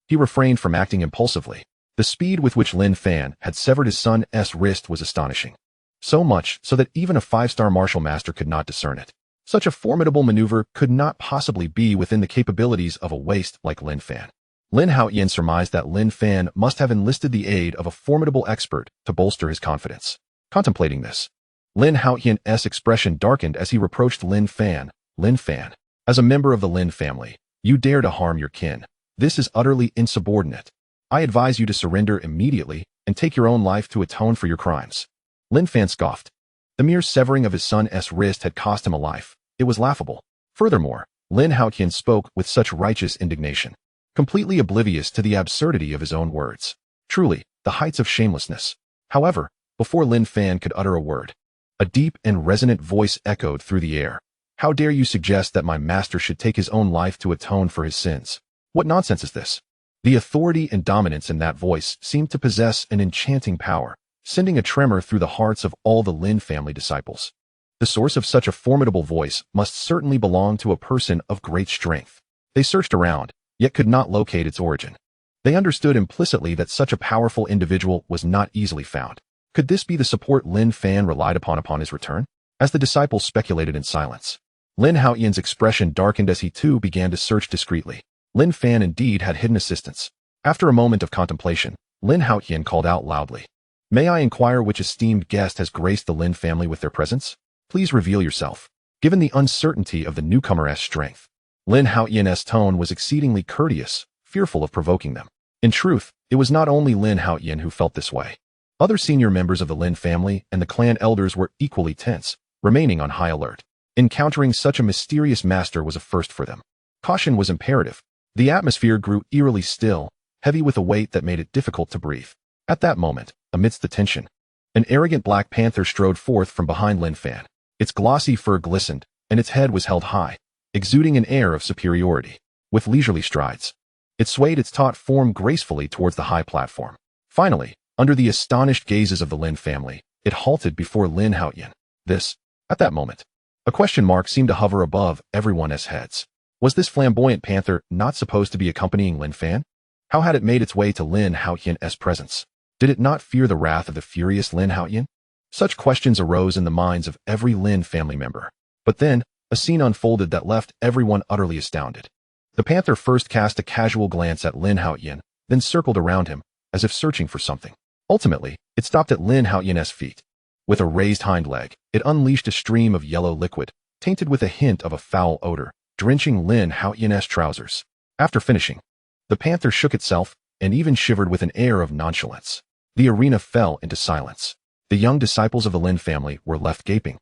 he refrained from acting impulsively. The speed with which Lin Fan had severed his son's wrist was astonishing. So much so that even a 5-star martial master could not discern it. Such a formidable maneuver could not possibly be within the capabilities of a waste like Lin Fan. Lin Haoyan surmised that Lin Fan must have enlisted the aid of a formidable expert to bolster his confidence. Contemplating this, Lin Haoyan's expression darkened as he reproached Lin Fan. "Lin Fan, as a member of the Lin family, you dare to harm your kin. This is utterly insubordinate. I advise you to surrender immediately and take your own life to atone for your crimes." Lin Fan scoffed. The mere severing of his son's wrist had cost him a life. It was laughable. Furthermore, Lin Haoyan spoke with such righteous indignation, completely oblivious to the absurdity of his own words. Truly, the heights of shamelessness. However, before Lin Fan could utter a word, a deep and resonant voice echoed through the air. "How dare you suggest that my master should take his own life to atone for his sins? What nonsense is this?" The authority and dominance in that voice seemed to possess an enchanting power, sending a tremor through the hearts of all the Lin family disciples. The source of such a formidable voice must certainly belong to a person of great strength. They searched around, yet could not locate its origin. They understood implicitly that such a powerful individual was not easily found. Could this be the support Lin Fan relied upon his return? As the disciples speculated in silence, Lin Haoyan's expression darkened as he too began to search discreetly. Lin Fan indeed had hidden assistance. After a moment of contemplation, Lin Haoyan called out loudly, "May I inquire which esteemed guest has graced the Lin family with their presence? Please reveal yourself." Given the uncertainty of the newcomer's strength, Lin Haoyan's tone was exceedingly courteous, fearful of provoking them. In truth, it was not only Lin Haoyan who felt this way. Other senior members of the Lin family and the clan elders were equally tense, remaining on high alert. Encountering such a mysterious master was a first for them. Caution was imperative. The atmosphere grew eerily still, heavy with a weight that made it difficult to breathe. At that moment, amidst the tension, an arrogant black panther strode forth from behind Lin Fan. Its glossy fur glistened, and its head was held high, exuding an air of superiority. With leisurely strides, it swayed its taut form gracefully towards the high platform. Finally, under the astonished gazes of the Lin family, it halted before Lin Haoyan. At that moment, a question mark seemed to hover above everyone's heads. Was this flamboyant panther not supposed to be accompanying Lin Fan? How had it made its way to Lin Haoyan's presence? Did it not fear the wrath of the furious Lin Haoyan? Such questions arose in the minds of every Lin family member. But then, a scene unfolded that left everyone utterly astounded. The panther first cast a casual glance at Lin Haoyan, then circled around him, as if searching for something. Ultimately, it stopped at Lin Haoyan's feet. With a raised hind leg, it unleashed a stream of yellow liquid, tainted with a hint of a foul odor, drenching Lin Haoyan's trousers. After finishing, the panther shook itself and even shivered with an air of nonchalance. The arena fell into silence. The young disciples of the Lin family were left gaping,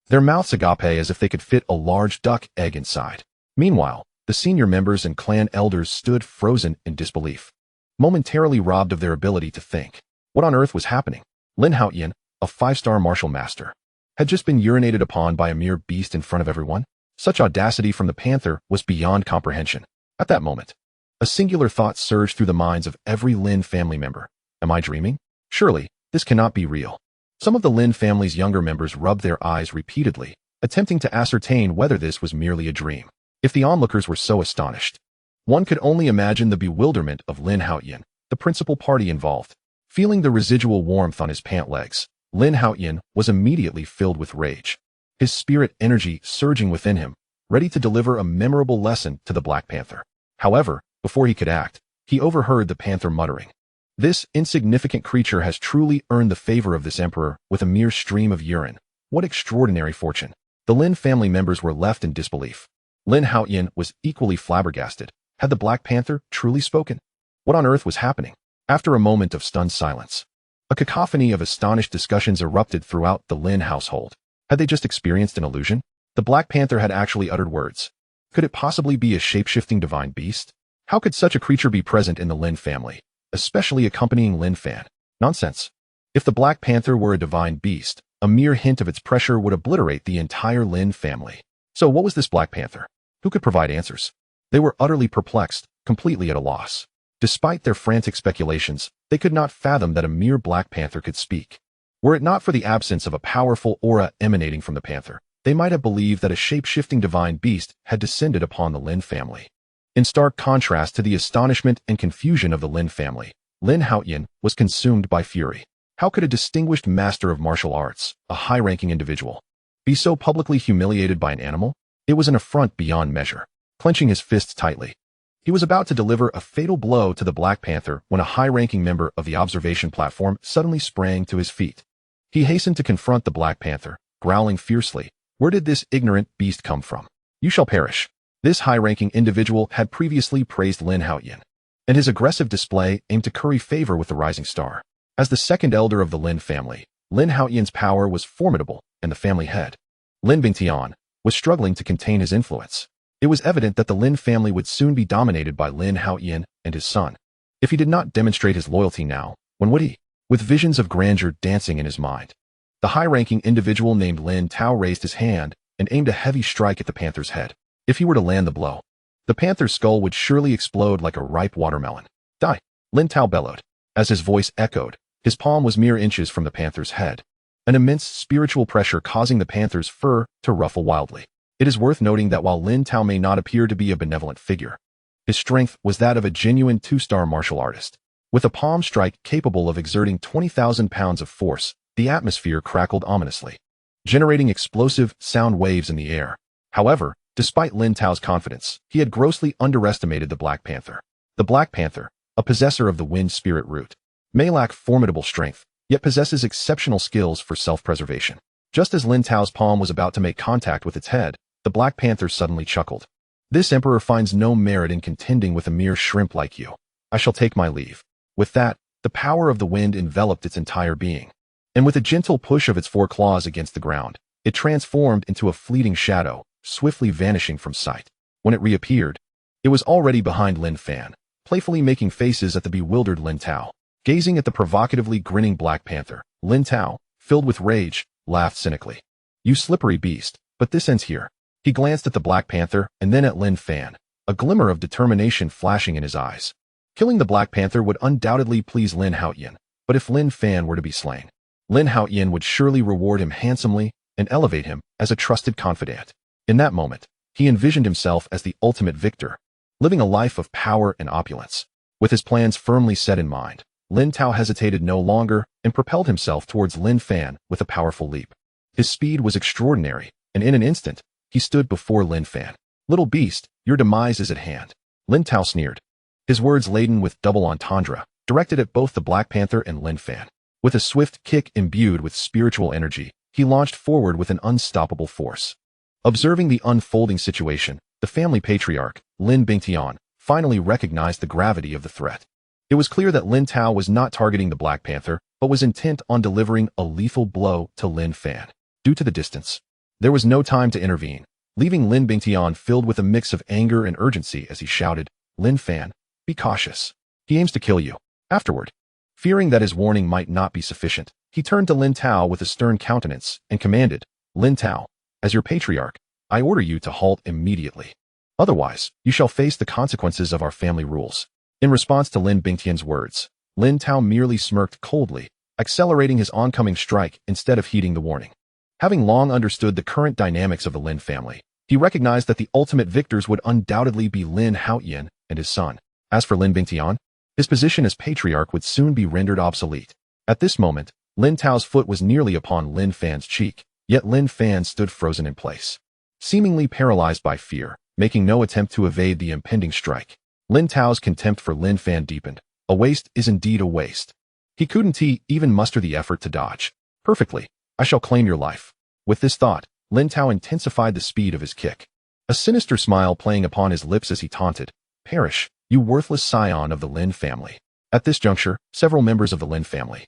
their mouths agape as if they could fit a large duck egg inside. Meanwhile, the senior members and clan elders stood frozen in disbelief, momentarily robbed of their ability to think. What on earth was happening? Lin Haoyan, a 5-star martial master, had just been urinated upon by a mere beast in front of everyone? Such audacity from the panther was beyond comprehension. At that moment, a singular thought surged through the minds of every Lin family member. Am I dreaming? Surely, this cannot be real. Some of the Lin family's younger members rubbed their eyes repeatedly, attempting to ascertain whether this was merely a dream. If the onlookers were so astonished, one could only imagine the bewilderment of Lin Haoyan, the principal party involved. Feeling the residual warmth on his pant legs, Lin Haoyan was immediately filled with rage, his spirit energy surging within him, ready to deliver a memorable lesson to the Black Panther. However, before he could act, he overheard the panther muttering, "This insignificant creature has truly earned the favor of this emperor with a mere stream of urine. What extraordinary fortune." The Lin family members were left in disbelief. Lin Haoyan was equally flabbergasted. Had the Black Panther truly spoken? What on earth was happening? After a moment of stunned silence, a cacophony of astonished discussions erupted throughout the Lin household. Had they just experienced an illusion? The Black Panther had actually uttered words. Could it possibly be a shape-shifting divine beast? How could such a creature be present in the Lin family, especially accompanying Lin Fan? Nonsense. If the Black Panther were a divine beast, a mere hint of its pressure would obliterate the entire Lin family. So what was this Black Panther? Who could provide answers? They were utterly perplexed, completely at a loss. Despite their frantic speculations, they could not fathom that a mere Black Panther could speak. Were it not for the absence of a powerful aura emanating from the panther, they might have believed that a shape-shifting divine beast had descended upon the Lin family. In stark contrast to the astonishment and confusion of the Lin family, Lin Haoyan was consumed by fury. How could a distinguished master of martial arts, a high-ranking individual, be so publicly humiliated by an animal? It was an affront beyond measure. Clenching his fists tightly, he was about to deliver a fatal blow to the Black Panther when a high-ranking member of the observation platform suddenly sprang to his feet. He hastened to confront the Black Panther, growling fiercely, "Where did this ignorant beast come from? You shall perish." This high-ranking individual had previously praised Lin Haoyan, and his aggressive display aimed to curry favor with the rising star. As the second elder of the Lin family, Lin Haoyan's power was formidable, and the family head, Lin Bingtian, was struggling to contain his influence. It was evident that the Lin family would soon be dominated by Lin Haoyan and his son. If he did not demonstrate his loyalty now, when would he? With visions of grandeur dancing in his mind, the high-ranking individual named Lin Tao raised his hand and aimed a heavy strike at the panther's head. If he were to land the blow, the panther's skull would surely explode like a ripe watermelon. "Die!" Lin Tao bellowed. As his voice echoed, his palm was mere inches from the panther's head, an immense spiritual pressure causing the panther's fur to ruffle wildly. It is worth noting that while Lin Tao may not appear to be a benevolent figure, his strength was that of a genuine two-star martial artist. With a palm strike capable of exerting 20,000 pounds of force, the atmosphere crackled ominously, generating explosive sound waves in the air. However, despite Lin Tao's confidence, he had grossly underestimated the Black Panther. The Black Panther, a possessor of the wind spirit root, may lack formidable strength, yet possesses exceptional skills for self-preservation. Just as Lin Tao's palm was about to make contact with its head, the Black Panther suddenly chuckled. "This emperor finds no merit in contending with a mere shrimp like you. I shall take my leave." With that, the power of the wind enveloped its entire being, and with a gentle push of its four claws against the ground, it transformed into a fleeting shadow, swiftly vanishing from sight. When it reappeared, it was already behind Lin Fan, playfully making faces at the bewildered Lin Tao. Gazing at the provocatively grinning Black Panther, Lin Tao, filled with rage, laughed cynically. "You slippery beast, but this ends here." He glanced at the Black Panther and then at Lin Fan, a glimmer of determination flashing in his eyes. Killing the Black Panther would undoubtedly please Lin Haoyan, but if Lin Fan were to be slain, Lin Haoyan would surely reward him handsomely and elevate him as a trusted confidant. In that moment, he envisioned himself as the ultimate victor, living a life of power and opulence. With his plans firmly set in mind, Lin Tao hesitated no longer and propelled himself towards Lin Fan with a powerful leap. His speed was extraordinary, and in an instant, he stood before Lin Fan. "Little beast, your demise is at hand." Lin Tao sneered, his words laden with double entendre, directed at both the Black Panther and Lin Fan. With a swift kick imbued with spiritual energy, he launched forward with an unstoppable force. Observing the unfolding situation, the family patriarch, Lin Bingtian, finally recognized the gravity of the threat. It was clear that Lin Tao was not targeting the Black Panther, but was intent on delivering a lethal blow to Lin Fan. Due to the distance, there was no time to intervene, leaving Lin Bingtian filled with a mix of anger and urgency as he shouted, "Lin Fan, be cautious. He aims to kill you." Afterward, fearing that his warning might not be sufficient, He turned to Lin Tao with a stern countenance and commanded, "Lin Tao, as your patriarch, I order you to halt immediately. Otherwise, you shall face the consequences of our family rules." In response to Lin Bingtian's words, Lin Tao merely smirked coldly, accelerating his oncoming strike instead of heeding the warning. Having long understood the current dynamics of the Lin family, he recognized that the ultimate victors would undoubtedly be Lin Haoyan and his son. As for Lin Bingtian, his position as patriarch would soon be rendered obsolete. At this moment, Lin Tao's foot was nearly upon Lin Fan's cheek, yet Lin Fan stood frozen in place, seemingly paralyzed by fear, making no attempt to evade the impending strike. Lin Tao's contempt for Lin Fan deepened. A waste is indeed a waste. He couldn't even muster the effort to dodge. "Perfectly. I shall claim your life." With this thought, Lin Tao intensified the speed of his kick, a sinister smile playing upon his lips as he taunted, "Perish, you worthless scion of the Lin family." At this juncture, several members of the Lin family,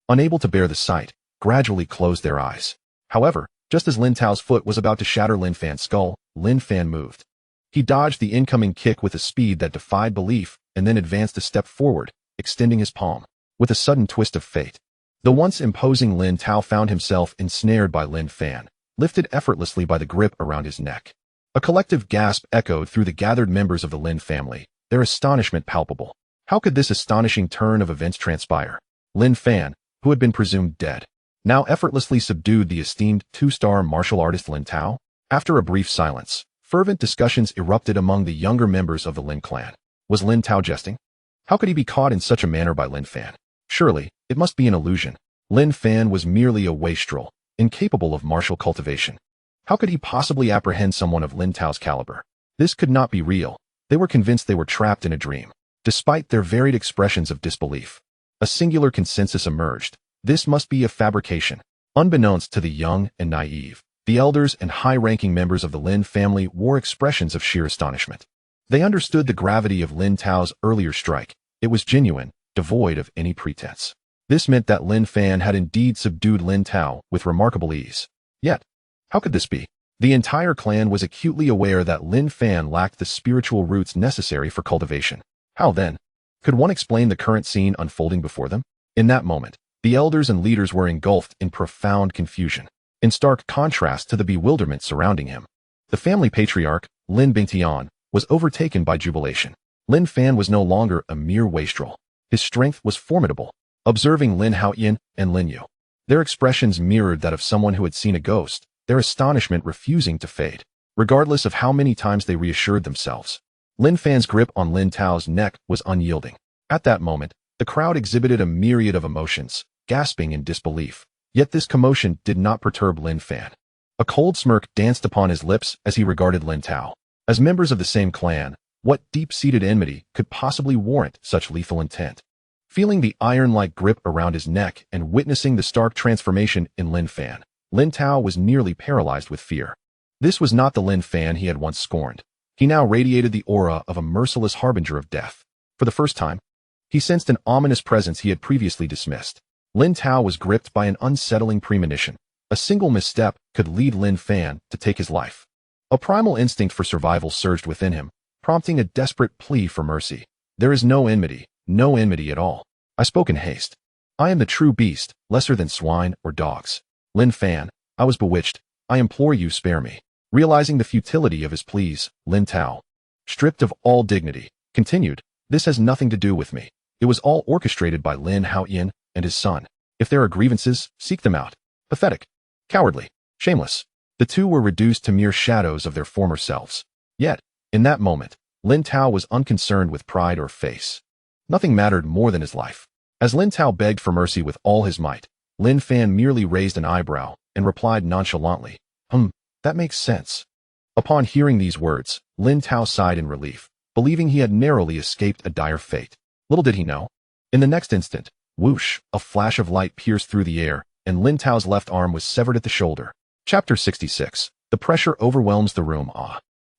unable to bear the sight, gradually closed their eyes. However, just as Lin Tao's foot was about to shatter Lin Fan's skull, Lin Fan moved. He dodged the incoming kick with a speed that defied belief and then advanced a step forward, extending his palm. With a sudden twist of fate, the once imposing Lin Tao found himself ensnared by Lin Fan, lifted effortlessly by the grip around his neck. A collective gasp echoed through the gathered members of the Lin family, their astonishment palpable. How could this astonishing turn of events transpire? Lin Fan, who had been presumed dead, now effortlessly subdued the esteemed two-star martial artist Lin Tao. After a brief silence, fervent discussions erupted among the younger members of the Lin clan. Was Lin Tao jesting? How could he be caught in such a manner by Lin Fan? Surely, it must be an illusion. Lin Fan was merely a wastrel, incapable of martial cultivation. How could he possibly apprehend someone of Lin Tao's caliber? This could not be real. They were convinced they were trapped in a dream. Despite their varied expressions of disbelief, a singular consensus emerged. This must be a fabrication. Unbeknownst to the young and naive, the elders and high-ranking members of the Lin family wore expressions of sheer astonishment. They understood the gravity of Lin Tao's earlier strike. It was genuine, devoid of any pretense. This meant that Lin Fan had indeed subdued Lin Tao with remarkable ease. Yet, how could this be? The entire clan was acutely aware that Lin Fan lacked the spiritual roots necessary for cultivation. How then? Could one explain the current scene unfolding before them? In that moment, the elders and leaders were engulfed in profound confusion, in stark contrast to the bewilderment surrounding him. The family patriarch, Lin Bingtian, was overtaken by jubilation. Lin Fan was no longer a mere wastrel. His strength was formidable. Observing Lin Haoyan and Lin Yu, their expressions mirrored that of someone who had seen a ghost, their astonishment refusing to fade, regardless of how many times they reassured themselves. Lin Fan's grip on Lin Tao's neck was unyielding. At that moment, the crowd exhibited a myriad of emotions, gasping in disbelief. Yet this commotion did not perturb Lin Fan. A cold smirk danced upon his lips as he regarded Lin Tao. As members of the same clan, what deep-seated enmity could possibly warrant such lethal intent? Feeling the iron-like grip around his neck and witnessing the stark transformation in Lin Fan, Lin Tao was nearly paralyzed with fear. This was not the Lin Fan he had once scorned. He now radiated the aura of a merciless harbinger of death. For the first time, he sensed an ominous presence he had previously dismissed. Lin Tao was gripped by an unsettling premonition. A single misstep could lead Lin Fan to take his life. A primal instinct for survival surged within him, prompting a desperate plea for mercy. "There is no enmity at all. I spoke in haste. I am the true beast, lesser than swine or dogs. Lin Fan, I was bewitched. I implore you, spare me." Realizing the futility of his pleas, Lin Tao, stripped of all dignity, continued, "This has nothing to do with me. It was all orchestrated by Lin Haoyan and his son. If there are grievances, seek them out." Pathetic, cowardly, shameless. The two were reduced to mere shadows of their former selves. Yet, in that moment, Lin Tao was unconcerned with pride or face. Nothing mattered more than his life. As Lin Tao begged for mercy with all his might, Lin Fan merely raised an eyebrow and replied nonchalantly, "That makes sense." Upon hearing these words, Lin Tao sighed in relief, believing he had narrowly escaped a dire fate. Little did he know. In the next instant, whoosh, a flash of light pierced through the air, and Lin Tao's left arm was severed at the shoulder. Chapter 66. The pressure overwhelms the room.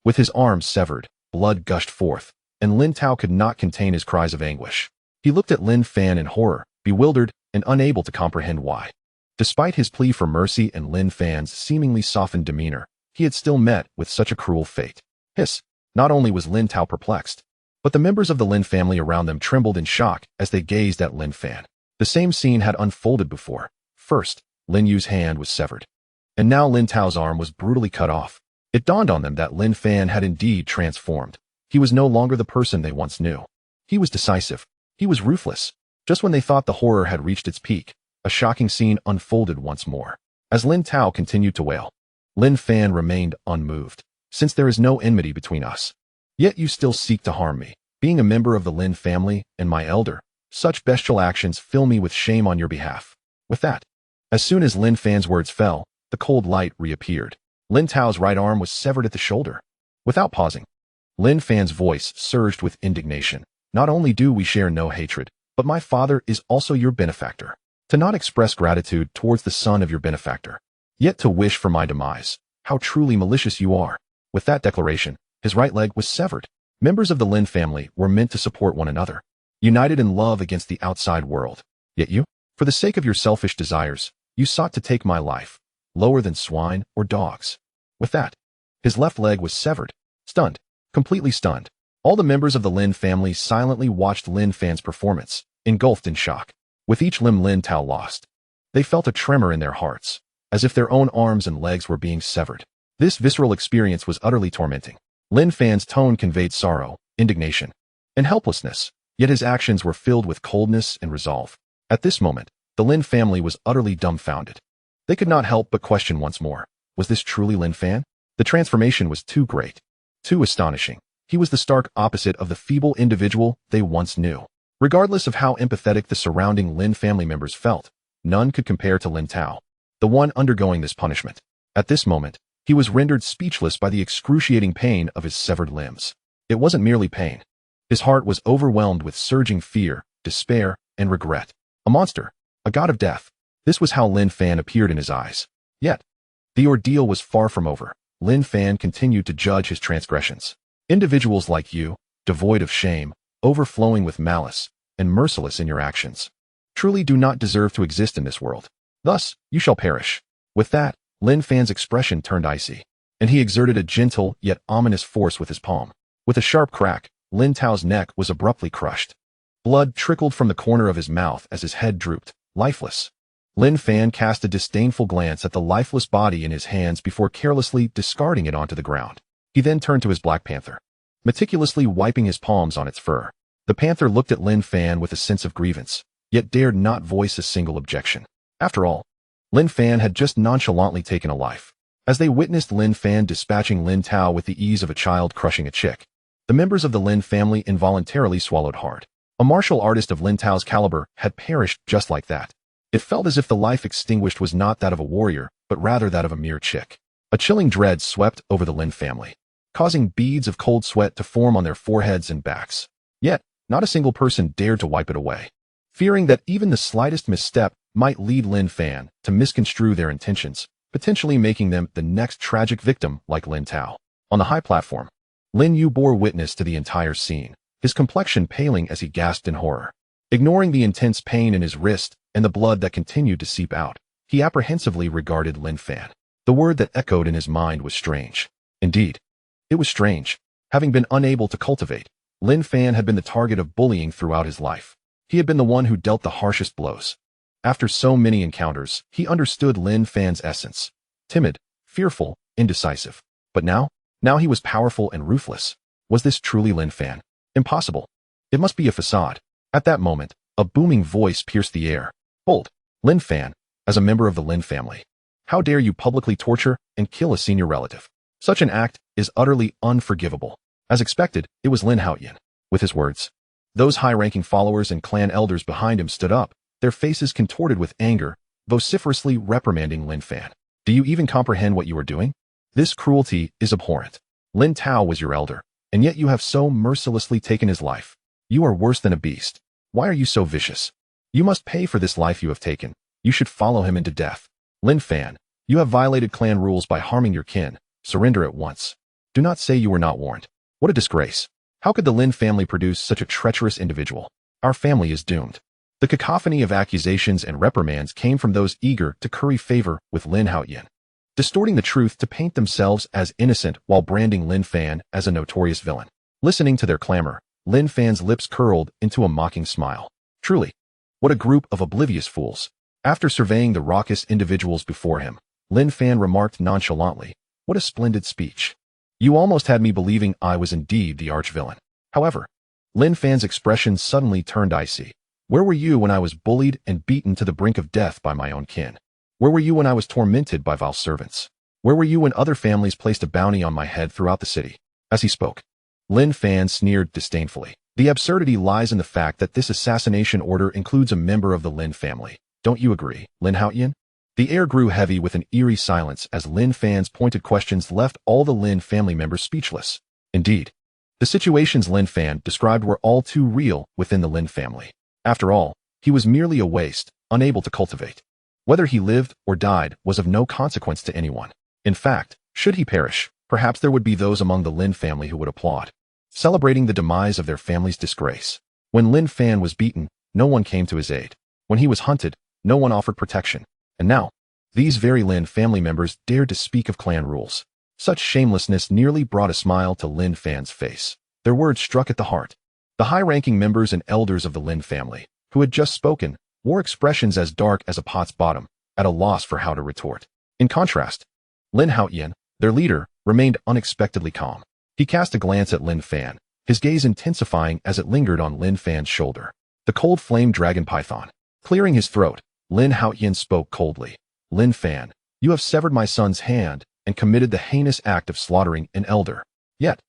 With his arms severed, blood gushed forth, and Lin Tao could not contain his cries of anguish. He looked at Lin Fan in horror, bewildered and unable to comprehend why. Despite his plea for mercy and Lin Fan's seemingly softened demeanor, he had still met with such a cruel fate. Hiss! Not only was Lin Tao perplexed, but the members of the Lin family around them trembled in shock as they gazed at Lin Fan. The same scene had unfolded before. First, Lin Yu's hand was severed. And now Lin Tao's arm was brutally cut off. It dawned on them that Lin Fan had indeed transformed. He was no longer the person they once knew. He was decisive. He was ruthless. Just when they thought the horror had reached its peak, a shocking scene unfolded once more. As Lin Tao continued to wail, Lin Fan remained unmoved. Since there is no enmity between us, yet you still seek to harm me. Being a member of the Lin family and my elder, such bestial actions fill me with shame on your behalf. With that, as soon as Lin Fan's words fell, the cold light reappeared. Lin Tao's right arm was severed at the shoulder. Without pausing, Lin Fan's voice surged with indignation. Not only do we share no hatred, but my father is also your benefactor. To not express gratitude towards the son of your benefactor, yet to wish for my demise, how truly malicious you are. With that declaration, his right leg was severed. Members of the Lin family were meant to support one another, united in love against the outside world. Yet you, for the sake of your selfish desires, you sought to take my life, lower than swine or dogs. With that, his left leg was severed. Stunned, completely stunned, all the members of the Lin family silently watched Lin Fan's performance, engulfed in shock. With each limb Lin Tao lost, they felt a tremor in their hearts, as if their own arms and legs were being severed. This visceral experience was utterly tormenting. Lin Fan's tone conveyed sorrow, indignation, and helplessness, yet his actions were filled with coldness and resolve. At this moment, the Lin family was utterly dumbfounded. They could not help but question once more, was this truly Lin Fan? The transformation was too great, too astonishing. He was the stark opposite of the feeble individual they once knew. Regardless of how empathetic the surrounding Lin family members felt, none could compare to Lin Tao, the one undergoing this punishment. At this moment, he was rendered speechless by the excruciating pain of his severed limbs. It wasn't merely pain. His heart was overwhelmed with surging fear, despair, and regret. A monster, a god of death. This was how Lin Fan appeared in his eyes. Yet, the ordeal was far from over. Lin Fan continued to judge his transgressions. Individuals like you, devoid of shame, overflowing with malice, and merciless in your actions, truly do not deserve to exist in this world. Thus, you shall perish. With that, Lin Fan's expression turned icy, and he exerted a gentle yet ominous force with his palm. With a sharp crack, Lin Tao's neck was abruptly crushed. Blood trickled from the corner of his mouth as his head drooped, lifeless. Lin Fan cast a disdainful glance at the lifeless body in his hands before carelessly discarding it onto the ground. He then turned to his black panther, meticulously wiping his palms on its fur. The panther looked at Lin Fan with a sense of grievance, yet dared not voice a single objection. After all, Lin Fan had just nonchalantly taken a life. As they witnessed Lin Fan dispatching Lin Tao with the ease of a child crushing a chick, the members of the Lin family involuntarily swallowed hard. A martial artist of Lin Tao's caliber had perished just like that. It felt as if the life extinguished was not that of a warrior, but rather that of a mere chick. A chilling dread swept over the Lin family, causing beads of cold sweat to form on their foreheads and backs. Yet, not a single person dared to wipe it away, fearing that even the slightest misstep might lead Lin Fan to misconstrue their intentions, potentially making them the next tragic victim like Lin Tao. On the high platform, Lin Yu bore witness to the entire scene, his complexion paling as he gasped in horror. Ignoring the intense pain in his wrist and the blood that continued to seep out, he apprehensively regarded Lin Fan. The word that echoed in his mind was strange. Indeed, it was strange. Having been unable to cultivate, Lin Fan had been the target of bullying throughout his life. He had been the one who dealt the harshest blows. After so many encounters, he understood Lin Fan's essence. Timid, fearful, indecisive. But now he was powerful and ruthless. Was this truly Lin Fan? Impossible. It must be a facade. At that moment, a booming voice pierced the air. Hold, Lin Fan, as a member of the Lin family, how dare you publicly torture and kill a senior relative? Such an act is utterly unforgivable. As expected, it was Lin Haoyan. With his words, those high-ranking followers and clan elders behind him stood up, their faces contorted with anger, vociferously reprimanding Lin Fan. Do you even comprehend what you are doing? This cruelty is abhorrent. Lin Tao was your elder, and yet you have so mercilessly taken his life. You are worse than a beast. Why are you so vicious? You must pay for this life you have taken. You should follow him into death. Lin Fan, you have violated clan rules by harming your kin. Surrender at once. Do not say you were not warned. What a disgrace. How could the Lin family produce such a treacherous individual? Our family is doomed. The cacophony of accusations and reprimands came from those eager to curry favor with Lin Haoyan, distorting the truth to paint themselves as innocent while branding Lin Fan as a notorious villain. Listening to their clamor, Lin Fan's lips curled into a mocking smile. Truly, what a group of oblivious fools. After surveying the raucous individuals before him, Lin Fan remarked nonchalantly, "What a splendid speech. You almost had me believing I was indeed the arch-villain." However, Lin Fan's expression suddenly turned icy. "Where were you when I was bullied and beaten to the brink of death by my own kin? Where were you when I was tormented by vile servants? Where were you when other families placed a bounty on my head throughout the city?" As he spoke, Lin Fan sneered disdainfully. "The absurdity lies in the fact that this assassination order includes a member of the Lin family. Don't you agree, Lin Fan?" The air grew heavy with an eerie silence as Lin Fan's pointed questions left all the Lin family members speechless. Indeed, the situations Lin Fan described were all too real within the Lin family. After all, he was merely a waste, unable to cultivate. Whether he lived or died was of no consequence to anyone. In fact, should he perish, perhaps there would be those among the Lin family who would applaud, celebrating the demise of their family's disgrace. When Lin Fan was beaten, no one came to his aid. When he was hunted, no one offered protection. And now, these very Lin family members dared to speak of clan rules. Such shamelessness nearly brought a smile to Lin Fan's face. Their words struck at the heart. The high-ranking members and elders of the Lin family, who had just spoken, wore expressions as dark as a pot's bottom, at a loss for how to retort. In contrast, Lin Fan, their leader, remained unexpectedly calm. He cast a glance at Lin Fan, his gaze intensifying as it lingered on Lin Fan's shoulder. The cold flame dragon python. Clearing his throat, Lin Fan spoke coldly. "Lin Fan, you have severed my son's hand and committed the heinous act of slaughtering an elder. Yet,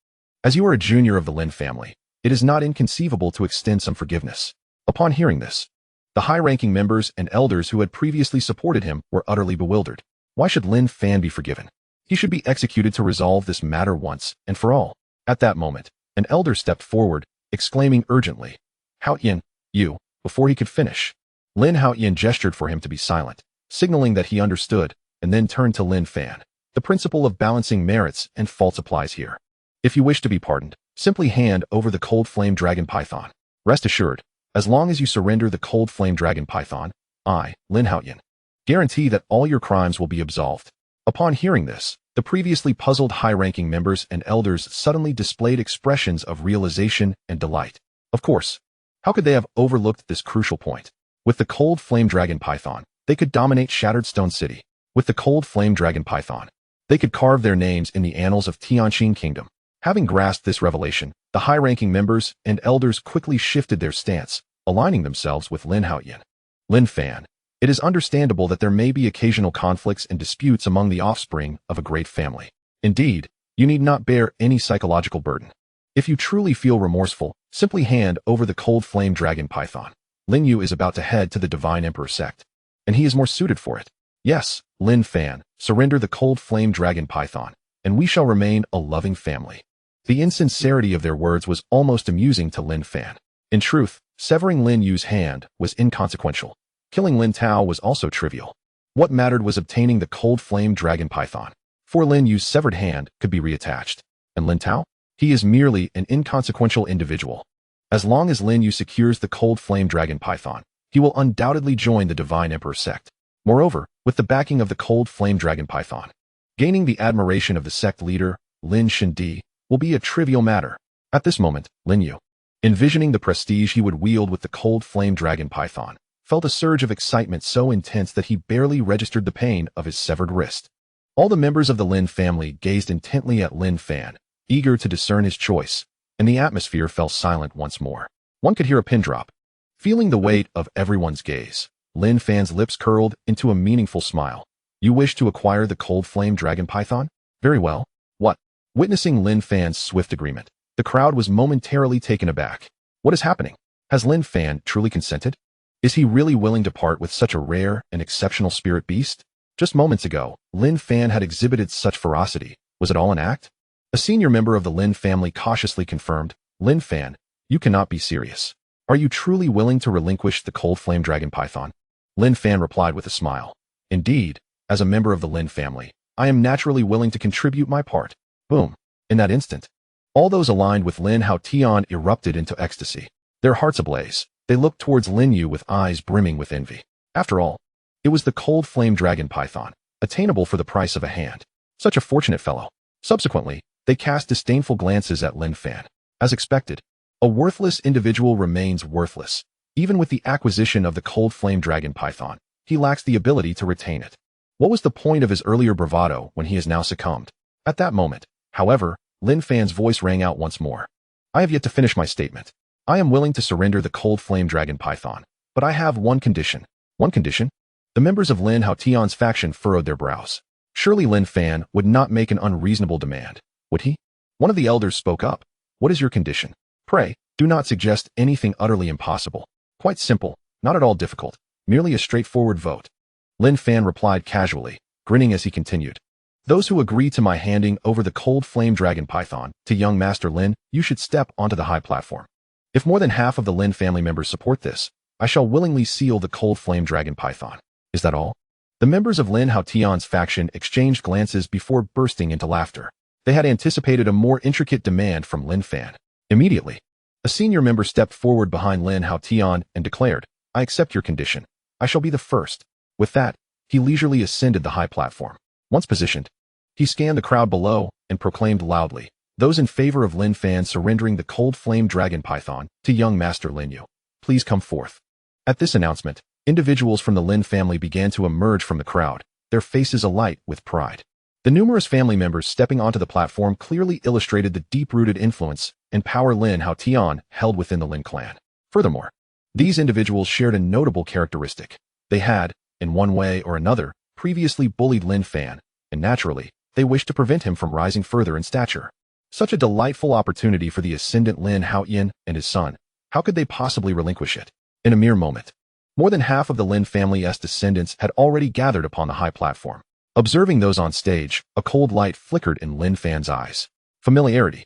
as you are a junior of the Lin family, it is not inconceivable to extend some forgiveness." Upon hearing this, the high-ranking members and elders who had previously supported him were utterly bewildered. Why should Lin Fan be forgiven? He should be executed to resolve this matter once and for all. At that moment, an elder stepped forward, exclaiming urgently, "Fan, you," before he could finish. Lin Fan gestured for him to be silent, signaling that he understood, and then turned to Lin Fan. "The principle of balancing merits and faults applies here. If you wish to be pardoned, simply hand over the cold flame dragon python. Rest assured, as long as you surrender the cold flame dragon python, I, Lin Fan, guarantee that all your crimes will be absolved." Upon hearing this, the previously puzzled high-ranking members and elders suddenly displayed expressions of realization and delight. Of course, how could they have overlooked this crucial point? With the cold flame dragon python, they could dominate Shattered Stone City. With the cold flame dragon python, they could carve their names in the annals of Tianqing Kingdom. Having grasped this revelation, the high-ranking members and elders quickly shifted their stance, aligning themselves with Lin Fan. "Lin Fan, it is understandable that there may be occasional conflicts and disputes among the offspring of a great family. Indeed, you need not bear any psychological burden. If you truly feel remorseful, simply hand over the cold flame dragon python. Lin Yu is about to head to the Divine Emperor sect, and he is more suited for it. Yes, Lin Fan, surrender the cold flame dragon python, and we shall remain a loving family." The insincerity of their words was almost amusing to Lin Fan. In truth, severing Lin Yu's hand was inconsequential. Killing Lin Tao was also trivial. What mattered was obtaining the cold flame dragon python. For Lin Yu's severed hand could be reattached. And Lin Tao? He is merely an inconsequential individual. As long as Lin Yu secures the cold flame dragon python, he will undoubtedly join the Divine Emperor sect. Moreover, with the backing of the cold flame dragon python, gaining the admiration of the sect leader, Lin Shindi, will be a trivial matter. At this moment, Lin Yu, envisioning the prestige he would wield with the cold flame dragon python, felt a surge of excitement so intense that he barely registered the pain of his severed wrist. All the members of the Lin family gazed intently at Lin Fan, eager to discern his choice, and the atmosphere fell silent once more. One could hear a pin drop. Feeling the weight of everyone's gaze, Lin Fan's lips curled into a meaningful smile. "You wish to acquire the cold flame dragon python? Very well. What?" Witnessing Lin Fan's swift agreement, the crowd was momentarily taken aback. What is happening? Has Lin Fan truly consented? Is he really willing to part with such a rare and exceptional spirit beast? Just moments ago, Lin Fan had exhibited such ferocity. Was it all an act? A senior member of the Lin family cautiously confirmed, "Lin Fan, you cannot be serious. Are you truly willing to relinquish the cold flame dragon python?" Lin Fan replied with a smile. "Indeed, as a member of the Lin family, I am naturally willing to contribute my part." Boom. In that instant, all those aligned with Lin Fan erupted into ecstasy. Their hearts ablaze, they looked towards Lin Yu with eyes brimming with envy. After all, it was the cold flame dragon python, attainable for the price of a hand. Such a fortunate fellow. Subsequently, they cast disdainful glances at Lin Fan. As expected, a worthless individual remains worthless. Even with the acquisition of the cold flame dragon python, he lacks the ability to retain it. What was the point of his earlier bravado when he has now succumbed? At that moment, however, Lin Fan's voice rang out once more. I have yet to finish my statement. I am willing to surrender the cold flame dragon python, but I have one condition. One condition? The members of Lin Tian's faction furrowed their brows. Surely Lin Fan would not make an unreasonable demand, would he? One of the elders spoke up. What is your condition? Pray, do not suggest anything utterly impossible. Quite simple, not at all difficult, merely a straightforward vote. Lin Fan replied casually, grinning as he continued. Those who agree to my handing over the cold flame dragon python to young Master Lin, you should step onto the high platform. If more than half of the Lin family members support this, I shall willingly seal the cold flame dragon python. Is that all? The members of Lin Tian's faction exchanged glances before bursting into laughter. They had anticipated a more intricate demand from Lin Fan. Immediately, a senior member stepped forward behind Lin Tian and declared, I accept your condition. I shall be the first. With that, he leisurely ascended the high platform. Once positioned, he scanned the crowd below and proclaimed loudly, those in favor of Lin Fan surrendering the cold flame dragon python to young Master Lin Yu, please come forth. At this announcement, individuals from the Lin family began to emerge from the crowd, their faces alight with pride. The numerous family members stepping onto the platform clearly illustrated the deep-rooted influence and power Lin Tian held within the Lin clan. Furthermore, these individuals shared a notable characteristic. They had, in one way or another, previously bullied Lin Fan, and naturally, they wished to prevent him from rising further in stature. Such a delightful opportunity for the ascendant Lin Haoyan and his son. How could they possibly relinquish it? In a mere moment, more than half of the Lin family's descendants had already gathered upon the high platform. Observing those on stage, a cold light flickered in Lin Fan's eyes. Familiarity.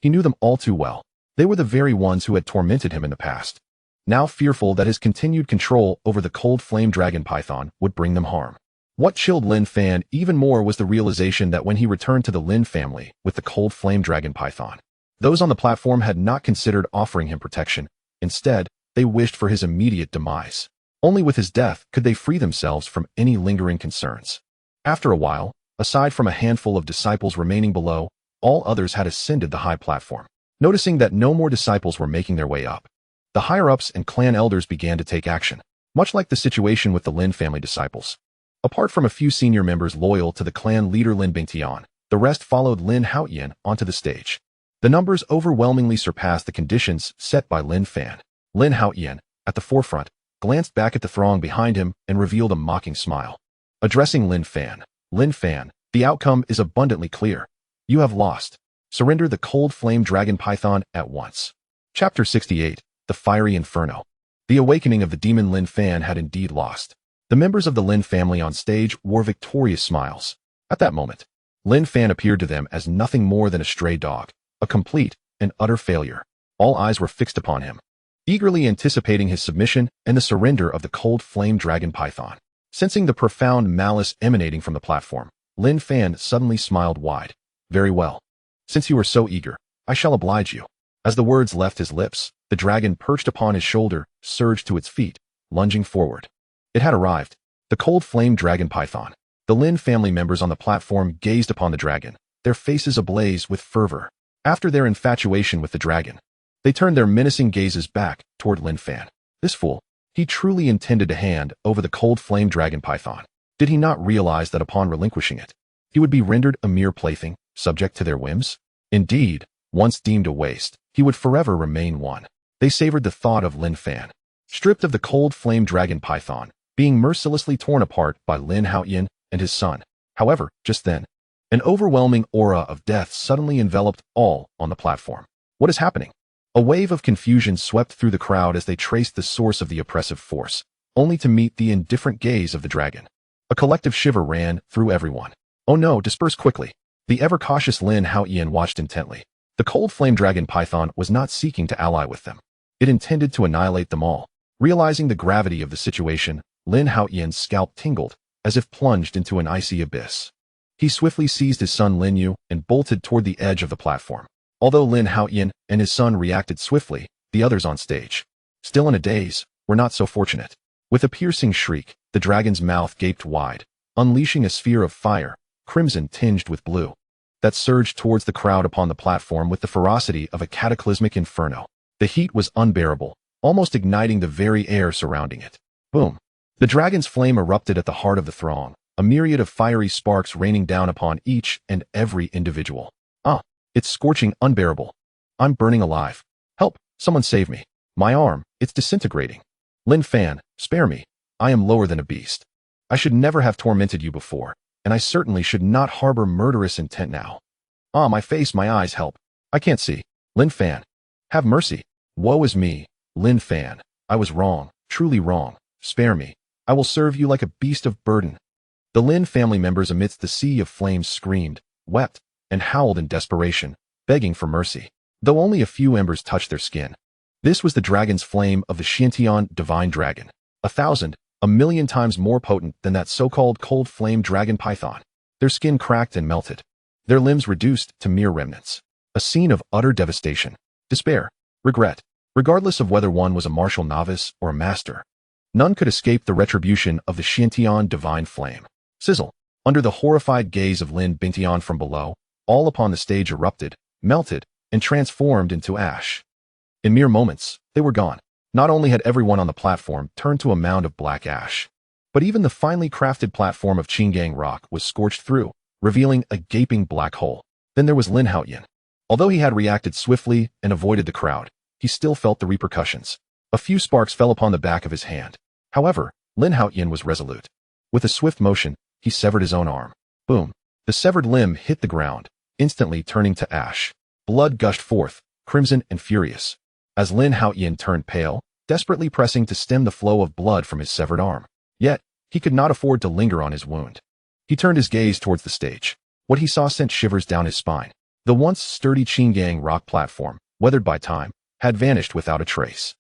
He knew them all too well. They were the very ones who had tormented him in the past. Now fearful that his continued control over the cold flame dragon python would bring them harm. What chilled Lin Fan even more was the realization that when he returned to the Lin family with the cold flame dragon python, those on the platform had not considered offering him protection. Instead, they wished for his immediate demise. Only with his death could they free themselves from any lingering concerns. After a while, aside from a handful of disciples remaining below, all others had ascended the high platform. Noticing that no more disciples were making their way up, the higher-ups and clan elders began to take action, much like the situation with the Lin family disciples. Apart from a few senior members loyal to the clan leader Lin Bingtian, the rest followed Lin Haoyan onto the stage. The numbers overwhelmingly surpassed the conditions set by Lin Fan. Lin Haoyan, at the forefront, glanced back at the throng behind him and revealed a mocking smile. Addressing Lin Fan, the outcome is abundantly clear. You have lost. Surrender the cold flame dragon python at once. Chapter 68, The Fiery Inferno. The awakening of the demon Lin Fan had indeed lost. The members of the Lin family on stage wore victorious smiles. At that moment, Lin Fan appeared to them as nothing more than a stray dog, a complete and utter failure. All eyes were fixed upon him, eagerly anticipating his submission and the surrender of the cold flame dragon python. Sensing the profound malice emanating from the platform, Lin Fan suddenly smiled wide. Very well. Since you are so eager, I shall oblige you. As the words left his lips, the dragon perched upon his shoulder surged to its feet, lunging forward. It had arrived. The cold flame dragon python. The Lin family members on the platform gazed upon the dragon, their faces ablaze with fervor. After their infatuation with the dragon, they turned their menacing gazes back toward Lin Fan. This fool. He truly intended to hand over the cold flame dragon python. Did he not realize that upon relinquishing it, he would be rendered a mere plaything, subject to their whims? Indeed, once deemed a waste, he would forever remain one. They savored the thought of Lin Fan, stripped of the cold flame dragon python, being mercilessly torn apart by Lin Haoyan and his son. However, just then, an overwhelming aura of death suddenly enveloped all on the platform. What is happening? A wave of confusion swept through the crowd as they traced the source of the oppressive force, only to meet the indifferent gaze of the dragon. A collective shiver ran through everyone. Oh no, disperse quickly. The ever-cautious Lin Haoyan watched intently. The cold flame dragon python was not seeking to ally with them. It intended to annihilate them all. Realizing the gravity of the situation, Lin Haoyan's scalp tingled, as if plunged into an icy abyss. He swiftly seized his son Lin Yu and bolted toward the edge of the platform. Although Lin Haoyan and his son reacted swiftly, the others on stage, still in a daze, were not so fortunate. With a piercing shriek, the dragon's mouth gaped wide, unleashing a sphere of fire, crimson tinged with blue, that surged towards the crowd upon the platform with the ferocity of a cataclysmic inferno. The heat was unbearable, almost igniting the very air surrounding it. Boom! The dragon's flame erupted at the heart of the throng, a myriad of fiery sparks raining down upon each and every individual. Ah, it's scorching, unbearable. I'm burning alive. Help, someone save me. My arm, it's disintegrating. Lin Fan, spare me. I am lower than a beast. I should never have tormented you before, and I certainly should not harbor murderous intent now. Ah, my face, my eyes, help. I can't see. Lin Fan, have mercy. Woe is me, Lin Fan. I was wrong, truly wrong. Spare me. I will serve you like a beast of burden. The Lin family members amidst the sea of flames screamed, wept, and howled in desperation, begging for mercy, though only a few embers touched their skin. This was the dragon's flame of the xuanhuan divine dragon, 1,000, a million times more potent than that so-called cold flame dragon python. Their skin cracked and melted, their limbs reduced to mere remnants. A scene of utter devastation, despair, regret, regardless of whether one was a martial novice or a master. None could escape the retribution of the xuanhuan divine flame. Sizzle. Under the horrified gaze of Lin Bingtian from below, all upon the stage erupted, melted, and transformed into ash. In mere moments, they were gone. Not only had everyone on the platform turned to a mound of black ash, but even the finely crafted platform of Qinggang rock was scorched through, revealing a gaping black hole. Then there was Lin Fan. Although he had reacted swiftly and avoided the crowd, he still felt the repercussions. A few sparks fell upon the back of his hand. However, Lin Fan was resolute. With a swift motion, he severed his own arm. Boom. The severed limb hit the ground, instantly turning to ash. Blood gushed forth, crimson and furious, as Lin Fan turned pale, desperately pressing to stem the flow of blood from his severed arm. Yet, he could not afford to linger on his wound. He turned his gaze towards the stage. What he saw sent shivers down his spine. The once sturdy Qinggang rock platform, weathered by time, had vanished without a trace.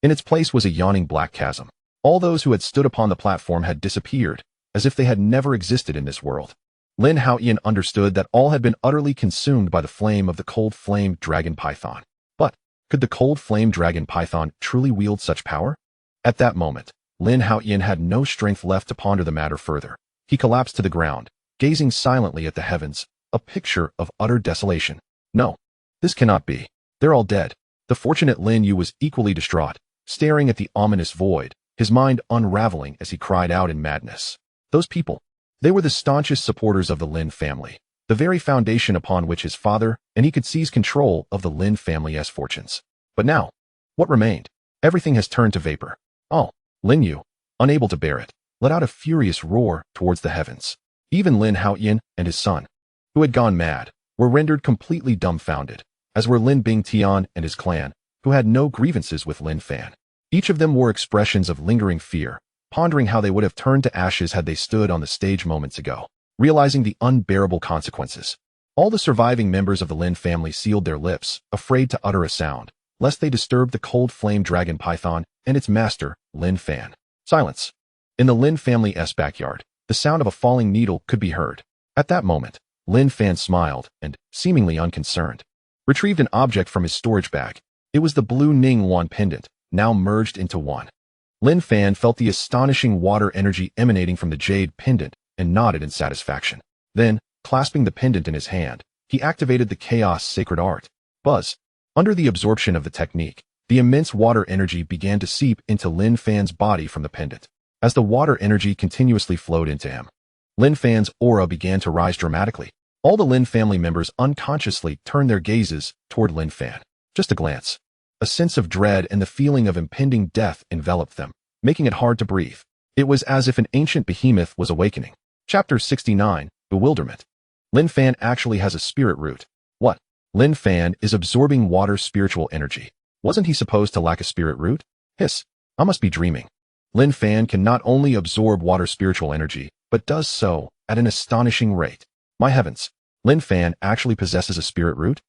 In its place was a yawning black chasm. All those who had stood upon the platform had disappeared, as if they had never existed in this world. Lin Fan understood that all had been utterly consumed by the flame of the cold flame dragon python. But, could the cold flame dragon python truly wield such power? At that moment, Lin Fan had no strength left to ponder the matter further. He collapsed to the ground, gazing silently at the heavens, a picture of utter desolation. No, this cannot be. They're all dead. The fortunate Lin Yu was equally distraught, staring at the ominous void, his mind unraveling as he cried out in madness. Those people, they were the staunchest supporters of the Lin family, the very foundation upon which his father and he could seize control of the Lin family's fortunes. But now, what remained? Everything has turned to vapor. Oh, Lin Yu, unable to bear it, let out a furious roar towards the heavens. Even Lin Fan and his son, who had gone mad, were rendered completely dumbfounded, as were Lin Bingtian and his clan, who had no grievances with Lin Fan. Each of them wore expressions of lingering fear, pondering how they would have turned to ashes had they stood on the stage moments ago, realizing the unbearable consequences. All the surviving members of the Lin family sealed their lips, afraid to utter a sound, lest they disturb the cold flame dragon python and its master, Lin Fan. Silence. In the Lin family's backyard, the sound of a falling needle could be heard. At that moment, Lin Fan smiled and, seemingly unconcerned, retrieved an object from his storage bag. It was the blue Ninghuan pendant, now merged into one. Lin Fan felt the astonishing water energy emanating from the jade pendant and nodded in satisfaction. Then, clasping the pendant in his hand, he activated the chaos sacred art. Buzz. Under the absorption of the technique, the immense water energy began to seep into Lin Fan's body from the pendant. As the water energy continuously flowed into him, Lin Fan's aura began to rise dramatically. All the Lin family members unconsciously turned their gazes toward Lin Fan. Just a glance. A sense of dread and the feeling of impending death enveloped them, making it hard to breathe. It was as if an ancient behemoth was awakening. Chapter 69, Bewilderment. Lin Fan actually has a spirit root. What? Lin Fan is absorbing water spiritual energy. Wasn't he supposed to lack a spirit root? Hiss. I must be dreaming. Lin Fan can not only absorb water spiritual energy, but does so at an astonishing rate. My heavens, Lin Fan actually possesses a spirit root?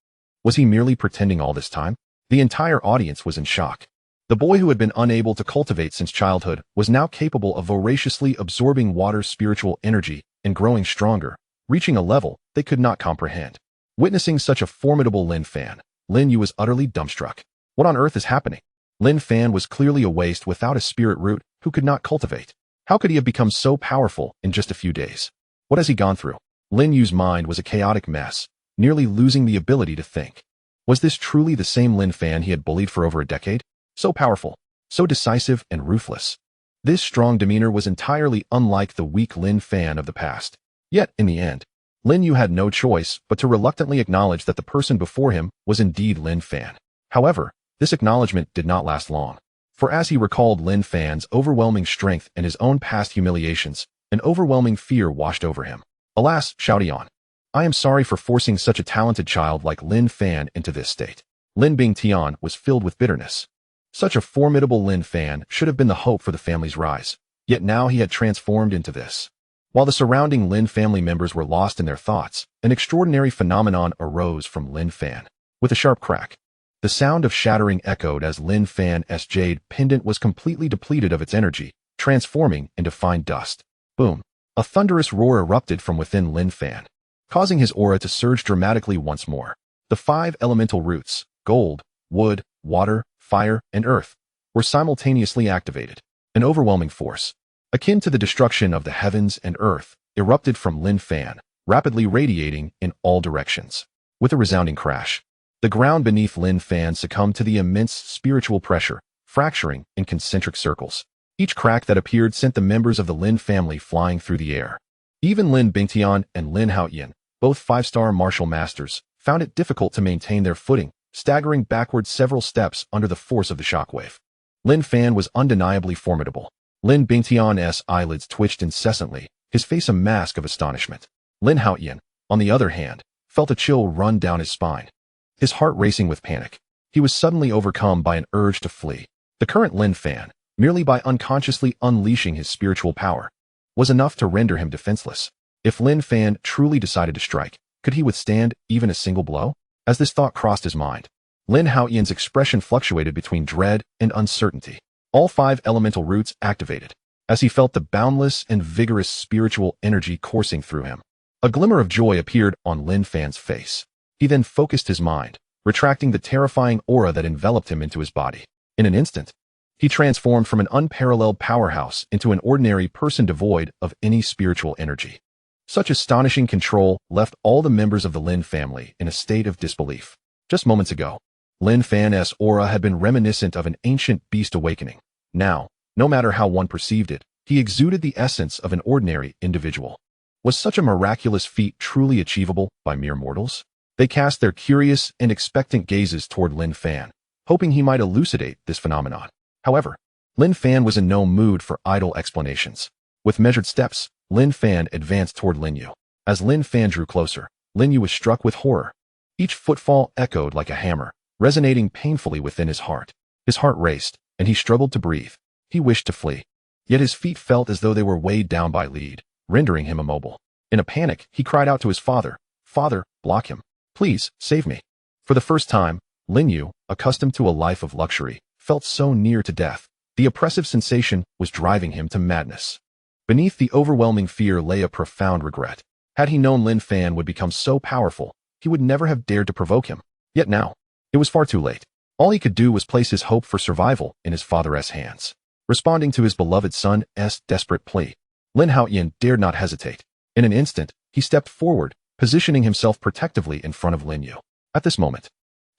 Was he merely pretending all this time? The entire audience was in shock. The boy who had been unable to cultivate since childhood was now capable of voraciously absorbing water's spiritual energy and growing stronger, reaching a level they could not comprehend. Witnessing such a formidable Lin Fan, Lin Yu was utterly dumbstruck. What on earth is happening? Lin Fan was clearly a waste without a spirit root who could not cultivate. How could he have become so powerful in just a few days? What has he gone through? Lin Yu's mind was a chaotic mess, nearly losing the ability to think. Was this truly the same Lin Fan he had bullied for over a decade? So powerful, so decisive and ruthless. This strong demeanor was entirely unlike the weak Lin Fan of the past. Yet, in the end, Lin Yu had no choice but to reluctantly acknowledge that the person before him was indeed Lin Fan. However, this acknowledgement did not last long. For as he recalled Lin Fan's overwhelming strength and his own past humiliations, an overwhelming fear washed over him. Alas, Xiaodian, I am sorry for forcing such a talented child like Lin Fan into this state. Lin Bingtian was filled with bitterness. Such a formidable Lin Fan should have been the hope for the family's rise, yet now he had transformed into this. While the surrounding Lin family members were lost in their thoughts, an extraordinary phenomenon arose from Lin Fan. With a sharp crack, the sound of shattering echoed as Lin Fan's jade pendant was completely depleted of its energy, transforming into fine dust. Boom! A thunderous roar erupted from within Lin Fan, causing his aura to surge dramatically once more. The 5 elemental roots, gold, wood, water, fire, and earth, were simultaneously activated. An overwhelming force, akin to the destruction of the heavens and earth, erupted from Lin Fan, rapidly radiating in all directions. With a resounding crash, the ground beneath Lin Fan succumbed to the immense spiritual pressure, fracturing in concentric circles. Each crack that appeared sent the members of the Lin family flying through the air. Even Lin Bingtian and Lin Haoyan, both 5-star martial masters, found it difficult to maintain their footing, staggering backward several steps under the force of the shockwave. Lin Fan was undeniably formidable. Lin Bingtian's eyelids twitched incessantly, his face a mask of astonishment. Lin Haoyan, on the other hand, felt a chill run down his spine. His heart racing with panic. He was suddenly overcome by an urge to flee. The current Lin Fan, merely by unconsciously unleashing his spiritual power, was enough to render him defenseless. If Lin Fan truly decided to strike, could he withstand even a single blow? As this thought crossed his mind, Lin Haoyan's expression fluctuated between dread and uncertainty. All 5 elemental roots activated, as he felt the boundless and vigorous spiritual energy coursing through him. A glimmer of joy appeared on Lin Fan's face. He then focused his mind, retracting the terrifying aura that enveloped him into his body. In an instant, he transformed from an unparalleled powerhouse into an ordinary person devoid of any spiritual energy. Such astonishing control left all the members of the Lin family in a state of disbelief. Just moments ago, Lin Fan's aura had been reminiscent of an ancient beast awakening. Now, no matter how one perceived it, he exuded the essence of an ordinary individual. Was such a miraculous feat truly achievable by mere mortals? They cast their curious and expectant gazes toward Lin Fan, hoping he might elucidate this phenomenon. However, Lin Fan was in no mood for idle explanations. With measured steps, Lin Fan advanced toward Lin Yu. As Lin Fan drew closer, Lin Yu was struck with horror. Each footfall echoed like a hammer, resonating painfully within his heart. His heart raced, and he struggled to breathe. He wished to flee, yet his feet felt as though they were weighed down by lead, rendering him immobile. In a panic, he cried out to his father, "Father, block him. Please, save me." For the first time, Lin Yu, accustomed to a life of luxury, felt so near to death. The oppressive sensation was driving him to madness. Beneath the overwhelming fear lay a profound regret. Had he known Lin Fan would become so powerful, he would never have dared to provoke him. Yet now, it was far too late. All he could do was place his hope for survival in his father's hands. Responding to his beloved son's desperate plea, Lin Haoyan dared not hesitate. In an instant, he stepped forward, positioning himself protectively in front of Lin Yu. At this moment,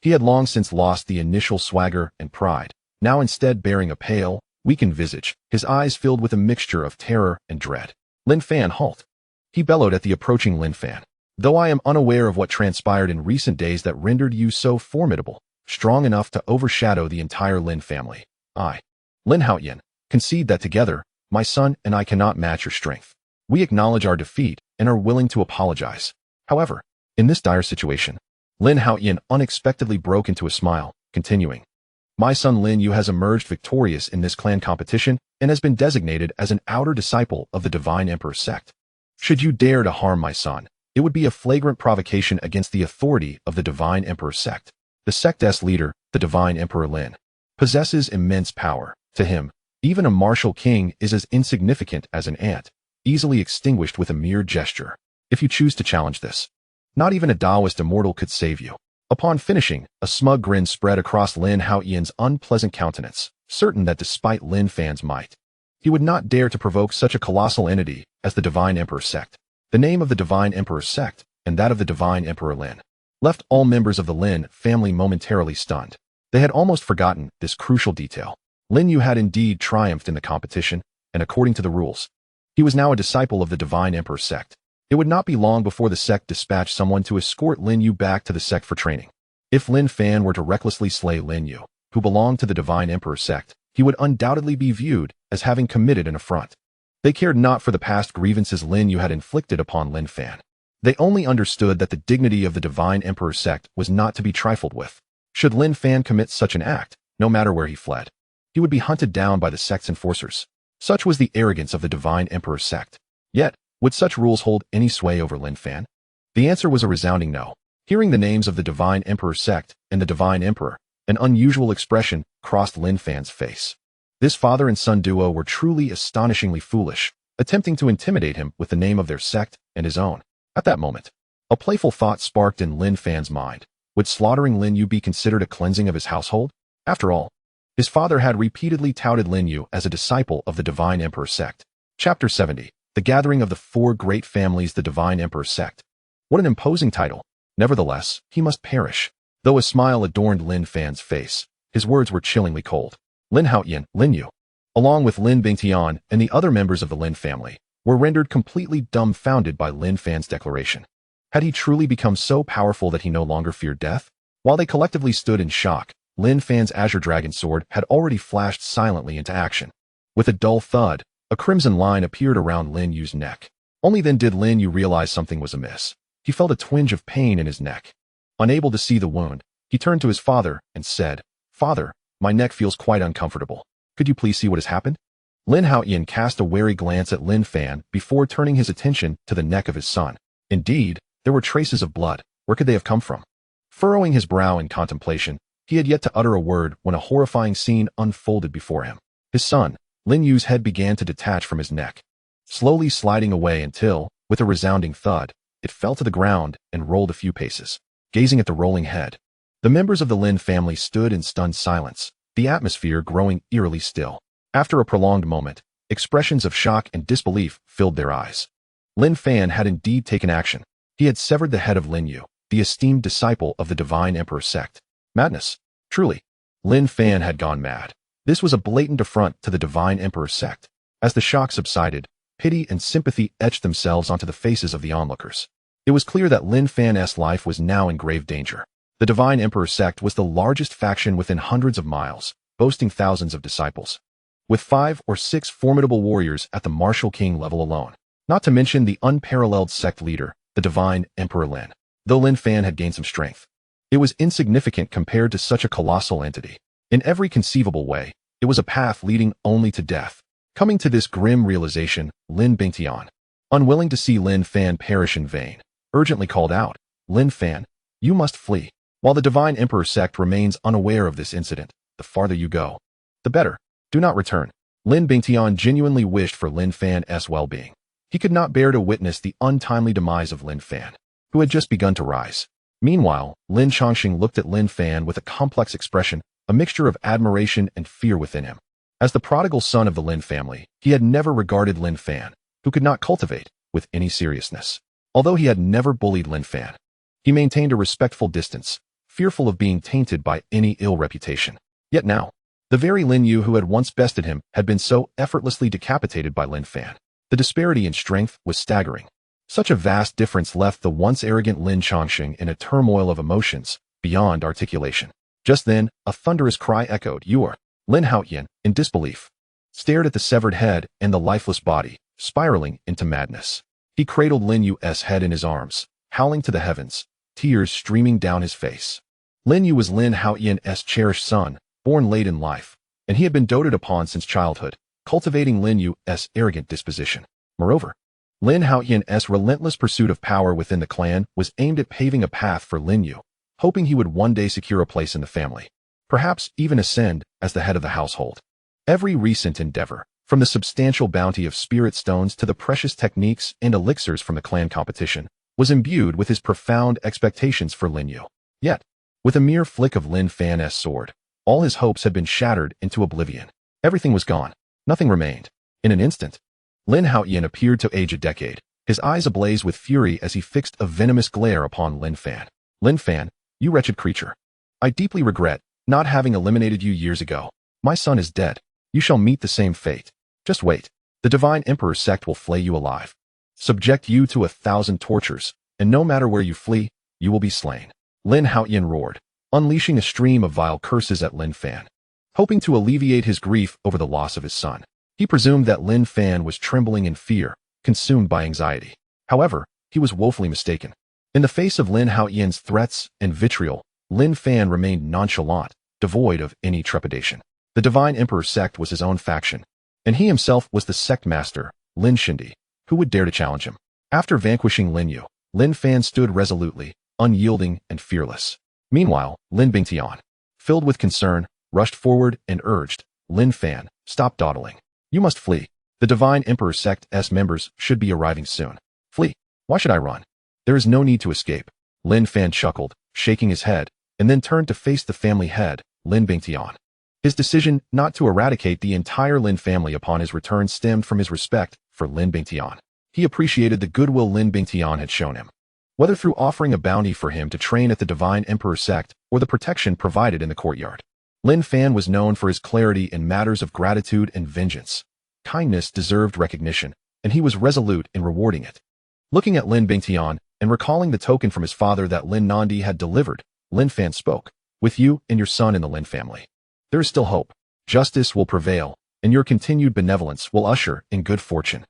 he had long since lost the initial swagger and pride, now instead bearing a pale, weakened visage, his eyes filled with a mixture of terror and dread. "Lin Fan, halt!" he bellowed at the approaching Lin Fan. "Though I am unaware of what transpired in recent days that rendered you so formidable, strong enough to overshadow the entire Lin family, I, Lin Haoyan, concede that together, my son and I cannot match your strength. We acknowledge our defeat and are willing to apologize." However, in this dire situation, Lin Haoyan unexpectedly broke into a smile, continuing, "My son Lin Yu has emerged victorious in this clan competition and has been designated as an outer disciple of the Divine Emperor sect. Should you dare to harm my son, it would be a flagrant provocation against the authority of the Divine Emperor sect. The sect's leader, the Divine Emperor Lin, possesses immense power. To him, even a martial king is as insignificant as an ant, easily extinguished with a mere gesture. If you choose to challenge this, not even a Taoist immortal could save you." Upon finishing, a smug grin spread across Lin Haoyan's unpleasant countenance, certain that despite Lin Fan's might, he would not dare to provoke such a colossal entity as the Divine Emperor sect. The name of the Divine Emperor sect, and that of the Divine Emperor Lin, left all members of the Lin family momentarily stunned. They had almost forgotten this crucial detail. Lin Yu had indeed triumphed in the competition, and according to the rules. He was now a disciple of the Divine Emperor sect. It would not be long before the sect dispatched someone to escort Lin Yu back to the sect for training. If Lin Fan were to recklessly slay Lin Yu, who belonged to the Divine Emperor sect, he would undoubtedly be viewed as having committed an affront. They cared not for the past grievances Lin Yu had inflicted upon Lin Fan. They only understood that the dignity of the Divine Emperor sect was not to be trifled with. Should Lin Fan commit such an act, no matter where he fled, he would be hunted down by the sect's enforcers. Such was the arrogance of the Divine Emperor sect. Yet, would such rules hold any sway over Lin Fan? The answer was a resounding no. Hearing the names of the Divine Emperor sect and the Divine Emperor, an unusual expression crossed Lin Fan's face. This father and son duo were truly astonishingly foolish, attempting to intimidate him with the name of their sect and his own. At that moment, a playful thought sparked in Lin Fan's mind. Would slaughtering Lin Yu be considered a cleansing of his household? After all, his father had repeatedly touted Lin Yu as a disciple of the Divine Emperor sect. Chapter 70. The Gathering of the Four Great Families, the Divine Emperor sect. What an imposing title. Nevertheless, he must perish. Though a smile adorned Lin Fan's face, his words were chillingly cold. Lin Haoyan, Lin Yu, along with Lin Bingtian and the other members of the Lin family, were rendered completely dumbfounded by Lin Fan's declaration. Had he truly become so powerful that he no longer feared death? While they collectively stood in shock, Lin Fan's Azure Dragon Sword had already flashed silently into action. With a dull thud, a crimson line appeared around Lin Yu's neck. Only then did Lin Yu realize something was amiss. He felt a twinge of pain in his neck. Unable to see the wound, he turned to his father and said, "Father, my neck feels quite uncomfortable. Could you please see what has happened?" Lin Haoyan cast a wary glance at Lin Fan before turning his attention to the neck of his son. Indeed, there were traces of blood. Where could they have come from? Furrowing his brow in contemplation, he had yet to utter a word when a horrifying scene unfolded before him. His son, Lin Yu's head began to detach from his neck, slowly sliding away until, with a resounding thud, it fell to the ground and rolled a few paces. Gazing at the rolling head, the members of the Lin family stood in stunned silence, the atmosphere growing eerily still. After a prolonged moment, expressions of shock and disbelief filled their eyes. Lin Fan had indeed taken action. He had severed the head of Lin Yu, the esteemed disciple of the Divine Emperor sect. Madness. Truly, Lin Fan had gone mad. This was a blatant affront to the Divine Emperor sect. As the shock subsided, pity and sympathy etched themselves onto the faces of the onlookers. It was clear that Lin Fan's life was now in grave danger. The Divine Emperor sect was the largest faction within hundreds of miles, boasting thousands of disciples, with 5 or 6 formidable warriors at the martial king level alone, not to mention the unparalleled sect leader, the Divine Emperor Lin. Though Lin Fan had gained some strength, it was insignificant compared to such a colossal entity. In every conceivable way, it was a path leading only to death. Coming to this grim realization, Lin Bingtian, unwilling to see Lin Fan perish in vain, urgently called out, "Lin Fan, you must flee." While the Divine Emperor sect remains unaware of this incident, the farther you go, the better. Do not return. Lin Bingtian genuinely wished for Lin Fan's well-being. He could not bear to witness the untimely demise of Lin Fan, who had just begun to rise. Meanwhile, Lin Chongqing looked at Lin Fan with a complex expression, a mixture of admiration and fear within him. As the prodigal son of the Lin family, he had never regarded Lin Fan, who could not cultivate, with any seriousness. Although he had never bullied Lin Fan, he maintained a respectful distance, fearful of being tainted by any ill reputation. Yet now, the very Lin Yu who had once bested him had been so effortlessly decapitated by Lin Fan. The disparity in strength was staggering. Such a vast difference left the once arrogant Lin Chongqing in a turmoil of emotions, beyond articulation. Just then, a thunderous cry echoed, "You are!" Lin Haoyan, in disbelief, stared at the severed head and the lifeless body, spiraling into madness. He cradled Lin Yu's head in his arms, howling to the heavens, tears streaming down his face. Lin Yu was Lin Haoyan's cherished son, born late in life, and he had been doted upon since childhood, cultivating Lin Yu's arrogant disposition. Moreover, Lin Haoyan's relentless pursuit of power within the clan was aimed at paving a path for Lin Yu, hoping he would one day secure a place in the family, perhaps even ascend as the head of the household. Every recent endeavor, from the substantial bounty of spirit stones to the precious techniques and elixirs from the clan competition, was imbued with his profound expectations for Lin Yu. Yet, with a mere flick of Lin Fan's sword, all his hopes had been shattered into oblivion. Everything was gone. Nothing remained. In an instant, Lin Haoyan appeared to age a decade, his eyes ablaze with fury as he fixed a venomous glare upon Lin Fan. "Lin Fan, you wretched creature. I deeply regret not having eliminated you years ago. My son is dead. You shall meet the same fate. Just wait." The Divine Emperor sect will flay you alive, subject you to 1,000 tortures, and no matter where you flee, you will be slain. Lin Fan roared, unleashing a stream of vile curses at Lin Fan. Hoping to alleviate his grief over the loss of his son, he presumed that Lin Fan was trembling in fear, consumed by anxiety. However, he was woefully mistaken. In the face of Lin Fan's threats and vitriol, Lin Fan remained nonchalant, devoid of any trepidation. The Divine Emperor sect was his own faction, and he himself was the sect master, Lin Shindi, who would dare to challenge him. After vanquishing Lin Yu, Lin Fan stood resolutely, unyielding and fearless. Meanwhile, Lin Bingtian, filled with concern, rushed forward and urged, Lin Fan, stop dawdling. You must flee. The Divine Emperor sect's members should be arriving soon. Flee. Why should I run? There is no need to escape. Lin Fan chuckled, shaking his head, and then turned to face the family head, Lin Bingtian. His decision not to eradicate the entire Lin family upon his return stemmed from his respect for Lin Bingtian. He appreciated the goodwill Lin Bingtian had shown him. Whether through offering a bounty for him to train at the Divine Emperor sect or the protection provided in the courtyard. Lin Fan was known for his clarity in matters of gratitude and vengeance. Kindness deserved recognition, and he was resolute in rewarding it. Looking at Lin Bingtian and recalling the token from his father that Lin Nandi had delivered, Lin Fan spoke, with you and your son in the Lin family, there is still hope. Justice will prevail, and your continued benevolence will usher in good fortune.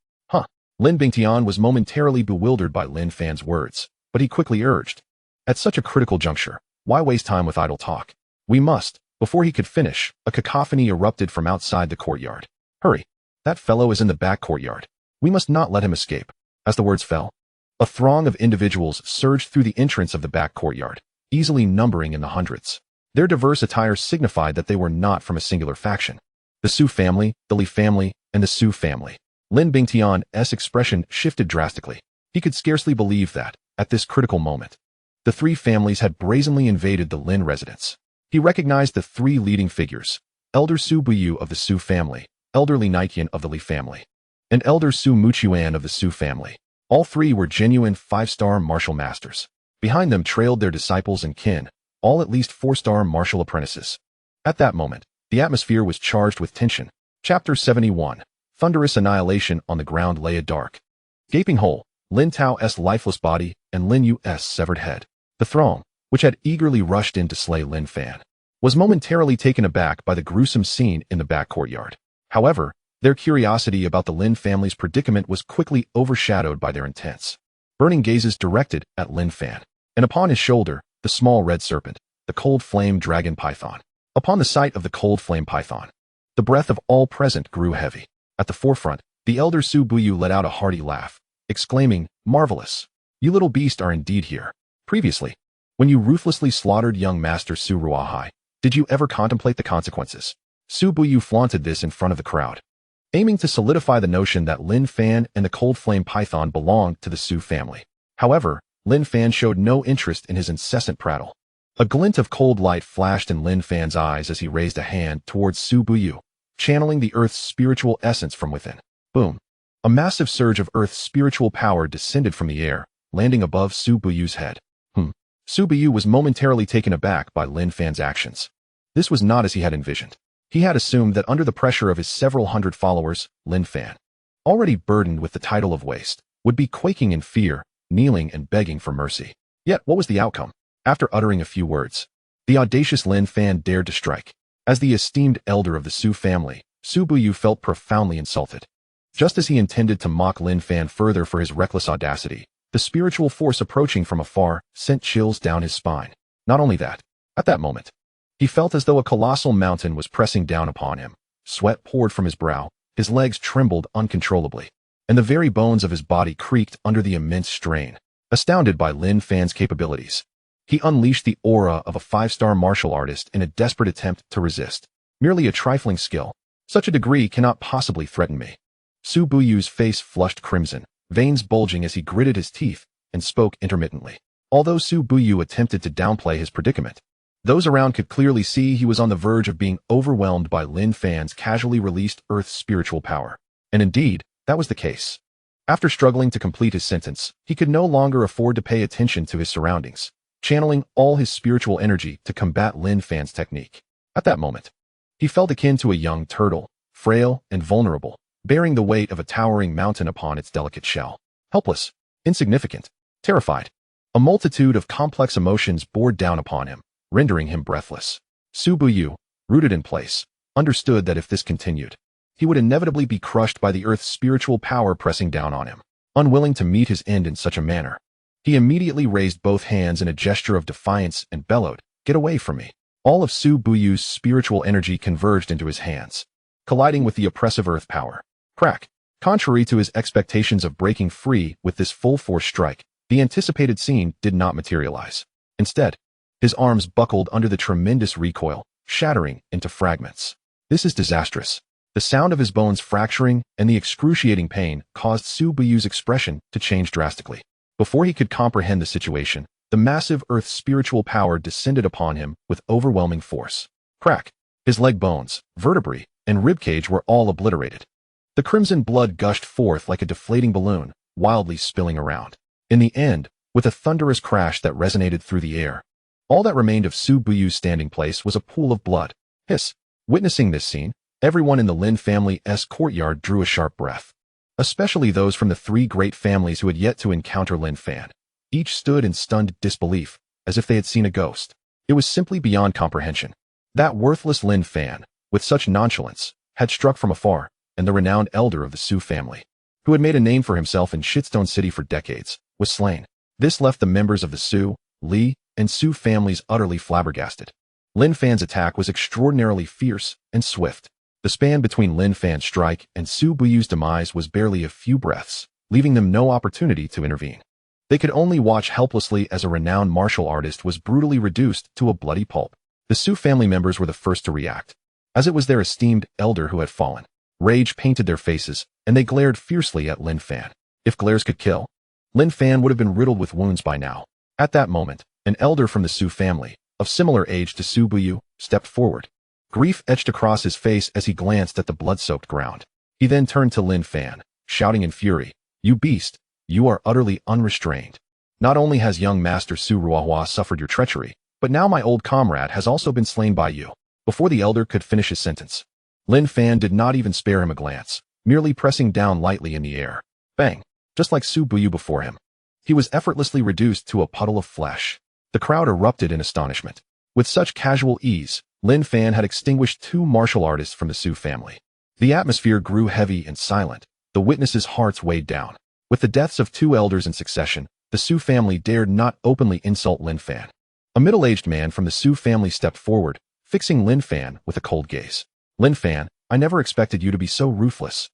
Lin Bingtian was momentarily bewildered by Lin Fan's words, but he quickly urged, at such a critical juncture, why waste time with idle talk? We must. Before he could finish, a cacophony erupted from outside the courtyard. Hurry! That fellow is in the back courtyard. We must not let him escape. As the words fell, a throng of individuals surged through the entrance of the back courtyard, easily numbering in the hundreds. Their diverse attire signified that they were not from a singular faction. The Su family, the Li family, and the Su family. Lin Bingtian's expression shifted drastically. He could scarcely believe that, at this critical moment, the three families had brazenly invaded the Lin residence. He recognized the three leading figures, Elder Su Buyu of the Su family, Elder Li Niqian of the Li family, and Elder Su Muchuan of the Su family. All three were genuine 5-star martial masters. Behind them trailed their disciples and kin, all at least 4-star martial apprentices. At that moment, the atmosphere was charged with tension. Chapter 71. Thunderous annihilation. On the ground lay a dark, gaping hole, Lin Tao's lifeless body and Lin Yu's severed head. The throng, which had eagerly rushed in to slay Lin Fan, was momentarily taken aback by the gruesome scene in the back courtyard. However, their curiosity about the Lin family's predicament was quickly overshadowed by their intense, burning gazes directed at Lin Fan, and upon his shoulder, the small red serpent, the cold flame dragon python. Upon the sight of the cold flame python, the breath of all present grew heavy. At the forefront, the elder Su Buyu let out a hearty laugh, exclaiming, marvelous! You little beast are indeed here. Previously, when you ruthlessly slaughtered young master Su Ruahai, did you ever contemplate the consequences? Su Buyu flaunted this in front of the crowd, aiming to solidify the notion that Lin Fan and the cold flame python belonged to the Su family. However, Lin Fan showed no interest in his incessant prattle. A glint of cold light flashed in Lin Fan's eyes as he raised a hand towards Su Buyu, channeling the earth's spiritual essence from within. Boom! A massive surge of earth's spiritual power descended from the air, landing above Su Buyu's head. Su Buyu was momentarily taken aback by Lin Fan's actions. This was not as he had envisioned. He had assumed that under the pressure of his several hundred followers, Lin Fan, already burdened with the title of waste, would be quaking in fear, kneeling and begging for mercy. Yet what was the outcome? After uttering a few words, the audacious Lin Fan dared to strike. As the esteemed elder of the Su family, Su Buyu felt profoundly insulted. Just as he intended to mock Lin Fan further for his reckless audacity, the spiritual force approaching from afar sent chills down his spine. Not only that, at that moment, he felt as though a colossal mountain was pressing down upon him. Sweat poured from his brow, his legs trembled uncontrollably, and the very bones of his body creaked under the immense strain. Astounded by Lin Fan's capabilities, he unleashed the aura of a 5-star martial artist in a desperate attempt to resist. Merely a trifling skill. Such a degree cannot possibly threaten me. Su Buyu's face flushed crimson, veins bulging as he gritted his teeth, and spoke intermittently. Although Su Buyu attempted to downplay his predicament, those around could clearly see he was on the verge of being overwhelmed by Lin Fan's casually released earth's spiritual power. And indeed, that was the case. After struggling to complete his sentence, he could no longer afford to pay attention to his surroundings, channeling all his spiritual energy to combat Lin Fan's technique. At that moment, he felt akin to a young turtle, frail and vulnerable, bearing the weight of a towering mountain upon its delicate shell. Helpless, insignificant, terrified. A multitude of complex emotions bore down upon him, rendering him breathless. Su Buyu, rooted in place, understood that if this continued, he would inevitably be crushed by the earth's spiritual power pressing down on him. Unwilling to meet his end in such a manner, he immediately raised both hands in a gesture of defiance and bellowed, "Get away from me." All of Su Buyu's spiritual energy converged into his hands, colliding with the oppressive earth power. Crack! Contrary to his expectations of breaking free with this full-force strike, the anticipated scene did not materialize. Instead, his arms buckled under the tremendous recoil, shattering into fragments. This is disastrous. The sound of his bones fracturing and the excruciating pain caused Su Buyu's expression to change drastically. Before he could comprehend the situation, the massive earth's spiritual power descended upon him with overwhelming force. Crack! His leg bones, vertebrae, and ribcage were all obliterated. The crimson blood gushed forth like a deflating balloon, wildly spilling around. In the end, with a thunderous crash that resonated through the air, all that remained of Su Buyu's standing place was a pool of blood. Hiss! Witnessing this scene, everyone in the Lin family's courtyard drew a sharp breath. Especially those from the three great families who had yet to encounter Lin Fan. Each stood in stunned disbelief, as if they had seen a ghost. It was simply beyond comprehension. That worthless Lin Fan, with such nonchalance, had struck from afar, and the renowned elder of the Su family, who had made a name for himself in Shitstone City for decades, was slain. This left the members of the Su, Li, and Su families utterly flabbergasted. Lin Fan's attack was extraordinarily fierce and swift. The span between Lin Fan's strike and Su Buyu's demise was barely a few breaths, leaving them no opportunity to intervene. They could only watch helplessly as a renowned martial artist was brutally reduced to a bloody pulp. The Su family members were the first to react, as it was their esteemed elder who had fallen. Rage painted their faces, and they glared fiercely at Lin Fan. If glares could kill, Lin Fan would have been riddled with wounds by now. At that moment, an elder from the Su family, of similar age to Su Buyu, stepped forward. Grief etched across his face as he glanced at the blood-soaked ground. He then turned to Lin Fan, shouting in fury, "You beast, you are utterly unrestrained. Not only has young master Su Ruahua suffered your treachery, but now my old comrade has also been slain by you." Before the elder could finish his sentence, Lin Fan did not even spare him a glance, merely pressing down lightly in the air. Bang! Just like Su Buyu before him, he was effortlessly reduced to a puddle of flesh. The crowd erupted in astonishment. With such casual ease, Lin Fan had extinguished two martial artists from the Su family. The atmosphere grew heavy and silent. The witnesses' hearts weighed down. With the deaths of two elders in succession, the Su family dared not openly insult Lin Fan. A middle-aged man from the Su family stepped forward, fixing Lin Fan with a cold gaze. "Lin Fan, I never expected you to be so ruthless.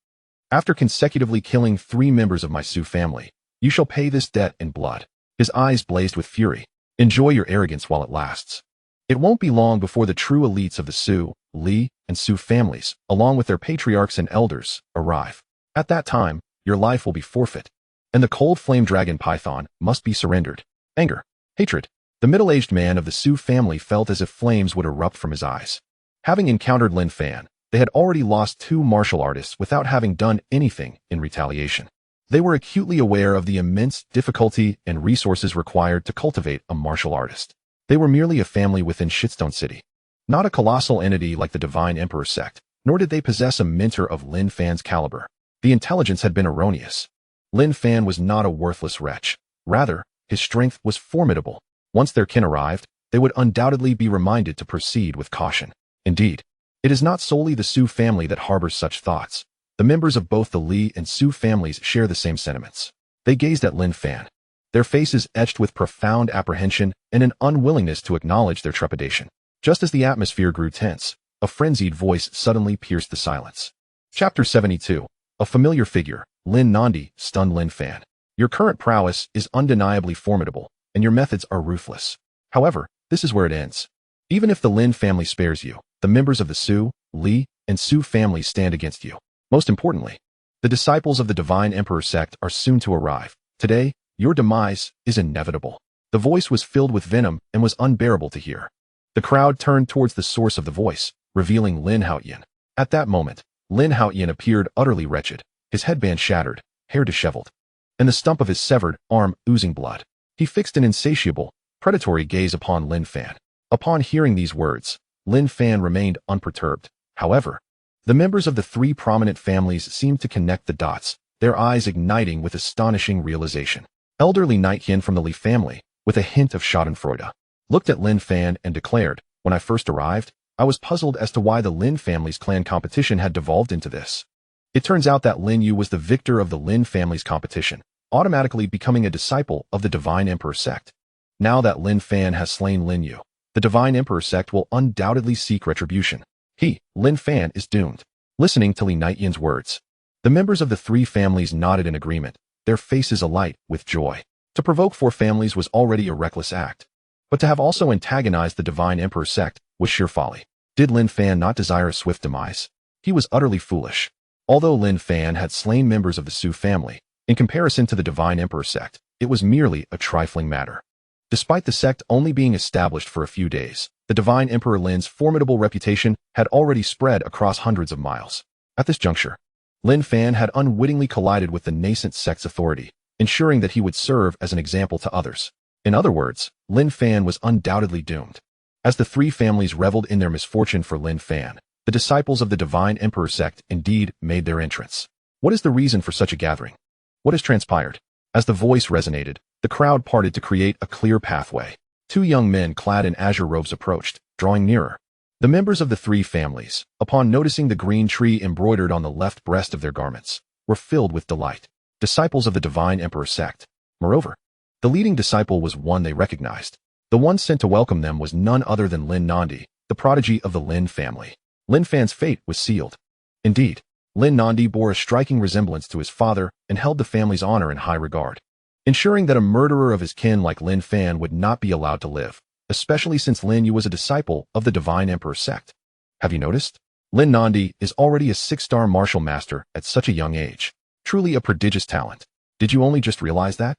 After consecutively killing 3 members of my Su family, you shall pay this debt in blood." His eyes blazed with fury. "Enjoy your arrogance while it lasts. It won't be long before the true elites of the Su, Li, and Su families, along with their patriarchs and elders, arrive. At that time, your life will be forfeit, and the cold flame dragon python must be surrendered." Anger, hatred. The middle-aged man of the Su family felt as if flames would erupt from his eyes. Having encountered Lin Fan, they had already lost 2 martial artists without having done anything in retaliation. They were acutely aware of the immense difficulty and resources required to cultivate a martial artist. They were merely a family within Shitstone City, not a colossal entity like the Divine Emperor sect, nor did they possess a mentor of Lin Fan's caliber. The intelligence had been erroneous. Lin Fan was not a worthless wretch. Rather, his strength was formidable. Once their kin arrived, they would undoubtedly be reminded to proceed with caution. Indeed, it is not solely the Su family that harbors such thoughts. The members of both the Li and Su families share the same sentiments. They gazed at Lin Fan, their faces etched with profound apprehension and an unwillingness to acknowledge their trepidation. Just as the atmosphere grew tense, a frenzied voice suddenly pierced the silence. Chapter 72. A familiar figure, Lin Nandi, stunned Lin Fan. "Your current prowess is undeniably formidable, and your methods are ruthless. However, this is where it ends. Even if the Lin family spares you, the members of the Su, Li, and Su families stand against you. Most importantly, the disciples of the Divine Emperor sect are soon to arrive. Today, your demise is inevitable." The voice was filled with venom and was unbearable to hear. The crowd turned towards the source of the voice, revealing Lin Haoyan. At that moment, Lin Haoyan appeared utterly wretched, his headband shattered, hair disheveled, and the stump of his severed arm oozing blood. He fixed an insatiable, predatory gaze upon Lin Fan. Upon hearing these words, Lin Fan remained unperturbed. However, The members of the three prominent families seemed to connect the dots, their eyes igniting with astonishing realization. Elderly Nightkin from the Li family, with a hint of schadenfreude, looked at Lin Fan and declared, "When I first arrived, I was puzzled as to why the Lin family's clan competition had devolved into this. It turns out that Lin Yu was the victor of the Lin family's competition, automatically becoming a disciple of the Divine Emperor sect. Now that Lin Fan has slain Lin Yu, the Divine Emperor sect will undoubtedly seek retribution. He, Lin Fan, is doomed." Listening to Li Nightyan's words, the members of the three families nodded in agreement, their faces alight with joy. To provoke four families was already a reckless act, but to have also antagonized the Divine Emperor sect was sheer folly. Did Lin Fan not desire a swift demise? He was utterly foolish. Although Lin Fan had slain members of the Su family, in comparison to the Divine Emperor sect, it was merely a trifling matter. Despite the sect only being established for a few days, the Divine Emperor Lin's formidable reputation had already spread across hundreds of miles. At this juncture, Lin Fan had unwittingly collided with the nascent sect's authority, ensuring that he would serve as an example to others. In other words, Lin Fan was undoubtedly doomed. As the three families reveled in their misfortune for Lin Fan, the disciples of the Divine Emperor sect indeed made their entrance. What is the reason for such a gathering? What has transpired? As the voice resonated, the crowd parted to create a clear pathway. Two young men clad in azure robes approached, drawing nearer. The members of the three families, upon noticing the green tree embroidered on the left breast of their garments, were filled with delight. Disciples of the Divine Emperor sect. Moreover, the leading disciple was one they recognized. The one sent to welcome them was none other than Lin Nandi, the prodigy of the Lin family. Lin Fan's fate was sealed. Indeed, Lin Nandi bore a striking resemblance to his father and held the family's honor in high regard, ensuring that a murderer of his kin like Lin Fan would not be allowed to live, especially since Lin Yu was a disciple of the Divine Emperor sect. Have you noticed? Lin Nandi is already a 6-star martial master at such a young age. Truly a prodigious talent. Did you only just realize that?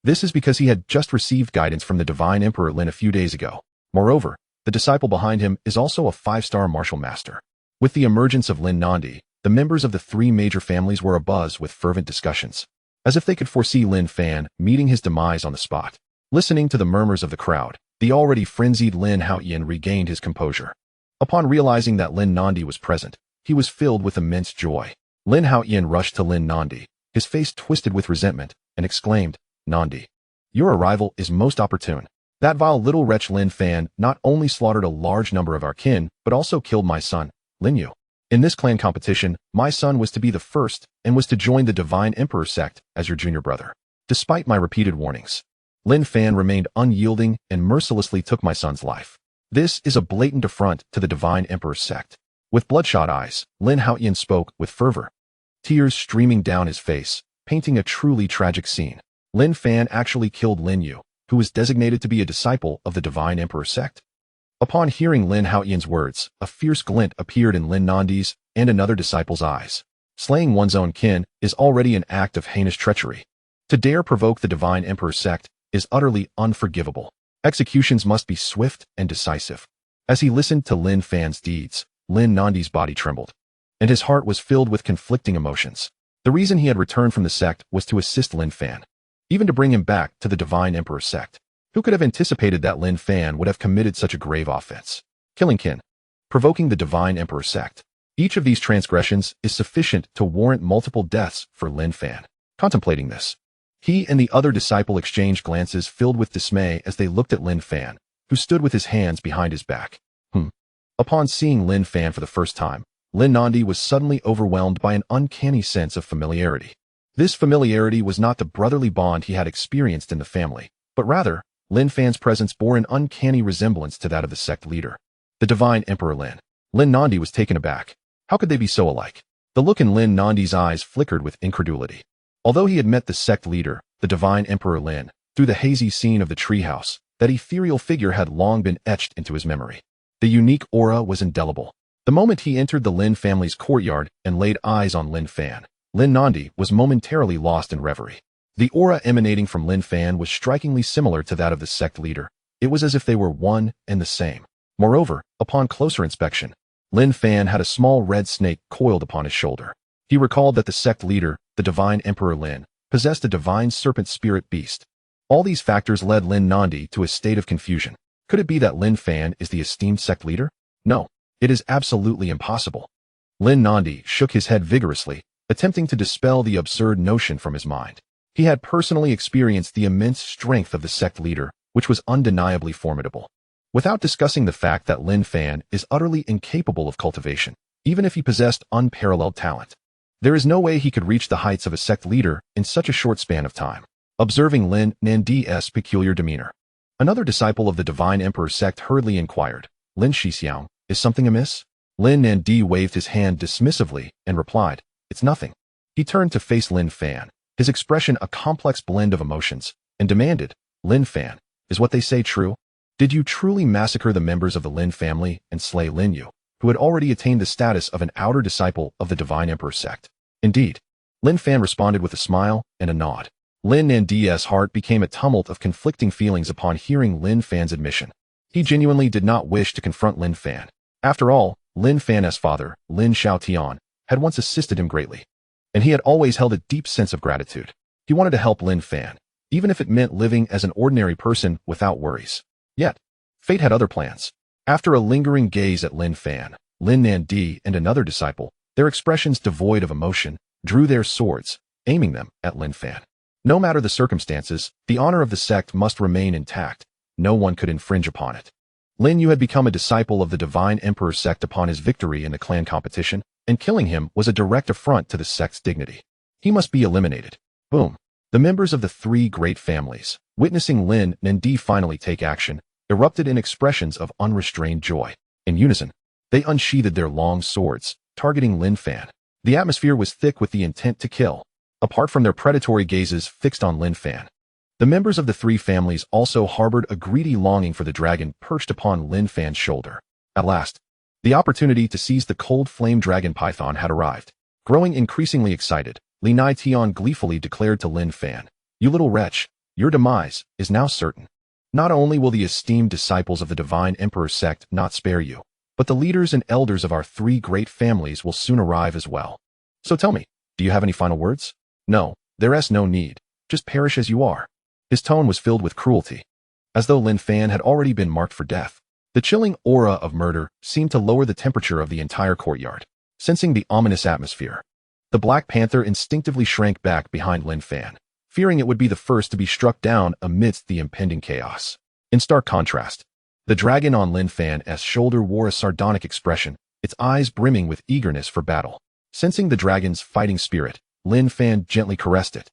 This is because he had just received guidance from the Divine Emperor Lin a few days ago. Moreover, the disciple behind him is also a 5-star martial master. With the emergence of Lin Nandi, the members of the three major families were abuzz with fervent discussions, as if they could foresee Lin Fan meeting his demise on the spot. Listening to the murmurs of the crowd, the already frenzied Lin Haoyan regained his composure. Upon realizing that Lin Nandi was present, he was filled with immense joy. Lin Haoyan rushed to Lin Nandi, his face twisted with resentment, and exclaimed, "Nandi, your arrival is most opportune. That vile little wretch Lin Fan not only slaughtered a large number of our kin, but also killed my son, Lin Yu. In this clan competition, my son was to be the first and was to join the Divine Emperor sect as your junior brother. Despite my repeated warnings, Lin Fan remained unyielding and mercilessly took my son's life. This is a blatant affront to the Divine Emperor sect." With bloodshot eyes, Lin Haoyan spoke with fervor, tears streaming down his face, painting a truly tragic scene. Lin Fan actually killed Lin Yu, who was designated to be a disciple of the Divine Emperor sect. Upon hearing Lin Haoyan's words, a fierce glint appeared in Lin Nandi's and another disciple's eyes. Slaying one's own kin is already an act of heinous treachery. To dare provoke the Divine Emperor sect is utterly unforgivable. Executions must be swift and decisive. As he listened to Lin Fan's deeds, Lin Nandi's body trembled, and his heart was filled with conflicting emotions. The reason he had returned from the sect was to assist Lin Fan, even to bring him back to the Divine Emperor sect. Who could have anticipated that Lin Fan would have committed such a grave offense? Killing kin, provoking the Divine Emperor sect. Each of these transgressions is sufficient to warrant multiple deaths for Lin Fan. Contemplating this, he and the other disciple exchanged glances filled with dismay as they looked at Lin Fan, who stood with his hands behind his back. Upon seeing Lin Fan for the first time, Lin Nandi was suddenly overwhelmed by an uncanny sense of familiarity. This familiarity was not the brotherly bond he had experienced in the family, but rather, Lin Fan's presence bore an uncanny resemblance to that of the sect leader, the Divine Emperor Lin. Lin Nandi was taken aback. How could they be so alike? The look in Lin Nandi's eyes flickered with incredulity. Although he had met the sect leader, the Divine Emperor Lin, through the hazy scene of the treehouse, that ethereal figure had long been etched into his memory. The unique aura was indelible. The moment he entered the Lin family's courtyard and laid eyes on Lin Fan, Lin Nandi was momentarily lost in reverie. The aura emanating from Lin Fan was strikingly similar to that of the sect leader. It was as if they were one and the same. Moreover, upon closer inspection, Lin Fan had a small red snake coiled upon his shoulder. He recalled that the sect leader, the Divine Emperor Lin, possessed a divine serpent spirit beast. All these factors led Lin Nandi to a state of confusion. Could it be that Lin Fan is the esteemed sect leader? No, it is absolutely impossible. Lin Nandi shook his head vigorously, attempting to dispel the absurd notion from his mind. He had personally experienced the immense strength of the sect leader, which was undeniably formidable. Without discussing the fact that Lin Fan is utterly incapable of cultivation, even if he possessed unparalleled talent. There is no way he could reach the heights of a sect leader in such a short span of time. Observing Lin Nandi's peculiar demeanor, another disciple of the Divine Emperor sect hurriedly inquired, Lin Shixiang, is something amiss? Lin Nandi waved his hand dismissively and replied, it's nothing. He turned to face Lin Fan, his expression a complex blend of emotions, and demanded, Lin Fan, is what they say true? Did you truly massacre the members of the Lin family and slay Lin Yu, who had already attained the status of an outer disciple of the Divine Emperor sect? Indeed. Lin Fan responded with a smile and a nod. Lin Nandi's heart became a tumult of conflicting feelings upon hearing Lin Fan's admission. He genuinely did not wish to confront Lin Fan. After all, Lin Fan's father, Lin Xiaotian, had once assisted him greatly, and he had always held a deep sense of gratitude. He wanted to help Lin Fan, even if it meant living as an ordinary person without worries. Yet, fate had other plans. After a lingering gaze at Lin Fan, Lin Nandi and another disciple, their expressions devoid of emotion, drew their swords, aiming them at Lin Fan. No matter the circumstances, the honor of the sect must remain intact. No one could infringe upon it. Lin Yu had become a disciple of the Divine Emperor sect upon his victory in the clan competition, and killing him was a direct affront to the sect's dignity. He must be eliminated. Boom. The members of the three great families, witnessing Lin Nandi finally take action, erupted in expressions of unrestrained joy. In unison, they unsheathed their long swords, targeting Lin Fan. The atmosphere was thick with the intent to kill. Apart from their predatory gazes fixed on Lin Fan, the members of the three families also harbored a greedy longing for the dragon perched upon Lin Fan's shoulder. At last, the opportunity to seize the cold flame dragon python had arrived. Growing increasingly excited, Li Nai-Tian gleefully declared to Lin Fan, you little wretch, your demise is now certain. Not only will the esteemed disciples of the Divine Emperor sect not spare you, but the leaders and elders of our three great families will soon arrive as well. So tell me, do you have any final words? No, there's no need. Just perish as you are. His tone was filled with cruelty, as though Lin Fan had already been marked for death. The chilling aura of murder seemed to lower the temperature of the entire courtyard. Sensing the ominous atmosphere, the Black Panther instinctively shrank back behind Lin Fan, fearing it would be the first to be struck down amidst the impending chaos. In stark contrast, the dragon on Lin Fan's shoulder wore a sardonic expression, its eyes brimming with eagerness for battle. Sensing the dragon's fighting spirit, Lin Fan gently caressed it,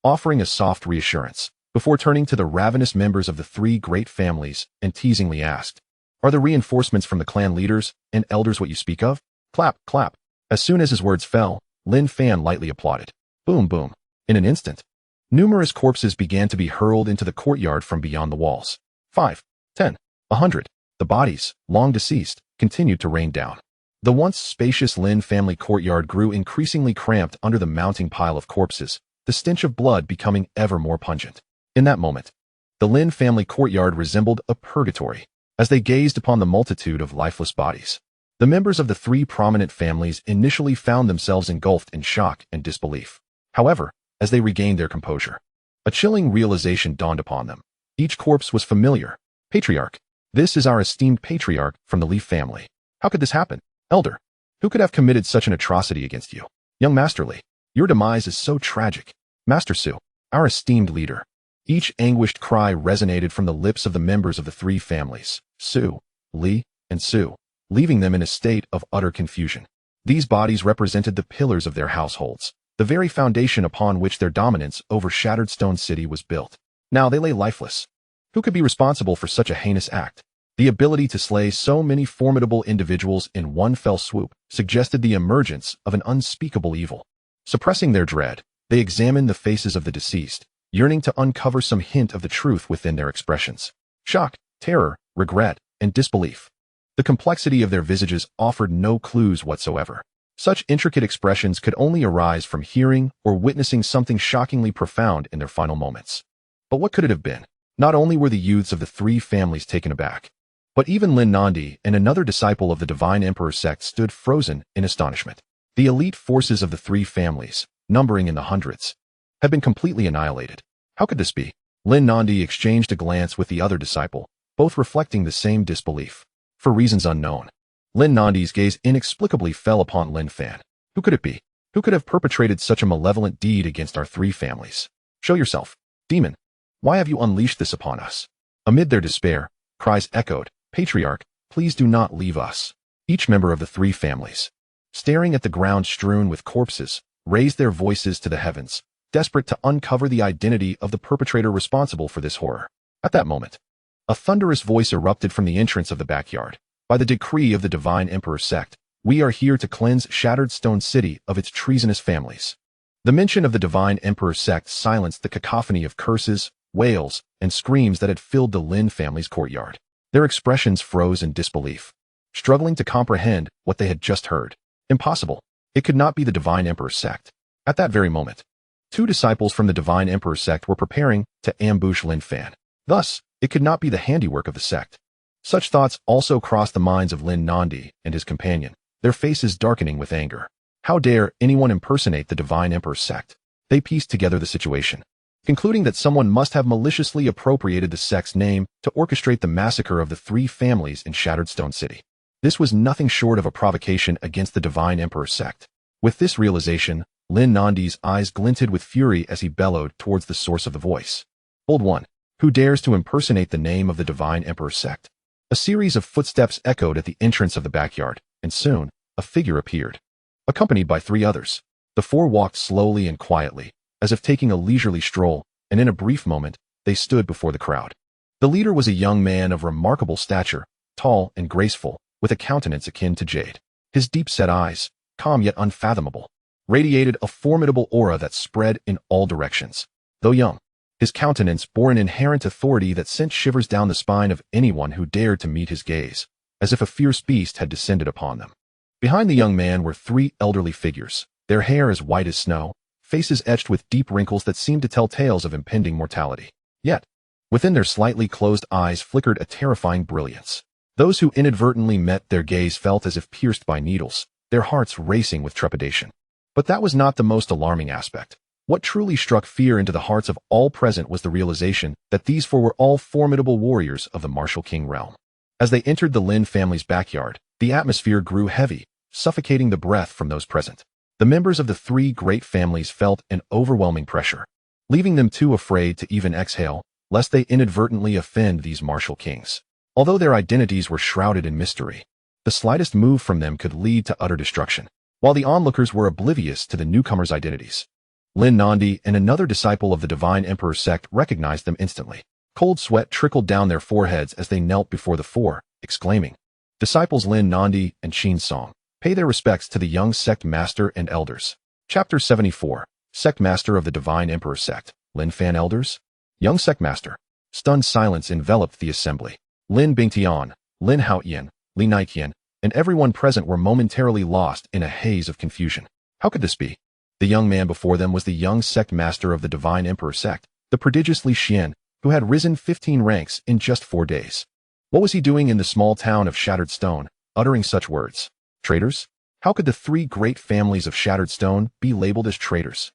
offering a soft reassurance, before turning to the ravenous members of the three great families and teasingly asked, are the reinforcements from the clan leaders and elders what you speak of? Clap, clap. As soon as his words fell, Lin Fan lightly applauded. Boom, boom. In an instant, numerous corpses began to be hurled into the courtyard from beyond the walls. 5, 10, 100. The bodies, long deceased, continued to rain down. The once spacious Lin family courtyard grew increasingly cramped under the mounting pile of corpses, the stench of blood becoming ever more pungent. In that moment, the Lin family courtyard resembled a purgatory, as they gazed upon the multitude of lifeless bodies. The members of the three prominent families initially found themselves engulfed in shock and disbelief. However, as they regained their composure, a chilling realization dawned upon them. Each corpse was familiar. Patriarch. This is our esteemed patriarch from the Li family. How could this happen? Elder. Who could have committed such an atrocity against you? Young Master Li. Your demise is so tragic. Master Su. Our esteemed leader. Each anguished cry resonated from the lips of the members of the three families, Su, Li, and Su, leaving them in a state of utter confusion. These bodies represented the pillars of their households, the very foundation upon which their dominance over Shattered Stone City was built. Now they lay lifeless. Who could be responsible for such a heinous act? The ability to slay so many formidable individuals in one fell swoop suggested the emergence of an unspeakable evil. Suppressing their dread, they examined the faces of the deceased, yearning to uncover some hint of the truth within their expressions. Shock, terror, regret, and disbelief. The complexity of their visages offered no clues whatsoever. Such intricate expressions could only arise from hearing or witnessing something shockingly profound in their final moments. But what could it have been? Not only were the youths of the three families taken aback, but even Lin Nandi and another disciple of the Divine Emperor sect stood frozen in astonishment. The elite forces of the three families, numbering in the hundreds, had been completely annihilated. How could this be? Lin Nandi exchanged a glance with the other disciple, both reflecting the same disbelief. For reasons unknown, Lin Nandi's gaze inexplicably fell upon Lin Fan. Who could it be? Who could have perpetrated such a malevolent deed against our three families? Show yourself, demon. Why have you unleashed this upon us? Amid their despair, cries echoed, Patriarch, please do not leave us. Each member of the three families, staring at the ground strewn with corpses, raised their voices to the heavens, desperate to uncover the identity of the perpetrator responsible for this horror. At that moment, a thunderous voice erupted from the entrance of the backyard. By the decree of the Divine Emperor sect, we are here to cleanse Shattered Stone City of its treasonous families. The mention of the Divine Emperor sect silenced the cacophony of curses, wails, and screams that had filled the Lin family's courtyard. Their expressions froze in disbelief, struggling to comprehend what they had just heard. Impossible. It could not be the Divine Emperor sect. At that very moment, two disciples from the Divine Emperor sect were preparing to ambush Lin Fan. Thus, it could not be the handiwork of the sect. Such thoughts also crossed the minds of Lin Nandi and his companion, their faces darkening with anger. How dare anyone impersonate the Divine Emperor sect? They pieced together the situation, concluding that someone must have maliciously appropriated the sect's name to orchestrate the massacre of the three families in Shattered Stone City. This was nothing short of a provocation against the Divine Emperor sect. With this realization, Lin Nandi's eyes glinted with fury as he bellowed towards the source of the voice. Bold one, who dares to impersonate the name of the Divine Emperor sect? A series of footsteps echoed at the entrance of the backyard, and soon, a figure appeared, accompanied by three others. The four walked slowly and quietly, as if taking a leisurely stroll, and in a brief moment, they stood before the crowd. The leader was a young man of remarkable stature, tall and graceful, with a countenance akin to jade. His deep-set eyes, calm yet unfathomable, radiated a formidable aura that spread in all directions. Though young, his countenance bore an inherent authority that sent shivers down the spine of anyone who dared to meet his gaze, as if a fierce beast had descended upon them. Behind the young man were three elderly figures, their hair as white as snow, faces etched with deep wrinkles that seemed to tell tales of impending mortality. Yet, within their slightly closed eyes flickered a terrifying brilliance. Those who inadvertently met their gaze felt as if pierced by needles, their hearts racing with trepidation. But that was not the most alarming aspect. What truly struck fear into the hearts of all present was the realization that these four were all formidable warriors of the Martial King realm. As they entered the Lin family's backyard, the atmosphere grew heavy, suffocating the breath from those present. The members of the three great families felt an overwhelming pressure, leaving them too afraid to even exhale, lest they inadvertently offend these martial kings. Although their identities were shrouded in mystery, the slightest move from them could lead to utter destruction. While the onlookers were oblivious to the newcomers' identities, Lin Nandi and another disciple of the Divine Emperor sect recognized them instantly. Cold sweat trickled down their foreheads as they knelt before the four, exclaiming, "Disciples Lin Nandi and Qin Song, pay their respects to the young sect master and elders." Chapter 74, Sect Master of the Divine Emperor Sect, Lin Fan Elders? Young Sect Master. Stunned silence enveloped the assembly. Lin Bingtian, Lin Haoyan, Li Naiqian, and everyone present were momentarily lost in a haze of confusion. How could this be? The young man before them was the young sect master of the Divine Emperor sect, the prodigious Li Xian, who had risen 15 ranks in just 4 days. What was he doing in the small town of Shattered Stone, uttering such words? Traitors? How could the three great families of Shattered Stone be labeled as traitors?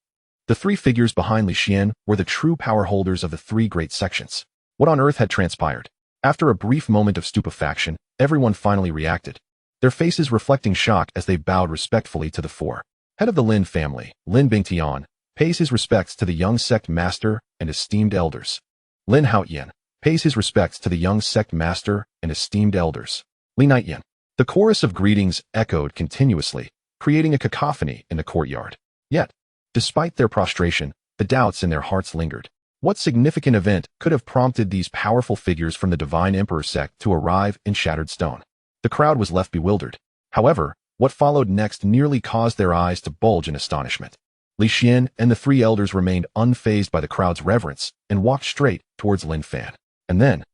The three figures behind Li Xian were the true power holders of the three great sections. What on earth had transpired? After a brief moment of stupefaction, everyone finally reacted, their faces reflecting shock as they bowed respectfully to the four. Head of the Lin family, Lin Bingtian, pays his respects to the young sect master and esteemed elders. Lin Haoyan pays his respects to the young sect master and esteemed elders. Li Naiqian. The chorus of greetings echoed continuously, creating a cacophony in the courtyard. Yet, despite their prostration, the doubts in their hearts lingered. What significant event could have prompted these powerful figures from the Divine Emperor sect to arrive in Shattered Stone? The crowd was left bewildered. However, what followed next nearly caused their eyes to bulge in astonishment. Li Xian and the three elders remained unfazed by the crowd's reverence and walked straight towards Lin Fan. And then,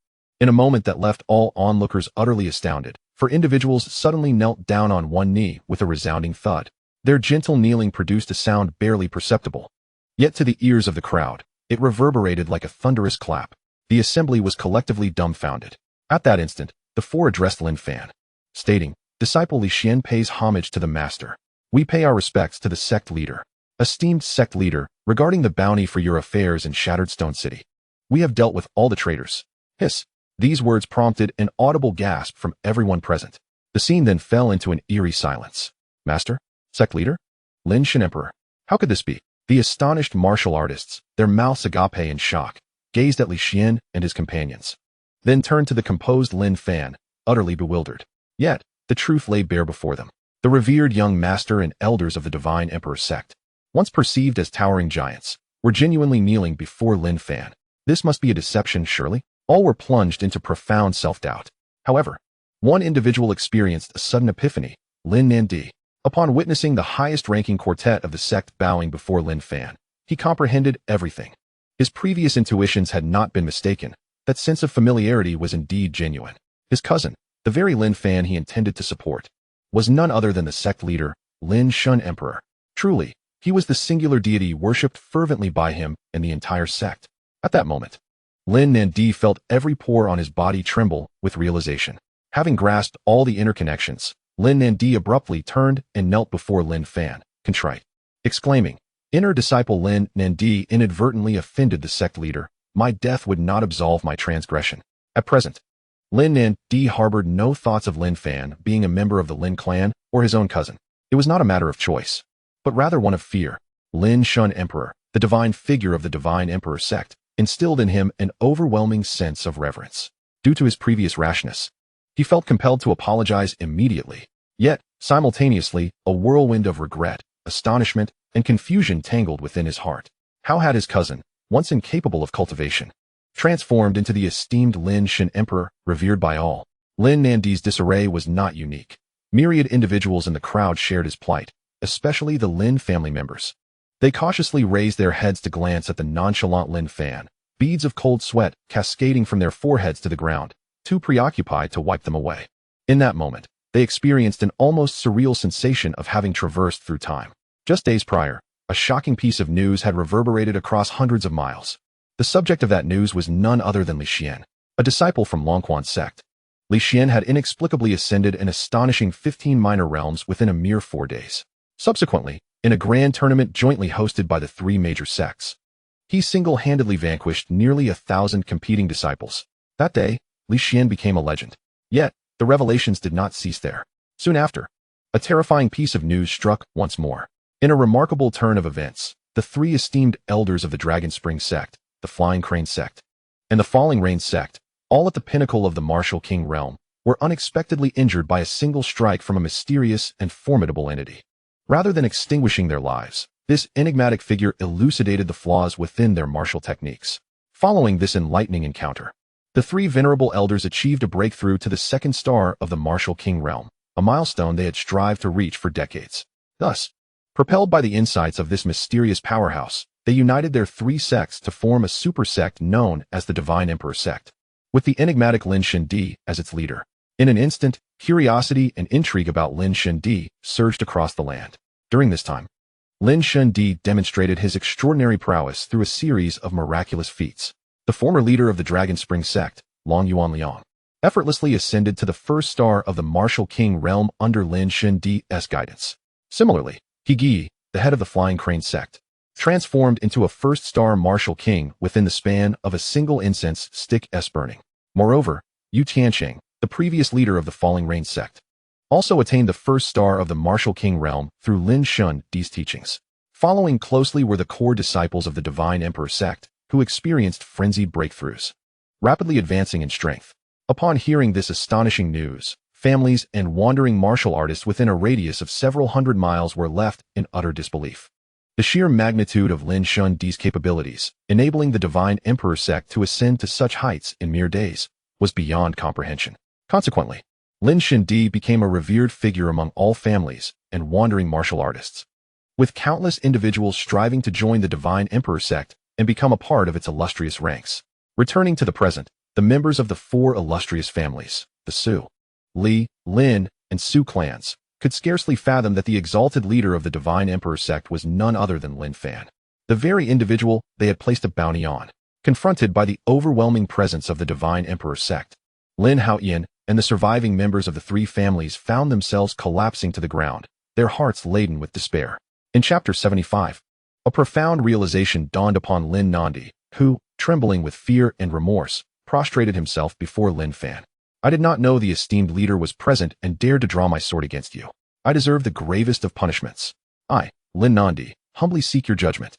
in a moment that left all onlookers utterly astounded, for individuals suddenly knelt down on one knee with a resounding thud. Their gentle kneeling produced a sound barely perceptible. Yet to the ears of the crowd, it reverberated like a thunderous clap. The assembly was collectively dumbfounded. At that instant, the four addressed Lin Fan, stating, "Disciple Li Xian pays homage to the master. We pay our respects to the sect leader. Esteemed sect leader, regarding the bounty for your affairs in Shattered Stone City, we have dealt with all the traitors." Hiss. These words prompted an audible gasp from everyone present. The scene then fell into an eerie silence. Master? Sect leader? Lin Shan Emperor? How could this be? The astonished martial artists, their mouths agape in shock, gazed at Li Xian and his companions. Then turned to the composed Lin Fan, utterly bewildered. Yet, the truth lay bare before them. The revered young master and elders of the Divine Emperor sect, once perceived as towering giants, were genuinely kneeling before Lin Fan. This must be a deception, surely? All were plunged into profound self-doubt. However, one individual experienced a sudden epiphany, Lin Nandi. Upon witnessing the highest-ranking quartet of the sect bowing before Lin Fan, he comprehended everything. His previous intuitions had not been mistaken. That sense of familiarity was indeed genuine. His cousin, the very Lin Fan he intended to support, was none other than the sect leader, Lin Shan Emperor. Truly, he was the singular deity worshipped fervently by him and the entire sect. At that moment, Lin Nandi felt every pore on his body tremble with realization. Having grasped all the interconnections, Lin Nandi abruptly turned and knelt before Lin Fan, contrite, exclaiming, "Inner disciple Lin Nandi inadvertently offended the sect leader. My death would not absolve my transgression." At present, Lin Nandi harbored no thoughts of Lin Fan being a member of the Lin clan or his own cousin. It was not a matter of choice, but rather one of fear. Lin Shan Emperor, the divine figure of the Divine Emperor sect, instilled in him an overwhelming sense of reverence. Due to his previous rashness, he felt compelled to apologize immediately. Yet, simultaneously, a whirlwind of regret, astonishment, and confusion tangled within his heart. How had his cousin, once incapable of cultivation, transformed into the esteemed Lin Shan Emperor, revered by all? Lin Nandi's disarray was not unique. Myriad individuals in the crowd shared his plight, especially the Lin family members. They cautiously raised their heads to glance at the nonchalant Lin Fan, beads of cold sweat cascading from their foreheads to the ground, too preoccupied to wipe them away. In that moment, they experienced an almost surreal sensation of having traversed through time. Just days prior, a shocking piece of news had reverberated across hundreds of miles. The subject of that news was none other than Li Xian, a disciple from Lonquan sect. Li Xian had inexplicably ascended an astonishing 15 minor realms within a mere 4 days. Subsequently, in a grand tournament jointly hosted by the 3 major sects, he single-handedly vanquished nearly 1,000 competing disciples. That day, Li Xian became a legend. Yet, the revelations did not cease there. Soon after, a terrifying piece of news struck once more. In a remarkable turn of events, the 3 esteemed elders of the Dragon Spring sect, the Flying Crane sect, and the Falling Rain sect, all at the pinnacle of the Martial King realm, were unexpectedly injured by a single strike from a mysterious and formidable entity. Rather than extinguishing their lives, this enigmatic figure elucidated the flaws within their martial techniques. Following this enlightening encounter, the 3 venerable elders achieved a breakthrough to the 2nd star of the Martial King realm, a milestone they had strived to reach for decades. Thus, propelled by the insights of this mysterious powerhouse, they united their 3 sects to form a super sect known as the Divine Emperor sect, with the enigmatic Lin Shan Di as its leader. In an instant, curiosity and intrigue about Lin Shan Di surged across the land. During this time, Lin Shan Di demonstrated his extraordinary prowess through a series of miraculous feats. The former leader of the Dragon Spring sect, Longyuan, effortlessly ascended to the 1st star of the Martial King realm under Lin Shan Di's guidance. Similarly, Higi, the head of the Flying Crane sect, transformed into a 1st star Martial King within the span of a single incense stick's burning. Moreover, Yu Tiansheng, the previous leader of the Falling Rain sect, also attained the 1st star of the Martial King realm through Lin Shan Di's teachings. Following closely were the core disciples of the Divine Emperor sect, who experienced frenzied breakthroughs, rapidly advancing in strength. Upon hearing this astonishing news, families and wandering martial artists within a radius of several hundred miles were left in utter disbelief. The sheer magnitude of Lin Shan Di's capabilities, enabling the Divine Emperor sect to ascend to such heights in mere days, was beyond comprehension. Consequently, Lin Shan Di became a revered figure among all families and wandering martial artists, with countless individuals striving to join the Divine Emperor sect and become a part of its illustrious ranks. Returning to the present, the members of the 4 illustrious families, the Su, Li, Lin, and Su clans, could scarcely fathom that the exalted leader of the Divine Emperor sect was none other than Lin Fan, the very individual they had placed a bounty on. Confronted by the overwhelming presence of the Divine Emperor sect, Lin Haoyan and the surviving members of the 3 families found themselves collapsing to the ground, their hearts laden with despair. In Chapter 75, a profound realization dawned upon Lin Nandi, who, trembling with fear and remorse, prostrated himself before Lin Fan. I did not know the esteemed leader was present and dared to draw my sword against you. I deserve the gravest of punishments. I, Lin Nandi, humbly seek your judgment."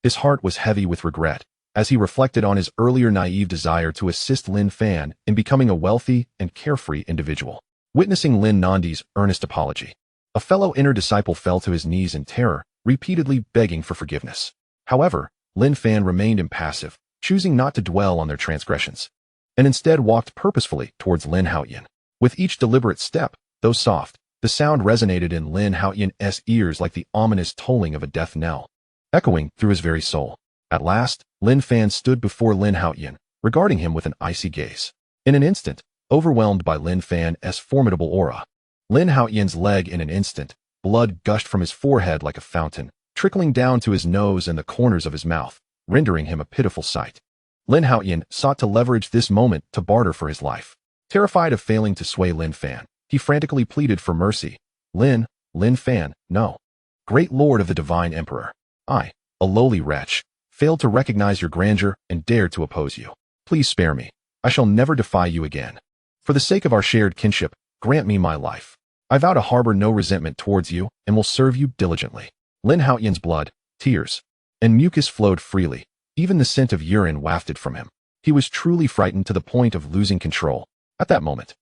His heart was heavy with regret, as he reflected on his earlier naive desire to assist Lin Fan in becoming a wealthy and carefree individual. Witnessing Lin Nandi's earnest apology, a fellow inner disciple fell to his knees in terror, repeatedly begging for forgiveness. However, Lin Fan remained impassive, choosing not to dwell on their transgressions, and instead walked purposefully towards Lin Haoyan. With each deliberate step, though soft, the sound resonated in Lin Haoyan's ears like the ominous tolling of a death knell, echoing through his very soul. At last, Lin Fan stood before Lin Haoyan, regarding him with an icy gaze. In an instant, overwhelmed by Lin Fan's formidable aura, Lin Haoyan's leg in an instant, blood gushed from his forehead like a fountain, trickling down to his nose and the corners of his mouth, rendering him a pitiful sight. Lin Haoyan sought to leverage this moment to barter for his life. Terrified of failing to sway Lin Fan, he frantically pleaded for mercy. Lin Fan, no. Great Lord of the Divine Emperor, I, a lowly wretch, failed to recognize your grandeur and dared to oppose you. Please spare me. I shall never defy you again. For the sake of our shared kinship, grant me my life. I vow to harbor no resentment towards you and will serve you diligently. Lin Haoyan's blood, tears, and mucus flowed freely. Even the scent of urine wafted from him. He was truly frightened to the point of losing control. At that moment,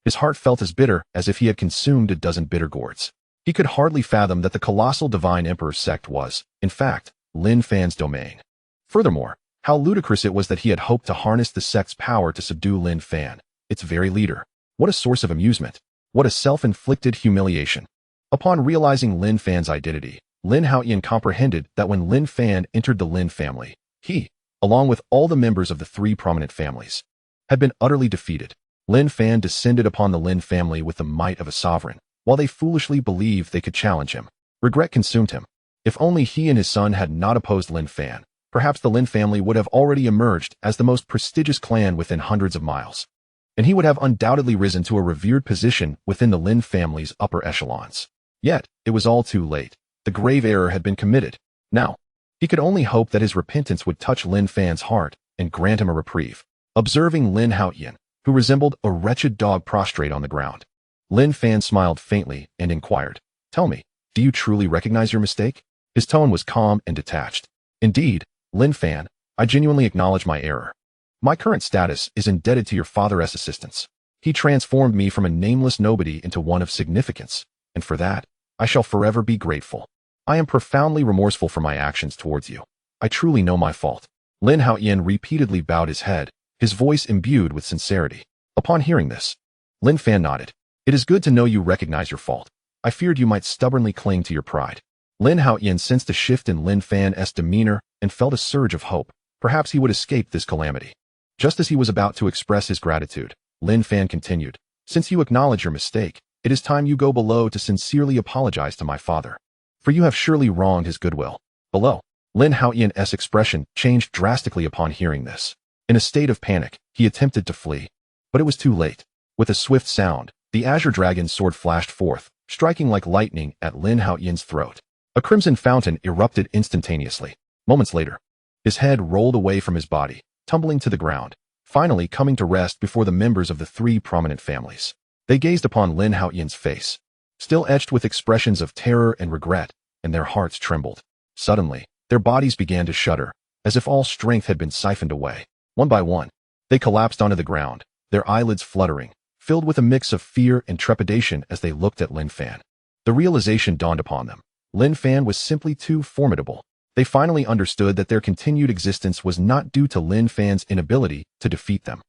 his heart felt as bitter as if he had consumed a dozen bitter gourds. He could hardly fathom that the colossal Divine Emperor's sect was, in fact, Lin Fan's domain. Furthermore, how ludicrous it was that he had hoped to harness the sect's power to subdue Lin Fan, its very leader. What a source of amusement. What a self-inflicted humiliation. Upon realizing Lin Fan's identity, Lin Haoyan comprehended that when Lin Fan entered the Lin family, he, along with all the members of the three prominent families, had been utterly defeated. Lin Fan descended upon the Lin family with the might of a sovereign, while they foolishly believed they could challenge him. Regret consumed him. If only he and his son had not opposed Lin Fan, perhaps the Lin family would have already emerged as the most prestigious clan within hundreds of miles, and he would have undoubtedly risen to a revered position within the Lin family's upper echelons. Yet, it was all too late. The grave error had been committed. Now, he could only hope that his repentance would touch Lin Fan's heart and grant him a reprieve. Observing Lin Haoyan, who resembled a wretched dog prostrate on the ground, Lin Fan smiled faintly and inquired, "Tell me, do you truly recognize your mistake?" His tone was calm and detached. "Indeed, Lin Fan, I genuinely acknowledge my error. My current status is indebted to your father's assistance. He transformed me from a nameless nobody into one of significance, and for that, I shall forever be grateful. I am profoundly remorseful for my actions towards you. I truly know my fault." Lin Haoyan repeatedly bowed his head, his voice imbued with sincerity. Upon hearing this, Lin Fan nodded. "It is good to know you recognize your fault. I feared you might stubbornly cling to your pride." Lin Haoyan sensed a shift in Lin Fan's demeanor and felt a surge of hope. Perhaps he would escape this calamity. Just as he was about to express his gratitude, Lin Fan continued, "Since you acknowledge your mistake, it is time you go below to sincerely apologize to my father, for you have surely wronged his goodwill." Below, Lin Haoyan's expression changed drastically upon hearing this. In a state of panic, he attempted to flee, but it was too late. With a swift sound, the azure dragon's sword flashed forth, striking like lightning at Lin Haoyan's throat. A crimson fountain erupted instantaneously. Moments later, his head rolled away from his body, tumbling to the ground, finally coming to rest before the members of the three prominent families. They gazed upon Lin Haoyan's face, still etched with expressions of terror and regret, and their hearts trembled. Suddenly, their bodies began to shudder, as if all strength had been siphoned away. One by one, they collapsed onto the ground, their eyelids fluttering, filled with a mix of fear and trepidation as they looked at Lin Fan. The realization dawned upon them. Lin Fan was simply too formidable. They finally understood that their continued existence was not due to Lin Fan's inability to defeat them,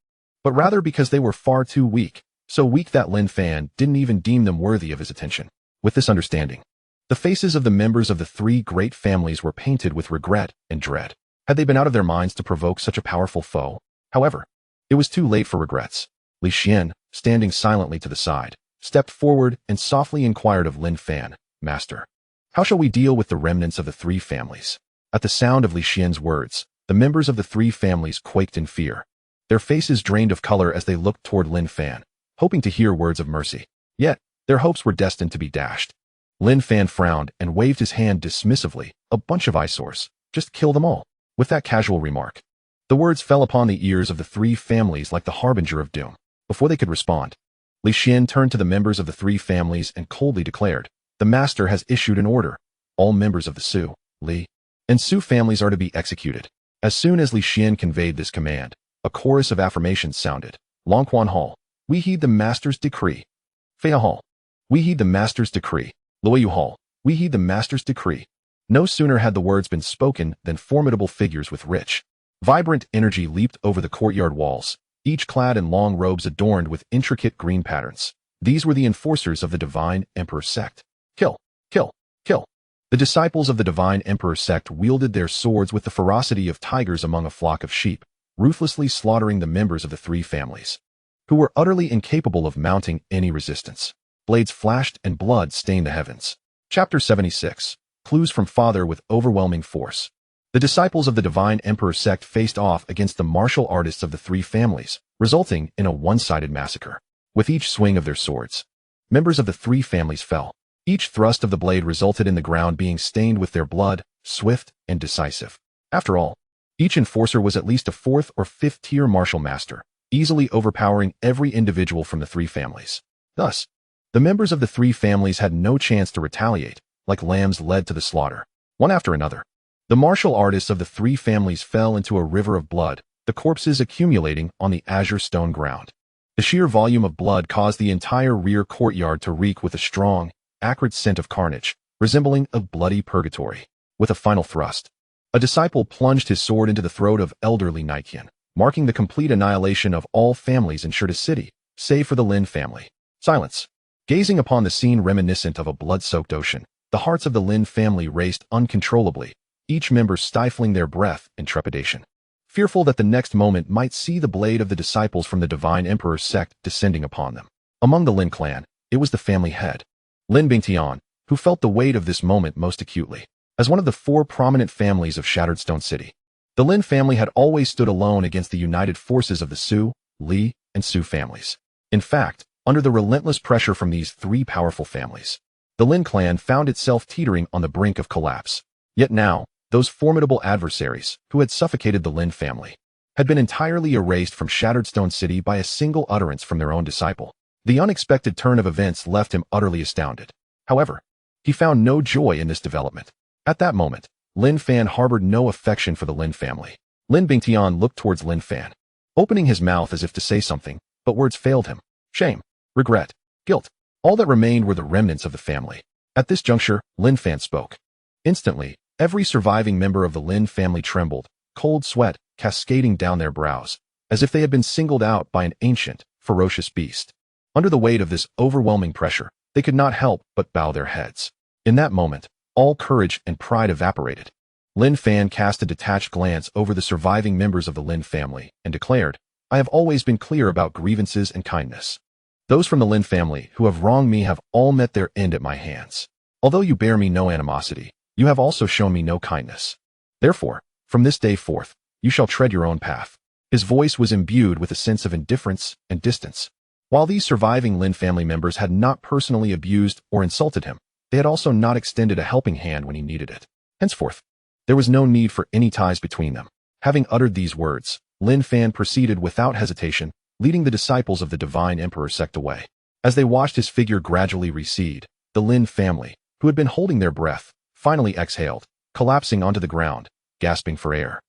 but rather because they were far too weak, so weak that Lin Fan didn't even deem them worthy of his attention. With this understanding, the faces of the members of the three great families were painted with regret and dread. Had they been out of their minds to provoke such a powerful foe? However, it was too late for regrets. Li Xian, standing silently to the side, stepped forward and softly inquired of Lin Fan, "Master, how shall we deal with the remnants of the three families?" At the sound of Li Xian's words, the members of the three families quaked in fear. Their faces drained of color as they looked toward Lin Fan, hoping to hear words of mercy. Yet, their hopes were destined to be dashed. Lin Fan frowned and waved his hand dismissively. "A bunch of eyesores. Just kill them all." With that casual remark, the words fell upon the ears of the three families like the harbinger of doom. Before they could respond, Li Xian turned to the members of the three families and coldly declared, "The master has issued an order. All members of the Su, Li, and Su families are to be executed." As soon as Li Xian conveyed this command, a chorus of affirmations sounded. Xuanhuan, we heed the master's decree. Feiya, we heed the master's decree. Luoyu, we heed the master's decree. No sooner had the words been spoken than formidable figures with rich, vibrant energy leaped over the courtyard walls, each clad in long robes adorned with intricate green patterns. These were the enforcers of the Divine Emperor sect. Kill, kill, kill. The disciples of the Divine Emperor sect wielded their swords with the ferocity of tigers among a flock of sheep, ruthlessly slaughtering the members of the three families, who were utterly incapable of mounting any resistance. Blades flashed and blood stained the heavens. Chapter 76. Clues from Father with overwhelming force. The disciples of the Divine Emperor sect faced off against the martial artists of the three families, resulting in a one-sided massacre. With each swing of their swords, members of the three families fell. Each thrust of the blade resulted in the ground being stained with their blood, swift and decisive. After all, each enforcer was at least a fourth or fifth-tier martial master, easily overpowering every individual from the three families. Thus, the members of the three families had no chance to retaliate, like lambs led to the slaughter. One after another, the martial artists of the three families fell into a river of blood, the corpses accumulating on the azure stone ground. The sheer volume of blood caused the entire rear courtyard to reek with a strong, acrid scent of carnage, resembling a bloody purgatory. With a final thrust, a disciple plunged his sword into the throat of elderly Nikian, marking the complete annihilation of all families in Shurta City, save for the Lin family. Silence. Gazing upon the scene reminiscent of a blood-soaked ocean, the hearts of the Lin family raced uncontrollably, each member stifling their breath in trepidation, fearful that the next moment might see the blade of the disciples from the Divine Emperor sect descending upon them. Among the Lin clan, it was the family head, Lin Bingtian, who felt the weight of this moment most acutely. As one of the four prominent families of Shattered Stone City, the Lin family had always stood alone against the united forces of the Su, Li, and Su families. In fact, under the relentless pressure from these three powerful families, the Lin clan found itself teetering on the brink of collapse. Yet now, those formidable adversaries, who had suffocated the Lin family, had been entirely erased from Shattered Stone City by a single utterance from their own disciple. The unexpected turn of events left him utterly astounded. However, he found no joy in this development. At that moment, Lin Fan harbored no affection for the Lin family. Lin Bingtian looked towards Lin Fan, opening his mouth as if to say something, but words failed him. Shame, regret, guilt. All that remained were the remnants of the family. At this juncture, Lin Fan spoke. Instantly, every surviving member of the Lin family trembled, cold sweat cascading down their brows, as if they had been singled out by an ancient, ferocious beast. Under the weight of this overwhelming pressure, they could not help but bow their heads. In that moment, all courage and pride evaporated. Lin Fan cast a detached glance over the surviving members of the Lin family and declared, "I have always been clear about grievances and kindness. Those from the Lin family who have wronged me have all met their end at my hands. Although you bear me no animosity, you have also shown me no kindness. Therefore, from this day forth, you shall tread your own path." His voice was imbued with a sense of indifference and distance. While these surviving Lin family members had not personally abused or insulted him, they had also not extended a helping hand when he needed it. Henceforth, there was no need for any ties between them. Having uttered these words, Lin Fan proceeded without hesitation, leading the disciples of the Divine Emperor sect away. As they watched his figure gradually recede, the Lin family, who had been holding their breath, finally exhaled, collapsing onto the ground, gasping for air.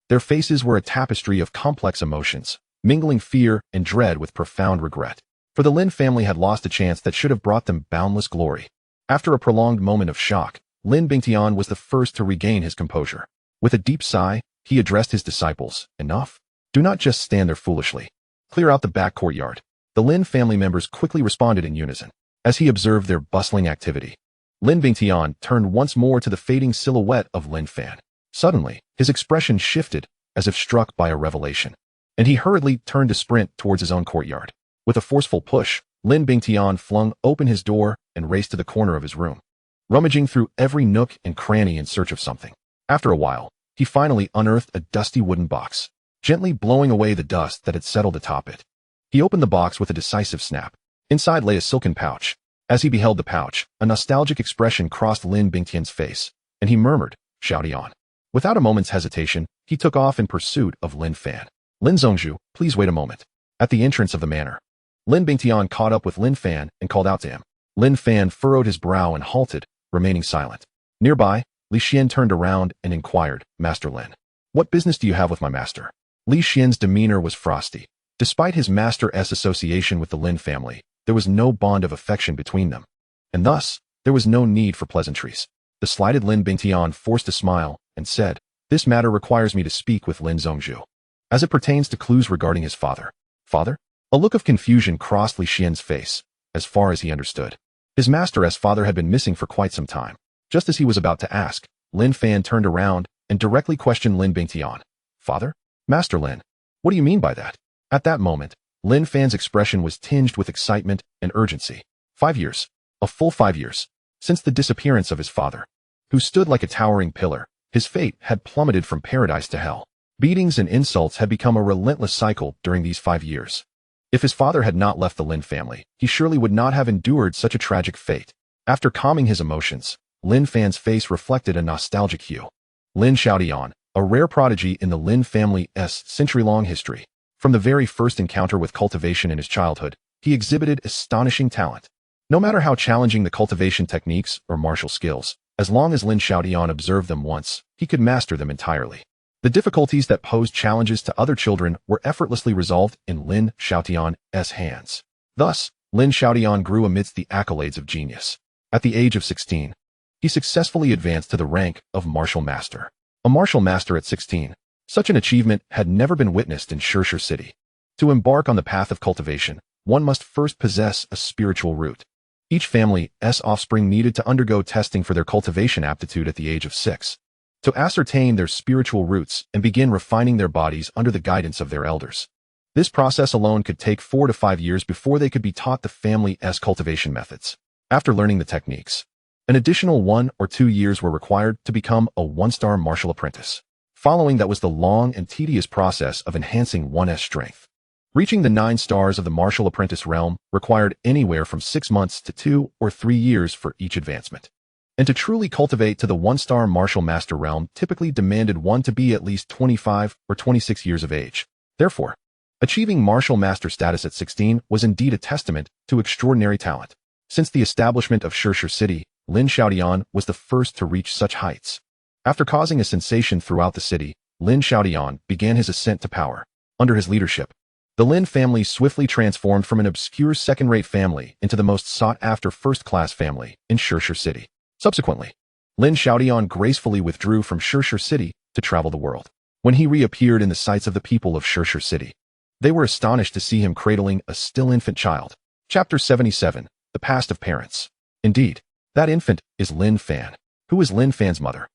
Their faces were a tapestry of complex emotions, mingling fear and dread with profound regret. For the Lin family had lost a chance that should have brought them boundless glory. After a prolonged moment of shock, Lin Bingtian was the first to regain his composure. With a deep sigh, he addressed his disciples. "Enough. Do not just stand there foolishly. Clear out the back courtyard." The Lin family members quickly responded in unison. As he observed their bustling activity, Lin Bingtian turned once more to the fading silhouette of Lin Fan. Suddenly, his expression shifted, as if struck by a revelation, and he hurriedly turned to sprint towards his own courtyard. With a forceful push, Lin Bingtian flung open his door and raced to the corner of his room, rummaging through every nook and cranny in search of something. After a while, he finally unearthed a dusty wooden box, gently blowing away the dust that had settled atop it. He opened the box with a decisive snap. Inside lay a silken pouch. As he beheld the pouch, a nostalgic expression crossed Lin Bingtian's face, and he murmured, "Shouty on." Without a moment's hesitation, he took off in pursuit of Lin Fan. "Lin Zhongzhu, please wait a moment." At the entrance of the manor, Lin Bingtian caught up with Lin Fan and called out to him. Lin Fan furrowed his brow and halted, remaining silent. Nearby, Li Xian turned around and inquired, Master Lin, what business do you have with my master? Li Xian's demeanor was frosty. Despite his master's association with the Lin family, there was no bond of affection between them. And thus, there was no need for pleasantries. The slighted Lin Bingtian forced a smile and said, this matter requires me to speak with Lin Zhongzhu. As it pertains to clues regarding his father. Father? A look of confusion crossed Li Xian's face, as far as he understood. His master's father had been missing for quite some time. Just as he was about to ask, Lin Fan turned around and directly questioned Lin Bingtian. Father? Master Lin, what do you mean by that? At that moment, Lin Fan's expression was tinged with excitement and urgency. 5 years. A full 5 years. Since the disappearance of his father, who stood like a towering pillar, his fate had plummeted from paradise to hell. Beatings and insults had become a relentless cycle during these 5 years. If his father had not left the Lin family, he surely would not have endured such a tragic fate. After calming his emotions, Lin Fan's face reflected a nostalgic hue. Lin Xiaotian, a rare prodigy in the Lin family's century-long history. From the very first encounter with cultivation in his childhood, he exhibited astonishing talent. No matter how challenging the cultivation techniques or martial skills, as long as Lin Xiaotian observed them once, he could master them entirely. The difficulties that posed challenges to other children were effortlessly resolved in Lin Xiaotian's hands. Thus, Lin Xiaotian grew amidst the accolades of genius. At the age of 16, he successfully advanced to the rank of martial master. A martial master at 16. Such an achievement had never been witnessed in Shurshur City. To embark on the path of cultivation, one must first possess a spiritual root. Each family's offspring needed to undergo testing for their cultivation aptitude at the age of 6. To ascertain their spiritual roots and begin refining their bodies under the guidance of their elders. This process alone could take 4 to 5 years before they could be taught the family's cultivation methods. After learning the techniques, an additional 1 or 2 years were required to become a 1-star martial apprentice. Following that was the long and tedious process of enhancing one's strength. Reaching the 9 stars of the martial apprentice realm required anywhere from 6 months to 2 or 3 years for each advancement. And to truly cultivate to the 1-star martial master realm typically demanded one to be at least 25 or 26 years of age. Therefore, achieving martial master status at 16 was indeed a testament to extraordinary talent. Since the establishment of Shurshur City, Lin Xiaotian was the first to reach such heights. After causing a sensation throughout the city, Lin Xiaotian began his ascent to power. Under his leadership, the Lin family swiftly transformed from an obscure second-rate family into the most sought-after first-class family in Shurshur City. Subsequently, Lin Xiaotian gracefully withdrew from Shurshur City to travel the world. When he reappeared in the sights of the people of Shurshur City, they were astonished to see him cradling a still infant child. Chapter 77. The Past of Parents. Indeed, that infant is Lin Fan. Who is Lin Fan's mother?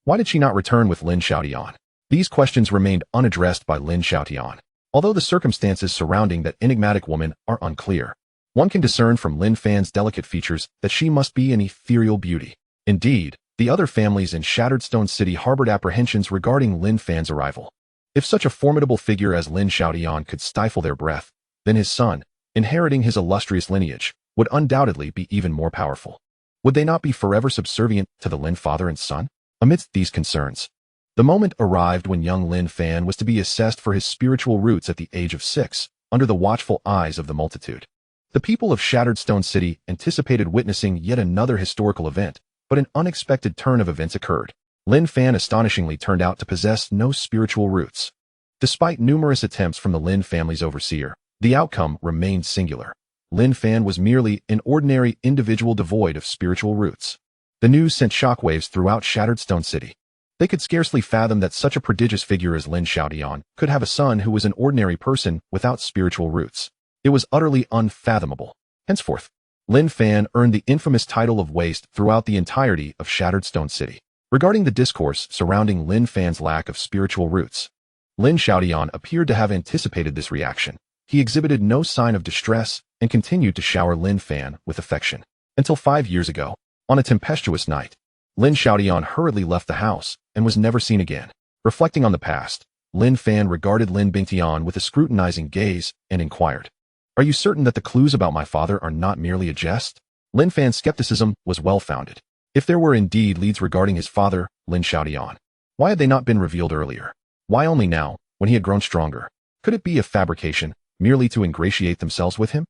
Why did she not return with Lin Xiaotian? These questions remained unaddressed by Lin Xiaotian. Although the circumstances surrounding that enigmatic woman are unclear, one can discern from Lin Fan's delicate features that she must be an ethereal beauty. Indeed, the other families in Shattered Stone City harbored apprehensions regarding Lin Fan's arrival. If such a formidable figure as Lin Xiaotian could stifle their breath, then his son, inheriting his illustrious lineage, would undoubtedly be even more powerful. Would they not be forever subservient to the Lin father and son? Amidst these concerns, the moment arrived when young Lin Fan was to be assessed for his spiritual roots at the age of 6, under the watchful eyes of the multitude. The people of Shattered Stone City anticipated witnessing yet another historical event, but an unexpected turn of events occurred. Lin Fan astonishingly turned out to possess no spiritual roots. Despite numerous attempts from the Lin family's overseer, the outcome remained singular. Lin Fan was merely an ordinary individual devoid of spiritual roots. The news sent shockwaves throughout Shattered Stone City. They could scarcely fathom that such a prodigious figure as Lin Xiaotian could have a son who was an ordinary person without spiritual roots. It was utterly unfathomable. Henceforth, Lin Fan earned the infamous title of Waste throughout the entirety of Shattered Stone City. Regarding the discourse surrounding Lin Fan's lack of spiritual roots, Lin Xiaotian appeared to have anticipated this reaction. He exhibited no sign of distress and continued to shower Lin Fan with affection. Until 5 years ago, on a tempestuous night, Lin Xiaotian hurriedly left the house and was never seen again. Reflecting on the past, Lin Fan regarded Lin Bingtian with a scrutinizing gaze and inquired, "Are you certain that the clues about my father are not merely a jest?" Lin Fan's skepticism was well-founded. If there were indeed leads regarding his father, Lin Xiaotian, why had they not been revealed earlier? Why only now, when he had grown stronger? Could it be a fabrication, merely to ingratiate themselves with him?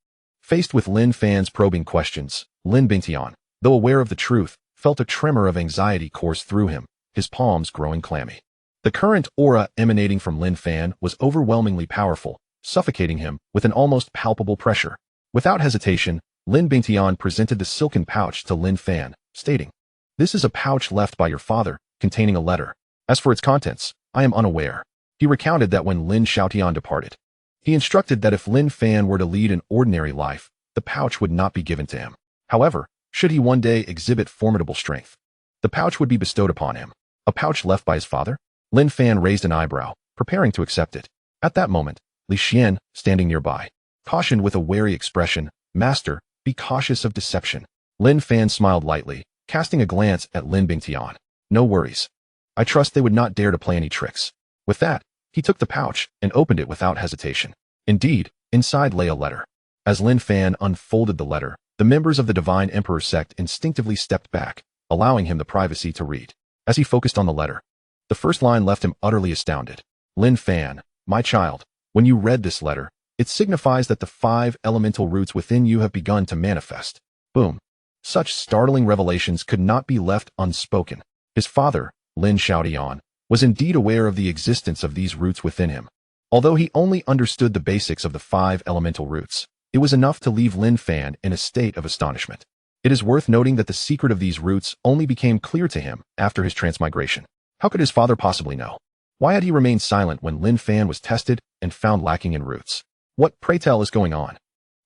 Faced with Lin Fan's probing questions, Lin Bingtian, though aware of the truth, felt a tremor of anxiety course through him, his palms growing clammy. The current aura emanating from Lin Fan was overwhelmingly powerful, suffocating him with an almost palpable pressure. Without hesitation, Lin Bingtian presented the silken pouch to Lin Fan, stating, "This is a pouch left by your father, containing a letter. As for its contents, I am unaware." He recounted that when Lin Xiaotian departed, he instructed that if Lin Fan were to lead an ordinary life, the pouch would not be given to him. However, should he one day exhibit formidable strength, the pouch would be bestowed upon him. A pouch left by his father? Lin Fan raised an eyebrow, preparing to accept it. At that moment, Li Xian, standing nearby, cautioned with a wary expression, "Master, be cautious of deception." Lin Fan smiled lightly, casting a glance at Lin Bingtian. "No worries. I trust they would not dare to play any tricks." With that, he took the pouch and opened it without hesitation. Indeed, inside lay a letter. As Lin Fan unfolded the letter, the members of the Divine Emperor sect instinctively stepped back, allowing him the privacy to read. As he focused on the letter, the first line left him utterly astounded. "Lin Fan, my child, when you read this letter, it signifies that the 5 elemental roots within you have begun to manifest." Boom. Such startling revelations could not be left unspoken. His father, Lin Xiaotian, was indeed aware of the existence of these roots within him. Although he only understood the basics of the 5 elemental roots, it was enough to leave Lin Fan in a state of astonishment. It is worth noting that the secret of these roots only became clear to him after his transmigration. How could his father possibly know? Why had he remained silent when Lin Fan was tested and found lacking in roots? What, pray tell, is going on?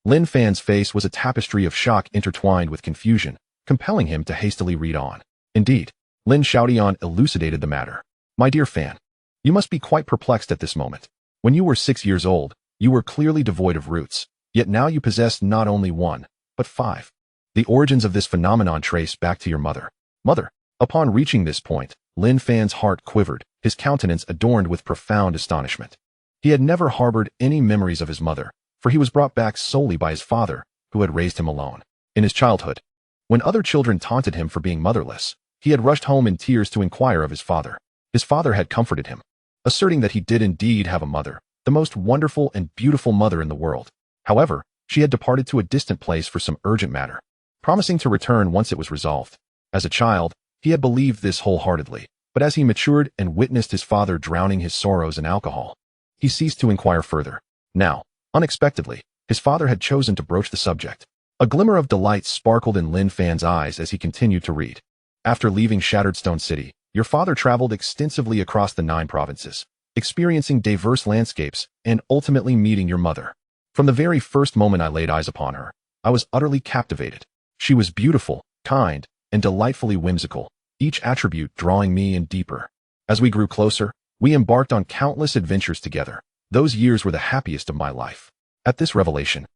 Lin Fan's face was a tapestry of shock intertwined with confusion, compelling him to hastily read on. Indeed, Lin Xiaotian elucidated the matter. "My dear Fan, you must be quite perplexed at this moment. When you were 6 years old, you were clearly devoid of roots, yet now you possess not only 1, but 5. The origins of this phenomenon trace back to your mother." Mother. Upon reaching this point, Lin Fan's heart quivered, his countenance adorned with profound astonishment. He had never harbored any memories of his mother, for he was brought back solely by his father, who had raised him alone. In his childhood, when other children taunted him for being motherless, he had rushed home in tears to inquire of his father. His father had comforted him, asserting that he did indeed have a mother, the most wonderful and beautiful mother in the world. However, she had departed to a distant place for some urgent matter, promising to return once it was resolved. As a child, he had believed this wholeheartedly, but as he matured and witnessed his father drowning his sorrows in alcohol, he ceased to inquire further. Now, unexpectedly, his father had chosen to broach the subject. A glimmer of delight sparkled in Lin Fan's eyes as he continued to read. "After leaving Shattered Stone City, your father traveled extensively across the 9 provinces, experiencing diverse landscapes and ultimately meeting your mother. From the very first moment I laid eyes upon her, I was utterly captivated. She was beautiful, kind, and delightfully whimsical, each attribute drawing me in deeper. As we grew closer, we embarked on countless adventures together. Those years were the happiest of my life." At this revelation,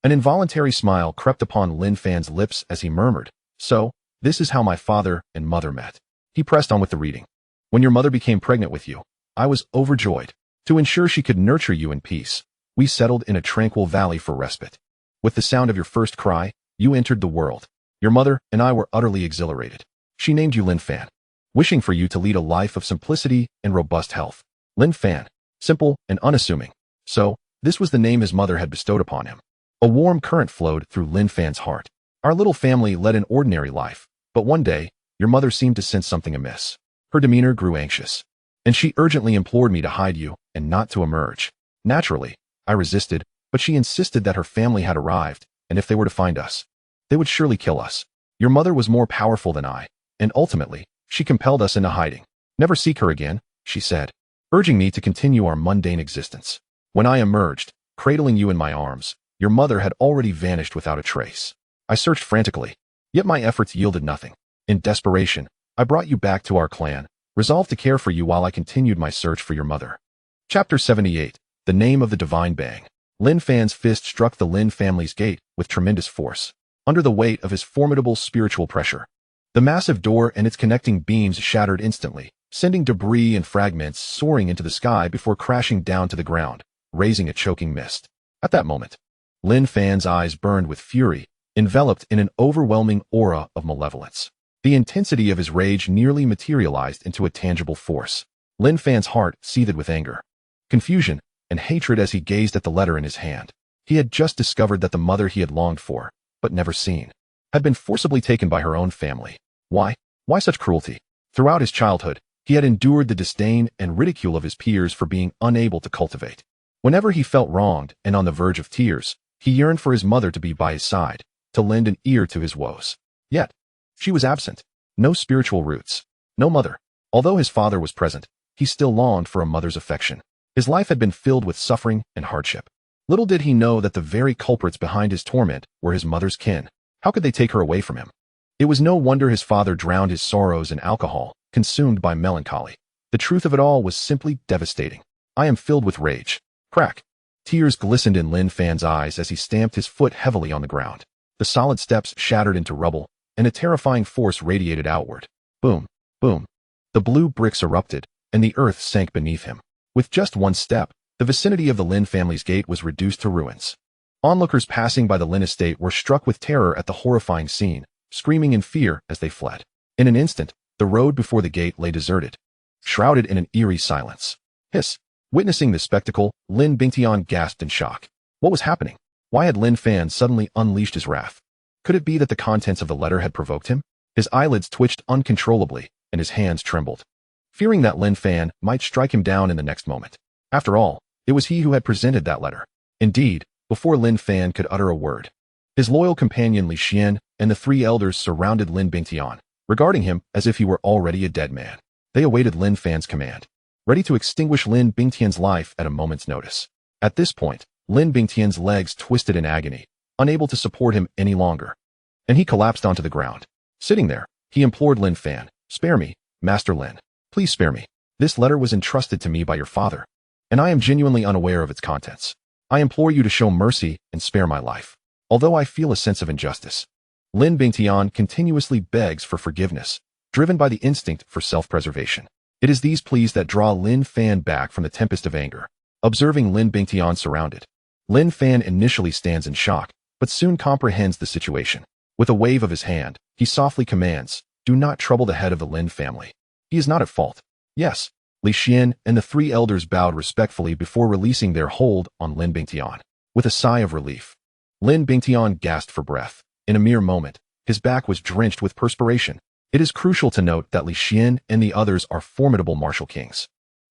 an involuntary smile crept upon Lin Fan's lips as he murmured, "So, this is how my father and mother met." He pressed on with the reading. "When your mother became pregnant with you, I was overjoyed. To ensure she could nurture you in peace, we settled in a tranquil valley for respite. With the sound of your first cry, you entered the world. Your mother and I were utterly exhilarated. She named you Lin Fan, wishing for you to lead a life of simplicity and robust health. Lin Fan, simple and unassuming. So, this was the name his mother had bestowed upon him." A warm current flowed through Lin Fan's heart. "Our little family led an ordinary life, but one day, your mother seemed to sense something amiss. Her demeanor grew anxious, and she urgently implored me to hide you and not to emerge. Naturally, I resisted, but she insisted that her family had arrived, and if they were to find us, they would surely kill us. Your mother was more powerful than I, and ultimately, she compelled us into hiding. Never seek her again, she said, urging me to continue our mundane existence. When I emerged, cradling you in my arms, your mother had already vanished without a trace. I searched frantically, yet my efforts yielded nothing. In desperation, I brought you back to our clan, resolved to care for you while I continued my search for your mother." Chapter 78. The Name of the Divine Bang. Lin Fan's fist struck the Lin family's gate with tremendous force, under the weight of his formidable spiritual pressure. The massive door and its connecting beams shattered instantly, sending debris and fragments soaring into the sky before crashing down to the ground, raising a choking mist. At that moment, Lin Fan's eyes burned with fury, enveloped in an overwhelming aura of malevolence. The intensity of his rage nearly materialized into a tangible force. Lin Fan's heart seethed with anger, confusion, and hatred as he gazed at the letter in his hand. He had just discovered that the mother he had longed for, but never seen, had been forcibly taken by her own family. Why? Why such cruelty? Throughout his childhood, he had endured the disdain and ridicule of his peers for being unable to cultivate. Whenever he felt wronged and on the verge of tears, he yearned for his mother to be by his side, to lend an ear to his woes. Yet, she was absent. No spiritual roots. No mother. Although his father was present, he still longed for a mother's affection. His life had been filled with suffering and hardship. Little did he know that the very culprits behind his torment were his mother's kin. How could they take her away from him? It was no wonder his father drowned his sorrows in alcohol, consumed by melancholy. The truth of it all was simply devastating. I am filled with rage. Crack. Tears glistened in Lin Fan's eyes as he stamped his foot heavily on the ground. The solid steps shattered into rubble, and a terrifying force radiated outward. Boom, boom. The blue bricks erupted, and the earth sank beneath him. With just one step, the vicinity of the Lin family's gate was reduced to ruins. Onlookers passing by the Lin estate were struck with terror at the horrifying scene, screaming in fear as they fled. In an instant, the road before the gate lay deserted, shrouded in an eerie silence. Hiss. Witnessing this spectacle, Lin Bingtian gasped in shock. What was happening? Why had Lin Fan suddenly unleashed his wrath? Could it be that the contents of the letter had provoked him? His eyelids twitched uncontrollably, and his hands trembled, fearing that Lin Fan might strike him down in the next moment. After all, it was he who had presented that letter. Indeed, before Lin Fan could utter a word, his loyal companion Li Xian and the three elders surrounded Lin Bingtian, regarding him as if he were already a dead man. They awaited Lin Fan's command, ready to extinguish Lin Bingtian's life at a moment's notice. At this point, Lin Bingtian's legs twisted in agony, unable to support him any longer, and he collapsed onto the ground. Sitting there, he implored Lin Fan, "Spare me, Master Lin. Please spare me. This letter was entrusted to me by your father, and I am genuinely unaware of its contents. I implore you to show mercy and spare my life. Although I feel a sense of injustice." Lin Bingtian continuously begs for forgiveness, driven by the instinct for self-preservation. It is these pleas that draw Lin Fan back from the tempest of anger. Observing Lin Bingtian surrounded, Lin Fan initially stands in shock, but soon comprehends the situation. With a wave of his hand, he softly commands, "Do not trouble the head of the Lin family. He is not at fault." Yes, Li Xian and the three elders bowed respectfully before releasing their hold on Lin Bingtian. With a sigh of relief, Lin Bingtian gasped for breath. In a mere moment, his back was drenched with perspiration. It is crucial to note that Li Xian and the others are formidable martial kings,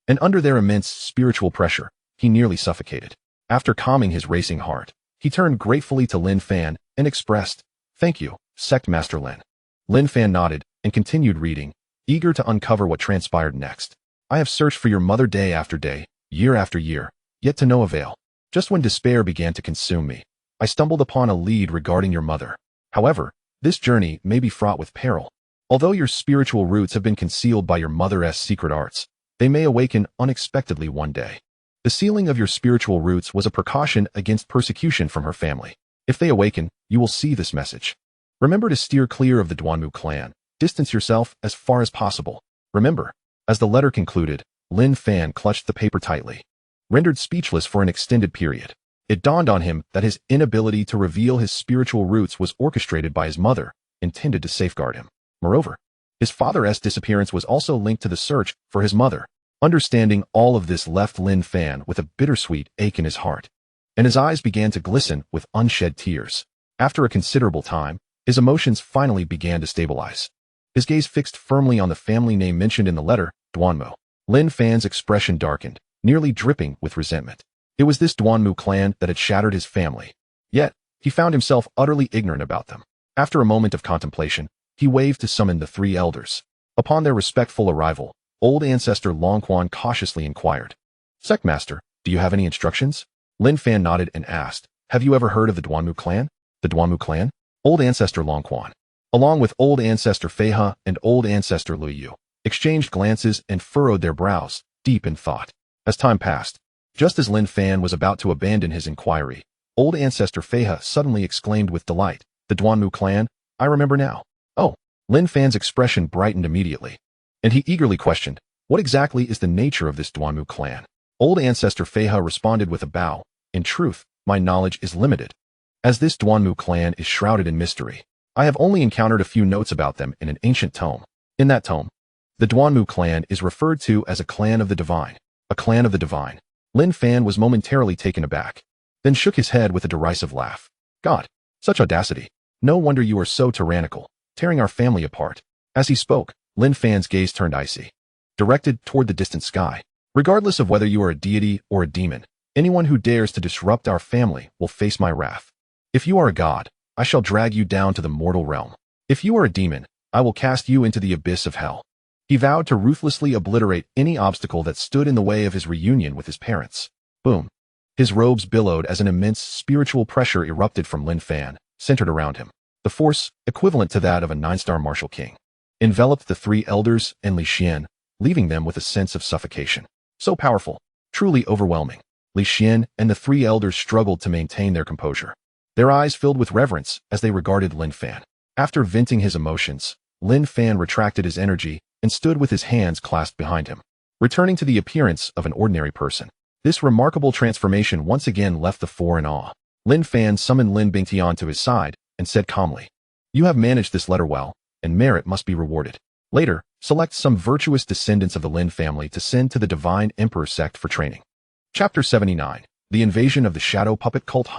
and under their immense spiritual pressure, he nearly suffocated. After calming his racing heart, he turned gratefully to Lin Fan and expressed, "Thank you, Sect Master Lin." Lin Fan nodded and continued reading, eager to uncover what transpired next. "I have searched for your mother day after day, year after year, yet to no avail. Just when despair began to consume me, I stumbled upon a lead regarding your mother. However, this journey may be fraught with peril. Although your spiritual roots have been concealed by your mother's secret arts, they may awaken unexpectedly one day. The sealing of your spiritual roots was a precaution against persecution from her family. If they awaken, you will see this message. Remember to steer clear of the Duanmu clan. Distance yourself as far as possible. Remember." As the letter concluded, Lin Fan clutched the paper tightly, rendered speechless for an extended period. It dawned on him that his inability to reveal his spiritual roots was orchestrated by his mother, intended to safeguard him. Moreover, his father's disappearance was also linked to the search for his mother. Understanding all of this left Lin Fan with a bittersweet ache in his heart, and his eyes began to glisten with unshed tears. After a considerable time, his emotions finally began to stabilize. His gaze fixed firmly on the family name mentioned in the letter, Duanmu. Lin Fan's expression darkened, nearly dripping with resentment. It was this Duanmu clan that had shattered his family. Yet, he found himself utterly ignorant about them. After a moment of contemplation, he waved to summon the three elders. Upon their respectful arrival, old ancestor Longhwan cautiously inquired, "Sectmaster, do you have any instructions?" Lin Fan nodded and asked, "Have you ever heard of the Duanmu clan?" "The Duanmu clan?" Old ancestor Longhwan, along with old ancestor Feihe and old ancestor Lu Yu, exchanged glances and furrowed their brows, deep in thought. As time passed, just as Lin Fan was about to abandon his inquiry, old ancestor Feihe suddenly exclaimed with delight, "The Duanmu clan? I remember now." "Oh." Lin Fan's expression brightened immediately, and he eagerly questioned, "What exactly is the nature of this Duanmu clan?" Old ancestor Feihe responded with a bow, "In truth, my knowledge is limited, as this Duanmu clan is shrouded in mystery. I have only encountered a few notes about them in an ancient tome. In that tome, the Duanmu clan is referred to as a clan of the divine." A clan of the divine. Lin Fan was momentarily taken aback. then shook his head with a derisive laugh. God, such audacity. No wonder you are so tyrannical, tearing our family apart. As he spoke, Lin Fan's gaze turned icy, directed toward the distant sky. Regardless of whether you are a deity or a demon, anyone who dares to disrupt our family will face my wrath. If you are a god, I shall drag you down to the mortal realm. If you are a demon, I will cast you into the abyss of hell. He vowed to ruthlessly obliterate any obstacle that stood in the way of his reunion with his parents. Boom. His robes billowed as an immense spiritual pressure erupted from Lin Fan, centered around him. The force, equivalent to that of a 9-star martial king, enveloped the 3 elders and Li Xian, leaving them with a sense of suffocation. So powerful, truly overwhelming. Li Xian and the 3 elders struggled to maintain their composure. Their eyes filled with reverence as they regarded Lin Fan. After venting his emotions, Lin Fan retracted his energy and stood with his hands clasped behind him, returning to the appearance of an ordinary person. This remarkable transformation once again left the 4 in awe. Lin Fan summoned Lin Bingtian to his side and said calmly, "You have managed this letter well, and merit must be rewarded. Later, select some virtuous descendants of the Lin family to send to the Divine Emperor sect for training." Chapter 79. The Invasion of the Shadow Puppet Cult.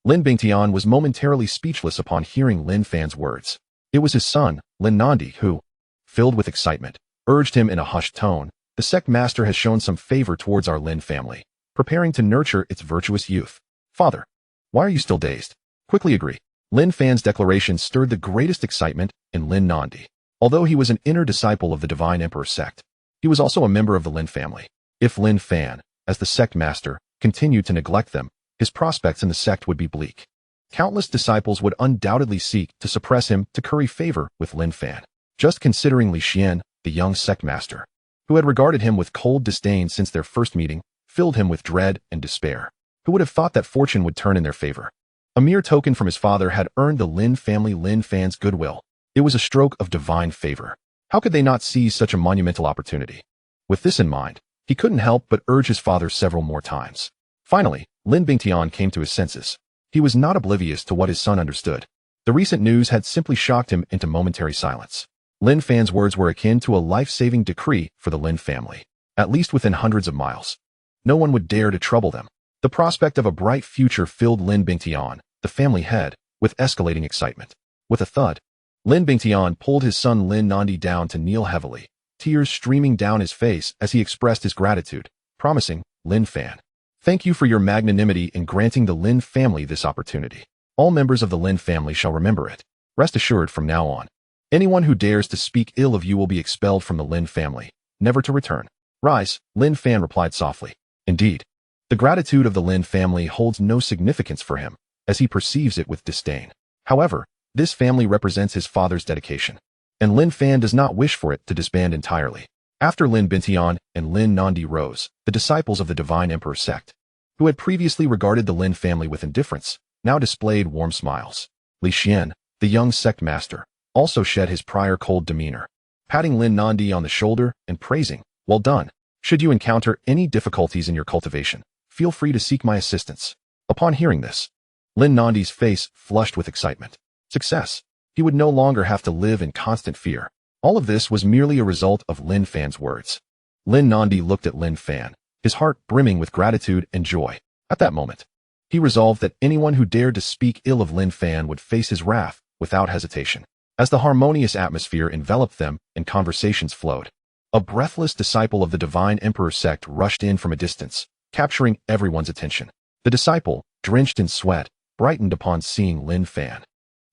Lin Bingtian was momentarily speechless upon hearing Lin Fan's words. It was his son, Lin Nandi, who, filled with excitement, urged him in a hushed tone, "The sect master has shown some favor towards our Lin family, preparing to nurture its virtuous youth. Father, why are you still dazed? Quickly agree." Lin Fan's declaration stirred the greatest excitement in Lin Nandi. Although he was an inner disciple of the Divine Emperor sect, he was also a member of the Lin family. If Lin Fan, as the sect master, continued to neglect them, his prospects in the sect would be bleak. Countless disciples would undoubtedly seek to suppress him to curry favor with Lin Fan. Just considering Li Xian, the young sect master, who had regarded him with cold disdain since their first meeting, filled him with dread and despair. Who would have thought that fortune would turn in their favor? A mere token from his father had earned the Lin family Lin Fan's goodwill. It was a stroke of divine favor. How could they not seize such a monumental opportunity? With this in mind, he couldn't help but urge his father several more times. Finally, Lin Bingtian came to his senses. He was not oblivious to what his son understood. The recent news had simply shocked him into momentary silence. Lin Fan's words were akin to a life-saving decree for the Lin family, at least within hundreds of miles. No one would dare to trouble them. The prospect of a bright future filled Lin Bingtian, the family head, with escalating excitement. With a thud, Lin Bingtian pulled his son Lin Nandi down to kneel heavily, tears streaming down his face as he expressed his gratitude, promising, "Lin Fan, thank you for your magnanimity in granting the Lin family this opportunity. All members of the Lin family shall remember it. Rest assured from now on, anyone who dares to speak ill of you will be expelled from the Lin family, never to return." "Rise," Lin Fan replied softly. Indeed, the gratitude of the Lin family holds no significance for him, as he perceives it with disdain. However, this family represents his father's dedication, and Lin Fan does not wish for it to disband entirely. After Lin Bingtian and Lin Nandi rose, the disciples of the Divine Emperor sect, who had previously regarded the Lin family with indifference, now displayed warm smiles. Li Xian, the young sect master, also shed his prior cold demeanor, patting Lin Nandi on the shoulder and praising, "Well done. Should you encounter any difficulties in your cultivation, feel free to seek my assistance." Upon hearing this, Lin Nandi's face flushed with excitement. Success. He would no longer have to live in constant fear. All of this was merely a result of Lin Fan's words. Lin Nandi looked at Lin Fan, his heart brimming with gratitude and joy. At that moment, he resolved that anyone who dared to speak ill of Lin Fan would face his wrath without hesitation. As the harmonious atmosphere enveloped them and conversations flowed, a breathless disciple of the Divine Emperor sect rushed in from a distance, capturing everyone's attention. The disciple, drenched in sweat, brightened upon seeing Lin Fan,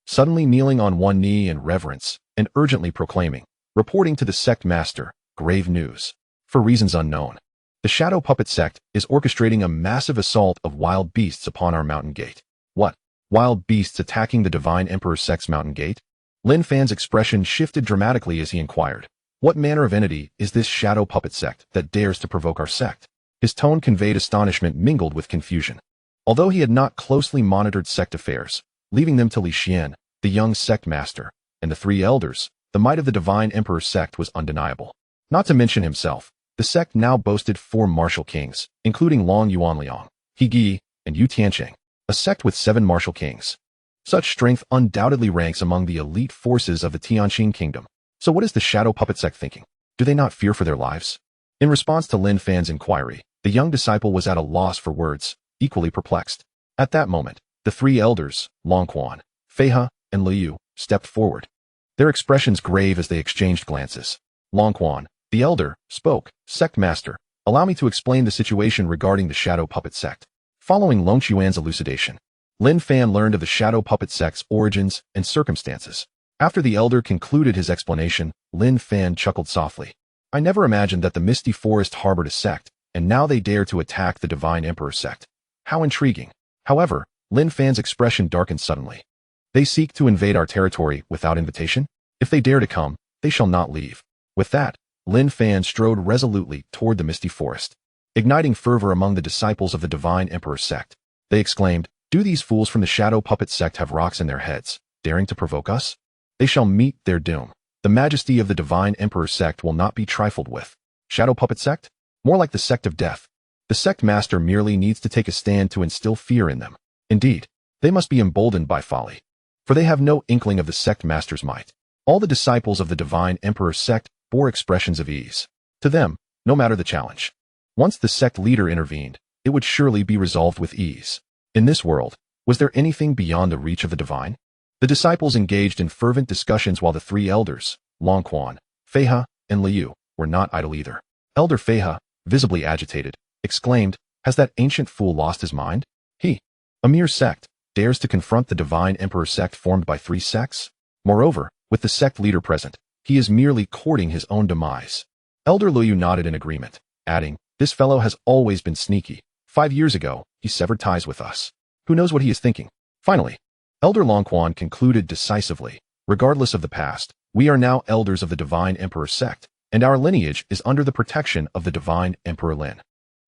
suddenly kneeling on one knee in reverence and urgently proclaiming, reporting to the sect master, grave news. For reasons unknown, the Shadow Puppet sect is orchestrating a massive assault of wild beasts upon our mountain gate. What? Wild beasts attacking the Divine Emperor sect's mountain gate? Lin Fan's expression shifted dramatically as he inquired, "What manner of entity is this Shadow Puppet sect that dares to provoke our sect?" His tone conveyed astonishment mingled with confusion. Although he had not closely monitored sect affairs, leaving them to Li Xian, the young sect master, and the 3 elders, the might of the Divine Emperor sect was undeniable. Not to mention himself, the sect now boasted 4 martial kings, including Long Yuanliang, He Gi, and Yu Tiancheng, a sect with 7 martial kings. Such strength undoubtedly ranks among the elite forces of the Tianqing kingdom. So what is the Shadow Puppet sect thinking? Do they not fear for their lives? In response to Lin Fan's inquiry, the young disciple was at a loss for words, equally perplexed. At that moment, the three elders, Longquan, Feiha, and Liu, stepped forward. Their expressions grave as they exchanged glances. Longquan, the elder, spoke, "Sect Master, allow me to explain the situation regarding the Shadow Puppet Sect." Following Long Xuan's elucidation, Lin Fan learned of the Shadow Puppet Sect's origins and circumstances. After the elder concluded his explanation, Lin Fan chuckled softly. "I never imagined that the Misty Forest harbored a sect, and now they dare to attack the Divine Emperor sect. How intriguing." However, Lin Fan's expression darkened suddenly. "They seek to invade our territory without invitation? If they dare to come, they shall not leave." With that, Lin Fan strode resolutely toward the Misty Forest. Igniting fervor among the disciples of the Divine Emperor sect, they exclaimed, "Do these fools from the Shadow Puppet sect have rocks in their heads, daring to provoke us? They shall meet their doom. The majesty of the Divine Emperor sect will not be trifled with." Shadow Puppet sect? More like the sect of death. The sect master merely needs to take a stand to instill fear in them. Indeed, they must be emboldened by folly, for they have no inkling of the sect master's might. All the disciples of the Divine Emperor sect bore expressions of ease. To them, no matter the challenge, once the sect leader intervened, it would surely be resolved with ease. In this world, was there anything beyond the reach of the divine? The disciples engaged in fervent discussions while the three elders, Longquan, Feiha, and Liu, were not idle either. Elder Feiha, visibly agitated, exclaimed, "Has that ancient fool lost his mind? He, a mere sect, dares to confront the Divine Emperor sect formed by three sects? Moreover, with the sect leader present, he is merely courting his own demise." Elder Liu nodded in agreement, adding, "This fellow has always been sneaky. 5 years ago, he severed ties with us. Who knows what he is thinking?" Finally, Elder Longquan concluded decisively, "Regardless of the past, we are now elders of the Divine Emperor sect, and our lineage is under the protection of the Divine Emperor Lin.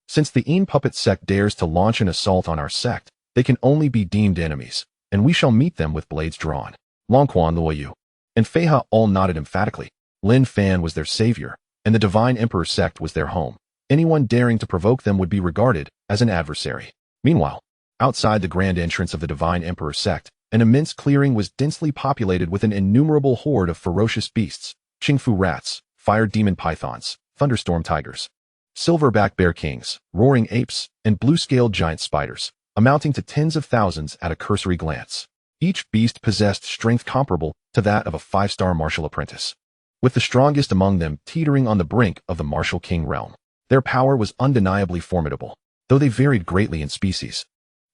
Since the Een Puppet sect dares to launch an assault on our sect, they can only be deemed enemies, and we shall meet them with blades drawn." Longquan, Liu, and Feiha all nodded emphatically. Lin Fan was their savior, and the Divine Emperor sect was their home. Anyone daring to provoke them would be regarded as an adversary. Meanwhile, outside the grand entrance of the Divine Emperor sect, an immense clearing was densely populated with an innumerable horde of ferocious beasts, Qingfu rats, fire demon pythons, thunderstorm tigers, silverback bear kings, roaring apes, and blue-scaled giant spiders, amounting to tens of thousands at a cursory glance. Each beast possessed strength comparable to that of a 5-star martial apprentice, with the strongest among them teetering on the brink of the martial king realm. Their power was undeniably formidable, though they varied greatly in species.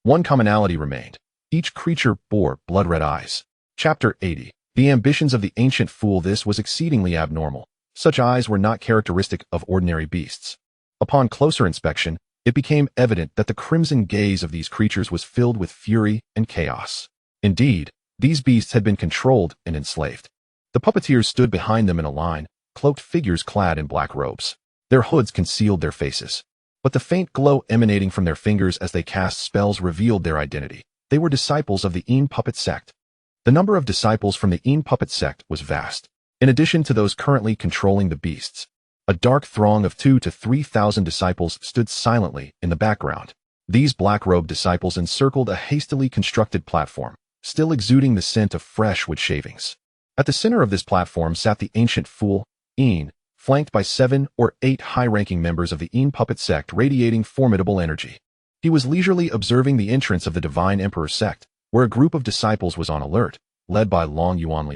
One commonality remained. Each creature bore blood-red eyes. Chapter 80. The ambitions of the ancient fool. This was exceedingly abnormal. Such eyes were not characteristic of ordinary beasts. Upon closer inspection, it became evident that the crimson gaze of these creatures was filled with fury and chaos. Indeed, these beasts had been controlled and enslaved. The puppeteers stood behind them in a line, cloaked figures clad in black robes. Their hoods concealed their faces, but the faint glow emanating from their fingers as they cast spells revealed their identity. They were disciples of the Een Puppet sect. The number of disciples from the Een Puppet sect was vast. In addition to those currently controlling the beasts, a dark throng of 2,000 to 3,000 disciples stood silently in the background. These black-robed disciples encircled a hastily constructed platform, still exuding the scent of fresh wood shavings. At the center of this platform sat the ancient fool, Een, flanked by 7 or 8 high-ranking members of the Een Puppet sect radiating formidable energy. He was leisurely observing the entrance of the Divine Emperor sect, where a group of disciples was on alert, led by Long Yuan,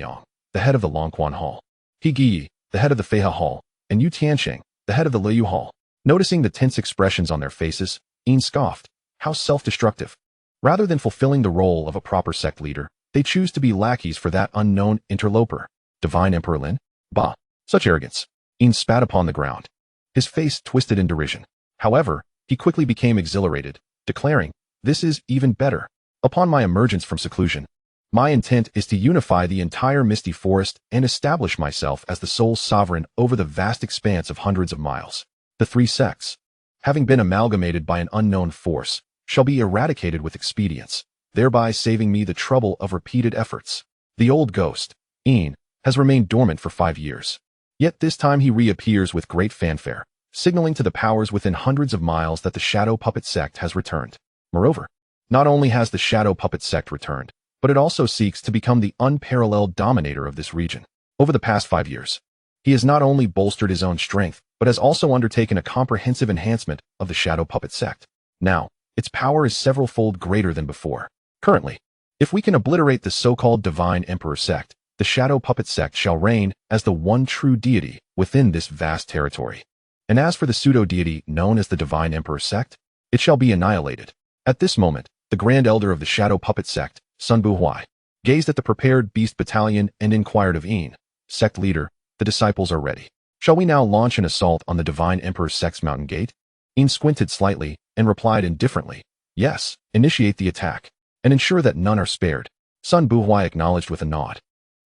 the head of the Longquan Hall, He Gi, the head of the Feiha Hall, and Yu Tiansheng, the head of the Liu Hall. Noticing the tense expressions on their faces, Een scoffed. How self-destructive. Rather than fulfilling the role of a proper sect leader, they choose to be lackeys for that unknown interloper. Divine Emperor Lin? Bah! Such arrogance. Een spat upon the ground. His face twisted in derision. However, he quickly became exhilarated, declaring, "This is even better. Upon my emergence from seclusion, my intent is to unify the entire Misty Forest and establish myself as the sole sovereign over the vast expanse of hundreds of miles. The 3 sects, having been amalgamated by an unknown force, shall be eradicated with expedience, thereby saving me the trouble of repeated efforts. The old ghost, Een, has remained dormant for 5 years. Yet this time he reappears with great fanfare, signaling to the powers within hundreds of miles that the Shadow Puppet sect has returned. Moreover, not only has the Shadow Puppet sect returned, but it also seeks to become the unparalleled dominator of this region. Over the past 5 years, he has not only bolstered his own strength, but has also undertaken a comprehensive enhancement of the Shadow Puppet sect. Now, Its power is several-fold greater than before. Currently, if we can obliterate the so-called Divine Emperor sect, the Shadow Puppet sect shall reign as the one true deity within this vast territory. And as for the pseudo-deity known as the Divine Emperor sect, it shall be annihilated. At this moment, the Grand Elder of the Shadow Puppet sect, Sun Buhui, gazed at the prepared beast battalion and inquired of Yin, sect leader, the disciples are ready. Shall we now launch an assault on the Divine Emperor sect's mountain gate? Yin squinted slightly and replied indifferently, yes, initiate the attack, and ensure that none are spared. Sun Buhui acknowledged with a nod,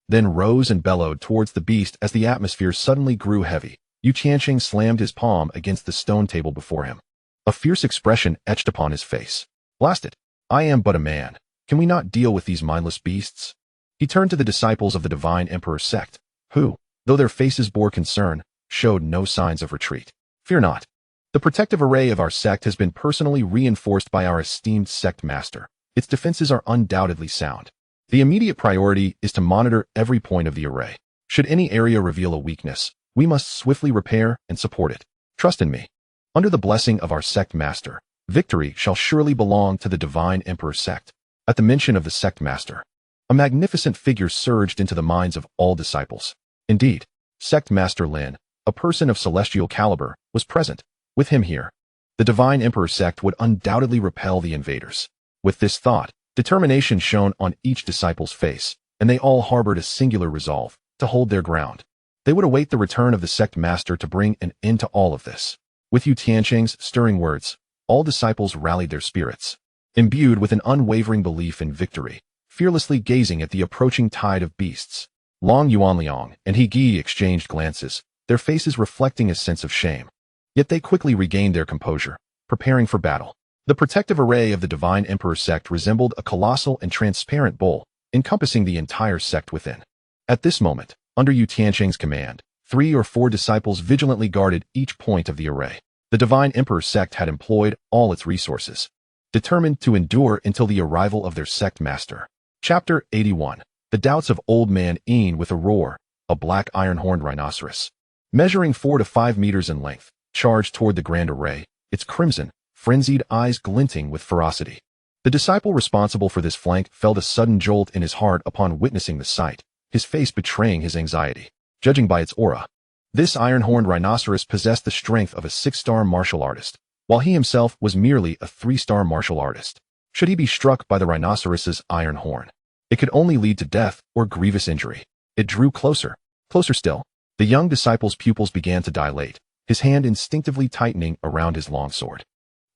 then rose and bellowed towards the beast as the atmosphere suddenly grew heavy. Yu Tianqing slammed his palm against the stone table before him. A fierce expression etched upon his face. Blast it! I am but a man. Can we not deal with these mindless beasts? He turned to the disciples of the Divine Emperor sect, who, though their faces bore concern, showed no signs of retreat. Fear not. The protective array of our sect has been personally reinforced by our esteemed sect master. Its defenses are undoubtedly sound. The immediate priority is to monitor every point of the array. Should any area reveal a weakness, we must swiftly repair and support it. Trust in me. Under the blessing of our sect master, victory shall surely belong to the Divine Emperor sect. At the mention of the sect master, a magnificent figure surged into the minds of all disciples. Indeed, sect master Lin, a person of celestial caliber, was present. With him here, the Divine Emperor sect would undoubtedly repel the invaders. With this thought, determination shone on each disciple's face, and they all harbored a singular resolve to hold their ground. They would await the return of the sect master to bring an end to all of this. With Yu Tianqing's stirring words, all disciples rallied their spirits, imbued with an unwavering belief in victory, fearlessly gazing at the approaching tide of beasts. Long Yuanliang and He Gi exchanged glances, their faces reflecting a sense of shame. Yet they quickly regained their composure, preparing for battle. The protective array of the Divine Emperor sect resembled a colossal and transparent bowl, encompassing the entire sect within. At this moment, under Yu Tianqing's command, 3 or 4 disciples vigilantly guarded each point of the array. The Divine Emperor sect had employed all its resources, determined to endure until the arrival of their sect master. Chapter 81. The Doubts of Old Man Yin. With a roar, a black iron-horned rhinoceros, measuring 4 to 5 meters in length, charged toward the grand array, its crimson, frenzied eyes glinting with ferocity. The disciple responsible for this flank felt a sudden jolt in his heart upon witnessing the sight, his face betraying his anxiety. Judging by its aura, this iron-horned rhinoceros possessed the strength of a 6-star martial artist, while he himself was merely a 3-star martial artist. Should he be struck by the rhinoceros's iron horn, it could only lead to death or grievous injury. It drew closer, closer still. The young disciple's pupils began to dilate, his hand instinctively tightening around his long sword.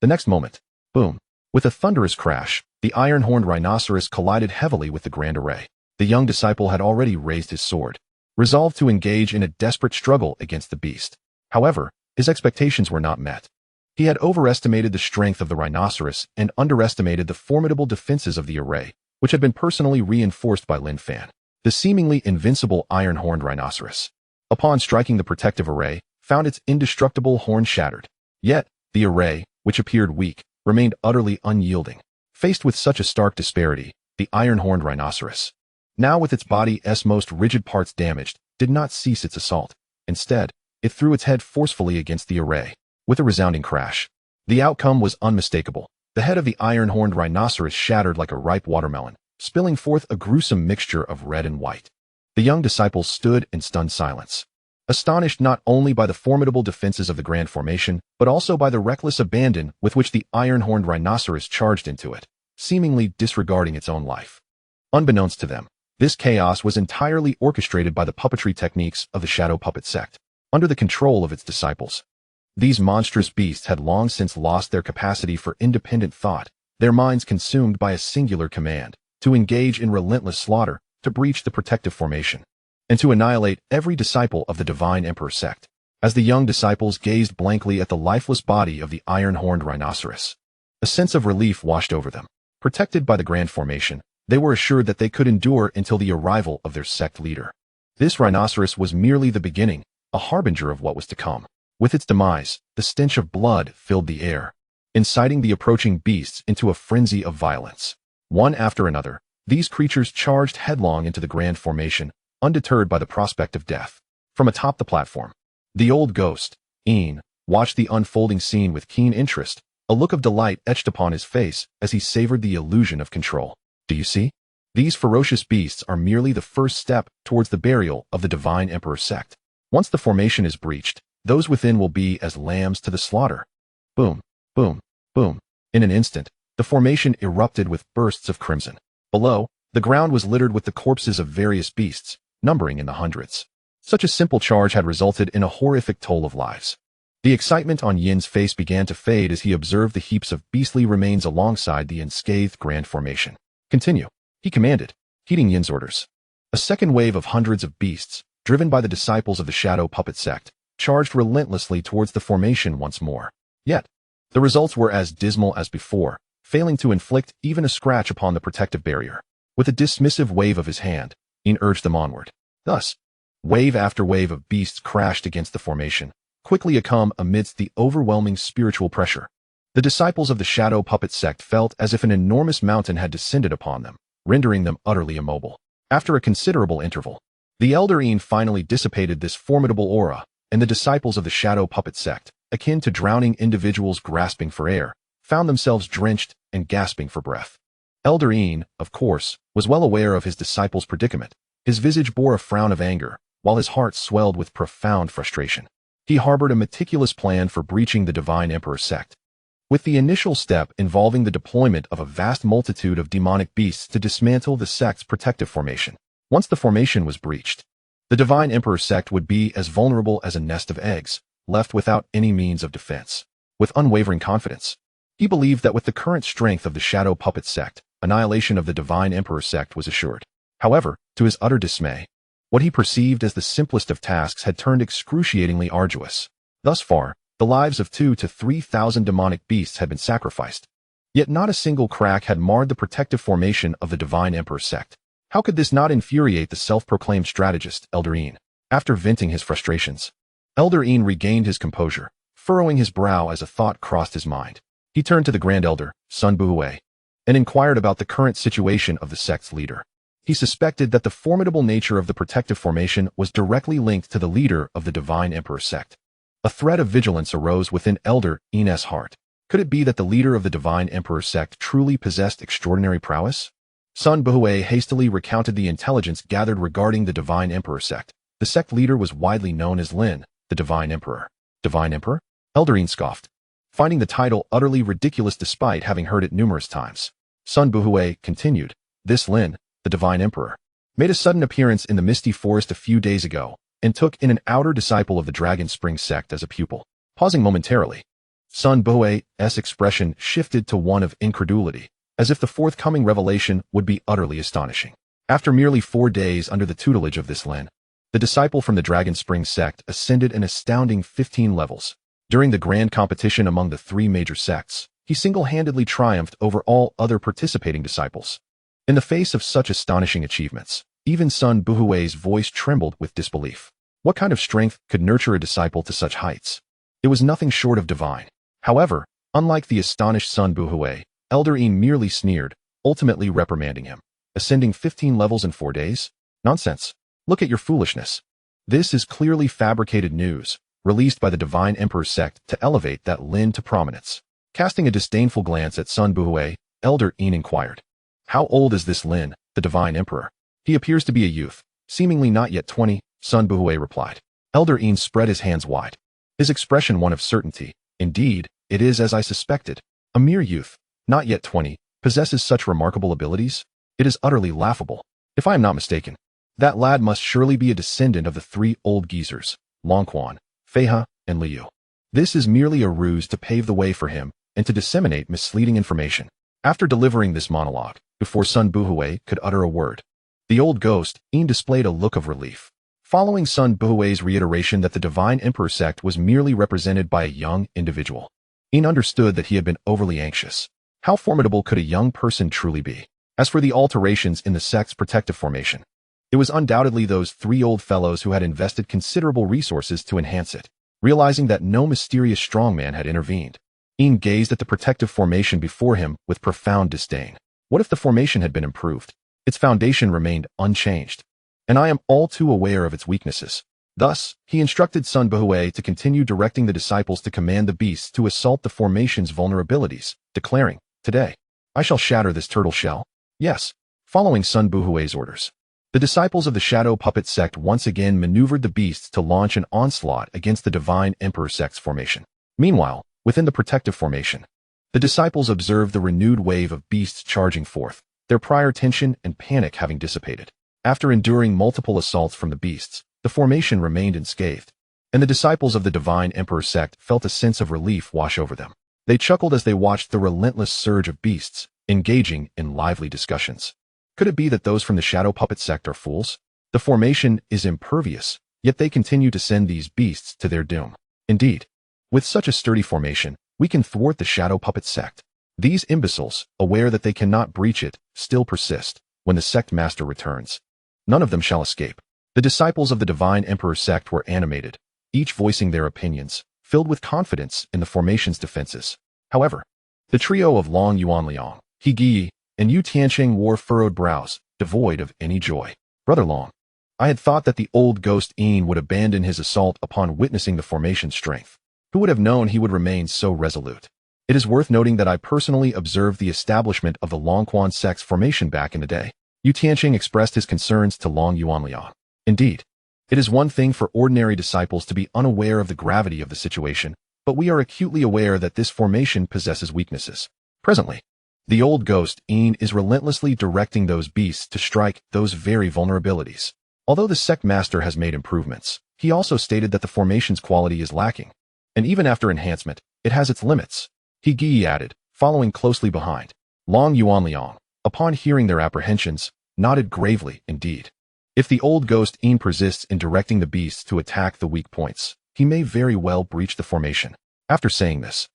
The next moment, boom! With a thunderous crash, the iron-horned rhinoceros collided heavily with the grand array. The young disciple had already raised his sword, resolved to engage in a desperate struggle against the beast. However, his expectations were not met. He had overestimated the strength of the rhinoceros and underestimated the formidable defenses of the array, which had been personally reinforced by Lin Fan, the seemingly invincible iron-horned rhinoceros. Upon striking the protective array, found its indestructible horn shattered. Yet, the array, which appeared weak, remained utterly unyielding. Faced with such a stark disparity, the iron-horned rhinoceros, now with its body's most rigid parts damaged, did not cease its assault. Instead, it threw its head forcefully against the array, with a resounding crash. The outcome was unmistakable. The head of the iron-horned rhinoceros shattered like a ripe watermelon, spilling forth a gruesome mixture of red and white. The young disciples stood in stunned silence, astonished not only by the formidable defenses of the grand formation, but also by the reckless abandon with which the iron-horned rhinoceros charged into it, seemingly disregarding its own life. Unbeknownst to them, this chaos was entirely orchestrated by the puppetry techniques of the Shadow Puppet sect, under the control of its disciples. These monstrous beasts had long since lost their capacity for independent thought, their minds consumed by a singular command, to engage in relentless slaughter, to breach the protective formation, and to annihilate every disciple of the Divine Emperor sect. As the young disciples gazed blankly at the lifeless body of the iron-horned rhinoceros, a sense of relief washed over them. Protected by the grand formation, they were assured that they could endure until the arrival of their sect leader. This rhinoceros was merely the beginning, a harbinger of what was to come. With its demise, the stench of blood filled the air, inciting the approaching beasts into a frenzy of violence. One after another, these creatures charged headlong into the grand formation, undeterred by the prospect of death. From atop the platform, the old ghost, Yin, watched the unfolding scene with keen interest, A look of delight etched upon his face as he savored the illusion of control. Do you see? These ferocious beasts are merely the first step towards the burial of the Divine Emperor sect. Once the formation is breached, those within will be as lambs to the slaughter. Boom, boom, boom. In an instant, the formation erupted with bursts of crimson. Below, the ground was littered with the corpses of various beasts, numbering in the hundreds. Such a simple charge had resulted in a horrific toll of lives. The excitement on Yin's face began to fade as he observed the heaps of beastly remains alongside the unscathed grand formation. Continue, he commanded, heeding Yin's orders. A second wave of hundreds of beasts, driven by the disciples of the Shadow Puppet sect, charged relentlessly towards the formation once more. Yet, the results were as dismal as before, failing to inflict even a scratch upon the protective barrier. With a dismissive wave of his hand, Yin urged them onward. Thus, wave after wave of beasts crashed against the formation, quickly succumb amidst the overwhelming spiritual pressure. The disciples of the Shadow Puppet sect felt as if an enormous mountain had descended upon them, rendering them utterly immobile. After a considerable interval, the Elder Yin finally dissipated this formidable aura, and the disciples of the Shadow Puppet sect, akin to drowning individuals grasping for air, found themselves drenched and gasping for breath. Elder Yin, of course, was well aware of his disciples' predicament. His visage bore a frown of anger, while his heart swelled with profound frustration. He harbored a meticulous plan for breaching the Divine Emperor sect, with the initial step involving the deployment of a vast multitude of demonic beasts to dismantle the sect's protective formation. Once the formation was breached, the Divine Emperor sect would be as vulnerable as a nest of eggs, left without any means of defense. With unwavering confidence, he believed that with the current strength of the Shadow Puppet sect, annihilation of the Divine Emperor sect was assured. However, to his utter dismay, what he perceived as the simplest of tasks had turned excruciatingly arduous. Thus far, the lives of 2,000 to 3,000 demonic beasts had been sacrificed. Yet not a single crack had marred the protective formation of the Divine Emperor sect. How could this not infuriate the self-proclaimed strategist, Elder Yin? After venting his frustrations, Elder Yin regained his composure, furrowing his brow as a thought crossed his mind. He turned to the Grand Elder, Sun Buhui, and inquired about the current situation of the sect's leader. He suspected that the formidable nature of the protective formation was directly linked to the leader of the Divine Emperor sect. A thread of vigilance arose within Elder Yin's heart. Could it be that the leader of the Divine Emperor sect truly possessed extraordinary prowess? Sun Buhui hastily recounted the intelligence gathered regarding the Divine Emperor sect. The sect leader was widely known as Lin, the Divine Emperor. Divine Emperor? Elder Yin scoffed, finding the title utterly ridiculous despite having heard it numerous times. Sun Buhui continued, this Lin, the Divine Emperor, made a sudden appearance in the misty forest a few days ago, and took in an outer disciple of the Dragon Spring sect as a pupil. Pausing momentarily, Sun Buhui's expression shifted to one of incredulity, as if the forthcoming revelation would be utterly astonishing. After merely 4 days under the tutelage of this Lin, the disciple from the Dragon Spring sect ascended an astounding 15 levels. During the grand competition among the 3 major sects, he single-handedly triumphed over all other participating disciples. In the face of such astonishing achievements, even Sun Buhui's voice trembled with disbelief. What kind of strength could nurture a disciple to such heights? It was nothing short of divine. However, unlike the astonished Sun Buhui, Elder Yin merely sneered, ultimately reprimanding him. Ascending 15 levels in 4 days? Nonsense. Look at your foolishness. This is clearly fabricated news, released by the Divine Emperor sect to elevate that Lin to prominence. Casting a disdainful glance at Sun Buhui, Elder Yin inquired, how old is this Lin, the Divine Emperor? He appears to be a youth, seemingly not yet 20, Sun Buhui replied. Elder Yin spread his hands wide, his expression one of certainty. Indeed, it is as I suspected. A mere youth, not yet 20, possesses such remarkable abilities? It is utterly laughable. If I am not mistaken, that lad must surely be a descendant of the 3 old geezers, Lonquan, Feiha, and Liu. This is merely a ruse to pave the way for him and to disseminate misleading information. After delivering this monologue, before Sun Buhui could utter a word, the old ghost, Yin, displayed a look of relief. Following Sun Buhui's reiteration that the Divine Emperor sect was merely represented by a young individual, Yin understood that he had been overly anxious. How formidable could a young person truly be? As for the alterations in the sect's protective formation, it was undoubtedly those 3 old fellows who had invested considerable resources to enhance it. Realizing that no mysterious strongman had intervened, Yin gazed at the protective formation before him with profound disdain. What if the formation had been improved? Its foundation remained unchanged, and I am all too aware of its weaknesses. Thus, he instructed Sun Buhui to continue directing the disciples to command the beasts to assault the formation's vulnerabilities, declaring, "Today, I shall shatter this turtle shell." Yes, following Sun Buhui's orders. The disciples of the Shadow Puppet sect once again maneuvered the beasts to launch an onslaught against the Divine Emperor sect's formation. Meanwhile, within the protective formation, the disciples observed the renewed wave of beasts charging forth, their prior tension and panic having dissipated. After enduring multiple assaults from the beasts, the formation remained unscathed, and the disciples of the Divine Emperor sect felt a sense of relief wash over them. They chuckled as they watched the relentless surge of beasts, engaging in lively discussions. Could it be that those from the Shadow Puppet sect are fools? The formation is impervious, yet they continue to send these beasts to their doom. Indeed, with such a sturdy formation, we can thwart the Shadow Puppet sect. These imbeciles, aware that they cannot breach it, still persist. When the sect master returns, none of them shall escape. The disciples of the Divine Emperor sect were animated, each voicing their opinions, filled with confidence in the formation's defenses. However, the trio of Long Yuanliang, He Gi, and Yu Tianqing wore furrowed brows, devoid of any joy. Brother Long, I had thought that the old ghost Yin would abandon his assault upon witnessing the formation's strength. Who would have known he would remain so resolute? It is worth noting that I personally observed the establishment of the Longquan sect's formation back in the day. Yu Tianqing expressed his concerns to Long Yuanliang. Indeed, it is one thing for ordinary disciples to be unaware of the gravity of the situation, but we are acutely aware that this formation possesses weaknesses. Presently, the old ghost Yin is relentlessly directing those beasts to strike those very vulnerabilities. Although the sect master has made improvements, he also stated that the formation's quality is lacking, and even after enhancement, it has its limits. He Gi added, following closely behind. Long Yuanliang, upon hearing their apprehensions, nodded gravely indeed. If the old ghost Yin persists in directing the beasts to attack the weak points, he may very well breach the formation. After saying this,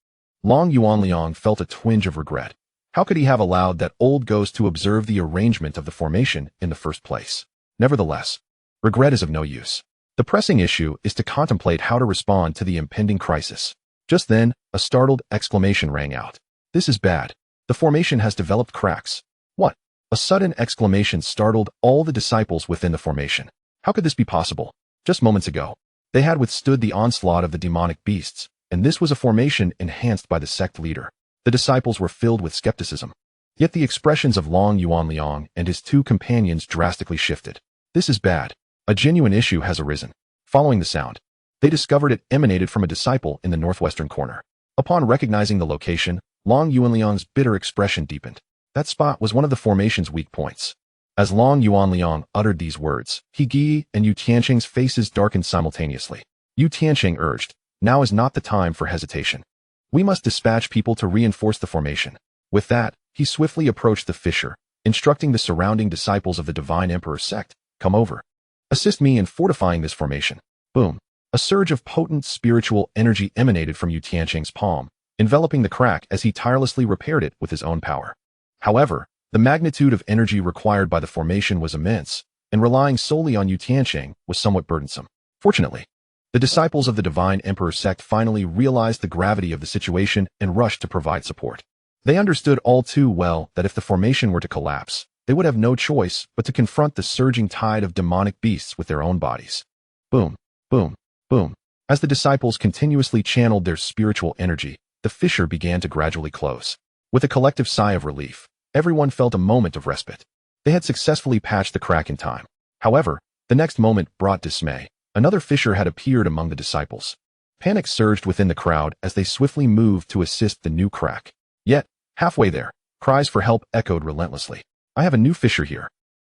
Long Yuanliang felt a twinge of regret. How could he have allowed that old ghost to observe the arrangement of the formation in the first place? Nevertheless, regret is of no use. The pressing issue is to contemplate how to respond to the impending crisis. Just then, a startled exclamation rang out. This is bad. The formation has developed cracks. What? A sudden exclamation startled all the disciples within the formation. How could this be possible? Just moments ago, they had withstood the onslaught of the demonic beasts, and this was a formation enhanced by the sect leader. The disciples were filled with skepticism. Yet the expressions of Long Yuanliang and his two companions drastically shifted. This is bad. A genuine issue has arisen. Following the sound, they discovered it emanated from a disciple in the northwestern corner. Upon recognizing the location, Long Yuanliang's bitter expression deepened. That spot was one of the formation's weak points. As Long Yuanliang uttered these words, He Gi and Yu Tianqing's faces darkened simultaneously. Yu Tianqing urged, now is not the time for hesitation. We must dispatch people to reinforce the formation. With that, he swiftly approached the fissure, instructing the surrounding disciples of the Divine Emperor sect, come over. Assist me in fortifying this formation. Boom. A surge of potent spiritual energy emanated from Yu Tianqing's palm, enveloping the crack as he tirelessly repaired it with his own power. However, the magnitude of energy required by the formation was immense, and relying solely on Yu Tianqing was somewhat burdensome. Fortunately, the disciples of the Divine Emperor sect finally realized the gravity of the situation and rushed to provide support. They understood all too well that if the formation were to collapse, they would have no choice but to confront the surging tide of demonic beasts with their own bodies. Boom, boom, boom. As the disciples continuously channeled their spiritual energy, the fissure began to gradually close. With a collective sigh of relief, everyone felt a moment of respite. They had successfully patched the crack in time. However, the next moment brought dismay. Another fissure had appeared among the disciples. Panic surged within the crowd as they swiftly moved to assist the new crack. Yet, halfway there, cries for help echoed relentlessly. I have a new fissure here.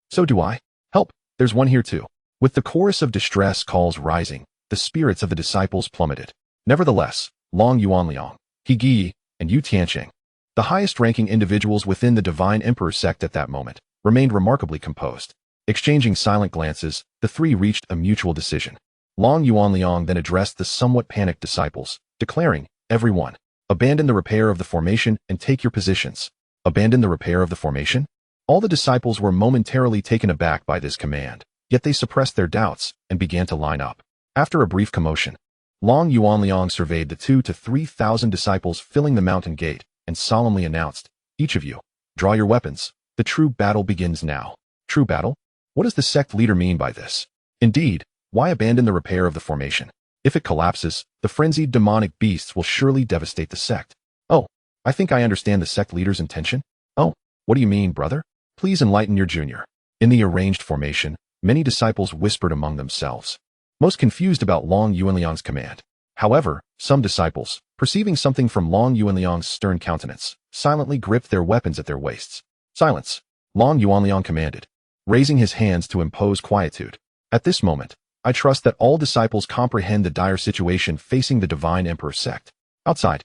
So do I. Help, there's one here too. With the chorus of distress calls rising, the spirits of the disciples plummeted. Nevertheless, Long Yuanliang, He Gi, and Yu Tianqing, the highest-ranking individuals within the Divine Emperor sect at that moment, remained remarkably composed. Exchanging silent glances, the three reached a mutual decision. Long Yuanliang then addressed the somewhat panicked disciples, declaring, everyone, abandon the repair of the formation and take your positions. Abandon the repair of the formation? All the disciples were momentarily taken aback by this command, yet they suppressed their doubts and began to line up. After a brief commotion, Long Yuanliang surveyed the 2,000 to 3,000 disciples filling the mountain gate and solemnly announced, each of you, draw your weapons. The true battle begins now. True battle? What does the sect leader mean by this? Indeed, Why abandon the repair of the formation? If it collapses, the frenzied demonic beasts will surely devastate the sect. Oh, I think I understand the sect leader's intention. Oh, what do you mean, brother? Please enlighten your junior. In the arranged formation, many disciples whispered among themselves, most confused about Long Yuanliang's command. However, some disciples, perceiving something from Long Yuanliang's stern countenance, silently gripped their weapons at their waists. Silence, Long Yuanliang commanded, raising his hands to impose quietude. At this moment, I trust that all disciples comprehend the dire situation facing the Divine Emperor sect. Outside,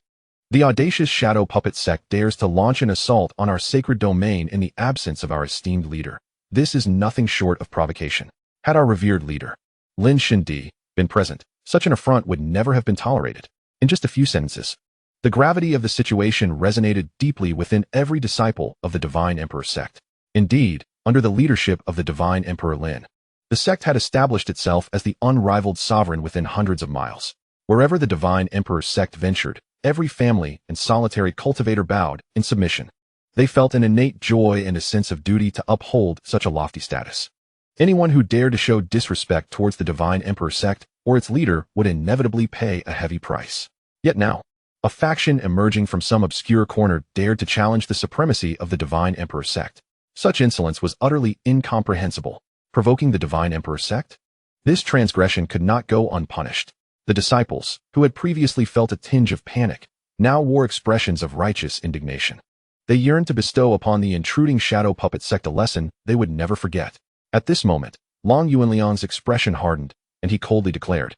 the audacious shadow puppet sect dares to launch an assault on our sacred domain in the absence of our esteemed leader. This is nothing short of provocation. Had our revered leader, Lin Fan, been present, such an affront would never have been tolerated. In just a few sentences, the gravity of the situation resonated deeply within every disciple of the Divine Emperor sect. Indeed, under the leadership of the Divine Emperor Lin, the sect had established itself as the unrivaled sovereign within hundreds of miles. Wherever the Divine Emperor's sect ventured, every family and solitary cultivator bowed in submission. They felt an innate joy and a sense of duty to uphold such a lofty status. Anyone who dared to show disrespect towards the Divine Emperor sect or its leader would inevitably pay a heavy price. Yet now, a faction emerging from some obscure corner dared to challenge the supremacy of the Divine Emperor sect. Such insolence was utterly incomprehensible. Provoking the Divine Emperor sect? This transgression could not go unpunished. The disciples, who had previously felt a tinge of panic, now wore expressions of righteous indignation. They yearned to bestow upon the intruding shadow puppet sect a lesson they would never forget. At this moment, Long Yuanliang's expression hardened, and he coldly declared,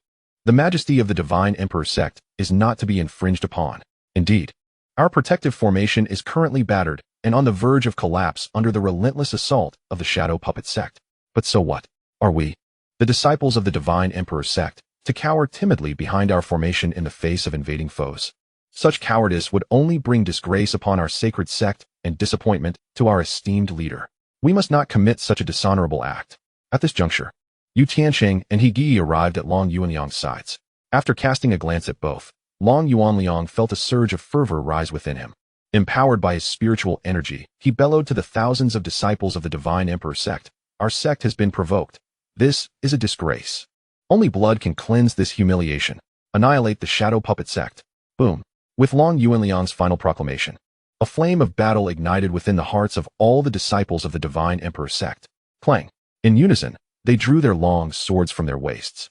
"The majesty of the Divine Emperor sect is not to be infringed upon. Indeed, our protective formation is currently battered and on the verge of collapse under the relentless assault of the shadow puppet sect. But so what? Are we, the disciples of the Divine Emperor sect, to cower timidly behind our formation in the face of invading foes? Such cowardice would only bring disgrace upon our sacred sect and disappointment to our esteemed leader. We must not commit such a dishonorable act." At this juncture, Yu Tiansheng and He Gi arrived at Long Yuanliang's sides. After casting a glance at both, Long Yuanliang felt a surge of fervor rise within him. Empowered by his spiritual energy, he bellowed to the thousands of disciples of the Divine Emperor sect, "Our sect has been provoked. This is a disgrace. Only blood can cleanse this humiliation. Annihilate the shadow puppet sect." Boom. With Long Yuanliang's final proclamation, a flame of battle ignited within the hearts of all the disciples of the Divine Emperor sect. Clang. In unison, they drew their long swords from their waists,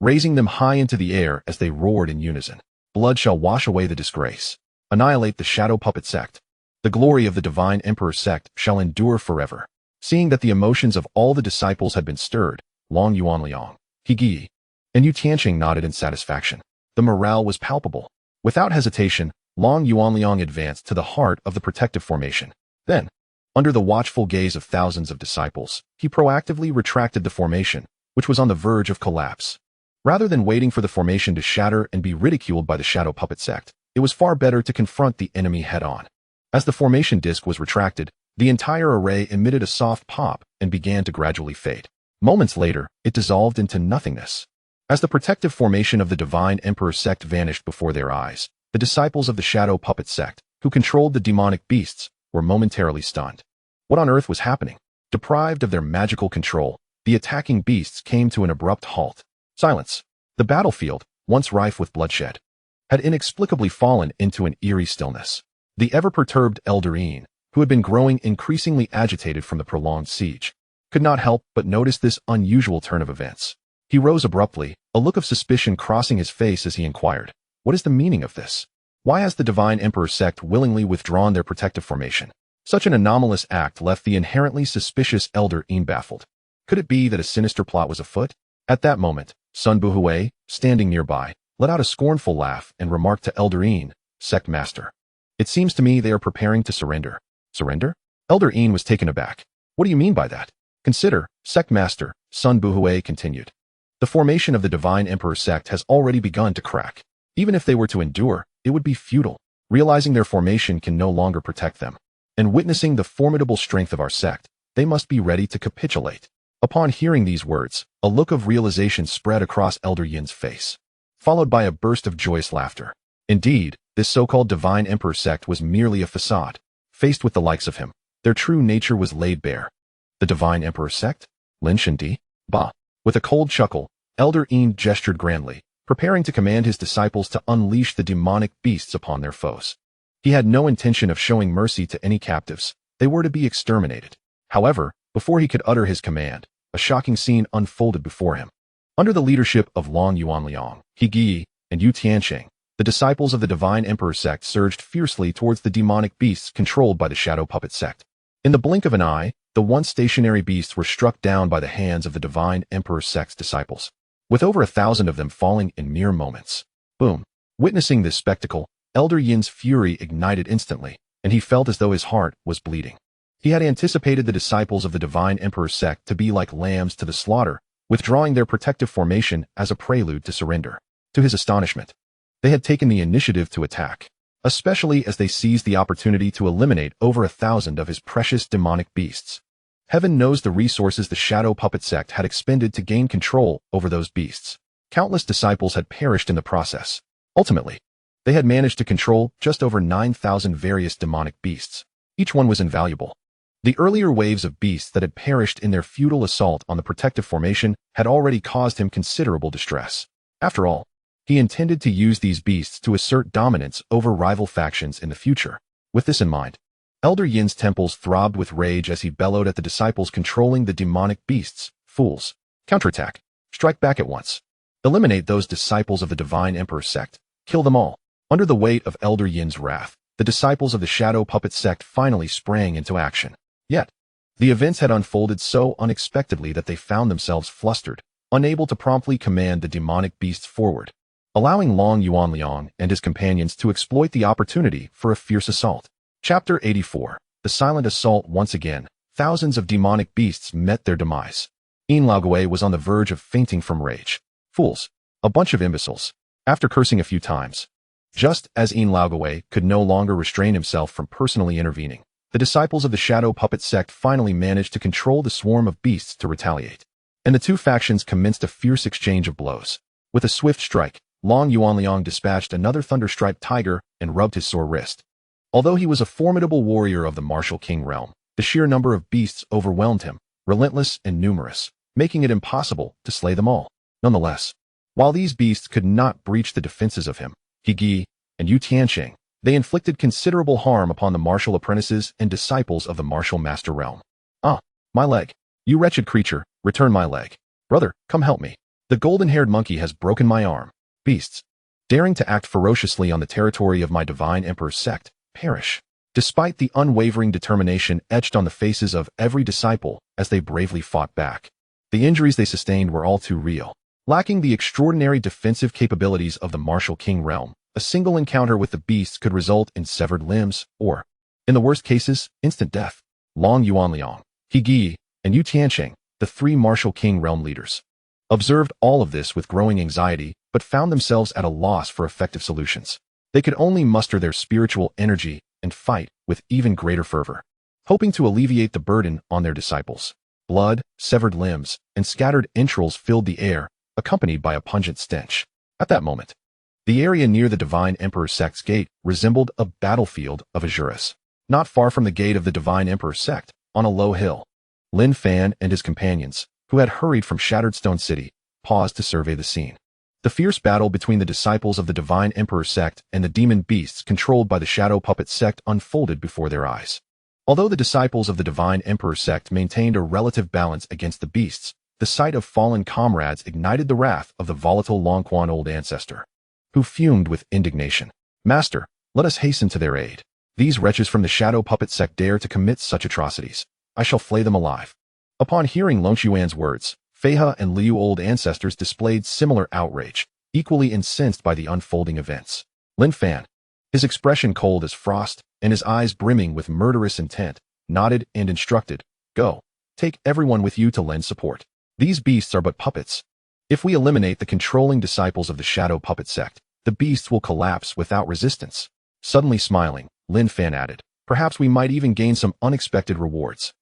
raising them high into the air as they roared in unison. "Blood shall wash away the disgrace. Annihilate the shadow puppet sect. The glory of the Divine Emperor sect shall endure forever." Seeing that the emotions of all the disciples had been stirred, Long Yuanliang, He Gi, and Yu Tiansheng nodded in satisfaction. The morale was palpable. Without hesitation, Long Yuanliang advanced to the heart of the protective formation. Then, under the watchful gaze of thousands of disciples, he proactively retracted the formation, which was on the verge of collapse. Rather than waiting for the formation to shatter and be ridiculed by the shadow puppet sect, it was far better to confront the enemy head-on. As the formation disc was retracted, the entire array emitted a soft pop and began to gradually fade. Moments later, it dissolved into nothingness. As the protective formation of the Divine Emperor sect vanished before their eyes, the disciples of the shadow puppet sect, who controlled the demonic beasts, were momentarily stunned. What on earth was happening? Deprived of their magical control, the attacking beasts came to an abrupt halt. Silence. The battlefield, once rife with bloodshed, had inexplicably fallen into an eerie stillness. The ever-perturbed Elder Yin, who had been growing increasingly agitated from the prolonged siege, could not help but notice this unusual turn of events. He rose abruptly, a look of suspicion crossing his face as he inquired, "What is the meaning of this? Why has the Divine Emperor sect willingly withdrawn their protective formation?" Such an anomalous act left the inherently suspicious Elder Yin baffled. Could it be that a sinister plot was afoot? At that moment, Sun Buhui, standing nearby, let out a scornful laugh and remarked to Elder Yin, "Sect Master, it seems to me they are preparing to surrender." "Surrender?" Elder Yin was taken aback. "What do you mean by that?" "Consider, Sect Master," Sun Buhui continued. "The formation of the Divine Emperor sect has already begun to crack. Even if they were to endure, it would be futile. Realizing their formation can no longer protect them, and witnessing the formidable strength of our sect, they must be ready to capitulate." Upon hearing these words, a look of realization spread across Elder Yin's face, followed by a burst of joyous laughter. Indeed, this so-called Divine Emperor sect was merely a facade. Faced with the likes of him, their true nature was laid bare. The Divine Emperor sect? Lin Fan? Bah! With a cold chuckle, Elder Yin gestured grandly, preparing to command his disciples to unleash the demonic beasts upon their foes. He had no intention of showing mercy to any captives. They were to be exterminated. However, before he could utter his command, a shocking scene unfolded before him. Under the leadership of Long Yuanliang, He Gi, and Yu Tianqing, the disciples of the Divine Emperor sect surged fiercely towards the demonic beasts controlled by the Shadow Puppet sect. In the blink of an eye, the once stationary beasts were struck down by the hands of the Divine Emperor sect's disciples, with over 1,000 of them falling in mere moments. Boom! Witnessing this spectacle, Elder Yin's fury ignited instantly, and he felt as though his heart was bleeding. He had anticipated the disciples of the Divine Emperor sect to be like lambs to the slaughter, withdrawing their protective formation as a prelude to surrender. To his astonishment, they had taken the initiative to attack, especially as they seized the opportunity to eliminate over 1,000 of his precious demonic beasts. Heaven knows the resources the Shadow Puppet sect had expended to gain control over those beasts. Countless disciples had perished in the process. Ultimately, they had managed to control just over 9,000 various demonic beasts. Each one was invaluable. The earlier waves of beasts that had perished in their futile assault on the protective formation had already caused him considerable distress. After all, he intended to use these beasts to assert dominance over rival factions in the future. With this in mind, Elder Yin's temples throbbed with rage as he bellowed at the disciples controlling the demonic beasts. Fools! Counterattack! Strike back at once! Eliminate those disciples of the Divine Emperor sect! Kill them all! Under the weight of Elder Yin's wrath, the disciples of the Shadow Puppet sect finally sprang into action. Yet, the events had unfolded so unexpectedly that they found themselves flustered, unable to promptly command the demonic beasts forward, allowing Long Yuanliang and his companions to exploit the opportunity for a fierce assault. Chapter 84. The Silent Assault. Once again, thousands of demonic beasts met their demise. Yin Laogui was on the verge of fainting from rage. Fools! A bunch of imbeciles! After cursing a few times, just as Yin Laogui could no longer restrain himself from personally intervening, the disciples of the Shadow Puppet sect finally managed to control the swarm of beasts to retaliate, and the two factions commenced a fierce exchange of blows. With a swift strike, Long Yuanliang dispatched another thunder-striped tiger and rubbed his sore wrist. Although he was a formidable warrior of the Martial King realm, the sheer number of beasts overwhelmed him, relentless and numerous, making it impossible to slay them all. Nonetheless, while these beasts could not breach the defenses of him, He Gi, and Yu Tianqing, they inflicted considerable harm upon the martial apprentices and disciples of the martial master realm. Ah, my leg! You wretched creature, return my leg. Brother, come help me. The golden-haired monkey has broken my arm. Beasts, daring to act ferociously on the territory of my Divine Emperor sect, perish. Despite the unwavering determination etched on the faces of every disciple as they bravely fought back, the injuries they sustained were all too real. Lacking the extraordinary defensive capabilities of the Martial King realm, a single encounter with the beasts could result in severed limbs, or, in the worst cases, instant death. Long Yuanliang, He Gi, and Yu Tianqing, the three Martial King realm leaders, observed all of this with growing anxiety, but found themselves at a loss for effective solutions. They could only muster their spiritual energy and fight with even greater fervor, hoping to alleviate the burden on their disciples. Blood, severed limbs, and scattered entrails filled the air, accompanied by a pungent stench. At that moment, the area near the Divine Emperor sect's gate resembled a battlefield of Azuras. Not far from the gate of the Divine Emperor sect, on a low hill, Lin Fan and his companions, who had hurried from Shattered Stone City, paused to survey the scene. The fierce battle between the disciples of the Divine Emperor sect and the demon beasts controlled by the Shadow Puppet sect unfolded before their eyes. Although the disciples of the Divine Emperor sect maintained a relative balance against the beasts, the sight of fallen comrades ignited the wrath of the volatile Longquan old ancestor, who fumed with indignation. Master, let us hasten to their aid. These wretches from the Shadow Puppet sect dare to commit such atrocities. I shall flay them alive. Upon hearing Longshuan's words, Feihe and Liu old ancestors displayed similar outrage, equally incensed by the unfolding events. Lin Fan, his expression cold as frost, and his eyes brimming with murderous intent, nodded and instructed, Go, take everyone with you to lend support. These beasts are but puppets. If we eliminate the controlling disciples of the Shadow Puppet sect, the beasts will collapse without resistance. Suddenly smiling, Lin Fan added, Perhaps we might even gain some unexpected rewards.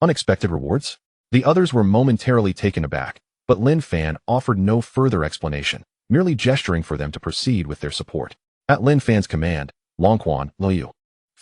Unexpected rewards? The others were momentarily taken aback, but Lin Fan offered no further explanation, merely gesturing for them to proceed with their support. At Lin Fan's command, Longquan, Liu,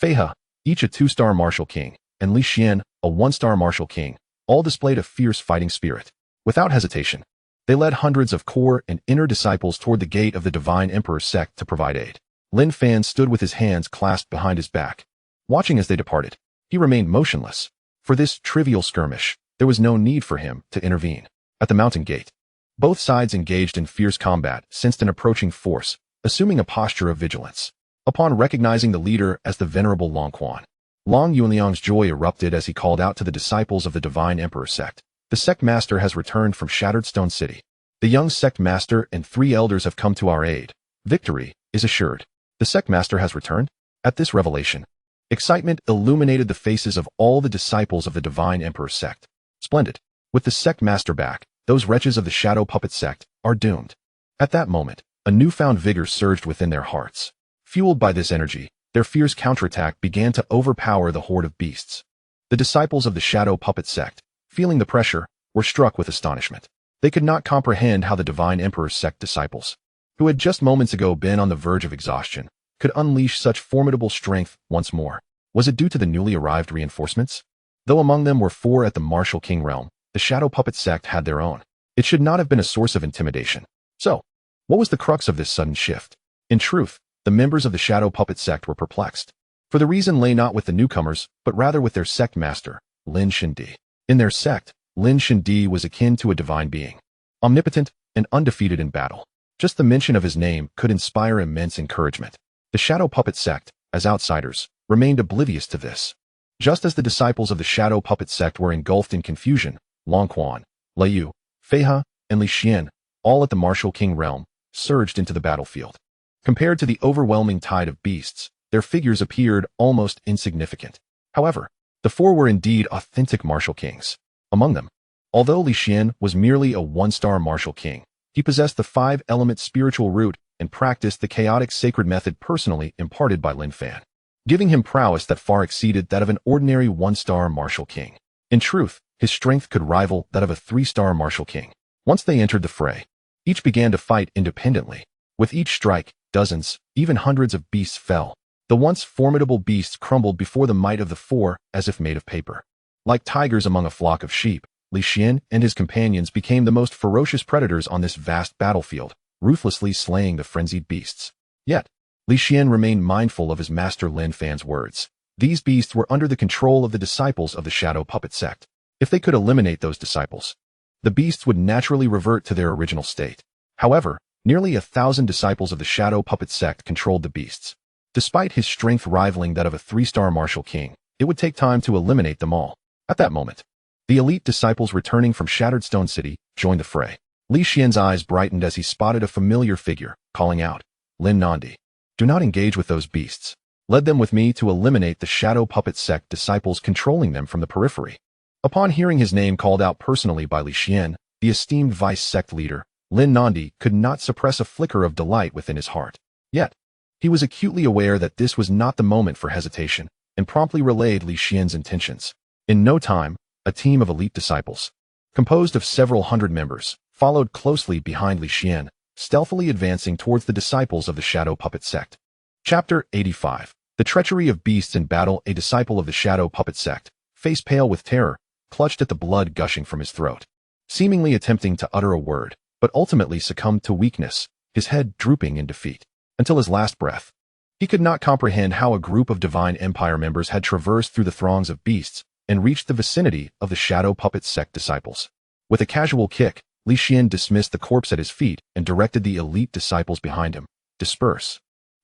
Feihe, each a 2-star martial king, and Li Xian, a 1-star martial king, all displayed a fierce fighting spirit. Without hesitation, They led hundreds of core and inner disciples toward the gate of the Divine Emperor's sect to provide aid. Lin Fan stood with his hands clasped behind his back. Watching as they departed, he remained motionless. For this trivial skirmish, there was no need for him to intervene. At the mountain gate, both sides engaged in fierce combat, sensed an approaching force, assuming a posture of vigilance. Upon recognizing the leader as the venerable xuanhuan, Long Yuanliang's joy erupted as he called out to the disciples of the Divine Emperor sect. The sect master has returned from Shattered Stone City. The young sect master and 3 elders have come to our aid. Victory is assured. The sect master has returned? At this revelation, excitement illuminated the faces of all the disciples of the Divine Emperor sect. Splendid. With the sect master back, those wretches of the Shadow Puppet sect are doomed. At that moment, a newfound vigor surged within their hearts. Fueled by this energy, their fierce counterattack began to overpower the horde of beasts. The disciples of the Shadow Puppet sect, feeling the pressure, were struck with astonishment. They could not comprehend how the Divine Emperor's sect disciples, who had just moments ago been on the verge of exhaustion, could unleash such formidable strength once more. Was it due to the newly arrived reinforcements? Though among them were 4 at the Martial King realm, the Shadow Puppet sect had their own. It should not have been a source of intimidation. So, what was the crux of this sudden shift? In truth, the members of the Shadow Puppet sect were perplexed. For the reason lay not with the newcomers, but rather with their sect master, Lin Shindi. In their sect, Lin Shindi was akin to a divine being, omnipotent and undefeated in battle. Just the mention of his name could inspire immense encouragement. The Shadow Puppet sect, as outsiders, remained oblivious to this. Just as the disciples of the Shadow Puppet sect were engulfed in confusion, Xuanhuan, Liu, Feihe, and Li Xian, all at the Martial King realm, surged into the battlefield. Compared to the overwhelming tide of beasts, their figures appeared almost insignificant. However, the 4 were indeed authentic martial kings. Among them, although Li Xian was merely a 1-star martial king, he possessed the 5-element spiritual root and practiced the chaotic sacred method personally imparted by Lin Fan, giving him prowess that far exceeded that of an ordinary 1-star martial king. In truth, his strength could rival that of a 3-star martial king. Once they entered the fray, each began to fight independently. With each strike, dozens, even hundreds of beasts fell. The once formidable beasts crumbled before the might of the 4 as if made of paper. Like tigers among a flock of sheep, Li Xian and his companions became the most ferocious predators on this vast battlefield, ruthlessly slaying the frenzied beasts. Yet, Li Xian remained mindful of his master Lin Fan's words. These beasts were under the control of the disciples of the Shadow Puppet sect. If they could eliminate those disciples, the beasts would naturally revert to their original state. However, nearly 1,000 disciples of the Shadow Puppet sect controlled the beasts. Despite his strength rivaling that of a 3-star martial king, it would take time to eliminate them all. At that moment, the elite disciples returning from Shattered Stone City joined the fray. Li Xian's eyes brightened as he spotted a familiar figure, calling out, "Lin Nandi, do not engage with those beasts. Lead them with me to eliminate the Shadow Puppet sect disciples controlling them from the periphery." Upon hearing his name called out personally by Li Xian, the esteemed vice sect leader, Lin Nandi could not suppress a flicker of delight within his heart. Yet, he was acutely aware that this was not the moment for hesitation, and promptly relayed Li Xian's intentions. In no time, a team of elite disciples, composed of several hundred members, followed closely behind Li Xian, stealthily advancing towards the disciples of the Shadow Puppet sect. Chapter 85. The treachery of beasts in battle. A disciple of the Shadow Puppet sect, face pale with terror, clutched at the blood gushing from his throat, seemingly attempting to utter a word, but ultimately succumbed to weakness, his head drooping in defeat, until his last breath. He could not comprehend how a group of Divine Empire members had traversed through the throngs of beasts and reached the vicinity of the Shadow Puppet sect disciples. With a casual kick, Li Xian dismissed the corpse at his feet and directed the elite disciples behind him. Disperse.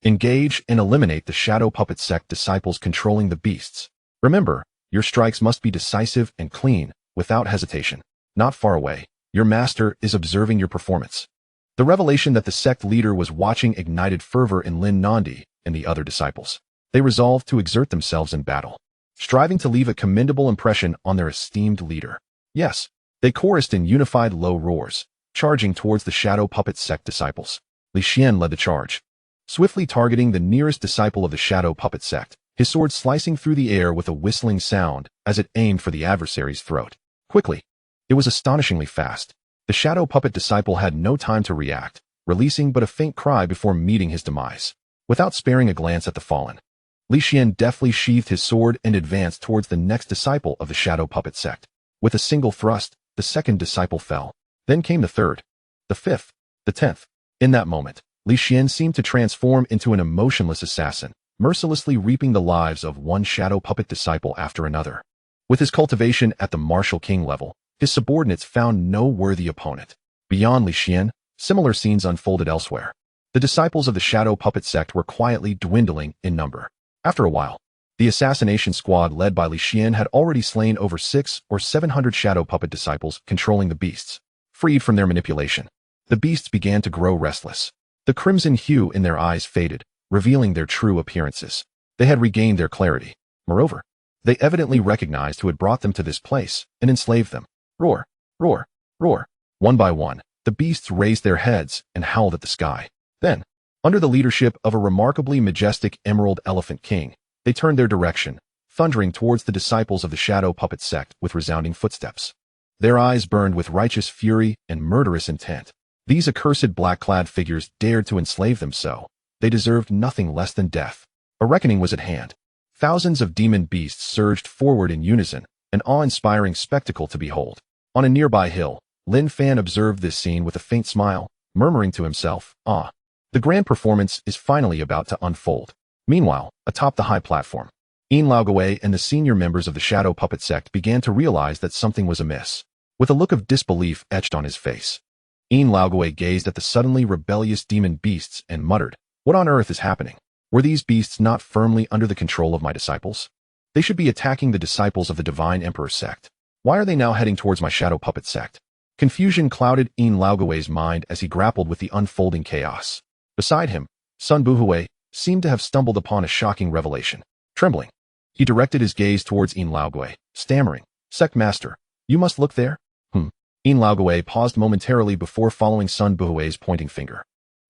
Engage and eliminate the Shadow Puppet sect disciples controlling the beasts. Remember, your strikes must be decisive and clean, without hesitation. Not far away, your master is observing your performance. The revelation that the sect leader was watching ignited fervor in Lin Nandi and the other disciples. They resolved to exert themselves in battle, striving to leave a commendable impression on their esteemed leader. Yes, they chorused in unified low roars, charging towards the Shadow Puppet sect disciples. Li Xian led the charge, swiftly targeting the nearest disciple of the Shadow Puppet sect, his sword slicing through the air with a whistling sound as it aimed for the adversary's throat. Quickly. It was astonishingly fast. The Shadow Puppet disciple had no time to react, releasing but a faint cry before meeting his demise. Without sparing a glance at the fallen, Li Xian deftly sheathed his sword and advanced towards the next disciple of the Shadow Puppet sect. With a single thrust, the second disciple fell. Then came the third. the 5th, the 10th. In that moment, Li Xian seemed to transform into an emotionless assassin, mercilessly reaping the lives of one shadow puppet disciple after another. With his cultivation at the martial king level, his subordinates found no worthy opponent. Beyond Li Xian, similar scenes unfolded elsewhere. The disciples of the shadow puppet sect were quietly dwindling in number. After a while, the assassination squad led by Li Xian had already slain over 600 or 700 shadow puppet disciples controlling the beasts. Freed from their manipulation, the beasts began to grow restless. The crimson hue in their eyes faded, revealing their true appearances. They had regained their clarity. Moreover, they evidently recognized who had brought them to this place and enslaved them. Roar, roar, roar. One by one, the beasts raised their heads and howled at the sky. Then, under the leadership of a remarkably majestic emerald elephant king, they turned their direction, thundering towards the disciples of the shadow puppet sect with resounding footsteps. Their eyes burned with righteous fury and murderous intent. These accursed black-clad figures dared to enslave them so. They deserved nothing less than death. A reckoning was at hand. Thousands of demon beasts surged forward in unison, an awe-inspiring spectacle to behold. On a nearby hill, Lin Fan observed this scene with a faint smile, murmuring to himself, "Ah, the grand performance is finally about to unfold." Meanwhile, atop the high platform, Yin Laogwei and the senior members of the shadow puppet sect began to realize that something was amiss. With a look of disbelief etched on his face, Yin Laogwei gazed at the suddenly rebellious demon beasts and muttered, "What on earth is happening? Were these beasts not firmly under the control of my disciples? They should be attacking the disciples of the Divine Emperor sect. Why are they now heading towards my shadow puppet sect?" Confusion clouded Yin Laogwei's mind as he grappled with the unfolding chaos. Beside him, Sun Buhui seemed to have stumbled upon a shocking revelation. Trembling, he directed his gaze towards Yin Laogwei, stammering, "Sect Master, you must look there." Yin Laogwei paused momentarily before following Sun Buhui's pointing finger.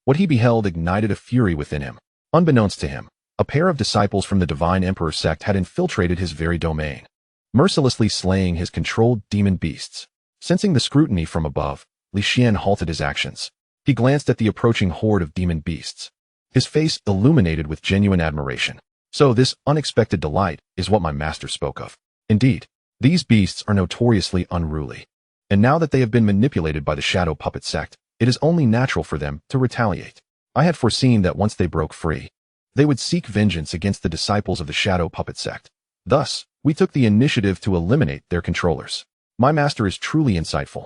What he beheld ignited a fury within him. Unbeknownst to him, a pair of disciples from the Divine Emperor sect had infiltrated his very domain, mercilessly slaying his controlled demon beasts. Sensing the scrutiny from above, Li Xian halted his actions. He glanced at the approaching horde of demon beasts. His face illuminated with genuine admiration. So this unexpected delight is what my master spoke of. Indeed, these beasts are notoriously unruly. And now that they have been manipulated by the shadow puppet sect, it is only natural for them to retaliate. I had foreseen that once they broke free, they would seek vengeance against the disciples of the shadow puppet sect. Thus, we took the initiative to eliminate their controllers. My master is truly insightful.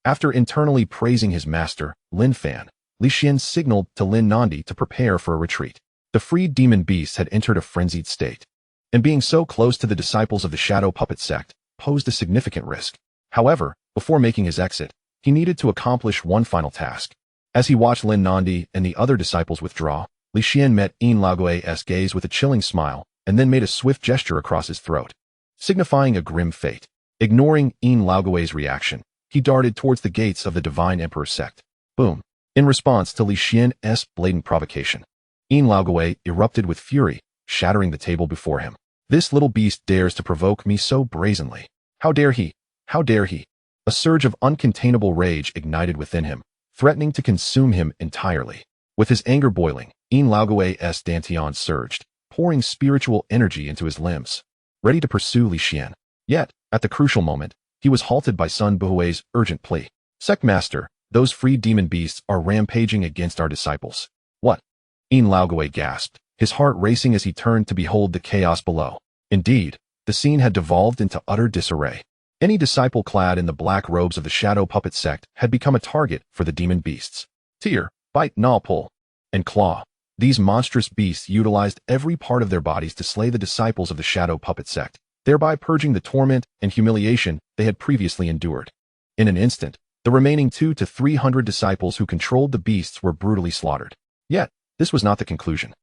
After internally praising his master, Lin Fan, Li Xian signaled to Lin Nandi to prepare for a retreat. The freed demon beasts had entered a frenzied state, and being so close to the disciples of the shadow puppet sect posed a significant risk. However, before making his exit, he needed to accomplish one final task. As he watched Lin Nandi and the other disciples withdraw, Li Xian met Yin Laogwei's gaze with a chilling smile and then made a swift gesture across his throat, signifying a grim fate. Ignoring Yin Laogwei's reaction, he darted towards the gates of the Divine Emperor sect. Boom! In response to Li Xian's blatant provocation, Yin Laogwei erupted with fury, shattering the table before him. "This little beast dares to provoke me so brazenly. How dare he? How dare he?" A surge of uncontainable rage ignited within him, threatening to consume him entirely. With his anger boiling, Yin Laogwei's dantian surged, pouring spiritual energy into his limbs, ready to pursue Li Xian. Yet, at the crucial moment, he was halted by Sun Buhui's urgent plea. "Sect Master, those freed demon beasts are rampaging against our disciples." "What?" Yin Laogwei gasped, his heart racing as he turned to behold the chaos below. Indeed, the scene had devolved into utter disarray. Any disciple clad in the black robes of the shadow puppet sect had become a target for the demon beasts. Tear, bite, gnaw, pull, and claw. These monstrous beasts utilized every part of their bodies to slay the disciples of the shadow puppet sect, thereby purging the torment and humiliation they had previously endured. In an instant, the remaining 200 to 300 disciples who controlled the beasts were brutally slaughtered. Yet, this was not the conclusion,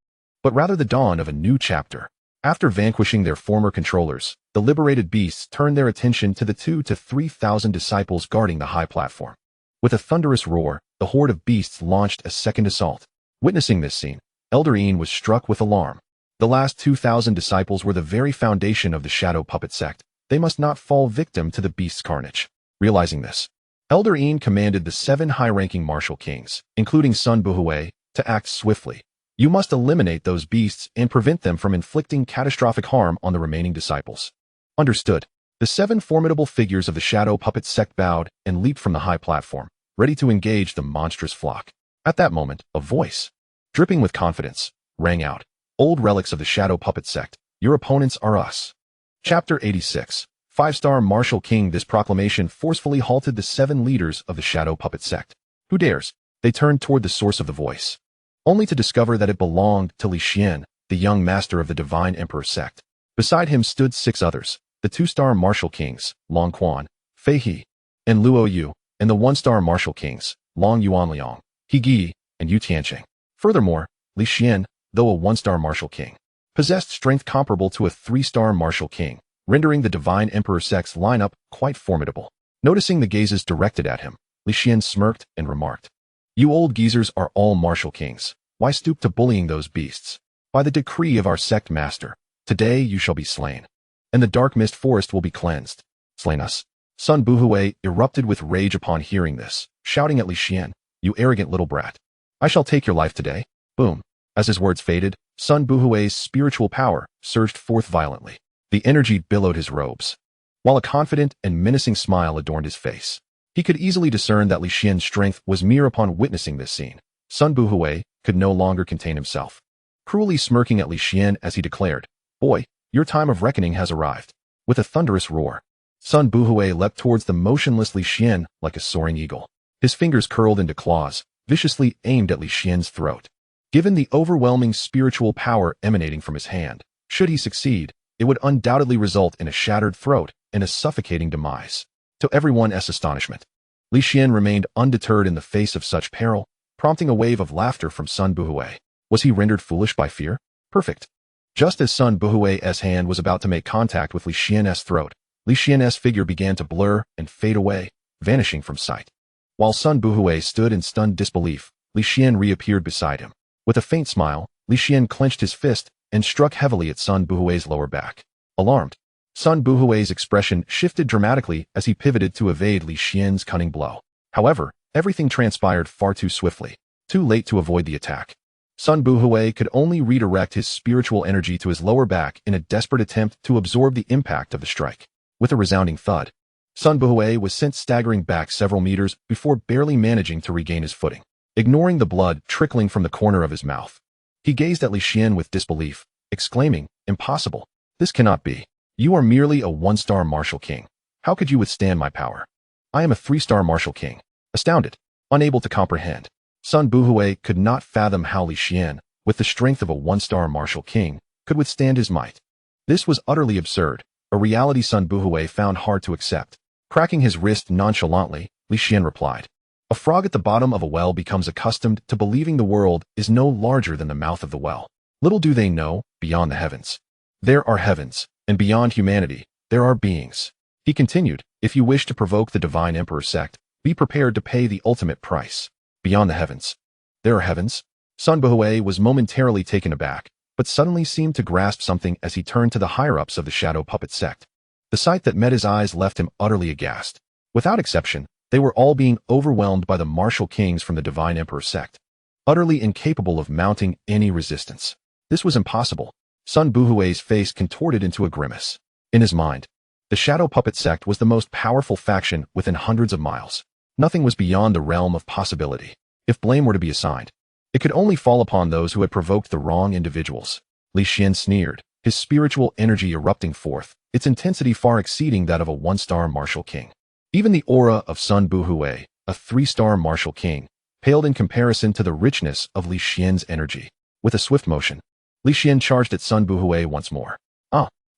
but rather the dawn of a new chapter. After vanquishing their former controllers, the liberated beasts turned their attention to the 2,000 to 3,000 disciples guarding the high platform. With a thunderous roar, the horde of beasts launched a second assault. Witnessing this scene, Elder Ian was struck with alarm. The last 2,000 disciples were the very foundation of the shadow puppet sect. They must not fall victim to the beast's carnage. Realizing this, Elder Ian commanded the 7 high-ranking martial kings, including Sun Buhui, to act swiftly. "You must eliminate those beasts and prevent them from inflicting catastrophic harm on the remaining disciples." Understood. The 7 formidable figures of the shadow puppet sect bowed and leaped from the high platform, ready to engage the monstrous flock. At that moment, a voice, dripping with confidence, rang out. Old relics of the Shadow Puppet Sect, your opponents are us. Chapter 86. Five-star Martial King. This proclamation forcefully halted the 7 leaders of the Shadow Puppet Sect. Who dares? They turned toward the source of the voice, only to discover that it belonged to Li Xian, the young master of the Divine Emperor Sect. Beside him stood 6 others, the 2-star Martial Kings, Long Quan, Fei He, and Luo Yu, and the 1-star Martial Kings, Long Yuanliang, He Gi, and Yu Tianqing. Furthermore, Li Xian, though a 1-star Martial King, possessed strength comparable to a 3-star Martial King, rendering the Divine Emperor Sect's lineup quite formidable. Noticing the gazes directed at him, Li Xian smirked and remarked, "You old geezers are all Martial Kings. Why stoop to bullying those beasts? By the decree of our sect master, today you shall be slain, and the dark mist forest will be cleansed." Slain us? Sun Buhui erupted with rage upon hearing this, shouting at Li Xian, "You arrogant little brat. I shall take your life today." Boom. As his words faded, Sun Buhui's spiritual power surged forth violently. The energy billowed his robes, while a confident and menacing smile adorned his face. He could easily discern that Li Xian's strength was mere. Upon witnessing this scene, Sun Buhui could no longer contain himself, cruelly smirking at Li Xian as he declared, "Boy, your time of reckoning has arrived." With a thunderous roar, Sun Buhui leapt towards the motionless Li Xian like a soaring eagle. His fingers curled into claws, viciously aimed at Li Xian's throat. Given the overwhelming spiritual power emanating from his hand, should he succeed, it would undoubtedly result in a shattered throat and a suffocating demise. To everyone's astonishment, Li Xian remained undeterred in the face of such peril, prompting a wave of laughter from Sun Buhui. Was he rendered foolish by fear? Perfect. Just as Sun Buhui's hand was about to make contact with Li Xian's throat, Li Xian's figure began to blur and fade away, vanishing from sight. While Sun Buhui stood in stunned disbelief, Li Xian reappeared beside him. With a faint smile, Li Xian clenched his fist and struck heavily at Sun Buhui's lower back. Alarmed, Sun Buhui's expression shifted dramatically as he pivoted to evade Li Xian's cunning blow. However, everything transpired far too swiftly, too late to avoid the attack. Sun Buhui could only redirect his spiritual energy to his lower back in a desperate attempt to absorb the impact of the strike. With a resounding thud, Sun Buhui was sent staggering back several meters before barely managing to regain his footing. Ignoring the blood trickling from the corner of his mouth, he gazed at Li Xian with disbelief, exclaiming, "Impossible. This cannot be. You are merely a 1-star Martial King. How could you withstand my power? I am a 3-star Martial King." Astounded, unable to comprehend, Sun Buhui could not fathom how Li Xian, with the strength of a 1-star Martial King, could withstand his might. This was utterly absurd, a reality Sun Buhui found hard to accept. Cracking his wrist nonchalantly, Li Xian replied, "A frog at the bottom of a well becomes accustomed to believing the world is no larger than the mouth of the well. Little do they know, beyond the heavens, there are heavens, and beyond humanity, there are beings." He continued, "If you wish to provoke the Divine Emperor Sect, be prepared to pay the ultimate price. Beyond the heavens, there are heavens?" Sun Buhui was momentarily taken aback, but suddenly seemed to grasp something as he turned to the higher-ups of the Shadow Puppet Sect. The sight that met his eyes left him utterly aghast. Without exception, they were all being overwhelmed by the Martial Kings from the Divine Emperor Sect, utterly incapable of mounting any resistance. This was impossible. Sun Buhui's face contorted into a grimace. In his mind, the Shadow Puppet Sect was the most powerful faction within hundreds of miles. Nothing was beyond the realm of possibility. If blame were to be assigned, it could only fall upon those who had provoked the wrong individuals. Li Xian sneered, his spiritual energy erupting forth, its intensity far exceeding that of a 1-star Martial King. Even the aura of Sun Buhui, a 3-star Martial King, paled in comparison to the richness of Li Xian's energy. With a swift motion, Li Xian charged at Sun Buhui once more.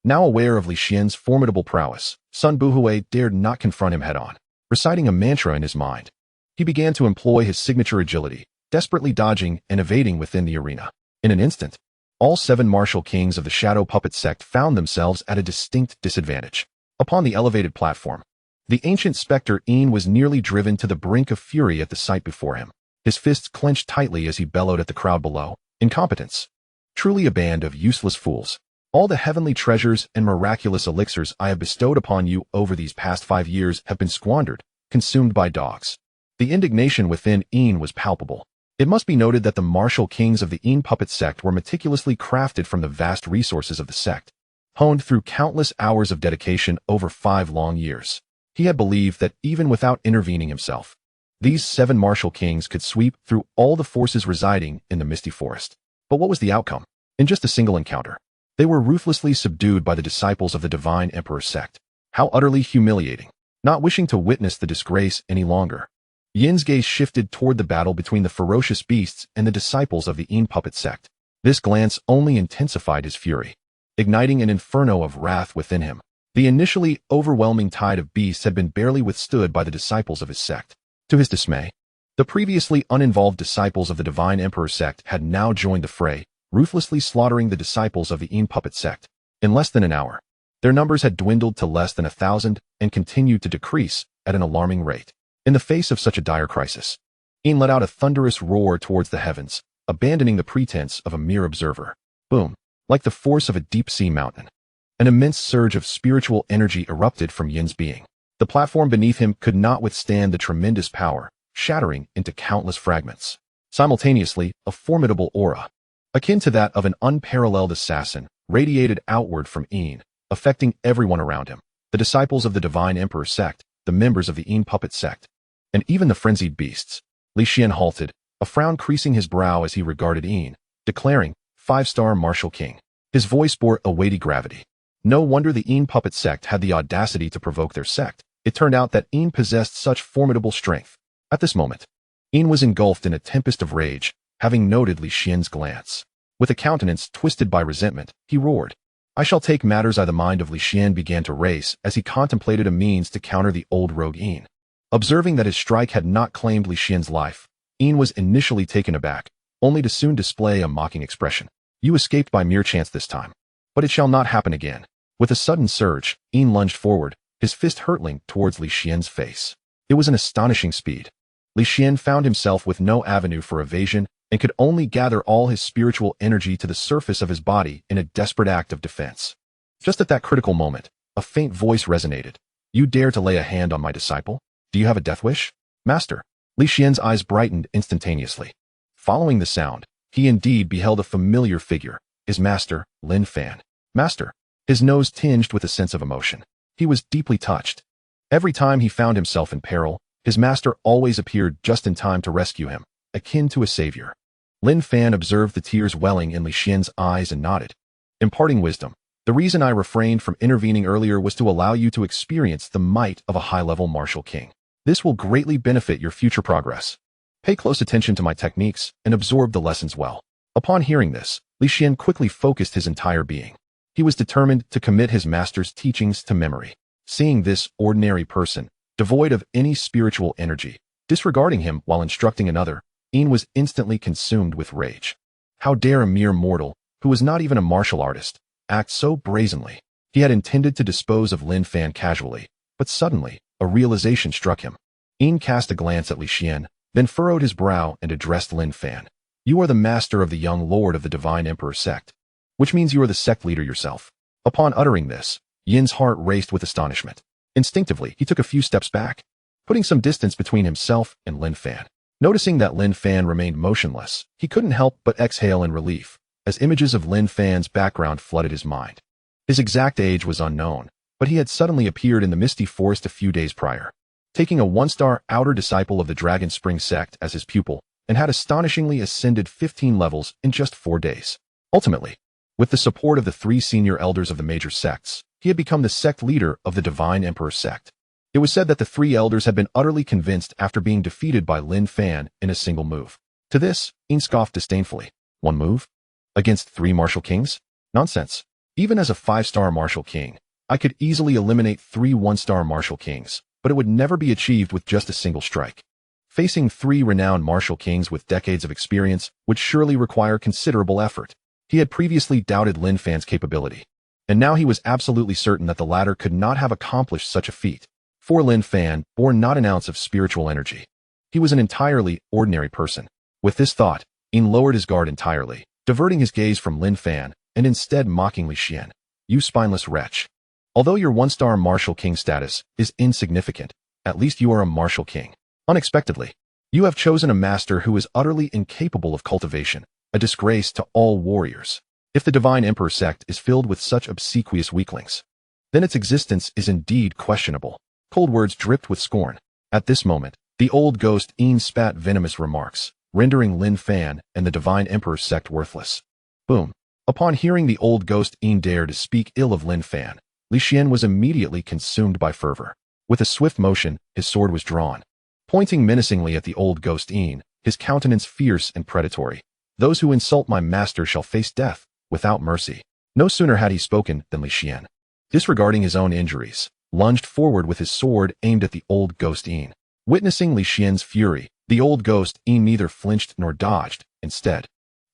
Now aware of Li Xian's formidable prowess, Sun Buhui dared not confront him head-on. Reciting a mantra in his mind, he began to employ his signature agility, desperately dodging and evading within the arena. In an instant, all 7 Martial Kings of the Shadow Puppet Sect found themselves at a distinct disadvantage. Upon the elevated platform, the ancient specter Een was nearly driven to the brink of fury at the sight before him. His fists clenched tightly as he bellowed at the crowd below. "Incompetence. Truly a band of useless fools. All the heavenly treasures and miraculous elixirs I have bestowed upon you over these past 5 years have been squandered, consumed by dogs." The indignation within Een was palpable. It must be noted that the Martial Kings of the Een Puppet Sect were meticulously crafted from the vast resources of the sect, honed through countless hours of dedication over 5 long years. He had believed that even without intervening himself, These 7 martial kings could sweep through all the forces residing in the misty forest. But what was the outcome? In just a single encounter, they were ruthlessly subdued by the disciples of the Divine Emperor sect. How utterly humiliating. Not wishing to witness the disgrace any longer, Yin's gaze shifted toward the battle between the ferocious beasts and the disciples of the puppet sect. This glance only intensified his fury, igniting an inferno of wrath within him. The initially overwhelming tide of beasts had been barely withstood by the disciples of his sect. To his dismay, the previously uninvolved disciples of the Divine Emperor sect had now joined the fray, ruthlessly slaughtering the disciples of the puppet sect. In less than an hour, their numbers had dwindled to less than 1,000 and continued to decrease at an alarming rate. In the face of such a dire crisis, Yin let out a thunderous roar towards the heavens, abandoning the pretense of a mere observer. Boom! Like the force of a deep-sea mountain, an immense surge of spiritual energy erupted from Yin's being. The platform beneath him could not withstand the tremendous power, shattering into countless fragments. Simultaneously, a formidable aura, akin to that of an unparalleled assassin, radiated outward from Yin, affecting everyone around him. The disciples of the Divine Emperor sect, the members of the puppet sect, and even the frenzied beasts. Li Xian halted, a frown creasing his brow as he regarded Yin, declaring, 5-star martial king. His voice bore a weighty gravity. No wonder the puppet sect had the audacity to provoke their sect. It turned out that Yin possessed such formidable strength. At this moment, Yin was engulfed in a tempest of rage, having noted Li Xian's glance. With a countenance twisted by resentment, he roared, I shall take matters. The mind of Li Xian began to race as he contemplated a means to counter the old rogue Yin. Observing that his strike had not claimed Li Xian's life, Yin was initially taken aback, only to soon display a mocking expression. You escaped by mere chance this time, but it shall not happen again. With a sudden surge, Yin lunged forward, his fist hurtling towards Li Xian's face. It was an astonishing speed. Li Xian found himself with no avenue for evasion and could only gather all his spiritual energy to the surface of his body in a desperate act of defense. Just at that critical moment, a faint voice resonated. You dare to lay a hand on my disciple? Do you have a death wish? Master. Li Xian's eyes brightened instantaneously. Following the sound, he indeed beheld a familiar figure, his master, Lin Fan. Master. His nose tinged with a sense of emotion. He was deeply touched. Every time he found himself in peril, his master always appeared just in time to rescue him, akin to a savior. Lin Fan observed the tears welling in Li Xian's eyes and nodded, imparting wisdom. The reason I refrained from intervening earlier was to allow you to experience the might of a high-level martial king. This will greatly benefit your future progress. Pay close attention to my techniques and absorb the lessons well. Upon hearing this, Li Xian quickly focused his entire being. He was determined to commit his master's teachings to memory. Seeing this ordinary person, devoid of any spiritual energy, disregarding him while instructing another, Yin was instantly consumed with rage. How dare a mere mortal, who was not even a martial artist, act so brazenly? He had intended to dispose of Lin Fan casually, but suddenly, a realization struck him. Yin cast a glance at Li Xian, then furrowed his brow and addressed Lin Fan. You are the master of the young lord of the Divine Emperor sect, which means you are the sect leader yourself. Upon uttering this, Yin's heart raced with astonishment. Instinctively, he took a few steps back, putting some distance between himself and Lin Fan. Noticing that Lin Fan remained motionless, he couldn't help but exhale in relief, as images of Lin Fan's background flooded his mind. His exact age was unknown, but he had suddenly appeared in the misty forest a few days prior, taking a 1-star outer disciple of the Dragon Spring sect as his pupil, and had astonishingly ascended 15 levels in just 4 days. Ultimately, with the support of the 3 senior elders of the major sects, he had become the sect leader of the Divine Emperor sect. It was said that the 3 elders had been utterly convinced after being defeated by Lin Fan in a single move. To this, Yin scoffed disdainfully. 1 move? Against 3 martial kings? Nonsense. Even as a 5-star martial king, I could easily eliminate 3 1-star martial kings, but it would never be achieved with just a single strike. Facing 3 renowned martial kings with decades of experience would surely require considerable effort. He had previously doubted Lin Fan's capability, and now he was absolutely certain that the latter could not have accomplished such a feat. For Lin Fan bore not an ounce of spiritual energy. He was an entirely ordinary person. With this thought, Yin lowered his guard entirely, diverting his gaze from Lin Fan and instead mocking Li Xian. You spineless wretch. Although your 1-star martial king status is insignificant, at least you are a martial king. Unexpectedly, you have chosen a master who is utterly incapable of cultivation, a disgrace to all warriors. If the Divine Emperor sect is filled with such obsequious weaklings, then its existence is indeed questionable. Cold words dripped with scorn. At this moment, The old ghost Yin spat venomous remarks, rendering Lin Fan and the Divine Emperor sect worthless. Boom. Upon hearing the old ghost Yin dare to speak ill of Lin Fan, Li Xian was immediately consumed by fervor. With a swift motion, his sword was drawn. Pointing menacingly at the old ghost Yin, his countenance fierce and predatory. Those who insult my master shall face death, without mercy. No sooner had he spoken than Li Xian, disregarding his own injuries, lunged forward with his sword aimed at the old ghost Yin. Witnessing Li Xian's fury, the old ghost Yin neither flinched nor dodged. Instead,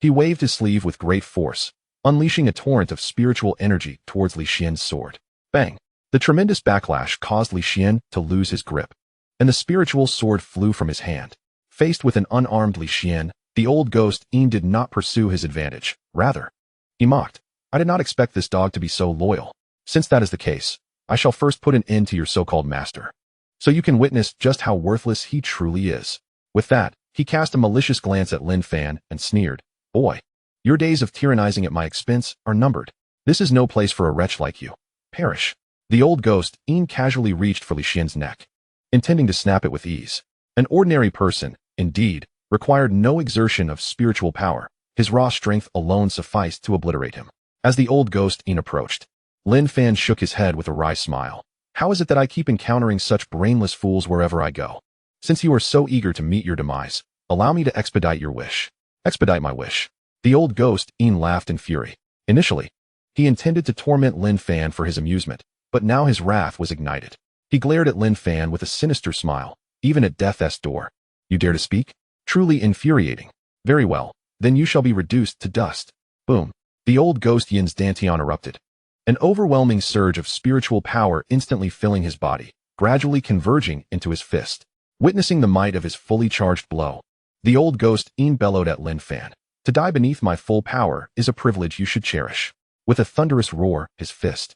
he waved his sleeve with great force, unleashing a torrent of spiritual energy towards Li Xian's sword. Bang! The tremendous backlash caused Li Xian to lose his grip, and the spiritual sword flew from his hand. Faced with an unarmed Li Xian, the old ghost Yin did not pursue his advantage. Rather, he mocked. I did not expect this dog to be so loyal. Since that is the case, I shall first put an end to your so-called master, so you can witness just how worthless he truly is. With that, he cast a malicious glance at Lin Fan and sneered. Boy, your days of tyrannizing at my expense are numbered. This is no place for a wretch like you. Perish. The old ghost Yin casually reached for Li Xian's neck, intending to snap it with ease. An ordinary person, indeed, required no exertion of spiritual power. His raw strength alone sufficed to obliterate him. As the old ghost Yin approached, Lin Fan shook his head with a wry smile. How is it that I keep encountering such brainless fools wherever I go? Since you are so eager to meet your demise, allow me to expedite your wish. Expedite my wish. The old ghost Yin laughed in fury. Initially, he intended to torment Lin Fan for his amusement, but now his wrath was ignited. He glared at Lin Fan with a sinister smile, even at death's door. You dare to speak? Truly infuriating. Very well, then you shall be reduced to dust. Boom. The old ghost Yin's dantian erupted, an overwhelming surge of spiritual power instantly filling his body, gradually converging into his fist. Witnessing the might of his fully charged blow, the old ghost Yin bellowed at Lin Fan. To die beneath my full power is a privilege you should cherish. With a thunderous roar, his fist,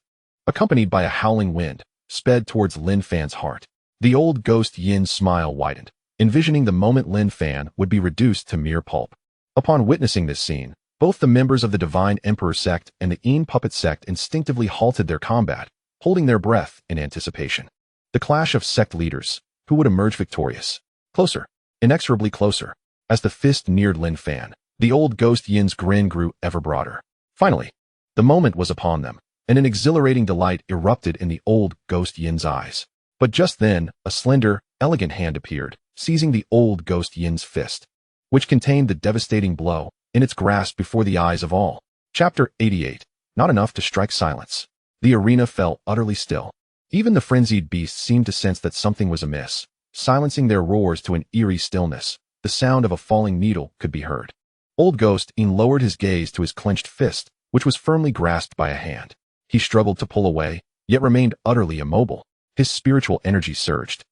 accompanied by a howling wind, sped towards Lin Fan's heart. The old ghost Yin's smile widened, envisioning the moment Lin Fan would be reduced to mere pulp. Upon witnessing this scene, both the members of the Divine Emperor sect and the Yin puppet sect instinctively halted their combat, holding their breath in anticipation. The clash of sect leaders, who would emerge victorious? Closer, inexorably closer. As the fist neared Lin Fan, the old ghost Yin's grin grew ever broader. Finally, the moment was upon them, and an exhilarating delight erupted in the old ghost Yin's eyes. But just then, a slender, elegant hand appeared, seizing the old ghost Yin's fist, which contained the devastating blow, in its grasp before the eyes of all. Chapter 88. Not enough to strike silence. The arena fell utterly still. Even the frenzied beasts seemed to sense that something was amiss. Silencing their roars to an eerie stillness, the sound of a falling needle could be heard. Old Ghost Yin lowered his gaze to his clenched fist, which was firmly grasped by a hand. He struggled to pull away, yet remained utterly immobile. His spiritual energy surged,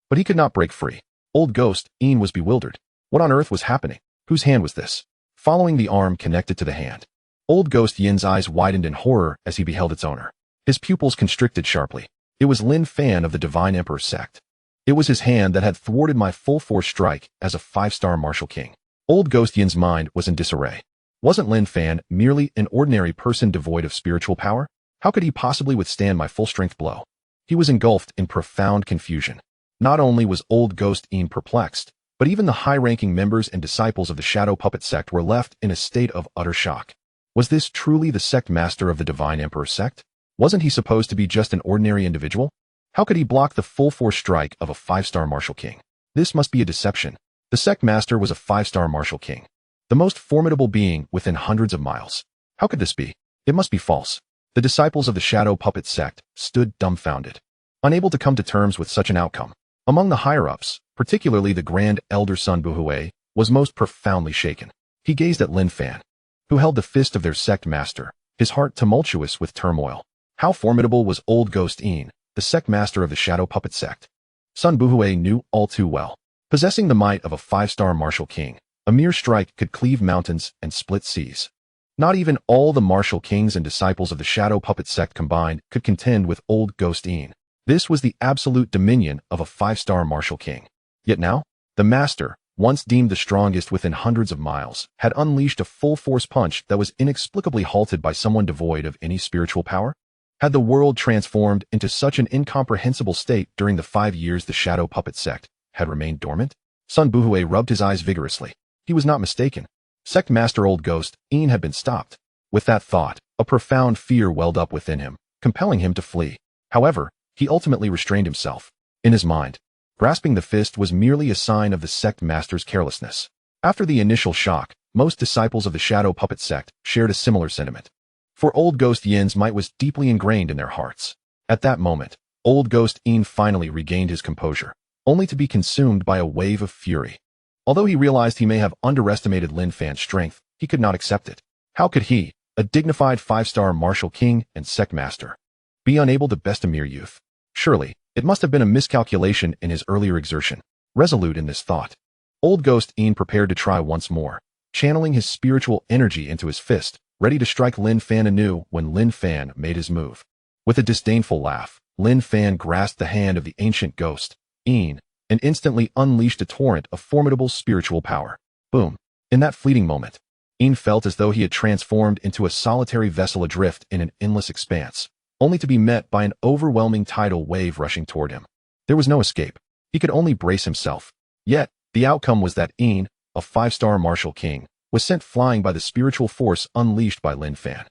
but he could not break free. Old Ghost Yin was bewildered. What on earth was happening? Whose hand was this? Following the arm connected to the hand, Old Ghost Yin's eyes widened in horror as he beheld its owner. His pupils constricted sharply. It was Lin Fan of the Divine Emperor sect. It was his hand that had thwarted my full-force strike as a 5-star martial king. Old Ghost Yin's mind was in disarray. Wasn't Lin Fan merely an ordinary person devoid of spiritual power? How could he possibly withstand my full-strength blow? He was engulfed in profound confusion. Not only was Old Ghost Yin perplexed, but even the high-ranking members and disciples of the Shadow Puppet sect were left in a state of utter shock. Was this truly the sect master of the Divine Emperor sect? Wasn't he supposed to be just an ordinary individual? How could he block the full-force strike of a 5-star martial king? This must be a deception. The sect master was a 5-star martial king, the most formidable being within hundreds of miles. How could this be? It must be false. The disciples of the Shadow Puppet sect stood dumbfounded, unable to come to terms with such an outcome. Among the higher-ups, particularly the Grand Elder Sun Buhui, was most profoundly shaken. He gazed at Lin Fan, who held the fist of their sect master, his heart tumultuous with turmoil. How formidable was Old Ghost Yin, the sect master of the Shadow Puppet sect? Sun Buhui knew all too well. Possessing the might of a 5-star martial king, a mere strike could cleave mountains and split seas. Not even all the martial kings and disciples of the Shadow Puppet sect combined could contend with Old Ghost Yin. This was the absolute dominion of a 5-star martial king. Yet now, the master, once deemed the strongest within hundreds of miles, had unleashed a full-force punch that was inexplicably halted by someone devoid of any spiritual power. Had the world transformed into such an incomprehensible state during the 5 years the Shadow Puppet sect had remained dormant? Sun Buhui rubbed his eyes vigorously. He was not mistaken. Sect Master Old Ghost Ian had been stopped. With that thought, a profound fear welled up within him, compelling him to flee. However, he ultimately restrained himself. In his mind, grasping the fist was merely a sign of the sect master's carelessness. After the initial shock, most disciples of the Shadow Puppet sect shared a similar sentiment. For Old Ghost Yin's might was deeply ingrained in their hearts. At that moment, Old Ghost Yin finally regained his composure, only to be consumed by a wave of fury. Although he realized he may have underestimated Lin Fan's strength, he could not accept it. How could he, a dignified 5-star martial king and sect master, be unable to best a mere youth? Surely, it must have been a miscalculation in his earlier exertion. Resolute in this thought, Old Ghost Yin prepared to try once more, channeling his spiritual energy into his fist, ready to strike Lin Fan anew when Lin Fan made his move. With a disdainful laugh, Lin Fan grasped the hand of the ancient ghost, Yin, and instantly unleashed a torrent of formidable spiritual power. Boom. In that fleeting moment, Yin felt as though he had transformed into a solitary vessel adrift in an endless expanse, only to be met by an overwhelming tidal wave rushing toward him. There was no escape. He could only brace himself. Yet, the outcome was that Yin, a 5-star martial king, was sent flying by the spiritual force unleashed by Lin Fan.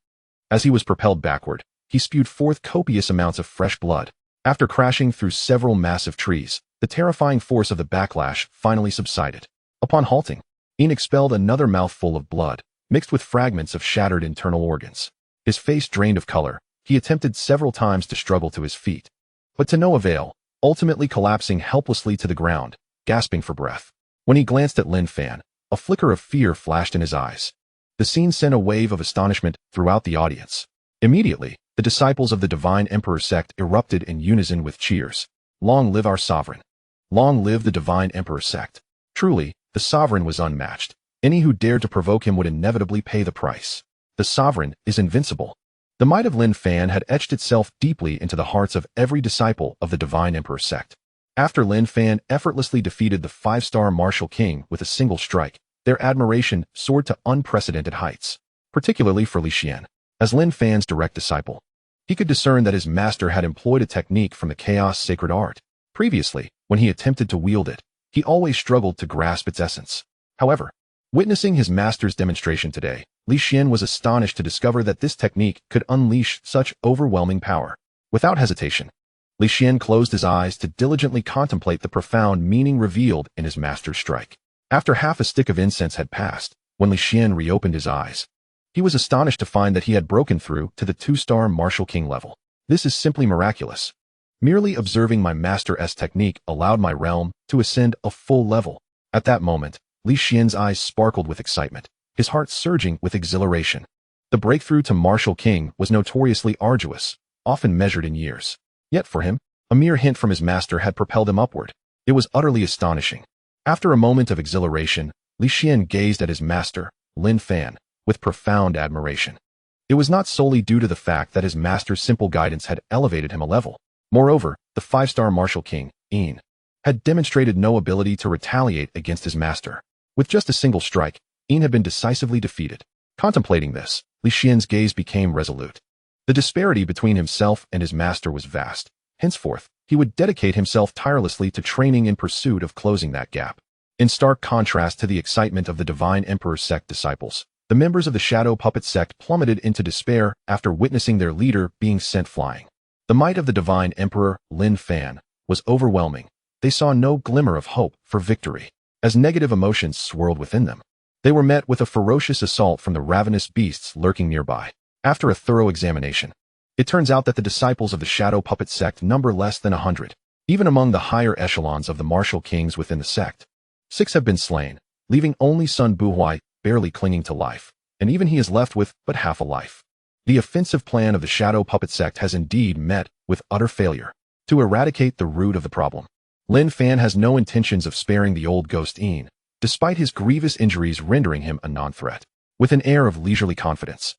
As he was propelled backward, he spewed forth copious amounts of fresh blood. After crashing through several massive trees, the terrifying force of the backlash finally subsided. Upon halting, Yin expelled another mouthful of blood, mixed with fragments of shattered internal organs. His face drained of color, he attempted several times to struggle to his feet, but to no avail, ultimately collapsing helplessly to the ground, gasping for breath. When he glanced at Lin Fan, a flicker of fear flashed in his eyes. The scene sent a wave of astonishment throughout the audience. Immediately, the disciples of the Divine Emperor sect erupted in unison with cheers. Long live our sovereign! Long live the Divine Emperor sect! Truly, the sovereign was unmatched. Any who dared to provoke him would inevitably pay the price. The sovereign is invincible. The might of Lin Fan had etched itself deeply into the hearts of every disciple of the Divine Emperor sect. After Lin Fan effortlessly defeated the 5-star martial king with a single strike, their admiration soared to unprecedented heights, particularly for Li Xian. As Lin Fan's direct disciple, he could discern that his master had employed a technique from the chaos sacred art. Previously, when he attempted to wield it, he always struggled to grasp its essence. However, witnessing his master's demonstration today, Li Xian was astonished to discover that this technique could unleash such overwhelming power. Without hesitation, Li Xian closed his eyes to diligently contemplate the profound meaning revealed in his master's strike. After half a stick of incense had passed, when Li Xian reopened his eyes, he was astonished to find that he had broken through to the 2-star martial king level. This is simply miraculous. Merely observing my master's technique allowed my realm to ascend a full level. At that moment, Li Xian's eyes sparkled with excitement, his heart surging with exhilaration. The breakthrough to martial king was notoriously arduous, often measured in years. Yet for him, a mere hint from his master had propelled him upward. It was utterly astonishing. After a moment of exhilaration, Li Xian gazed at his master, Lin Fan, with profound admiration. It was not solely due to the fact that his master's simple guidance had elevated him a level. Moreover, the 5-star martial king, Yin, had demonstrated no ability to retaliate against his master. With just a single strike, Yin had been decisively defeated. Contemplating this, Li Xian's gaze became resolute. The disparity between himself and his master was vast. Henceforth, he would dedicate himself tirelessly to training in pursuit of closing that gap. In stark contrast to the excitement of the Divine Emperor sect disciples, the members of the Shadow Puppet sect plummeted into despair after witnessing their leader being sent flying. The might of the Divine Emperor, Lin Fan, was overwhelming. They saw no glimmer of hope for victory. As negative emotions swirled within them, they were met with a ferocious assault from the ravenous beasts lurking nearby. After a thorough examination, it turns out that the disciples of the Shadow Puppet sect number less than 100, even among the higher echelons of the martial kings within the sect. 6 have been slain, leaving only Sun Buhui barely clinging to life, and even he is left with but half a life. The offensive plan of the Shadow Puppet sect has indeed met with utter failure. To eradicate the root of the problem, Lin Fan has no intentions of sparing the old ghost Yin, despite his grievous injuries rendering him a non-threat. With an air of leisurely confidence,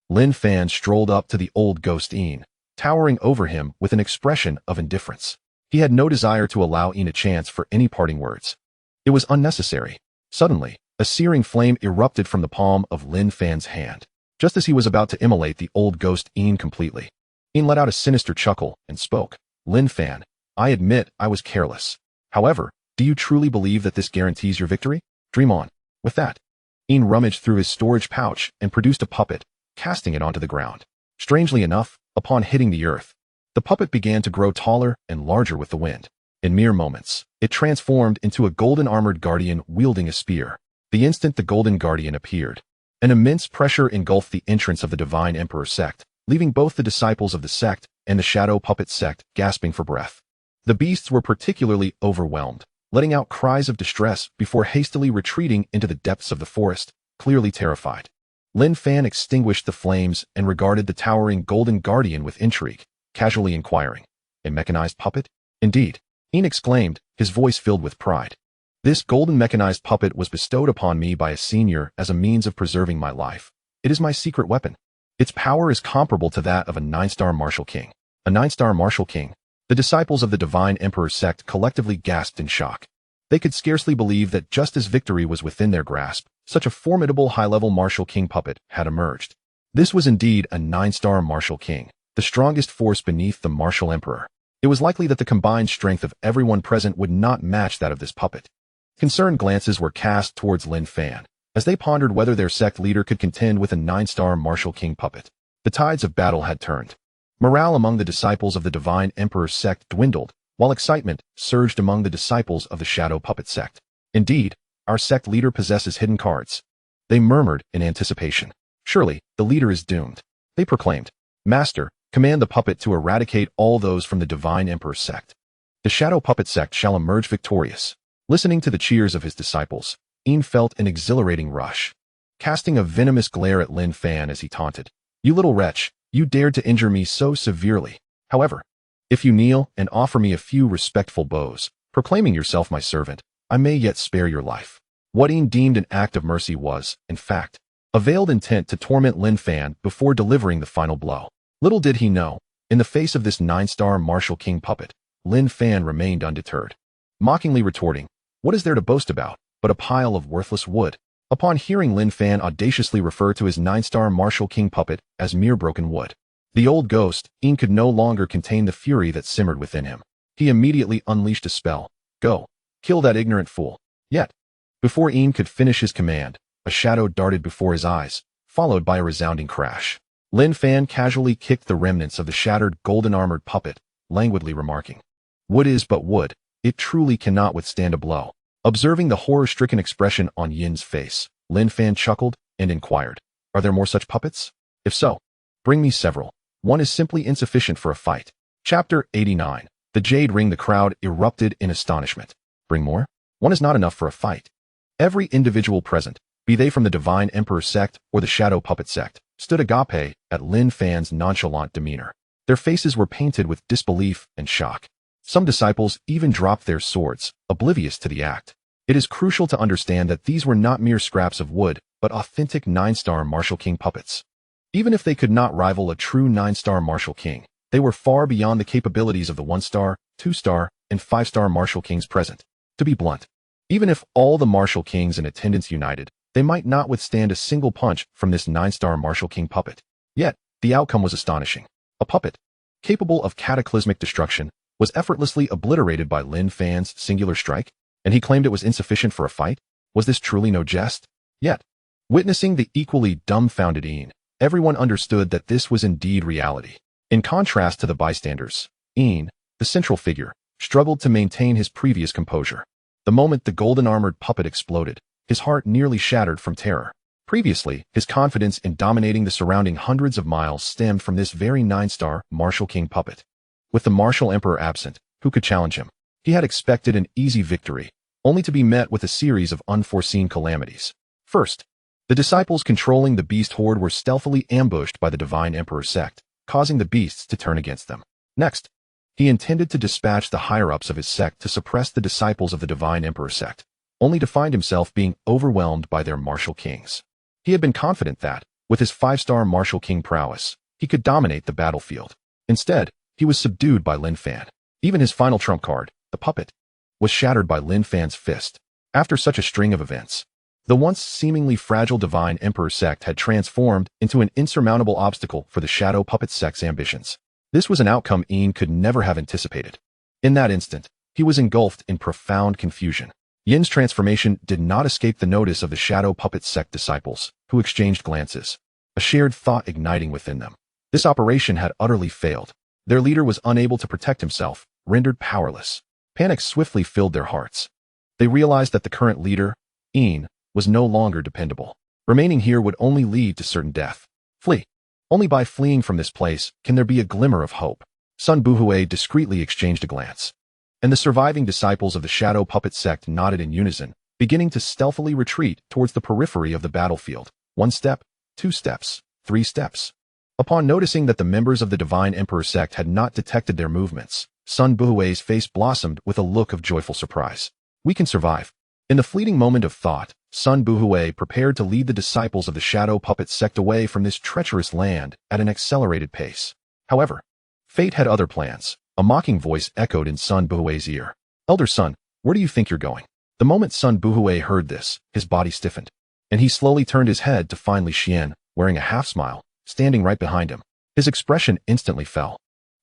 Lin Fan strolled up to the old ghost Yin, towering over him with an expression of indifference. He had no desire to allow Yin a chance for any parting words. It was unnecessary. Suddenly, a searing flame erupted from the palm of Lin Fan's hand, just as he was about to immolate the old ghost Yin completely. Yin let out a sinister chuckle and spoke. Lin Fan, I admit I was careless. However, Do you truly believe that this guarantees your victory? Dream on. With that, Ian rummaged through his storage pouch and produced a puppet, casting it onto the ground. Strangely enough, upon hitting the earth, the puppet began to grow taller and larger with the wind. In mere moments, it transformed into a golden-armored guardian wielding a spear. The instant the golden guardian appeared, an immense pressure engulfed the entrance of the Divine Emperor sect, leaving both the disciples of the sect and the shadow puppet sect gasping for breath. The beasts were particularly overwhelmed, letting out cries of distress before hastily retreating into the depths of the forest, clearly terrified. Lin Fan extinguished the flames and regarded the towering golden guardian with intrigue, casually inquiring, "A mechanized puppet?" "Indeed," Ian exclaimed, his voice filled with pride. "This golden mechanized puppet was bestowed upon me by a senior as a means of preserving my life. It is my secret weapon. Its power is comparable to that of a 9-star martial king." A 9-star martial king? The disciples of the Divine Emperor sect collectively gasped in shock. They could scarcely believe that just as victory was within their grasp, such a formidable high-level martial king puppet had emerged. This was indeed a 9-star martial king, the strongest force beneath the martial emperor. It was likely that the combined strength of everyone present would not match that of this puppet. Concerned glances were cast towards Lin Fan, as they pondered whether their sect leader could contend with a 9-star martial king puppet. The tides of battle had turned. Morale among the disciples of the Divine Emperor's sect dwindled, while excitement surged among the disciples of the Shadow Puppet sect. "Indeed, our sect leader possesses hidden cards," they murmured in anticipation. "Surely, the leader is doomed," they proclaimed. "Master, command the puppet to eradicate all those from the Divine Emperor's sect. The Shadow Puppet sect shall emerge victorious." Listening to the cheers of his disciples, Ian felt an exhilarating rush. Casting a venomous glare at Lin Fan as he taunted, "You little wretch, you dared to injure me so severely. However, if you kneel and offer me a few respectful bows, proclaiming yourself my servant, I may yet spare your life." What Ian deemed an act of mercy was, in fact, a veiled intent to torment Lin Fan before delivering the final blow. Little did he know, in the face of this 9-star martial king puppet, Lin Fan remained undeterred. Mockingly retorting, "What is there to boast about but a pile of worthless wood?" Upon hearing Lin Fan audaciously refer to his 9-star martial king puppet as mere broken wood, the old ghost, Ian, could no longer contain the fury that simmered within him. He immediately unleashed a spell. "Go, kill that ignorant fool." Yet, before Ian could finish his command, a shadow darted before his eyes, followed by a resounding crash. Lin Fan casually kicked the remnants of the shattered golden-armored puppet, languidly remarking, "Wood is but wood, it truly cannot withstand a blow." Observing the horror-stricken expression on Yin's face, Lin Fan chuckled and inquired, "Are there more such puppets? If so, bring me several. One is simply insufficient for a fight." Chapter 89. The Jade Ring. The crowd erupted in astonishment. "Bring more? One is not enough for a fight." Every individual present, be they from the Divine Emperor sect or the Shadow Puppet sect, stood agape at Lin Fan's nonchalant demeanor. Their faces were painted with disbelief and shock. Some disciples even dropped their swords, oblivious to the act. It is crucial to understand that these were not mere scraps of wood, but authentic 9-star martial king puppets. Even if they could not rival a true 9-star martial king, they were far beyond the capabilities of the 1-star, 2-star, and 5-star martial kings present. To be blunt, even if all the martial kings in attendance united, they might not withstand a single punch from this 9-star martial king puppet. Yet, the outcome was astonishing. A puppet, capable of cataclysmic destruction, was effortlessly obliterated by Lin Fan's singular strike, and he claimed it was insufficient for a fight? Was this truly no jest? Yet, witnessing the equally dumbfounded Ian, everyone understood that this was indeed reality. In contrast to the bystanders, Ian, the central figure, struggled to maintain his previous composure. The moment the golden-armored puppet exploded, his heart nearly shattered from terror. Previously, his confidence in dominating the surrounding hundreds of miles stemmed from this very 9-star martial king puppet. With the martial emperor absent, who could challenge him? He had expected an easy victory, only to be met with a series of unforeseen calamities. First, the disciples controlling the beast horde were stealthily ambushed by the Divine Emperor sect, causing the beasts to turn against them. Next, he intended to dispatch the higher-ups of his sect to suppress the disciples of the Divine Emperor sect, only to find himself being overwhelmed by their martial kings. He had been confident that, with his 5-star martial king prowess, he could dominate the battlefield. Instead, he was subdued by Lin Fan. Even his final trump card, the puppet, was shattered by Lin Fan's fist. After such a string of events, the once seemingly fragile Divine Emperor sect had transformed into an insurmountable obstacle for the Shadow Puppet sect's ambitions. This was an outcome Ian could never have anticipated. In that instant, He was engulfed in profound confusion. Yin's transformation did not escape the notice of the shadow puppet sect disciples, who exchanged glances, a shared thought igniting within them. This operation had utterly failed. Their leader was unable to protect himself, rendered powerless. Panic swiftly filled their hearts. They realized that the current leader, Yin, was no longer dependable. Remaining here would only lead to certain death. Flee. Only by fleeing from this place can there be a glimmer of hope. Sun Buhui discreetly exchanged a glance, and the surviving disciples of the shadow puppet sect nodded in unison, beginning to stealthily retreat towards the periphery of the battlefield. 1 step, 2 steps, 3 steps. Upon noticing that the members of the Divine Emperor sect had not detected their movements, Sun Buhui's face blossomed with a look of joyful surprise. We can survive. In the fleeting moment of thought, Sun Buhui prepared to lead the disciples of the shadow puppet sect away from this treacherous land at an accelerated pace. However, fate had other plans. A mocking voice echoed in Sun Buhui's ear. Elder Sun, where do you think you're going? The moment Sun Buhui heard this, his body stiffened, and he slowly turned his head to find Li Xian, wearing a half-smile, standing right behind him. His expression instantly fell.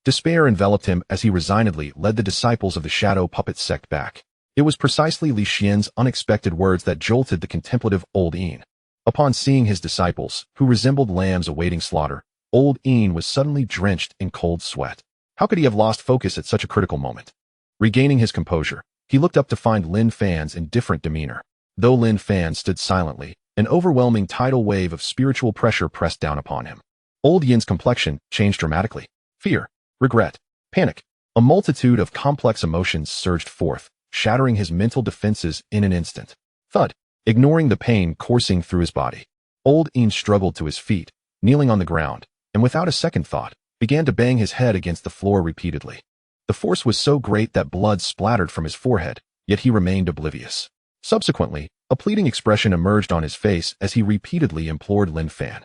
Despair enveloped him as he resignedly led the disciples of the shadow puppet sect back. It was precisely Li Xian's unexpected words that jolted the contemplative old Yin. Upon seeing his disciples, who resembled lambs awaiting slaughter, old Yin was suddenly drenched in cold sweat. How could he have lost focus at such a critical moment? Regaining his composure, he looked up to find Lin Fan's indifferent demeanor. Though Lin Fan stood silently, an overwhelming tidal wave of spiritual pressure pressed down upon him. Old Yin's complexion changed dramatically. Fear, regret, panic, a multitude of complex emotions surged forth, shattering his mental defenses in an instant. Thud, ignoring the pain coursing through his body. Old Yin struggled to his feet, kneeling on the ground, and without a second thought, began to bang his head against the floor repeatedly. The force was so great that blood splattered from his forehead, yet he remained oblivious. Subsequently, a pleading expression emerged on his face as he repeatedly implored Lin Fan.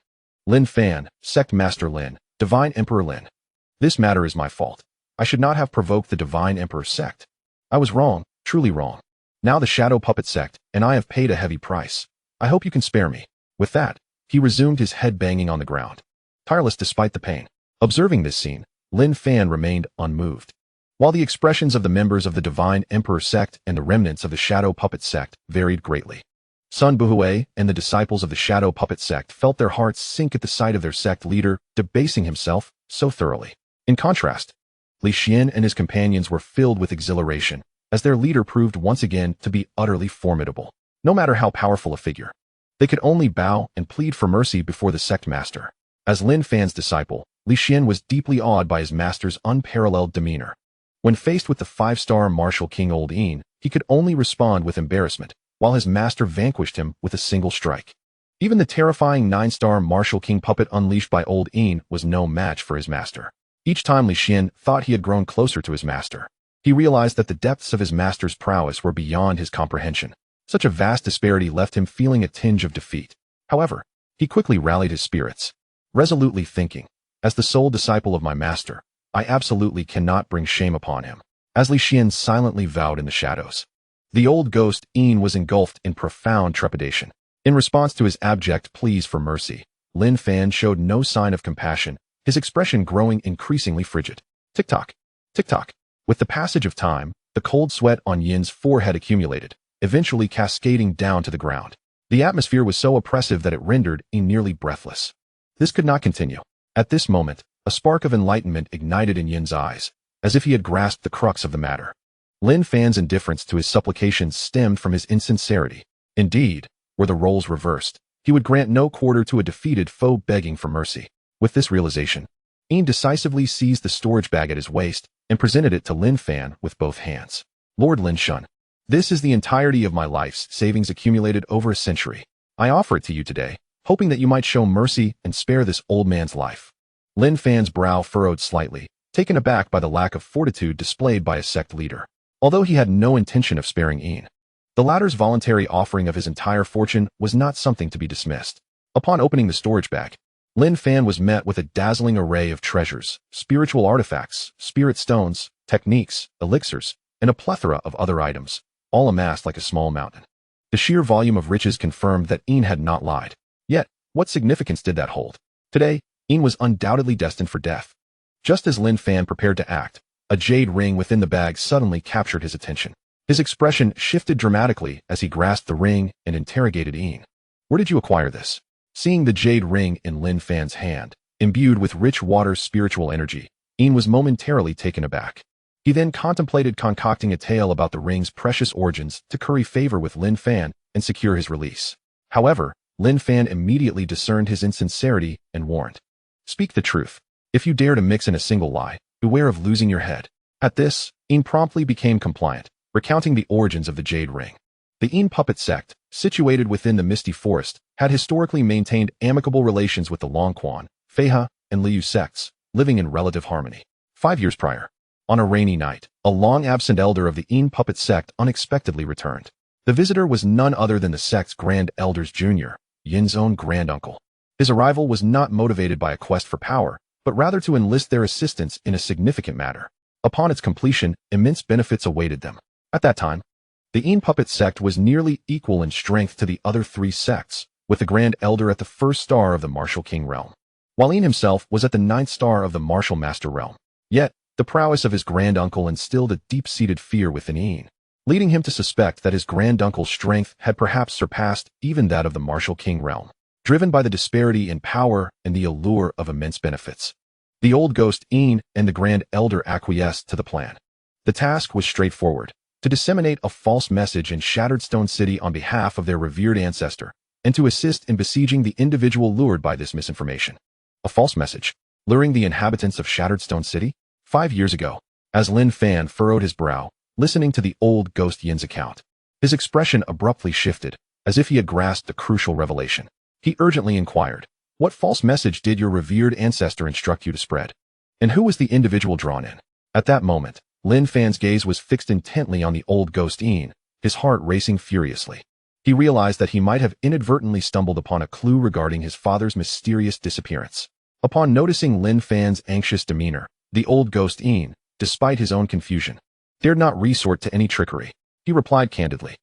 Lin Fan, Sect Master Lin, Divine Emperor Lin. This matter is my fault. I should not have provoked the Divine Emperor sect. I was wrong, truly wrong. Now the Shadow Puppet sect, and I have paid a heavy price. I hope you can spare me. With that, he resumed his head banging on the ground, tireless despite the pain. Observing this scene, Lin Fan remained unmoved. While the expressions of the members of the Divine Emperor sect and the remnants of the Shadow Puppet sect varied greatly. Sun Buhui and the disciples of the Shadow Puppet sect felt their hearts sink at the sight of their sect leader debasing himself so thoroughly. In contrast, Li Xian and his companions were filled with exhilaration, as their leader proved once again to be utterly formidable. No matter how powerful a figure, they could only bow and plead for mercy before the sect master. As Lin Fan's disciple, Li Xian was deeply awed by his master's unparalleled demeanor. When faced with the 5-star martial king Old Yin, he could only respond with embarrassment, while his master vanquished him with a single strike. Even the terrifying 9-star martial king puppet unleashed by Old Yin was no match for his master. Each time Li Xian thought he had grown closer to his master, he realized that the depths of his master's prowess were beyond his comprehension. Such a vast disparity left him feeling a tinge of defeat. However, he quickly rallied his spirits, resolutely thinking, as the sole disciple of my master, I absolutely cannot bring shame upon him. As Li Xian silently vowed in the shadows, the old ghost Yin was engulfed in profound trepidation. In response to his abject pleas for mercy, Lin Fan showed no sign of compassion, his expression growing increasingly frigid. Tick-tock, tick-tock. With the passage of time, the cold sweat on Yin's forehead accumulated, eventually cascading down to the ground. The atmosphere was so oppressive that it rendered Yin nearly breathless. This could not continue. At this moment, a spark of enlightenment ignited in Yin's eyes, as if he had grasped the crux of the matter. Lin Fan's indifference to his supplications stemmed from his insincerity. Indeed, were the roles reversed, he would grant no quarter to a defeated foe begging for mercy. With this realization, Yin decisively seized the storage bag at his waist and presented it to Lin Fan with both hands. Lord Lin Shun, this is the entirety of my life's savings accumulated over a century. I offer it to you today, hoping that you might show mercy and spare this old man's life. Lin Fan's brow furrowed slightly, taken aback by the lack of fortitude displayed by his sect leader. Although he had no intention of sparing Yin, the latter's voluntary offering of his entire fortune was not something to be dismissed. Upon opening the storage bag, Lin Fan was met with a dazzling array of treasures, spiritual artifacts, spirit stones, techniques, elixirs, and a plethora of other items, all amassed like a small mountain. The sheer volume of riches confirmed that Yin had not lied. Yet, what significance did that hold? Today, Yin was undoubtedly destined for death. Just as Lin Fan prepared to act, A jade ring within the bag suddenly captured his attention. His expression shifted dramatically as he grasped the ring and interrogated Ian. "Where did you acquire this?" Seeing the jade ring in Lin Fan's hand, imbued with rich water's spiritual energy, Ian was momentarily taken aback. He then contemplated concocting a tale about the ring's precious origins to curry favor with Lin Fan and secure his release. However, Lin Fan immediately discerned his insincerity and warned, "Speak the truth. If you dare to mix in a single lie, beware of losing your head." At this, Ian promptly became compliant, recounting the origins of the jade ring. The Ian puppet sect, situated within the Misty Forest, had historically maintained amicable relations with the Xuanhuan, Feihe, and Liu sects, living in relative harmony. 5 years prior, on a rainy night, a long-absent elder of the Ian puppet sect unexpectedly returned. The visitor was none other than the sect's Grand Elders Jr., Yin's own granduncle. His arrival was not motivated by a quest for power, but rather to enlist their assistance in a significant matter. Upon its completion, immense benefits awaited them. At that time, the Ian puppet sect was nearly equal in strength to the other 3 sects, with the Grand Elder at the 1st star of the Martial King realm, while Ian himself was at the 9th star of the Martial Master realm. Yet, the prowess of his granduncle instilled a deep-seated fear within Ian, leading him to suspect that his granduncle's strength had perhaps surpassed even that of the Martial King realm. Driven by the disparity in power and the allure of immense benefits, the old ghost Ian and the Grand Elder acquiesced to the plan. The task was straightforward: to disseminate a false message in Shattered Stone City on behalf of their revered ancestor, and to assist in besieging the individual lured by this misinformation. A false message, luring the inhabitants of Shattered Stone City? 5 years ago, as Lin Fan furrowed his brow, listening to the old ghost Yin's account, his expression abruptly shifted, as if he had grasped the crucial revelation. He urgently inquired, "What false message did your revered ancestor instruct you to spread? And who was the individual drawn in?" At that moment, Lin Fan's gaze was fixed intently on the old ghost Ian, his heart racing furiously. He realized that he might have inadvertently stumbled upon a clue regarding his father's mysterious disappearance. Upon noticing Lin Fan's anxious demeanor, the old ghost Ian, despite his own confusion, dared not resort to any trickery. He replied candidly,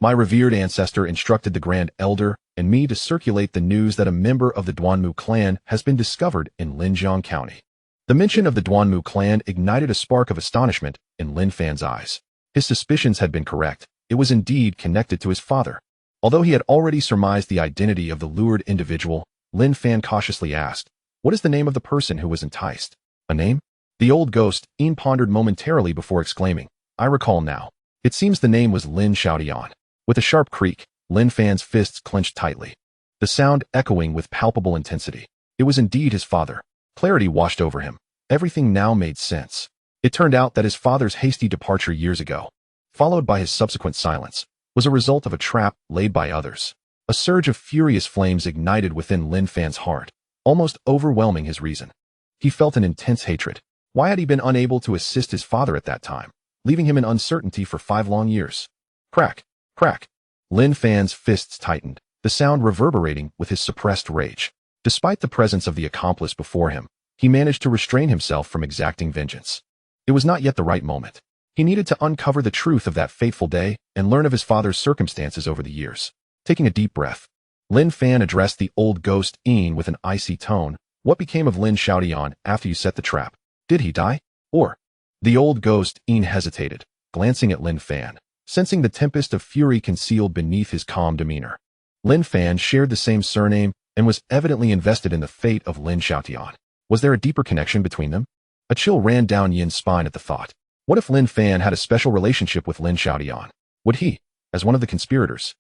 "My revered ancestor instructed the Grand Elder and me to circulate the news that a member of the Duanmu clan has been discovered in Linjiang County." The mention of the Duanmu clan ignited a spark of astonishment in Lin Fan's eyes. His suspicions had been correct. It was indeed connected to his father. Although he had already surmised the identity of the lured individual, Lin Fan cautiously asked, "What is the name of the person who was enticed?" "A name?" The old ghost Ian pondered momentarily before exclaiming, "I recall now. It seems the name was Lin Xiaodian." With a sharp creak, Lin Fan's fists clenched tightly, the sound echoing with palpable intensity. It was indeed his father. Clarity washed over him. Everything now made sense. It turned out that his father's hasty departure years ago, followed by his subsequent silence, was a result of a trap laid by others. A surge of furious flames ignited within Lin Fan's heart, almost overwhelming his reason. He felt an intense hatred. Why had he been unable to assist his father at that time, leaving him in uncertainty for 5 long years? Crack, crack. Lin Fan's fists tightened, the sound reverberating with his suppressed rage. Despite the presence of the accomplice before him, he managed to restrain himself from exacting vengeance. It was not yet the right moment. He needed to uncover the truth of that fateful day and learn of his father's circumstances over the years. Taking a deep breath, Lin Fan addressed the old ghost Ian with an icy tone. "What became of Lin Xiaodian after you set the trap? Did he die? Or?" The old ghost Ian hesitated, glancing at Lin Fan, sensing the tempest of fury concealed beneath his calm demeanor. Lin Fan shared the same surname and was evidently invested in the fate of Lin Xiaodian. Was there a deeper connection between them? A chill ran down Yin's spine at the thought. What if Lin Fan had a special relationship with Lin Xiaodian? Would he, as one of the conspirators,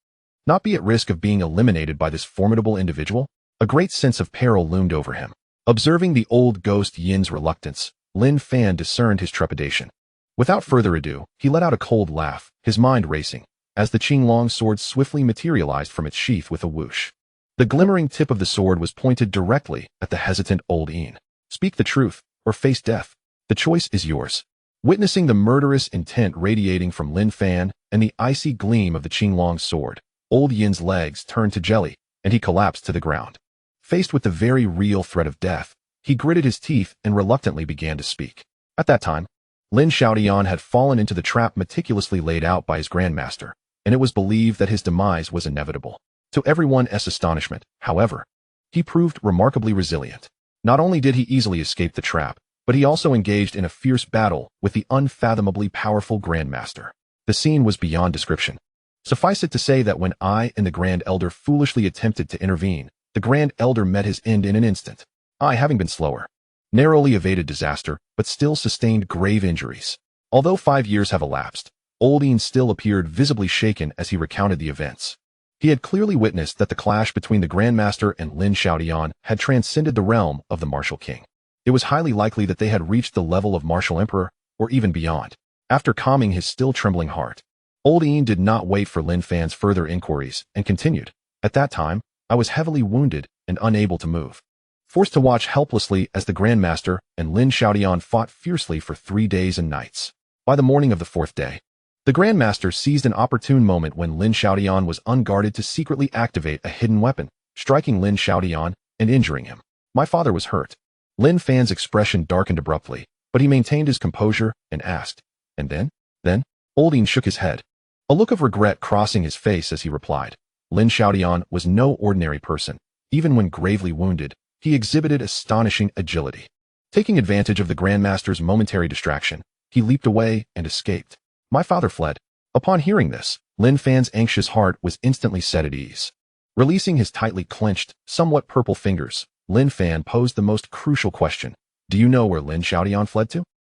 not be at risk of being eliminated by this formidable individual? A great sense of peril loomed over him. Observing the old ghost Yin's reluctance, Lin Fan discerned his trepidation. Without further ado, he let out a cold laugh, his mind racing, as the Qinglong sword swiftly materialized from its sheath with a whoosh. The glimmering tip of the sword was pointed directly at the hesitant old Ian. "Speak the truth, or face death. The choice is yours." Witnessing the murderous intent radiating from Lin Fan and the icy gleam of the Qinglong sword, old Yin's legs turned to jelly, and he collapsed to the ground. Faced with the very real threat of death, he gritted his teeth and reluctantly began to speak. At that time, Lin Xiaodian had fallen into the trap meticulously laid out by his grandmaster, and it was believed that his demise was inevitable. To everyone's astonishment, however, he proved remarkably resilient. Not only did he easily escape the trap, but he also engaged in a fierce battle with the unfathomably powerful Grandmaster. The scene was beyond description. Suffice it to say that when I and the Grand Elder foolishly attempted to intervene, the Grand Elder met his end in an instant. I, having been slower, narrowly evaded disaster, but still sustained grave injuries. Although 5 years have elapsed, Old Ian still appeared visibly shaken as he recounted the events. He had clearly witnessed that the clash between the Grandmaster and Lin Fan had transcended the realm of the Martial King. It was highly likely that they had reached the level of Martial Emperor, or even beyond. After calming his still trembling heart, Old Ian did not wait for Lin Fan's further inquiries and continued. At that time, I was heavily wounded and unable to move, forced to watch helplessly as the Grandmaster and Lin Fan fought fiercely for 3 days and nights. By the morning of the 4th day, the Grandmaster seized an opportune moment when Lin Fan was unguarded to secretly activate a hidden weapon, striking Lin Fan and injuring him. My father was hurt. Lin Fan's expression darkened abruptly, but he maintained his composure and asked, "And then?" "Then?" Old Ian shook his head, a look of regret crossing his face as he replied. Lin Fan was no ordinary person. Even when gravely wounded, he exhibited astonishing agility. Taking advantage of the Grandmaster's momentary distraction, he leaped away and escaped. My father fled. Upon hearing this, Lin Fan's anxious heart was instantly set at ease. Releasing his tightly clenched, somewhat purple fingers, Lin Fan posed the most crucial question. "Do you know where Lin Fan fled to?"